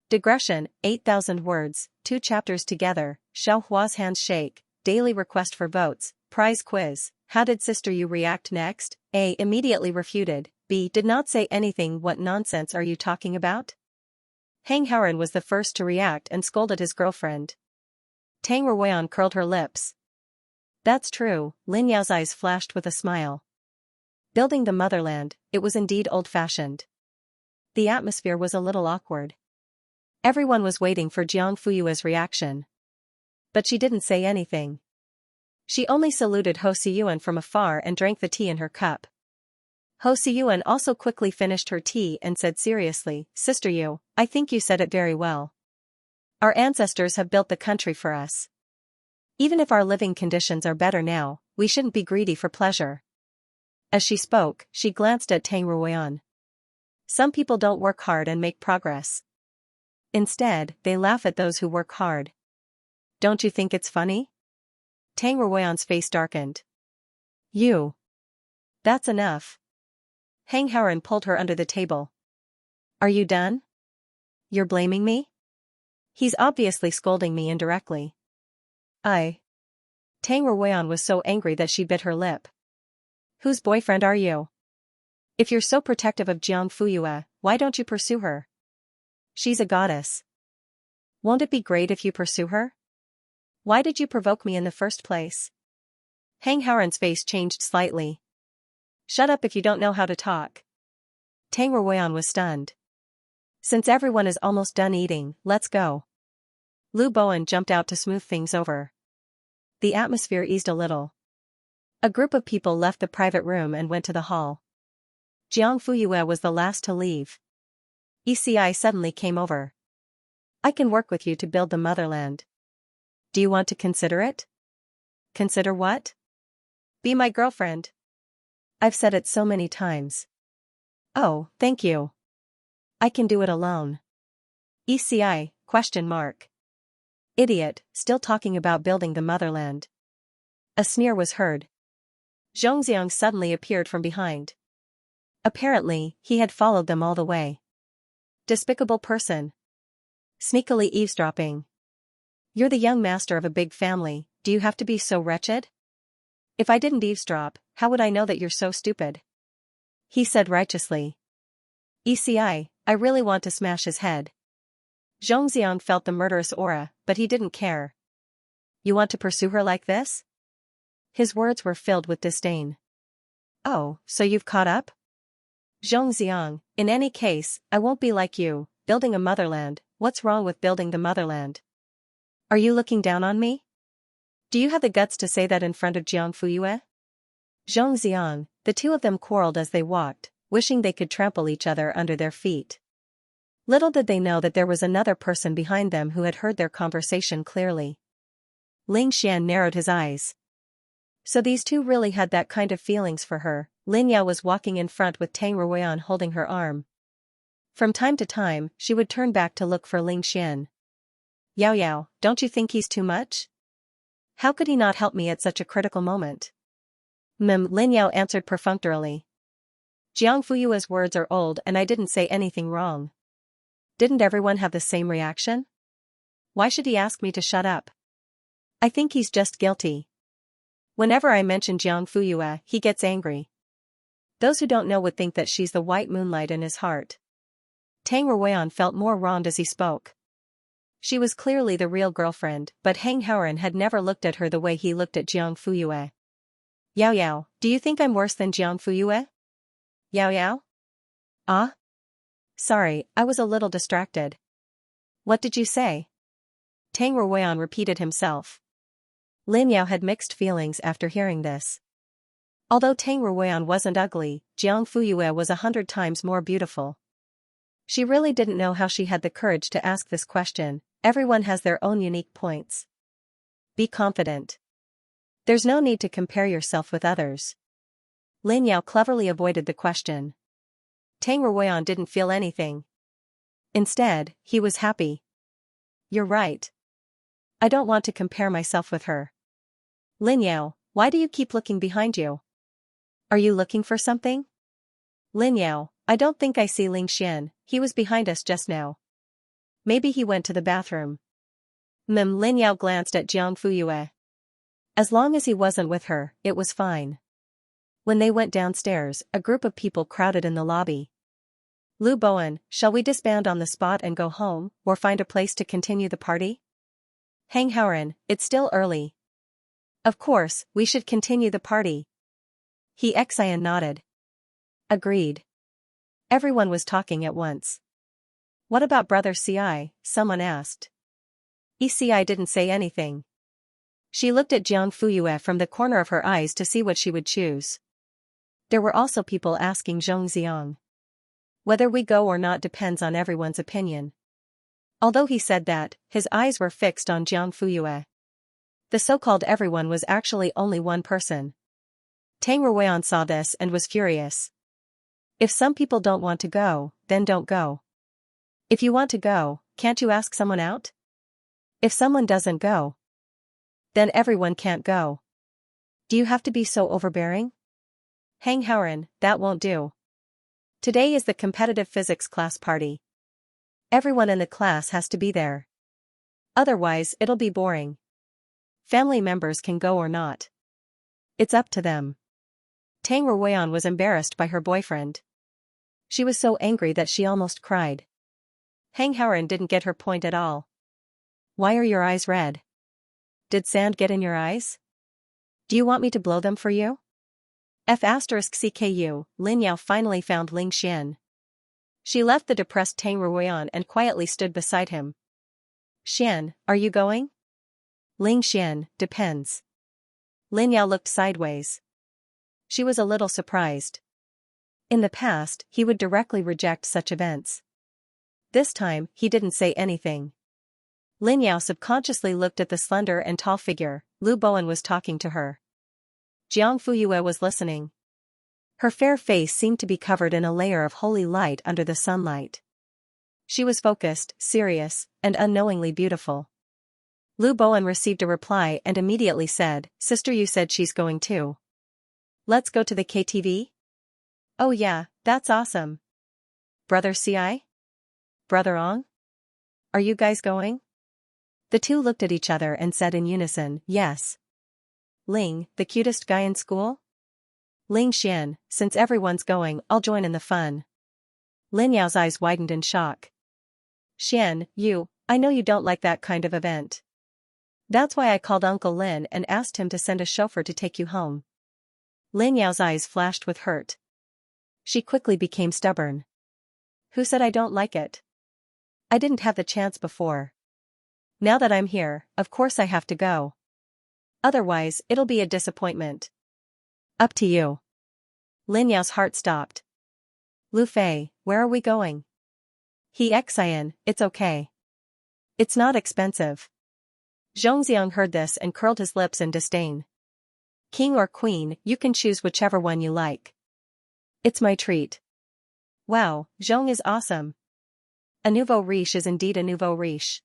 Digression, 8,000 words, 2 chapters together, Xiao Hua's hands shake, daily request for votes, prize quiz, how did Sister Yu react next? A. Immediately refuted, B. Did not say anything. What nonsense are you talking about? Hang Haoran was the first to react and scolded his girlfriend. Tang Ruoyan curled her lips. That's true, Lin Yao's eyes flashed with a smile. Building the motherland, it was indeed old-fashioned. The atmosphere was a little awkward. Everyone was waiting for Jiang Fuyue's reaction. But she didn't say anything. She only saluted Ho Siyuan from afar and drank the tea in her cup. Ho Siyuan also quickly finished her tea and said seriously, Sister Yu, I think you said it very well. Our ancestors have built the country for us. Even if our living conditions are better now, we shouldn't be greedy for pleasure. As she spoke, she glanced at Tang Ruoyan. Some people don't work hard and make progress. Instead, they laugh at those who work hard. Don't you think it's funny? Tang Ruoyan's face darkened. You. That's enough. Hang Haoran pulled her under the table. Are you done? You're blaming me? He's obviously scolding me indirectly. Tang Ruoyan was so angry that she bit her lip. Whose boyfriend are you? If you're so protective of Jiang Fuyue, why don't you pursue her? She's a goddess. Won't it be great if you pursue her? Why did you provoke me in the first place? Hang Haoran's face changed slightly. Shut up if you don't know how to talk. Tang Ruoyan was stunned. Since everyone is almost done eating, let's go. Lu Bowen jumped out to smooth things over. The atmosphere eased a little. A group of people left the private room and went to the hall. Jiang Fuyue was the last to leave. ECI suddenly came over. I can work with you to build the motherland. Do you want to consider it? Consider what? Be my girlfriend. I've said it so many times. Oh, thank you. I can do it alone. ECI, ? Idiot, still talking about building the motherland. A sneer was heard. Xianxia suddenly appeared from behind. Apparently, he had followed them all the way. Despicable person. Sneakily eavesdropping. You're the young master of a big family, do you have to be so wretched? If I didn't eavesdrop, how would I know that you're so stupid? He said righteously. ECI, I really want to smash his head. Zhongxiang felt the murderous aura, but he didn't care. You want to pursue her like this? His words were filled with disdain. Oh, so you've caught up? Zhongxiang, in any case, I won't be like you, building a motherland. What's wrong with building the motherland? Are you looking down on me? Do you have the guts to say that in front of Jiang Fuyue? Zhongxiang, the two of them quarreled as they walked, wishing they could trample each other under their feet. Little did they know that there was another person behind them who had heard their conversation clearly. Ling Xian narrowed his eyes. So these two really had that kind of feelings for her. Lin Yao was walking in front with Tang Ruoyan holding her arm. From time to time, she would turn back to look for Ling Xian. Yao Yao, don't you think he's too much? How could he not help me at such a critical moment? Lin Yao answered perfunctorily. Jiang Fuyue's words are old and I didn't say anything wrong. Didn't everyone have the same reaction? Why should he ask me to shut up? I think he's just guilty. Whenever I mention Jiang Fuyue, he gets angry. Those who don't know would think that she's the white moonlight in his heart. Tang Ruoyan felt more wronged as he spoke. She was clearly the real girlfriend, but Hang Haoran had never looked at her the way he looked at Jiang Fuyue. Yao Yao, do you think I'm worse than Jiang Fuyue? Yao Yao? Ah? Sorry, I was a little distracted. What did you say? Tang Ruoyan repeated himself. Lin Yao had mixed feelings after hearing this. Although Tang Ruoyan wasn't ugly, Jiang Fuyue was 100 times more beautiful. She really didn't know how she had the courage to ask this question. Everyone has their own unique points. Be confident. There's no need to compare yourself with others. Lin Yao cleverly avoided the question. Tang Ruoyan didn't feel anything. Instead, he was happy. You're right. I don't want to compare myself with her. Lin Yao, why do you keep looking behind you? Are you looking for something? Lin Yao, I don't think I see Ling Xian, he was behind us just now. Maybe he went to the bathroom. Lin Yao glanced at Jiang Fuyue. As long as he wasn't with her, it was fine. When they went downstairs, a group of people crowded in the lobby. Lu Bowen, shall we disband on the spot and go home, or find a place to continue the party? Hang Haoran, it's still early. Of course, we should continue the party. Xian nodded. Agreed. Everyone was talking at once. What about Brother Ci? Someone asked. Ci didn't say anything. She looked at Jiang Fuyue from the corner of her eyes to see what she would choose. There were also people asking Zhongxiang. Whether we go or not depends on everyone's opinion. Although he said that, his eyes were fixed on Jiang Fuyue. The so-called everyone was actually only one person. Tang Ruoyan saw this and was furious. If some people don't want to go, then don't go. If you want to go, can't you ask someone out? If someone doesn't go, then everyone can't go. Do you have to be so overbearing? Hang Haoran, that won't do. Today is the competitive physics class party. Everyone in the class has to be there. Otherwise, it'll be boring. Family members can go or not. It's up to them. Tang Ruoyan was embarrassed by her boyfriend. She was so angry that she almost cried. Hang Haoran didn't get her point at all. Why are your eyes red? Did sand get in your eyes? Do you want me to blow them for you? CKU, Lin Yao finally found Ling Xian. She left the depressed Tang Ruoyan and quietly stood beside him. Xian, are you going? Ling Xian, depends. Lin Yao looked sideways. She was a little surprised. In the past, he would directly reject such events. This time, he didn't say anything. Lin Yao subconsciously looked at the slender and tall figure. Lu Bowen was talking to her. Jiang Fuyue was listening. Her fair face seemed to be covered in a layer of holy light under the sunlight. She was focused, serious, and unknowingly beautiful. Lu Bowen received a reply and immediately said, Sister, you said she's going too. Let's go to the KTV? Oh yeah, that's awesome. Brother Ci? Brother Ong? Are you guys going? The two looked at each other and said in unison, yes. Ling, the cutest guy in school? Ling Xian, since everyone's going, I'll join in the fun. Lin Yao's eyes widened in shock. Xian, I know you don't like that kind of event. That's why I called Uncle Lin and asked him to send a chauffeur to take you home. Lin Yao's eyes flashed with hurt. She quickly became stubborn. Who said I don't like it? I didn't have the chance before. Now that I'm here, of course I have to go. Otherwise, it'll be a disappointment. Up to you. Lin Yao's heart stopped. Lu Fei, where are we going? Xian, it's okay. It's not expensive. Zhongxiang heard this and curled his lips in disdain. King or queen, you can choose whichever one you like. It's my treat. Wow, Zhong is awesome. A nouveau riche is indeed a nouveau riche.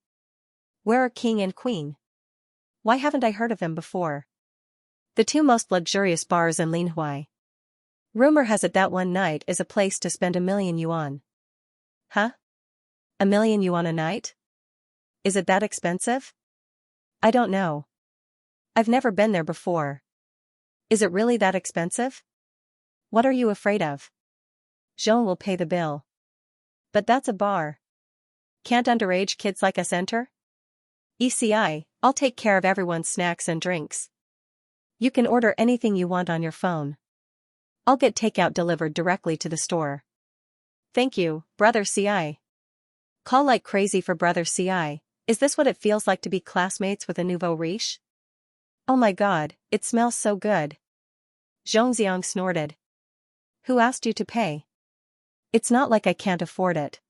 Where are king and queen? Why haven't I heard of them before? The two most luxurious bars in Linhuai. Rumor has it that one night is a place to spend 1,000,000 yuan. Huh? 1,000,000 yuan a night? Is it that expensive? I don't know. I've never been there before. Is it really that expensive? What are you afraid of? Zhong will pay the bill. But that's a bar. Can't underage kids like us enter? I'll take care of everyone's snacks and drinks. You can order anything you want on your phone. I'll get takeout delivered directly to the store. Thank you, Brother Ci. Call like crazy for Brother Ci. Is this what it feels like to be classmates with a nouveau riche? Oh my god, it smells so good. Zhongxiang snorted. Who asked you to pay? It's not like I can't afford it.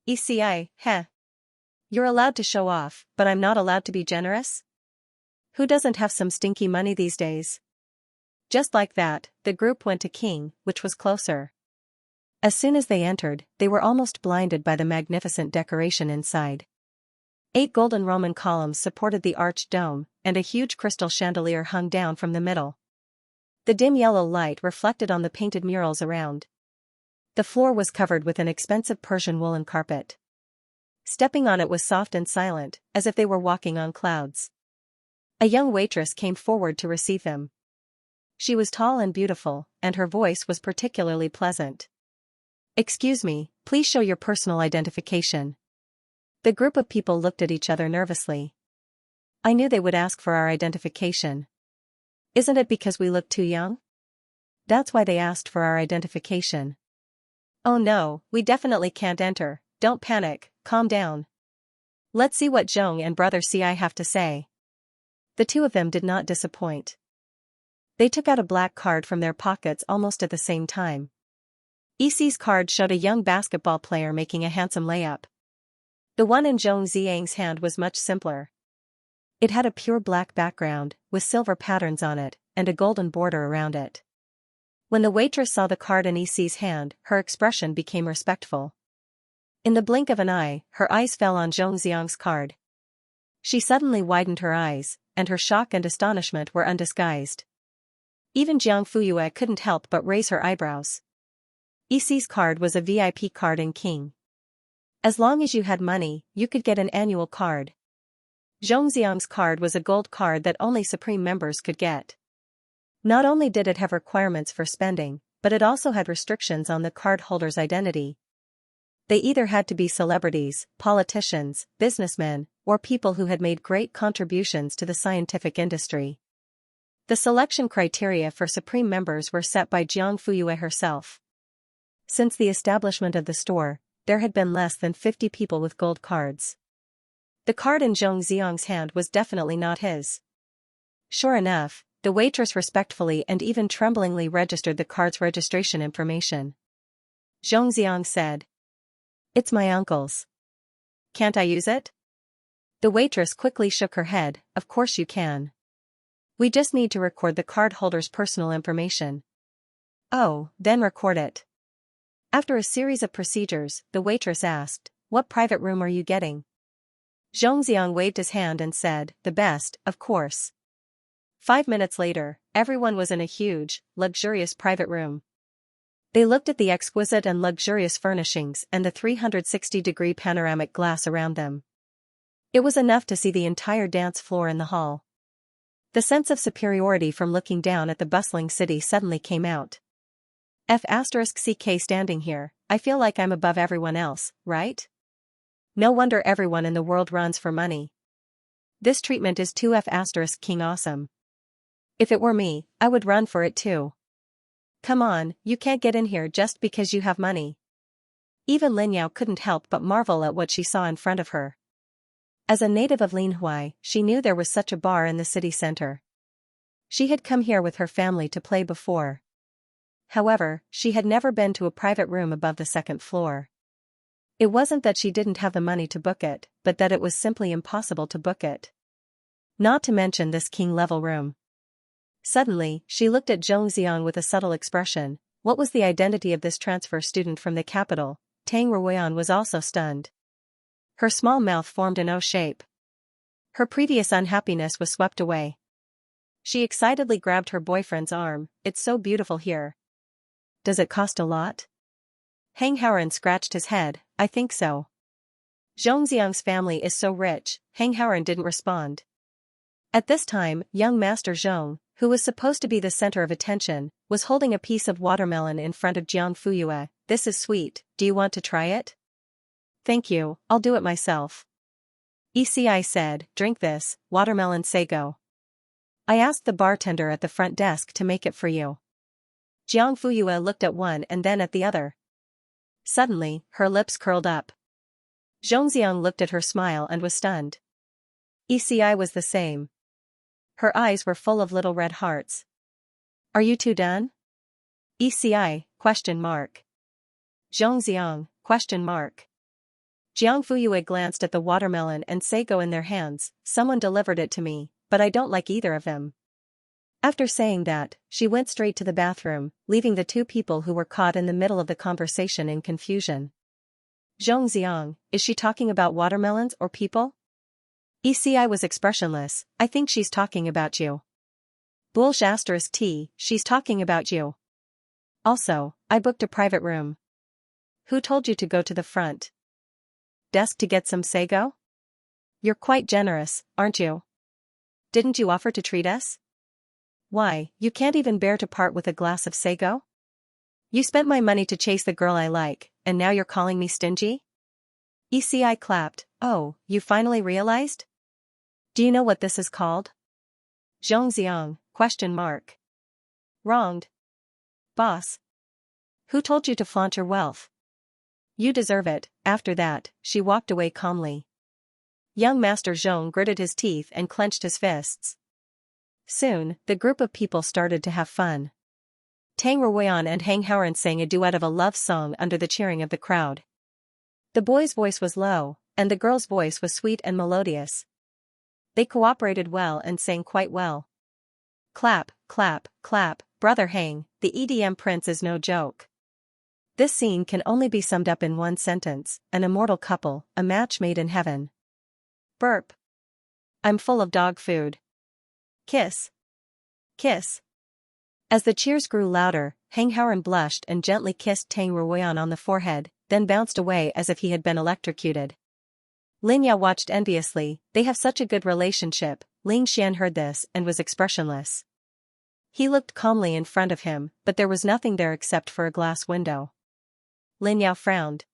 Heh. You're allowed to show off, but I'm not allowed to be generous? Who doesn't have some stinky money these days? Just like that, the group went to King, which was closer. As soon as they entered, they were almost blinded by the magnificent decoration inside. 8 golden Roman columns supported the arched dome, and a huge crystal chandelier hung down from the middle. The dim yellow light reflected on the painted murals around. The floor was covered with an expensive Persian woolen carpet. Stepping on it was soft and silent, as if they were walking on clouds. A young waitress came forward to receive them. She was tall and beautiful, and her voice was particularly pleasant. "Excuse me, please show your personal identification." The group of people looked at each other nervously. I knew they would ask for our identification. Isn't it because we look too young? That's why they asked for our identification. Oh no, we definitely can't enter, don't panic, calm down. Let's see what Zhong and brother Ci have to say. The two of them did not disappoint. They took out a black card from their pockets almost at the same time. Ici's card showed a young basketball player making a handsome layup. The one in Zhong Xiang's hand was much simpler. It had a pure black background, with silver patterns on it, and a golden border around it. When the waitress saw the card in Ici's hand, her expression became respectful. In the blink of an eye, her eyes fell on Zhong Xiang's card. She suddenly widened her eyes, and her shock and astonishment were undisguised. Even Jiang Fuyue couldn't help but raise her eyebrows. Ici's card was a VIP card in King. As long as you had money, you could get an annual card. Zhongxiang's card was a gold card that only Supreme members could get. Not only did it have requirements for spending, but it also had restrictions on the card holder's identity. They either had to be celebrities, politicians, businessmen, or people who had made great contributions to the scientific industry. The selection criteria for Supreme members were set by Jiang Fuyue herself. Since the establishment of the store, there had been less than 50 people with gold cards. The card in Zhong Xiang's hand was definitely not his. Sure enough, the waitress respectfully and even tremblingly registered the card's registration information. Zhong Xiang said, "It's my uncle's. Can't I use it?" The waitress quickly shook her head, "Of course you can. We just need to record the card holder's personal information." "Oh, then record it." After a series of procedures, the waitress asked, "What private room are you getting?" Zhongxiang waved his hand and said, "The best, of course." 5 minutes later, everyone was in a huge, luxurious private room. They looked at the exquisite and luxurious furnishings and the 360-degree panoramic glass around them. It was enough to see the entire dance floor in the hall. The sense of superiority from looking down at the bustling city suddenly came out. F*CK standing here, I feel like I'm above everyone else, right? No wonder everyone in the world runs for money. This treatment is too F*King awesome. If it were me, I would run for it too. Come on, you can't get in here just because you have money. Even Lin Yao couldn't help but marvel at what she saw in front of her. As a native of Linhui, she knew there was such a bar in the city center. She had come here with her family to play before. However, she had never been to a private room above the second floor. It wasn't that she didn't have the money to book it, but that it was simply impossible to book it. Not to mention this king-level room. Suddenly, she looked at Zhong Xiang with a subtle expression. What was the identity of this transfer student from the capital? Tang Ruoyan was also stunned. Her small mouth formed an O shape. Her previous unhappiness was swept away. She excitedly grabbed her boyfriend's arm. "It's so beautiful here." "Does it cost a lot?" Hang Haoran scratched his head. "I think so." Zhongxiang's family is so rich. Hang Haoran didn't respond. At this time, young Master Zhong, who was supposed to be the center of attention, was holding a piece of watermelon in front of Jiang Fuyue. "This is sweet, do you want to try it?" "Thank you, I'll do it myself." ECI said, "Drink this, watermelon sago. I asked the bartender at the front desk to make it for you." Jiang Fuyue looked at one and then at the other. Suddenly, her lips curled up. Zhongxiang looked at her smile and was stunned. ECI was the same. Her eyes were full of little red hearts. "Are you two done?" ECI, question mark. Zhongxiang, question mark. Jiang Fuyue glanced at the watermelon and sago in their hands. "Someone delivered it to me, but I don't like either of them." After saying that, she went straight to the bathroom, leaving the two people who were caught in the middle of the conversation in confusion. "Zhongxiang, is she talking about watermelons or people?" ECI was expressionless. I think she's talking about you. Bullsh *T, she's talking about you. Also, I booked a private room. Who told you to go to the front desk to get some sago? You're quite generous, aren't you? Didn't you offer to treat us? Why, you can't even bear to part with a glass of sago? You spent my money to chase the girl I like, and now you're calling me stingy? ECI clapped. Oh, you finally realized? Do you know what this is called? Xianxia? Wronged. Boss. Who told you to flaunt your wealth? You deserve it. After that, she walked away calmly. Young Master Zhong gritted his teeth and clenched his fists. Soon, the group of people started to have fun. Tang Ruoyan and Hang Haoran sang a duet of a love song under the cheering of the crowd. The boy's voice was low, and the girl's voice was sweet and melodious. They cooperated well and sang quite well. Clap, clap, clap, brother Hang, the EDM prince is no joke. This scene can only be summed up in one sentence: an immortal couple, a match made in heaven. Burp. I'm full of dog food. Kiss. Kiss. As the cheers grew louder, Hang Haoran blushed and gently kissed Tang Ruoyan on the forehead, then bounced away as if he had been electrocuted. Lin Ya watched enviously. They have such a good relationship. Ling Xian heard this and was expressionless. He looked calmly in front of him, but there was nothing there except for a glass window. Lin Ya frowned.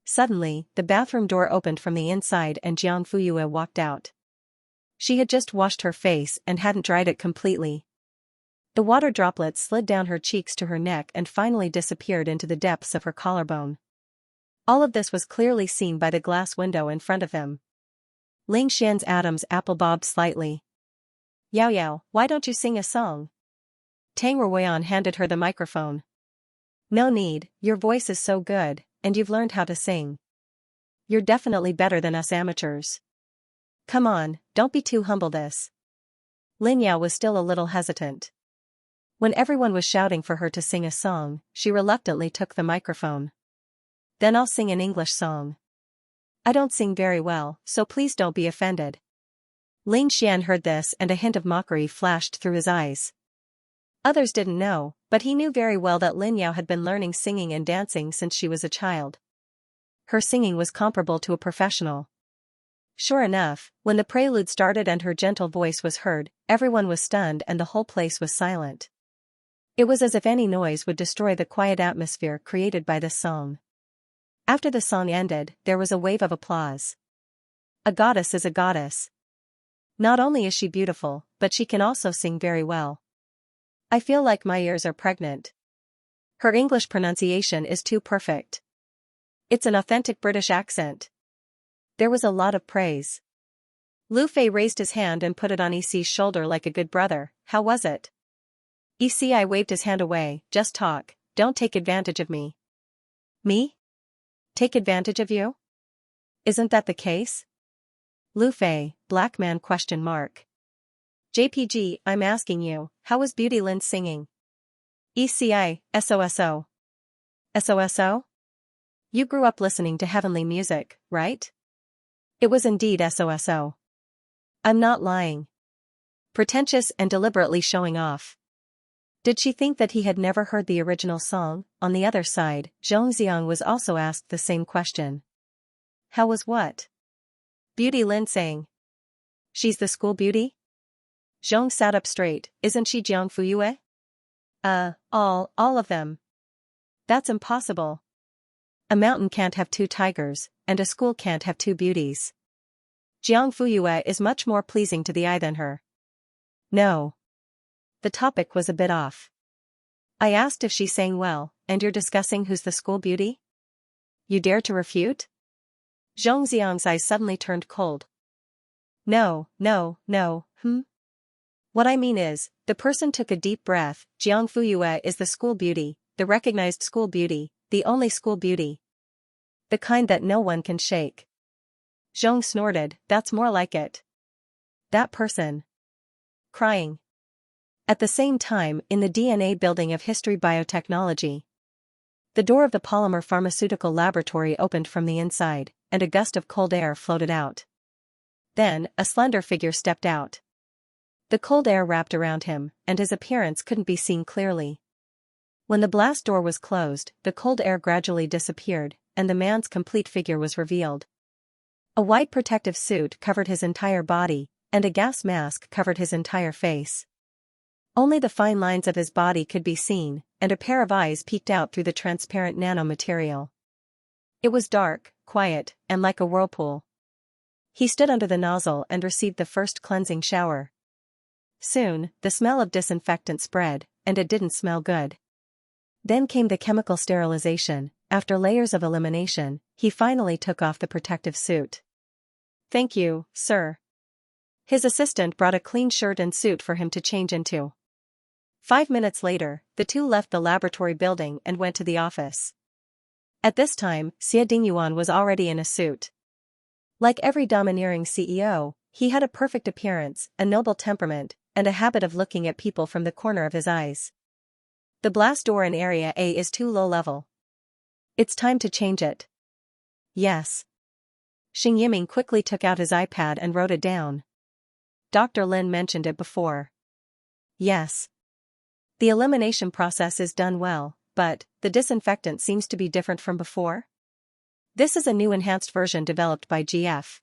Suddenly, the bathroom door opened from the inside and Jiang Fuyue walked out. She had just washed her face and hadn't dried it completely. The water droplets slid down her cheeks to her neck and finally disappeared into the depths of her collarbone. All of this was clearly seen by the glass window in front of them. Ling Xian's Adam's apple bobbed slightly. Yao Yao, why don't you sing a song? Tang Ruoyan handed her the microphone. No need, your voice is so good, and you've learned how to sing. You're definitely better than us amateurs. Come on, don't be too humble this. Lin Yao was still a little hesitant. When everyone was shouting for her to sing a song, she reluctantly took the microphone. Then I'll sing an English song. I don't sing very well, so please don't be offended. Ling Xian heard this and a hint of mockery flashed through his eyes. Others didn't know, but he knew very well that Lin Yao had been learning singing and dancing since she was a child. Her singing was comparable to a professional. Sure enough, when the prelude started and her gentle voice was heard, everyone was stunned and the whole place was silent. It was as if any noise would destroy the quiet atmosphere created by this song. After the song ended, there was a wave of applause. A goddess is a goddess. Not only is she beautiful, but she can also sing very well. I feel like my ears are pregnant. Her English pronunciation is too perfect. It's an authentic British accent. There was a lot of praise. Lu Fei raised his hand and put it on EC's shoulder like a good brother. How was it? ECI waved his hand away. Just talk, don't take advantage of me. Me? Take advantage of you? Isn't that the case? Lu Fei, black man ? JPG, I'm asking you, how was Beauty Lin singing? ECI, SOSO. SOSO? You grew up listening to heavenly music, right? It was indeed SOSO. I'm not lying. Pretentious and deliberately showing off. Did she think that he had never heard the original song? On the other side, Zhongxiang was also asked the same question. How was what? Beauty Lin sang. She's the school beauty? Zhong sat up straight. Isn't she Jiang Fuyue? All of them. That's impossible. A mountain can't have two tigers, and a school can't have two beauties. Jiang Fuyue is much more pleasing to the eye than her. No. The topic was a bit off. I asked if she sang well, and you're discussing who's the school beauty? You dare to refute? Zhongxiang's eyes suddenly turned cold. No. What I mean is, the person took a deep breath. Jiang Fuyue is the school beauty, the recognized school beauty, the only school beauty. The kind that no one can shake. Zhong snorted, that's more like it. That person. Crying. At the same time, in the DNA building of History Biotechnology, the door of the polymer pharmaceutical laboratory opened from the inside, and a gust of cold air floated out. Then, a slender figure stepped out. The cold air wrapped around him, and his appearance couldn't be seen clearly. When the blast door was closed, the cold air gradually disappeared, and the man's complete figure was revealed. A white protective suit covered his entire body, and a gas mask covered his entire face. Only the fine lines of his body could be seen, and a pair of eyes peeked out through the transparent nanomaterial. It was dark, quiet, and like a whirlpool. He stood under the nozzle and received the first cleansing shower. Soon, the smell of disinfectant spread, and it didn't smell good. Then came the chemical sterilization. After layers of elimination, he finally took off the protective suit. "Thank you, sir." His assistant brought a clean shirt and suit for him to change into. 5 minutes later, the two left the laboratory building and went to the office. At this time, Xie Dingyuan was already in a suit. Like every domineering CEO, he had a perfect appearance, a noble temperament, and a habit of looking at people from the corner of his eyes. "The blast door in Area A is too low level. It's time to change it." "Yes." Xing Yiming quickly took out his iPad and wrote it down. Dr. Lin mentioned it before. "Yes. The elimination process is done well, but the disinfectant seems to be different from before. This is a new enhanced version developed by GF.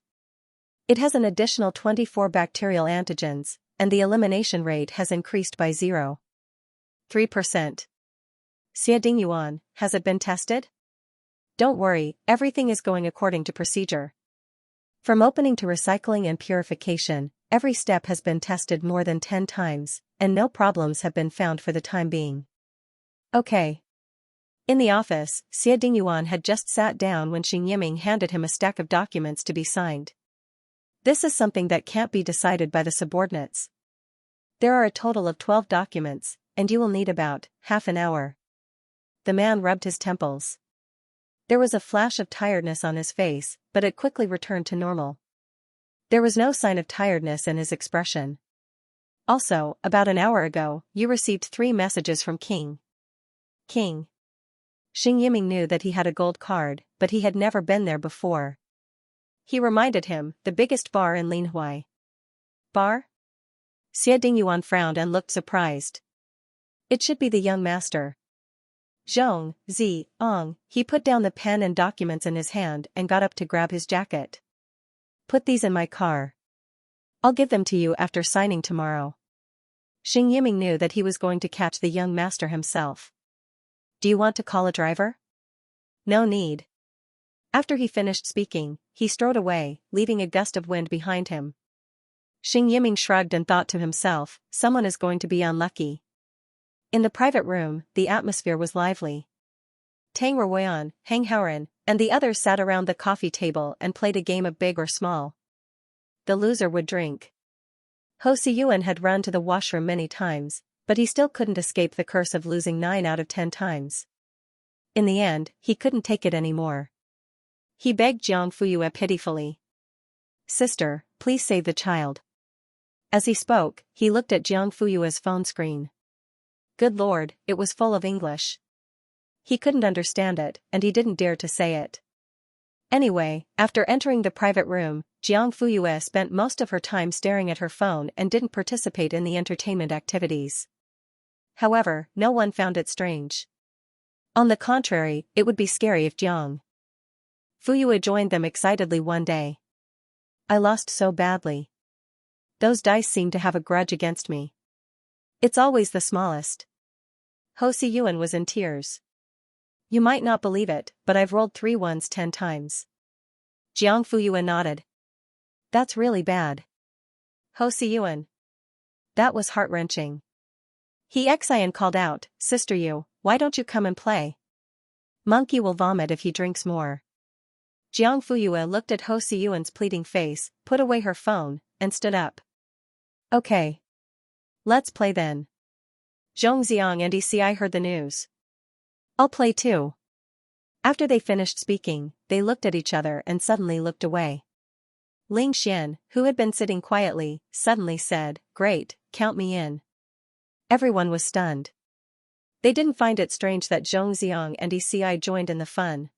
It has an additional 24 bacterial antigens, and the elimination rate has increased by 0.3%. Xie Dingyuan, has it been tested? Don't worry, everything is going according to procedure. From opening to recycling and purification, every step has been tested more than 10 times, and no problems have been found for the time being. Okay. In the office, Xie Dingyuan had just sat down when Xing Yiming handed him a stack of documents to be signed. "This is something that can't be decided by the subordinates. There are a total of 12 documents, and you will need about half an hour." The man rubbed his temples. There was a flash of tiredness on his face, but it quickly returned to normal. There was no sign of tiredness in his expression. "Also, about an hour ago, you received 3 messages from King." "King?" Xing Yiming knew that he had a gold card, but he had never been there before. He reminded him, the biggest bar in Linhui. "Bar?" Xie Dingyuan frowned and looked surprised. "It should be the young master." "Zhong, Zi, Ong." He put down the pen and documents in his hand and got up to grab his jacket. "Put these in my car. I'll give them to you after signing tomorrow." Xing Yiming knew that he was going to catch the young master himself. "Do you want to call a driver?" "No need." After he finished speaking, he strode away, leaving a gust of wind behind him. Xing Yiming shrugged and thought to himself, someone is going to be unlucky. In the private room, the atmosphere was lively. Tang Ruoyan, Hang Haoran, and the others sat around the coffee table and played a game of big or small. The loser would drink. Ho Siyuan had run to the washroom many times, but he still couldn't escape the curse of losing 9 out of 10 times. In the end, he couldn't take it anymore. He begged Jiang Fuyue pitifully. "Sister, please save the child." As he spoke, he looked at Jiang Fuyue's phone screen. Good Lord, it was full of English. He couldn't understand it, and he didn't dare to say it. Anyway, after entering the private room, Jiang Fuyue spent most of her time staring at her phone and didn't participate in the entertainment activities. However, no one found it strange. On the contrary, it would be scary if Jiang Fuyue joined them excitedly one day. "I lost so badly. Those dice seem to have a grudge against me. It's always the smallest." Ho Siyuan was in tears. "You might not believe it, but I've rolled 3 ones 10 times. Jiang Fuyue nodded. "That's really bad." Ho Siyuan. "That was heart-wrenching." Xianxia called out, "Sister Yu, why don't you come and play? Monkey will vomit if he drinks more." Jiang Fuyue looked at Ho Siyuan's pleading face, put away her phone, and stood up. "Okay. Let's play then." Zhong Xiang and Eci heard the news. "I'll play too." After they finished speaking, they looked at each other and suddenly looked away. Ling Xian, who had been sitting quietly, suddenly said, "Great, count me in." Everyone was stunned. They didn't find it strange that Zhong Xiang and Eci joined in the fun.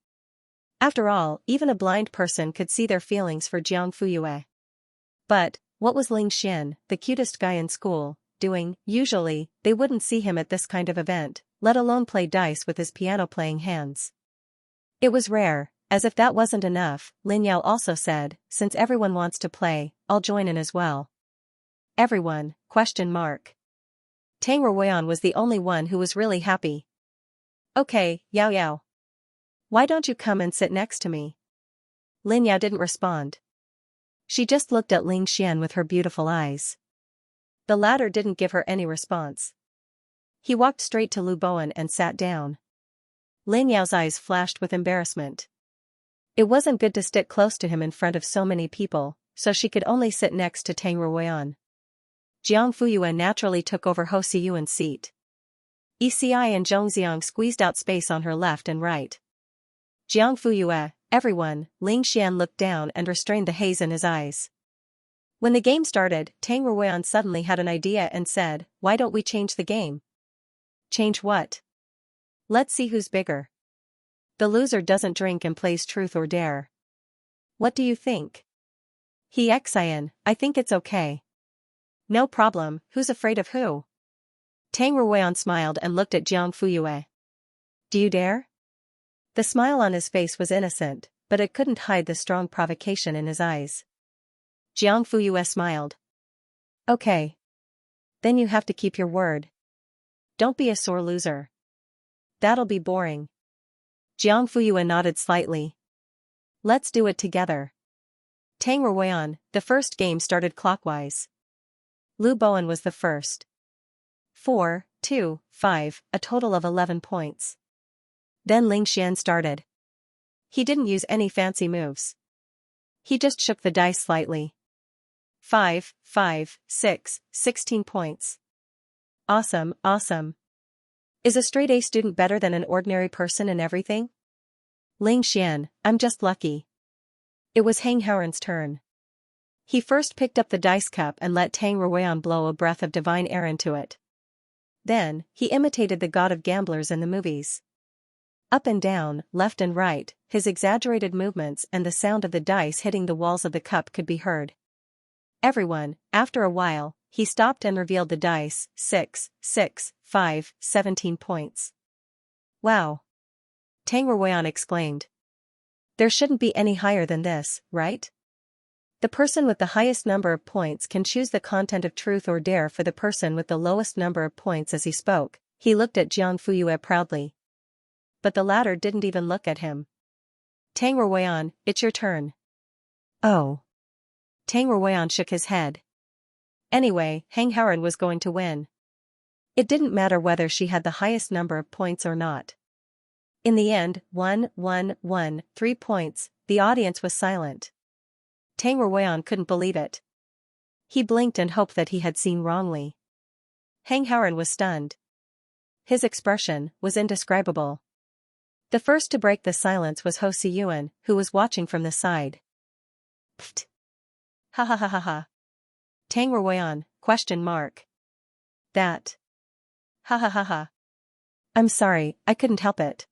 After all, even a blind person could see their feelings for Jiang Fuyue. But, what was Ling Xian, the cutest guy in school, doing? Usually, they wouldn't see him at this kind of event, let alone play dice with his piano-playing hands. It was rare. As if that wasn't enough, Lin Yao also said, since everyone wants to play, I'll join in as well. Everyone? Tang Ruoyan was the only one who was really happy. Okay, Yao Yao. Why don't you come and sit next to me? Lin Yao didn't respond. She just looked at Ling Xian with her beautiful eyes. The latter didn't give her any response. He walked straight to Lu Bowen and sat down. Lin Yao's eyes flashed with embarrassment. It wasn't good to stick close to him in front of so many people, so she could only sit next to Tang Ruoyan. Jiang Fuyue naturally took over Ho Siyuan's seat. Eci and Zhongxiang squeezed out space on her left and right. Jiang Fuyue, everyone, Ling Xian looked down and restrained the haze in his eyes. When the game started, Tang Ruoyan suddenly had an idea and said, why don't we change the game? Change what? Let's see who's bigger. The loser doesn't drink and plays truth or dare. What do you think? Xian, I think it's okay. No problem, who's afraid of who? Tang Ruoyan smiled and looked at Jiang Fuyue. Do you dare? The smile on his face was innocent, but it couldn't hide the strong provocation in his eyes. Jiang Fuyue smiled. Okay. Then you have to keep your word. Don't be a sore loser. That'll be boring. Jiang Fuyue nodded slightly. Let's do it together. Tang Ruoyan, the first game started clockwise. Lu Bowen was the first. 4, 2, 5, a total of 11 points. Then Ling Xian started. He didn't use any fancy moves. He just shook the dice slightly. 5, 5, 6, 16 points. Awesome, awesome. Is a straight A student better than an ordinary person in everything? Ling Xian, I'm just lucky. It was Hang Haoren's turn. He first picked up the dice cup and let Tang Ruoyan blow a breath of divine air into it. Then, he imitated the god of gamblers in the movies. Up and down, left and right, his exaggerated movements and the sound of the dice hitting the walls of the cup could be heard. Everyone, after a while, he stopped and revealed the dice, 6, 6, 5, 17 points. Wow! Tang Ruoyan exclaimed. There shouldn't be any higher than this, right? The person with the highest number of points can choose the content of truth or dare for the person with the lowest number of points. As he spoke, he looked at Jiang Fuyue proudly. But the latter didn't even look at him. Tang Ruoyan, it's your turn. Oh. Tang Ruoyan shook his head. Anyway, Hang Haoren was going to win. It didn't matter whether she had the highest number of points or not. In the end, 1, 1, 1, 3 points, the audience was silent. Tang Ruoyan couldn't believe it. He blinked and hoped that he had seen wrongly. Hang Haoren was stunned. His expression was indescribable. The first to break the silence was Ho Siyuan, who was watching from the side. Pfft. Ha ha ha ha ha. Tang Ruoyan, ? That. Ha ha ha ha. I'm sorry, I couldn't help it.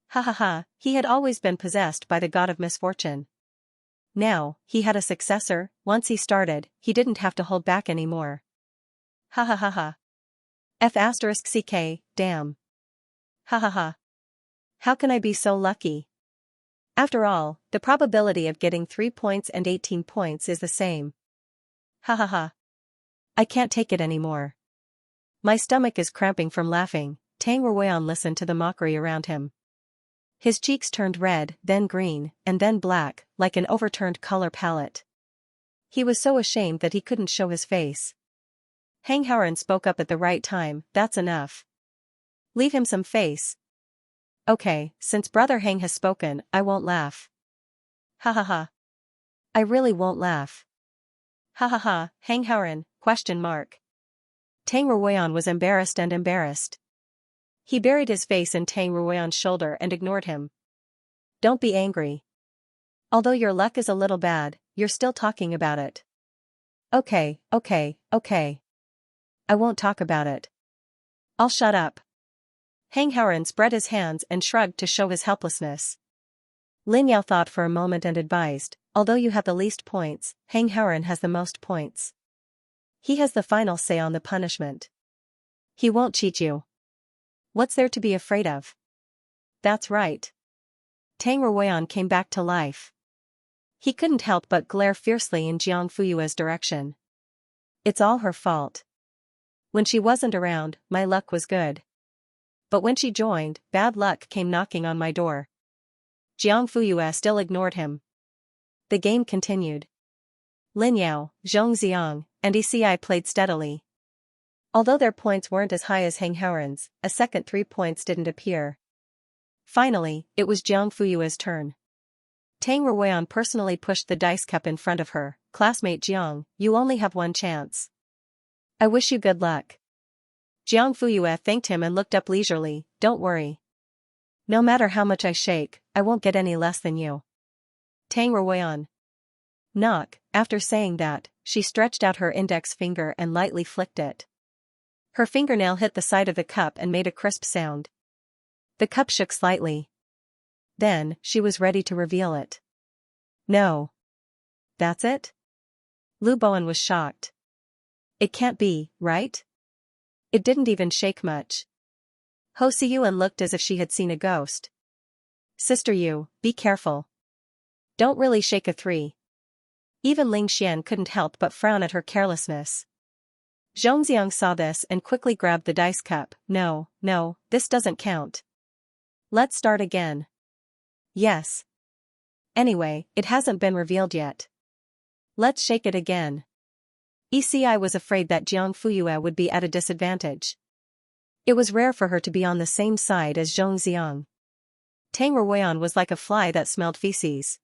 Ha ha ha, he had always been possessed by the god of misfortune. Now, he had a successor. Once he started, he didn't have to hold back anymore. Ha ha ha ha. F***ck, damn. Ha ha ha. How can I be so lucky? After all, the probability of getting 3 points and 18 points is the same. Ha ha ha. I can't take it anymore. My stomach is cramping from laughing. Tang Ruoyan listened to the mockery around him. His cheeks turned red, then green, and then black, like an overturned color palette. He was so ashamed that he couldn't show his face. Hang Haoren spoke up at the right time, that's enough. Leave him some face. Okay, since Brother Hang has spoken, I won't laugh. Ha ha ha. I really won't laugh. Ha ha ha, Hang Haoren, ? Tang Ruoyan was embarrassed and embarrassed. He buried his face in Tang Ruoyan's shoulder and ignored him. Don't be angry. Although your luck is a little bad, you're still talking about it. Okay. I won't talk about it. I'll shut up. Hang Haoren spread his hands and shrugged to show his helplessness. Lin Yao thought for a moment and advised, although you have the least points, Hang Haoren has the most points. He has the final say on the punishment. He won't cheat you. What's there to be afraid of? That's right. Tang Ruoyan came back to life. He couldn't help but glare fiercely in Jiang Fuyue's direction. It's all her fault. When she wasn't around, my luck was good. But when she joined, bad luck came knocking on my door. Jiang Fuyue still ignored him. The game continued. Lin Yao, Zhong Xiang, and Eci played steadily. Although their points weren't as high as Hang Haoren's, a second 3 points didn't appear. Finally, it was Jiang Fuyue's turn. Tang Ruoyan personally pushed the dice cup in front of her. Classmate Jiang, you only have one chance. I wish you good luck. Jiang Fuyue thanked him and looked up leisurely. Don't worry. No matter how much I shake, I won't get any less than you. Tang Ruoyan. Knock. After saying that, she stretched out her index finger and lightly flicked it. Her fingernail hit the side of the cup and made a crisp sound. The cup shook slightly. Then, she was ready to reveal it. No. That's it? Lu Bowen was shocked. It can't be, right? It didn't even shake much. Ho Siyuan looked as if she had seen a ghost. Sister Yu, be careful. Don't really shake a 3. Even Ling Xian couldn't help but frown at her carelessness. Zhongxiang saw this and quickly grabbed the dice cup. No, this doesn't count. Let's start again. Yes. Anyway, it hasn't been revealed yet. Let's shake it again. Eci was afraid that Jiang Fuyue would be at a disadvantage. It was rare for her to be on the same side as Zhongxiang. Tang Ruoyan was like a fly that smelled feces.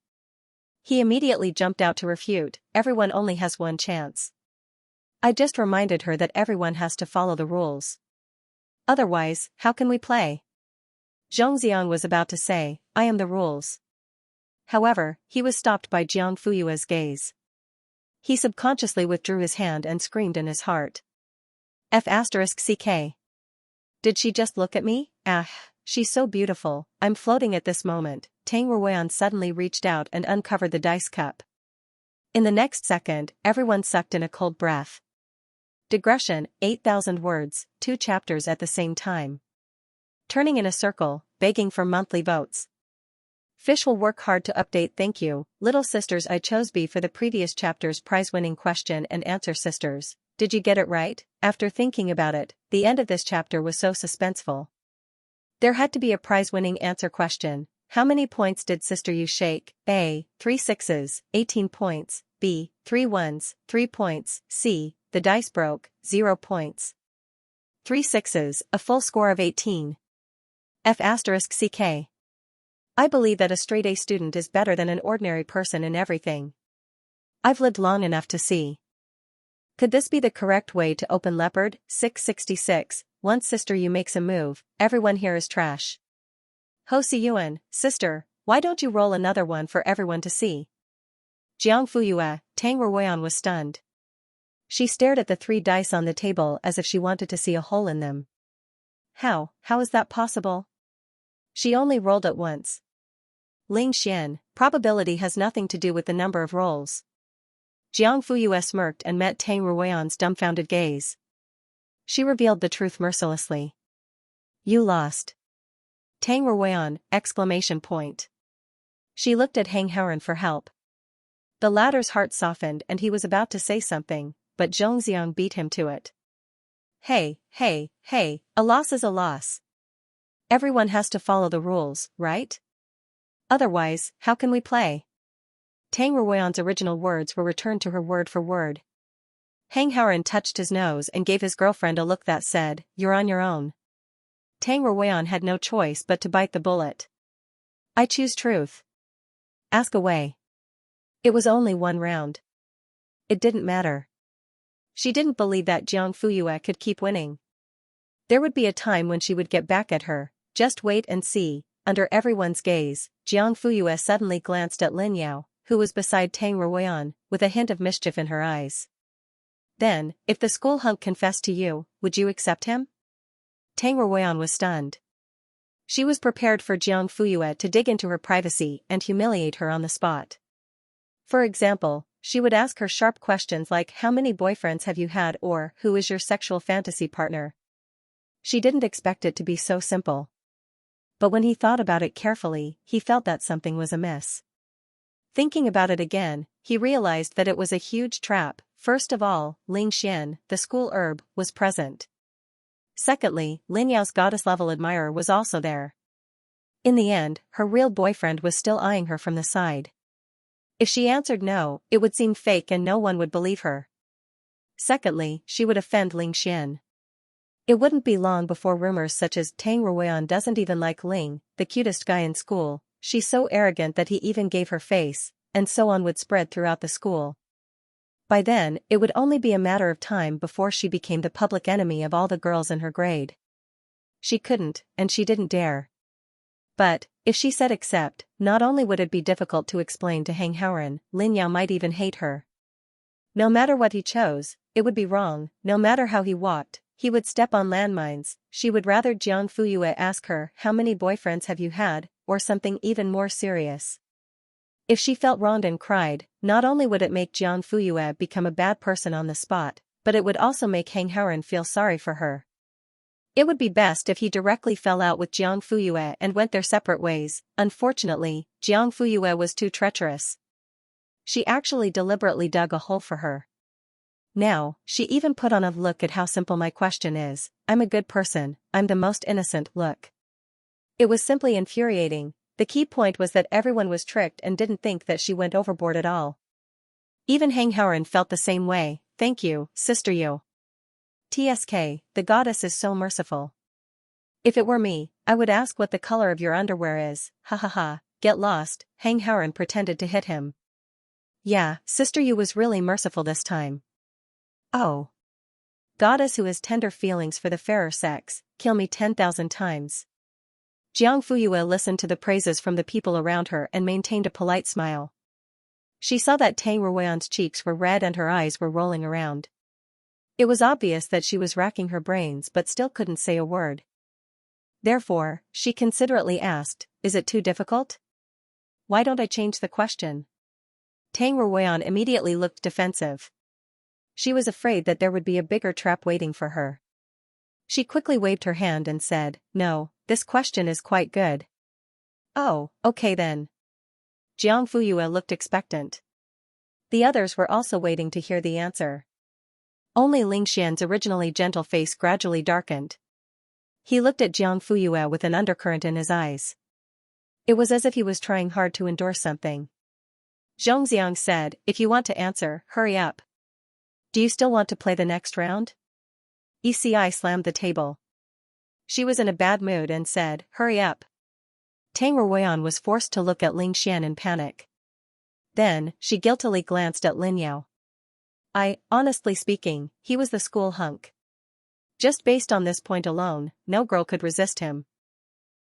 He immediately jumped out to refute, everyone only has one chance. I just reminded her that everyone has to follow the rules. Otherwise, how can we play? Zhongxiang was about to say, I am the rules. However, he was stopped by Jiang Fuyue's gaze. He subconsciously withdrew his hand and screamed in his heart. F***ck. Did she just look at me? She's so beautiful, I'm floating at this moment. Tang Ruoyan suddenly reached out and uncovered the dice cup. In the next second, everyone sucked in a cold breath. Digression, 8,000 words, 2 chapters at the same time. Turning in a circle, begging for monthly votes. Fish will work hard to update. Thank you, little sisters. I chose B for the previous chapter's prize-winning question and answer. Sisters, did you get it right? After thinking about it, the end of this chapter was so suspenseful. There had to be a prize-winning answer question. How many points did Sister Yu shake? A. 3 sixes, 18 points. B. 3 ones, 3 points. C. The dice broke, 0 points. 3 sixes, a full score of 18. F***ck. I believe that a straight A student is better than an ordinary person in everything. I've lived long enough to see. Could this be the correct way to open Leopard? 666. Once Sister Yu makes a move, everyone here is trash. Ho Siyuan, sister, why don't you roll another one for everyone to see? Jiang Fuyue, Tang Ruoyan was stunned. She stared at the 3 dice on the table as if she wanted to see a hole in them. How is that possible? She only rolled it once. Ling Xian, probability has nothing to do with the number of rolls. Jiang Fuyue smirked and met Tang Ruoyan's dumbfounded gaze. She revealed the truth mercilessly. You lost. Tang Ruoyan, exclamation point. She looked at Hang Haoren for help. The latter's heart softened and he was about to say something, but Zhongxiang beat him to it. Hey, a loss is a loss. Everyone has to follow the rules, right? Otherwise, how can we play? Tang Ruoyan's original words were returned to her word for word. Hang Haoren touched his nose and gave his girlfriend a look that said, you're on your own. Tang Ruoyan had no choice but to bite the bullet. I choose truth. Ask away. It was only 1 round. It didn't matter. She didn't believe that Jiang Fuyue could keep winning. There would be a time when she would get back at her, just wait and see. Under everyone's gaze, Jiang Fuyue suddenly glanced at Lin Yao, who was beside Tang Ruoyan, with a hint of mischief in her eyes. Then, if the school hunk confessed to you, would you accept him? Tang Ruoyan was stunned. She was prepared for Jiang Fuyue to dig into her privacy and humiliate her on the spot. For example, she would ask her sharp questions like how many boyfriends have you had or who is your sexual fantasy partner. She didn't expect it to be so simple. But when he thought about it carefully, he felt that something was amiss. Thinking about it again, he realized that it was a huge trap. First of all, Ling Xian, the school herb, was present. Secondly, Lin Yao's goddess-level admirer was also there. In the end, her real boyfriend was still eyeing her from the side. If she answered no, it would seem fake and no one would believe her. Secondly, she would offend Ling Xian. It wouldn't be long before rumors such as Tang Ruoyan doesn't even like Ling, the cutest guy in school, she's so arrogant that he even gave her face, and so on would spread throughout the school. By then, it would only be a matter of time before she became the public enemy of all the girls in her grade. She couldn't, and she didn't dare. But, if she said accept, not only would it be difficult to explain to Hang Haoran, Lin Yao might even hate her. No matter what he chose, it would be wrong. No matter how he walked, he would step on landmines. She would rather Jiang Fuyue ask her, how many boyfriends have you had, or something even more serious. If she felt wronged and cried, not only would it make Jiang Fuyue become a bad person on the spot, but it would also make Hang Haoran feel sorry for her. It would be best if he directly fell out with Jiang Fuyue and went their separate ways. Unfortunately, Jiang Fuyue was too treacherous. She actually deliberately dug a hole for her. Now, she even put on a look at how simple my question is, I'm a good person, I'm the most innocent look. It was simply infuriating. The key point was that everyone was tricked and didn't think that she went overboard at all. Even Hang Haoran felt the same way. Thank you, Sister Yu. TSK, the goddess is so merciful. If it were me, I would ask what the color of your underwear is, ha ha ha, get lost. Hang Haoran pretended to hit him. Yeah, Sister Yu was really merciful this time. Oh. Goddess who has tender feelings for the fairer sex, kill me 10,000 times. Jiang Fuyue listened to the praises from the people around her and maintained a polite smile. She saw that Tang Ruoyan's cheeks were red and her eyes were rolling around. It was obvious that she was racking her brains but still couldn't say a word. Therefore, she considerately asked, is it too difficult? Why don't I change the question? Tang Ruoyan immediately looked defensive. She was afraid that there would be a bigger trap waiting for her. She quickly waved her hand and said, no, this question is quite good. Oh, okay then. Jiang Fuyue looked expectant. The others were also waiting to hear the answer. Only Ling Xian's originally gentle face gradually darkened. He looked at Jiang Fuyue with an undercurrent in his eyes. It was as if he was trying hard to endure something. Zhongxiang said, if you want to answer, hurry up. Do you still want to play the next round? ECI slammed the table. She was in a bad mood and said, hurry up. Tang Ruoyan was forced to look at Ling Xian in panic. Then, she guiltily glanced at Lin Yao. Honestly speaking, he was the school hunk. Just based on this point alone, no girl could resist him.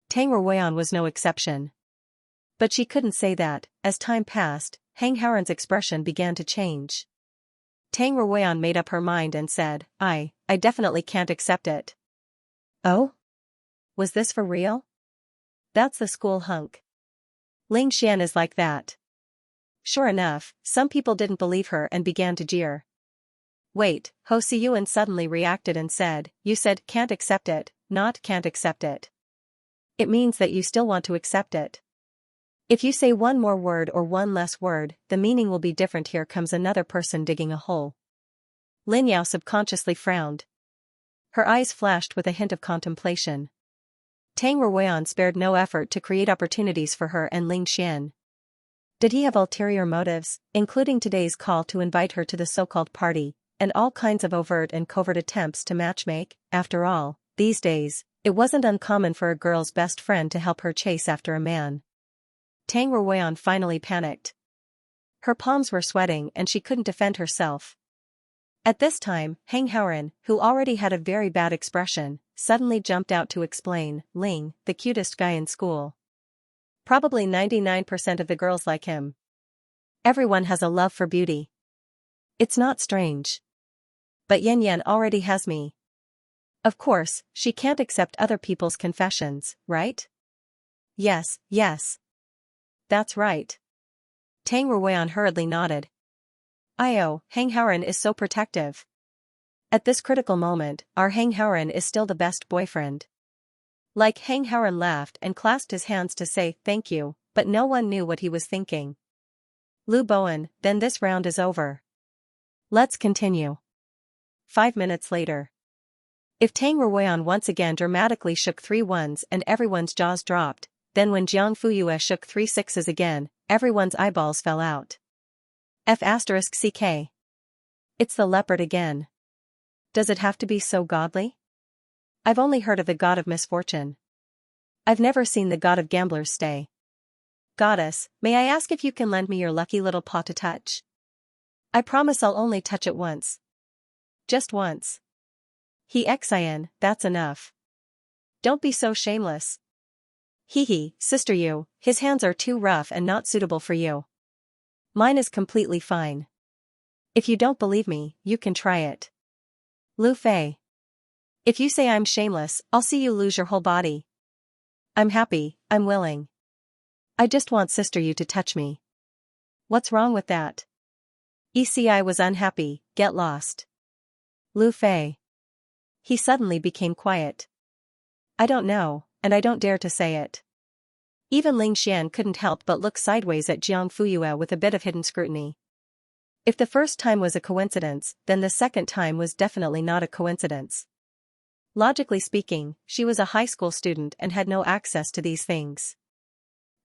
Tang Ruoyan was no exception. But she couldn't say that. As time passed, Hang Haoran's expression began to change. Tang Ruoyan made up her mind and said, I definitely can't accept it. Oh? Was this for real? That's the school hunk. Ling Xian is like that. Sure enough, some people didn't believe her and began to jeer. Wait, Ho Siyuan suddenly reacted and said, you said can't accept it, not can't accept it. It means that you still want to accept it. If you say one more word or one less word, the meaning will be different. Here comes another person digging a hole. Lin Yao subconsciously frowned. Her eyes flashed with a hint of contemplation. Tang Ruoyan spared no effort to create opportunities for her and Ling Xian. Did he have ulterior motives, including today's call to invite her to the so-called party, and all kinds of overt and covert attempts to matchmake? After all, these days, it wasn't uncommon for a girl's best friend to help her chase after a man. Tang Ruoyan finally panicked. Her palms were sweating and she couldn't defend herself. At this time, Hang Haoran, who already had a very bad expression, suddenly jumped out to explain, Ling, the cutest guy in school. Probably 99% of the girls like him. Everyone has a love for beauty. It's not strange. But Yan Yan already has me. Of course, she can't accept other people's confessions, right? Yes, yes. That's right. Tang Ruoyan hurriedly nodded. Hang Haoran is so protective. At this critical moment, our Hang Haoran is still the best boyfriend. Like Hang Haoran laughed and clasped his hands to say thank you, but no one knew what he was thinking. Lu Bowen, then this round is over. Let's continue. 5 minutes later. If Tang Ruoyan once again dramatically shook 3 ones and everyone's jaws dropped, then when Jiang Fuyue shook 3 sixes again, everyone's eyeballs fell out. F***CK. It's the leopard again. Does it have to be so godly? I've only heard of the god of misfortune. I've never seen the god of gamblers stay. Goddess, may I ask if you can lend me your lucky little paw to touch? I promise I'll only touch it once. Just once. Xian, that's enough. Don't be so shameless. Sister you, his hands are too rough and not suitable for you. Mine is completely fine. If you don't believe me, you can try it. Lu Fei. If you say I'm shameless, I'll see you lose your whole body. I'm happy, I'm willing. I just want sister you to touch me. What's wrong with that? ECI was unhappy, get lost. Lu Fei. He suddenly became quiet. I don't know, and I don't dare to say it. Even Ling Xian couldn't help but look sideways at Jiang Fuyue with a bit of hidden scrutiny. If the first time was a coincidence, then the second time was definitely not a coincidence. Logically speaking, she was a high school student and had no access to these things.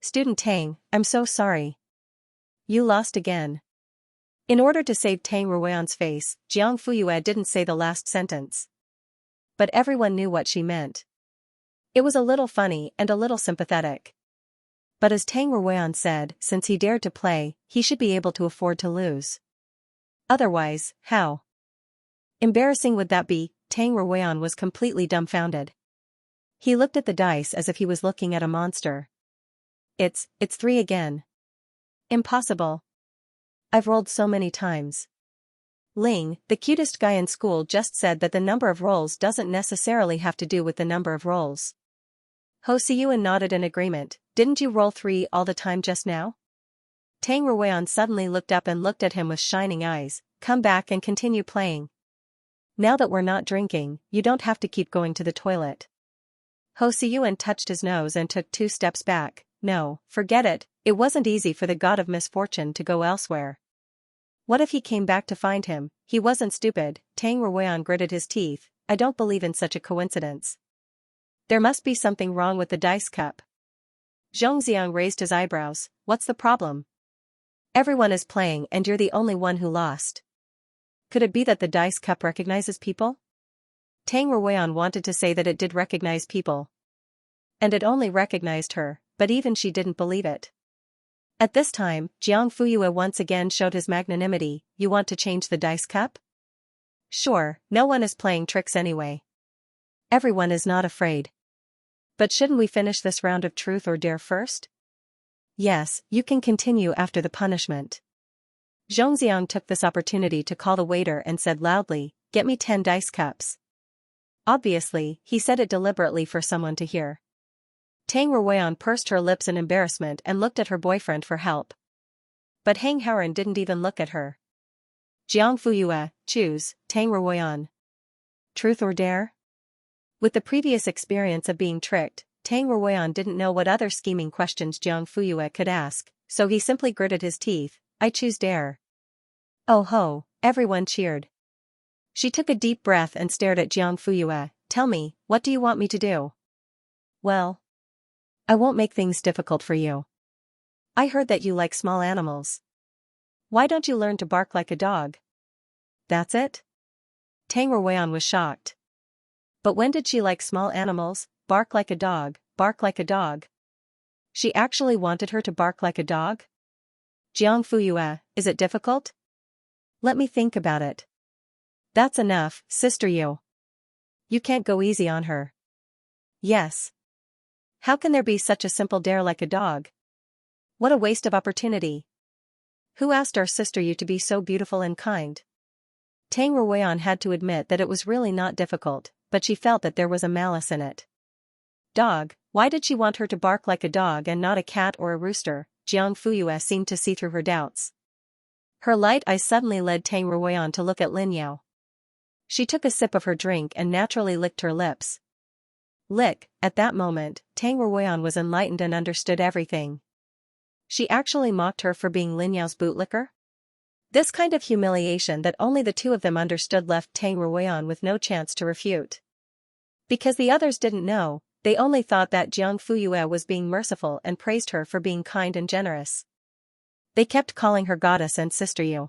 Student Tang, I'm so sorry. You lost again. In order to save Tang Ruoyan's face, Jiang Fuyue didn't say the last sentence. But everyone knew what she meant. It was a little funny and a little sympathetic. But as Tang Ruoyan said, since he dared to play, he should be able to afford to lose. Otherwise, how embarrassing would that be? Tang Ruoyan was completely dumbfounded. He looked at the dice as if he was looking at a monster. It's 3 again. Impossible. I've rolled so many times. Ling, the cutest guy in school, just said that the number of rolls doesn't necessarily have to do with the number of rolls. Ho Siyuan nodded in agreement. Didn't you roll 3 all the time just now? Tang Ruoyan suddenly looked up and looked at him with shining eyes. Come back and continue playing. Now that we're not drinking, you don't have to keep going to the toilet. Ho Siyuan touched his nose and took 2 steps back. No, forget it, it wasn't easy for the god of misfortune to go elsewhere. What if he came back to find him? He wasn't stupid. Tang Ruoyan gritted his teeth. I don't believe in such a coincidence. There must be something wrong with the dice cup. Xianxia raised his eyebrows. What's the problem? Everyone is playing and you're the only one who lost. Could it be that the dice cup recognizes people? Tang Ruoyan wanted to say that it did recognize people. And it only recognized her, but even she didn't believe it. At this time, Jiang Fuyue once again showed his magnanimity. You want to change the dice cup? Sure, no one is playing tricks anyway. Everyone is not afraid. But shouldn't we finish this round of truth or dare first? Yes, you can continue after the punishment. Zhongxiang took this opportunity to call the waiter and said loudly, get me 10 dice cups. Obviously, he said it deliberately for someone to hear. Tang Ruoyan pursed her lips in embarrassment and looked at her boyfriend for help. But Hang Haoran didn't even look at her. Jiang Fuyue, choose, Tang Ruoyan. Truth or dare? With the previous experience of being tricked, Tang Ruoyan didn't know what other scheming questions Jiang Fuyue could ask, so he simply gritted his teeth. I choose dare. Oh ho, everyone cheered. She took a deep breath and stared at Jiang Fuyue. Tell me, what do you want me to do? Well, I won't make things difficult for you. I heard that you like small animals. Why don't you learn to bark like a dog? That's it? Tang Ruoyan was shocked. But when did she like small animals? Bark like a dog, bark like a dog. She actually wanted her to bark like a dog? Jiang Fuyue, is it difficult? Let me think about it. That's enough, sister you. You can't go easy on her. Yes. How can there be such a simple dare like a dog? What a waste of opportunity. Who asked our sister you to be so beautiful and kind? Tang Ruoyan had to admit that it was really not difficult, but she felt that there was a malice in it. Dog, Why did she want her to bark like a dog and not a cat or a rooster? Jiang Fuyue seemed to see through her doubts. Her light eyes suddenly led Tang Ruoyan to look at Lin Yao. She took a sip of her drink and naturally licked her lips. At that moment, Tang Ruoyan was enlightened and understood everything. She actually mocked her for being Lin Yao's bootlicker? This kind of humiliation that only the two of them understood left Tang Ruoyan with no chance to refute. Because the others didn't know, they only thought that Jiang Fuyue was being merciful and praised her for being kind and generous. They kept calling her goddess and sister Yu.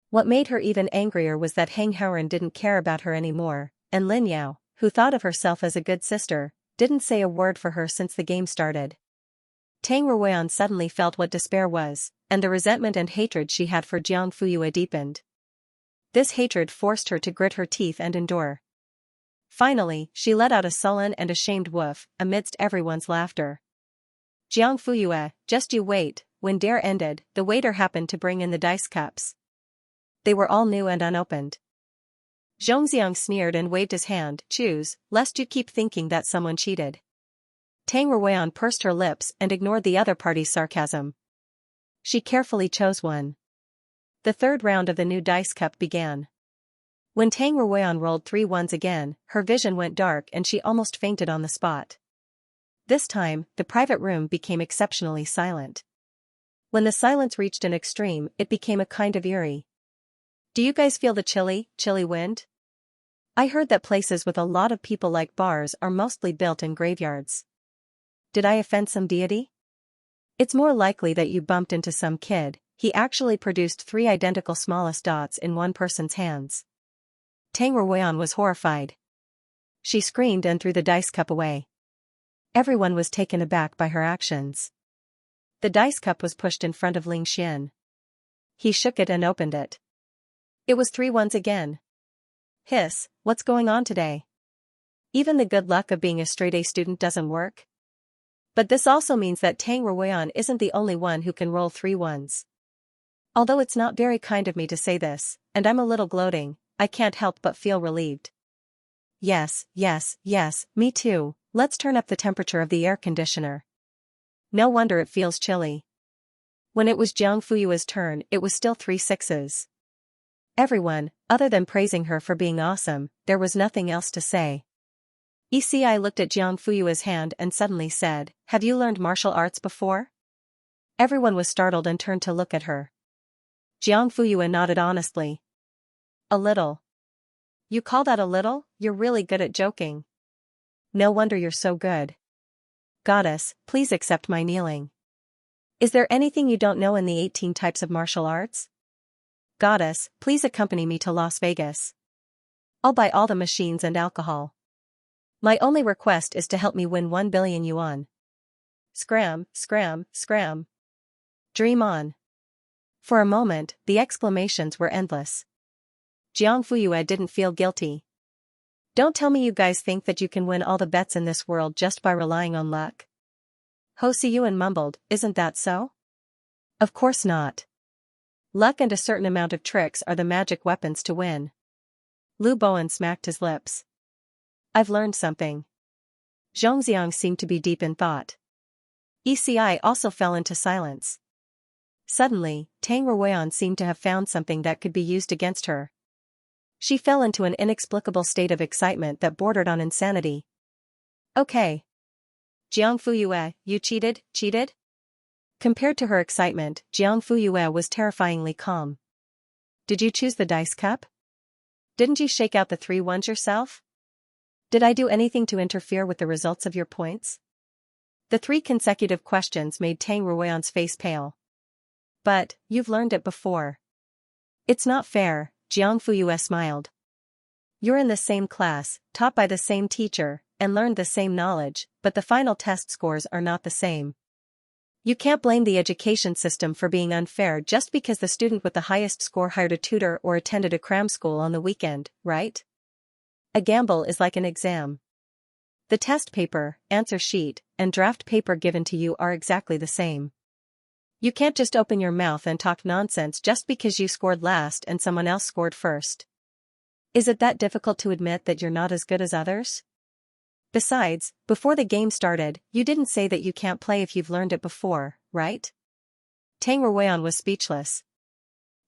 What made her even angrier was that Hang Haoran didn't care about her anymore, and Lin Yao, who thought of herself as a good sister, didn't say a word for her since the game started. Tang Ruoyan suddenly felt what despair was, and the resentment and hatred she had for Jiang Fuyue deepened. This hatred forced her to grit her teeth and endure. Finally, she let out a sullen and ashamed woof, amidst everyone's laughter. Jiang Fuyue, just you wait. When dare ended, the waiter happened to bring in the dice cups. They were all new and unopened. Xianxia sneered and waved his hand. Choose, lest you keep thinking that someone cheated. Tang Ruoyan pursed her lips and ignored the other party's sarcasm. She carefully chose one. The third round of the new dice cup began. When Tang Ruoyan rolled 3 ones again, her vision went dark and she almost fainted on the spot. This time, the private room became exceptionally silent. When the silence reached an extreme, it became a kind of eerie. Do you guys feel the chilly wind? I heard that places with a lot of people like bars are mostly built in graveyards. Did I offend some deity? It's more likely that you bumped into some kid. He actually produced 3 identical smallest dots in one person's hands. Tang Ruoyan was horrified. She screamed and threw the dice cup away. Everyone was taken aback by her actions. The dice cup was pushed in front of Ling Xian. He shook it and opened it. It was 3 ones again. Hiss, what's going on today? Even the good luck of being a straight-A student doesn't work? But this also means that Tang Ruoyan isn't the only one who can roll 3 ones. Although it's not very kind of me to say this, and I'm a little gloating, I can't help but feel relieved. Yes, me too. Let's turn up the temperature of the air conditioner. No wonder it feels chilly. When it was Jiang Fuyue's turn, it was still 3 sixes. Everyone, other than praising her for being awesome, there was nothing else to say. ECI looked at Jiang Fuyue's hand and suddenly said, "Have you learned martial arts before?" Everyone was startled and turned to look at her. Jiang Fuyue nodded honestly. A little. You call that a little? You're really good at joking. No wonder you're so good. Goddess, please accept my kneeling. Is there anything you don't know in the 18 types of martial arts? Goddess, please accompany me to Las Vegas. I'll buy all the machines and alcohol. My only request is to help me win 1 billion yuan. Scram. Dream on. For a moment, the exclamations were endless. Jiang Fuyue didn't feel guilty. Don't tell me you guys think that you can win all the bets in this world just by relying on luck. Ho Siyuan mumbled, isn't that so? Of course not. Luck and a certain amount of tricks are the magic weapons to win. Lu Bowen smacked his lips. I've learned something. Zhongxiang seemed to be deep in thought. ECI also fell into silence. Suddenly, Tang Ruoyan seemed to have found something that could be used against her. She fell into an inexplicable state of excitement that bordered on insanity. Okay. Jiang Fuyue, you cheated? Compared to her excitement, Jiang Fuyue was terrifyingly calm. Did you choose the dice cup? Didn't you shake out the 3 ones yourself? Did I do anything to interfere with the results of your points? The 3 consecutive questions made Tang Ruoyan's face pale. But, you've learned it before. It's not fair, Jiang Fuyue smiled. You're in the same class, taught by the same teacher, and learned the same knowledge, but the final test scores are not the same. You can't blame the education system for being unfair just because the student with the highest score hired a tutor or attended a cram school on the weekend, right? A gamble is like an exam. The test paper, answer sheet, and draft paper given to you are exactly the same. You can't just open your mouth and talk nonsense just because you scored last and someone else scored first. Is it that difficult to admit that you're not as good as others? Besides, before the game started, you didn't say that you can't play if you've learned it before, right? Tang Ruoyan was speechless.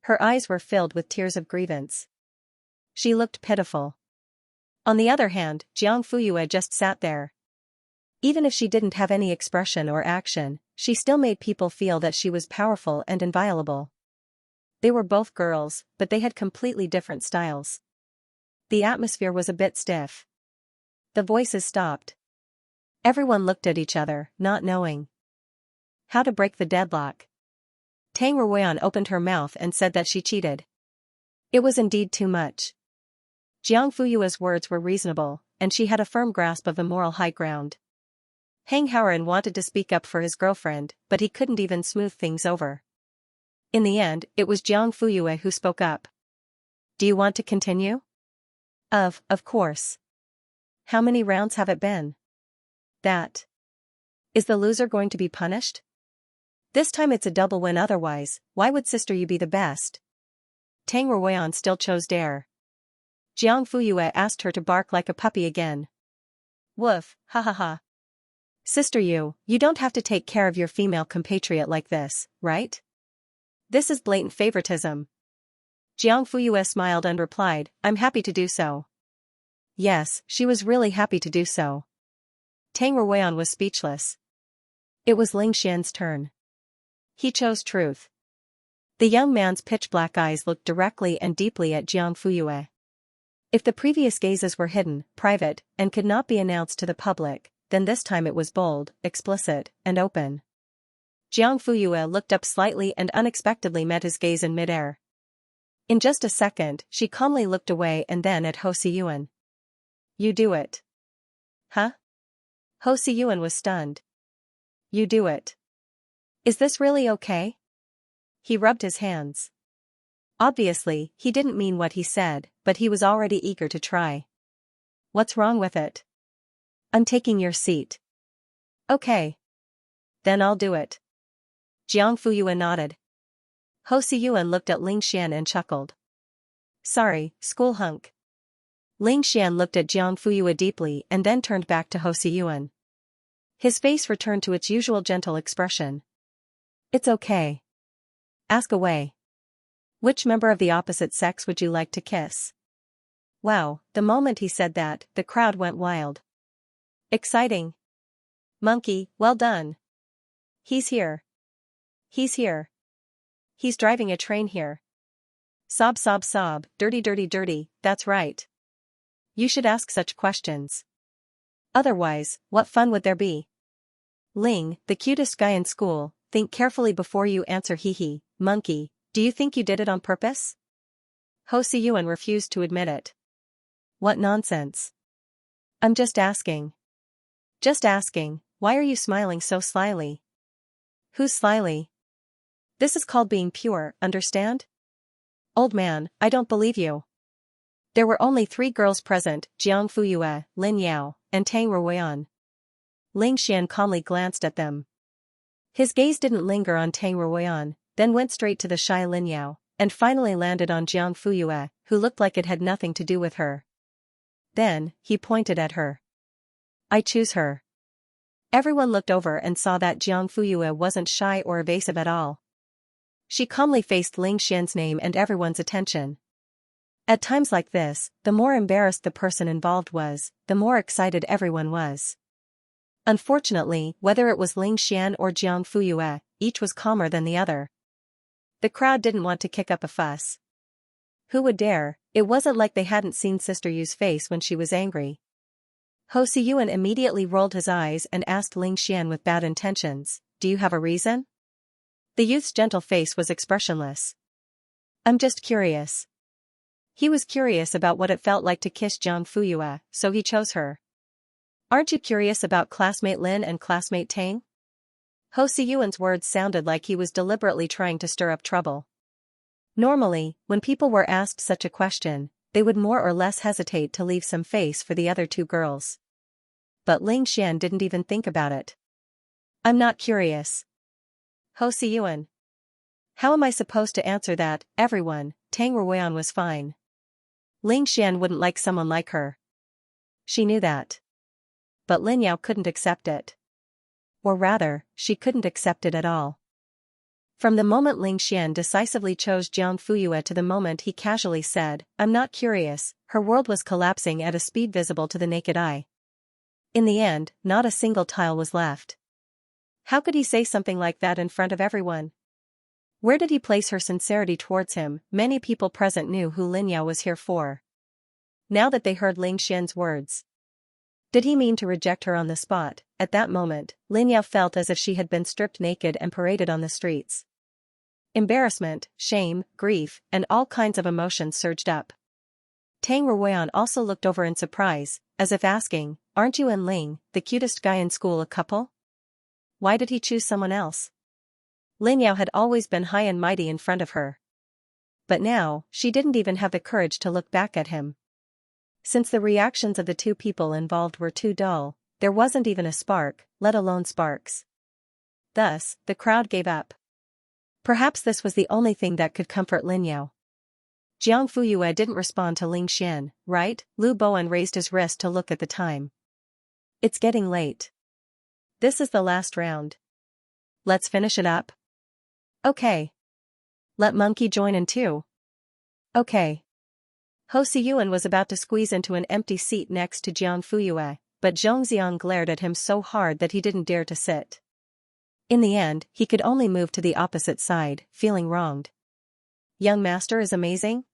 Her eyes were filled with tears of grievance. She looked pitiful. On the other hand, Jiang Fuyue just sat there. Even if she didn't have any expression or action, she still made people feel that she was powerful and inviolable. They were both girls, but they had completely different styles. The atmosphere was a bit stiff. The voices stopped. Everyone looked at each other, not knowing how to break the deadlock. Tang Ruoyan opened her mouth and said that she cheated. It was indeed too much. Jiang Fuyue's words were reasonable, and she had a firm grasp of the moral high ground. Hang Haoran wanted to speak up for his girlfriend, but he couldn't even smooth things over. In the end, it was Jiang Fuyue who spoke up. Do you want to continue? Of course. How many rounds have it been? That. Is the loser going to be punished? This time it's a double win, otherwise, why would Sister Yu be the best? Tang Ruoyan still chose dare. Jiang Fuyue asked her to bark like a puppy again. Woof, ha ha ha. Sister Yu, you don't have to take care of your female compatriot like this, right? This is blatant favoritism. Jiang Fuyue smiled and replied, I'm happy to do so. Yes, she was really happy to do so. Tang Ruoyan was speechless. It was Ling Xian's turn. He chose truth. The young man's pitch-black eyes looked directly and deeply at Jiang Fuyue. If the previous gazes were hidden, private, and could not be announced to the public, then this time it was bold, explicit, and open. Jiang Fuyue looked up slightly and unexpectedly met his gaze in midair. In just a second, she calmly looked away and then at Ho Siyuan. You do it. Huh? Ho Siyuan was stunned. You do it. Is this really okay? He rubbed his hands. Obviously, he didn't mean what he said, but he was already eager to try. What's wrong with it? I'm taking your seat. Okay. Then I'll do it. Jiang Fuyue nodded. Ho Siyuan looked at Ling Xian and chuckled. Sorry, school hunk. Ling Xian looked at Jiang Fuyue deeply and then turned back to Ho Siyuan. His face returned to its usual gentle expression. It's okay. Ask away. Which member of the opposite sex would you like to kiss? Wow, the moment he said that, the crowd went wild. Exciting. Monkey, well done. He's here. He's here. He's driving a train here. Sob sob sob, dirty dirty dirty, that's right. You should ask such questions. Otherwise, what fun would there be? Ling, the cutest guy in school, think carefully before you answer. Hee, monkey, do you think you did it on purpose? Ho Siyuan refused to admit it. What nonsense. I'm just asking. Just asking, why are you smiling so slyly? Who's slyly? This is called being pure, understand? Old man, I don't believe you. There were only 3 girls present, Jiang Fuyue, Lin Yao, and Tang Ruoyan. Ling Xian calmly glanced at them. His gaze didn't linger on Tang Ruoyan, then went straight to the shy Lin Yao, and finally landed on Jiang Fuyue, who looked like it had nothing to do with her. Then, he pointed at her. I choose her. Everyone looked over and saw that Jiang Fuyue wasn't shy or evasive at all. She calmly faced Ling Xian's name and everyone's attention. At times like this, the more embarrassed the person involved was, the more excited everyone was. Unfortunately, whether it was Ling Xian or Jiang Fuyue, each was calmer than the other. The crowd didn't want to kick up a fuss. Who would dare? It wasn't like they hadn't seen Sister Yu's face when she was angry. Ho Siyuan immediately rolled his eyes and asked Ling Xian with bad intentions, do you have a reason? The youth's gentle face was expressionless. I'm just curious. He was curious about what it felt like to kiss Jiang Fuyue, so he chose her. Aren't you curious about classmate Lin and classmate Tang? Ho Siyuan's words sounded like he was deliberately trying to stir up trouble. Normally, when people were asked such a question, they would more or less hesitate to leave some face for the other 2 girls. But Ling Xian didn't even think about it. I'm not curious. Ho Siyuan. How am I supposed to answer that? Everyone, Tang Ruoyan was fine. Ling Xian wouldn't like someone like her. She knew that. but Lin Yao couldn't accept it. Or rather, she couldn't accept it at all. From the moment Ling Xian decisively chose Jiang Fuyue to the moment he casually said, "I'm not curious," her world was collapsing at a speed visible to the naked eye. In the end, not a single tile was left. How could he say something like that in front of everyone? Where did he place her sincerity towards him? Many people present knew who Lin Yao was here for. Now that they heard Ling Xian's words. Did he mean to reject her on the spot? At that moment, Lin Yao felt as if she had been stripped naked and paraded on the streets. Embarrassment, shame, grief, and all kinds of emotions surged up. Tang Ruoyan also looked over in surprise, as if asking, "Aren't you and Ling, the cutest guy in school, a couple? Why did he choose someone else?" Lin Yao had always been high and mighty in front of her. But now, she didn't even have the courage to look back at him. Since the reactions of the two people involved were too dull, there wasn't even a spark, let alone sparks. Thus, the crowd gave up. Perhaps this was the only thing that could comfort Lin Yao. Jiang Fuyue didn't respond to Ling Xian, right? Lu Bowen raised his wrist to look at the time. It's getting late. This is the last round. Let's finish it up. Okay. Let Monkey join in too. Okay. Ho Siyuan was about to squeeze into an empty seat next to Jiang Fuyue, but Zhongxiang glared at him so hard that he didn't dare to sit. In the end, he could only move to the opposite side, feeling wronged. Young master is amazing?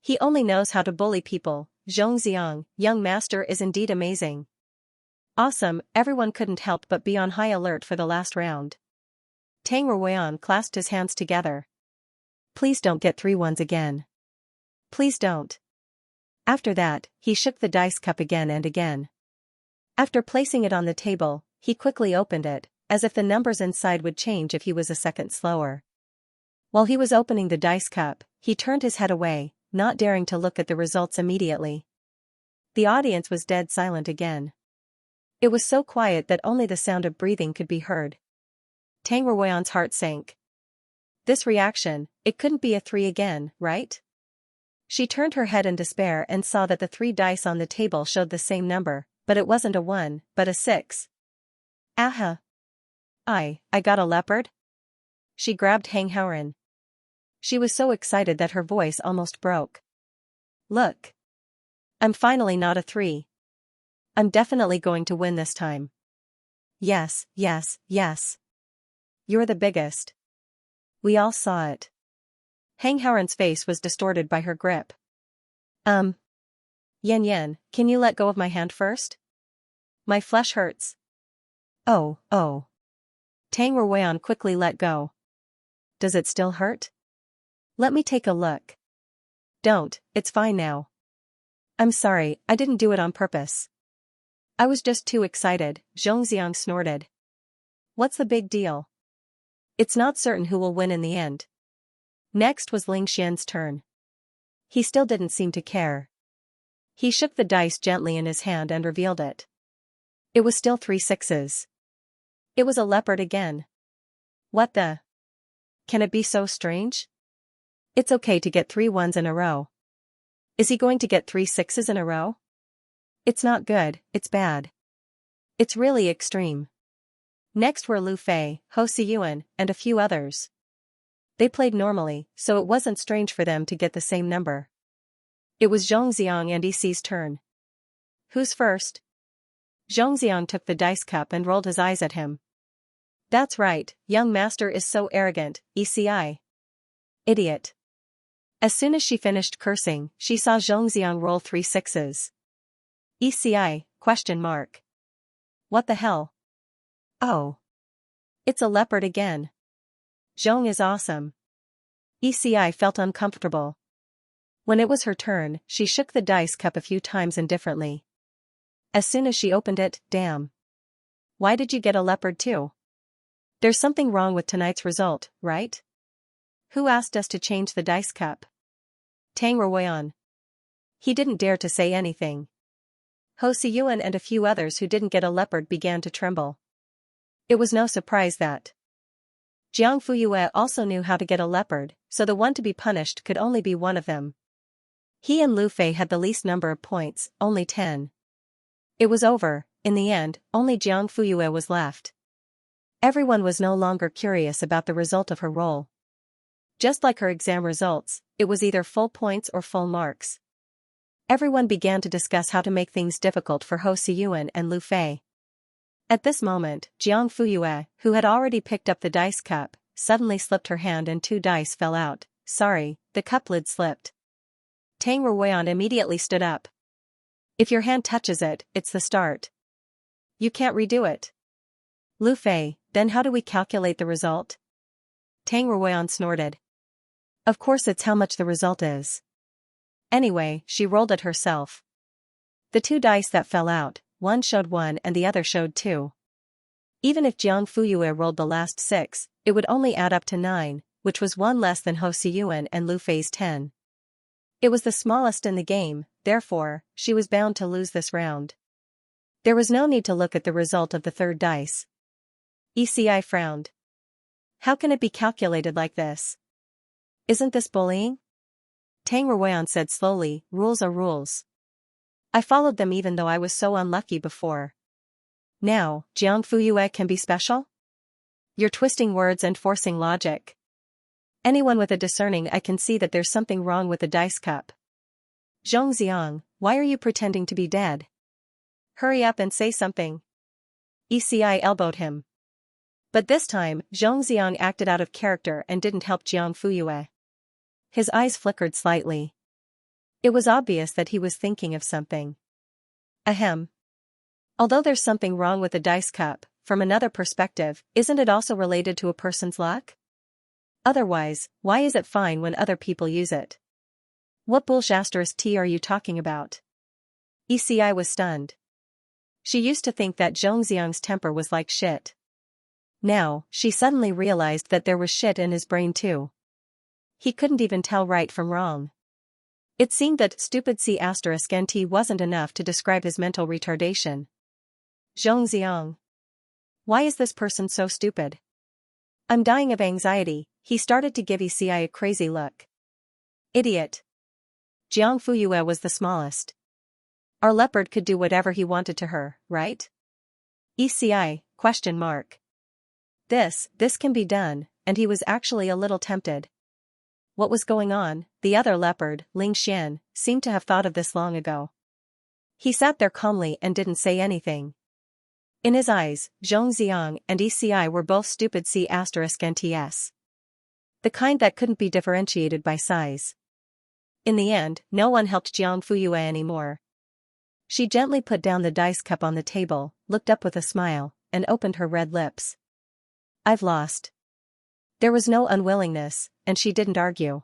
He only knows how to bully people. Zhongxiang, young master is indeed amazing. Awesome, everyone couldn't help but be on high alert for the last round. Tang Ruoyan clasped his hands together. Please don't get 3 ones again. Please don't. After that, he shook the dice cup again and again. After placing it on the table, he quickly opened it, as if the numbers inside would change if he was a second slower. While he was opening the dice cup, he turned his head away, not daring to look at the results immediately. The audience was dead silent again. It was so quiet that only the sound of breathing could be heard. Tang Ruoyan's heart sank. This reaction, it couldn't be a 3 again, right? She turned her head in despair and saw that the 3 dice on the table showed the same number, but it wasn't a 1, but a 6. Aha! I got a leopard? She grabbed Hang Haoren. She was so excited that her voice almost broke. Look! I'm finally not a 3. I'm definitely going to win this time. Yes, yes, yes. You're the biggest. We all saw it. Hang Haoren's face was distorted by her grip. Yan Yan, can you let go of my hand first? My flesh hurts. Oh. Tang Ruoyan quickly let go. Does it still hurt? Let me take a look. Don't, it's fine now. I'm sorry, I didn't do it on purpose. I was just too excited, Zhongxiang snorted. What's the big deal? It's not certain who will win in the end. Next was Ling Xian's turn. He still didn't seem to care. He shook the dice gently in his hand and revealed it. It was still 3 sixes. It was a leopard again. What the? Can it be so strange? It's okay to get 3 ones in a row. Is he going to get 3 sixes in a row? It's not good, it's bad. It's really extreme. Next were Lu Fei, Ho Siyuan, and a few others. They played normally, so it wasn't strange for them to get the same number. It was Zhongxiang and EC's turn. Who's first? Zhongxiang took the dice cup and rolled his eyes at him. That's right, young master is so arrogant, ECI. Idiot. As soon as she finished cursing, she saw Zhongxiang roll 3 sixes. ECI, question mark. What the hell? Oh. It's a leopard again. Zhong is awesome. ECI felt uncomfortable. When it was her turn, she shook the dice cup a few times indifferently. As soon as she opened it, damn. Why did you get a leopard too? There's something wrong with tonight's result, right? Who asked us to change the dice cup? Tang Ruoyan. He didn't dare to say anything. Ho Siyuan and a few others who didn't get a leopard began to tremble. It was no surprise that Jiang Fuyue also knew how to get a leopard, so the one to be punished could only be one of them. He and Lu Fei had the least number of points, only 10. It was over, In the end, only Jiang Fuyue was left. Everyone was no longer curious about the result of her roll. Just like her exam results, it was either full points or full marks. Everyone began to discuss how to make things difficult for Ho Siyuan and Lu Fei. At this moment, Jiang Fuyue, who had already picked up the dice cup, suddenly slipped her hand and 2 dice fell out. Sorry, the cup lid slipped. Tang Ruoyan immediately stood up. If your hand touches it, it's the start. You can't redo it. Lu Fei, then how do we calculate the result? Tang Ruoyan snorted. Of course it's how much the result is. Anyway, she rolled it herself. The 2 dice that fell out, one showed 1 and the other showed 2. Even if Jiang Fuyue rolled the last 6, it would only add up to 9, which was 1 less than Ho Siyuan and Lu Fei's 10. It was the smallest in the game, therefore, she was bound to lose this round. There was no need to look at the result of the 3rd dice. ECI frowned. How can it be calculated like this? Isn't this bullying? Tang Ruoyan said slowly, rules are rules. I followed them even though I was so unlucky before. Now, Jiang Fuyue can be special? You're twisting words and forcing logic. Anyone with a discerning eye can see that there's something wrong with the dice cup. Zhongxiang, why are you pretending to be dead? Hurry up and say something. ECI elbowed him. But this time, Zhongxiang acted out of character and didn't help Jiang Fuyue. His eyes flickered slightly. It was obvious that he was thinking of something. Ahem. Although there's something wrong with the dice cup, from another perspective, isn't it also related to a person's luck? Otherwise, why is it fine when other people use it? What bullshit are you talking about? ECI was stunned. She used to think that Zhongxiang's temper was like shit. Now, she suddenly realized that there was shit in his brain too. He couldn't even tell right from wrong. It seemed that stupid C*NT wasn't enough to describe his mental retardation. Zhongxiang. Why is this person so stupid? I'm dying of anxiety. He started to give ECI a crazy look. Idiot. Jiang Fuyue was the smallest. Our leopard could do whatever he wanted to her, right? ECI, question mark. This can be done, and he was actually a little tempted. What was going on? The other leopard, Ling Xian, seemed to have thought of this long ago. He sat there calmly and didn't say anything. In his eyes, Zhongxiang and ECI were both stupid C*NTs. The kind that couldn't be differentiated by size. In the end, no one helped Jiang Fuyue anymore. She gently put down the dice cup on the table, looked up with a smile, and opened her red lips. I've lost. There was no unwillingness, and she didn't argue.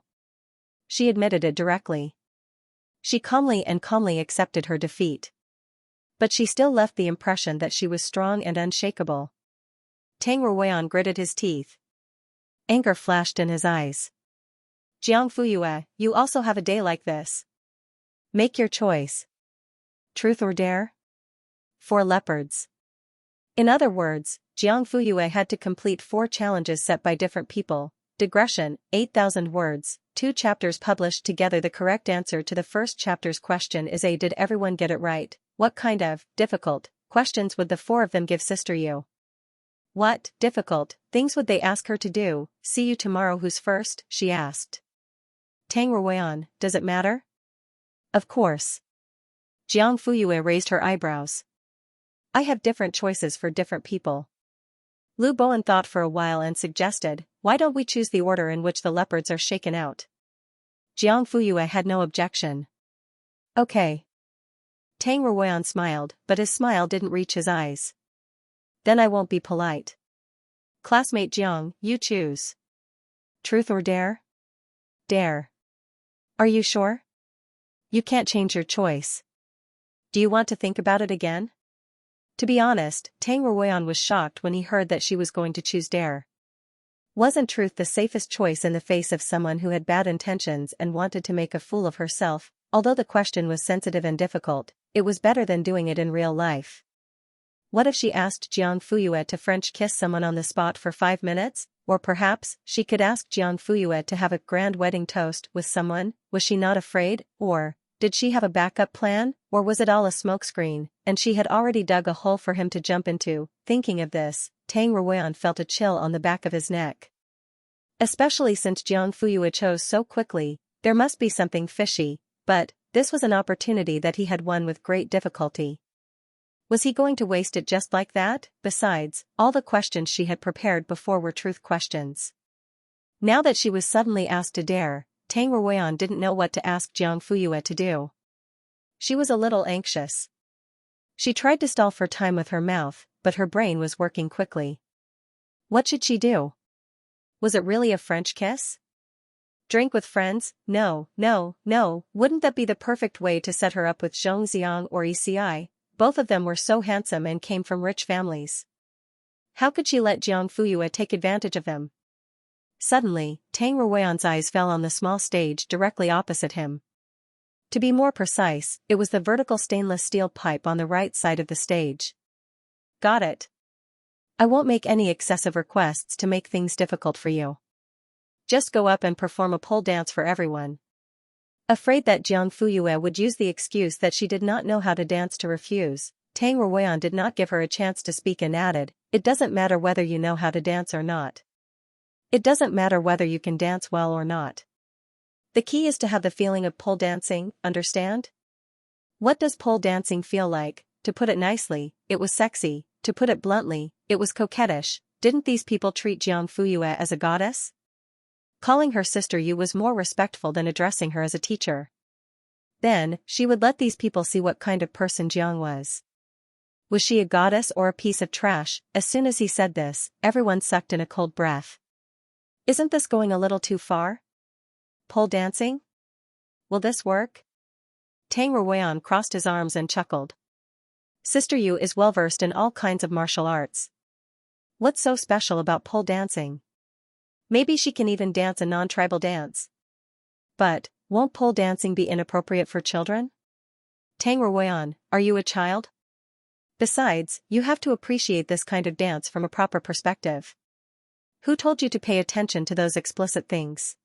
She admitted it directly. She calmly accepted her defeat. But she still left the impression that she was strong and unshakable. Tang Ruoyan gritted his teeth. Anger flashed in his eyes. Jiang Fuyue, you also have a day like this. Make your choice. Truth or dare? 4 leopards. In other words, Jiang Fuyue had to complete 4 challenges set by different people. Digression, 8,000 words, 2 chapters published together. The correct answer to the first chapter's question is A. Did everyone get it right? What kind of difficult questions would the 4 of them give Sister Yu? What difficult things would they ask her to do? See you tomorrow. Who's first? She asked. Tang Ruoyan, does it matter? Of course. Jiang Fuyue raised her eyebrows. I have different choices for different people. Lu Bowen thought for a while and suggested, why don't we choose the order in which the leopards are shaken out? Jiang Fuyue had no objection. Okay. Tang Ruoyan smiled, but his smile didn't reach his eyes. Then I won't be polite. Classmate Jiang, you choose. Truth or dare? Dare. Are you sure? You can't change your choice. Do you want to think about it again? To be honest, Tang Ruoyan was shocked when he heard that she was going to choose dare. Wasn't truth the safest choice in the face of someone who had bad intentions and wanted to make a fool of herself? Although the question was sensitive and difficult, it was better than doing it in real life. What if she asked Jiang Fuyue to French kiss someone on the spot for 5 minutes? Or perhaps, she could ask Jiang Fuyue to have a grand wedding toast with someone. Was she not afraid? Or, did she have a backup plan? Or was it all a smokescreen, and she had already dug a hole for him to jump into? Thinking of this, Tang Ruoyan felt a chill on the back of his neck. Especially since Jiang Fuyue chose so quickly, there must be something fishy, but this was an opportunity that he had won with great difficulty. Was he going to waste it just like that? Besides, all the questions she had prepared before were truth questions. Now that she was suddenly asked to dare, Tang Ruoyan didn't know what to ask Jiang Fuyue to do. She was a little anxious. She tried to stall for time with her mouth, but her brain was working quickly. What should she do? Was it really a French kiss? Drink with friends? No, wouldn't that be the perfect way to set her up with Xianxia or Eci? Both of them were so handsome and came from rich families. How could she let Jiang Fuyue take advantage of them? Suddenly, Tang Ruoyan's eyes fell on the small stage directly opposite him. To be more precise, it was the vertical stainless steel pipe on the right side of the stage. Got it. I won't make any excessive requests to make things difficult for you. Just go up and perform a pole dance for everyone. Afraid that Jiang Fuyue would use the excuse that she did not know how to dance to refuse, Tang Ruoyan did not give her a chance to speak and added, "It doesn't matter whether you know how to dance or not. It doesn't matter whether you can dance well or not. The key is to have the feeling of pole dancing, understand? What does pole dancing feel like? To put it nicely, it was sexy. To put it bluntly, it was coquettish. Didn't these people treat Jiang Fuyue as a goddess? Calling her sister Yu was more respectful than addressing her as a teacher. Then, she would let these people see what kind of person Jiang was. Was she a goddess or a piece of trash? As soon as he said this, everyone sucked in a cold breath. Isn't this going a little too far? Pole dancing? Will this work? Tang Ruoyan crossed his arms and chuckled. Sister Yu is well versed in all kinds of martial arts. What's so special about pole dancing? Maybe she can even dance a non-tribal dance. But, won't pole dancing be inappropriate for children? Tang Ruoyan, are you a child? Besides, you have to appreciate this kind of dance from a proper perspective. Who told you to pay attention to those explicit things?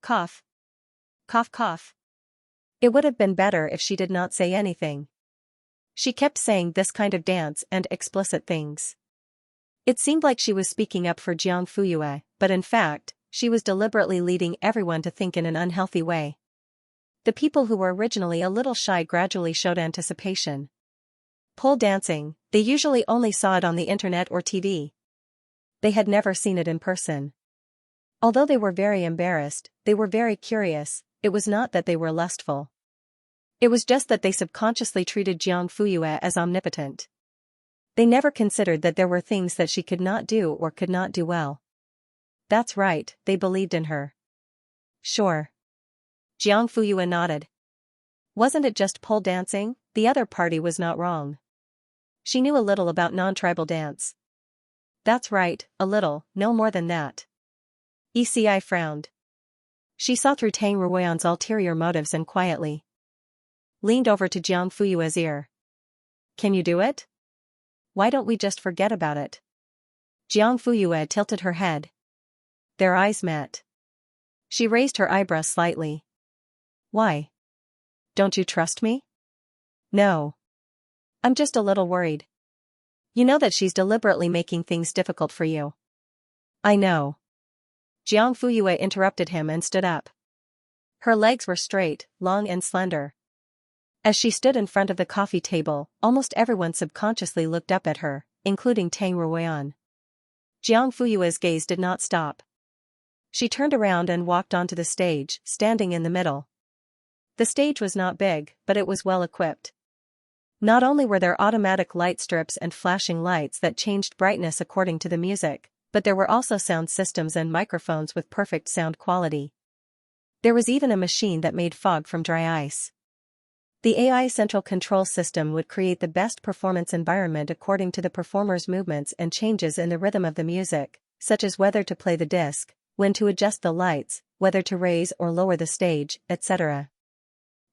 Cough. Cough cough. It would have been better if she did not say anything. She kept saying this kind of dance and explicit things. It seemed like she was speaking up for Jiang Fuyue, but in fact, she was deliberately leading everyone to think in an unhealthy way. The people who were originally a little shy gradually showed anticipation. Pole dancing, they usually only saw it on the internet or TV. They had never seen it in person. Although they were very embarrassed, they were very curious. It was not that they were lustful. It was just that they subconsciously treated Jiang Fuyue as omnipotent. They never considered that there were things that she could not do or could not do well. That's right, they believed in her. Sure. Jiang Fuyue nodded. Wasn't it just pole dancing? The other party was not wrong. She knew a little about non-tribal dance. That's right, a little, no more than that. Eci frowned. She saw through Tang Ruoyan's ulterior motives and quietly leaned over to Jiang Fuyue's ear. Can you do it? Why don't we just forget about it? Jiang Fuyue tilted her head. Their eyes met. She raised her eyebrows slightly. Why? Don't you trust me? No. I'm just a little worried. You know that she's deliberately making things difficult for you. I know. Jiang Fuyue interrupted him and stood up. Her legs were straight, long and slender. As she stood in front of the coffee table, almost everyone subconsciously looked up at her, including Tang Ruoyan. Jiang Fuyue's gaze did not stop. She turned around and walked onto the stage, standing in the middle. The stage was not big, but it was well equipped. Not only were there automatic light strips and flashing lights that changed brightness according to the music, but there were also sound systems and microphones with perfect sound quality. There was even a machine that made fog from dry ice. The AI central control system would create the best performance environment according to the performer's movements and changes in the rhythm of the music, such as whether to play the disc, when to adjust the lights, whether to raise or lower the stage, etc.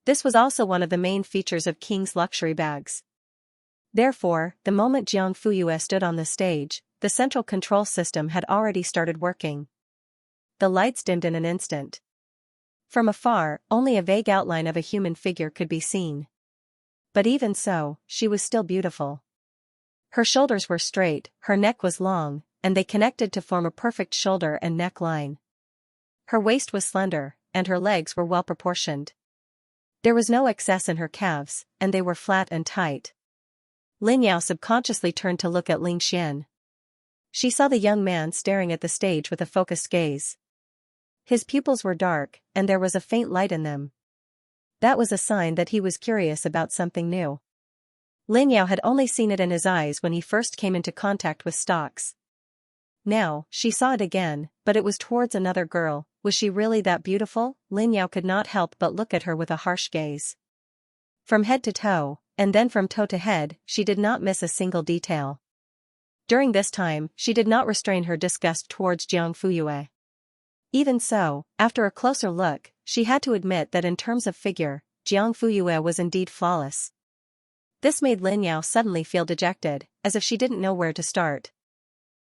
This was also one of the main features of King's luxury bags. Therefore, the moment Jiang Fuyue stood on the stage, the central control system had already started working. The lights dimmed in an instant. From afar, only a vague outline of a human figure could be seen. But even so, she was still beautiful. Her shoulders were straight, her neck was long, and they connected to form a perfect shoulder and neck line. Her waist was slender, and her legs were well proportioned. There was no excess in her calves, and they were flat and tight. Lin Yao subconsciously turned to look at Ling Xian. She saw the young man staring at the stage with a focused gaze. His pupils were dark, and there was a faint light in them. That was a sign that he was curious about something new. Lin Yao had only seen it in his eyes when he first came into contact with stocks. Now, she saw it again, but it was towards another girl. Was she really that beautiful? Lin Yao could not help but look at her with a harsh gaze. From head to toe, and then from toe to head, she did not miss a single detail. During this time, she did not restrain her disgust towards Jiang Fuyue. Even so, after a closer look, she had to admit that in terms of figure, Jiang Fuyue was indeed flawless. This made Lin Yao suddenly feel dejected, as if she didn't know where to start.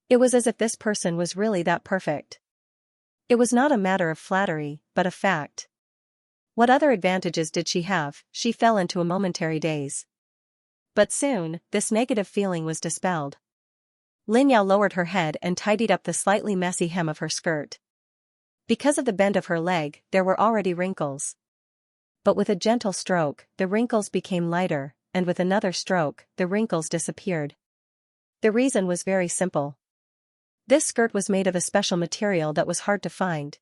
It was as if this person was really that perfect. It was not a matter of flattery, but a fact. What other advantages did she have? She fell into a momentary daze. But soon, this negative feeling was dispelled. Lin Yao lowered her head and tidied up the slightly messy hem of her skirt. Because of the bend of her leg, there were already wrinkles. But with a gentle stroke, the wrinkles became lighter, and with another stroke, the wrinkles disappeared. The reason was very simple. This skirt was made of a special material that was hard to find.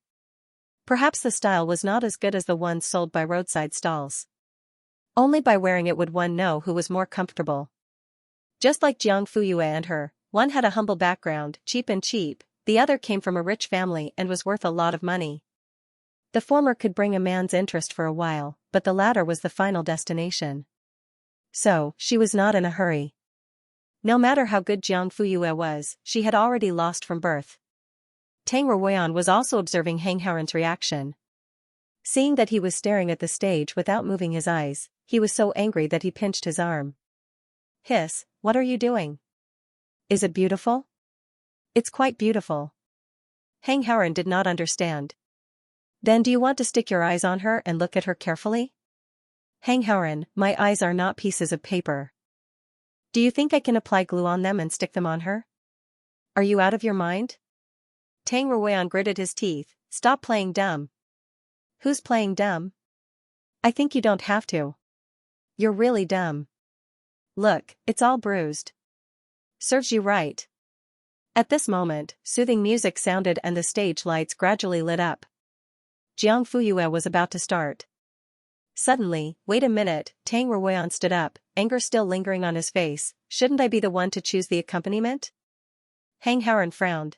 Perhaps the style was not as good as the ones sold by roadside stalls. Only by wearing it would one know who was more comfortable. Just like Jiang Fuyue and her, one had a humble background, cheap, the other came from a rich family and was worth a lot of money. The former could bring a man's interest for a while, but the latter was the final destination. So, she was not in a hurry. No matter how good Jiang Fuyue was, she had already lost from birth. Tang Ruoyan was also observing Hang Haoren's reaction. Seeing that he was staring at the stage without moving his eyes, he was so angry that he pinched his arm. Hiss, what are you doing? Is it beautiful? It's quite beautiful. Hang Haoren did not understand. Then do you want to stick your eyes on her and look at her carefully? Hang Haoren, my eyes are not pieces of paper. Do you think I can apply glue on them and stick them on her? Are you out of your mind? Tang Ruoyan gritted his teeth. Stop playing dumb. Who's playing dumb? I think you don't have to. You're really dumb. Look, it's all bruised. Serves you right. At this moment, soothing music sounded and the stage lights gradually lit up. Jiang Fuyue was about to start. Suddenly, wait a minute, Tang Ruoyan stood up, anger still lingering on his face. Shouldn't I be the one to choose the accompaniment? Hang Haoren frowned.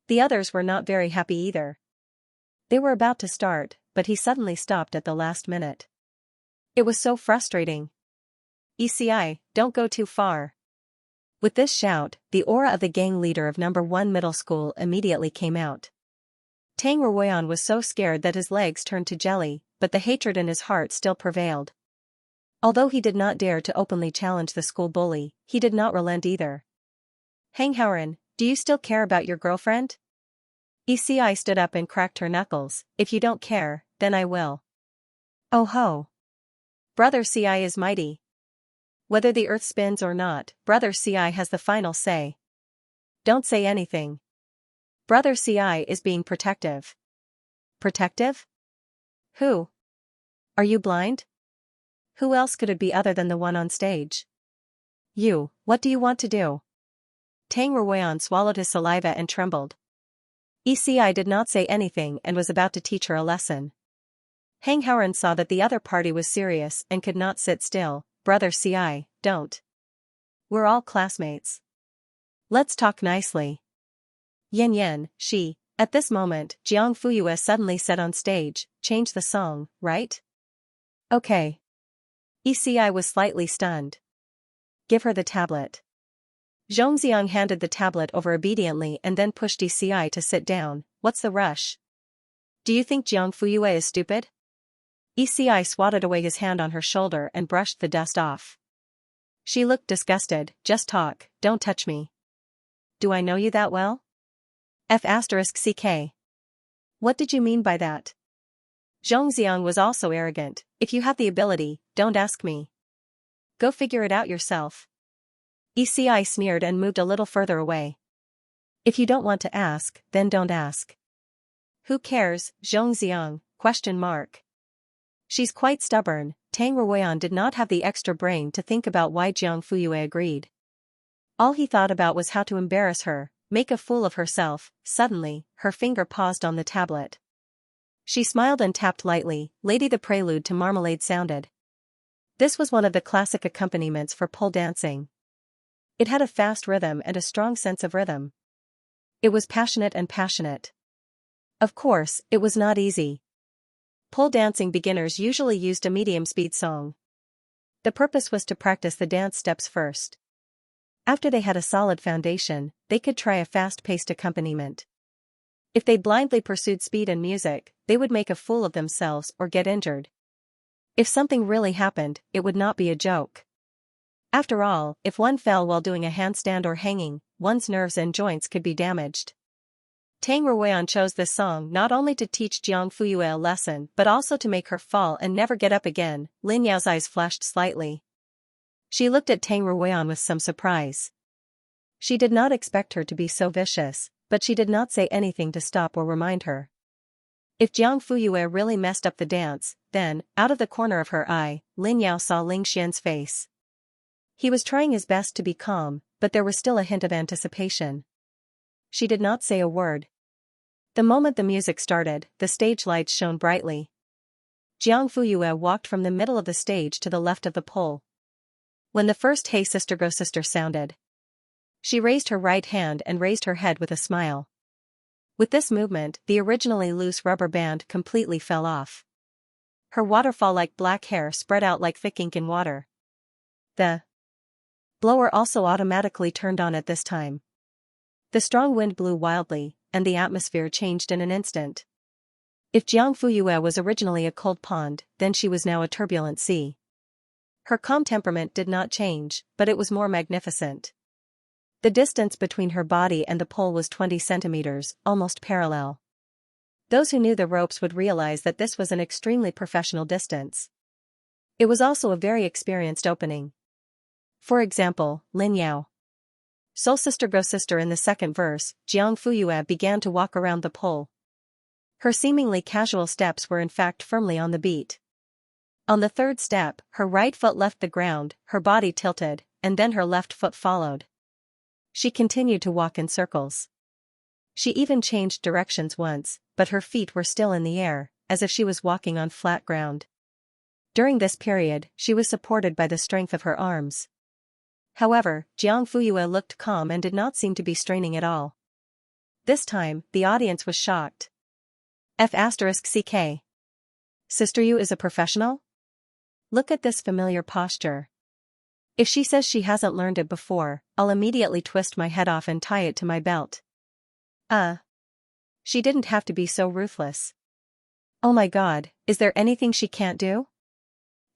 The others were not very happy either. They were about to start, but he suddenly stopped at the last minute. It was so frustrating. ECI, don't go too far. With this shout, the aura of the gang leader of number 1 middle school immediately came out. Tang Ruoyan was so scared that his legs turned to jelly, but the hatred in his heart still prevailed. Although he did not dare to openly challenge the school bully, he did not relent either. Hang Haoren, do you still care about your girlfriend? ECI stood up and cracked her knuckles. If you don't care, then I will. Oh ho! Brother CI is mighty. Whether the earth spins or not, Brother CI has the final say. Don't say anything. Brother CI is being protective. Protective? Who? Are you blind? Who else could it be other than the one on stage? You, what do you want to do? Tang Ruoyan swallowed his saliva and trembled. ECI did not say anything and was about to teach her a lesson. Hang Haoren saw that the other party was serious and could not sit still. Brother CI, don't. We're all classmates. Let's talk nicely. Yen, she. At this moment, Jiang Fuyue suddenly said on stage, change the song, right? Okay. ECI was slightly stunned. Give her the tablet. Zhongxiang handed the tablet over obediently and then pushed ECI to sit down. What's the rush? Do you think Jiang Fuyue is stupid? ECI swatted away his hand on her shoulder and brushed the dust off. She looked disgusted. Just talk, don't touch me. Do I know you that well? F***ck. What did you mean by that? Zhongxiang was also arrogant. If you have the ability, don't ask me. Go figure it out yourself. Eci sneered and moved a little further away. If you don't want to ask, then don't ask. Who cares, Xianxia? She's quite stubborn. Tang Ruoyan did not have the extra brain to think about why Jiang Fuyue agreed. All he thought about was how to embarrass her, make a fool of herself. Suddenly, her finger paused on the tablet. She smiled and tapped lightly. Lady, the prelude to Marmalade sounded. This was one of the classic accompaniments for pole dancing. It had a fast rhythm and a strong sense of rhythm. It was passionate and passionate. Of course, it was not easy. Pole dancing beginners usually used a medium-speed song. The purpose was to practice the dance steps first. After they had a solid foundation, they could try a fast-paced accompaniment. If they blindly pursued speed and music, they would make a fool of themselves or get injured. If something really happened, it would not be a joke. After all, if one fell while doing a handstand or hanging, one's nerves and joints could be damaged. Tang Ruoyan chose this song not only to teach Jiang Fuyue a lesson but also to make her fall and never get up again. Lin Yao's eyes flashed slightly. She looked at Tang Ruoyan with some surprise. She did not expect her to be so vicious, but she did not say anything to stop or remind her. If Jiang Fuyue really messed up the dance, then, out of the corner of her eye, Lin Yao saw Ling Xian's face. He was trying his best to be calm, but there was still a hint of anticipation. She did not say a word. The moment the music started, the stage lights shone brightly. Jiang Fuyue walked from the middle of the stage to the left of the pole. When the first "Hey Sister Go Sister" sounded, she raised her right hand and raised her head with a smile. With this movement, the originally loose rubber band completely fell off. Her waterfall-like black hair spread out like thick ink in water. The blower also automatically turned on at this time. The strong wind blew wildly, and the atmosphere changed in an instant. If Jiang Fuyue was originally a cold pond, then she was now a turbulent sea. Her calm temperament did not change, but it was more magnificent. The distance between her body and the pole was 20 centimeters, almost parallel. Those who knew the ropes would realize that this was an extremely professional distance. It was also a very experienced opening. For example, Lin Yao. Soul Sister Go Sister. In the second verse, Jiang Fuyue began to walk around the pole. Her seemingly casual steps were in fact firmly on the beat. On the third step, her right foot left the ground, her body tilted, and then her left foot followed. She continued to walk in circles. She even changed directions once, but her feet were still in the air, as if she was walking on flat ground. During this period, she was supported by the strength of her arms. However, Jiang Fuyue looked calm and did not seem to be straining at all. This time, the audience was shocked. F***ck. Sister Yu is a professional? Look at this familiar posture. If she says she hasn't learned it before, I'll immediately twist my head off and tie it to my belt. She didn't have to be so ruthless. Oh my God, is there anything she can't do?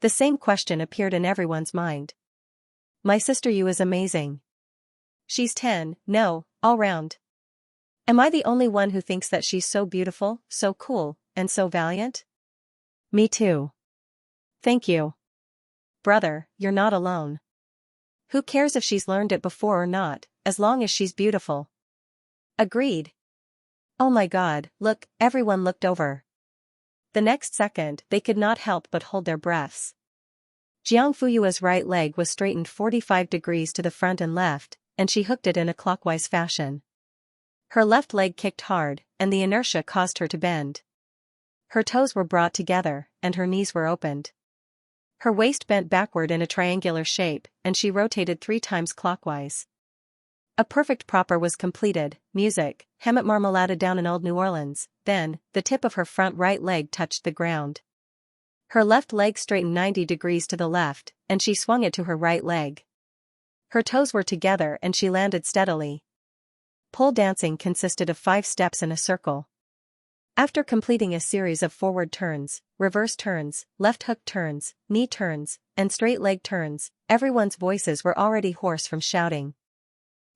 The same question appeared in everyone's mind. My sister Yu is amazing. She's 10, no, all round. Am I the only one who thinks that she's so beautiful, so cool, and so valiant? Me too. Thank you. Brother, you're not alone. Who cares if she's learned it before or not, as long as she's beautiful? Agreed. Oh my God, look, everyone looked over. The next second, they could not help but hold their breaths. Jiang Fuyue's right leg was straightened 45 degrees to the front and left, and she hooked it in a clockwise fashion. Her left leg kicked hard, and the inertia caused her to bend. Her toes were brought together, and her knees were opened. Her waist bent backward in a triangular shape, and she rotated 3 times clockwise. A perfect proper was completed. Music, Hemet Marmalade down in Old New Orleans. Then, the tip of her front right leg touched the ground. Her left leg straightened 90 degrees to the left, and she swung it to her right leg. Her toes were together and she landed steadily. Pole dancing consisted of 5 steps in a circle. After completing a series of forward turns, reverse turns, left hook turns, knee turns, and straight leg turns, everyone's voices were already hoarse from shouting.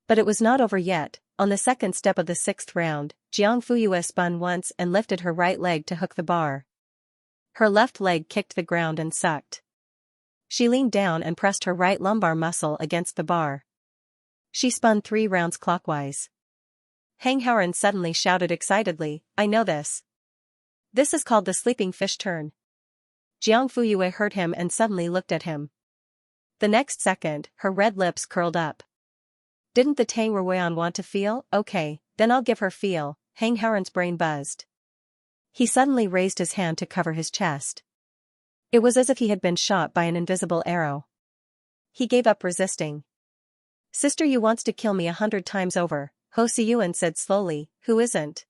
But it was not over yet. On the second step of the 6th round, Jiang Fuyue spun once and lifted her right leg to hook the bar. Her left leg kicked the ground and sucked. She leaned down and pressed her right lumbar muscle against the bar. She spun 3 rounds clockwise. Hang Haoran suddenly shouted excitedly, "I know this. This is called the sleeping fish turn." Jiang Fuyue heard him and suddenly looked at him. The next second, her red lips curled up. "Didn't the Tang Ruoyan want to feel? Okay, then I'll give her feel." Hang Haoran's brain buzzed. He suddenly raised his hand to cover his chest. It was as if he had been shot by an invisible arrow. He gave up resisting. "Sister Yu wants to kill me 100 times over," Ho Siyuan said slowly. "Who isn't?"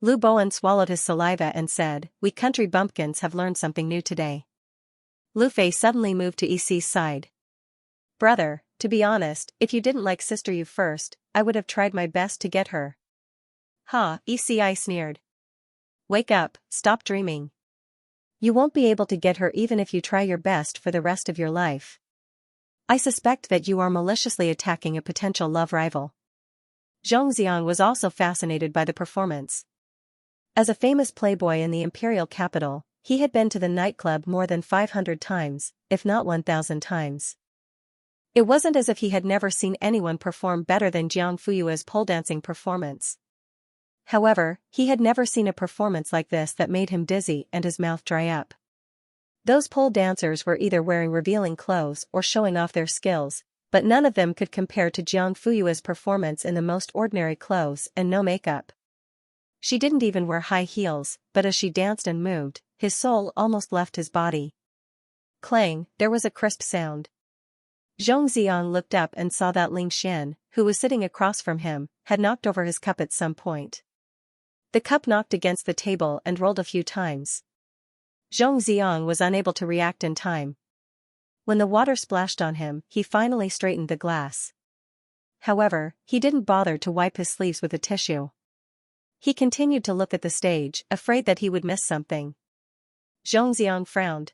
Lu Bowen swallowed his saliva and said, "We country bumpkins have learned something new today." Lu Fei suddenly moved to EC's side. "Brother, to be honest, if you didn't like Sister Yu first, I would have tried my best to get her." "Ha," ECI sneered. "Wake up, stop dreaming. You won't be able to get her even if you try your best for the rest of your life. I suspect that you are maliciously attacking a potential love rival." Zhongxiang was also fascinated by the performance. As a famous playboy in the imperial capital, he had been to the nightclub more than 500 times, if not 1,000 times. It wasn't as if he had never seen anyone perform better than Jiang Fuyue's pole dancing performance. However, he had never seen a performance like this that made him dizzy and his mouth dry up. Those pole dancers were either wearing revealing clothes or showing off their skills, but none of them could compare to Jiang Fuyue's performance in the most ordinary clothes and no makeup. She didn't even wear high heels, but as she danced and moved, his soul almost left his body. Clang, there was a crisp sound. Zhongxiang looked up and saw that Ling Xian, who was sitting across from him, had knocked over his cup at some point. The cup knocked against the table and rolled a few times. Zhongxiang was unable to react in time. When the water splashed on him, he finally straightened the glass. However, he didn't bother to wipe his sleeves with a tissue. He continued to look at the stage, afraid that he would miss something. Zhongxiang frowned.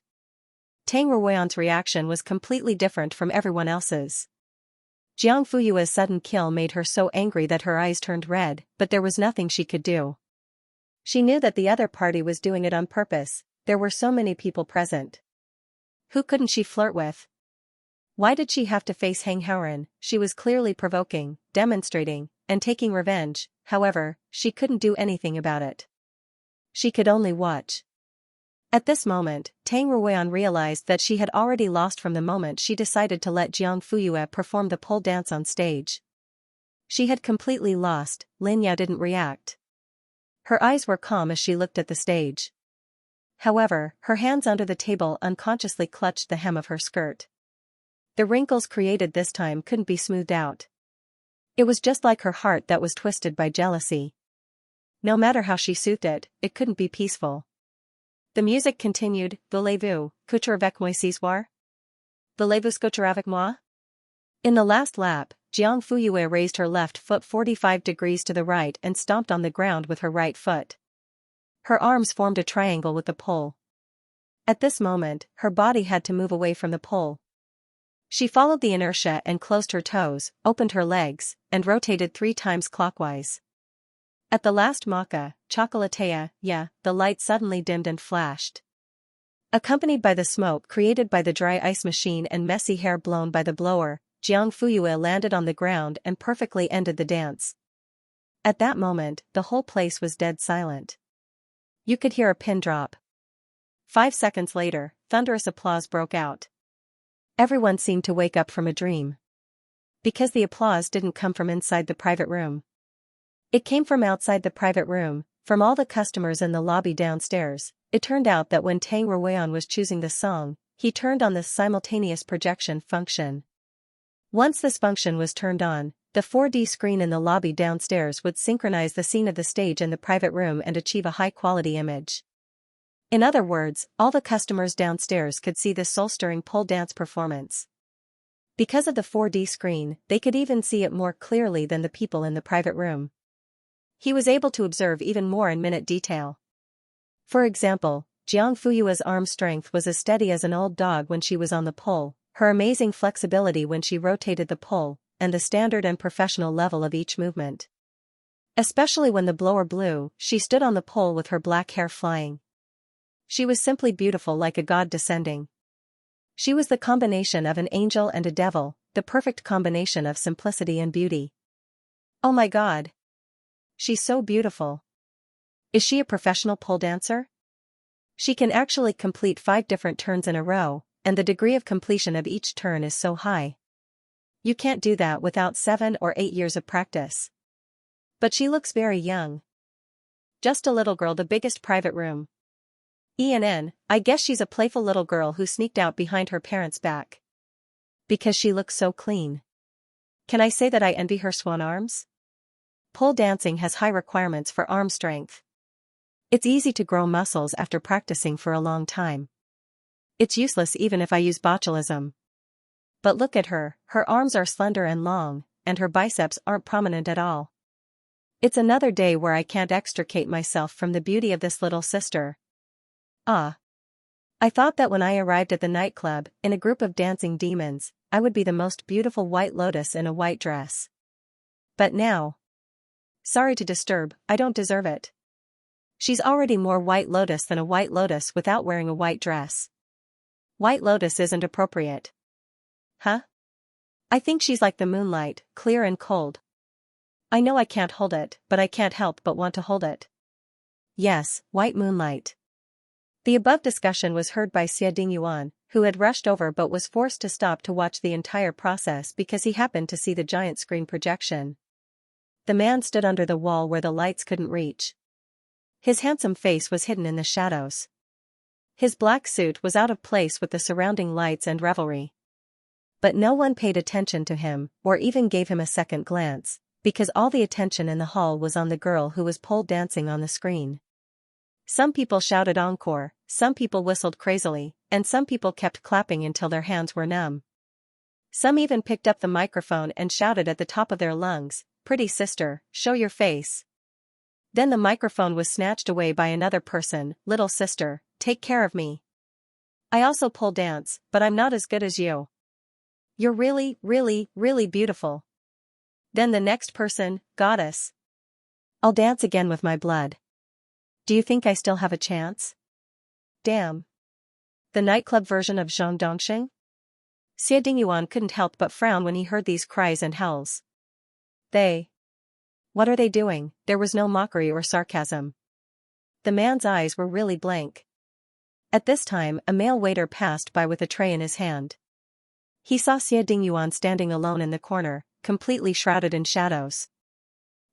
Tang Ruoyan's reaction was completely different from everyone else's. Jiang Fuyue's sudden kill made her so angry that her eyes turned red, but there was nothing she could do. She knew that the other party was doing it on purpose. There were so many people present. Who couldn't she flirt with? Why did she have to face Hang Haoran? She was clearly provoking, demonstrating, and taking revenge. However, she couldn't do anything about it. She could only watch. At this moment, Tang Ruoyan realized that she had already lost from the moment she decided to let Jiang Fuyue perform the pole dance on stage. She had completely lost. Lin Yao didn't react. Her eyes were calm as she looked at the stage. However, her hands under the table unconsciously clutched the hem of her skirt. The wrinkles created this time couldn't be smoothed out. It was just like her heart that was twisted by jealousy. No matter how she soothed it, it couldn't be peaceful. The music continued. Voulez-vous coucher avec moi ce soir? Voulez-vous coucher avec moi? In the last lap, Jiang Fuyue raised her left foot 45 degrees to the right and stomped on the ground with her right foot. Her arms formed a triangle with the pole. At this moment, her body had to move away from the pole. She followed the inertia and closed her toes, opened her legs, and rotated 3 times clockwise. At the last maca, chocolatea, the light suddenly dimmed and flashed. Accompanied by the smoke created by the dry ice machine and messy hair blown by the blower, Jiang Fuyue landed on the ground and perfectly ended the dance. At that moment, the whole place was dead silent. You could hear a pin drop. 5 seconds later, thunderous applause broke out. Everyone seemed to wake up from a dream. Because the applause didn't come from inside the private room. It came from outside the private room, from all the customers in the lobby downstairs. It turned out that when Tang Ruoyan was choosing the song, he turned on this simultaneous projection function. Once this function was turned on, the 4D screen in the lobby downstairs would synchronize the scene of the stage in the private room and achieve a high-quality image. In other words, all the customers downstairs could see this soul-stirring pole dance performance. Because of the 4D screen, they could even see it more clearly than the people in the private room. He was able to observe even more in minute detail. For example, Jiang Fuyue's arm strength was as steady as an old dog when she was on the pole, her amazing flexibility when she rotated the pole, and the standard and professional level of each movement. Especially when the blower blew, she stood on the pole with her black hair flying. She was simply beautiful like a god descending. She was the combination of an angel and a devil, the perfect combination of simplicity and beauty. Oh my God. She's so beautiful. Is she a professional pole dancer? She can actually complete 5 different turns in a row, and the degree of completion of each turn is so high. You can't do that without 7 or 8 years of practice. But she looks very young. Just a little girl, the biggest private room. I guess she's a playful little girl who sneaked out behind her parents' back. Because she looks so clean. Can I say that I envy her swan arms? Pole dancing has high requirements for arm strength. It's easy to grow muscles after practicing for a long time. It's useless even if I use botulism. But look at her, her arms are slender and long, and her biceps aren't prominent at all. It's another day where I can't extricate myself from the beauty of this little sister. Ah. I thought that when I arrived at the nightclub, in a group of dancing demons, I would be the most beautiful white lotus in a white dress. But now. Sorry to disturb, I don't deserve it. She's already more white lotus than a white lotus without wearing a white dress. White lotus isn't appropriate. Huh? I think she's like the moonlight, clear and cold. I know I can't hold it, but I can't help but want to hold it. Yes, white moonlight. The above discussion was heard by Xianxia, who had rushed over but was forced to stop to watch the entire process because he happened to see the giant screen projection. The man stood under the wall where the lights couldn't reach. His handsome face was hidden in the shadows. His black suit was out of place with the surrounding lights and revelry. But no one paid attention to him, or even gave him a second glance, because all the attention in the hall was on the girl who was pole dancing on the screen. Some people shouted encore, some people whistled crazily, and some people kept clapping until their hands were numb. Some even picked up the microphone and shouted at the top of their lungs, "Pretty sister, show your face." Then the microphone was snatched away by another person, "Little sister, take care of me. I also pole dance, but I'm not as good as you. You're really, really, really beautiful." Then the next person, "Goddess. I'll dance again with my blood. Do you think I still have a chance?" Damn. The nightclub version of Xianxia? Xianxia couldn't help but frown when he heard these cries and howls. What are they doing? There was no mockery or sarcasm. The man's eyes were really blank. At this time, a male waiter passed by with a tray in his hand. He saw Xianxia standing alone in the corner, completely shrouded in shadows.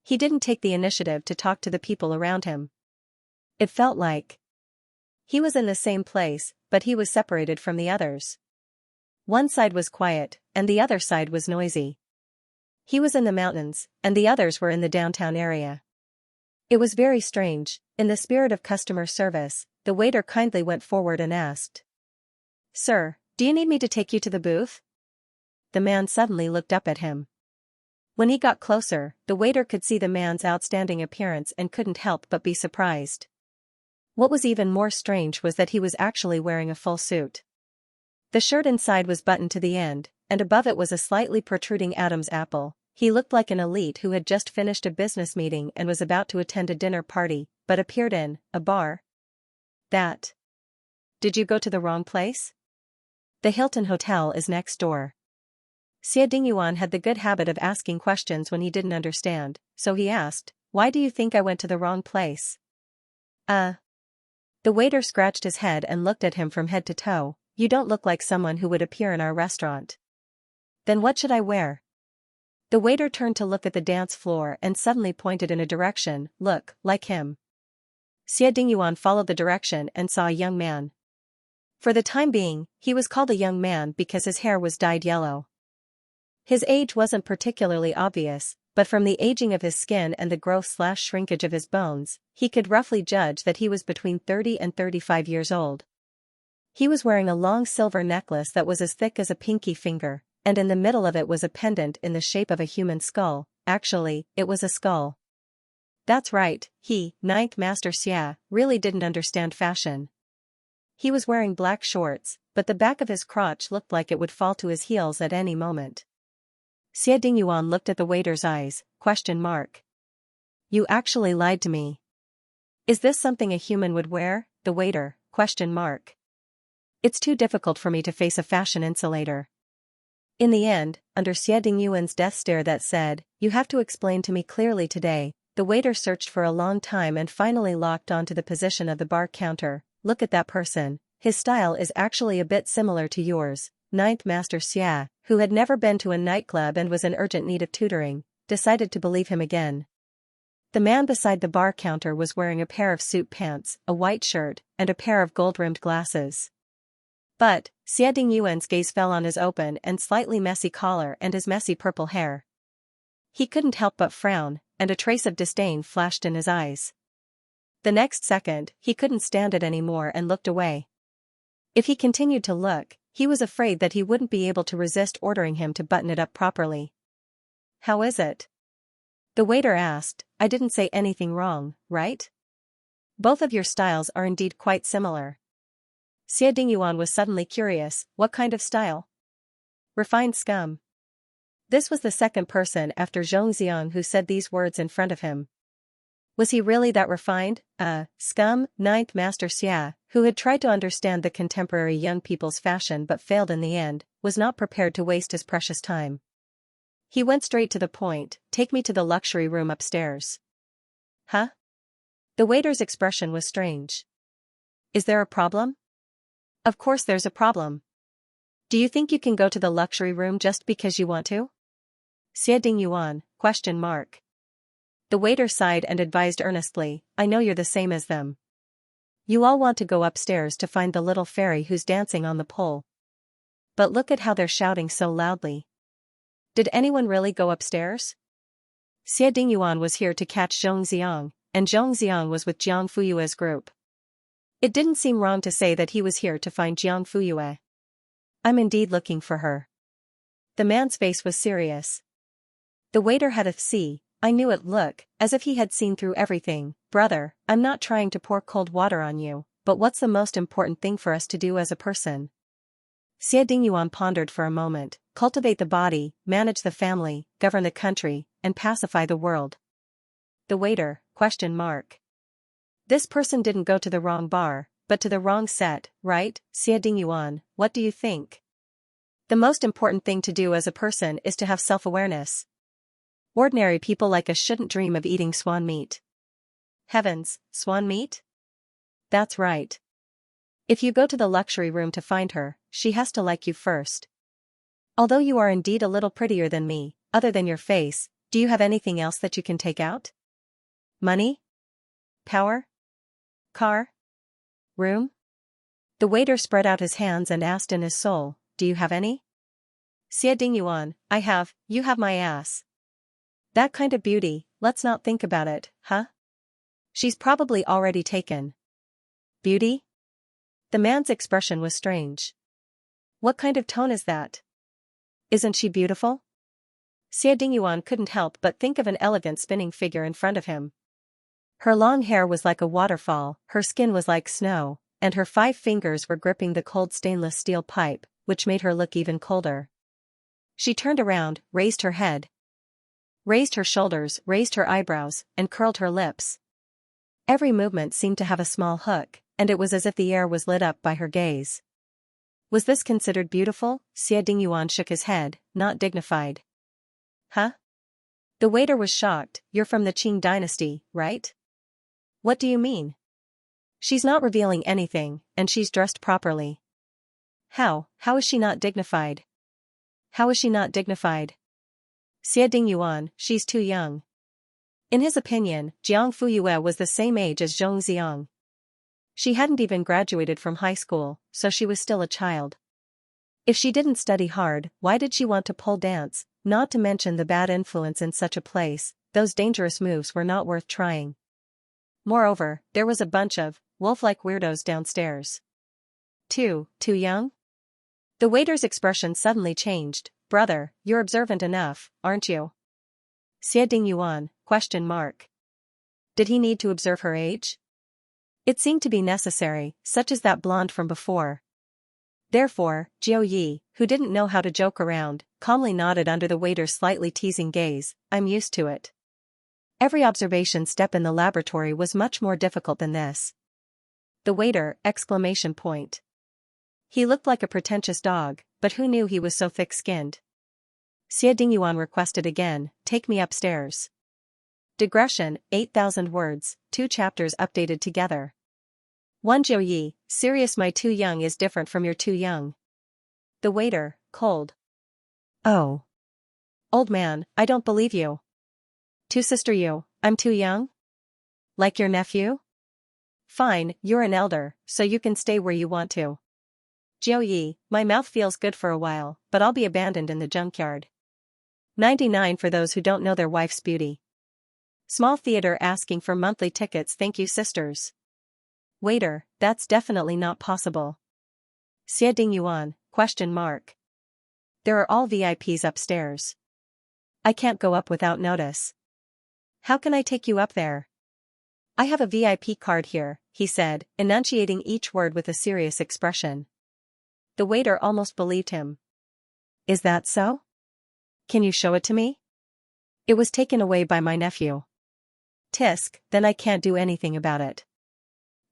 He didn't take the initiative to talk to the people around him. It felt like he was in the same place, but he was separated from the others. One side was quiet, and the other side was noisy. He was in the mountains, and the others were in the downtown area. It was very strange. In the spirit of customer service, the waiter kindly went forward and asked, "Sir, do you need me to take you to the booth?" The man suddenly looked up at him. When he got closer, the waiter could see the man's outstanding appearance and couldn't help but be surprised. What was even more strange was that he was actually wearing a full suit. The shirt inside was buttoned to the end, and above it was a slightly protruding Adam's apple. He looked like an elite who had just finished a business meeting and was about to attend a dinner party, but appeared in a bar. Did you go to the wrong place? The Hilton Hotel is next door. Xianxia had the good habit of asking questions when he didn't understand, so he asked, "Why do you think I went to the wrong place?" The waiter scratched his head and looked at him from head to toe. "You don't look like someone who would appear in our restaurant." "Then what should I wear?" The waiter turned to look at the dance floor and suddenly pointed in a direction. "Look, like him." Xianxia followed the direction and saw a young man. For the time being, he was called a young man because his hair was dyed yellow. His age wasn't particularly obvious, but from the aging of his skin and the growth/shrinkage of his bones, he could roughly judge that he was between 30 and 35 years old. He was wearing a long silver necklace that was as thick as a pinky finger, and in the middle of it was a pendant in the shape of a human skull. Actually, it was a skull. That's right, Ninth Master Xia, really didn't understand fashion. He was wearing black shorts, but the back of his crotch looked like it would fall to his heels at any moment. Xianxia looked at the waiter's eyes, ? "You actually lied to me. Is this something a human would wear?" The waiter, ? It's too difficult for me to face a fashion insulator. In the end, under Xie Dingyuan's death stare that said, "You have to explain to me clearly today," the waiter searched for a long time and finally locked onto the position of the bar counter. "Look at that person. His style is actually a bit similar to yours." Ninth Master Xia, who had never been to a nightclub and was in urgent need of tutoring, decided to believe him again. The man beside the bar counter was wearing a pair of suit pants, a white shirt, and a pair of gold-rimmed glasses. But, Xie Dingyuan's gaze fell on his open and slightly messy collar and his messy purple hair. He couldn't help but frown, and a trace of disdain flashed in his eyes. The next second, he couldn't stand it anymore and looked away. If he continued to look, he was afraid that he wouldn't be able to resist ordering him to button it up properly. "How is it?" the waiter asked. "I didn't say anything wrong, right? Both of your styles are indeed quite similar." Xie Dingyuan was suddenly curious. What kind of style? Refined scum. This was the second person after Xianxia who said these words in front of him. Was he really that refined? Scum? Ninth Master Xia, who had tried to understand the contemporary young people's fashion but failed in the end, was not prepared to waste his precious time. He went straight to the point. "Take me to the luxury room upstairs." Huh? The waiter's expression was strange. "Is there a problem?" "Of course there's a problem. Do you think you can go to the luxury room just because you want to?" Xie Dingyuan, ? The waiter sighed and advised earnestly, "I know you're the same as them. You all want to go upstairs to find the little fairy who's dancing on the pole. But look at how they're shouting so loudly. Did anyone really go upstairs?" Xie Dingyuan was here to catch Xianxia, and Xianxia was with Jiang Fuyue's group. It didn't seem wrong to say that he was here to find Jiang Fuyue. "I'm indeed looking for her." The man's face was serious. The waiter had a I knew it look, as if he had seen through everything. "Brother, I'm not trying to pour cold water on you, but what's the most important thing for us to do as a person?" Xie Dingyuan pondered for a moment. "Cultivate the body, manage the family, govern the country, and pacify the world." The waiter, ? This person didn't go to the wrong bar, but to the wrong set, right? Xie Dingyuan, what do you think? The most important thing to do as a person is to have self-awareness. Ordinary people like us shouldn't dream of eating swan meat. Heavens, swan meat? That's right. If you go to the luxury room to find her, she has to like you first. Although you are indeed a little prettier than me, other than your face, do you have anything else that you can take out? Money? Power? Car? Room? The waiter spread out his hands and asked in his soul, "Do you have any?" Xie Dingyuan, "I have, you have my ass. That kind of beauty, let's not think about it, huh? She's probably already taken." Beauty? The man's expression was strange. What kind of tone is that? Isn't she beautiful? Xie Dingyuan couldn't help but think of an elegant spinning figure in front of him. Her long hair was like a waterfall, her skin was like snow, and her 5 fingers were gripping the cold stainless steel pipe, which made her look even colder. She turned around, raised her head, raised her shoulders, raised her eyebrows, and curled her lips. Every movement seemed to have a small hook, and it was as if the air was lit up by her gaze. Was this considered beautiful? Xie Dingyuan shook his head, not dignified. Huh? The waiter was shocked. "You're from the Qing dynasty, right?" "What do you mean?" "She's not revealing anything, and she's dressed properly." How is she not dignified? How is she not dignified? Xie Dingyuan, she's too young. In his opinion, Jiang Fuyue was the same age as Zhong Xiang. She hadn't even graduated from high school, so she was still a child. If she didn't study hard, why did she want to pole dance? Not to mention the bad influence in such a place, those dangerous moves were not worth trying. Moreover, there was a bunch of wolf-like weirdos downstairs. Too young? The waiter's expression suddenly changed. "Brother, you're observant enough, aren't you?" Xie Dingyuan, ? Did he need to observe her age? It seemed to be necessary, such as that blonde from before. Therefore, Jiao Yi, who didn't know how to joke around, calmly nodded under the waiter's slightly teasing gaze. "I'm used to it." Every observation step in the laboratory was much more difficult than this. The waiter! He looked like a pretentious dog, but who knew he was so thick-skinned? Xie Dingyuan requested again, take me upstairs. Digression, 8,000 words, 2 chapters updated together. 1 Jiu Yi, serious my too young is different from your too young. The waiter, cold. Oh. Old man, I don't believe you. 2 Sister Yu, I'm too young? Like your nephew? Fine, you're an elder, so you can stay where you want to. Jiu Yi, my mouth feels good for a while, but I'll be abandoned in the junkyard. 99 for those who don't know their wife's beauty. Small theater asking for monthly tickets, thank you sisters. Waiter, that's definitely not possible. Xie Dingyuan, ? There are all VIPs upstairs. I can't go up without notice. How can I take you up there? I have a VIP card here, he said, enunciating each word with a serious expression. The waiter almost believed him. Is that so? Can you show it to me? It was taken away by my nephew. Tisk, then I can't do anything about it.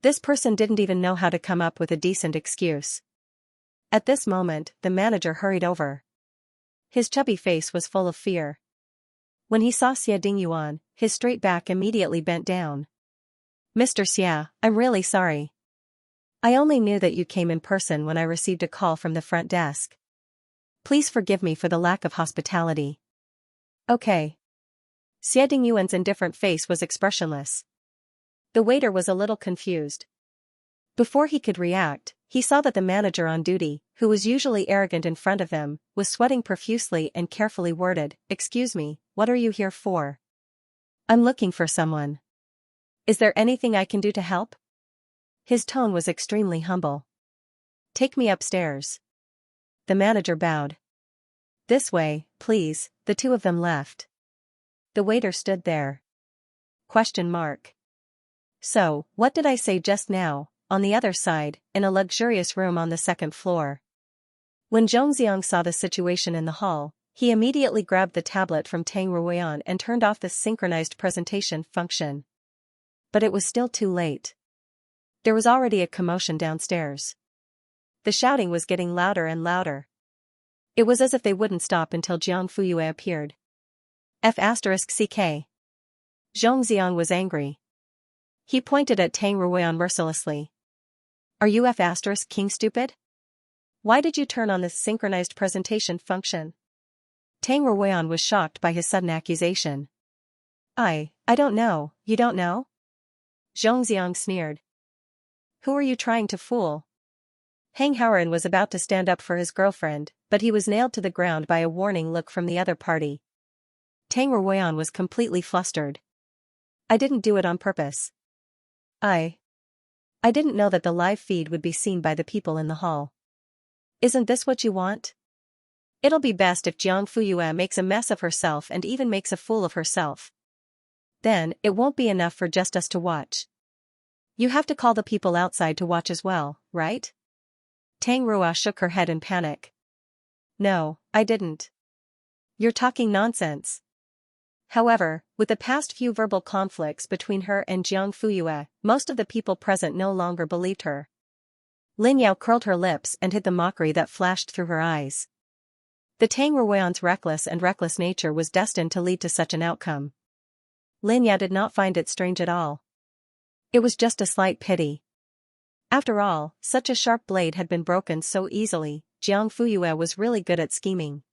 This person didn't even know how to come up with a decent excuse. At this moment, the manager hurried over. His chubby face was full of fear. When he saw Xie Dingyuan, his straight back immediately bent down. Mr. Xia, I'm really sorry. I only knew that you came in person when I received a call from the front desk. Please forgive me for the lack of hospitality. Okay. Xie Dingyuan's indifferent face was expressionless. The waiter was a little confused. Before he could react, he saw that the manager on duty, who was usually arrogant in front of them, was sweating profusely and carefully worded, "Excuse me, what are you here for?" "I'm looking for someone. Is there anything I can do to help?" His tone was extremely humble. "Take me upstairs." The manager bowed. "This way, please." The two of them left. The waiter stood there. ? So, what did I say just now? On the other side, in a luxurious room on the second floor. When Xianxia saw the situation in the hall, he immediately grabbed the tablet from Tang Ruoyan and turned off the synchronized presentation function. But it was still too late. There was already a commotion downstairs. The shouting was getting louder and louder. It was as if they wouldn't stop until Jiang Fuyue appeared. F***CK. Xianxia was angry. He pointed at Tang Ruoyan mercilessly. Are you F***king stupid? Why did you turn on this synchronized presentation function? Tang Ruoyan was shocked by his sudden accusation. I don't know, you don't know? Xianxia sneered. Who are you trying to fool? Hang Howren was about to stand up for his girlfriend, but he was nailed to the ground by a warning look from the other party. Tang Ruoyan was completely flustered. I didn't do it on purpose. I didn't know that the live feed would be seen by the people in the hall. Isn't this what you want? It'll be best if Jiang Fuyue makes a mess of herself and even makes a fool of herself. Then, it won't be enough for just us to watch. You have to call the people outside to watch as well, right? Tang Rua shook her head in panic. No, I didn't. You're talking nonsense. However, with the past few verbal conflicts between her and Jiang Fuyue, most of the people present no longer believed her. Lin Yao curled her lips and hid the mockery that flashed through her eyes. The Tang Ruoyan's reckless nature was destined to lead to such an outcome. Lin Yao did not find it strange at all. It was just a slight pity. After all, such a sharp blade had been broken so easily. Jiang Fuyue was really good at scheming.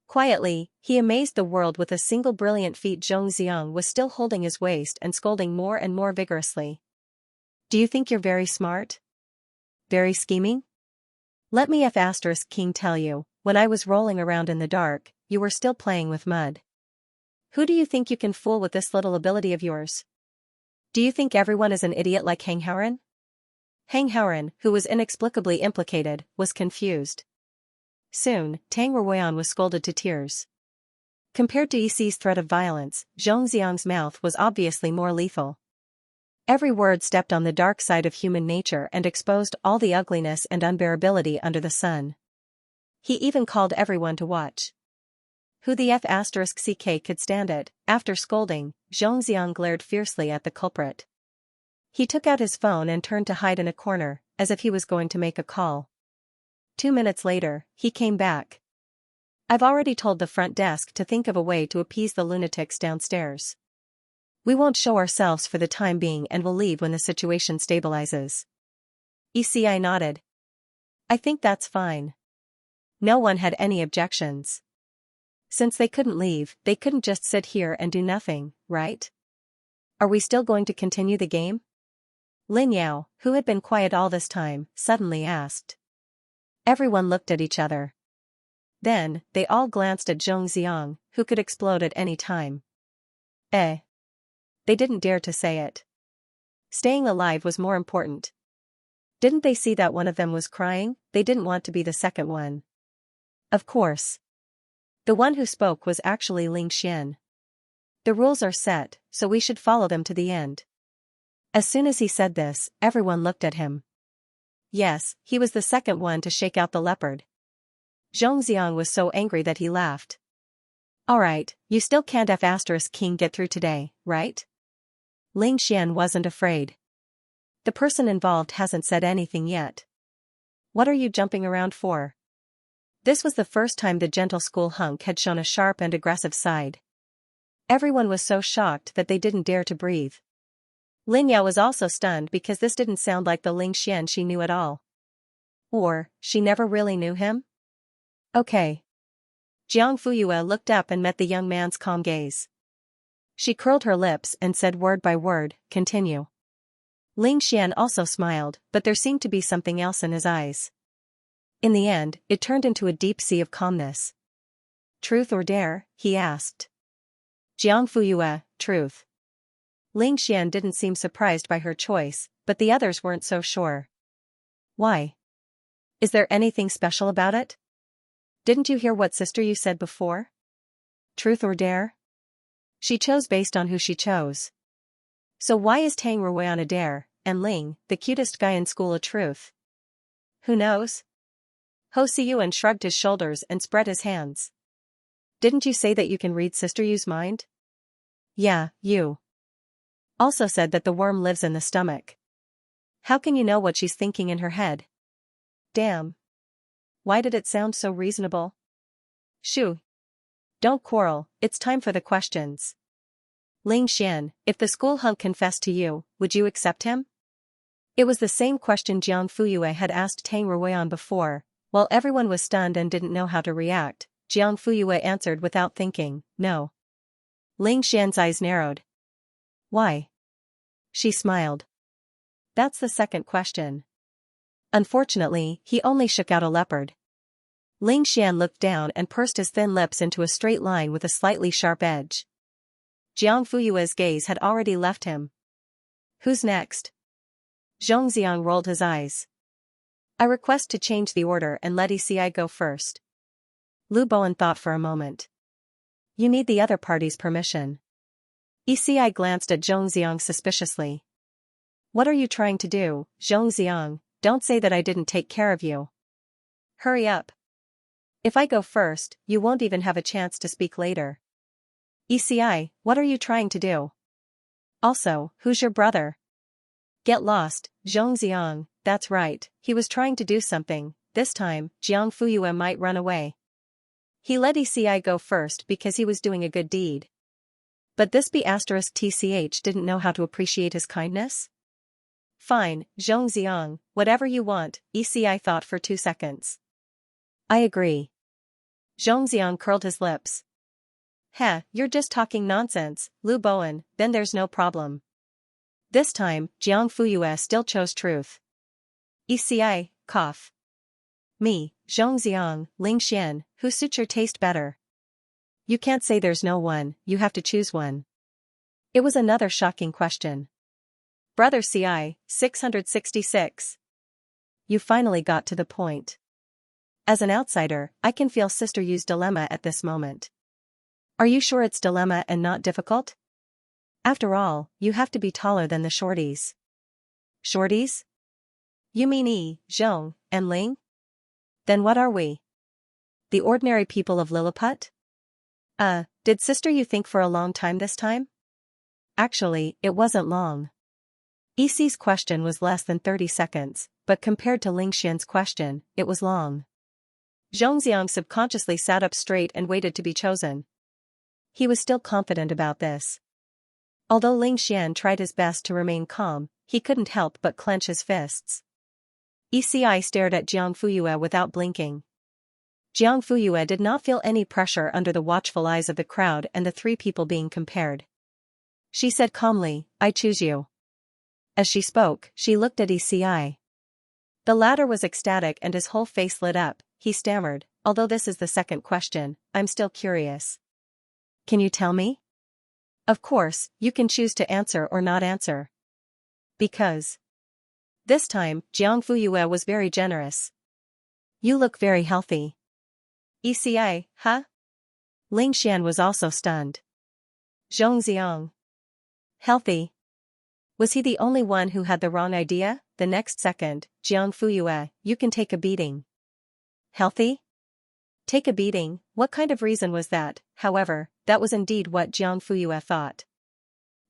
Quietly, he amazed the world with a single brilliant feat. Xianxia was still holding his waist and scolding more and more vigorously. Do you think you're very smart? Very scheming? Let me F***king tell you, when I was rolling around in the dark, you were still playing with mud. Who do you think you can fool with this little ability of yours? Do you think everyone is an idiot like Hang Howren? Hang Howren, who was inexplicably implicated, was confused. Soon, Tang Ruoyan was scolded to tears. Compared to Yixi's threat of violence, Xianxia's mouth was obviously more lethal. Every word stepped on the dark side of human nature and exposed all the ugliness and unbearability under the sun. He even called everyone to watch. Who the F***ck could stand it? After scolding, Xianxia glared fiercely at the culprit. He took out his phone and turned to hide in a corner, as if he was going to make a call. 2 minutes later, he came back. I've already told the front desk to think of a way to appease the lunatics downstairs. We won't show ourselves for the time being and will leave when the situation stabilizes. ECI nodded. I think that's fine. No one had any objections. Since they couldn't leave, they couldn't just sit here and do nothing, right? Are we still going to continue the game? Lin Yao, who had been quiet all this time, suddenly asked. Everyone looked at each other. Then, they all glanced at Xianxia, who could explode at any time. They didn't dare to say it. Staying alive was more important. Didn't they see that one of them was crying? They didn't want to be the second one. Of course. The one who spoke was actually Ling Xian. The rules are set, so we should follow them to the end. As soon as he said this, everyone looked at him. Yes, he was the second one to shake out the leopard. Xianxia was so angry that he laughed. Alright, you still can't F*King get through today, right? Ling Xian wasn't afraid. The person involved hasn't said anything yet. What are you jumping around for? This was the first time the gentle school hunk had shown a sharp and aggressive side. Everyone was so shocked that they didn't dare to breathe. Lin Yao was also stunned because this didn't sound like the Ling Xian she knew at all. Or, she never really knew him? Okay. Jiang Fuyue looked up and met the young man's calm gaze. She curled her lips and said word by word, continue. Ling Xian also smiled, but there seemed to be something else in his eyes. In the end, it turned into a deep sea of calmness. Truth or dare? He asked. Jiang Fuyue, truth. Ling Xian didn't seem surprised by her choice, but the others weren't so sure. Why? Is there anything special about it? Didn't you hear what sister you said before? Truth or dare? She chose based on who she chose. So why is Tang Ruian a dare, and Ling, the cutest guy in school, a truth? Who knows? Ho Siyuan shrugged his shoulders and spread his hands. Didn't you say that you can read Sister Yu's mind? Yeah, you. Also said that the worm lives in the stomach. How can you know what she's thinking in her head? Damn. Why did it sound so reasonable? Shoo. Don't quarrel, it's time for the questions. Ling Xian, if the school hunk confessed to you, would you accept him? It was the same question Jiang Fuyue had asked Tang Ruian before. While everyone was stunned and didn't know how to react, Jiang Fuyue answered without thinking, no. Ling Xian's eyes narrowed. Why? She smiled. That's the second question. Unfortunately, he only shook out a leopard. Ling Xian looked down and pursed his thin lips into a straight line with a slightly sharp edge. Jiang Fuyue's gaze had already left him. Who's next? Xianxia rolled his eyes. I request to change the order and let ECI go first. Lu Bowen thought for a moment. You need the other party's permission. ECI glanced at Xianxia suspiciously. What are you trying to do, Xianxia? Don't say that I didn't take care of you. Hurry up. If I go first, you won't even have a chance to speak later. ECI, what are you trying to do? Also, who's your brother? Get lost, Xianxia, that's right, he was trying to do something. This time, Jiang Fuyue might run away. He let ECI go first because he was doing a good deed. But this B*TCH didn't know how to appreciate his kindness? Fine, Xianxia, whatever you want, ECI thought for 2 seconds. I agree. Xianxia curled his lips. Heh, you're just talking nonsense, Lu Bowen, then there's no problem. This time, Jiang Fuyue still chose truth. ECI, cough. Me, Xianxia, Ling Xian, who suits your taste better? You can't say there's no one, you have to choose one. It was another shocking question. Brother CI, 666. You finally got to the point. As an outsider, I can feel Sister Yu's dilemma at this moment. Are you sure it's dilemma and not difficult? After all, you have to be taller than the shorties. Shorties? You mean E, Zhong, and Ling? Then what are we? The ordinary people of Lilliput? Did Sister Yu think for a long time this time? Actually, it wasn't long. Xi's question was less than 30 seconds, but compared to Ling Xian's question, it was long. Xianxia subconsciously sat up straight and waited to be chosen. He was still confident about this. Although Ling Xian tried his best to remain calm, he couldn't help but clench his fists. Xi stared at Jiang Fuyue without blinking. Jiang Fuyue did not feel any pressure under the watchful eyes of the crowd and the three people being compared. She said calmly, "I choose you." As she spoke, she looked at Xi. The latter was ecstatic and his whole face lit up. He stammered, "Although this is the second question, I'm still curious. Can you tell me?" "Of course, you can choose to answer or not answer." "Because." This time, Jiang Fuyue was very generous. "You look very healthy." "Xi, huh?" Ling Xian was also stunned. Zhongxiang. Healthy? Was he the only one who had the wrong idea? The next second, Jiang Fuyue, "You can take a beating." Healthy? Take a beating? What kind of reason was that? However, that was indeed what Jiang Fuyue thought.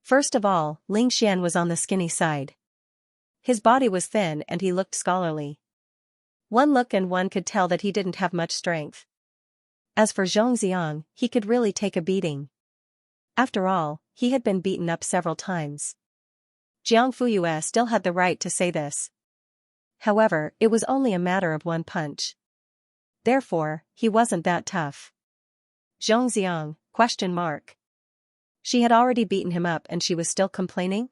First of all, Ling Xian was on the skinny side. His body was thin and he looked scholarly. One look and one could tell that he didn't have much strength. As for Zhongxiang, he could really take a beating. After all, he had been beaten up several times. Jiang Fuyue still had the right to say this. However, it was only a matter of one punch. Therefore, he wasn't that tough. Zhongxiang, ? She had already beaten him up and she was still complaining?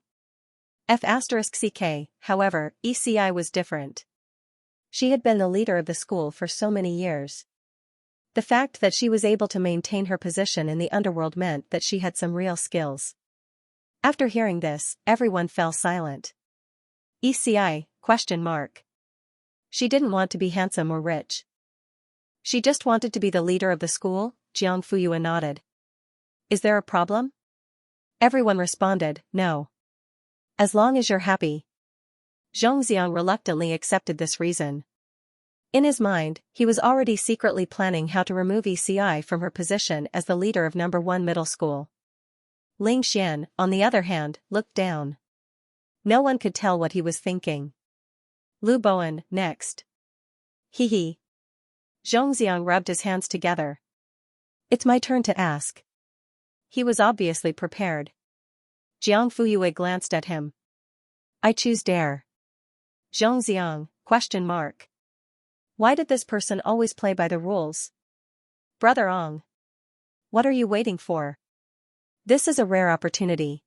F*ck, however, Xi was different. She had been the leader of the school for so many years. The fact that she was able to maintain her position in the underworld meant that she had some real skills. After hearing this, everyone fell silent. Xi? She didn't want to be handsome or rich. She just wanted to be the leader of the school? Jiang Fuyue nodded. Is there a problem? Everyone responded, no. As long as you're happy. Zhongxiang reluctantly accepted this reason. In his mind, he was already secretly planning how to remove Xi from her position as the leader of No. 1 middle school. Ling Xian, on the other hand, looked down. No one could tell what he was thinking. Lu Bowen, next. Hee. Zhongxiang rubbed his hands together. It's my turn to ask. He was obviously prepared. Jiang Fuyue glanced at him. I choose dare. Zhongxiang, ? Why did this person always play by the rules? Brother Ong. What are you waiting for? This is a rare opportunity.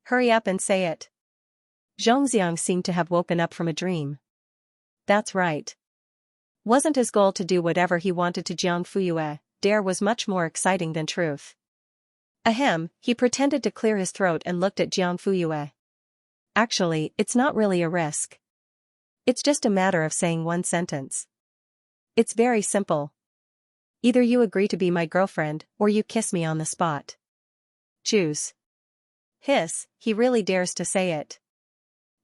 Hurry up and say it. Zhongxiang seemed to have woken up from a dream. That's right. Wasn't his goal to do whatever he wanted to Jiang Fuyue? Dare was much more exciting than truth. Ahem, he pretended to clear his throat and looked at Jiang Fuyue. Actually, it's not really a risk. It's just a matter of saying one sentence. It's very simple. Either you agree to be my girlfriend, or you kiss me on the spot. Choose. Hiss, he really dares to say it.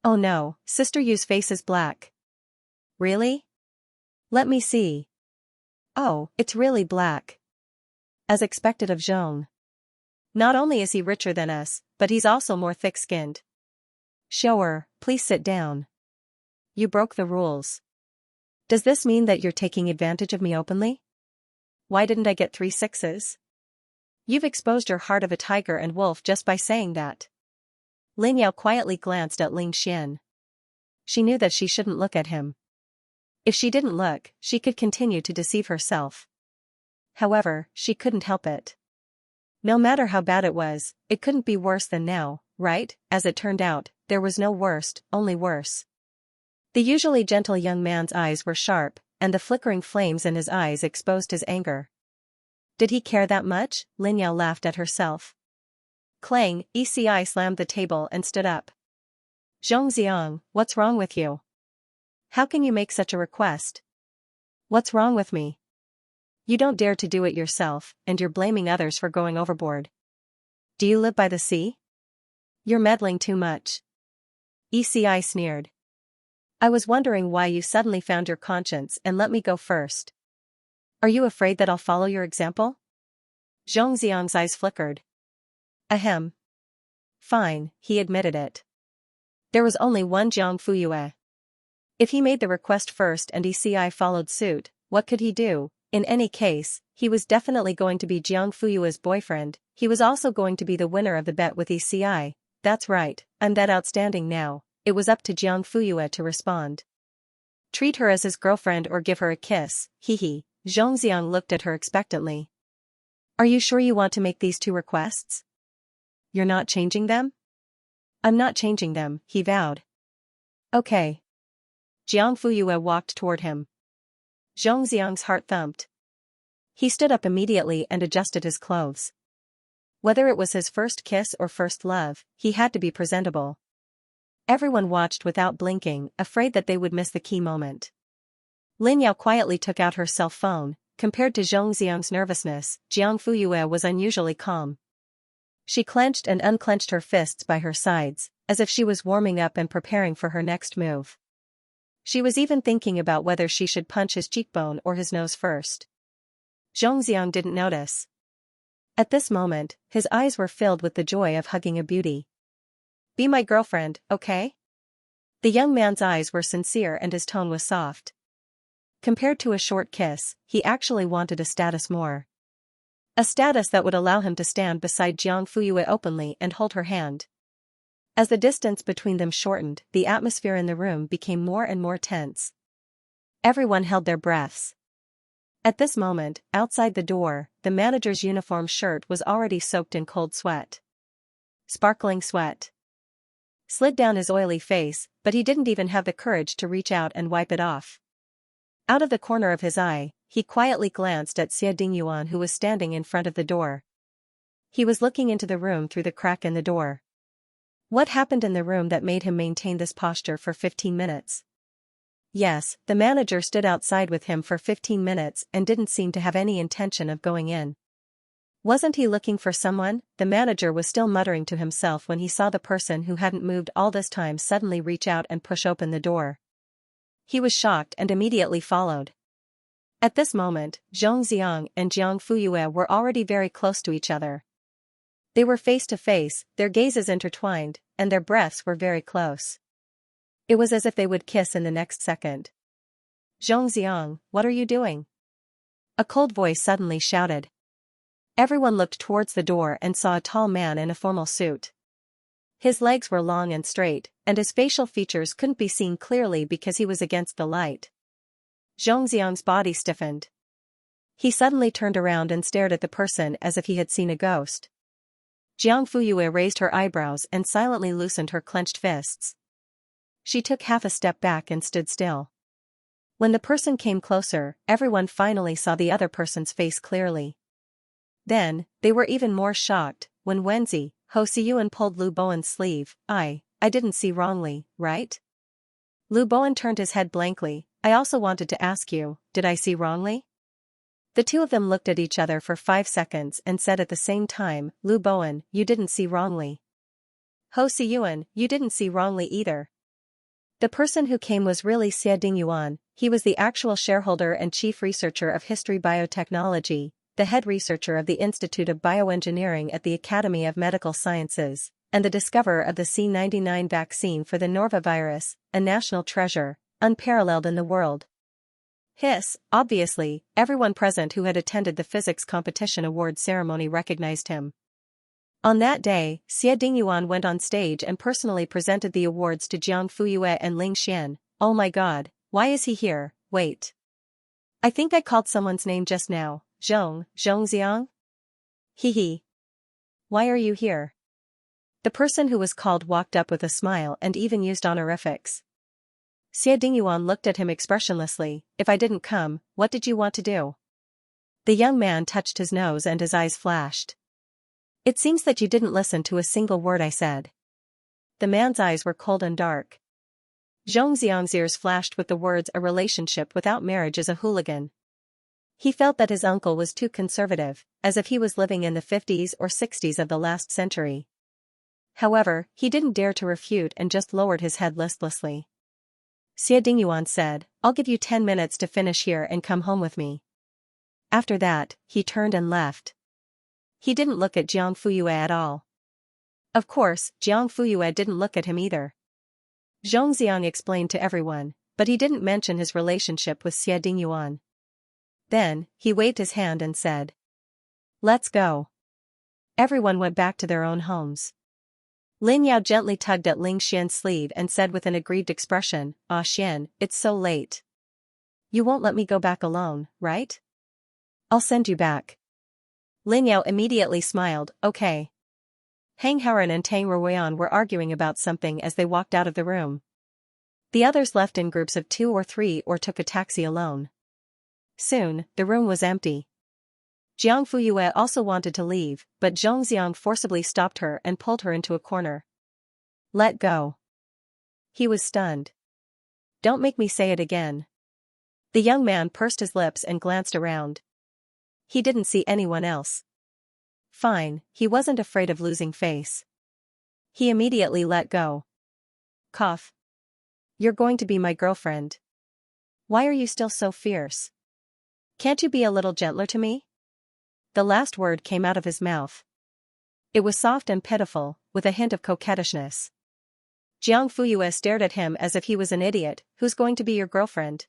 Oh no, Sister Yu's face is black. Really? Let me see. Oh, it's really black. As expected of Zhong. Not only is he richer than us, but he's also more thick-skinned. Shower, please sit down. You broke the rules. Does this mean that you're taking advantage of me openly? Why didn't I get 3 6s? You've exposed your heart of a tiger and wolf just by saying that. Lin Yao quietly glanced at Ling Xian. She knew that she shouldn't look at him. If she didn't look, she could continue to deceive herself. However, she couldn't help it. No matter how bad it was, it couldn't be worse than now, right? As it turned out, there was no worst, only worse. The usually gentle young man's eyes were sharp, and the flickering flames in his eyes exposed his anger. Did he care that much? Lin Yao laughed at herself. Clang, Xi slammed the table and stood up. Zhongxiang, what's wrong with you? How can you make such a request? What's wrong with me? You don't dare to do it yourself, and you're blaming others for going overboard. Do you live by the sea? You're meddling too much. Xi sneered. I was wondering why you suddenly found your conscience and let me go first. Are you afraid that I'll follow your example? Zhongxiang's eyes flickered. Ahem. Fine, he admitted it. There was only one Jiang Fuyue. If he made the request first and ECI followed suit, what could he do? In any case, he was definitely going to be Jiang Fuyue's boyfriend. He was also going to be the winner of the bet with ECI. That's right, I'm that outstanding now. It was up to Jiang Fuyue to respond. Treat her as his girlfriend or give her a kiss, hee. Xianxia looked at her expectantly. Are you sure you want to make these two requests? You're not changing them? I'm not changing them, he vowed. Okay. Jiang Fuyue walked toward him. Xianxia's heart thumped. He stood up immediately and adjusted his clothes. Whether it was his first kiss or first love, he had to be presentable. Everyone watched without blinking, afraid that they would miss the key moment. Lin Yao quietly took out her cell phone. Compared to Xianxia's nervousness, Jiang Fuyue was unusually calm. She clenched and unclenched her fists by her sides, as if she was warming up and preparing for her next move. She was even thinking about whether she should punch his cheekbone or his nose first. Xianxia didn't notice. At this moment, his eyes were filled with the joy of hugging a beauty. Be my girlfriend, okay? The young man's eyes were sincere and his tone was soft. Compared to a short kiss, he actually wanted a status more. A status that would allow him to stand beside Jiang Fuyue openly and hold her hand. As the distance between them shortened, the atmosphere in the room became more and more tense. Everyone held their breaths. At this moment, outside the door, the manager's uniform shirt was already soaked in cold sweat. Sparkling sweat slid down his oily face, but he didn't even have the courage to reach out and wipe it off. Out of the corner of his eye, he quietly glanced at Xie Dingyuan who was standing in front of the door. He was looking into the room through the crack in the door. What happened in the room that made him maintain this posture for 15 minutes? Yes, the manager stood outside with him for 15 minutes and didn't seem to have any intention of going in. Wasn't he looking for someone? The manager was still muttering to himself when he saw the person who hadn't moved all this time suddenly reach out and push open the door. He was shocked and immediately followed. At this moment, Xianxia and Jiang Fuyue were already very close to each other. They were face to face, their gazes intertwined, and their breaths were very close. It was as if they would kiss in the next second. Xianxia, what are you doing? A cold voice suddenly shouted. Everyone looked towards the door and saw a tall man in a formal suit. His legs were long and straight, and his facial features couldn't be seen clearly because he was against the light. Xianxia's body stiffened. He suddenly turned around and stared at the person as if he had seen a ghost. Jiang Fuyue raised her eyebrows and silently loosened her clenched fists. She took half a step back and stood still. When the person came closer, everyone finally saw the other person's face clearly. Then, they were even more shocked, when Wenzi, Ho Siyuan pulled Lu Bowen's sleeve. I didn't see wrongly, right? Lu Bowen turned his head blankly. I also wanted to ask you, did I see wrongly? The two of them looked at each other for 5 seconds and said at the same time, Lu Bowen, you didn't see wrongly. Ho Siyuan, you didn't see wrongly either. The person who came was really Xie Dingyuan. He was the actual shareholder and chief researcher of history biotechnology, the head researcher of the Institute of Bioengineering at the Academy of Medical Sciences, and the discoverer of the C99 vaccine for the norovirus, a national treasure, unparalleled in the world. Obviously, everyone present who had attended the physics competition award ceremony recognized him. On that day, Xie Dingyuan went on stage and personally presented the awards to Jiang Fuyue and Ling Xian. Oh my god, why is he here? Wait. I think I called someone's name just now. Zhongxiang? Hee. Why are you here? The person who was called walked up with a smile and even used honorifics. Xie Dingyuan looked at him expressionlessly. If I didn't come, what did you want to do? The young man touched his nose and his eyes flashed. It seems that you didn't listen to a single word I said. The man's eyes were cold and dark. Zhongxiang's ears flashed with the words a relationship without marriage is a hooligan. He felt that his uncle was too conservative, as if he was living in the 50s or 60s of the last century. However, he didn't dare to refute and just lowered his head listlessly. Xie Dingyuan said, I'll give you 10 minutes to finish here and come home with me. After that, he turned and left. He didn't look at Jiang Fuyue at all. Of course, Jiang Fuyue didn't look at him either. Zhongxiang explained to everyone, but he didn't mention his relationship with Xie Dingyuan. Then, he waved his hand and said, "Let's go." Everyone went back to their own homes. Lin Yao gently tugged at Ling Xian's sleeve and said with an aggrieved expression, "Ah Xian, it's so late. You won't let me go back alone, right? I'll send you back." Lin Yao immediately smiled, "Okay." Hang Haoran and Tang Ruoyan were arguing about something as they walked out of the room. The others left in groups of 2 or 3 or took a taxi alone. Soon, the room was empty. Jiang Fuyue also wanted to leave, but Zhongxiang forcibly stopped her and pulled her into a corner. "Let go." He was stunned. "Don't make me say it again." The young man pursed his lips and glanced around. He didn't see anyone else. Fine, he wasn't afraid of losing face. He immediately let go. Cough. "You're going to be my girlfriend. Why are you still so fierce? Can't you be a little gentler to me?" The last word came out of his mouth. It was soft and pitiful, with a hint of coquettishness. Jiang Fuyue stared at him as if he was an idiot. "Who's going to be your girlfriend?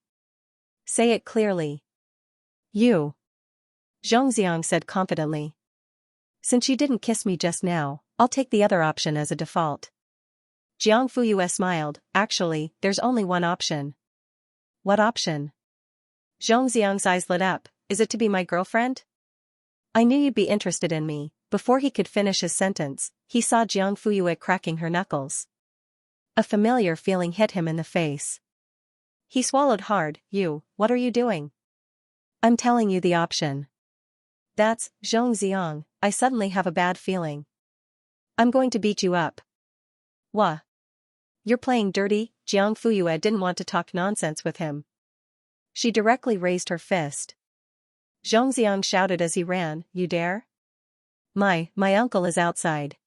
Say it clearly." "You." Zhongxiang said confidently. "Since you didn't kiss me just now, I'll take the other option as a default." Jiang Fuyue smiled. "Actually, there's only one option." "What option?" Zhongxiang's eyes lit up. "Is it to be my girlfriend?" "I knew you'd be interested in me." Before he could finish his sentence, he saw Jiang Fuyue cracking her knuckles. A familiar feeling hit him in the face. He swallowed hard. What are you doing?" "I'm telling you the option." "That's, Zhongxiang, I suddenly have a bad feeling. I'm going to beat you up." "What? You're playing dirty?" Jiang Fuyue didn't want to talk nonsense with him. She directly raised her fist. Zhongxiang shouted as he ran, "You dare? My uncle is outside.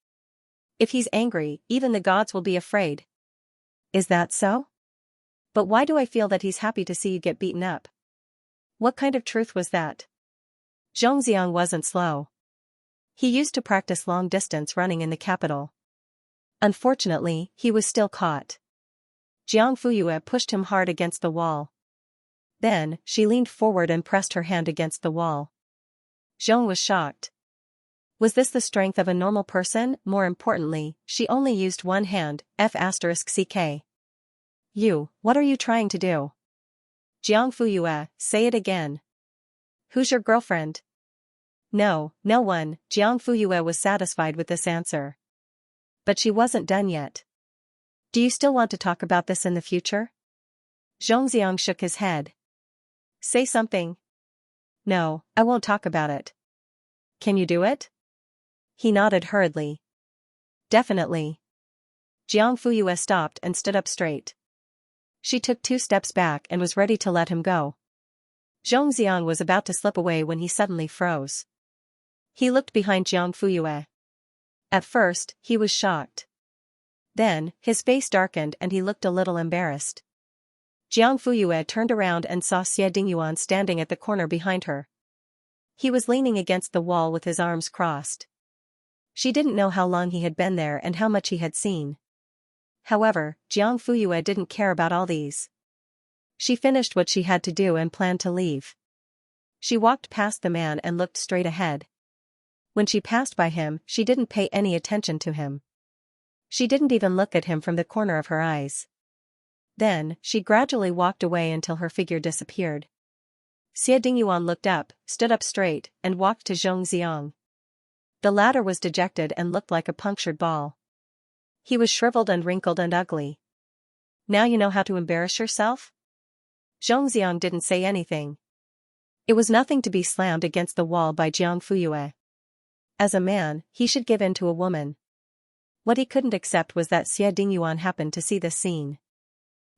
If he's angry, even the gods will be afraid." "Is that so? But why do I feel that he's happy to see you get beaten up?" What kind of truth was that? Zhongxiang wasn't slow. He used to practice long-distance running in the capital. Unfortunately, he was still caught. Jiang Fuyue pushed him hard against the wall. Then, she leaned forward and pressed her hand against the wall. Zhong was shocked. Was this the strength of a normal person? More importantly, she only used one hand, F*ck. What are you trying to do?" "Jiang Fuyue, say it again. Who's your girlfriend?" No one." Jiang Fuyue was satisfied with this answer. But she wasn't done yet. "Do you still want to talk about this in the future?" Zhongxiang shook his head. "Say something." "No, I won't talk about it." "Can you do it?" He nodded hurriedly. "Definitely." Jiang Fuyue stopped and stood up straight. She took 2 steps back and was ready to let him go. Zhongxiang was about to slip away when he suddenly froze. He looked behind Jiang Fuyue. At first, he was shocked. Then, his face darkened and he looked a little embarrassed. Jiang Fuyue turned around and saw Xie Dingyuan standing at the corner behind her. He was leaning against the wall with his arms crossed. She didn't know how long he had been there and how much he had seen. However, Jiang Fuyue didn't care about all these. She finished what she had to do and planned to leave. She walked past the man and looked straight ahead. When she passed by him, she didn't pay any attention to him. She didn't even look at him from the corner of her eyes. Then, she gradually walked away until her figure disappeared. Xie Dingyuan looked up, stood up straight, and walked to Zhongxiang. The latter was dejected and looked like a punctured ball. He was shriveled and wrinkled and ugly. "Now you know how to embarrass yourself?" Zhongxiang didn't say anything. It was nothing to be slammed against the wall by Jiang Fuyue. As a man, he should give in to a woman. What he couldn't accept was that Xie Dingyuan happened to see the scene.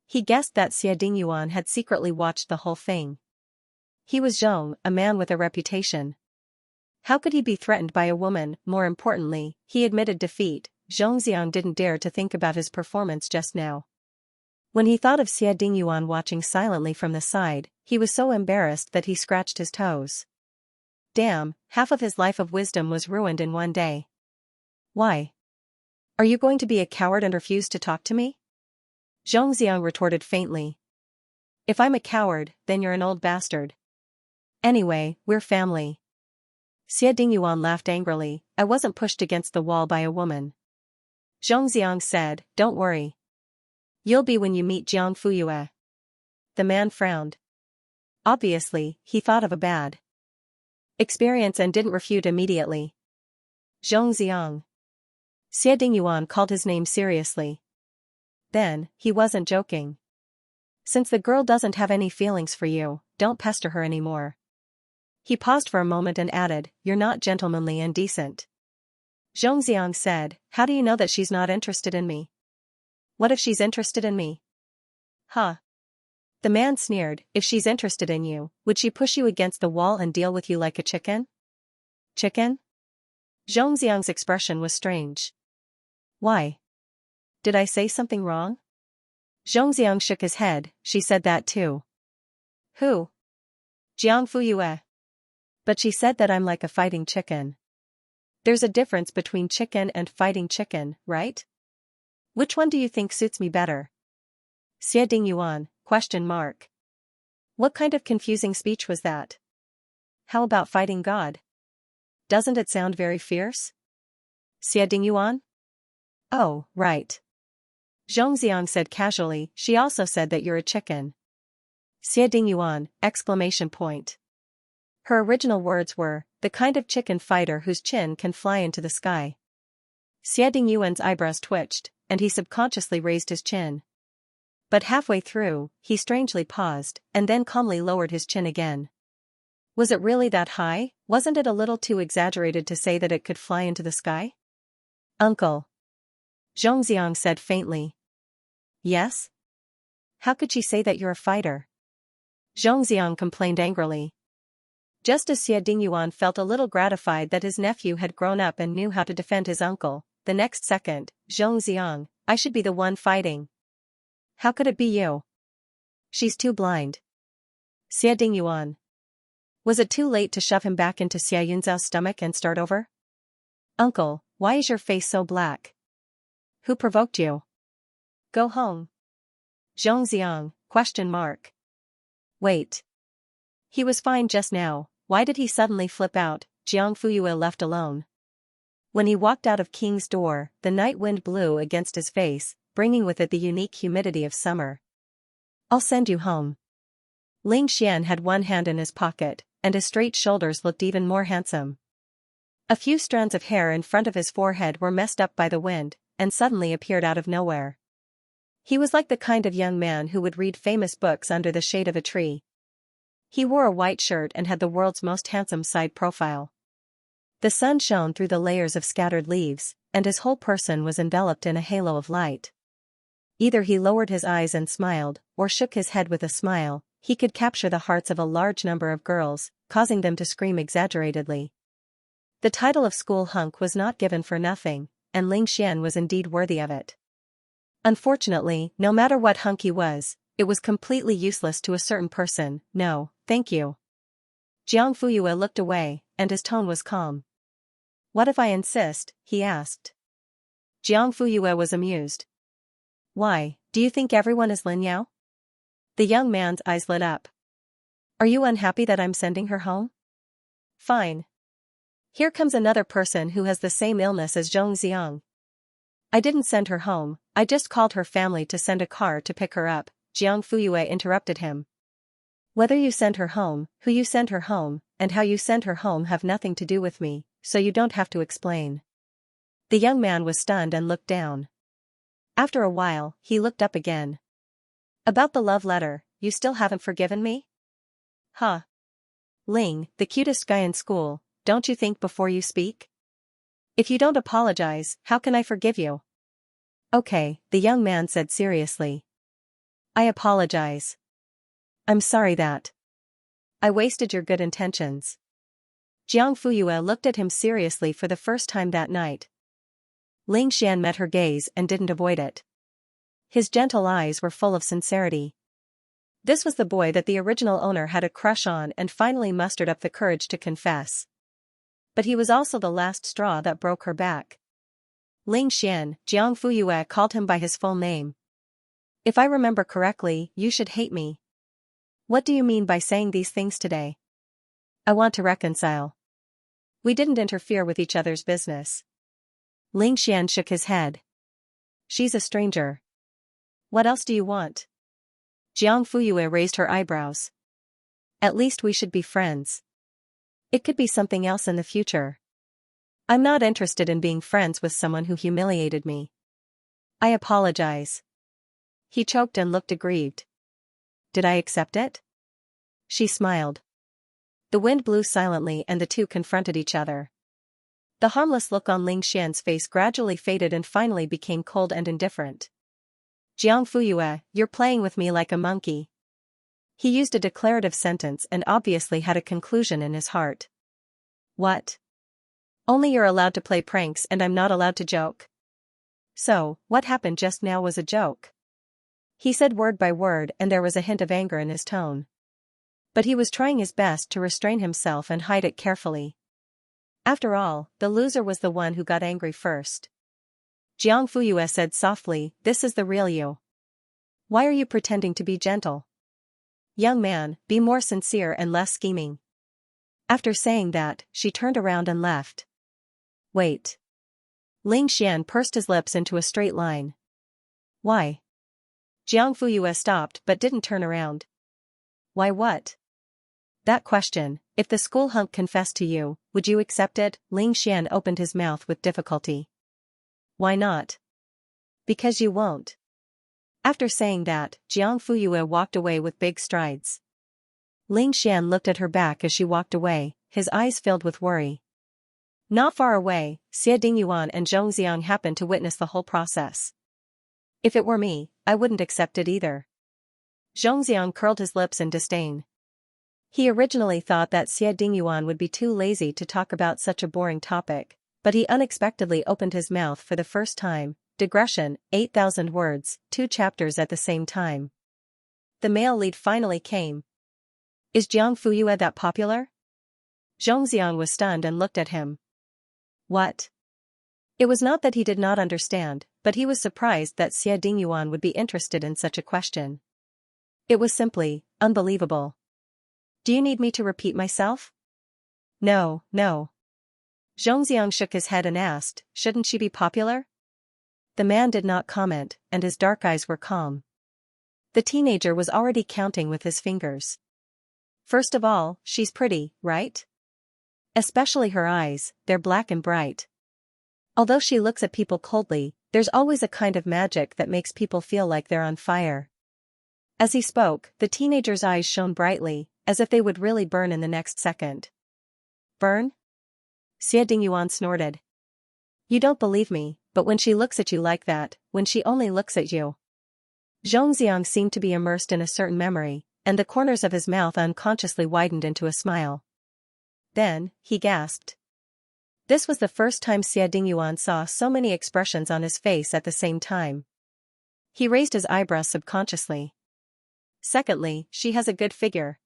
He guessed that Xie Dingyuan had secretly watched the whole thing. He was Zhong, a man with a reputation. How could he be threatened by a woman? More importantly, he admitted defeat. Zhongxiang didn't dare to think about his performance just now. When he thought of Xie Dingyuan watching silently from the side, he was so embarrassed that he scratched his toes. Damn, half of his life of wisdom was ruined in one day. "Why? Are you going to be a coward and refuse to talk to me?" Xianxia retorted faintly. If I'm a coward, then you're an old bastard. Anyway, we're family. Xie Dingyuan laughed angrily. I wasn't pushed against the wall by a woman. Zhongxiang said, don't worry. You'll be when you meet Jiang Fuyue. The man frowned. Obviously, he thought of a bad experience and didn't refute immediately. Zhongxiang. Xie Dingyuan called his name seriously. Then, he wasn't joking. Since the girl doesn't have any feelings for you, don't pester her anymore. He paused for a moment and added, you're not gentlemanly and decent. Zhongxiang said, how do you know that she's not interested in me? What if she's interested in me? Huh. The man sneered, if she's interested in you, would she push you against the wall and deal with you like a chicken? Chicken? Zhongxiang's expression was strange. Why? Did I say something wrong? Zhongxiang shook his head, she said that too. Who? Jiang Fuyue. But she said that I'm like a fighting chicken. There's a difference between chicken and fighting chicken, right? Which one do you think suits me better? Xie Dingyuan, ? What kind of confusing speech was that? How about fighting God? Doesn't it sound very fierce? Xie Dingyuan? Oh, right. Zhongxiang said casually, she also said that you're a chicken. Xie Dingyuan, ! Her original words were, the kind of chicken fighter whose chin can fly into the sky. Xie Dingyuan's eyebrows twitched, and he subconsciously raised his chin. But halfway through, he strangely paused, and then calmly lowered his chin again. Was it really that high? Wasn't it a little too exaggerated to say that it could fly into the sky? Uncle. Zhongxiang said faintly. Yes? How could she say that you're a fighter? Zhongxiang complained angrily. Just as Xie Dingyuan felt a little gratified that his nephew had grown up and knew how to defend his uncle, the next second, Zhongxiang, I should be the one fighting. How could it be you? She's too blind. Xie Dingyuan. Was it too late to shove him back into Xie Yunzao's stomach and start over? Uncle, why is your face so black? Who provoked you? Go home. Zhongxiang, ? Wait. He was fine just now, why did he suddenly flip out? Jiang Fuyue left alone. When he walked out of King's door, the night wind blew against his face, bringing with it the unique humidity of summer. I'll send you home. Ling Xian had one hand in his pocket, and his straight shoulders looked even more handsome. A few strands of hair in front of his forehead were messed up by the wind, and suddenly appeared out of nowhere. He was like the kind of young man who would read famous books under the shade of a tree. He wore a white shirt and had the world's most handsome side profile. The sun shone through the layers of scattered leaves, and his whole person was enveloped in a halo of light. Either he lowered his eyes and smiled, or shook his head with a smile, he could capture the hearts of a large number of girls, causing them to scream exaggeratedly. The title of school hunk was not given for nothing, and Ling Xian was indeed worthy of it. Unfortunately, no matter what hunk he was, it was completely useless to a certain person. No, thank you. Jiang Fuyue looked away, and his tone was calm. What if I insist? He asked. Jiang Fuyue was amused. Why, do you think everyone is Lin Yao? The young man's eyes lit up. Are you unhappy that I'm sending her home? Fine. Here comes another person who has the same illness as Zhongxiang. I didn't send her home, I just called her family to send a car to pick her up, Jiang Fuyue interrupted him. Whether you send her home, who you send her home, and how you send her home have nothing to do with me, so you don't have to explain. The young man was stunned and looked down. After a while, he looked up again. About the love letter, you still haven't forgiven me? Huh. Ling, the cutest guy in school, don't you think before you speak? If you don't apologize, how can I forgive you? Okay, the young man said seriously. I apologize. I'm sorry that I wasted your good intentions. Jiang Fuyue looked at him seriously for the first time that night. Ling Xian met her gaze and didn't avoid it. His gentle eyes were full of sincerity. This was the boy that the original owner had a crush on and finally mustered up the courage to confess. But he was also the last straw that broke her back. Ling Xian, Jiang Fuyue called him by his full name. If I remember correctly, you should hate me. What do you mean by saying these things today? I want to reconcile. We didn't interfere with each other's business. Ling Xian shook his head. She's a stranger. What else do you want? Jiang Fuyue raised her eyebrows. At least we should be friends. It could be something else in the future. I'm not interested in being friends with someone who humiliated me. I apologize. He choked and looked aggrieved. Did I accept it? She smiled. The wind blew silently and the two confronted each other. The harmless look on Ling Xian's face gradually faded and finally became cold and indifferent. Jiang Fuyue, you're playing with me like a monkey. He used a declarative sentence and obviously had a conclusion in his heart. What? Only you're allowed to play pranks and I'm not allowed to joke. So, what happened just now was a joke. He said word by word and there was a hint of anger in his tone. But he was trying his best to restrain himself and hide it carefully. After all, the loser was the one who got angry first. Jiang Fuyue said softly, this is the real you. Why are you pretending to be gentle? Young man, be more sincere and less scheming. After saying that, she turned around and left. Wait. Ling Xian pursed his lips into a straight line. Why? Jiang Fuyue stopped but didn't turn around. Why what? That question, if the school hunk confessed to you, would you accept it? Ling Xian opened his mouth with difficulty. Why not? Because you won't. After saying that, Jiang Fuyue walked away with big strides. Ling Xian looked at her back as she walked away, his eyes filled with worry. Not far away, Xie Dingyuan and Zhongxiang happened to witness the whole process. If it were me, I wouldn't accept it either. Zhongxiang curled his lips in disdain. He originally thought that Xie Dingyuan would be too lazy to talk about such a boring topic, but he unexpectedly opened his mouth for the first time. Digression, 8,000 words, 2 chapters at the same time. The male lead finally came. Is Jiang Fuyue that popular? Zhongxiang was stunned and looked at him. What? It was not that he did not understand, but he was surprised that Xie Dingyuan would be interested in such a question. It was simply unbelievable. Do you need me to repeat myself? No, no. Zhongxiang shook his head and asked, shouldn't she be popular? The man did not comment, and his dark eyes were calm. The teenager was already counting with his fingers. First of all, she's pretty, right? Especially her eyes, they're black and bright. Although she looks at people coldly, there's always a kind of magic that makes people feel like they're on fire. As he spoke, the teenager's eyes shone brightly, as if they would really burn in the next second. Burn? Xie Dingyuan snorted. You don't believe me, but when she looks at you like that, when she only looks at you. Zhongxiang seemed to be immersed in a certain memory, and the corners of his mouth unconsciously widened into a smile. Then, he gasped. This was the first time Xie Dingyuan saw so many expressions on his face at the same time. He raised his eyebrows subconsciously. Secondly, she has a good figure.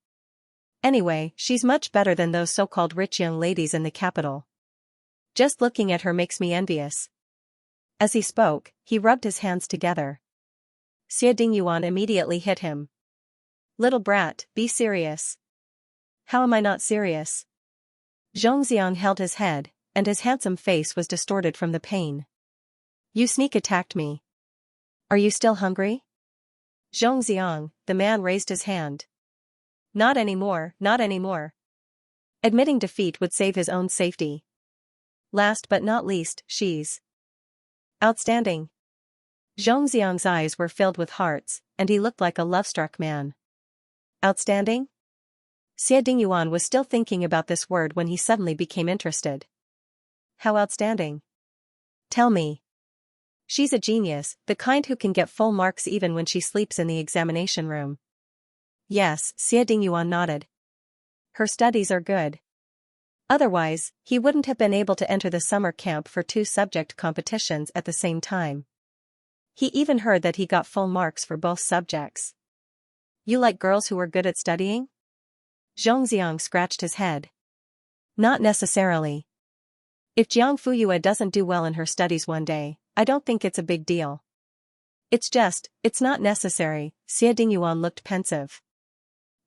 Anyway, she's much better than those so-called rich young ladies in the capital. Just looking at her makes me envious. As he spoke, he rubbed his hands together. Xie Dingyuan immediately hit him. Little brat, be serious. How am I not serious? Zhongxiang held his head, and his handsome face was distorted from the pain. You sneak attacked me. Are you still hungry? Zhongxiang, the man raised his hand. Not anymore, not anymore. Admitting defeat would save his own safety. Last but not least, she's outstanding. Zhongxiang's eyes were filled with hearts, and he looked like a love-struck man. Outstanding? Xie Dingyuan was still thinking about this word when he suddenly became interested. How outstanding? Tell me. She's a genius, the kind who can get full marks even when she sleeps in the examination room. Yes, Xie Dingyuan nodded. Her studies are good. Otherwise, he wouldn't have been able to enter the summer camp for 2 subject competitions at the same time. He even heard that he got full marks for both subjects. You like girls who are good at studying? Zhongxiang scratched his head. Not necessarily. If Jiang Fuyue doesn't do well in her studies one day, I don't think it's a big deal. It's not necessary. Xie Dingyuan looked pensive.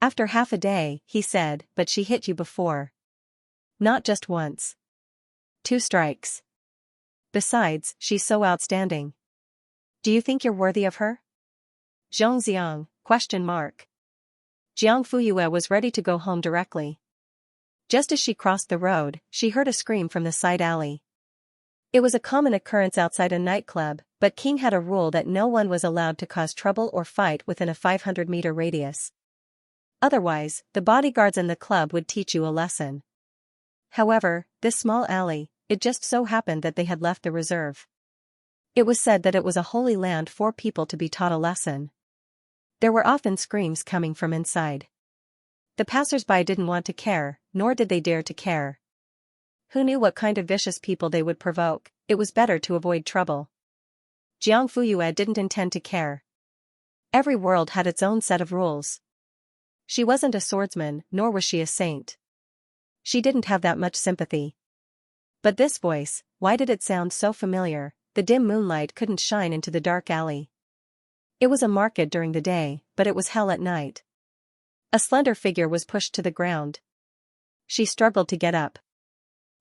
After half a day, he said, but she hit you before. Not just once. 2 strikes. Besides, she's so outstanding. Do you think you're worthy of her? Xianxia? Jiang Fuyue was ready to go home directly. Just as she crossed the road, she heard a scream from the side alley. It was a common occurrence outside a nightclub, but King had a rule that no one was allowed to cause trouble or fight within a 500-meter radius. Otherwise, the bodyguards in the club would teach you a lesson. However, this small alley, it just so happened that they had left the reserve. It was said that it was a holy land for people to be taught a lesson. There were often screams coming from inside. The passers-by didn't want to care, nor did they dare to care. Who knew what kind of vicious people they would provoke? It was better to avoid trouble. Jiang Fuyue didn't intend to care. Every world had its own set of rules. She wasn't a swordsman, nor was she a saint. She didn't have that much sympathy. But this voice, why did it sound so familiar? The dim moonlight couldn't shine into the dark alley. It was a market during the day, but it was hell at night. A slender figure was pushed to the ground. She struggled to get up.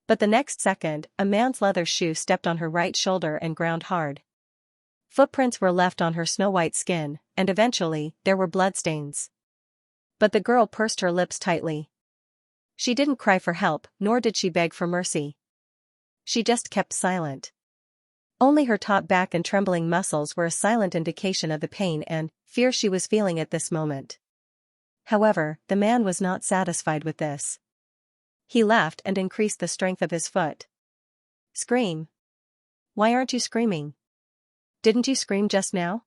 But the next second, a man's leather shoe stepped on her right shoulder and ground hard. Footprints were left on her snow-white skin, and eventually, there were bloodstains. But the girl pursed her lips tightly. She didn't cry for help, nor did she beg for mercy. She just kept silent. Only her taut back and trembling muscles were a silent indication of the pain and fear she was feeling at this moment. However, the man was not satisfied with this. He laughed and increased the strength of his foot. Scream. Why aren't you screaming? Didn't you scream just now?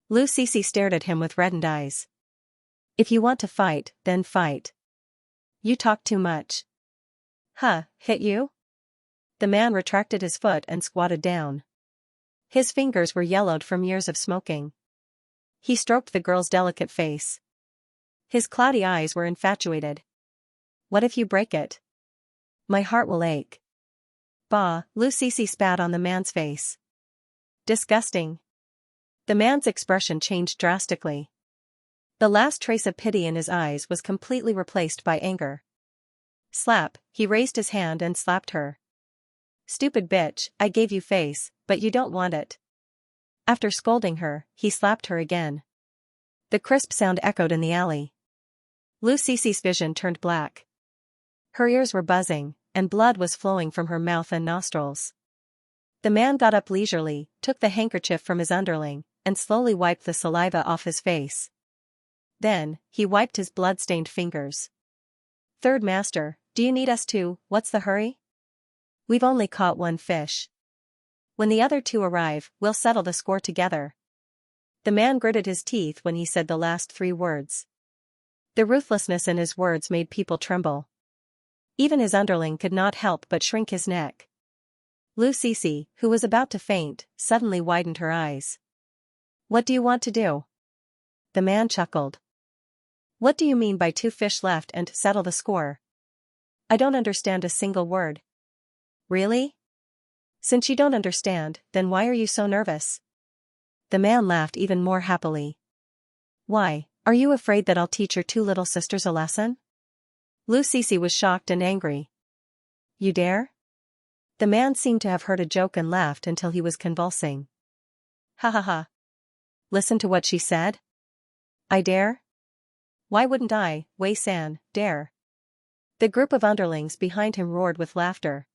Lu Cece stared at him with reddened eyes. If you want to fight, then fight. You talk too much. Huh, hit you? The man retracted his foot and squatted down. His fingers were yellowed from years of smoking. He stroked the girl's delicate face. His cloudy eyes were infatuated. What if you break it? My heart will ache. Bah, Lu Cece spat on the man's face. Disgusting. The man's expression changed drastically. The last trace of pity in his eyes was completely replaced by anger. Slap, he raised his hand and slapped her. Stupid bitch, I gave you face, but you don't want it. After scolding her, he slapped her again. The crisp sound echoed in the alley. Lu Cece's vision turned black. Her ears were buzzing, and blood was flowing from her mouth and nostrils. The man got up leisurely, took the handkerchief from his underling, and slowly wiped the saliva off his face. Then, he wiped his blood-stained fingers. Third Master, do you need us to? What's the hurry? We've only caught 1 fish. When the other 2 arrive, we'll settle the score together. The man gritted his teeth when he said the last 3 words. The ruthlessness in his words made people tremble. Even his underling could not help but shrink his neck. Lu Cece, who was about to faint, suddenly widened her eyes. What do you want to do? The man chuckled. What do you mean by 2 fish left and settle the score? I don't understand a single word. Really? Since you don't understand, then why are you so nervous? The man laughed even more happily. Why, are you afraid that I'll teach your 2 little sisters a lesson? Lu Cece was shocked and angry. You dare? The man seemed to have heard a joke and laughed until he was convulsing. Ha ha ha. Listen to what she said? I dare? Why wouldn't I, Wei-san, dare? The group of underlings behind him roared with laughter.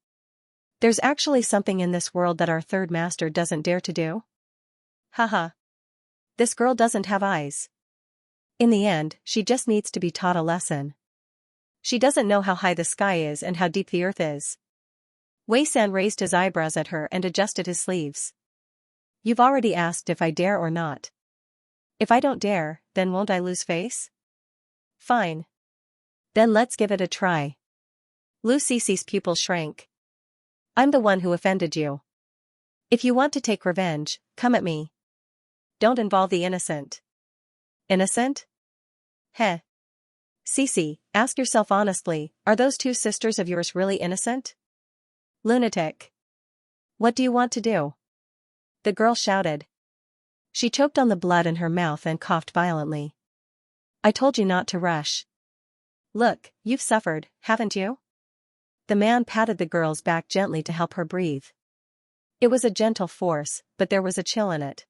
There's actually something in this world that our 3rd Master doesn't dare to do? Haha. This girl doesn't have eyes. In the end, she just needs to be taught a lesson. She doesn't know how high the sky is and how deep the earth is. Wei-san raised his eyebrows at her and adjusted his sleeves. You've already asked if I dare or not. If I don't dare, then won't I lose face? Fine. Then let's give it a try. Lu Cece's pupil shrank. I'm the one who offended you. If you want to take revenge, come at me. Don't involve the innocent. Innocent? Heh. Cece, ask yourself honestly, are those 2 sisters of yours really innocent? Lunatic. What do you want to do? The girl shouted. She choked on the blood in her mouth and coughed violently. I told you not to rush. Look, you've suffered, haven't you? The man patted the girl's back gently to help her breathe. It was a gentle force, but there was a chill in it.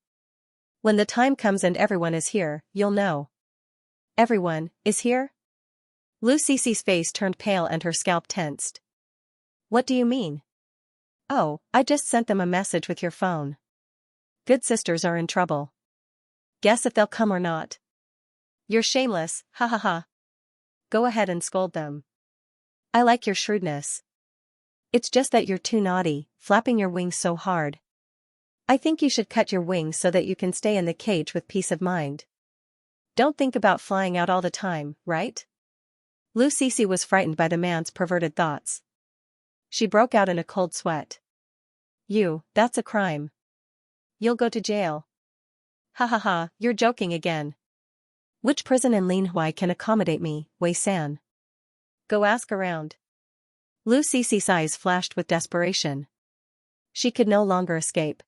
When the time comes and everyone is here, you'll know. Everyone is here? Lu Cici's face turned pale and her scalp tensed. What do you mean? Oh, I just sent them a message with your phone. Good sisters are in trouble. Guess if they'll come or not. You're shameless, ha ha ha. Go ahead and scold them. I like your shrewdness. It's just that you're too naughty, flapping your wings so hard. I think you should cut your wings so that you can stay in the cage with peace of mind. Don't think about flying out all the time, right? Lu Cici was frightened by the man's perverted thoughts. She broke out in a cold sweat. That's a crime. You'll go to jail. Ha ha ha, you're joking again. Which prison in Linhui can accommodate me, Wei San? Go ask around. Lu Cici's eyes flashed with desperation. She could no longer escape.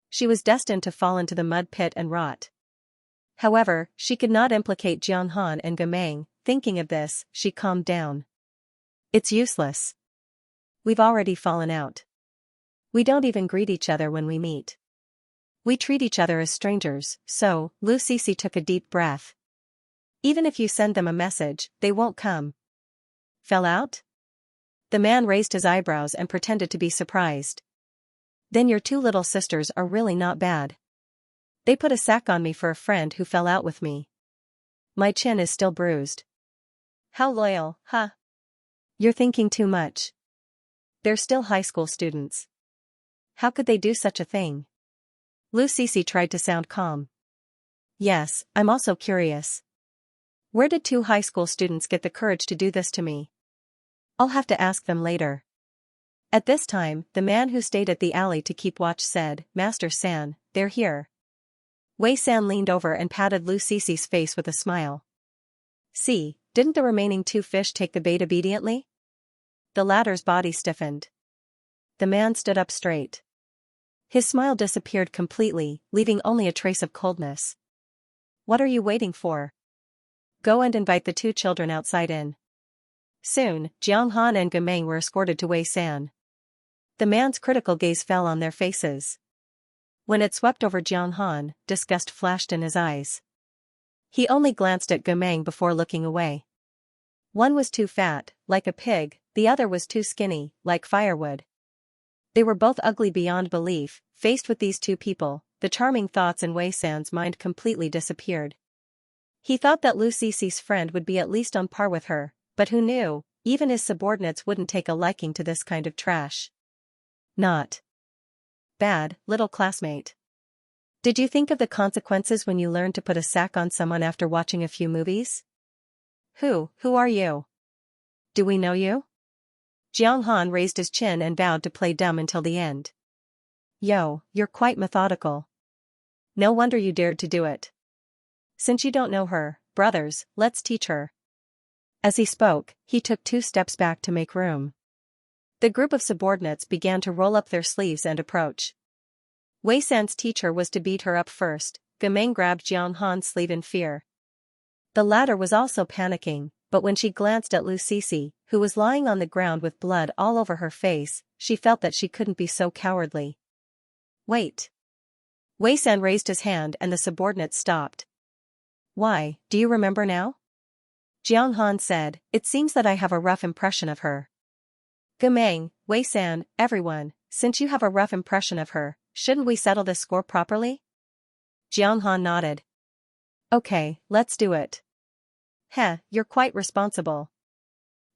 She was destined to fall into the mud pit and rot. However, she could not implicate Jiang Han and Gameng. Thinking of this, she calmed down. It's useless. We've already fallen out. We don't even greet each other when we meet. We treat each other as strangers, so, Lu Cici took a deep breath. Even if you send them a message, they won't come. Fell out? The man raised his eyebrows and pretended to be surprised. Then your two little sisters are really not bad. They put a sack on me for a friend who fell out with me. My chin is still bruised. How loyal, huh? You're thinking too much. They're still high school students. How could they do such a thing? Lu Cici tried to sound calm. Yes, I'm also curious. Where did two high school students get the courage to do this to me? I'll have to ask them later. At this time, the man who stayed at the alley to keep watch said, Master San, they're here. Wei San leaned over and patted Lu Cici's face with a smile. See, didn't the remaining two fish take the bait obediently? The latter's body stiffened. The man stood up straight. His smile disappeared completely, leaving only a trace of coldness. What are you waiting for? Go and invite the two children outside in. Soon, Jiang Han and Gameng were escorted to Wei San. The man's critical gaze fell on their faces. When it swept over Jiang Han, disgust flashed in his eyes. He only glanced at Gameng before looking away. One was too fat, like a pig, the other was too skinny, like firewood. They were both ugly beyond belief. Faced with these two people, the charming thoughts in Wei San's mind completely disappeared. He thought that Lu Cici's friend would be at least on par with her, but who knew, even his subordinates wouldn't take a liking to this kind of trash. Not bad, little classmate. Did you think of the consequences when you learned to put a sack on someone after watching a few movies? Who are you? Do we know you? Jiang Han raised his chin and vowed to play dumb until the end. Yo, you're quite methodical. No wonder you dared to do it. Since you don't know her, brothers, let's teach her. As he spoke, he took 2 steps back to make room. The group of subordinates began to roll up their sleeves and approach. Wei San's teacher was to beat her up first. Gameng grabbed Jiang Han's sleeve in fear. The latter was also panicking, but when she glanced at Lu Cici, who was lying on the ground with blood all over her face, she felt that she couldn't be so cowardly. Wait. Wei San raised his hand and the subordinates stopped. Why, do you remember now? Jiang Han said, it seems that I have a rough impression of her. Gameng, Wei San, everyone, since you have a rough impression of her, shouldn't we settle this score properly? Jiang Han nodded. Okay, let's do it. Heh, you're quite responsible.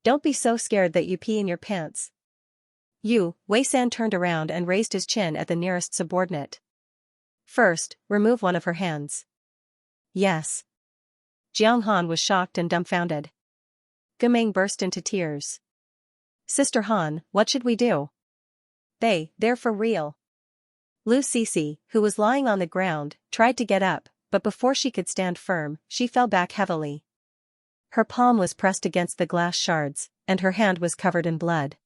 Don't be so scared that you pee in your pants. Wei San turned around and raised his chin at the nearest subordinate. First, remove one of her hands. Yes. Jiang Han was shocked and dumbfounded. Gameng burst into tears. Sister Han, what should we do? They're for real. Lu Cici, who was lying on the ground, tried to get up, but before she could stand firm, she fell back heavily. Her palm was pressed against the glass shards, and her hand was covered in blood.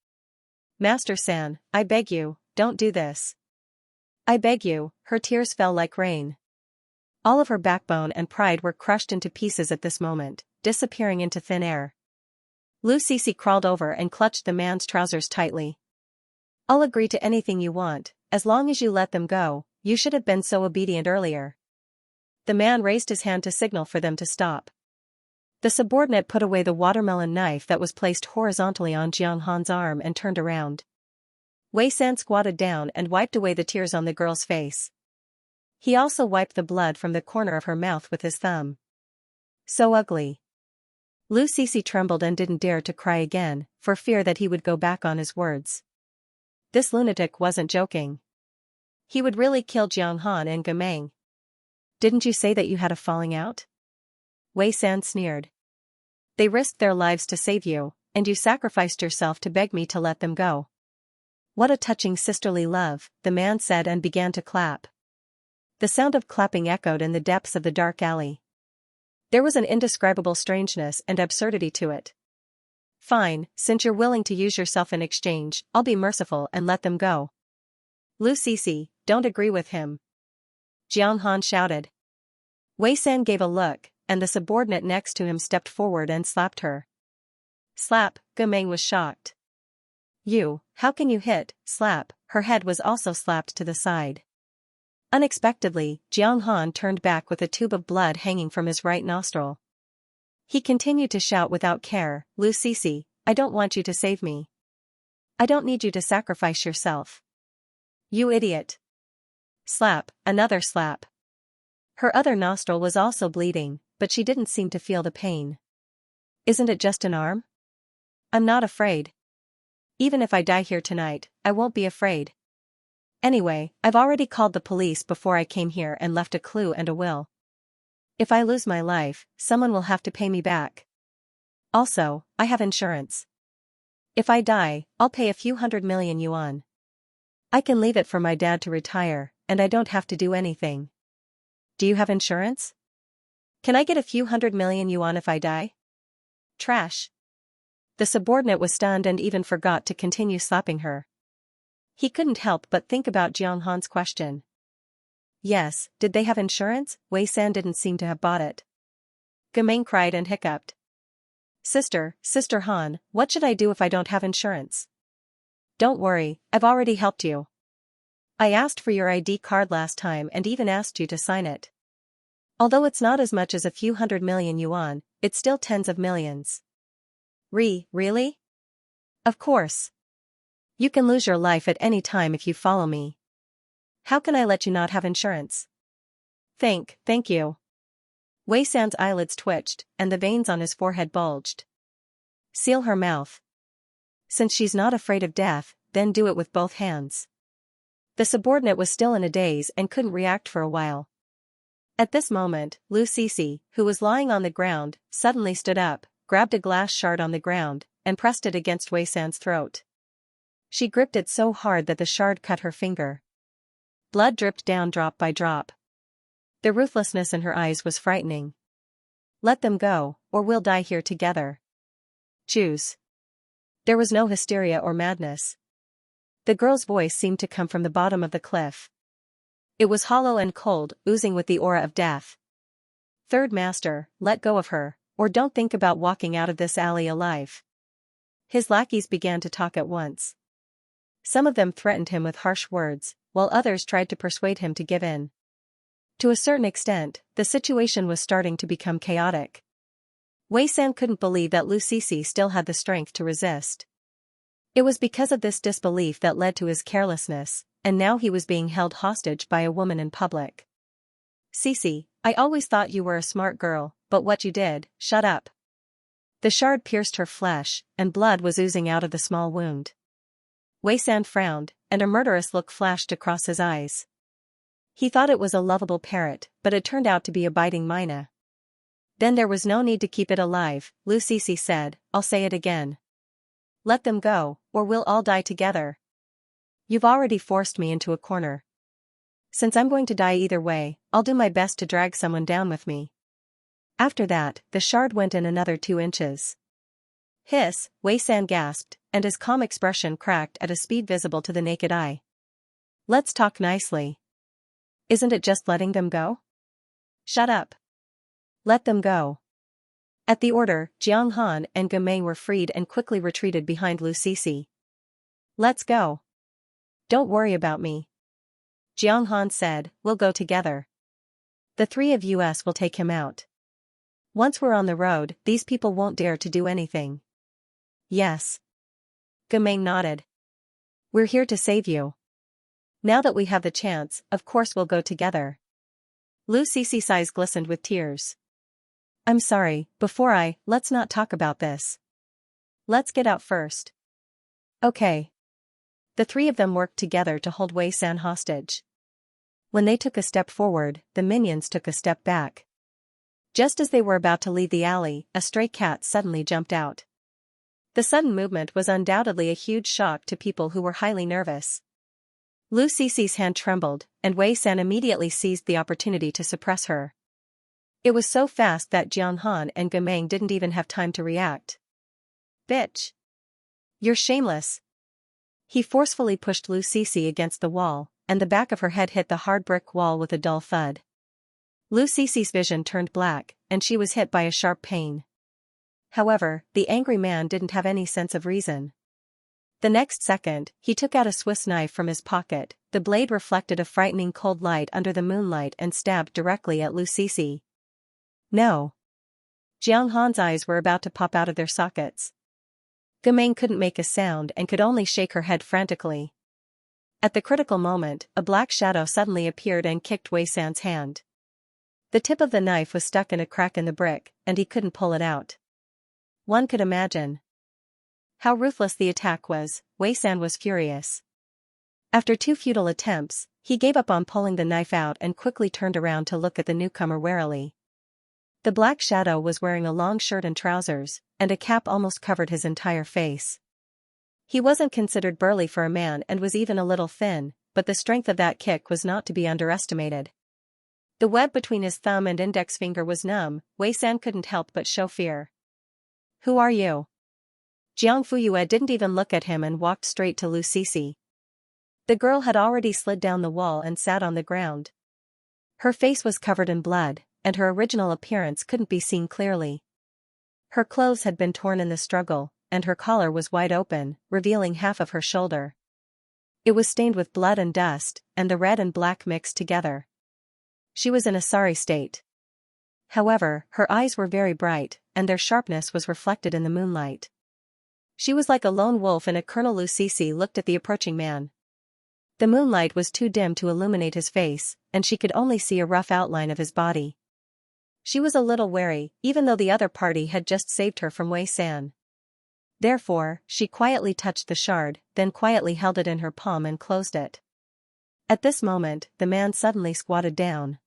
Master San, I beg you, don't do this. I beg you, her tears fell like rain. All of her backbone and pride were crushed into pieces at this moment, disappearing into thin air. Lu Sisi crawled over and clutched the man's trousers tightly. "I'll agree to anything you want, as long as you let them go. You should have been so obedient earlier." The man raised his hand to signal for them to stop. The subordinate put away the watermelon knife that was placed horizontally on Jiang Han's arm and turned around. Wei San squatted down and wiped away the tears on the girl's face. He also wiped the blood from the corner of her mouth with his thumb. "So ugly." Lu Sisi trembled and didn't dare to cry again, for fear that he would go back on his words. This lunatic wasn't joking. He would really kill Jiang Han and Gameng. "Didn't you say that you had a falling out?" Wei San sneered. "They risked their lives to save you, and you sacrificed yourself to beg me to let them go." "What a touching sisterly love," the man said and began to clap. The sound of clapping echoed in the depths of the dark alley. There was an indescribable strangeness and absurdity to it. "Fine, since you're willing to use yourself in exchange, I'll be merciful and let them go." "Lu Sisi, don't agree with him," Jiang Han shouted. Wei San gave a look, and the subordinate next to him stepped forward and slapped her. "Slap," Gameng was shocked. "You, how can you hit, slap?" Her head was also slapped to the side. Unexpectedly, Jiang Han turned back with a tube of blood hanging from his right nostril. He continued to shout without care, "Lu Sisi, I don't want you to save me. I don't need you to sacrifice yourself. You idiot." Slap, another slap. Her other nostril was also bleeding, but she didn't seem to feel the pain. "Isn't it just an arm? I'm not afraid. Even if I die here tonight, I won't be afraid. Anyway, I've already called the police before I came here and left a clue and a will. If I lose my life, someone will have to pay me back. Also, I have insurance. If I die, I'll pay a few 100 million yuan. I can leave it for my dad to retire, and I don't have to do anything. Do you have insurance? Can I get a few 100 million yuan if I die?" Trash. The subordinate was stunned and even forgot to continue slapping her. He couldn't help but think about Jiang Han's question. Yes, did they have insurance? Wei San didn't seem to have bought it. Gameng cried and hiccuped. Sister Han, what should I do if I don't have insurance?" "Don't worry, I've already helped you. I asked for your ID card last time and even asked you to sign it. Although it's not as much as a few 100 million yuan, it's still tens of millions." Really? Of course. You can lose your life at any time if you follow me. How can I let you not have insurance?" Thank you." Wei San's eyelids twitched, and the veins on his forehead bulged. "Seal her mouth. Since she's not afraid of death, then do it with both hands." The subordinate was still in a daze and couldn't react for a while. At this moment, Lu Sisi, who was lying on the ground, suddenly stood up, grabbed a glass shard on the ground, and pressed it against Wei San's throat. She gripped it so hard that the shard cut her finger. Blood dripped down drop by drop. The ruthlessness in her eyes was frightening. "Let them go, or we'll die here together. Choose." There was no hysteria or madness. The girl's voice seemed to come from the bottom of the cliff. It was hollow and cold, oozing with the aura of death. "Third Master, let go of her, or don't think about walking out of this alley alive." His lackeys began to talk at once. Some of them threatened him with harsh words, while others tried to persuade him to give in. To a certain extent, the situation was starting to become chaotic. Wei San couldn't believe that Lu Sisi still had the strength to resist. It was because of this disbelief that led to his carelessness, and now he was being held hostage by a woman in public. "Sisi, I always thought you were a smart girl, but what you did, shut up." The shard pierced her flesh, and blood was oozing out of the small wound. Wei San frowned, and a murderous look flashed across his eyes. He thought it was a lovable parrot, but it turned out to be a biting myna. "Then there was no need to keep it alive," Lu Sisi said. "I'll say it again. Let them go, or we'll all die together. You've already forced me into a corner. Since I'm going to die either way, I'll do my best to drag someone down with me." After that, the shard went in another 2 inches. "Hiss," Wei San gasped, and his calm expression cracked at a speed visible to the naked eye. "Let's talk nicely. Isn't it just letting them go? Shut up. Let them go. At the order, Jiang Han and Gameng were freed and quickly retreated behind Lu Sisi. Let's go. Don't worry about me. Jiang Han said, we'll go together. The three of us will take him out. Once we're on the road, these people won't dare to do anything. Yes. Gameng nodded. We're here to save you. Now that we have the chance, of course we'll go together. Lu Sisi's eyes glistened with tears. I'm sorry, let's not talk about this. Let's get out first. Okay. The three of them worked together to hold Wei San hostage. When they took a step forward, the minions took a step back. Just as they were about to leave the alley, a stray cat suddenly jumped out. The sudden movement was undoubtedly a huge shock to people who were highly nervous. Lu Sisi's hand trembled, and Wei San immediately seized the opportunity to suppress her. It was so fast that Jiang Han and Gameng didn't even have time to react. Bitch! You're shameless! He forcefully pushed Lu Sisi against the wall, and the back of her head hit the hard brick wall with a dull thud. Lu Sisi's vision turned black, and she was hit by a sharp pain. However, the angry man didn't have any sense of reason. The next second, he took out a Swiss knife from his pocket. The blade reflected a frightening cold light under the moonlight and stabbed directly at Lu Sisi. No. Jiang Han's eyes were about to pop out of their sockets. Gameng couldn't make a sound and could only shake her head frantically. At the critical moment, a black shadow suddenly appeared and kicked Wei San's hand. The tip of the knife was stuck in a crack in the brick, and he couldn't pull it out. One could imagine how ruthless the attack was. Wei San was furious. After 2 futile attempts, he gave up on pulling the knife out and quickly turned around to look at the newcomer warily. The black shadow was wearing a long shirt and trousers, and a cap almost covered his entire face. He wasn't considered burly for a man and was even a little thin, but the strength of that kick was not to be underestimated. The web between his thumb and index finger was numb. Wei San couldn't help but show fear. Who are you? Jiang Fuyue didn't even look at him and walked straight to Lu Sisi. The girl had already slid down the wall and sat on the ground. Her face was covered in blood, and her original appearance couldn't be seen clearly. Her clothes had been torn in the struggle, and her collar was wide open, revealing half of her shoulder. It was stained with blood and dust, and the red and black mixed together. She was in a sorry state. However, her eyes were very bright, and their sharpness was reflected in the moonlight. She was like a lone wolf in a Colonel. Lu Sisi looked at the approaching man. The moonlight was too dim to illuminate his face, and she could only see a rough outline of his body. She was a little wary, even though the other party had just saved her from Wei San. Therefore, she quietly touched the shard, then quietly held it in her palm and closed it. At this moment, the man suddenly squatted down.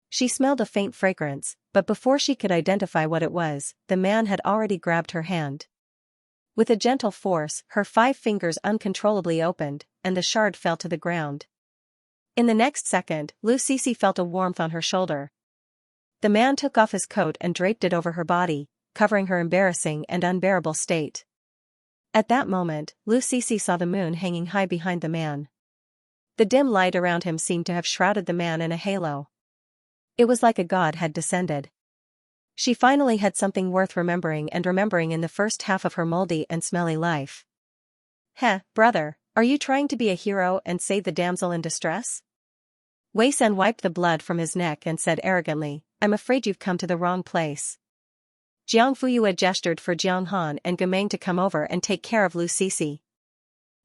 She smelled a faint fragrance, but before she could identify what it was, the man had already grabbed her hand. With a gentle force, her 5 fingers uncontrollably opened, and the shard fell to the ground. In the next second, Lu Sisi felt a warmth on her shoulder. The man took off his coat and draped it over her body, covering her embarrassing and unbearable state. At that moment, Lu Sisi saw the moon hanging high behind the man. The dim light around him seemed to have shrouded the man in a halo. It was like a god had descended. She finally had something worth remembering in the first half of her moldy and smelly life. Heh, brother, are you trying to be a hero and save the damsel in distress? Wei San wiped the blood from his neck and said arrogantly, I'm afraid you've come to the wrong place. Jiang Fuyue gestured for Jiang Han and Gameng to come over and take care of Lu Sisi.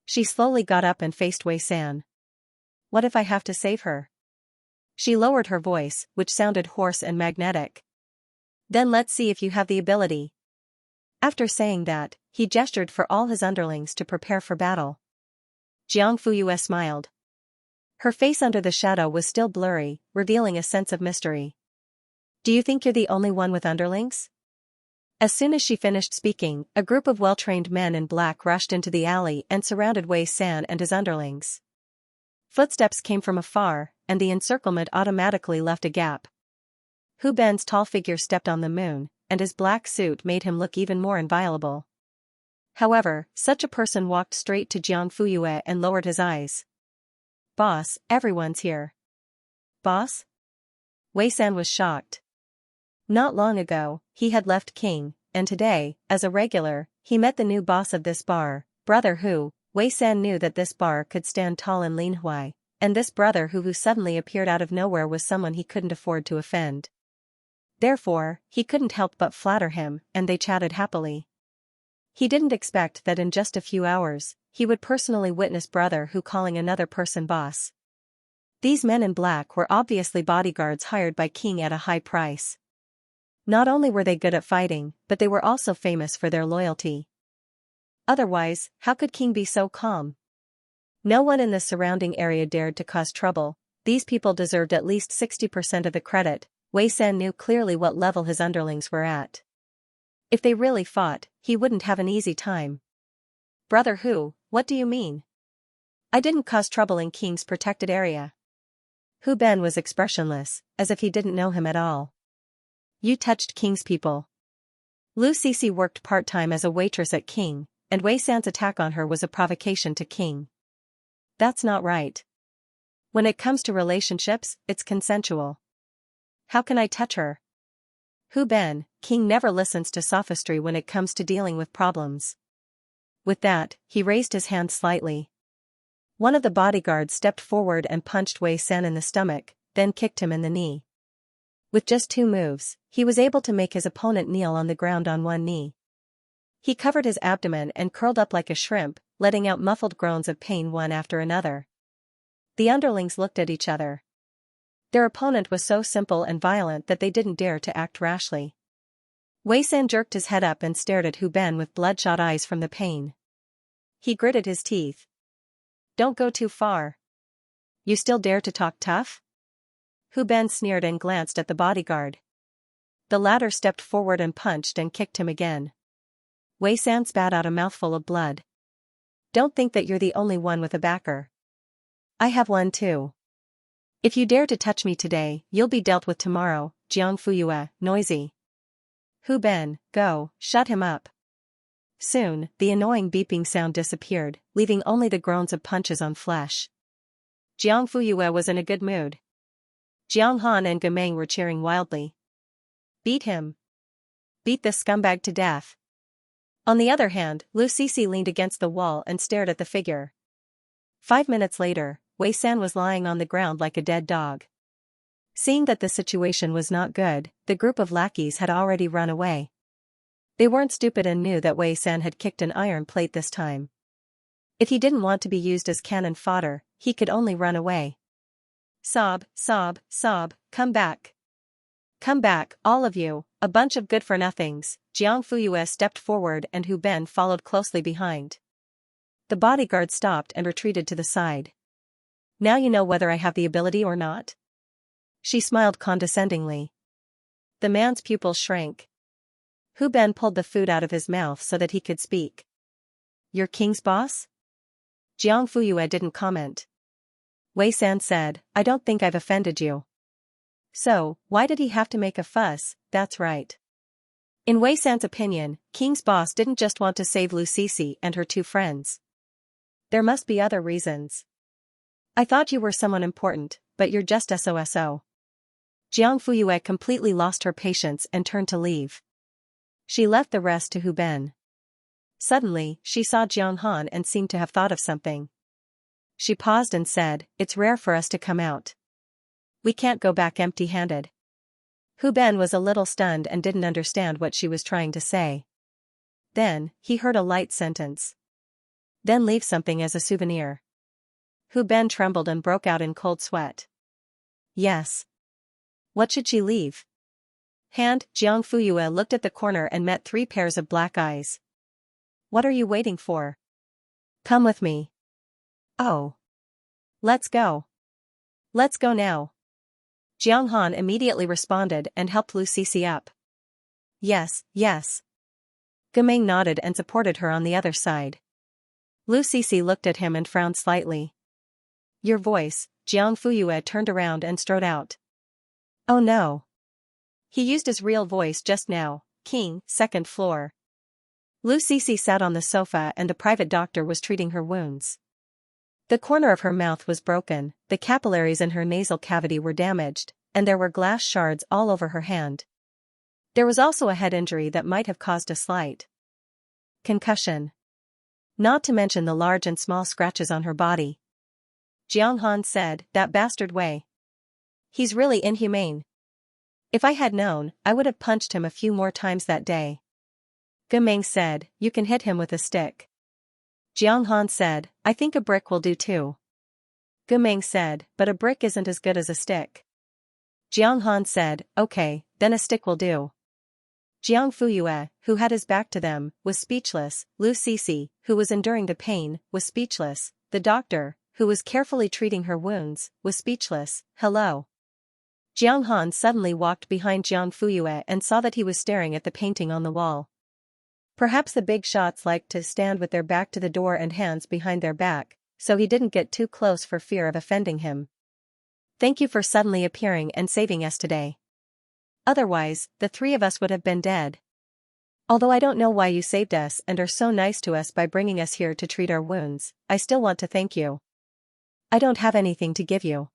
She slowly got up and faced Wei San. What if I have to save her? She lowered her voice, which sounded hoarse and magnetic. Then let's see if you have the ability. After saying that, he gestured for all his underlings to prepare for battle. Jiang Fuyue smiled. Her face under the shadow was still blurry, revealing a sense of mystery. Do you think you're the only one with underlings? As soon as she finished speaking, a group of well-trained men in black rushed into the alley and surrounded Wei San and his underlings. Footsteps came from afar, and the encirclement automatically left a gap. Hu Ben's tall figure stepped on the moon, and his black suit made him look even more inviolable. However, such a person walked straight to Jiang Fuyue and lowered his eyes. Boss, everyone's here. Boss? Wei San was shocked. Not long ago, he had left King, and today, as a regular, he met the new boss of this bar, Brother Hu. Wei San knew that this bar could stand tall in Linhuai, and this Brother who suddenly appeared out of nowhere was someone he couldn't afford to offend. Therefore, he couldn't help but flatter him, and they chatted happily. He didn't expect that in just a few hours, he would personally witness Brother Hu calling another person boss. These men in black were obviously bodyguards hired by King at a high price. Not only were they good at fighting, but they were also famous for their loyalty. Otherwise, how could King be so calm? No one in the surrounding area dared to cause trouble. These people deserved at least 60% of the credit. Wei San knew clearly what level his underlings were at. If they really fought, he wouldn't have an easy time. Brother Hu, what do you mean? I didn't cause trouble in King's protected area. Hu Ben was expressionless, as if he didn't know him at all. You touched King's people. Lu Sisi worked part-time as a waitress at King, and Wei San's attack on her was a provocation to King. That's not right. When it comes to relationships, it's consensual. How can I touch her? Hu Ben, King never listens to sophistry when it comes to dealing with problems. With that, he raised his hand slightly. One of the bodyguards stepped forward and punched Wei San in the stomach, then kicked him in the knee. With just 2 moves, he was able to make his opponent kneel on the ground on one knee. He covered his abdomen and curled up like a shrimp, letting out muffled groans of pain one after another. The underlings looked at each other. Their opponent was so simple and violent that they didn't dare to act rashly. Wei San jerked his head up and stared at Hu Ben with bloodshot eyes from the pain. He gritted his teeth. Don't go too far. You still dare to talk tough? Hu Ben sneered and glanced at the bodyguard. The latter stepped forward and punched and kicked him again. Wei San spat out a mouthful of blood. Don't think that you're the only one with a backer. I have one too. If you dare to touch me today, you'll be dealt with tomorrow. Jiang Fuyue, noisy. Hu Ben, go, shut him up. Soon, the annoying beeping sound disappeared, leaving only the groans of punches on flesh. Jiang Fuyue was in a good mood. Jiang Han and Gameng were cheering wildly. Beat him. Beat this scumbag to death. On the other hand, Lu Sisi leaned against the wall and stared at the figure. 5 minutes later, Wei San was lying on the ground like a dead dog. Seeing that the situation was not good, the group of lackeys had already run away. They weren't stupid and knew that Wei San had kicked an iron plate this time. If he didn't want to be used as cannon fodder, he could only run away. Sob, sob, sob, come back. Come back, all of you, a bunch of good-for-nothings. Jiang Fuyue stepped forward and Hu Ben followed closely behind. The bodyguard stopped and retreated to the side. Now you know whether I have the ability or not? She smiled condescendingly. The man's pupils shrank. Hu Ben pulled the food out of his mouth so that he could speak. You're King's boss? Jiang Fuyue didn't comment. Wei San said, I don't think I've offended you. So, why did he have to make a fuss? That's right. In Wei San's opinion, King's boss didn't just want to save Lu Sisi and her 2 friends. There must be other reasons. I thought you were someone important, but you're just SOSO. Jiang Fuyue completely lost her patience and turned to leave. She left the rest to Hu Ben. Suddenly, she saw Jiang Han and seemed to have thought of something. She paused and said, It's rare for us to come out. We can't go back empty-handed. Hu Ben was a little stunned and didn't understand what she was trying to say. Then, he heard a light sentence. Then leave something as a souvenir. Hu Ben trembled and broke out in cold sweat. Yes. What should she leave? Jiang Fuyue looked at the corner and met 3 pairs of black eyes. What are you waiting for? Come with me. Oh. Let's go. Let's go now. Jiang Han immediately responded and helped Lu Sisi up. Yes, yes. Gameng nodded and supported her on the other side. Lu Sisi looked at him and frowned slightly. Your voice. Jiang Fuyue turned around and strode out. Oh no. He used his real voice just now. King, 2nd floor. Lu Sisi sat on the sofa and a private doctor was treating her wounds. The corner of her mouth was broken, the capillaries in her nasal cavity were damaged, and there were glass shards all over her hand. There was also a head injury that might have caused a slight concussion. Not to mention the large and small scratches on her body. Jiang Han said, "That bastard Wei. He's really inhumane. If I had known, I would have punched him a few more times that day." Meng said, "You can hit him with a stick." Jiang Han said, "I think a brick will do too." Meng said, "But a brick isn't as good as a stick." Jiang Han said, "Okay, then a stick will do." Jiang Fuyue, who had his back to them, was speechless. Lu Sisi, who was enduring the pain, was speechless. The doctor, who was carefully treating her wounds, was speechless. "Hello." Jiang Han suddenly walked behind Jiang Fuyue and saw that he was staring at the painting on the wall. Perhaps the big shots liked to stand with their back to the door and hands behind their back, so he didn't get too close for fear of offending him. "Thank you for suddenly appearing and saving us today. Otherwise, the three of us would have been dead. Although I don't know why you saved us and are so nice to us by bringing us here to treat our wounds, I still want to thank you. I don't have anything to give you.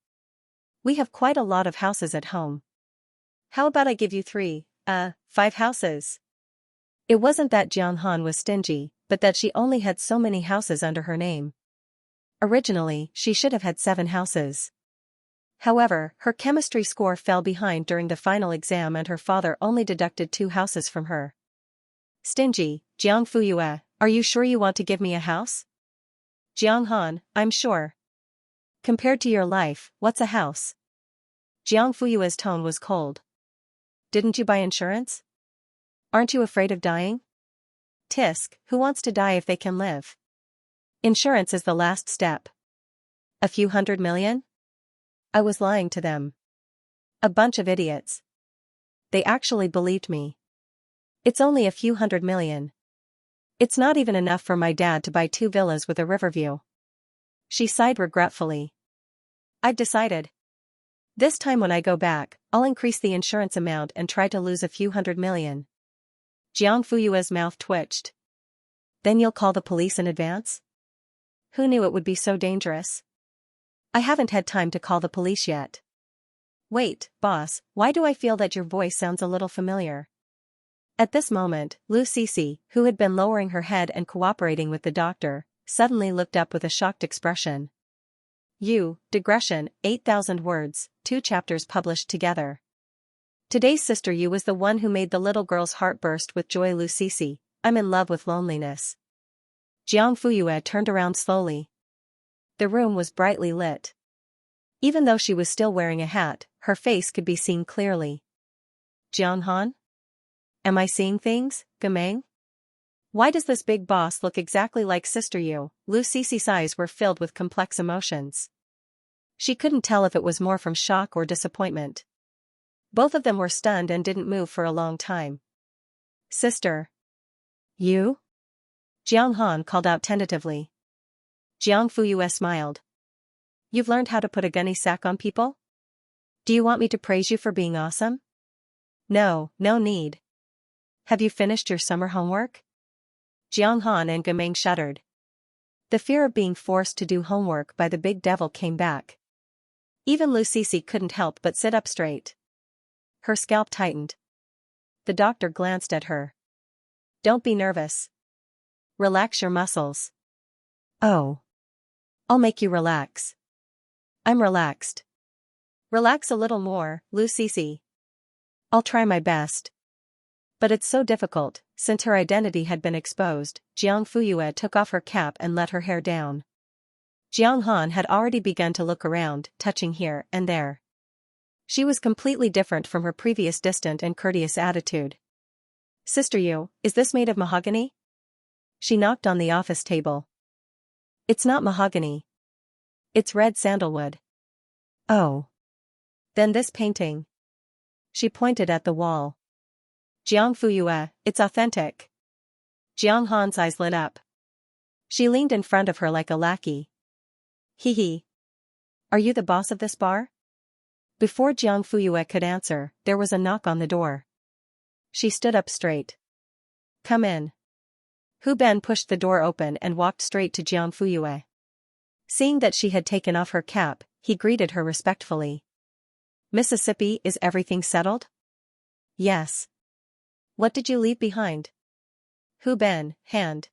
We have quite a lot of houses at home. How about I give you 5 houses?" It wasn't that Jiang Han was stingy, but that she only had so many houses under her name. Originally, she should have had 7 houses. However, her chemistry score fell behind during the final exam and her father only deducted 2 houses from her. "Stingy, Jiang Fuyue, are you sure you want to give me a house?" Jiang Han, "I'm sure. Compared to your life, what's a house?" Jiang Fuyue's tone was cold. "Didn't you buy insurance? Aren't you afraid of dying?" "Tisk, who wants to die if they can live? Insurance is the last step. A few $100 million? I was lying to them. A bunch of idiots. They actually believed me. It's only a few $100 million. It's not even enough for my dad to buy 2 villas with a river view." She sighed regretfully. "I've decided. This time when I go back, I'll increase the insurance amount and try to lose a few $100 million. Jiang Fuyue's mouth twitched. "Then you'll call the police in advance?" Who knew it would be so dangerous? "I haven't had time to call the police yet." "Wait, boss, why do I feel that your voice sounds a little familiar?" At this moment, Lu Sisi, who had been lowering her head and cooperating with the doctor, suddenly looked up with a shocked expression. "You, digression, 8,000 words, 2 chapters published together. Today's Sister You was the one who made the little girl's heart burst with joy." Lu Sisi, "I'm in love with loneliness." Jiang Fuyue turned around slowly. The room was brightly lit. Even though she was still wearing a hat, her face could be seen clearly. "Jiang Han? Am I seeing things, Gameng? Why does this big boss look exactly like Sister You?" Lu Sisi's eyes were filled with complex emotions. She couldn't tell if it was more from shock or disappointment. Both of them were stunned and didn't move for a long time. "Sister You?" Jiang Han called out tentatively. Jiang Fuyue smiled. "You've learned how to put a gunny sack on people? Do you want me to praise you for being awesome?" "No, no need. Have you finished your summer homework?" Jiang Han and Gameng shuddered. The fear of being forced to do homework by the big devil came back. Even Lu Sisi couldn't help but sit up straight. Her scalp tightened. The doctor glanced at her. "Don't be nervous. Relax your muscles." "Oh. I'll make you relax." "I'm relaxed." "Relax a little more, Lu Sisi." "I'll try my best." But it's so difficult. Since her identity had been exposed, Jiang Fuyue took off her cap and let her hair down. Jiang Han had already begun to look around, touching here and there. She was completely different from her previous distant and courteous attitude. "Sister You, is this made of mahogany?" She knocked on the office table. "It's not mahogany. It's red sandalwood." "Oh. Then this painting." She pointed at the wall. "Jiang Fuyue, it's authentic." Jiang Han's eyes lit up. She leaned in front of her like a lackey. "Hee hee. Are you the boss of this bar?" Before Jiang Fuyue could answer, there was a knock on the door. She stood up straight. "Come in." Hu Ben pushed the door open and walked straight to Jiang Fuyue. Seeing that she had taken off her cap, he greeted her respectfully. Mississippi, is everything settled? Yes. What did you leave behind? Hu Ben, hand.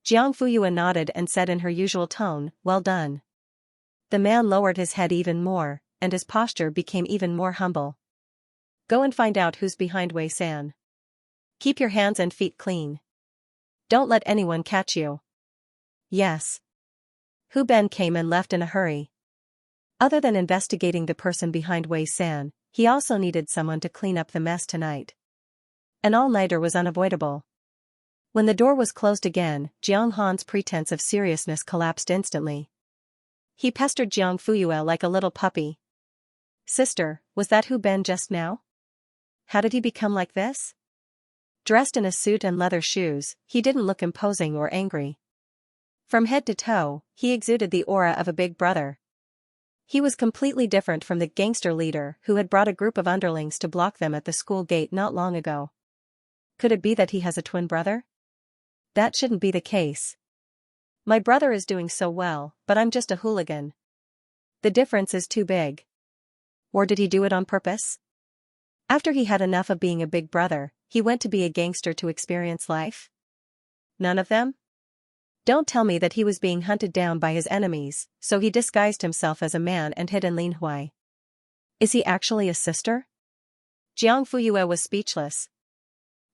Jiang Fuyue nodded and said in her usual tone, well done. The man lowered his head even more, and his posture became even more humble. Go and find out who's behind Wei San. Keep your hands and feet clean. Don't let anyone catch you. Yes. Hu Ben came and left in a hurry. Other than investigating the person behind Wei San, he also needed someone to clean up the mess tonight. An all-nighter was unavoidable. When the door was closed again, Jiang Han's pretense of seriousness collapsed instantly. He pestered Jiang Fuyue like a little puppy. Sister, was that Hu Ben just now? How did he become like this? Dressed in a suit and leather shoes, he didn't look imposing or angry. From head to toe, he exuded the aura of a big brother. He was completely different from the gangster leader who had brought a group of underlings to block them at the school gate not long ago. Could it be that he has a twin brother? That shouldn't be the case. My brother is doing so well, but I'm just a hooligan. The difference is too big. Or did he do it on purpose? After he had enough of being a big brother, he went to be a gangster to experience life? None of them? Don't tell me that he was being hunted down by his enemies, so he disguised himself as a man and hid in Linhui. Is he actually a sister? Jiang Fuyue was speechless.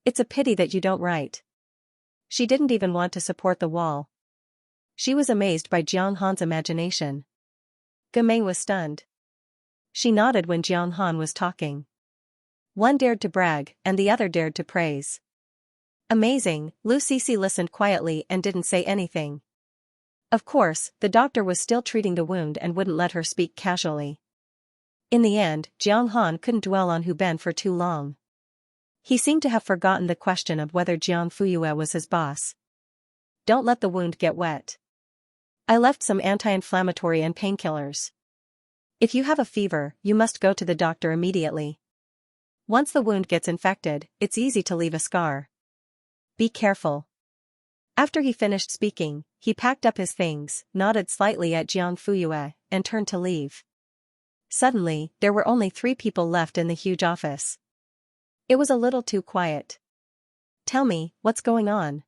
It's a pity that you don't write. She didn't even want to support the wall. She was amazed by Jiang Han's imagination. Gemei was stunned. She nodded when Jiang Han was talking. One dared to brag, and the other dared to praise. Amazing, Lu Sisi listened quietly and didn't say anything. Of course, the doctor was still treating the wound and wouldn't let her speak casually. In the end, Jiang Han couldn't dwell on Hu Ben for too long. He seemed to have forgotten the question of whether Jiang Fuyue was his boss. Don't let the wound get wet. I left some anti-inflammatory and painkillers. If you have a fever, you must go to the doctor immediately. Once the wound gets infected, it's easy to leave a scar. Be careful. After he finished speaking, he packed up his things, nodded slightly at Jiang Fuyue, and turned to leave. Suddenly, there were only 3 people left in the huge office. It was a little too quiet. Tell me, what's going on?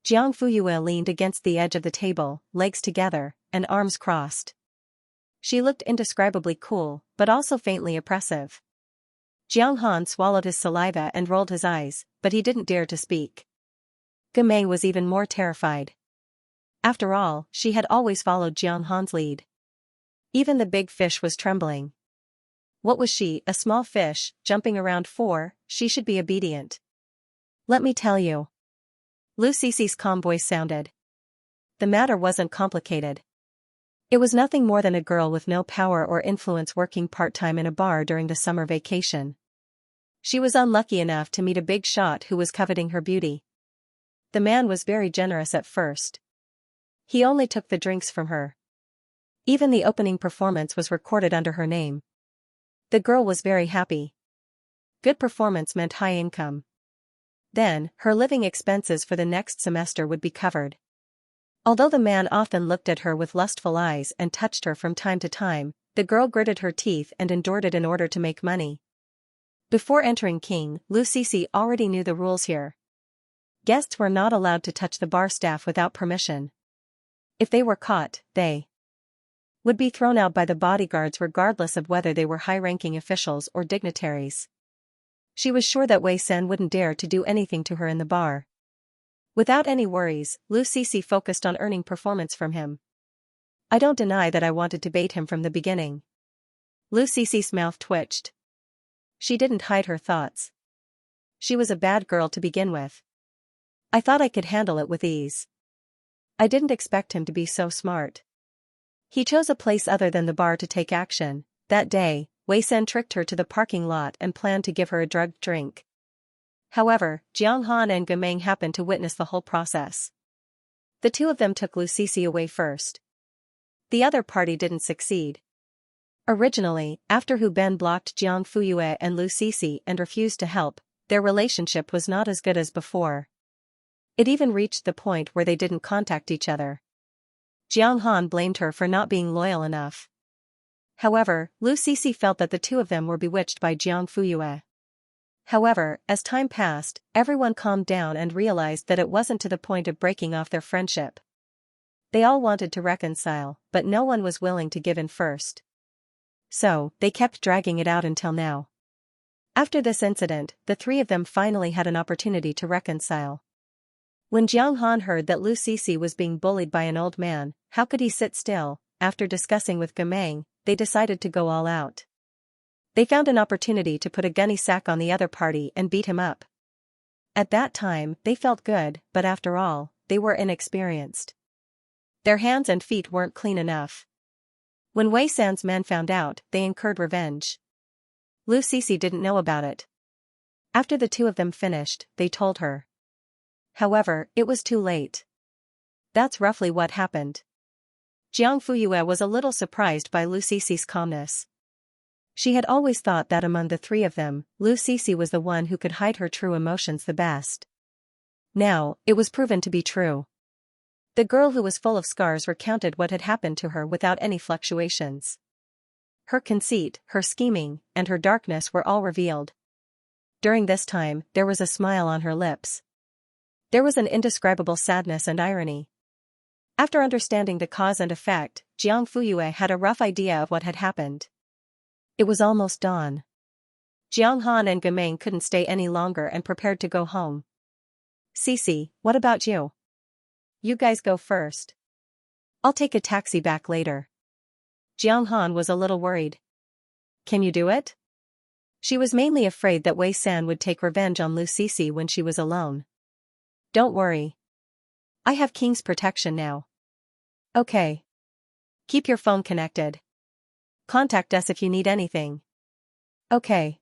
Jiang Fuyue leaned against the edge of the table, legs together, and arms crossed. She looked indescribably cool, but also faintly oppressive. Jiang Han swallowed his saliva and rolled his eyes, but he didn't dare to speak. Gemei was even more terrified. After all, she had always followed Jiang Han's lead. Even the big fish was trembling. What was she, a small fish, jumping around for? She should be obedient. Let me tell you. Lu Sisi's calm voice sounded. The matter wasn't complicated. It was nothing more than a girl with no power or influence working part-time in a bar during the summer vacation. She was unlucky enough to meet a big shot who was coveting her beauty. The man was very generous at first. He only took the drinks from her. Even the opening performance was recorded under her name. The girl was very happy. Good performance meant high income. Then, her living expenses for the next semester would be covered. Although the man often looked at her with lustful eyes and touched her from time to time, the girl gritted her teeth and endured it in order to make money. Before entering King, Lu Sisi already knew the rules here. Guests were not allowed to touch the bar staff without permission. If they were caught, they would be thrown out by the bodyguards regardless of whether they were high-ranking officials or dignitaries. She was sure that Wei Sen wouldn't dare to do anything to her in the bar. Without any worries, Lu Sisi focused on earning performance from him. I don't deny that I wanted to bait him from the beginning. Lu Sisi's mouth twitched. She didn't hide her thoughts. She was a bad girl to begin with. I thought I could handle it with ease. I didn't expect him to be so smart. He chose a place other than the bar to take action. That day, Wei Sen tricked her to the parking lot and planned to give her a drugged drink. However, Jiang Han and Gemei happened to witness the whole process. The 2 of them took Lu Sisi away first. The other party didn't succeed. Originally, after Hu Ben blocked Jiang Fuyue and Lu Sisi and refused to help, their relationship was not as good as before. It even reached the point where they didn't contact each other. Jiang Han blamed her for not being loyal enough. However, Lu Sisi felt that the two of them were bewitched by Jiang Fuyue. However, as time passed, everyone calmed down and realized that it wasn't to the point of breaking off their friendship. They all wanted to reconcile, but no one was willing to give in first. So, they kept dragging it out until now. After this incident, the three of them finally had an opportunity to reconcile. When Jiang Han heard that Lu Sisi was being bullied by an old man, how could he sit still? After discussing with Gamang, they decided to go all out. They found an opportunity to put a gunny sack on the other party and beat him up. At that time, they felt good, but after all, they were inexperienced. Their hands and feet weren't clean enough. When Wei San's men found out, they incurred revenge. Lu Sisi didn't know about it. After the two of them finished, they told her. However, it was too late. That's roughly what happened. Jiang Fuyue was a little surprised by Lu Sisi's calmness. She had always thought that among the three of them, Lu Sisi was the one who could hide her true emotions the best. Now, it was proven to be true. The girl who was full of scars recounted what had happened to her without any fluctuations. Her conceit, her scheming, and her darkness were all revealed. During this time, there was a smile on her lips. There was an indescribable sadness and irony. After understanding the cause and effect, Jiang Fuyue had a rough idea of what had happened. It was almost dawn. Jiang Han and Gamang couldn't stay any longer and prepared to go home. Sisi, what about you? You guys go first. I'll take a taxi back later. Jiang Han was a little worried. Can you do it? She was mainly afraid that Wei San would take revenge on Lu Sisi when she was alone. Don't worry. I have King's protection now. Okay. Keep your phone connected. Contact us if you need anything. Okay.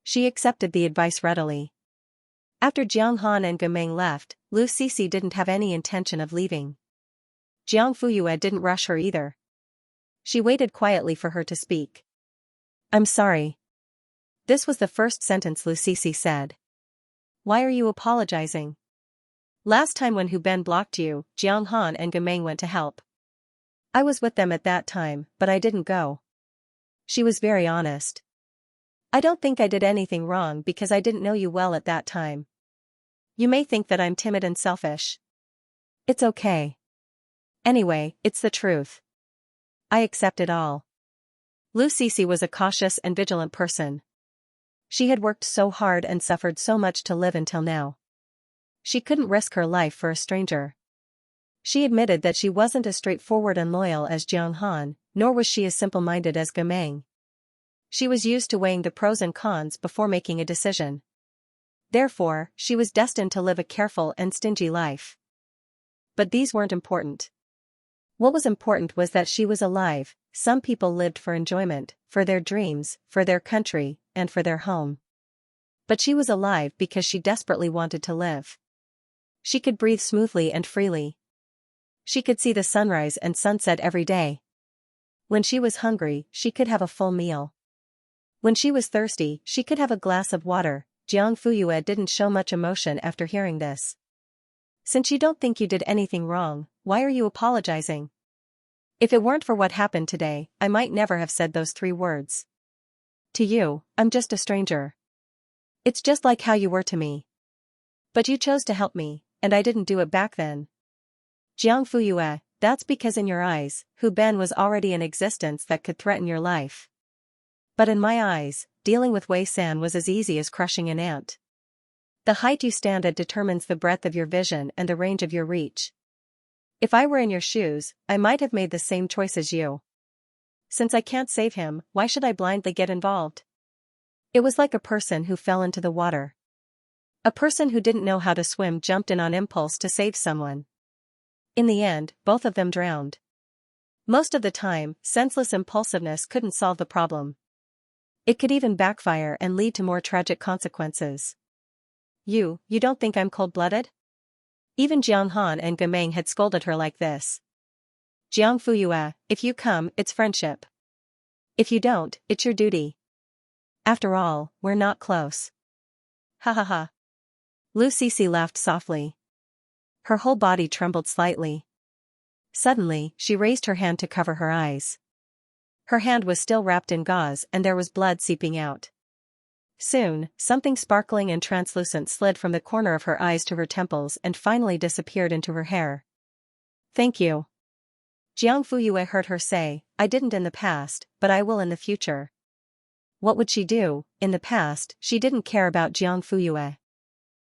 She accepted the advice readily. After Jiang Han and Gamang left, Lu Sisi didn't have any intention of leaving. Jiang Fuyue didn't rush her either. She waited quietly for her to speak. I'm sorry. This was the first sentence Lu Sisi said. Why are you apologizing? Last time when Hu Ben blocked you, Jiang Han and Gamang went to help. I was with them at that time, but I didn't go. She was very honest. I don't think I did anything wrong because I didn't know you well at that time. You may think that I'm timid and selfish. It's okay. Anyway, it's the truth. I accept it all. Lu Sisi was a cautious and vigilant person. She had worked so hard and suffered so much to live until now. She couldn't risk her life for a stranger. She admitted that she wasn't as straightforward and loyal as Jiang Han, nor was she as simple-minded as Gamang. She was used to weighing the pros and cons before making a decision. Therefore, she was destined to live a careful and stingy life. But these weren't important. What was important was that she was alive. Some people lived for enjoyment, for their dreams, for their country, and for their home. But she was alive because she desperately wanted to live. She could breathe smoothly and freely. She could see the sunrise and sunset every day. When she was hungry, she could have a full meal. When she was thirsty, she could have a glass of water. Jiang Fuyue didn't show much emotion after hearing this. Since you don't think you did anything wrong, why are you apologizing? If it weren't for what happened today, I might never have said those 3 words. To you, I'm just a stranger. It's just like how you were to me. But you chose to help me, and I didn't do it back then. Jiang Fuyue, that's because in your eyes, Hu Ben was already in existence that could threaten your life. But in my eyes, dealing with Wei San was as easy as crushing an ant. The height you stand at determines the breadth of your vision and the range of your reach. If I were in your shoes, I might have made the same choice as you. Since I can't save him, why should I blindly get involved? It was like a person who fell into the water. A person who didn't know how to swim jumped in on impulse to save someone. In the end, both of them drowned. Most of the time, senseless impulsiveness couldn't solve the problem. It could even backfire and lead to more tragic consequences. You don't think I'm cold-blooded? Even Jiang Han and Gamang had scolded her like this. Jiang Fuyue, if you come, it's friendship. If you don't, it's your duty. After all, we're not close. Ha ha ha. Lu Sisi laughed softly. Her whole body trembled slightly. Suddenly, she raised her hand to cover her eyes. Her hand was still wrapped in gauze and there was blood seeping out. Soon, something sparkling and translucent slid from the corner of her eyes to her temples and finally disappeared into her hair. Thank you. Jiang Fuyue heard her say, I didn't in the past, but I will in the future. What would she do? In the past, she didn't care about Jiang Fuyue.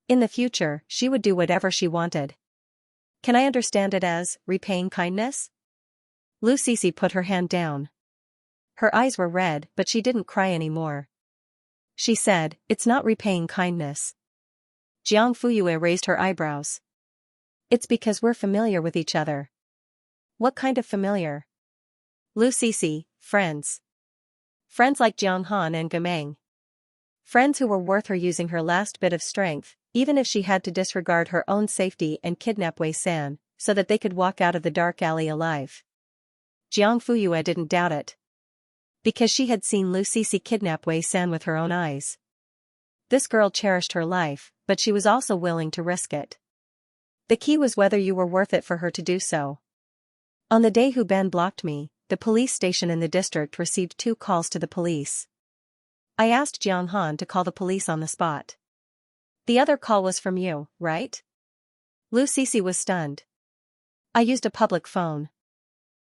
In the future, she would do whatever she wanted. Can I understand it as repaying kindness? Lu Sisi put her hand down. Her eyes were red, but she didn't cry anymore. She said, it's not repaying kindness. Jiang Fuyue raised her eyebrows. It's because we're familiar with each other. What kind of familiar? Lu Sisi, friends. Friends like Jiang Han and Gameng. Friends who were worth her using her last bit of strength, even if she had to disregard her own safety and kidnap Wei San, so that they could walk out of the dark alley alive. Jiang Fuyue didn't doubt it. Because she had seen Lu Sisi kidnap Wei San with her own eyes. This girl cherished her life, but she was also willing to risk it. The key was whether you were worth it for her to do so. On the day Hu Ben blocked me, the police station in the district received 2 calls to the police. I asked Jiang Han to call the police on the spot. The other call was from you, right? Lu Sisi was stunned. I used a public phone.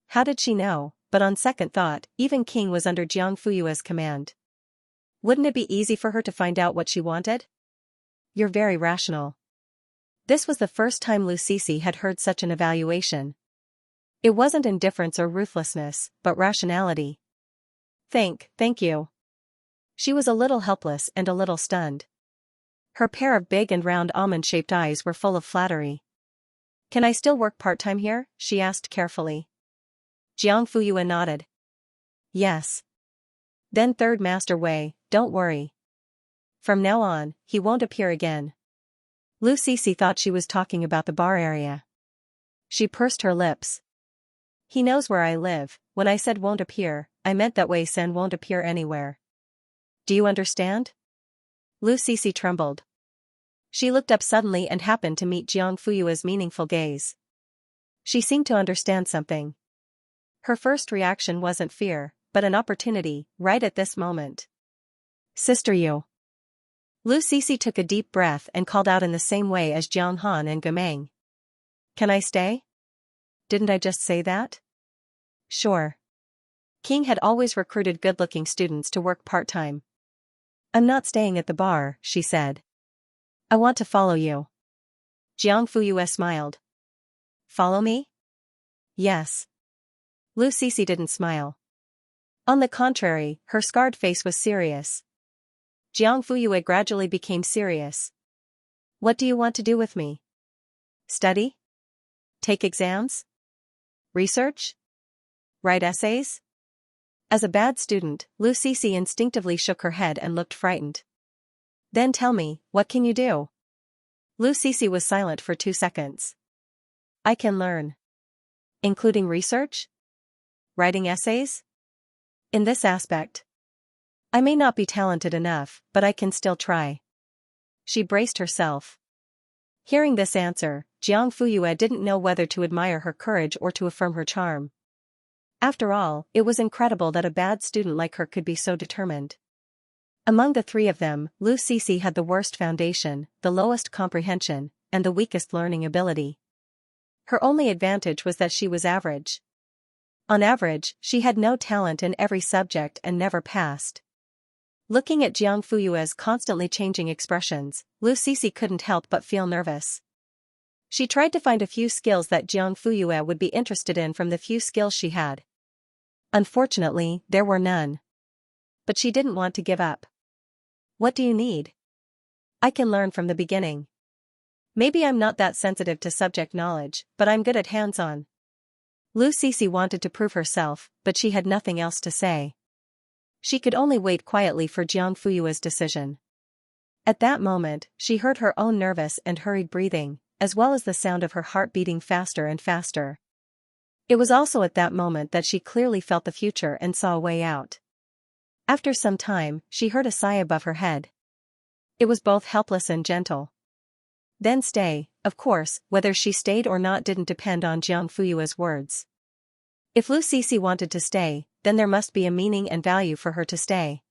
How did she know? But on second thought, even King was under Jiang Fuyue's command. Wouldn't it be easy for her to find out what she wanted? You're very rational. This was the first time Lu Sisi had heard such an evaluation. It wasn't indifference or ruthlessness, but rationality. Thank you. She was a little helpless and a little stunned. Her pair of big and round almond-shaped eyes were full of flattery. Can I still work part-time here? She asked carefully. Jiang Fuyue nodded. Yes. Then Third Master Wei, don't worry. From now on, he won't appear again. Lu Sisi thought she was talking about the bar area. She pursed her lips. He knows where I live. When I said won't appear, I meant that Wei San won't appear anywhere. Do you understand? Lu Sisi trembled. She looked up suddenly and happened to meet Jiang Fuyue's meaningful gaze. She seemed to understand something. Her first reaction wasn't fear, but an opportunity, right at this moment. Sister Yu. Lu Sisi took a deep breath and called out in the same way as Jiang Han and Gameng. Can I stay? Didn't I just say that? Sure. King had always recruited good-looking students to work part-time. I'm not staying at the bar, she said. I want to follow you. Jiang Fuyue smiled. Follow me? Yes. Lu Sisi didn't smile. On the contrary, her scarred face was serious. Jiang Fuyue gradually became serious. What do you want to do with me? Study? Take exams? Research? Write essays? As a bad student, Lu Sisi instinctively shook her head and looked frightened. Then tell me, what can you do? Lu Sisi was silent for 2 seconds. I can learn. Including research? Writing essays? In this aspect. I may not be talented enough, but I can still try. She braced herself. Hearing this answer, Jiang Fuyue didn't know whether to admire her courage or to affirm her charm. After all, it was incredible that a bad student like her could be so determined. Among the 3 of them, Lu Sisi had the worst foundation, the lowest comprehension, and the weakest learning ability. Her only advantage was that she was average. On average, she had no talent in every subject and never passed. Looking at Jiang Fuyue's constantly changing expressions, Lu Sisi couldn't help but feel nervous. She tried to find a few skills that Jiang Fuyue would be interested in from the few skills she had. Unfortunately, there were none. But she didn't want to give up. What do you need? I can learn from the beginning. Maybe I'm not that sensitive to subject knowledge, but I'm good at hands-on. Lu Sisi wanted to prove herself, but she had nothing else to say. She could only wait quietly for Jiang Fuyue's decision. At that moment, she heard her own nervous and hurried breathing, as well as the sound of her heart beating faster and faster. It was also at that moment that she clearly felt the future and saw a way out. After some time, she heard a sigh above her head. It was both helpless and gentle. Then stay, of course, whether she stayed or not didn't depend on Jiang Fuyue's words. If Lu Sisi wanted to stay, then there must be a meaning and value for her to stay.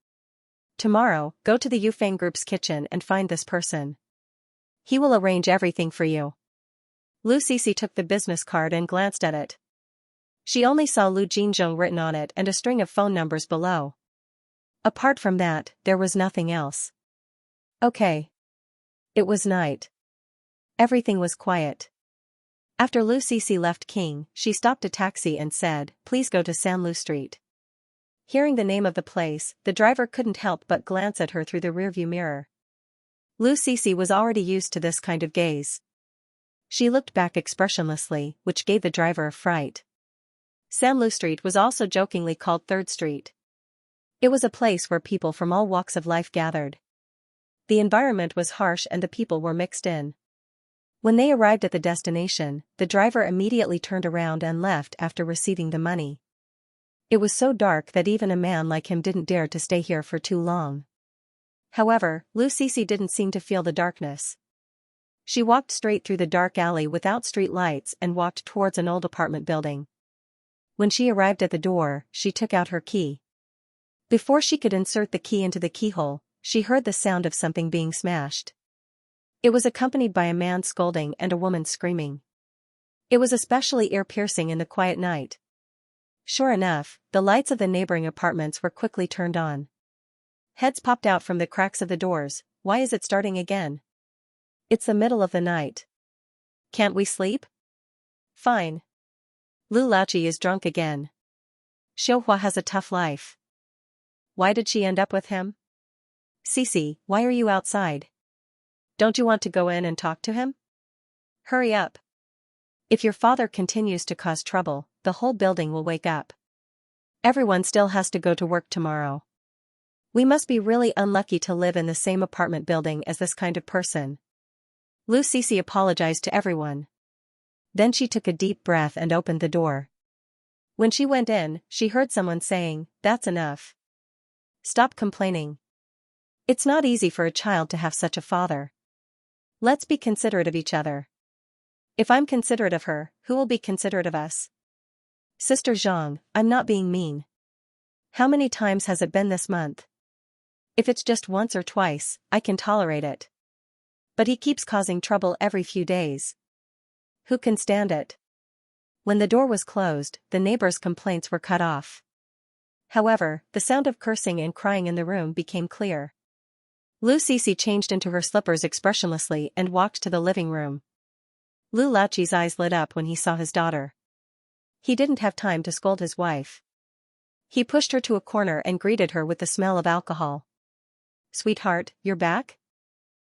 Tomorrow, go to the Yufeng Group's kitchen and find this person. He will arrange everything for you. Lu Cixi took the business card and glanced at it. She only saw Lu Jinzhong written on it and a string of phone numbers below. Apart from that, there was nothing else. Okay. It was night. Everything was quiet. After Lu Cixi left King, she stopped a taxi and said, "Please go to Sanlu Street." Hearing the name of the place, the driver couldn't help but glance at her through the rearview mirror. Lu Cixi was already used to this kind of gaze. She looked back expressionlessly, which gave the driver a fright. Sanlu Street was also jokingly called Third Street. It was a place where people from all walks of life gathered. The environment was harsh and the people were mixed in. When they arrived at the destination, the driver immediately turned around and left after receiving the money. It was so dark that even a man like him didn't dare to stay here for too long. However, Lu Cixi didn't seem to feel the darkness. She walked straight through the dark alley without street lights and walked towards an old apartment building. When she arrived at the door, she took out her key. Before she could insert the key into the keyhole, she heard the sound of something being smashed. It was accompanied by a man scolding and a woman screaming. It was especially ear-piercing in the quiet night. Sure enough, the lights of the neighboring apartments were quickly turned on. Heads popped out from the cracks of the doors. Why is it starting again? It's the middle of the night. Can't we sleep? Fine. Lu Laoji is drunk again. Xiaohua has a tough life. Why did she end up with him? Cixi, why are you outside? Don't you want to go in and talk to him? Hurry up. If your father continues to cause trouble, the whole building will wake up. Everyone still has to go to work tomorrow. We must be really unlucky to live in the same apartment building as this kind of person. Lu Cixi apologized to everyone. Then she took a deep breath and opened the door. When she went in, she heard someone saying, "That's enough. Stop complaining. It's not easy for a child to have such a father. Let's be considerate of each other. If I'm considerate of her, who will be considerate of us? Sister Zhang, I'm not being mean. How many times has it been this month? If it's just once or twice, I can tolerate it. But he keeps causing trouble every few days. Who can stand it?" When the door was closed, the neighbors' complaints were cut off. However, the sound of cursing and crying in the room became clear. Lu Cixi changed into her slippers expressionlessly and walked to the living room. Lu Laoji's eyes lit up when he saw his daughter. He didn't have time to scold his wife. He pushed her to a corner and greeted her with the smell of alcohol. "Sweetheart, you're back?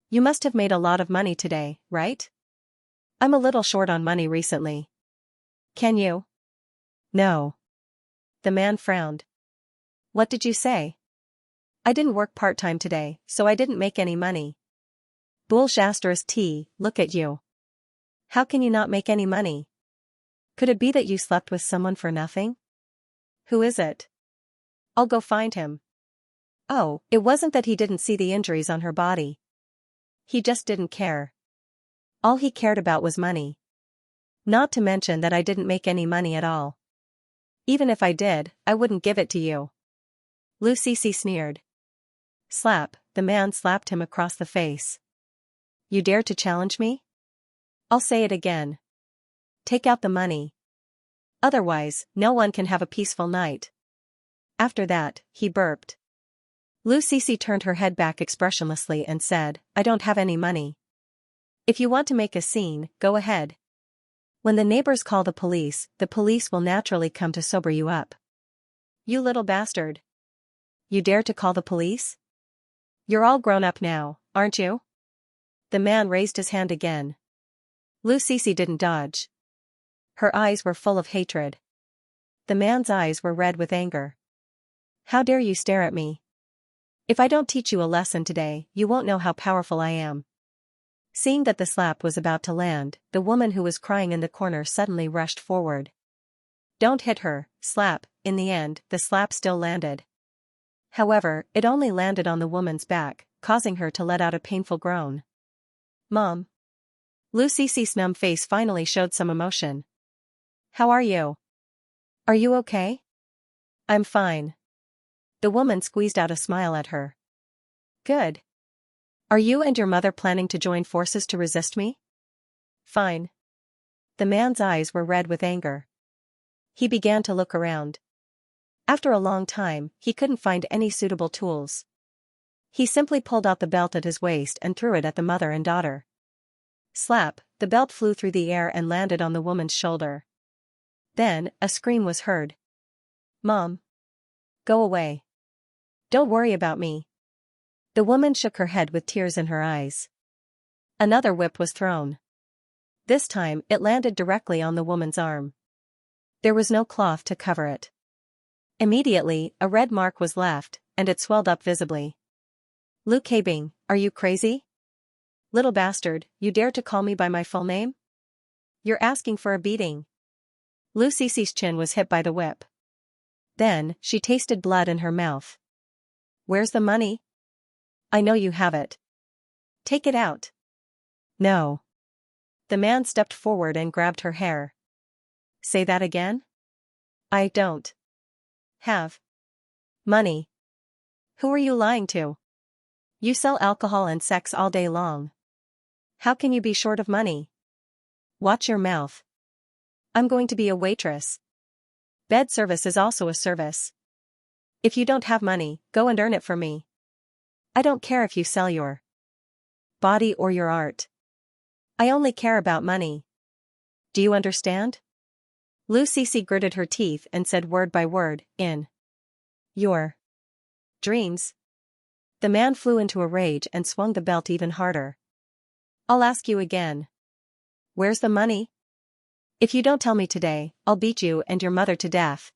You must have made a lot of money today, right? I'm a little short on money recently. Can you?" "No." The man frowned. "What did you say?" "I didn't work part-time today, so I didn't make any money." Bull*T, look at you. How can you not make any money? Could it be that you slept with someone for nothing? Who is it? I'll go find him. Oh, it wasn't that he didn't see the injuries on her body. He just didn't care. All he cared about was money. Not to mention that I didn't make any money at all. Even if I did, I wouldn't give it to you. Lu Cixi sneered. Slap, the man slapped him across the face. You dare to challenge me? I'll say it again. Take out the money. Otherwise, no one can have a peaceful night. After that, he burped. Lu Cixi turned her head back expressionlessly and said, I don't have any money. If you want to make a scene, go ahead. When the neighbors call the police will naturally come to sober you up. You little bastard. You dare to call the police? You're all grown up now, aren't you? The man raised his hand again. Lu Cixi didn't dodge. Her eyes were full of hatred. The man's eyes were red with anger. How dare you stare at me? If I don't teach you a lesson today, you won't know how powerful I am. Seeing that the slap was about to land, the woman who was crying in the corner suddenly rushed forward. Don't hit her, slap. In the end, the slap still landed. However, it only landed on the woman's back, causing her to let out a painful groan. Mom. Lu Cixi's numb face finally showed some emotion. How are you? Are you okay? I'm fine. The woman squeezed out a smile at her. Good. Are you and your mother planning to join forces to resist me? Fine. The man's eyes were red with anger. He began to look around. After a long time, he couldn't find any suitable tools. He simply pulled out the belt at his waist and threw it at the mother and daughter. Slap, the belt flew through the air and landed on the woman's shoulder. Then, a scream was heard. Mom. Go away. Don't worry about me. The woman shook her head with tears in her eyes. Another whip was thrown. This time, it landed directly on the woman's arm. There was no cloth to cover it. Immediately, a red mark was left, and it swelled up visibly. Lu Keibing, are you crazy? Little bastard, you dare to call me by my full name? You're asking for a beating. Lu Cici's chin was hit by the whip. Then, she tasted blood in her mouth. Where's the money? I know you have it. Take it out. No. The man stepped forward and grabbed her hair. Say that again? I don't have money. Who are you lying to? You sell alcohol and sex all day long. How can you be short of money? Watch your mouth. I'm going to be a waitress. Bed service is also a service. If you don't have money, go and earn it for me. I don't care if you sell your body or your art. I only care about money. Do you understand? Lu Cici gritted her teeth and said word by word, in your dreams. The man flew into a rage and swung the belt even harder. I'll ask you again. Where's the money? If you don't tell me today, I'll beat you and your mother to death.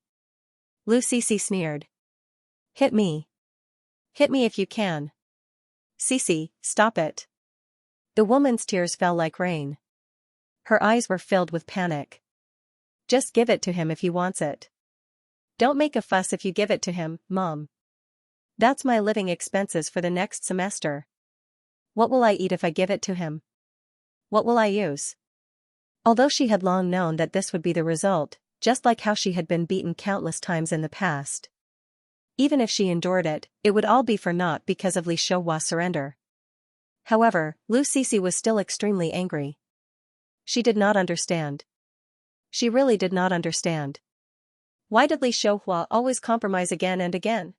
Lu Cici sneered. Hit me. Hit me if you can. Cici, stop it. The woman's tears fell like rain. Her eyes were filled with panic. Just give it to him if he wants it. Don't make a fuss if you give it to him, Mom. That's my living expenses for the next semester. What will I eat if I give it to him? What will I use? Although she had long known that this would be the result, just like how she had been beaten countless times in the past. Even if she endured it, it would all be for naught because of Li Shouhua's surrender. However, Lu Cici was still extremely angry. She did not understand. She really did not understand. Why did Li Shouhua always compromise again and again?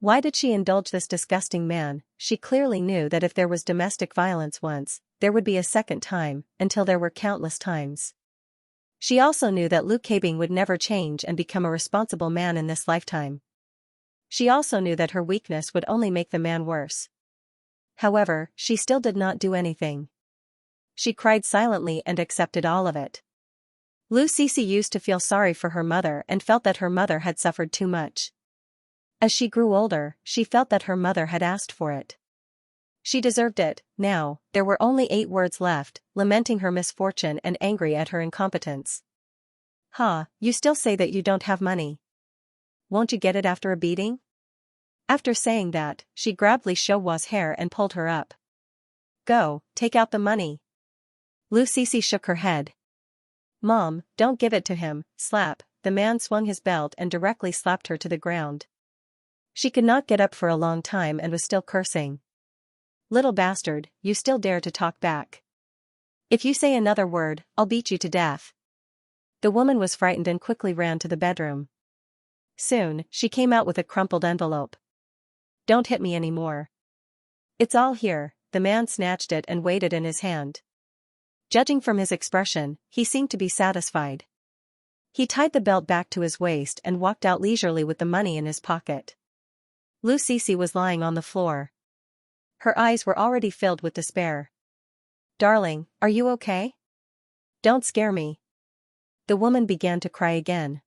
Why did she indulge this disgusting man? She clearly knew that if there was domestic violence once, there would be a second time, until there were countless times. She also knew that Lu Keibing would never change and become a responsible man in this lifetime. She also knew that her weakness would only make the man worse. However, she still did not do anything. She cried silently and accepted all of it. Lu Cici used to feel sorry for her mother and felt that her mother had suffered too much. As she grew older, she felt that her mother had asked for it. She deserved it. Now, there were only 8 words left, lamenting her misfortune and angry at her incompetence. Ha, you still say that you don't have money. Won't you get it after a beating? After saying that, she grabbed Li Shouhua's hair and pulled her up. Go, take out the money. Lu Cici shook her head. Mom, don't give it to him. Slap. The man swung his belt and directly slapped her to the ground. She could not get up for a long time and was still cursing. Little bastard, you still dare to talk back. If you say another word, I'll beat you to death. The woman was frightened and quickly ran to the bedroom. Soon, she came out with a crumpled envelope. Don't hit me anymore. It's all here. The man snatched it and weighed it in his hand. Judging from his expression, he seemed to be satisfied. He tied the belt back to his waist and walked out leisurely with the money in his pocket. Lu Cici was lying on the floor. Her eyes were already filled with despair. Darling, are you okay? Don't scare me. The woman began to cry again.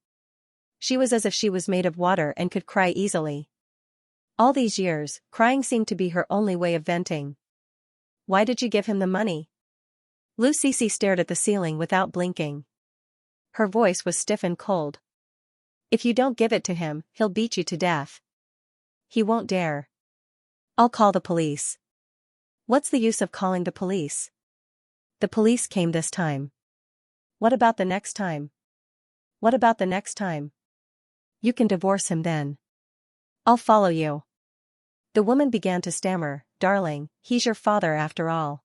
She was as if she was made of water and could cry easily. All these years, crying seemed to be her only way of venting. Why did you give him the money? Lu Cici stared at the ceiling without blinking. Her voice was stiff and cold. If you don't give it to him, he'll beat you to death. He won't dare. I'll call the police. What's the use of calling the police? The police came this time. What about the next time? What about the next time? You can divorce him then. I'll follow you. The woman began to stammer, darling, he's your father after all.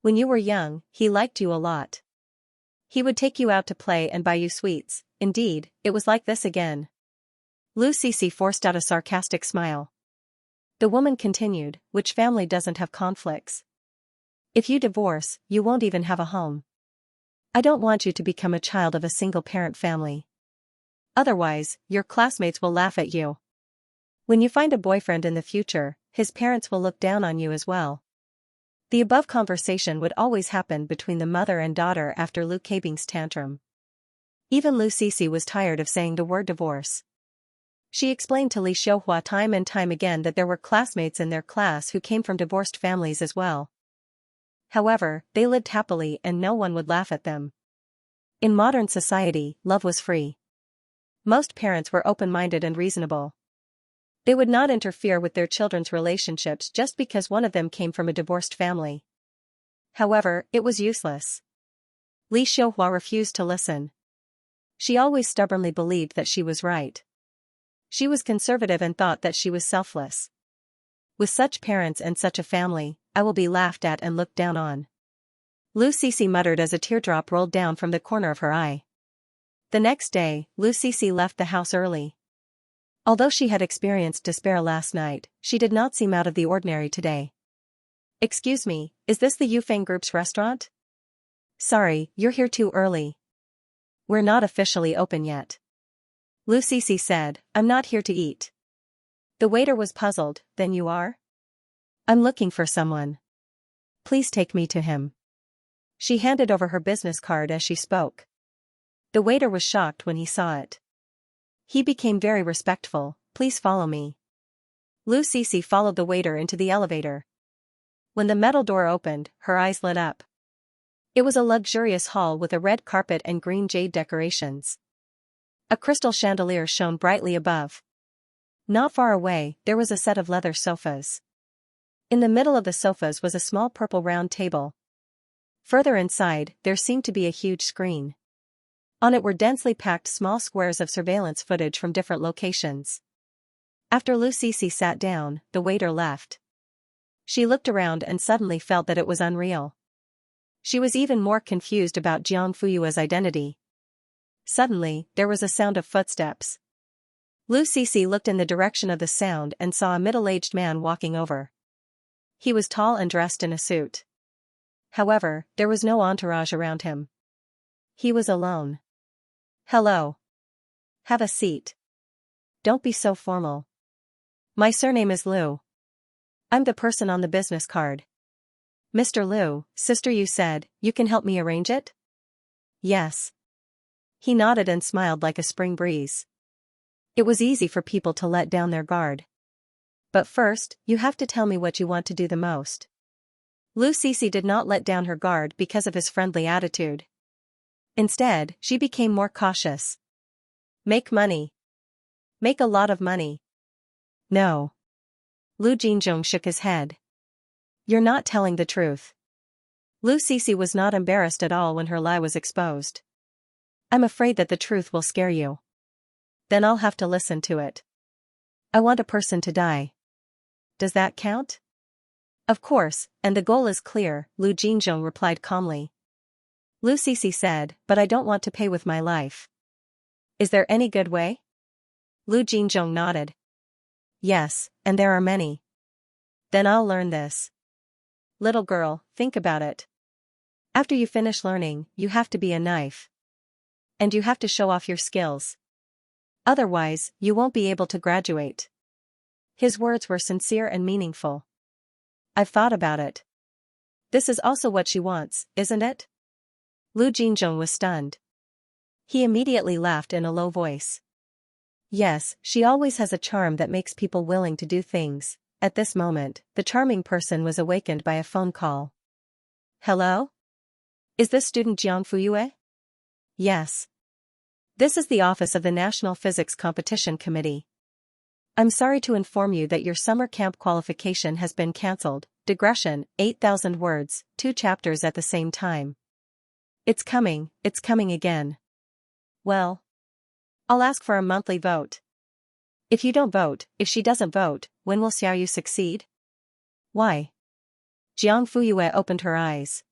When you were young, he liked you a lot. He would take you out to play and buy you sweets. Indeed, it was like this again. Lu Cece forced out a sarcastic smile. The woman continued, which family doesn't have conflicts? If you divorce, you won't even have a home. I don't want you to become a child of a single-parent family. Otherwise, your classmates will laugh at you. When you find a boyfriend in the future, his parents will look down on you as well. The above conversation would always happen between the mother and daughter after Lu Keibing's tantrum. Even Lu Cece was tired of saying the word divorce. She explained to Li Xiuhua time and time again that there were classmates in their class who came from divorced families as well. However, they lived happily and no one would laugh at them. In modern society, love was free. Most parents were open-minded and reasonable. They would not interfere with their children's relationships just because one of them came from a divorced family. However, it was useless. Li Xiuhua refused to listen. She always stubbornly believed that she was right. She was conservative and thought that she was selfless. With such parents and such a family, I will be laughed at and looked down on. Lu Cece muttered as a teardrop rolled down from the corner of her eye. The next day, Lu Cece left the house early. Although she had experienced despair last night, she did not seem out of the ordinary today. Excuse me, is this the Yufeng Group's restaurant? Sorry, you're here too early. We're not officially open yet. Lu Cece said, I'm not here to eat. The waiter was puzzled, then you are? I'm looking for someone. Please take me to him. She handed over her business card as she spoke. The waiter was shocked when he saw it. He became very respectful, please follow me. Lu Cece followed the waiter into the elevator. When the metal door opened, her eyes lit up. It was a luxurious hall with a red carpet and green jade decorations. A crystal chandelier shone brightly above. Not far away, there was a set of leather sofas. In the middle of the sofas was a small purple round table. Further inside, there seemed to be a huge screen. On it were densely packed small squares of surveillance footage from different locations. After Lu Cece sat down, the waiter left. She looked around and suddenly felt that it was unreal. She was even more confused about Jiang Fuyue's identity. Suddenly, there was a sound of footsteps. Lu Cece looked in the direction of the sound and saw a middle-aged man walking over. He was tall and dressed in a suit. However, there was no entourage around him. He was alone. Hello. Have a seat. Don't be so formal. My surname is Lu. I'm the person on the business card. Mr. Lu, sister, you said, you can help me arrange it? Yes. He nodded and smiled like a spring breeze. It was easy for people to let down their guard. But first, you have to tell me what you want to do the most. Lu Cece did not let down her guard because of his friendly attitude. Instead, she became more cautious. Make money. Make a lot of money. No. Lu Jinzhong shook his head. You're not telling the truth. Lu Cece was not embarrassed at all when her lie was exposed. I'm afraid that the truth will scare you. Then I'll have to listen to it. I want a person to die. Does that count? Of course, and the goal is clear, Lu Jinzhong replied calmly. Lu Cece said, but I don't want to pay with my life. Is there any good way? Lu Jinzhong nodded. Yes, and there are many. Then I'll learn this. Little girl, think about it. After you finish learning, you have to be a knife. And you have to show off your skills. Otherwise, you won't be able to graduate. His words were sincere and meaningful. I've thought about it. This is also what she wants, isn't it? Lu Jinzhong was stunned. He immediately laughed in a low voice. Yes, she always has a charm that makes people willing to do things. At this moment, the charming person was awakened by a phone call. Hello? Is this student Jiang Fuyue? Yes. This is the office of the National Physics Competition Committee. I'm sorry to inform you that your summer camp qualification has been cancelled. Digression, 8,000 words, 2 chapters at the same time. It's coming again. Well. I'll ask for a monthly vote. If you don't vote, if she doesn't vote, when will Xiaoyu succeed? Why? Jiang Fuyue opened her eyes.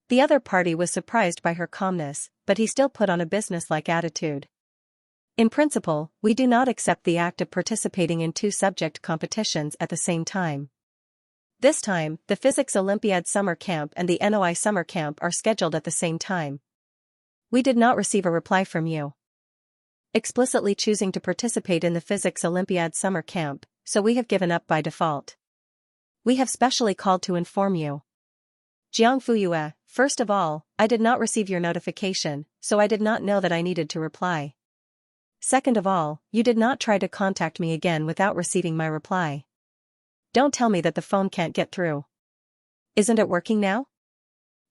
The other party was surprised by her calmness, but he still put on a businesslike attitude. In principle, we do not accept the act of participating in two subject competitions at the same time. This time, the Physics Olympiad Summer Camp and the NOI Summer Camp are scheduled at the same time. We did not receive a reply from you. Explicitly choosing to participate in the Physics Olympiad Summer Camp, so we have given up by default. We have specially called to inform you. Jiang Fuyue, first of all, I did not receive your notification, so I did not know that I needed to reply. Second of all, you did not try to contact me again without receiving my reply. Don't tell me that the phone can't get through. Isn't it working now?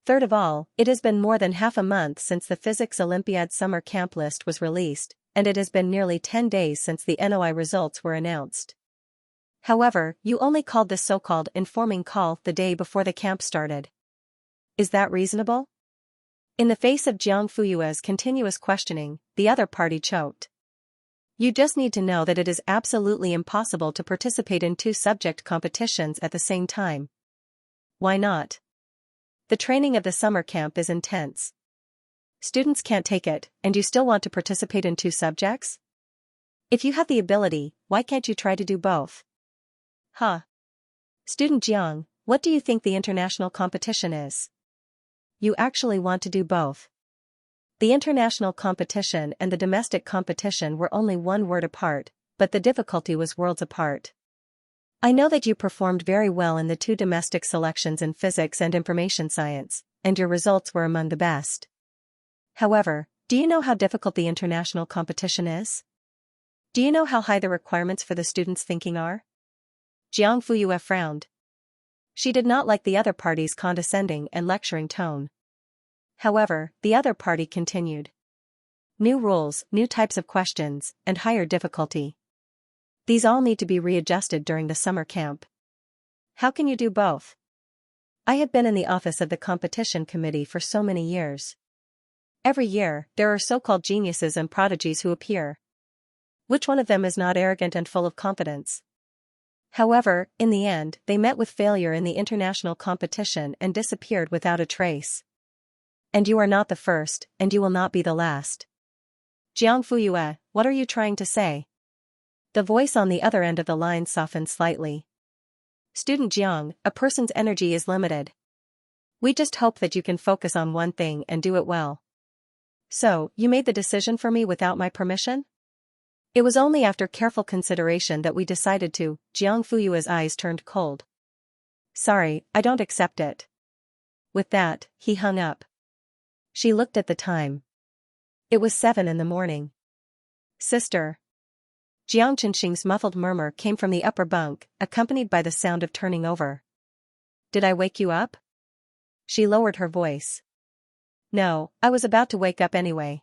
Third of all, it has been more than half a month since the Physics Olympiad Summer Camp list was released, and it has been nearly 10 days since the NOI results were announced. However, you only called this so-called informing call the day before the camp started. Is that reasonable? In the face of Jiang Fuyue's continuous questioning, the other party choked. You just need to know that it is absolutely impossible to participate in two subject competitions at the same time. Why not? The training of the summer camp is intense. Students can't take it, and you still want to participate in two subjects? If you have the ability, why can't you try to do both? Huh. Student Jiang, what do you think the international competition is? You actually want to do both. The international competition and the domestic competition were only one word apart, but the difficulty was worlds apart. I know that you performed very well in the two domestic selections in physics and information science, and your results were among the best. However, do you know how difficult the international competition is? Do you know how high the requirements for the students' thinking are? Jiang Fuyue frowned. She did not like the other party's condescending and lecturing tone. However, the other party continued. New rules, new types of questions, and higher difficulty. These all need to be readjusted during the summer camp. How can you do both? I have been in the office of the competition committee for so many years. Every year, there are so-called geniuses and prodigies who appear. Which one of them is not arrogant and full of confidence? However, in the end, they met with failure in the international competition and disappeared without a trace. And you are not the first, and you will not be the last. Jiang Fuyue, what are you trying to say? The voice on the other end of the line softened slightly. Student Jiang, a person's energy is limited. We just hope that you can focus on one thing and do it well. So, you made the decision for me without my permission? It was only after careful consideration that we decided to. Jiang Fuyue's eyes turned cold. Sorry, I don't accept it. With that, he hung up. She looked at the time. It was 7 in the morning. Sister. Jiang Chenxing's muffled murmur came from the upper bunk, accompanied by the sound of turning over. Did I wake you up? She lowered her voice. No, I was about to wake up anyway.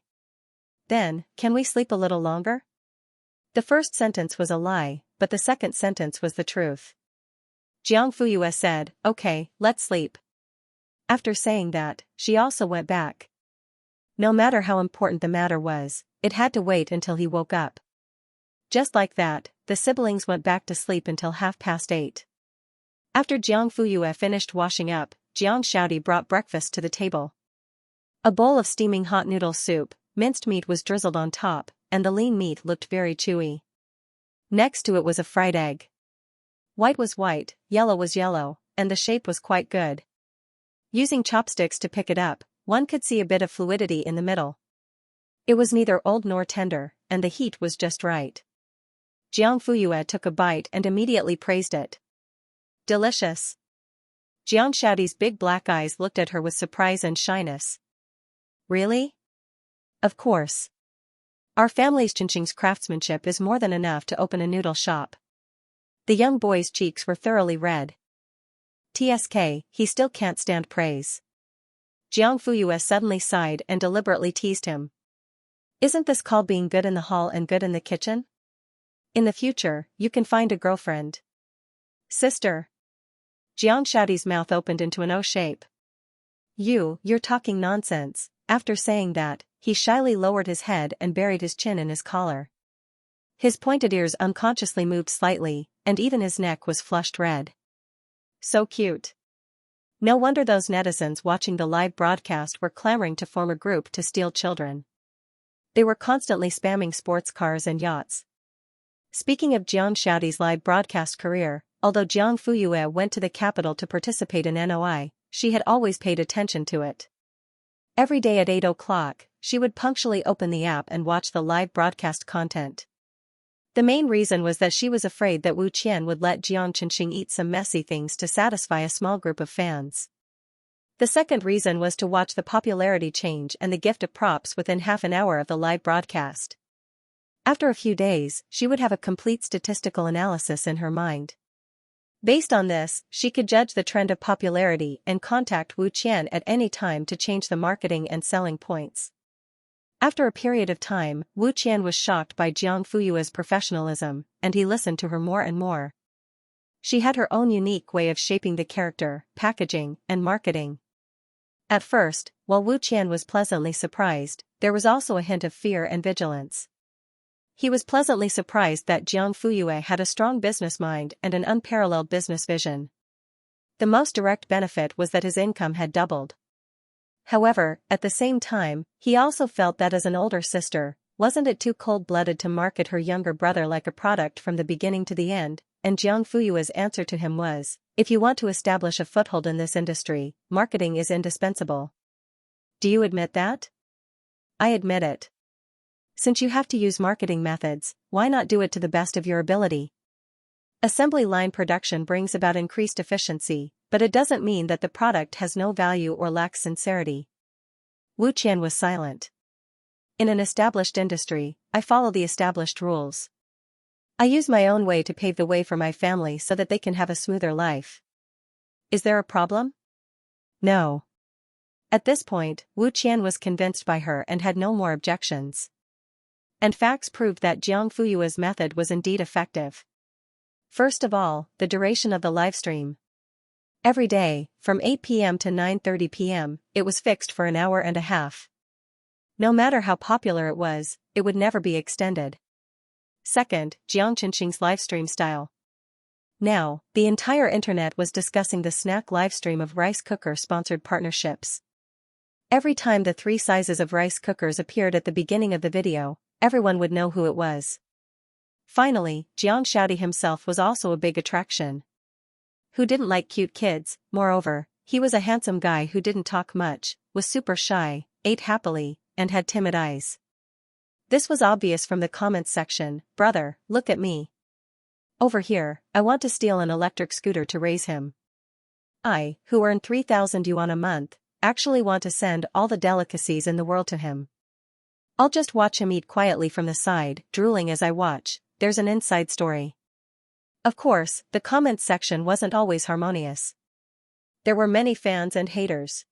Then, can we sleep a little longer? The first sentence was a lie, but the second sentence was the truth. Jiang Fuyue said, okay, let's sleep. After saying that, she also went back. No matter how important the matter was, it had to wait until he woke up. Just like that, the siblings went back to sleep until 8:30. After Jiang Fuyue finished washing up, Jiang Shaodi brought breakfast to the table. A bowl of steaming hot noodle soup, minced meat was drizzled on top, and the lean meat looked very chewy. Next to it was a fried egg. White was white, yellow was yellow, and the shape was quite good. Using chopsticks to pick it up, one could see a bit of fluidity in the middle. It was neither old nor tender, and the heat was just right. Jiang Fuyue took a bite and immediately praised it. Delicious. Jiang Shaodi's big black eyes looked at her with surprise and shyness. Really? Of course. Our family's Chenxing's craftsmanship is more than enough to open a noodle shop. The young boy's cheeks were thoroughly red. TSK, he still can't stand praise. Jiang Fuyue suddenly sighed and deliberately teased him. Isn't this called being good in the hall and good in the kitchen? In the future, you can find a girlfriend. Sister. Jiang Shaodi's mouth opened into an O shape. You're talking nonsense, After saying that, he shyly lowered his head and buried his chin in his collar. His pointed ears unconsciously moved slightly, and even his neck was flushed red. So cute. No wonder those netizens watching the live broadcast were clamoring to form a group to steal children. They were constantly spamming sports cars and yachts. Speaking of Xianxia's live broadcast career, although Jiang Fuyue went to the capital to participate in NOI, she had always paid attention to it. Every day at 8 o'clock, she would punctually open the app and watch the live broadcast content. The main reason was that she was afraid that Wu Qian would let Jiang Qinxing eat some messy things to satisfy a small group of fans. The second reason was to watch the popularity change and the gift of props within half an hour of the live broadcast. After a few days, she would have a complete statistical analysis in her mind. Based on this, she could judge the trend of popularity and contact Wu Qian at any time to change the marketing and selling points. After a period of time, Wu Qian was shocked by Jiang Fuyue's professionalism, and he listened to her more and more. She had her own unique way of shaping the character, packaging, and marketing. At first, while Wu Qian was pleasantly surprised, there was also a hint of fear and vigilance. He was pleasantly surprised that Jiang Fuyue had a strong business mind and an unparalleled business vision. The most direct benefit was that his income had doubled. However, at the same time, he also felt that as an older sister, wasn't it too cold-blooded to market her younger brother like a product from the beginning to the end, and Jiang Fuyue's answer to him was, if you want to establish a foothold in this industry, marketing is indispensable. Do you admit that? I admit it. Since you have to use marketing methods, why not do it to the best of your ability? Assembly line production brings about increased efficiency, but it doesn't mean that the product has no value or lacks sincerity. Wu Qian was silent. In an established industry, I follow the established rules. I use my own way to pave the way for my family so that they can have a smoother life. Is there a problem? No. At this point, Wu Qian was convinced by her and had no more objections. And facts proved that Jiang Fuyue's method was indeed effective. First of all, the duration of the livestream. Every day, from 8 p.m. to 9:30 p.m., it was fixed for an hour and a half. No matter how popular it was, it would never be extended. Second, Jiang Qinxing's livestream style. Now, the entire internet was discussing the snack livestream of rice cooker-sponsored partnerships. Every time the 3 sizes of rice cookers appeared at the beginning of the video, everyone would know who it was. Finally, Xianxia himself was also a big attraction. Who didn't like cute kids? Moreover, he was a handsome guy who didn't talk much, was super shy, ate happily, and had timid eyes. This was obvious from the comments section. Brother, look at me. Over here, I want to steal an electric scooter to raise him. I, who earn 3,000 yuan a month, actually want to send all the delicacies in the world to him. I'll just watch him eat quietly from the side, drooling as I watch. There's an inside story. Of course, the comments section wasn't always harmonious. There were many fans and haters.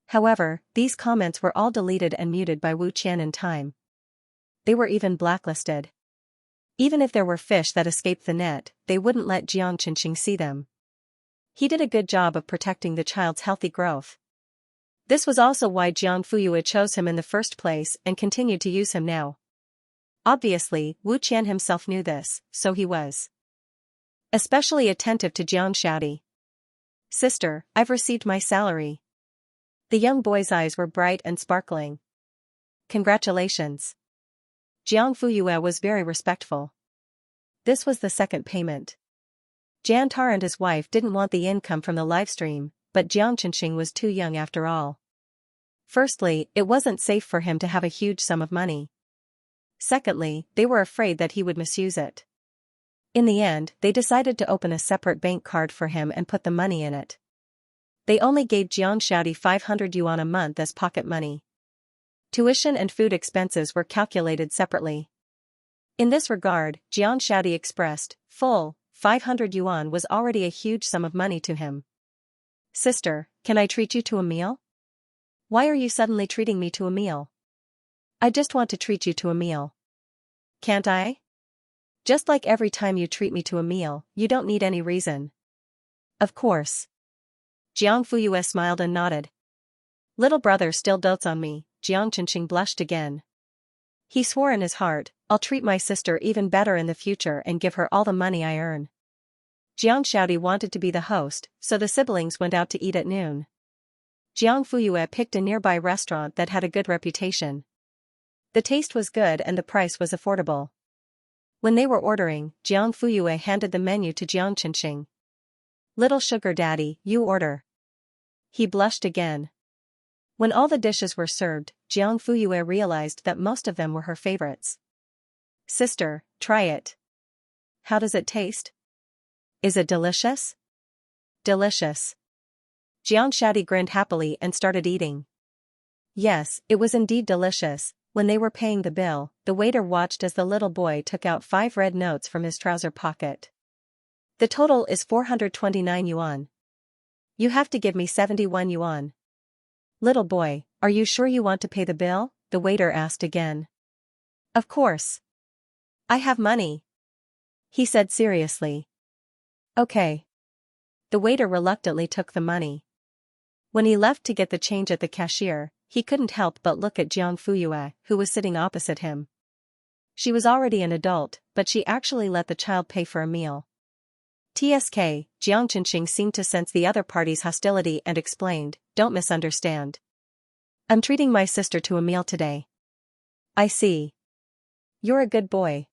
However, these comments were all deleted and muted by Wu Qian in time. They were even blacklisted. Even if there were fish that escaped the net, they wouldn't let Jiang Qinxing see them. He did a good job of protecting the child's healthy growth. This was also why Jiang Fuyue chose him in the first place and continued to use him now. Obviously, Wu Qian himself knew this, so he was especially attentive to Xianxia. Sister, I've received my salary. The young boy's eyes were bright and sparkling. Congratulations. Jiang Fuyue was very respectful. This was the second payment. Jantar and his wife didn't want the income from the livestream, but Jiang Qinxing was too young after all. Firstly, it wasn't safe for him to have a huge sum of money. Secondly, they were afraid that he would misuse it. In the end, they decided to open a separate bank card for him and put the money in it. They only gave Xianxia 500 yuan a month as pocket money. Tuition and food expenses were calculated separately. In this regard, Xianxia expressed, full, 500 yuan was already a huge sum of money to him. Sister, can I treat you to a meal? Why are you suddenly treating me to a meal? I just want to treat you to a meal. Can't I? Just like every time you treat me to a meal, you don't need any reason. Of course. Jiang Fuyue smiled and nodded. Little brother still dotes on me, Xianxia blushed again. He swore in his heart, I'll treat my sister even better in the future and give her all the money I earn. Xianxia wanted to be the host, so the siblings went out to eat at noon. Jiang Fuyue picked a nearby restaurant that had a good reputation. The taste was good and the price was affordable. When they were ordering, Jiang Fuyue handed the menu to Xianxia. Little sugar daddy, you order. He blushed again. When all the dishes were served, Jiang Fuyue realized that most of them were her favorites. Sister, try it. How does it taste? Is it delicious? Delicious. Xianxia grinned happily and started eating. Yes, it was indeed delicious. When they were paying the bill, the waiter watched as the little boy took out 5 red notes from his trouser pocket. The total is 429 yuan. You have to give me 71 yuan. Little boy, are you sure you want to pay the bill? The waiter asked again. Of course. I have money, he said seriously. Okay. The waiter reluctantly took the money. When he left to get the change at the cashier, he couldn't help but look at Jiang Fuyue, who was sitting opposite him. She was already an adult, but she actually let the child pay for a meal. TSK, Xianxia seemed to sense the other party's hostility and explained, don't misunderstand. I'm treating my sister to a meal today. I see. You're a good boy.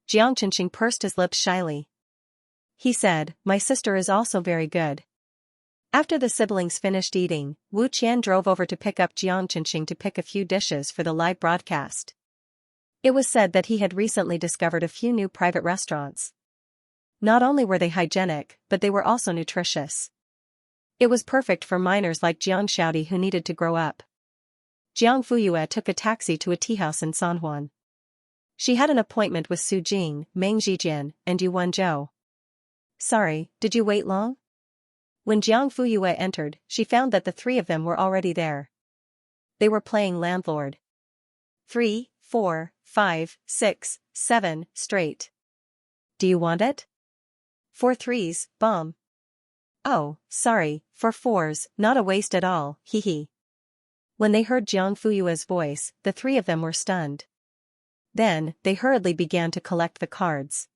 Xianxia pursed his lips shyly. He said, my sister is also very good. After the siblings finished eating, Wu Qian drove over to pick up Xianxia to pick a few dishes for the live broadcast. It was said that he had recently discovered a few new private restaurants. Not only were they hygienic, but they were also nutritious. It was perfect for minors like Xianxia who needed to grow up. Jiang Fuyue took a taxi to a tea house in Sanhuan. She had an appointment with Su Jing, Meng Zhijian, and Yuan Zhou. Sorry, did you wait long? When Jiang Fuyue entered, she found that the 3 of them were already there. They were playing landlord. 3, 4, 5, 6, 7, straight. Do you want it? 4 threes, bomb. Oh, sorry, for 4s, not a waste at all, hee hee. When they heard Jiang Fuyue's voice, the 3 of them were stunned. Then, they hurriedly began to collect the cards.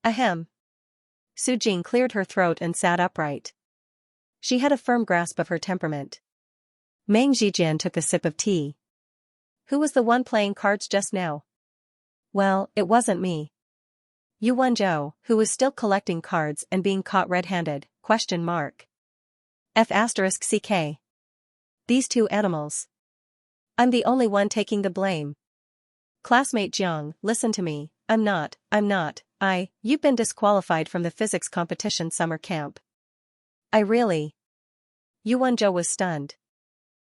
Ahem. Su Jing cleared her throat and sat upright. She had a firm grasp of her temperament. Meng Zhijian took a sip of tea. Who was the one playing cards just now? Well, it wasn't me. Yuan Zhou, who was still collecting cards and being caught red-handed, question mark. F***CK. These 2 animals. I'm the only one taking the blame. Classmate Jiang, listen to me, you've been disqualified from the physics competition summer camp. I really? Yuan Zhou was stunned.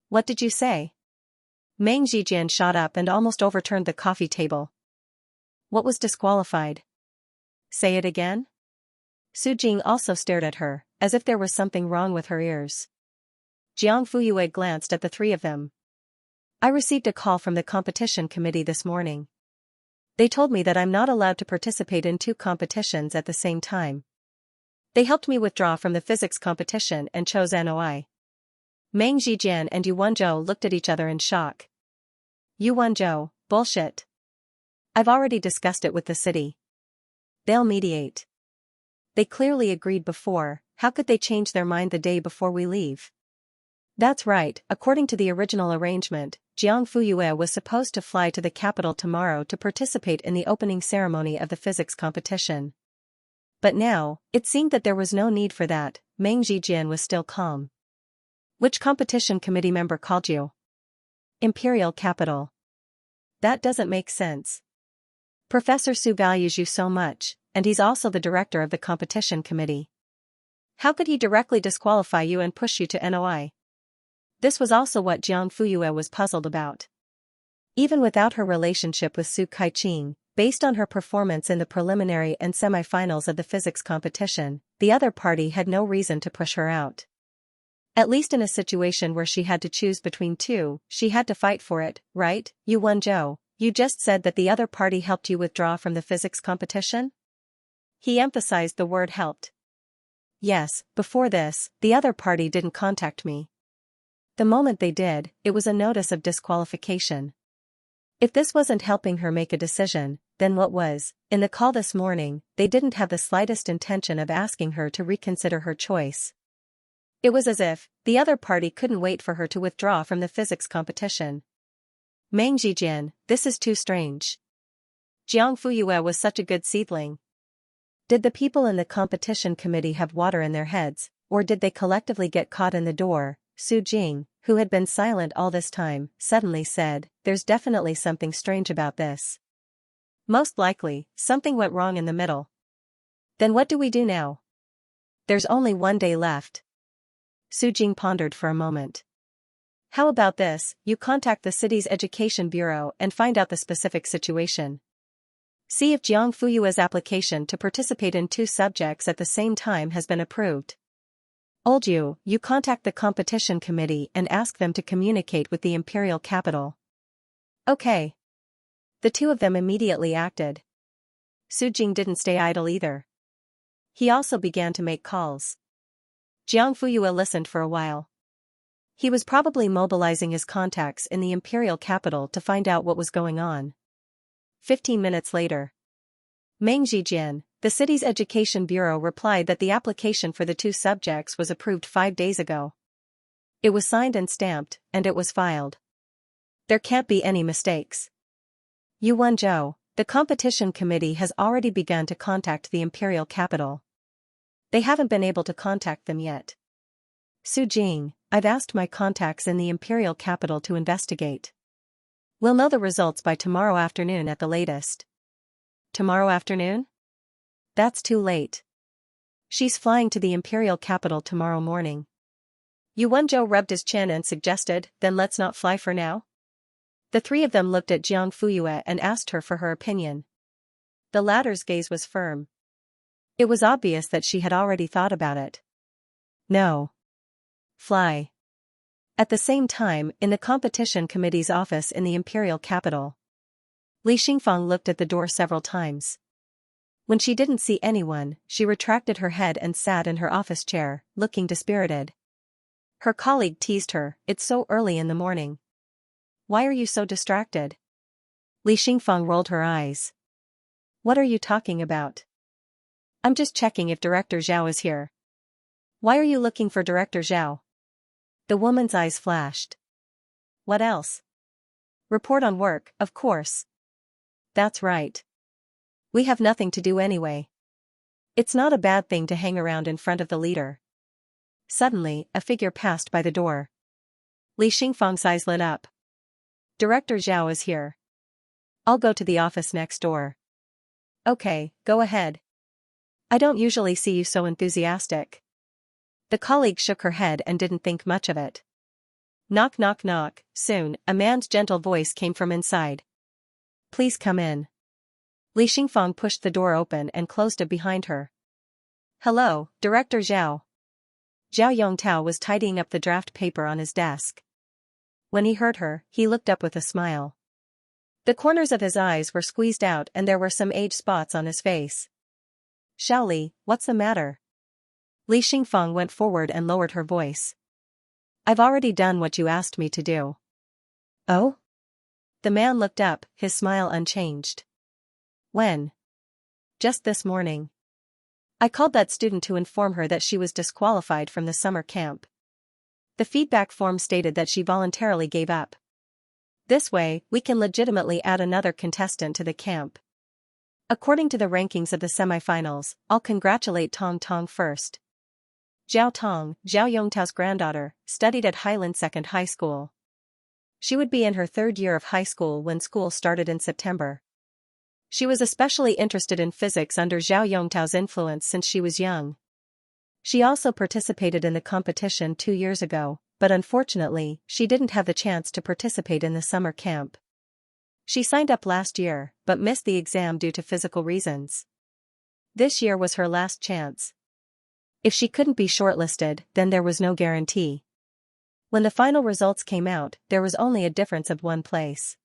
What did you say? Meng Zhijian shot up and almost overturned the coffee table. What was disqualified? Say it again? Su Jing also stared at her, as if there was something wrong with her ears. Jiang Fuyue glanced at the 3 of them. I received a call from the competition committee this morning. They told me that I'm not allowed to participate in 2 competitions at the same time. They helped me withdraw from the physics competition and chose NOI. Meng Zhijian and Yuan Zhou looked at each other in shock. Yuan Zhou, bullshit. I've already discussed it with the city. They'll mediate. They clearly agreed before, how could they change their mind the day before we leave? That's right, according to the original arrangement, Jiang Fuyue was supposed to fly to the capital tomorrow to participate in the opening ceremony of the physics competition. But now, it seemed that there was no need for that. Meng Zhijian was still calm. Which competition committee member called you? Imperial Capital. That doesn't make sense. Professor Su values you so much, and he's also the director of the competition committee. How could he directly disqualify you and push you to NOI? This was also what Jiang Fuyue was puzzled about. Even without her relationship with Su Kaiqing, based on her performance in the preliminary and semi-finals of the physics competition, the other party had no reason to push her out. At least in a situation where she had to choose between 2, she had to fight for it, right? Yuan Zhou, you just said that the other party helped you withdraw from the physics competition? He emphasized the word helped. Yes, before this, the other party didn't contact me. The moment they did, it was a notice of disqualification. If this wasn't helping her make a decision, then what was? In the call this morning, they didn't have the slightest intention of asking her to reconsider her choice. It was as if the other party couldn't wait for her to withdraw from the physics competition. Meng Zhijian, this is too strange. Jiang Fuyue was such a good seedling. Did the people in the competition committee have water in their heads, or did they collectively get caught in the door? Su Jing, who had been silent all this time, suddenly said, "There's definitely something strange about this. Most likely, something went wrong in the middle. Then what do we do now? There's only one day left." Su Jing pondered for a moment. "How about this, you contact the city's education bureau and find out the specific situation. See if Jiang Fuyue's application to participate in 2 subjects at the same time has been approved. Old you contact the competition committee and ask them to communicate with the imperial capital." Okay. The 2 of them immediately acted. Su Jing didn't stay idle either. He also began to make calls. Jiang Fuyue listened for a while. He was probably mobilizing his contacts in the imperial capital to find out what was going on. 15 minutes later. Meng Zhijian, the city's education bureau, replied that the application for the 2 subjects was approved 5 days ago. It was signed and stamped, and it was filed. There can't be any mistakes. Yuan Zhou, the competition committee has already begun to contact the imperial capital. They haven't been able to contact them yet. Su Jing, I've asked my contacts in the imperial capital to investigate. We'll know the results by tomorrow afternoon at the latest. Tomorrow afternoon? That's too late. She's flying to the imperial capital tomorrow morning. Yuan Zhou rubbed his chin and suggested, then let's not fly for now? The 3 of them looked at Jiang Fuyue and asked her for her opinion. The latter's gaze was firm. It was obvious that she had already thought about it. No. Fly. At the same time, in the competition committee's office in the imperial capital, Li Xingfang looked at the door several times. When she didn't see anyone, she retracted her head and sat in her office chair, looking dispirited. Her colleague teased her, "It's so early in the morning. Why are you so distracted?" Li Xingfang rolled her eyes. "What are you talking about?" "I'm just checking if Director Zhao is here." "Why are you looking for Director Zhao?" The woman's eyes flashed. "What else?" "Report on work, of course." "That's right. We have nothing to do anyway. It's not a bad thing to hang around in front of the leader." Suddenly, a figure passed by the door. Li Xingfang's eyes lit up. "Director Zhao is here. I'll go to the office next door." "Okay, go ahead. I don't usually see you so enthusiastic." The colleague shook her head and didn't think much of it. Knock knock knock. Soon, a man's gentle voice came from inside. "Please come in." Li Xingfang pushed the door open and closed it behind her. "Hello, Director Zhao." Zhao Yongtao was tidying up the draft paper on his desk. When he heard her, he looked up with a smile. The corners of his eyes were squeezed out and there were some age spots on his face. "Xiaoli, what's the matter?" Li Xingfang went forward and lowered her voice. "I've already done what you asked me to do." "Oh?" The man looked up, his smile unchanged. "When?" "Just this morning. I called that student to inform her that she was disqualified from the summer camp. The feedback form stated that she voluntarily gave up. This way, we can legitimately add another contestant to the camp. According to the rankings of the semifinals, I'll congratulate Tong Tong first. Zhao Tong, Zhao Yongtao's granddaughter, studied at Highland Second High School. She would be in her 3rd year of high school when school started in September. She was especially interested in physics under Zhao Yongtao's influence since she was young. She also participated in the competition 2 years ago, but unfortunately, she didn't have the chance to participate in the summer camp. She signed up last year, but missed the exam due to physical reasons. This year was her last chance. If she couldn't be shortlisted, then there was no guarantee. When the final results came out, there was only a difference of 1 place.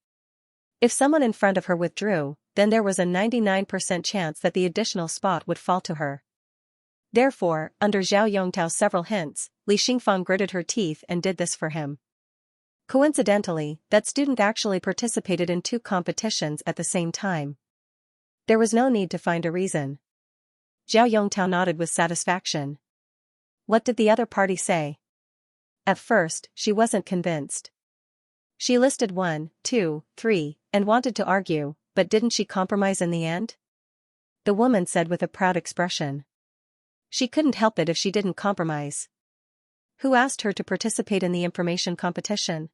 If someone in front of her withdrew, then there was a 99% chance that the additional spot would fall to her. Therefore, under Zhao Yongtao's several hints, Li Xingfang gritted her teeth and did this for him. Coincidentally, that student actually participated in 2 competitions at the same time. There was no need to find a reason. Zhao Yongtao nodded with satisfaction. What did the other party say? At first, she wasn't convinced. She listed 1, 2, 3, and wanted to argue, but didn't she compromise in the end? The woman said with a proud expression. She couldn't help it if she didn't compromise. Who asked her to participate in the information competition?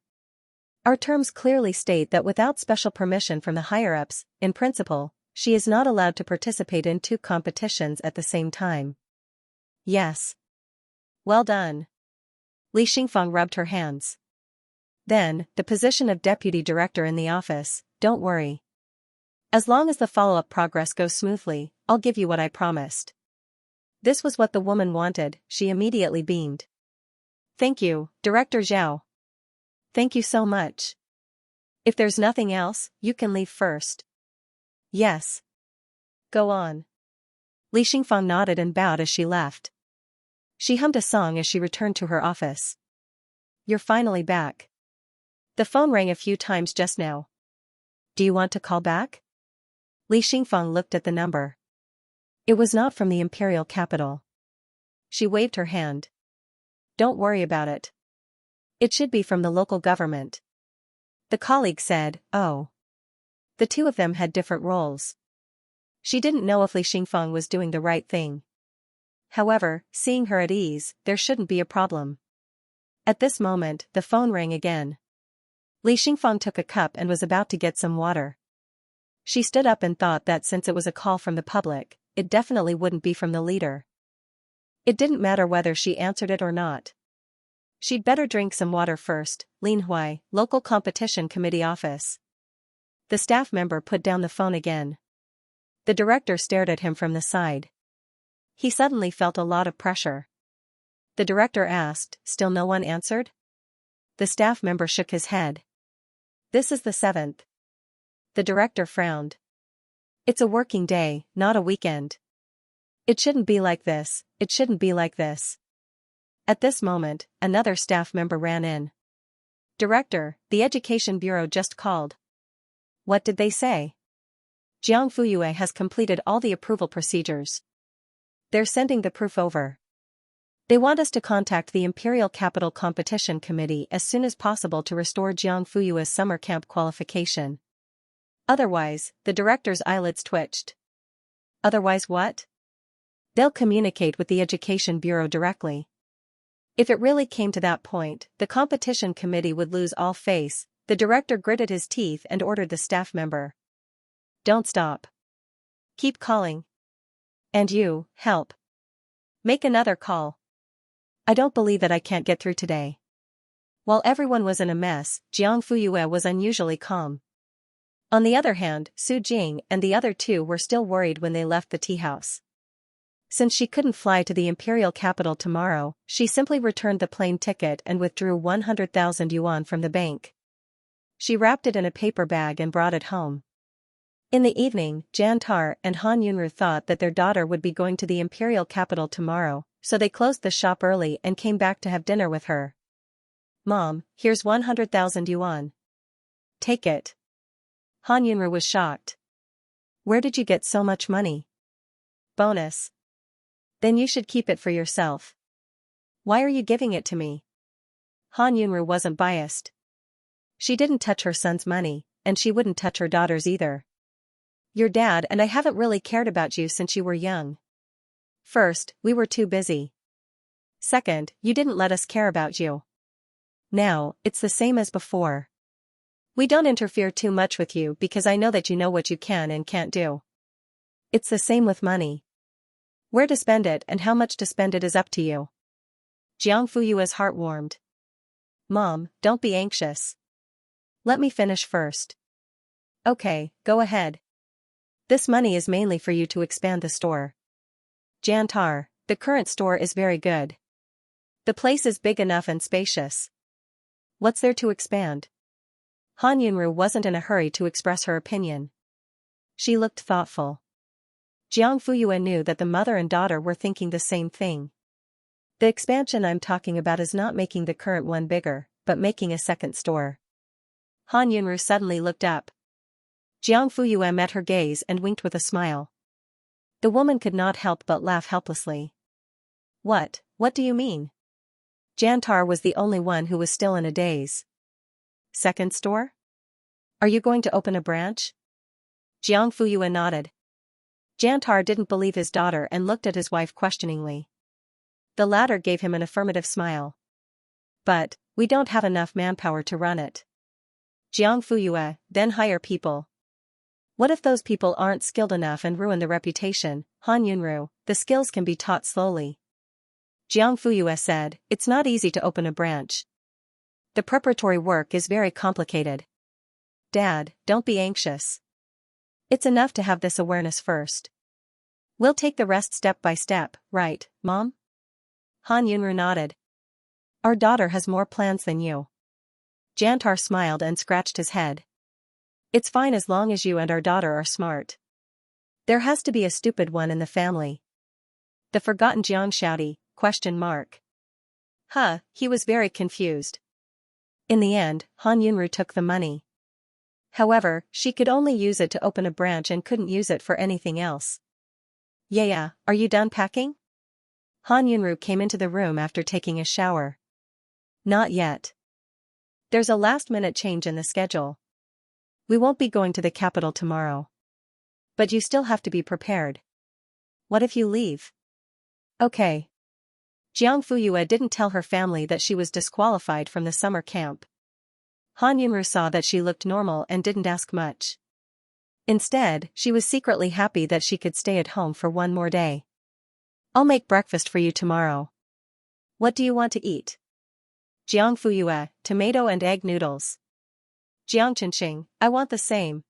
Our terms clearly state that without special permission from the higher-ups, in principle, she is not allowed to participate in 2 competitions at the same time. Yes. Well done. Li Xingfang rubbed her hands. Then, the position of deputy director in the office, don't worry. As long as the follow-up progress goes smoothly, I'll give you what I promised. This was what the woman wanted, she immediately beamed. Thank you, Director Zhao. Thank you so much. If there's nothing else, you can leave first. Yes. Go on. Li Xingfang nodded and bowed as she left. She hummed a song as she returned to her office. You're finally back. The phone rang a few times just now. Do you want to call back? Li Xingfang looked at the number. It was not from the imperial capital. She waved her hand. Don't worry about it. It should be from the local government. The colleague said, oh. The 2 of them had different roles. She didn't know if Li Xingfang was doing the right thing. However, seeing her at ease, there shouldn't be a problem. At this moment, the phone rang again. Li Xingfang took a cup and was about to get some water. She stood up and thought that since it was a call from the public, it definitely wouldn't be from the leader. It didn't matter whether she answered it or not. She'd better drink some water first. Linhui, local competition committee office. The staff member put down the phone again. The director stared at him from the side. He suddenly felt a lot of pressure. The director asked, still no one answered? The staff member shook his head. This is the 7th. The director frowned. It's a working day, not a weekend. It shouldn't be like this, it shouldn't be like this. At this moment, another staff member ran in. Director, the Education Bureau just called. What did they say? Jiang Fuyue has completed all the approval procedures. They're sending the proof over. They want us to contact the Imperial Capital Competition Committee as soon as possible to restore Jiang Fuyue's summer camp qualification. Otherwise, the director's eyelids twitched. Otherwise what? They'll communicate with the Education Bureau directly. If it really came to that point, the competition committee would lose all face. The director gritted his teeth and ordered the staff member. Don't stop. Keep calling. And you, help. Make another call. I don't believe that I can't get through today. While everyone was in a mess, Jiang Fuyue was unusually calm. On the other hand, Su Jing and the other 2 were still worried when they left the tea house. Since she couldn't fly to the imperial capital tomorrow, she simply returned the plane ticket and withdrew 100,000 yuan from the bank. She wrapped it in a paper bag and brought it home. In the evening, Jantar and Han Yunru thought that their daughter would be going to the imperial capital tomorrow, so they closed the shop early and came back to have dinner with her. Mom, here's 100,000 yuan. Take it. Han Yunru was shocked. Where did you get so much money? Bonus. Then you should keep it for yourself. Why are you giving it to me? Han Yunru wasn't biased. She didn't touch her son's money, and she wouldn't touch her daughter's either. Your dad and I haven't really cared about you since you were young. First, we were too busy. Second, you didn't let us care about you. Now, it's the same as before. We don't interfere too much with you because I know that you know what you can and can't do. It's the same with money. Where to spend it and how much to spend it is up to you. Jiang Fuyue's heart warmed. Mom, don't be anxious. Let me finish first. Okay, go ahead. This money is mainly for you to expand the store. Jantar, the current store is very good. The place is big enough and spacious. What's there to expand? Han Yunru wasn't in a hurry to express her opinion. She looked thoughtful. Jiang Fuyue knew that the mother and daughter were thinking the same thing. The expansion I'm talking about is not making the current one bigger, but making a second store. Han Yunru suddenly looked up. Jiang Fuyue met her gaze and winked with a smile. The woman could not help but laugh helplessly. What do you mean? Jantar was the only one who was still in a daze. Second store? Are you going to open a branch? Jiang Fuyue nodded. Jantar didn't believe his daughter and looked at his wife questioningly. The latter gave him an affirmative smile. But, we don't have enough manpower to run it. Jiang Fuyue, then hire people. What if those people aren't skilled enough and ruin the reputation? Han Yunru, the skills can be taught slowly. Jiang Fuyue said, it's not easy to open a branch. The preparatory work is very complicated. Dad, don't be anxious. It's enough to have this awareness first. We'll take the rest step by step, right, Mom? Han Yunru nodded. Our daughter has more plans than you. Jantar smiled and scratched his head. It's fine as long as you and our daughter are smart. There has to be a stupid one in the family. The forgotten Xianxia? He was very confused. In the end, Han Yunru took the money. However, she could only use it to open a branch and couldn't use it for anything else. Yeah, are you done packing? Han Yunru came into the room after taking a shower. Not yet. There's a last-minute change in the schedule. We won't be going to the capital tomorrow. But you still have to be prepared. What if you leave? Okay. Jiang Fuyue didn't tell her family that she was disqualified from the summer camp. Han Yunru saw that she looked normal and didn't ask much. Instead, she was secretly happy that she could stay at home for one more day. I'll make breakfast for you tomorrow. What do you want to eat? Jiang Fuyue, tomato and egg noodles. Jiang Chenxing, I want the same.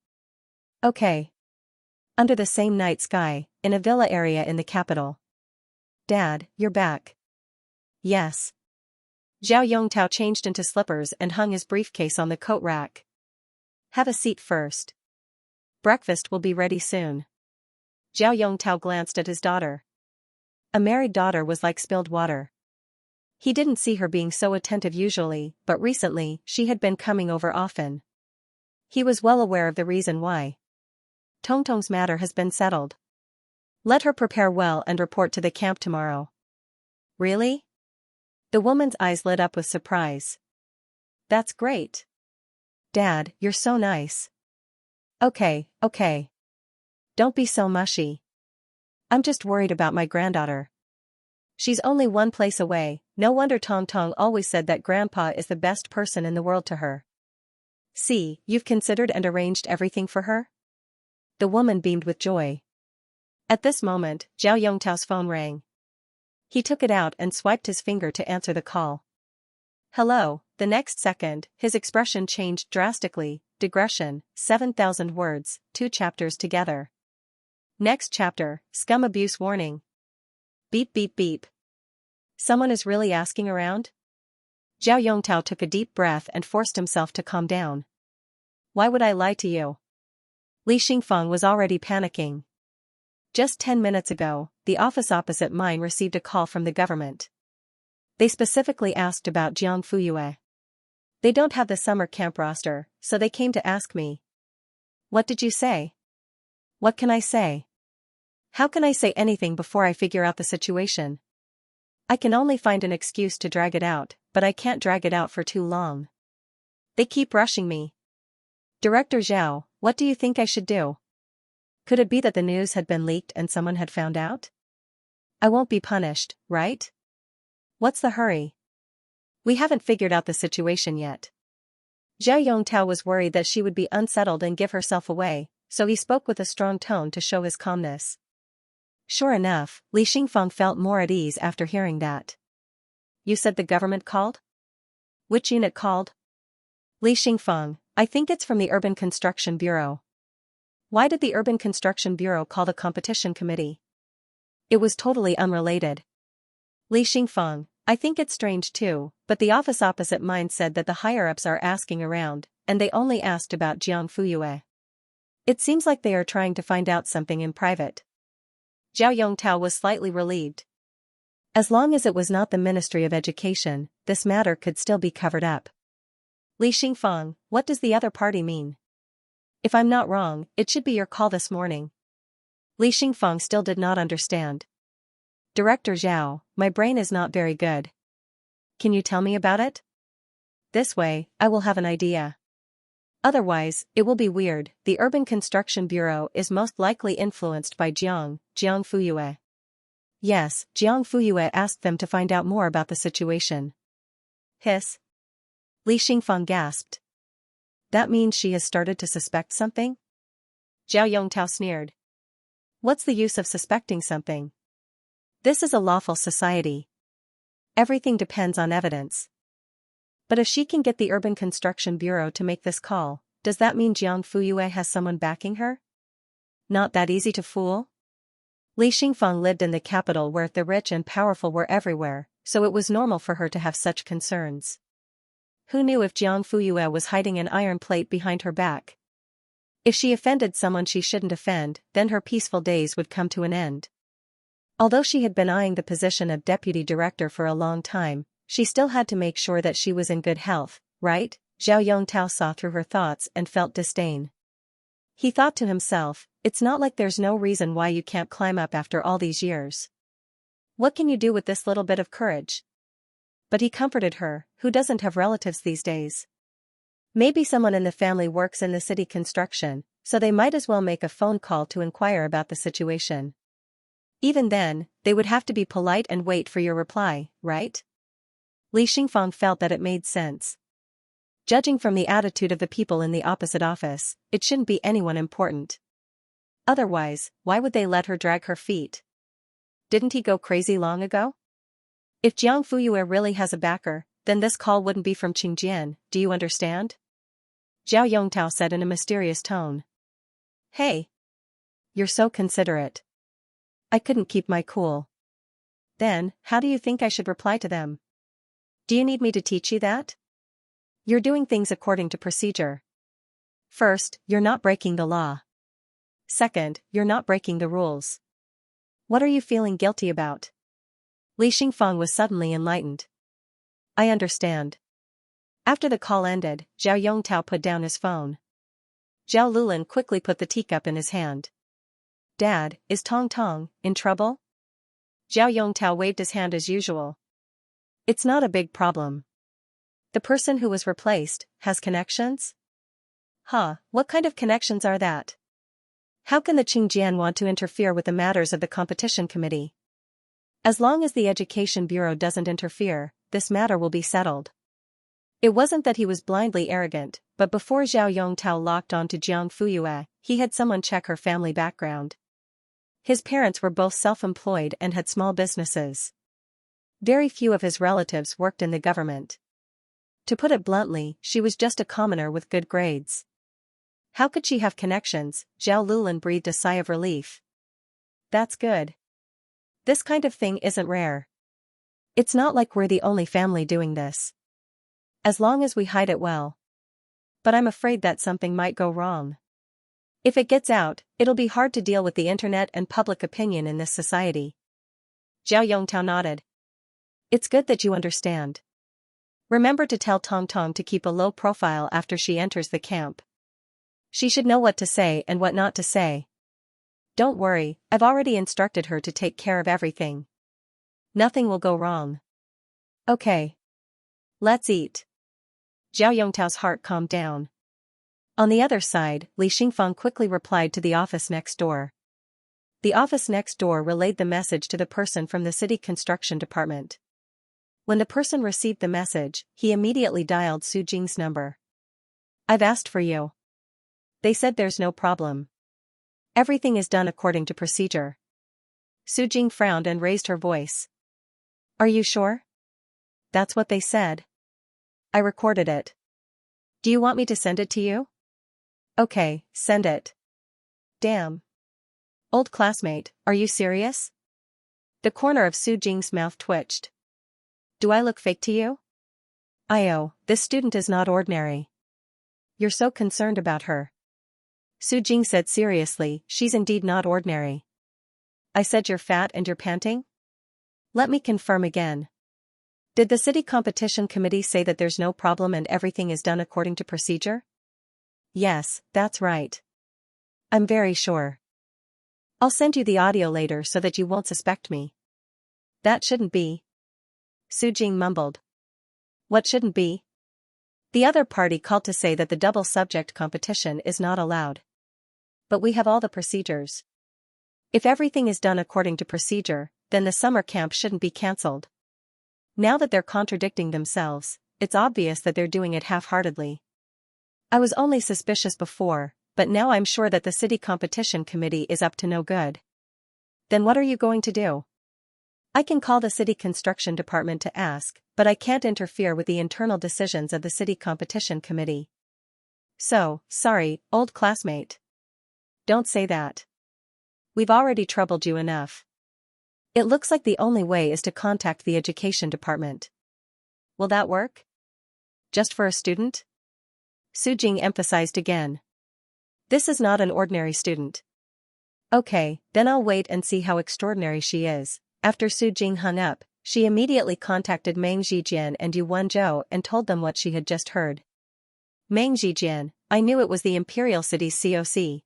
Okay. Under the same night sky, in a villa area in the capital. Dad, you're back. Yes. Zhao Yongtao changed into slippers and hung his briefcase on the coat rack. Have a seat first. Breakfast will be ready soon. Zhao Yongtao glanced at his daughter. A married daughter was like spilled water. He didn't see her being so attentive usually, but recently, she had been coming over often. He was well aware of the reason why. Tongtong's matter has been settled. Let her prepare well and report to the camp tomorrow. Really? The woman's eyes lit up with surprise. That's great. Dad, you're so nice. Okay. Don't be so mushy. I'm just worried about my granddaughter. She's only one place away, no wonder Tongtong always said that Grandpa is the best person in the world to her. See, you've considered and arranged everything for her? The woman beamed with joy. At this moment, Zhao Yongtao's phone rang. He took it out and swiped his finger to answer the call. Hello. The next second, his expression changed drastically. Digression, 7,000 words, 2 chapters together. Next chapter, scum abuse warning. Beep beep beep. Someone is really asking around? Zhao Yongtao took a deep breath and forced himself to calm down. Why would I lie to you? Li Xingfeng was already panicking. Just 10 minutes ago, the office opposite mine received a call from the government. They specifically asked about Jiang Fuyue. They don't have the summer camp roster, so they came to ask me. What did you say? What can I say? How can I say anything before I figure out the situation? I can only find an excuse to drag it out, but I can't drag it out for too long. They keep rushing me. Director Zhao, what do you think I should do? Could it be that the news had been leaked and someone had found out? I won't be punished, right? What's the hurry? We haven't figured out the situation yet. Zhao Yongtao was worried that she would be unsettled and give herself away, so he spoke with a strong tone to show his calmness. Sure enough, Li Xingfeng felt more at ease after hearing that. You said the government called? Which unit called? Li Xingfeng, I think it's from the Urban Construction Bureau. Why did the Urban Construction Bureau call the competition committee? It was totally unrelated. Li Xingfeng, I think it's strange too, but the office opposite mine said that the higher-ups are asking around, and they only asked about Jiang Fuyue. It seems like they are trying to find out something in private. Zhao Yongtao was slightly relieved. As long as it was not the Ministry of Education, this matter could still be covered up. Li Xingfang, what does the other party mean? If I'm not wrong, it should be your call this morning. Li Xingfang still did not understand. Director Zhao, my brain is not very good. Can you tell me about it? This way, I will have an idea. Otherwise, it will be weird. The Urban Construction Bureau is most likely influenced by Jiang Fuyue. Yes, Jiang Fuyue asked them to find out more about the situation. Hiss. Li Xingfang gasped. That means she has started to suspect something? Zhao Yongtao sneered. What's the use of suspecting something? This is a lawful society. Everything depends on evidence. But if she can get the Urban Construction Bureau to make this call, does that mean Jiang Fuyue has someone backing her? Not that easy to fool? Li Xingfang lived in the capital where the rich and powerful were everywhere, so it was normal for her to have such concerns. Who knew if Jiang Fuyue was hiding an iron plate behind her back? If she offended someone she shouldn't offend, then her peaceful days would come to an end. Although she had been eyeing the position of deputy director for a long time, she still had to make sure that she was in good health, right? Zhao Yongtao saw through her thoughts and felt disdain. He thought to himself, it's not like there's no reason why you can't climb up after all these years. What can you do with this little bit of courage? But he comforted her, who doesn't have relatives these days? Maybe someone in the family works in the city construction, so they might as well make a phone call to inquire about the situation. Even then, they would have to be polite and wait for your reply, right? Li Xingfang felt that it made sense. Judging from the attitude of the people in the opposite office, it shouldn't be anyone important. Otherwise, why would they let her drag her feet? Didn't he go crazy long ago? If Jiang Fuyue really has a backer, then this call wouldn't be from Qingjian, do you understand? Zhao Yongtao said in a mysterious tone. Hey! You're so considerate. I couldn't keep my cool. Then, how do you think I should reply to them? Do you need me to teach you that? You're doing things according to procedure. First, you're not breaking the law. Second, you're not breaking the rules. What are you feeling guilty about? Li Xingfang was suddenly enlightened. I understand. After the call ended, Zhao Yongtao put down his phone. Zhao Lulin quickly put the teacup in his hand. Dad, is Tong Tong in trouble? Zhao Yongtao waved his hand as usual. It's not a big problem. The person who was replaced has connections? Huh, what kind of connections are that? How can the Qingjian want to interfere with the matters of the competition committee? As long as the Education Bureau doesn't interfere, this matter will be settled. It wasn't that he was blindly arrogant, but before Zhao Yongtao locked on to Jiang Fuyue, he had someone check her family background. His parents were both self-employed and had small businesses. Very few of his relatives worked in the government. To put it bluntly, she was just a commoner with good grades. How could she have connections? Zhao Lulin breathed a sigh of relief. That's good. This kind of thing isn't rare. It's not like we're the only family doing this. As long as we hide it well. But I'm afraid that something might go wrong. If it gets out, it'll be hard to deal with the internet and public opinion in this society. Zhao Yongtao nodded. It's good that you understand. Remember to tell Tong Tong to keep a low profile after she enters the camp. She should know what to say and what not to say. Don't worry, I've already instructed her to take care of everything. Nothing will go wrong. Okay. Let's eat. Zhao Yongtao's heart calmed down. On the other side, Li Xingfang quickly replied to the office next door. The office next door relayed the message to the person from the city construction department. When the person received the message, he immediately dialed Su Jing's number. I've asked for you. They said there's no problem. Everything is done according to procedure. Su Jing frowned and raised her voice. Are you sure? That's what they said. I recorded it. Do you want me to send it to you? Okay, send it. Damn. Old classmate, are you serious? The corner of Su Jing's mouth twitched. Do I look fake to you? This student is not ordinary. You're so concerned about her. Su Jing said seriously, she's indeed not ordinary. I said you're fat and you're panting? Let me confirm again. Did the city competition committee say that there's no problem and everything is done according to procedure? Yes, that's right. I'm very sure. I'll send you the audio later so that you won't suspect me. That shouldn't be. Su Jing mumbled. What shouldn't be? The other party called to say that the double subject competition is not allowed. But we have all the procedures. If everything is done according to procedure, then the summer camp shouldn't be cancelled. Now that they're contradicting themselves, it's obvious that they're doing it half-heartedly. I was only suspicious before, but now I'm sure that the city competition committee is up to no good. Then what are you going to do? I can call the city construction department to ask, but I can't interfere with the internal decisions of the city competition committee. So, sorry, old classmate. Don't say that. We've already troubled you enough. It looks like the only way is to contact the education department. Will that work? Just for a student? Su Jing emphasized again. This is not an ordinary student. Okay, then I'll wait and see how extraordinary she is. After Su Jing hung up, she immediately contacted Meng Zhijian and Yu Wenzhou and told them what she had just heard. Meng Zhijian, I knew it was the Imperial City's COC.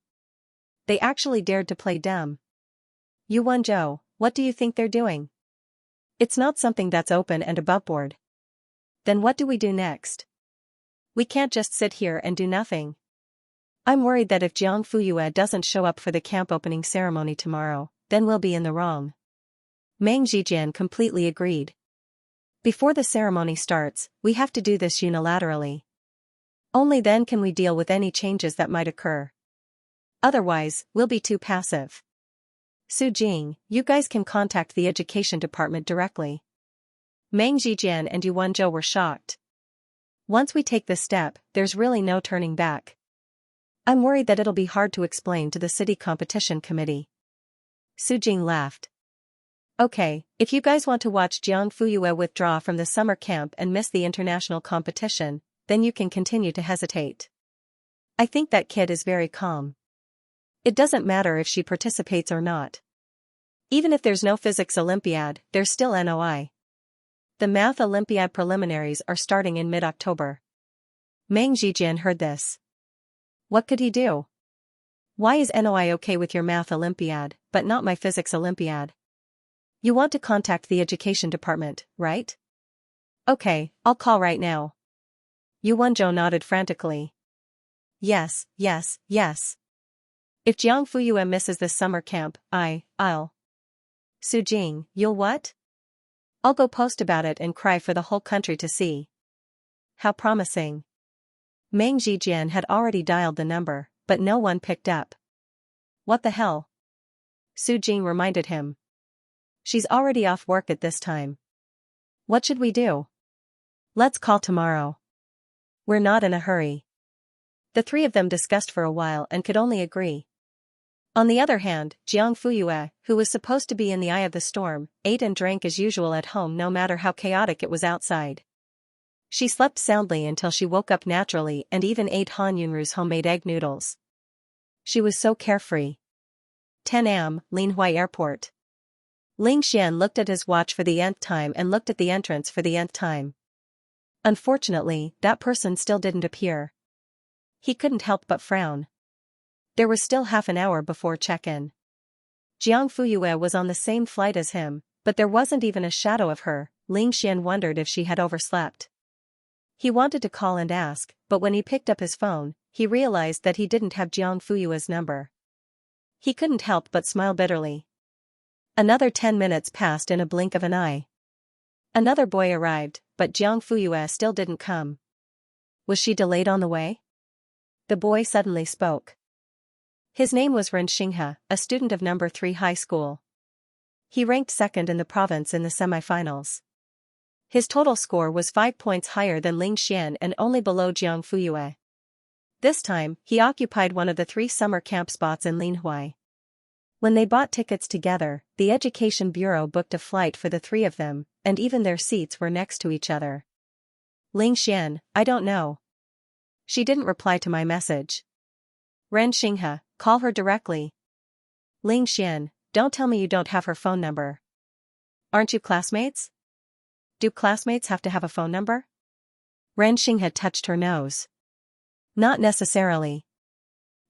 They actually dared to play dumb. Yu Wenzhou, what do you think they're doing? It's not something that's open and aboveboard. Then what do we do next? We can't just sit here and do nothing. I'm worried that if Jiang Fuyue doesn't show up for the camp opening ceremony tomorrow, then we'll be in the wrong. Meng Zhijian completely agreed. Before the ceremony starts, we have to do this unilaterally. Only then can we deal with any changes that might occur. Otherwise, we'll be too passive. Su Jing, you guys can contact the education department directly. Meng Zhijian and Yu Wenzhou were shocked. Once we take this step, there's really no turning back. I'm worried that it'll be hard to explain to the city competition committee. Su Jing laughed. Okay, if you guys want to watch Jiang Fuyue withdraw from the summer camp and miss the international competition, then you can continue to hesitate. I think that kid is very calm. It doesn't matter if she participates or not. Even if there's no physics Olympiad, there's still NOI. The math Olympiad preliminaries are starting in mid-October. Meng Zhijian heard this. What could he do? Why is NOI okay with your math Olympiad, but not my physics Olympiad? You want to contact the education department, right? Okay, I'll call right now. Yu Wenzhou nodded frantically. Yes, yes, yes. If Jiang Fuyue misses this summer camp, I'll. Su Jing, you'll what? I'll go post about it and cry for the whole country to see. How promising. Meng Zhijian had already dialed the number, but no one picked up. What the hell? Su Jing reminded him. She's already off work at this time. What should we do? Let's call tomorrow. We're not in a hurry. The three of them discussed for a while and could only agree. On the other hand, Jiang Fuyue, who was supposed to be in the eye of the storm, ate and drank as usual at home no matter how chaotic it was outside. She slept soundly until she woke up naturally and even ate Han Yunru's homemade egg noodles. She was so carefree. 10 am, Linhui Airport. Ling Xian looked at his watch for the nth time and looked at the entrance for the nth time. Unfortunately, that person still didn't appear. He couldn't help but frown. There was still half an hour before check-in. Jiang Fuyue was on the same flight as him, but there wasn't even a shadow of her. Ling Xian wondered if she had overslept. He wanted to call and ask, but when he picked up his phone, he realized that he didn't have Jiang Fuyue's number. He couldn't help but smile bitterly. Another 10 minutes passed in a blink of an eye. Another boy arrived, but Jiang Fuyue still didn't come. Was she delayed on the way? The boy suddenly spoke. His name was Xianxia, a student of number 3 high school. He ranked second in the province in the semifinals. His total score was 5 points higher than Ling Xian and only below Jiang Fuyue. This time, he occupied one of the 3 summer camp spots in Linhui. When they bought tickets together, the Education Bureau booked a flight for the 3 of them, and even their seats were next to each other. Ling Xian, I don't know. She didn't reply to my message. Xianxia, call her directly. Ling Xian, Don't tell me you don't have her phone number. Aren't you classmates? Do classmates have to have a phone number? Xianxia touched her nose. Not necessarily.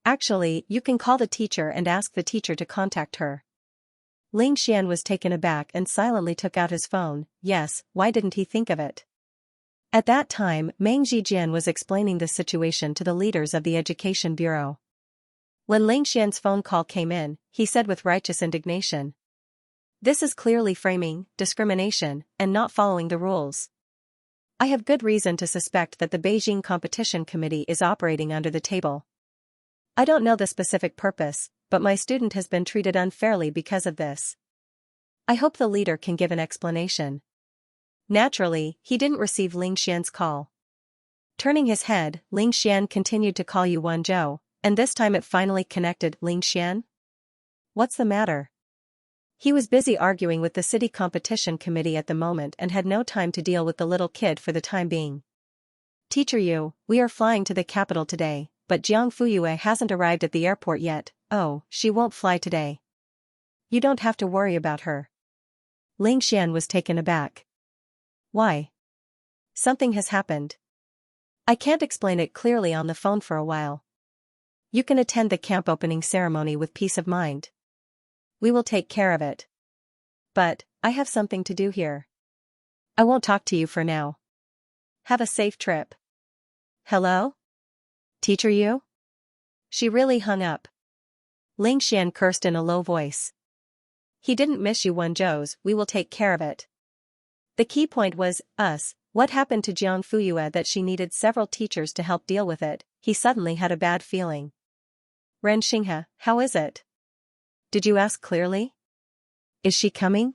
Actually, you can call the teacher and ask the teacher to contact her. Ling Xian was taken aback and silently took out his phone. Yes, why didn't he think of it? At that time, Meng Zhijian was explaining the situation to the leaders of the Education Bureau. When Ling Xian's phone call came in, he said with righteous indignation, "This is clearly framing, discrimination, and not following the rules. I have good reason to suspect that the Beijing Competition Committee is operating under the table. I don't know the specific purpose, but my student has been treated unfairly because of this. I hope the leader can give an explanation." Naturally, he didn't receive Ling Xian's call. Turning his head, Ling Xian continued to call Yuan Zhou, and this time it finally connected. Ling Xian? What's the matter? He was busy arguing with the city competition committee at the moment and had no time to deal with the little kid for the time being. Teacher Yu, we are flying to the capital today, but Jiang Fuyue hasn't arrived at the airport yet. Oh, she won't fly today. You don't have to worry about her. Ling Xian was taken aback. Why? Something has happened. I can't explain it clearly on the phone for a while. You can attend the camp opening ceremony with peace of mind. We will take care of it. But, I have something to do here. I won't talk to you for now. Have a safe trip. Hello? Teacher Yu? She really hung up. Ling Xian cursed in a low voice. He didn't miss Yuan Zhou's, we will take care of it. The key point was, us. What happened to Jiang Fuyue that she needed several teachers to help deal with it? He suddenly had a bad feeling. Xianxia, how is it? Did you ask clearly? Is she coming?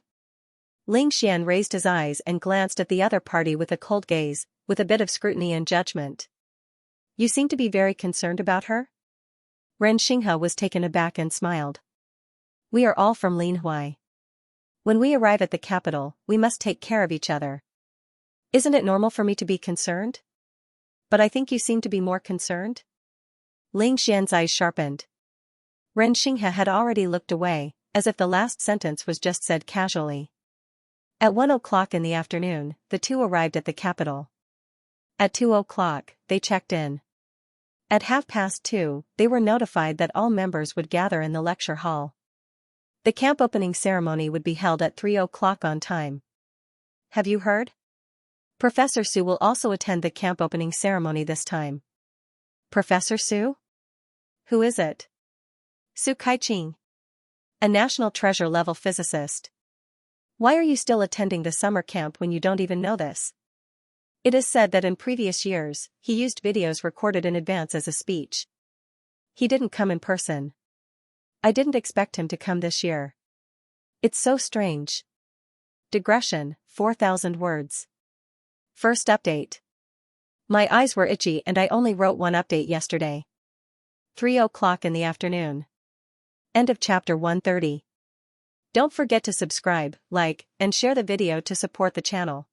Ling Xian raised his eyes and glanced at the other party with a cold gaze, with a bit of scrutiny and judgment. You seem to be very concerned about her? Xianxia was taken aback and smiled. We are all from Linhui. When we arrive at the capital, we must take care of each other. Isn't it normal for me to be concerned? But I think you seem to be more concerned? Ling Xian's eyes sharpened. Xianxia had already looked away, as if the last sentence was just said casually. At 1:00 in the afternoon, the two arrived at the capital. At 2:00, they checked in. At 2:30, they were notified that all members would gather in the lecture hall. The camp opening ceremony would be held at 3:00 on time. Have you heard? Professor Su will also attend the camp opening ceremony this time. Professor Su? Who is it? Su Kaiqing. A national treasure level physicist. Why are you still attending the summer camp when you don't even know this? It is said that in previous years, he used videos recorded in advance as a speech. He didn't come in person. I didn't expect him to come this year. It's so strange. Digression, 4,000 words. First update. My eyes were itchy and I only wrote one update yesterday. 3:00 in the afternoon. End of chapter 130. Don't forget to subscribe, like, and share the video to support the channel.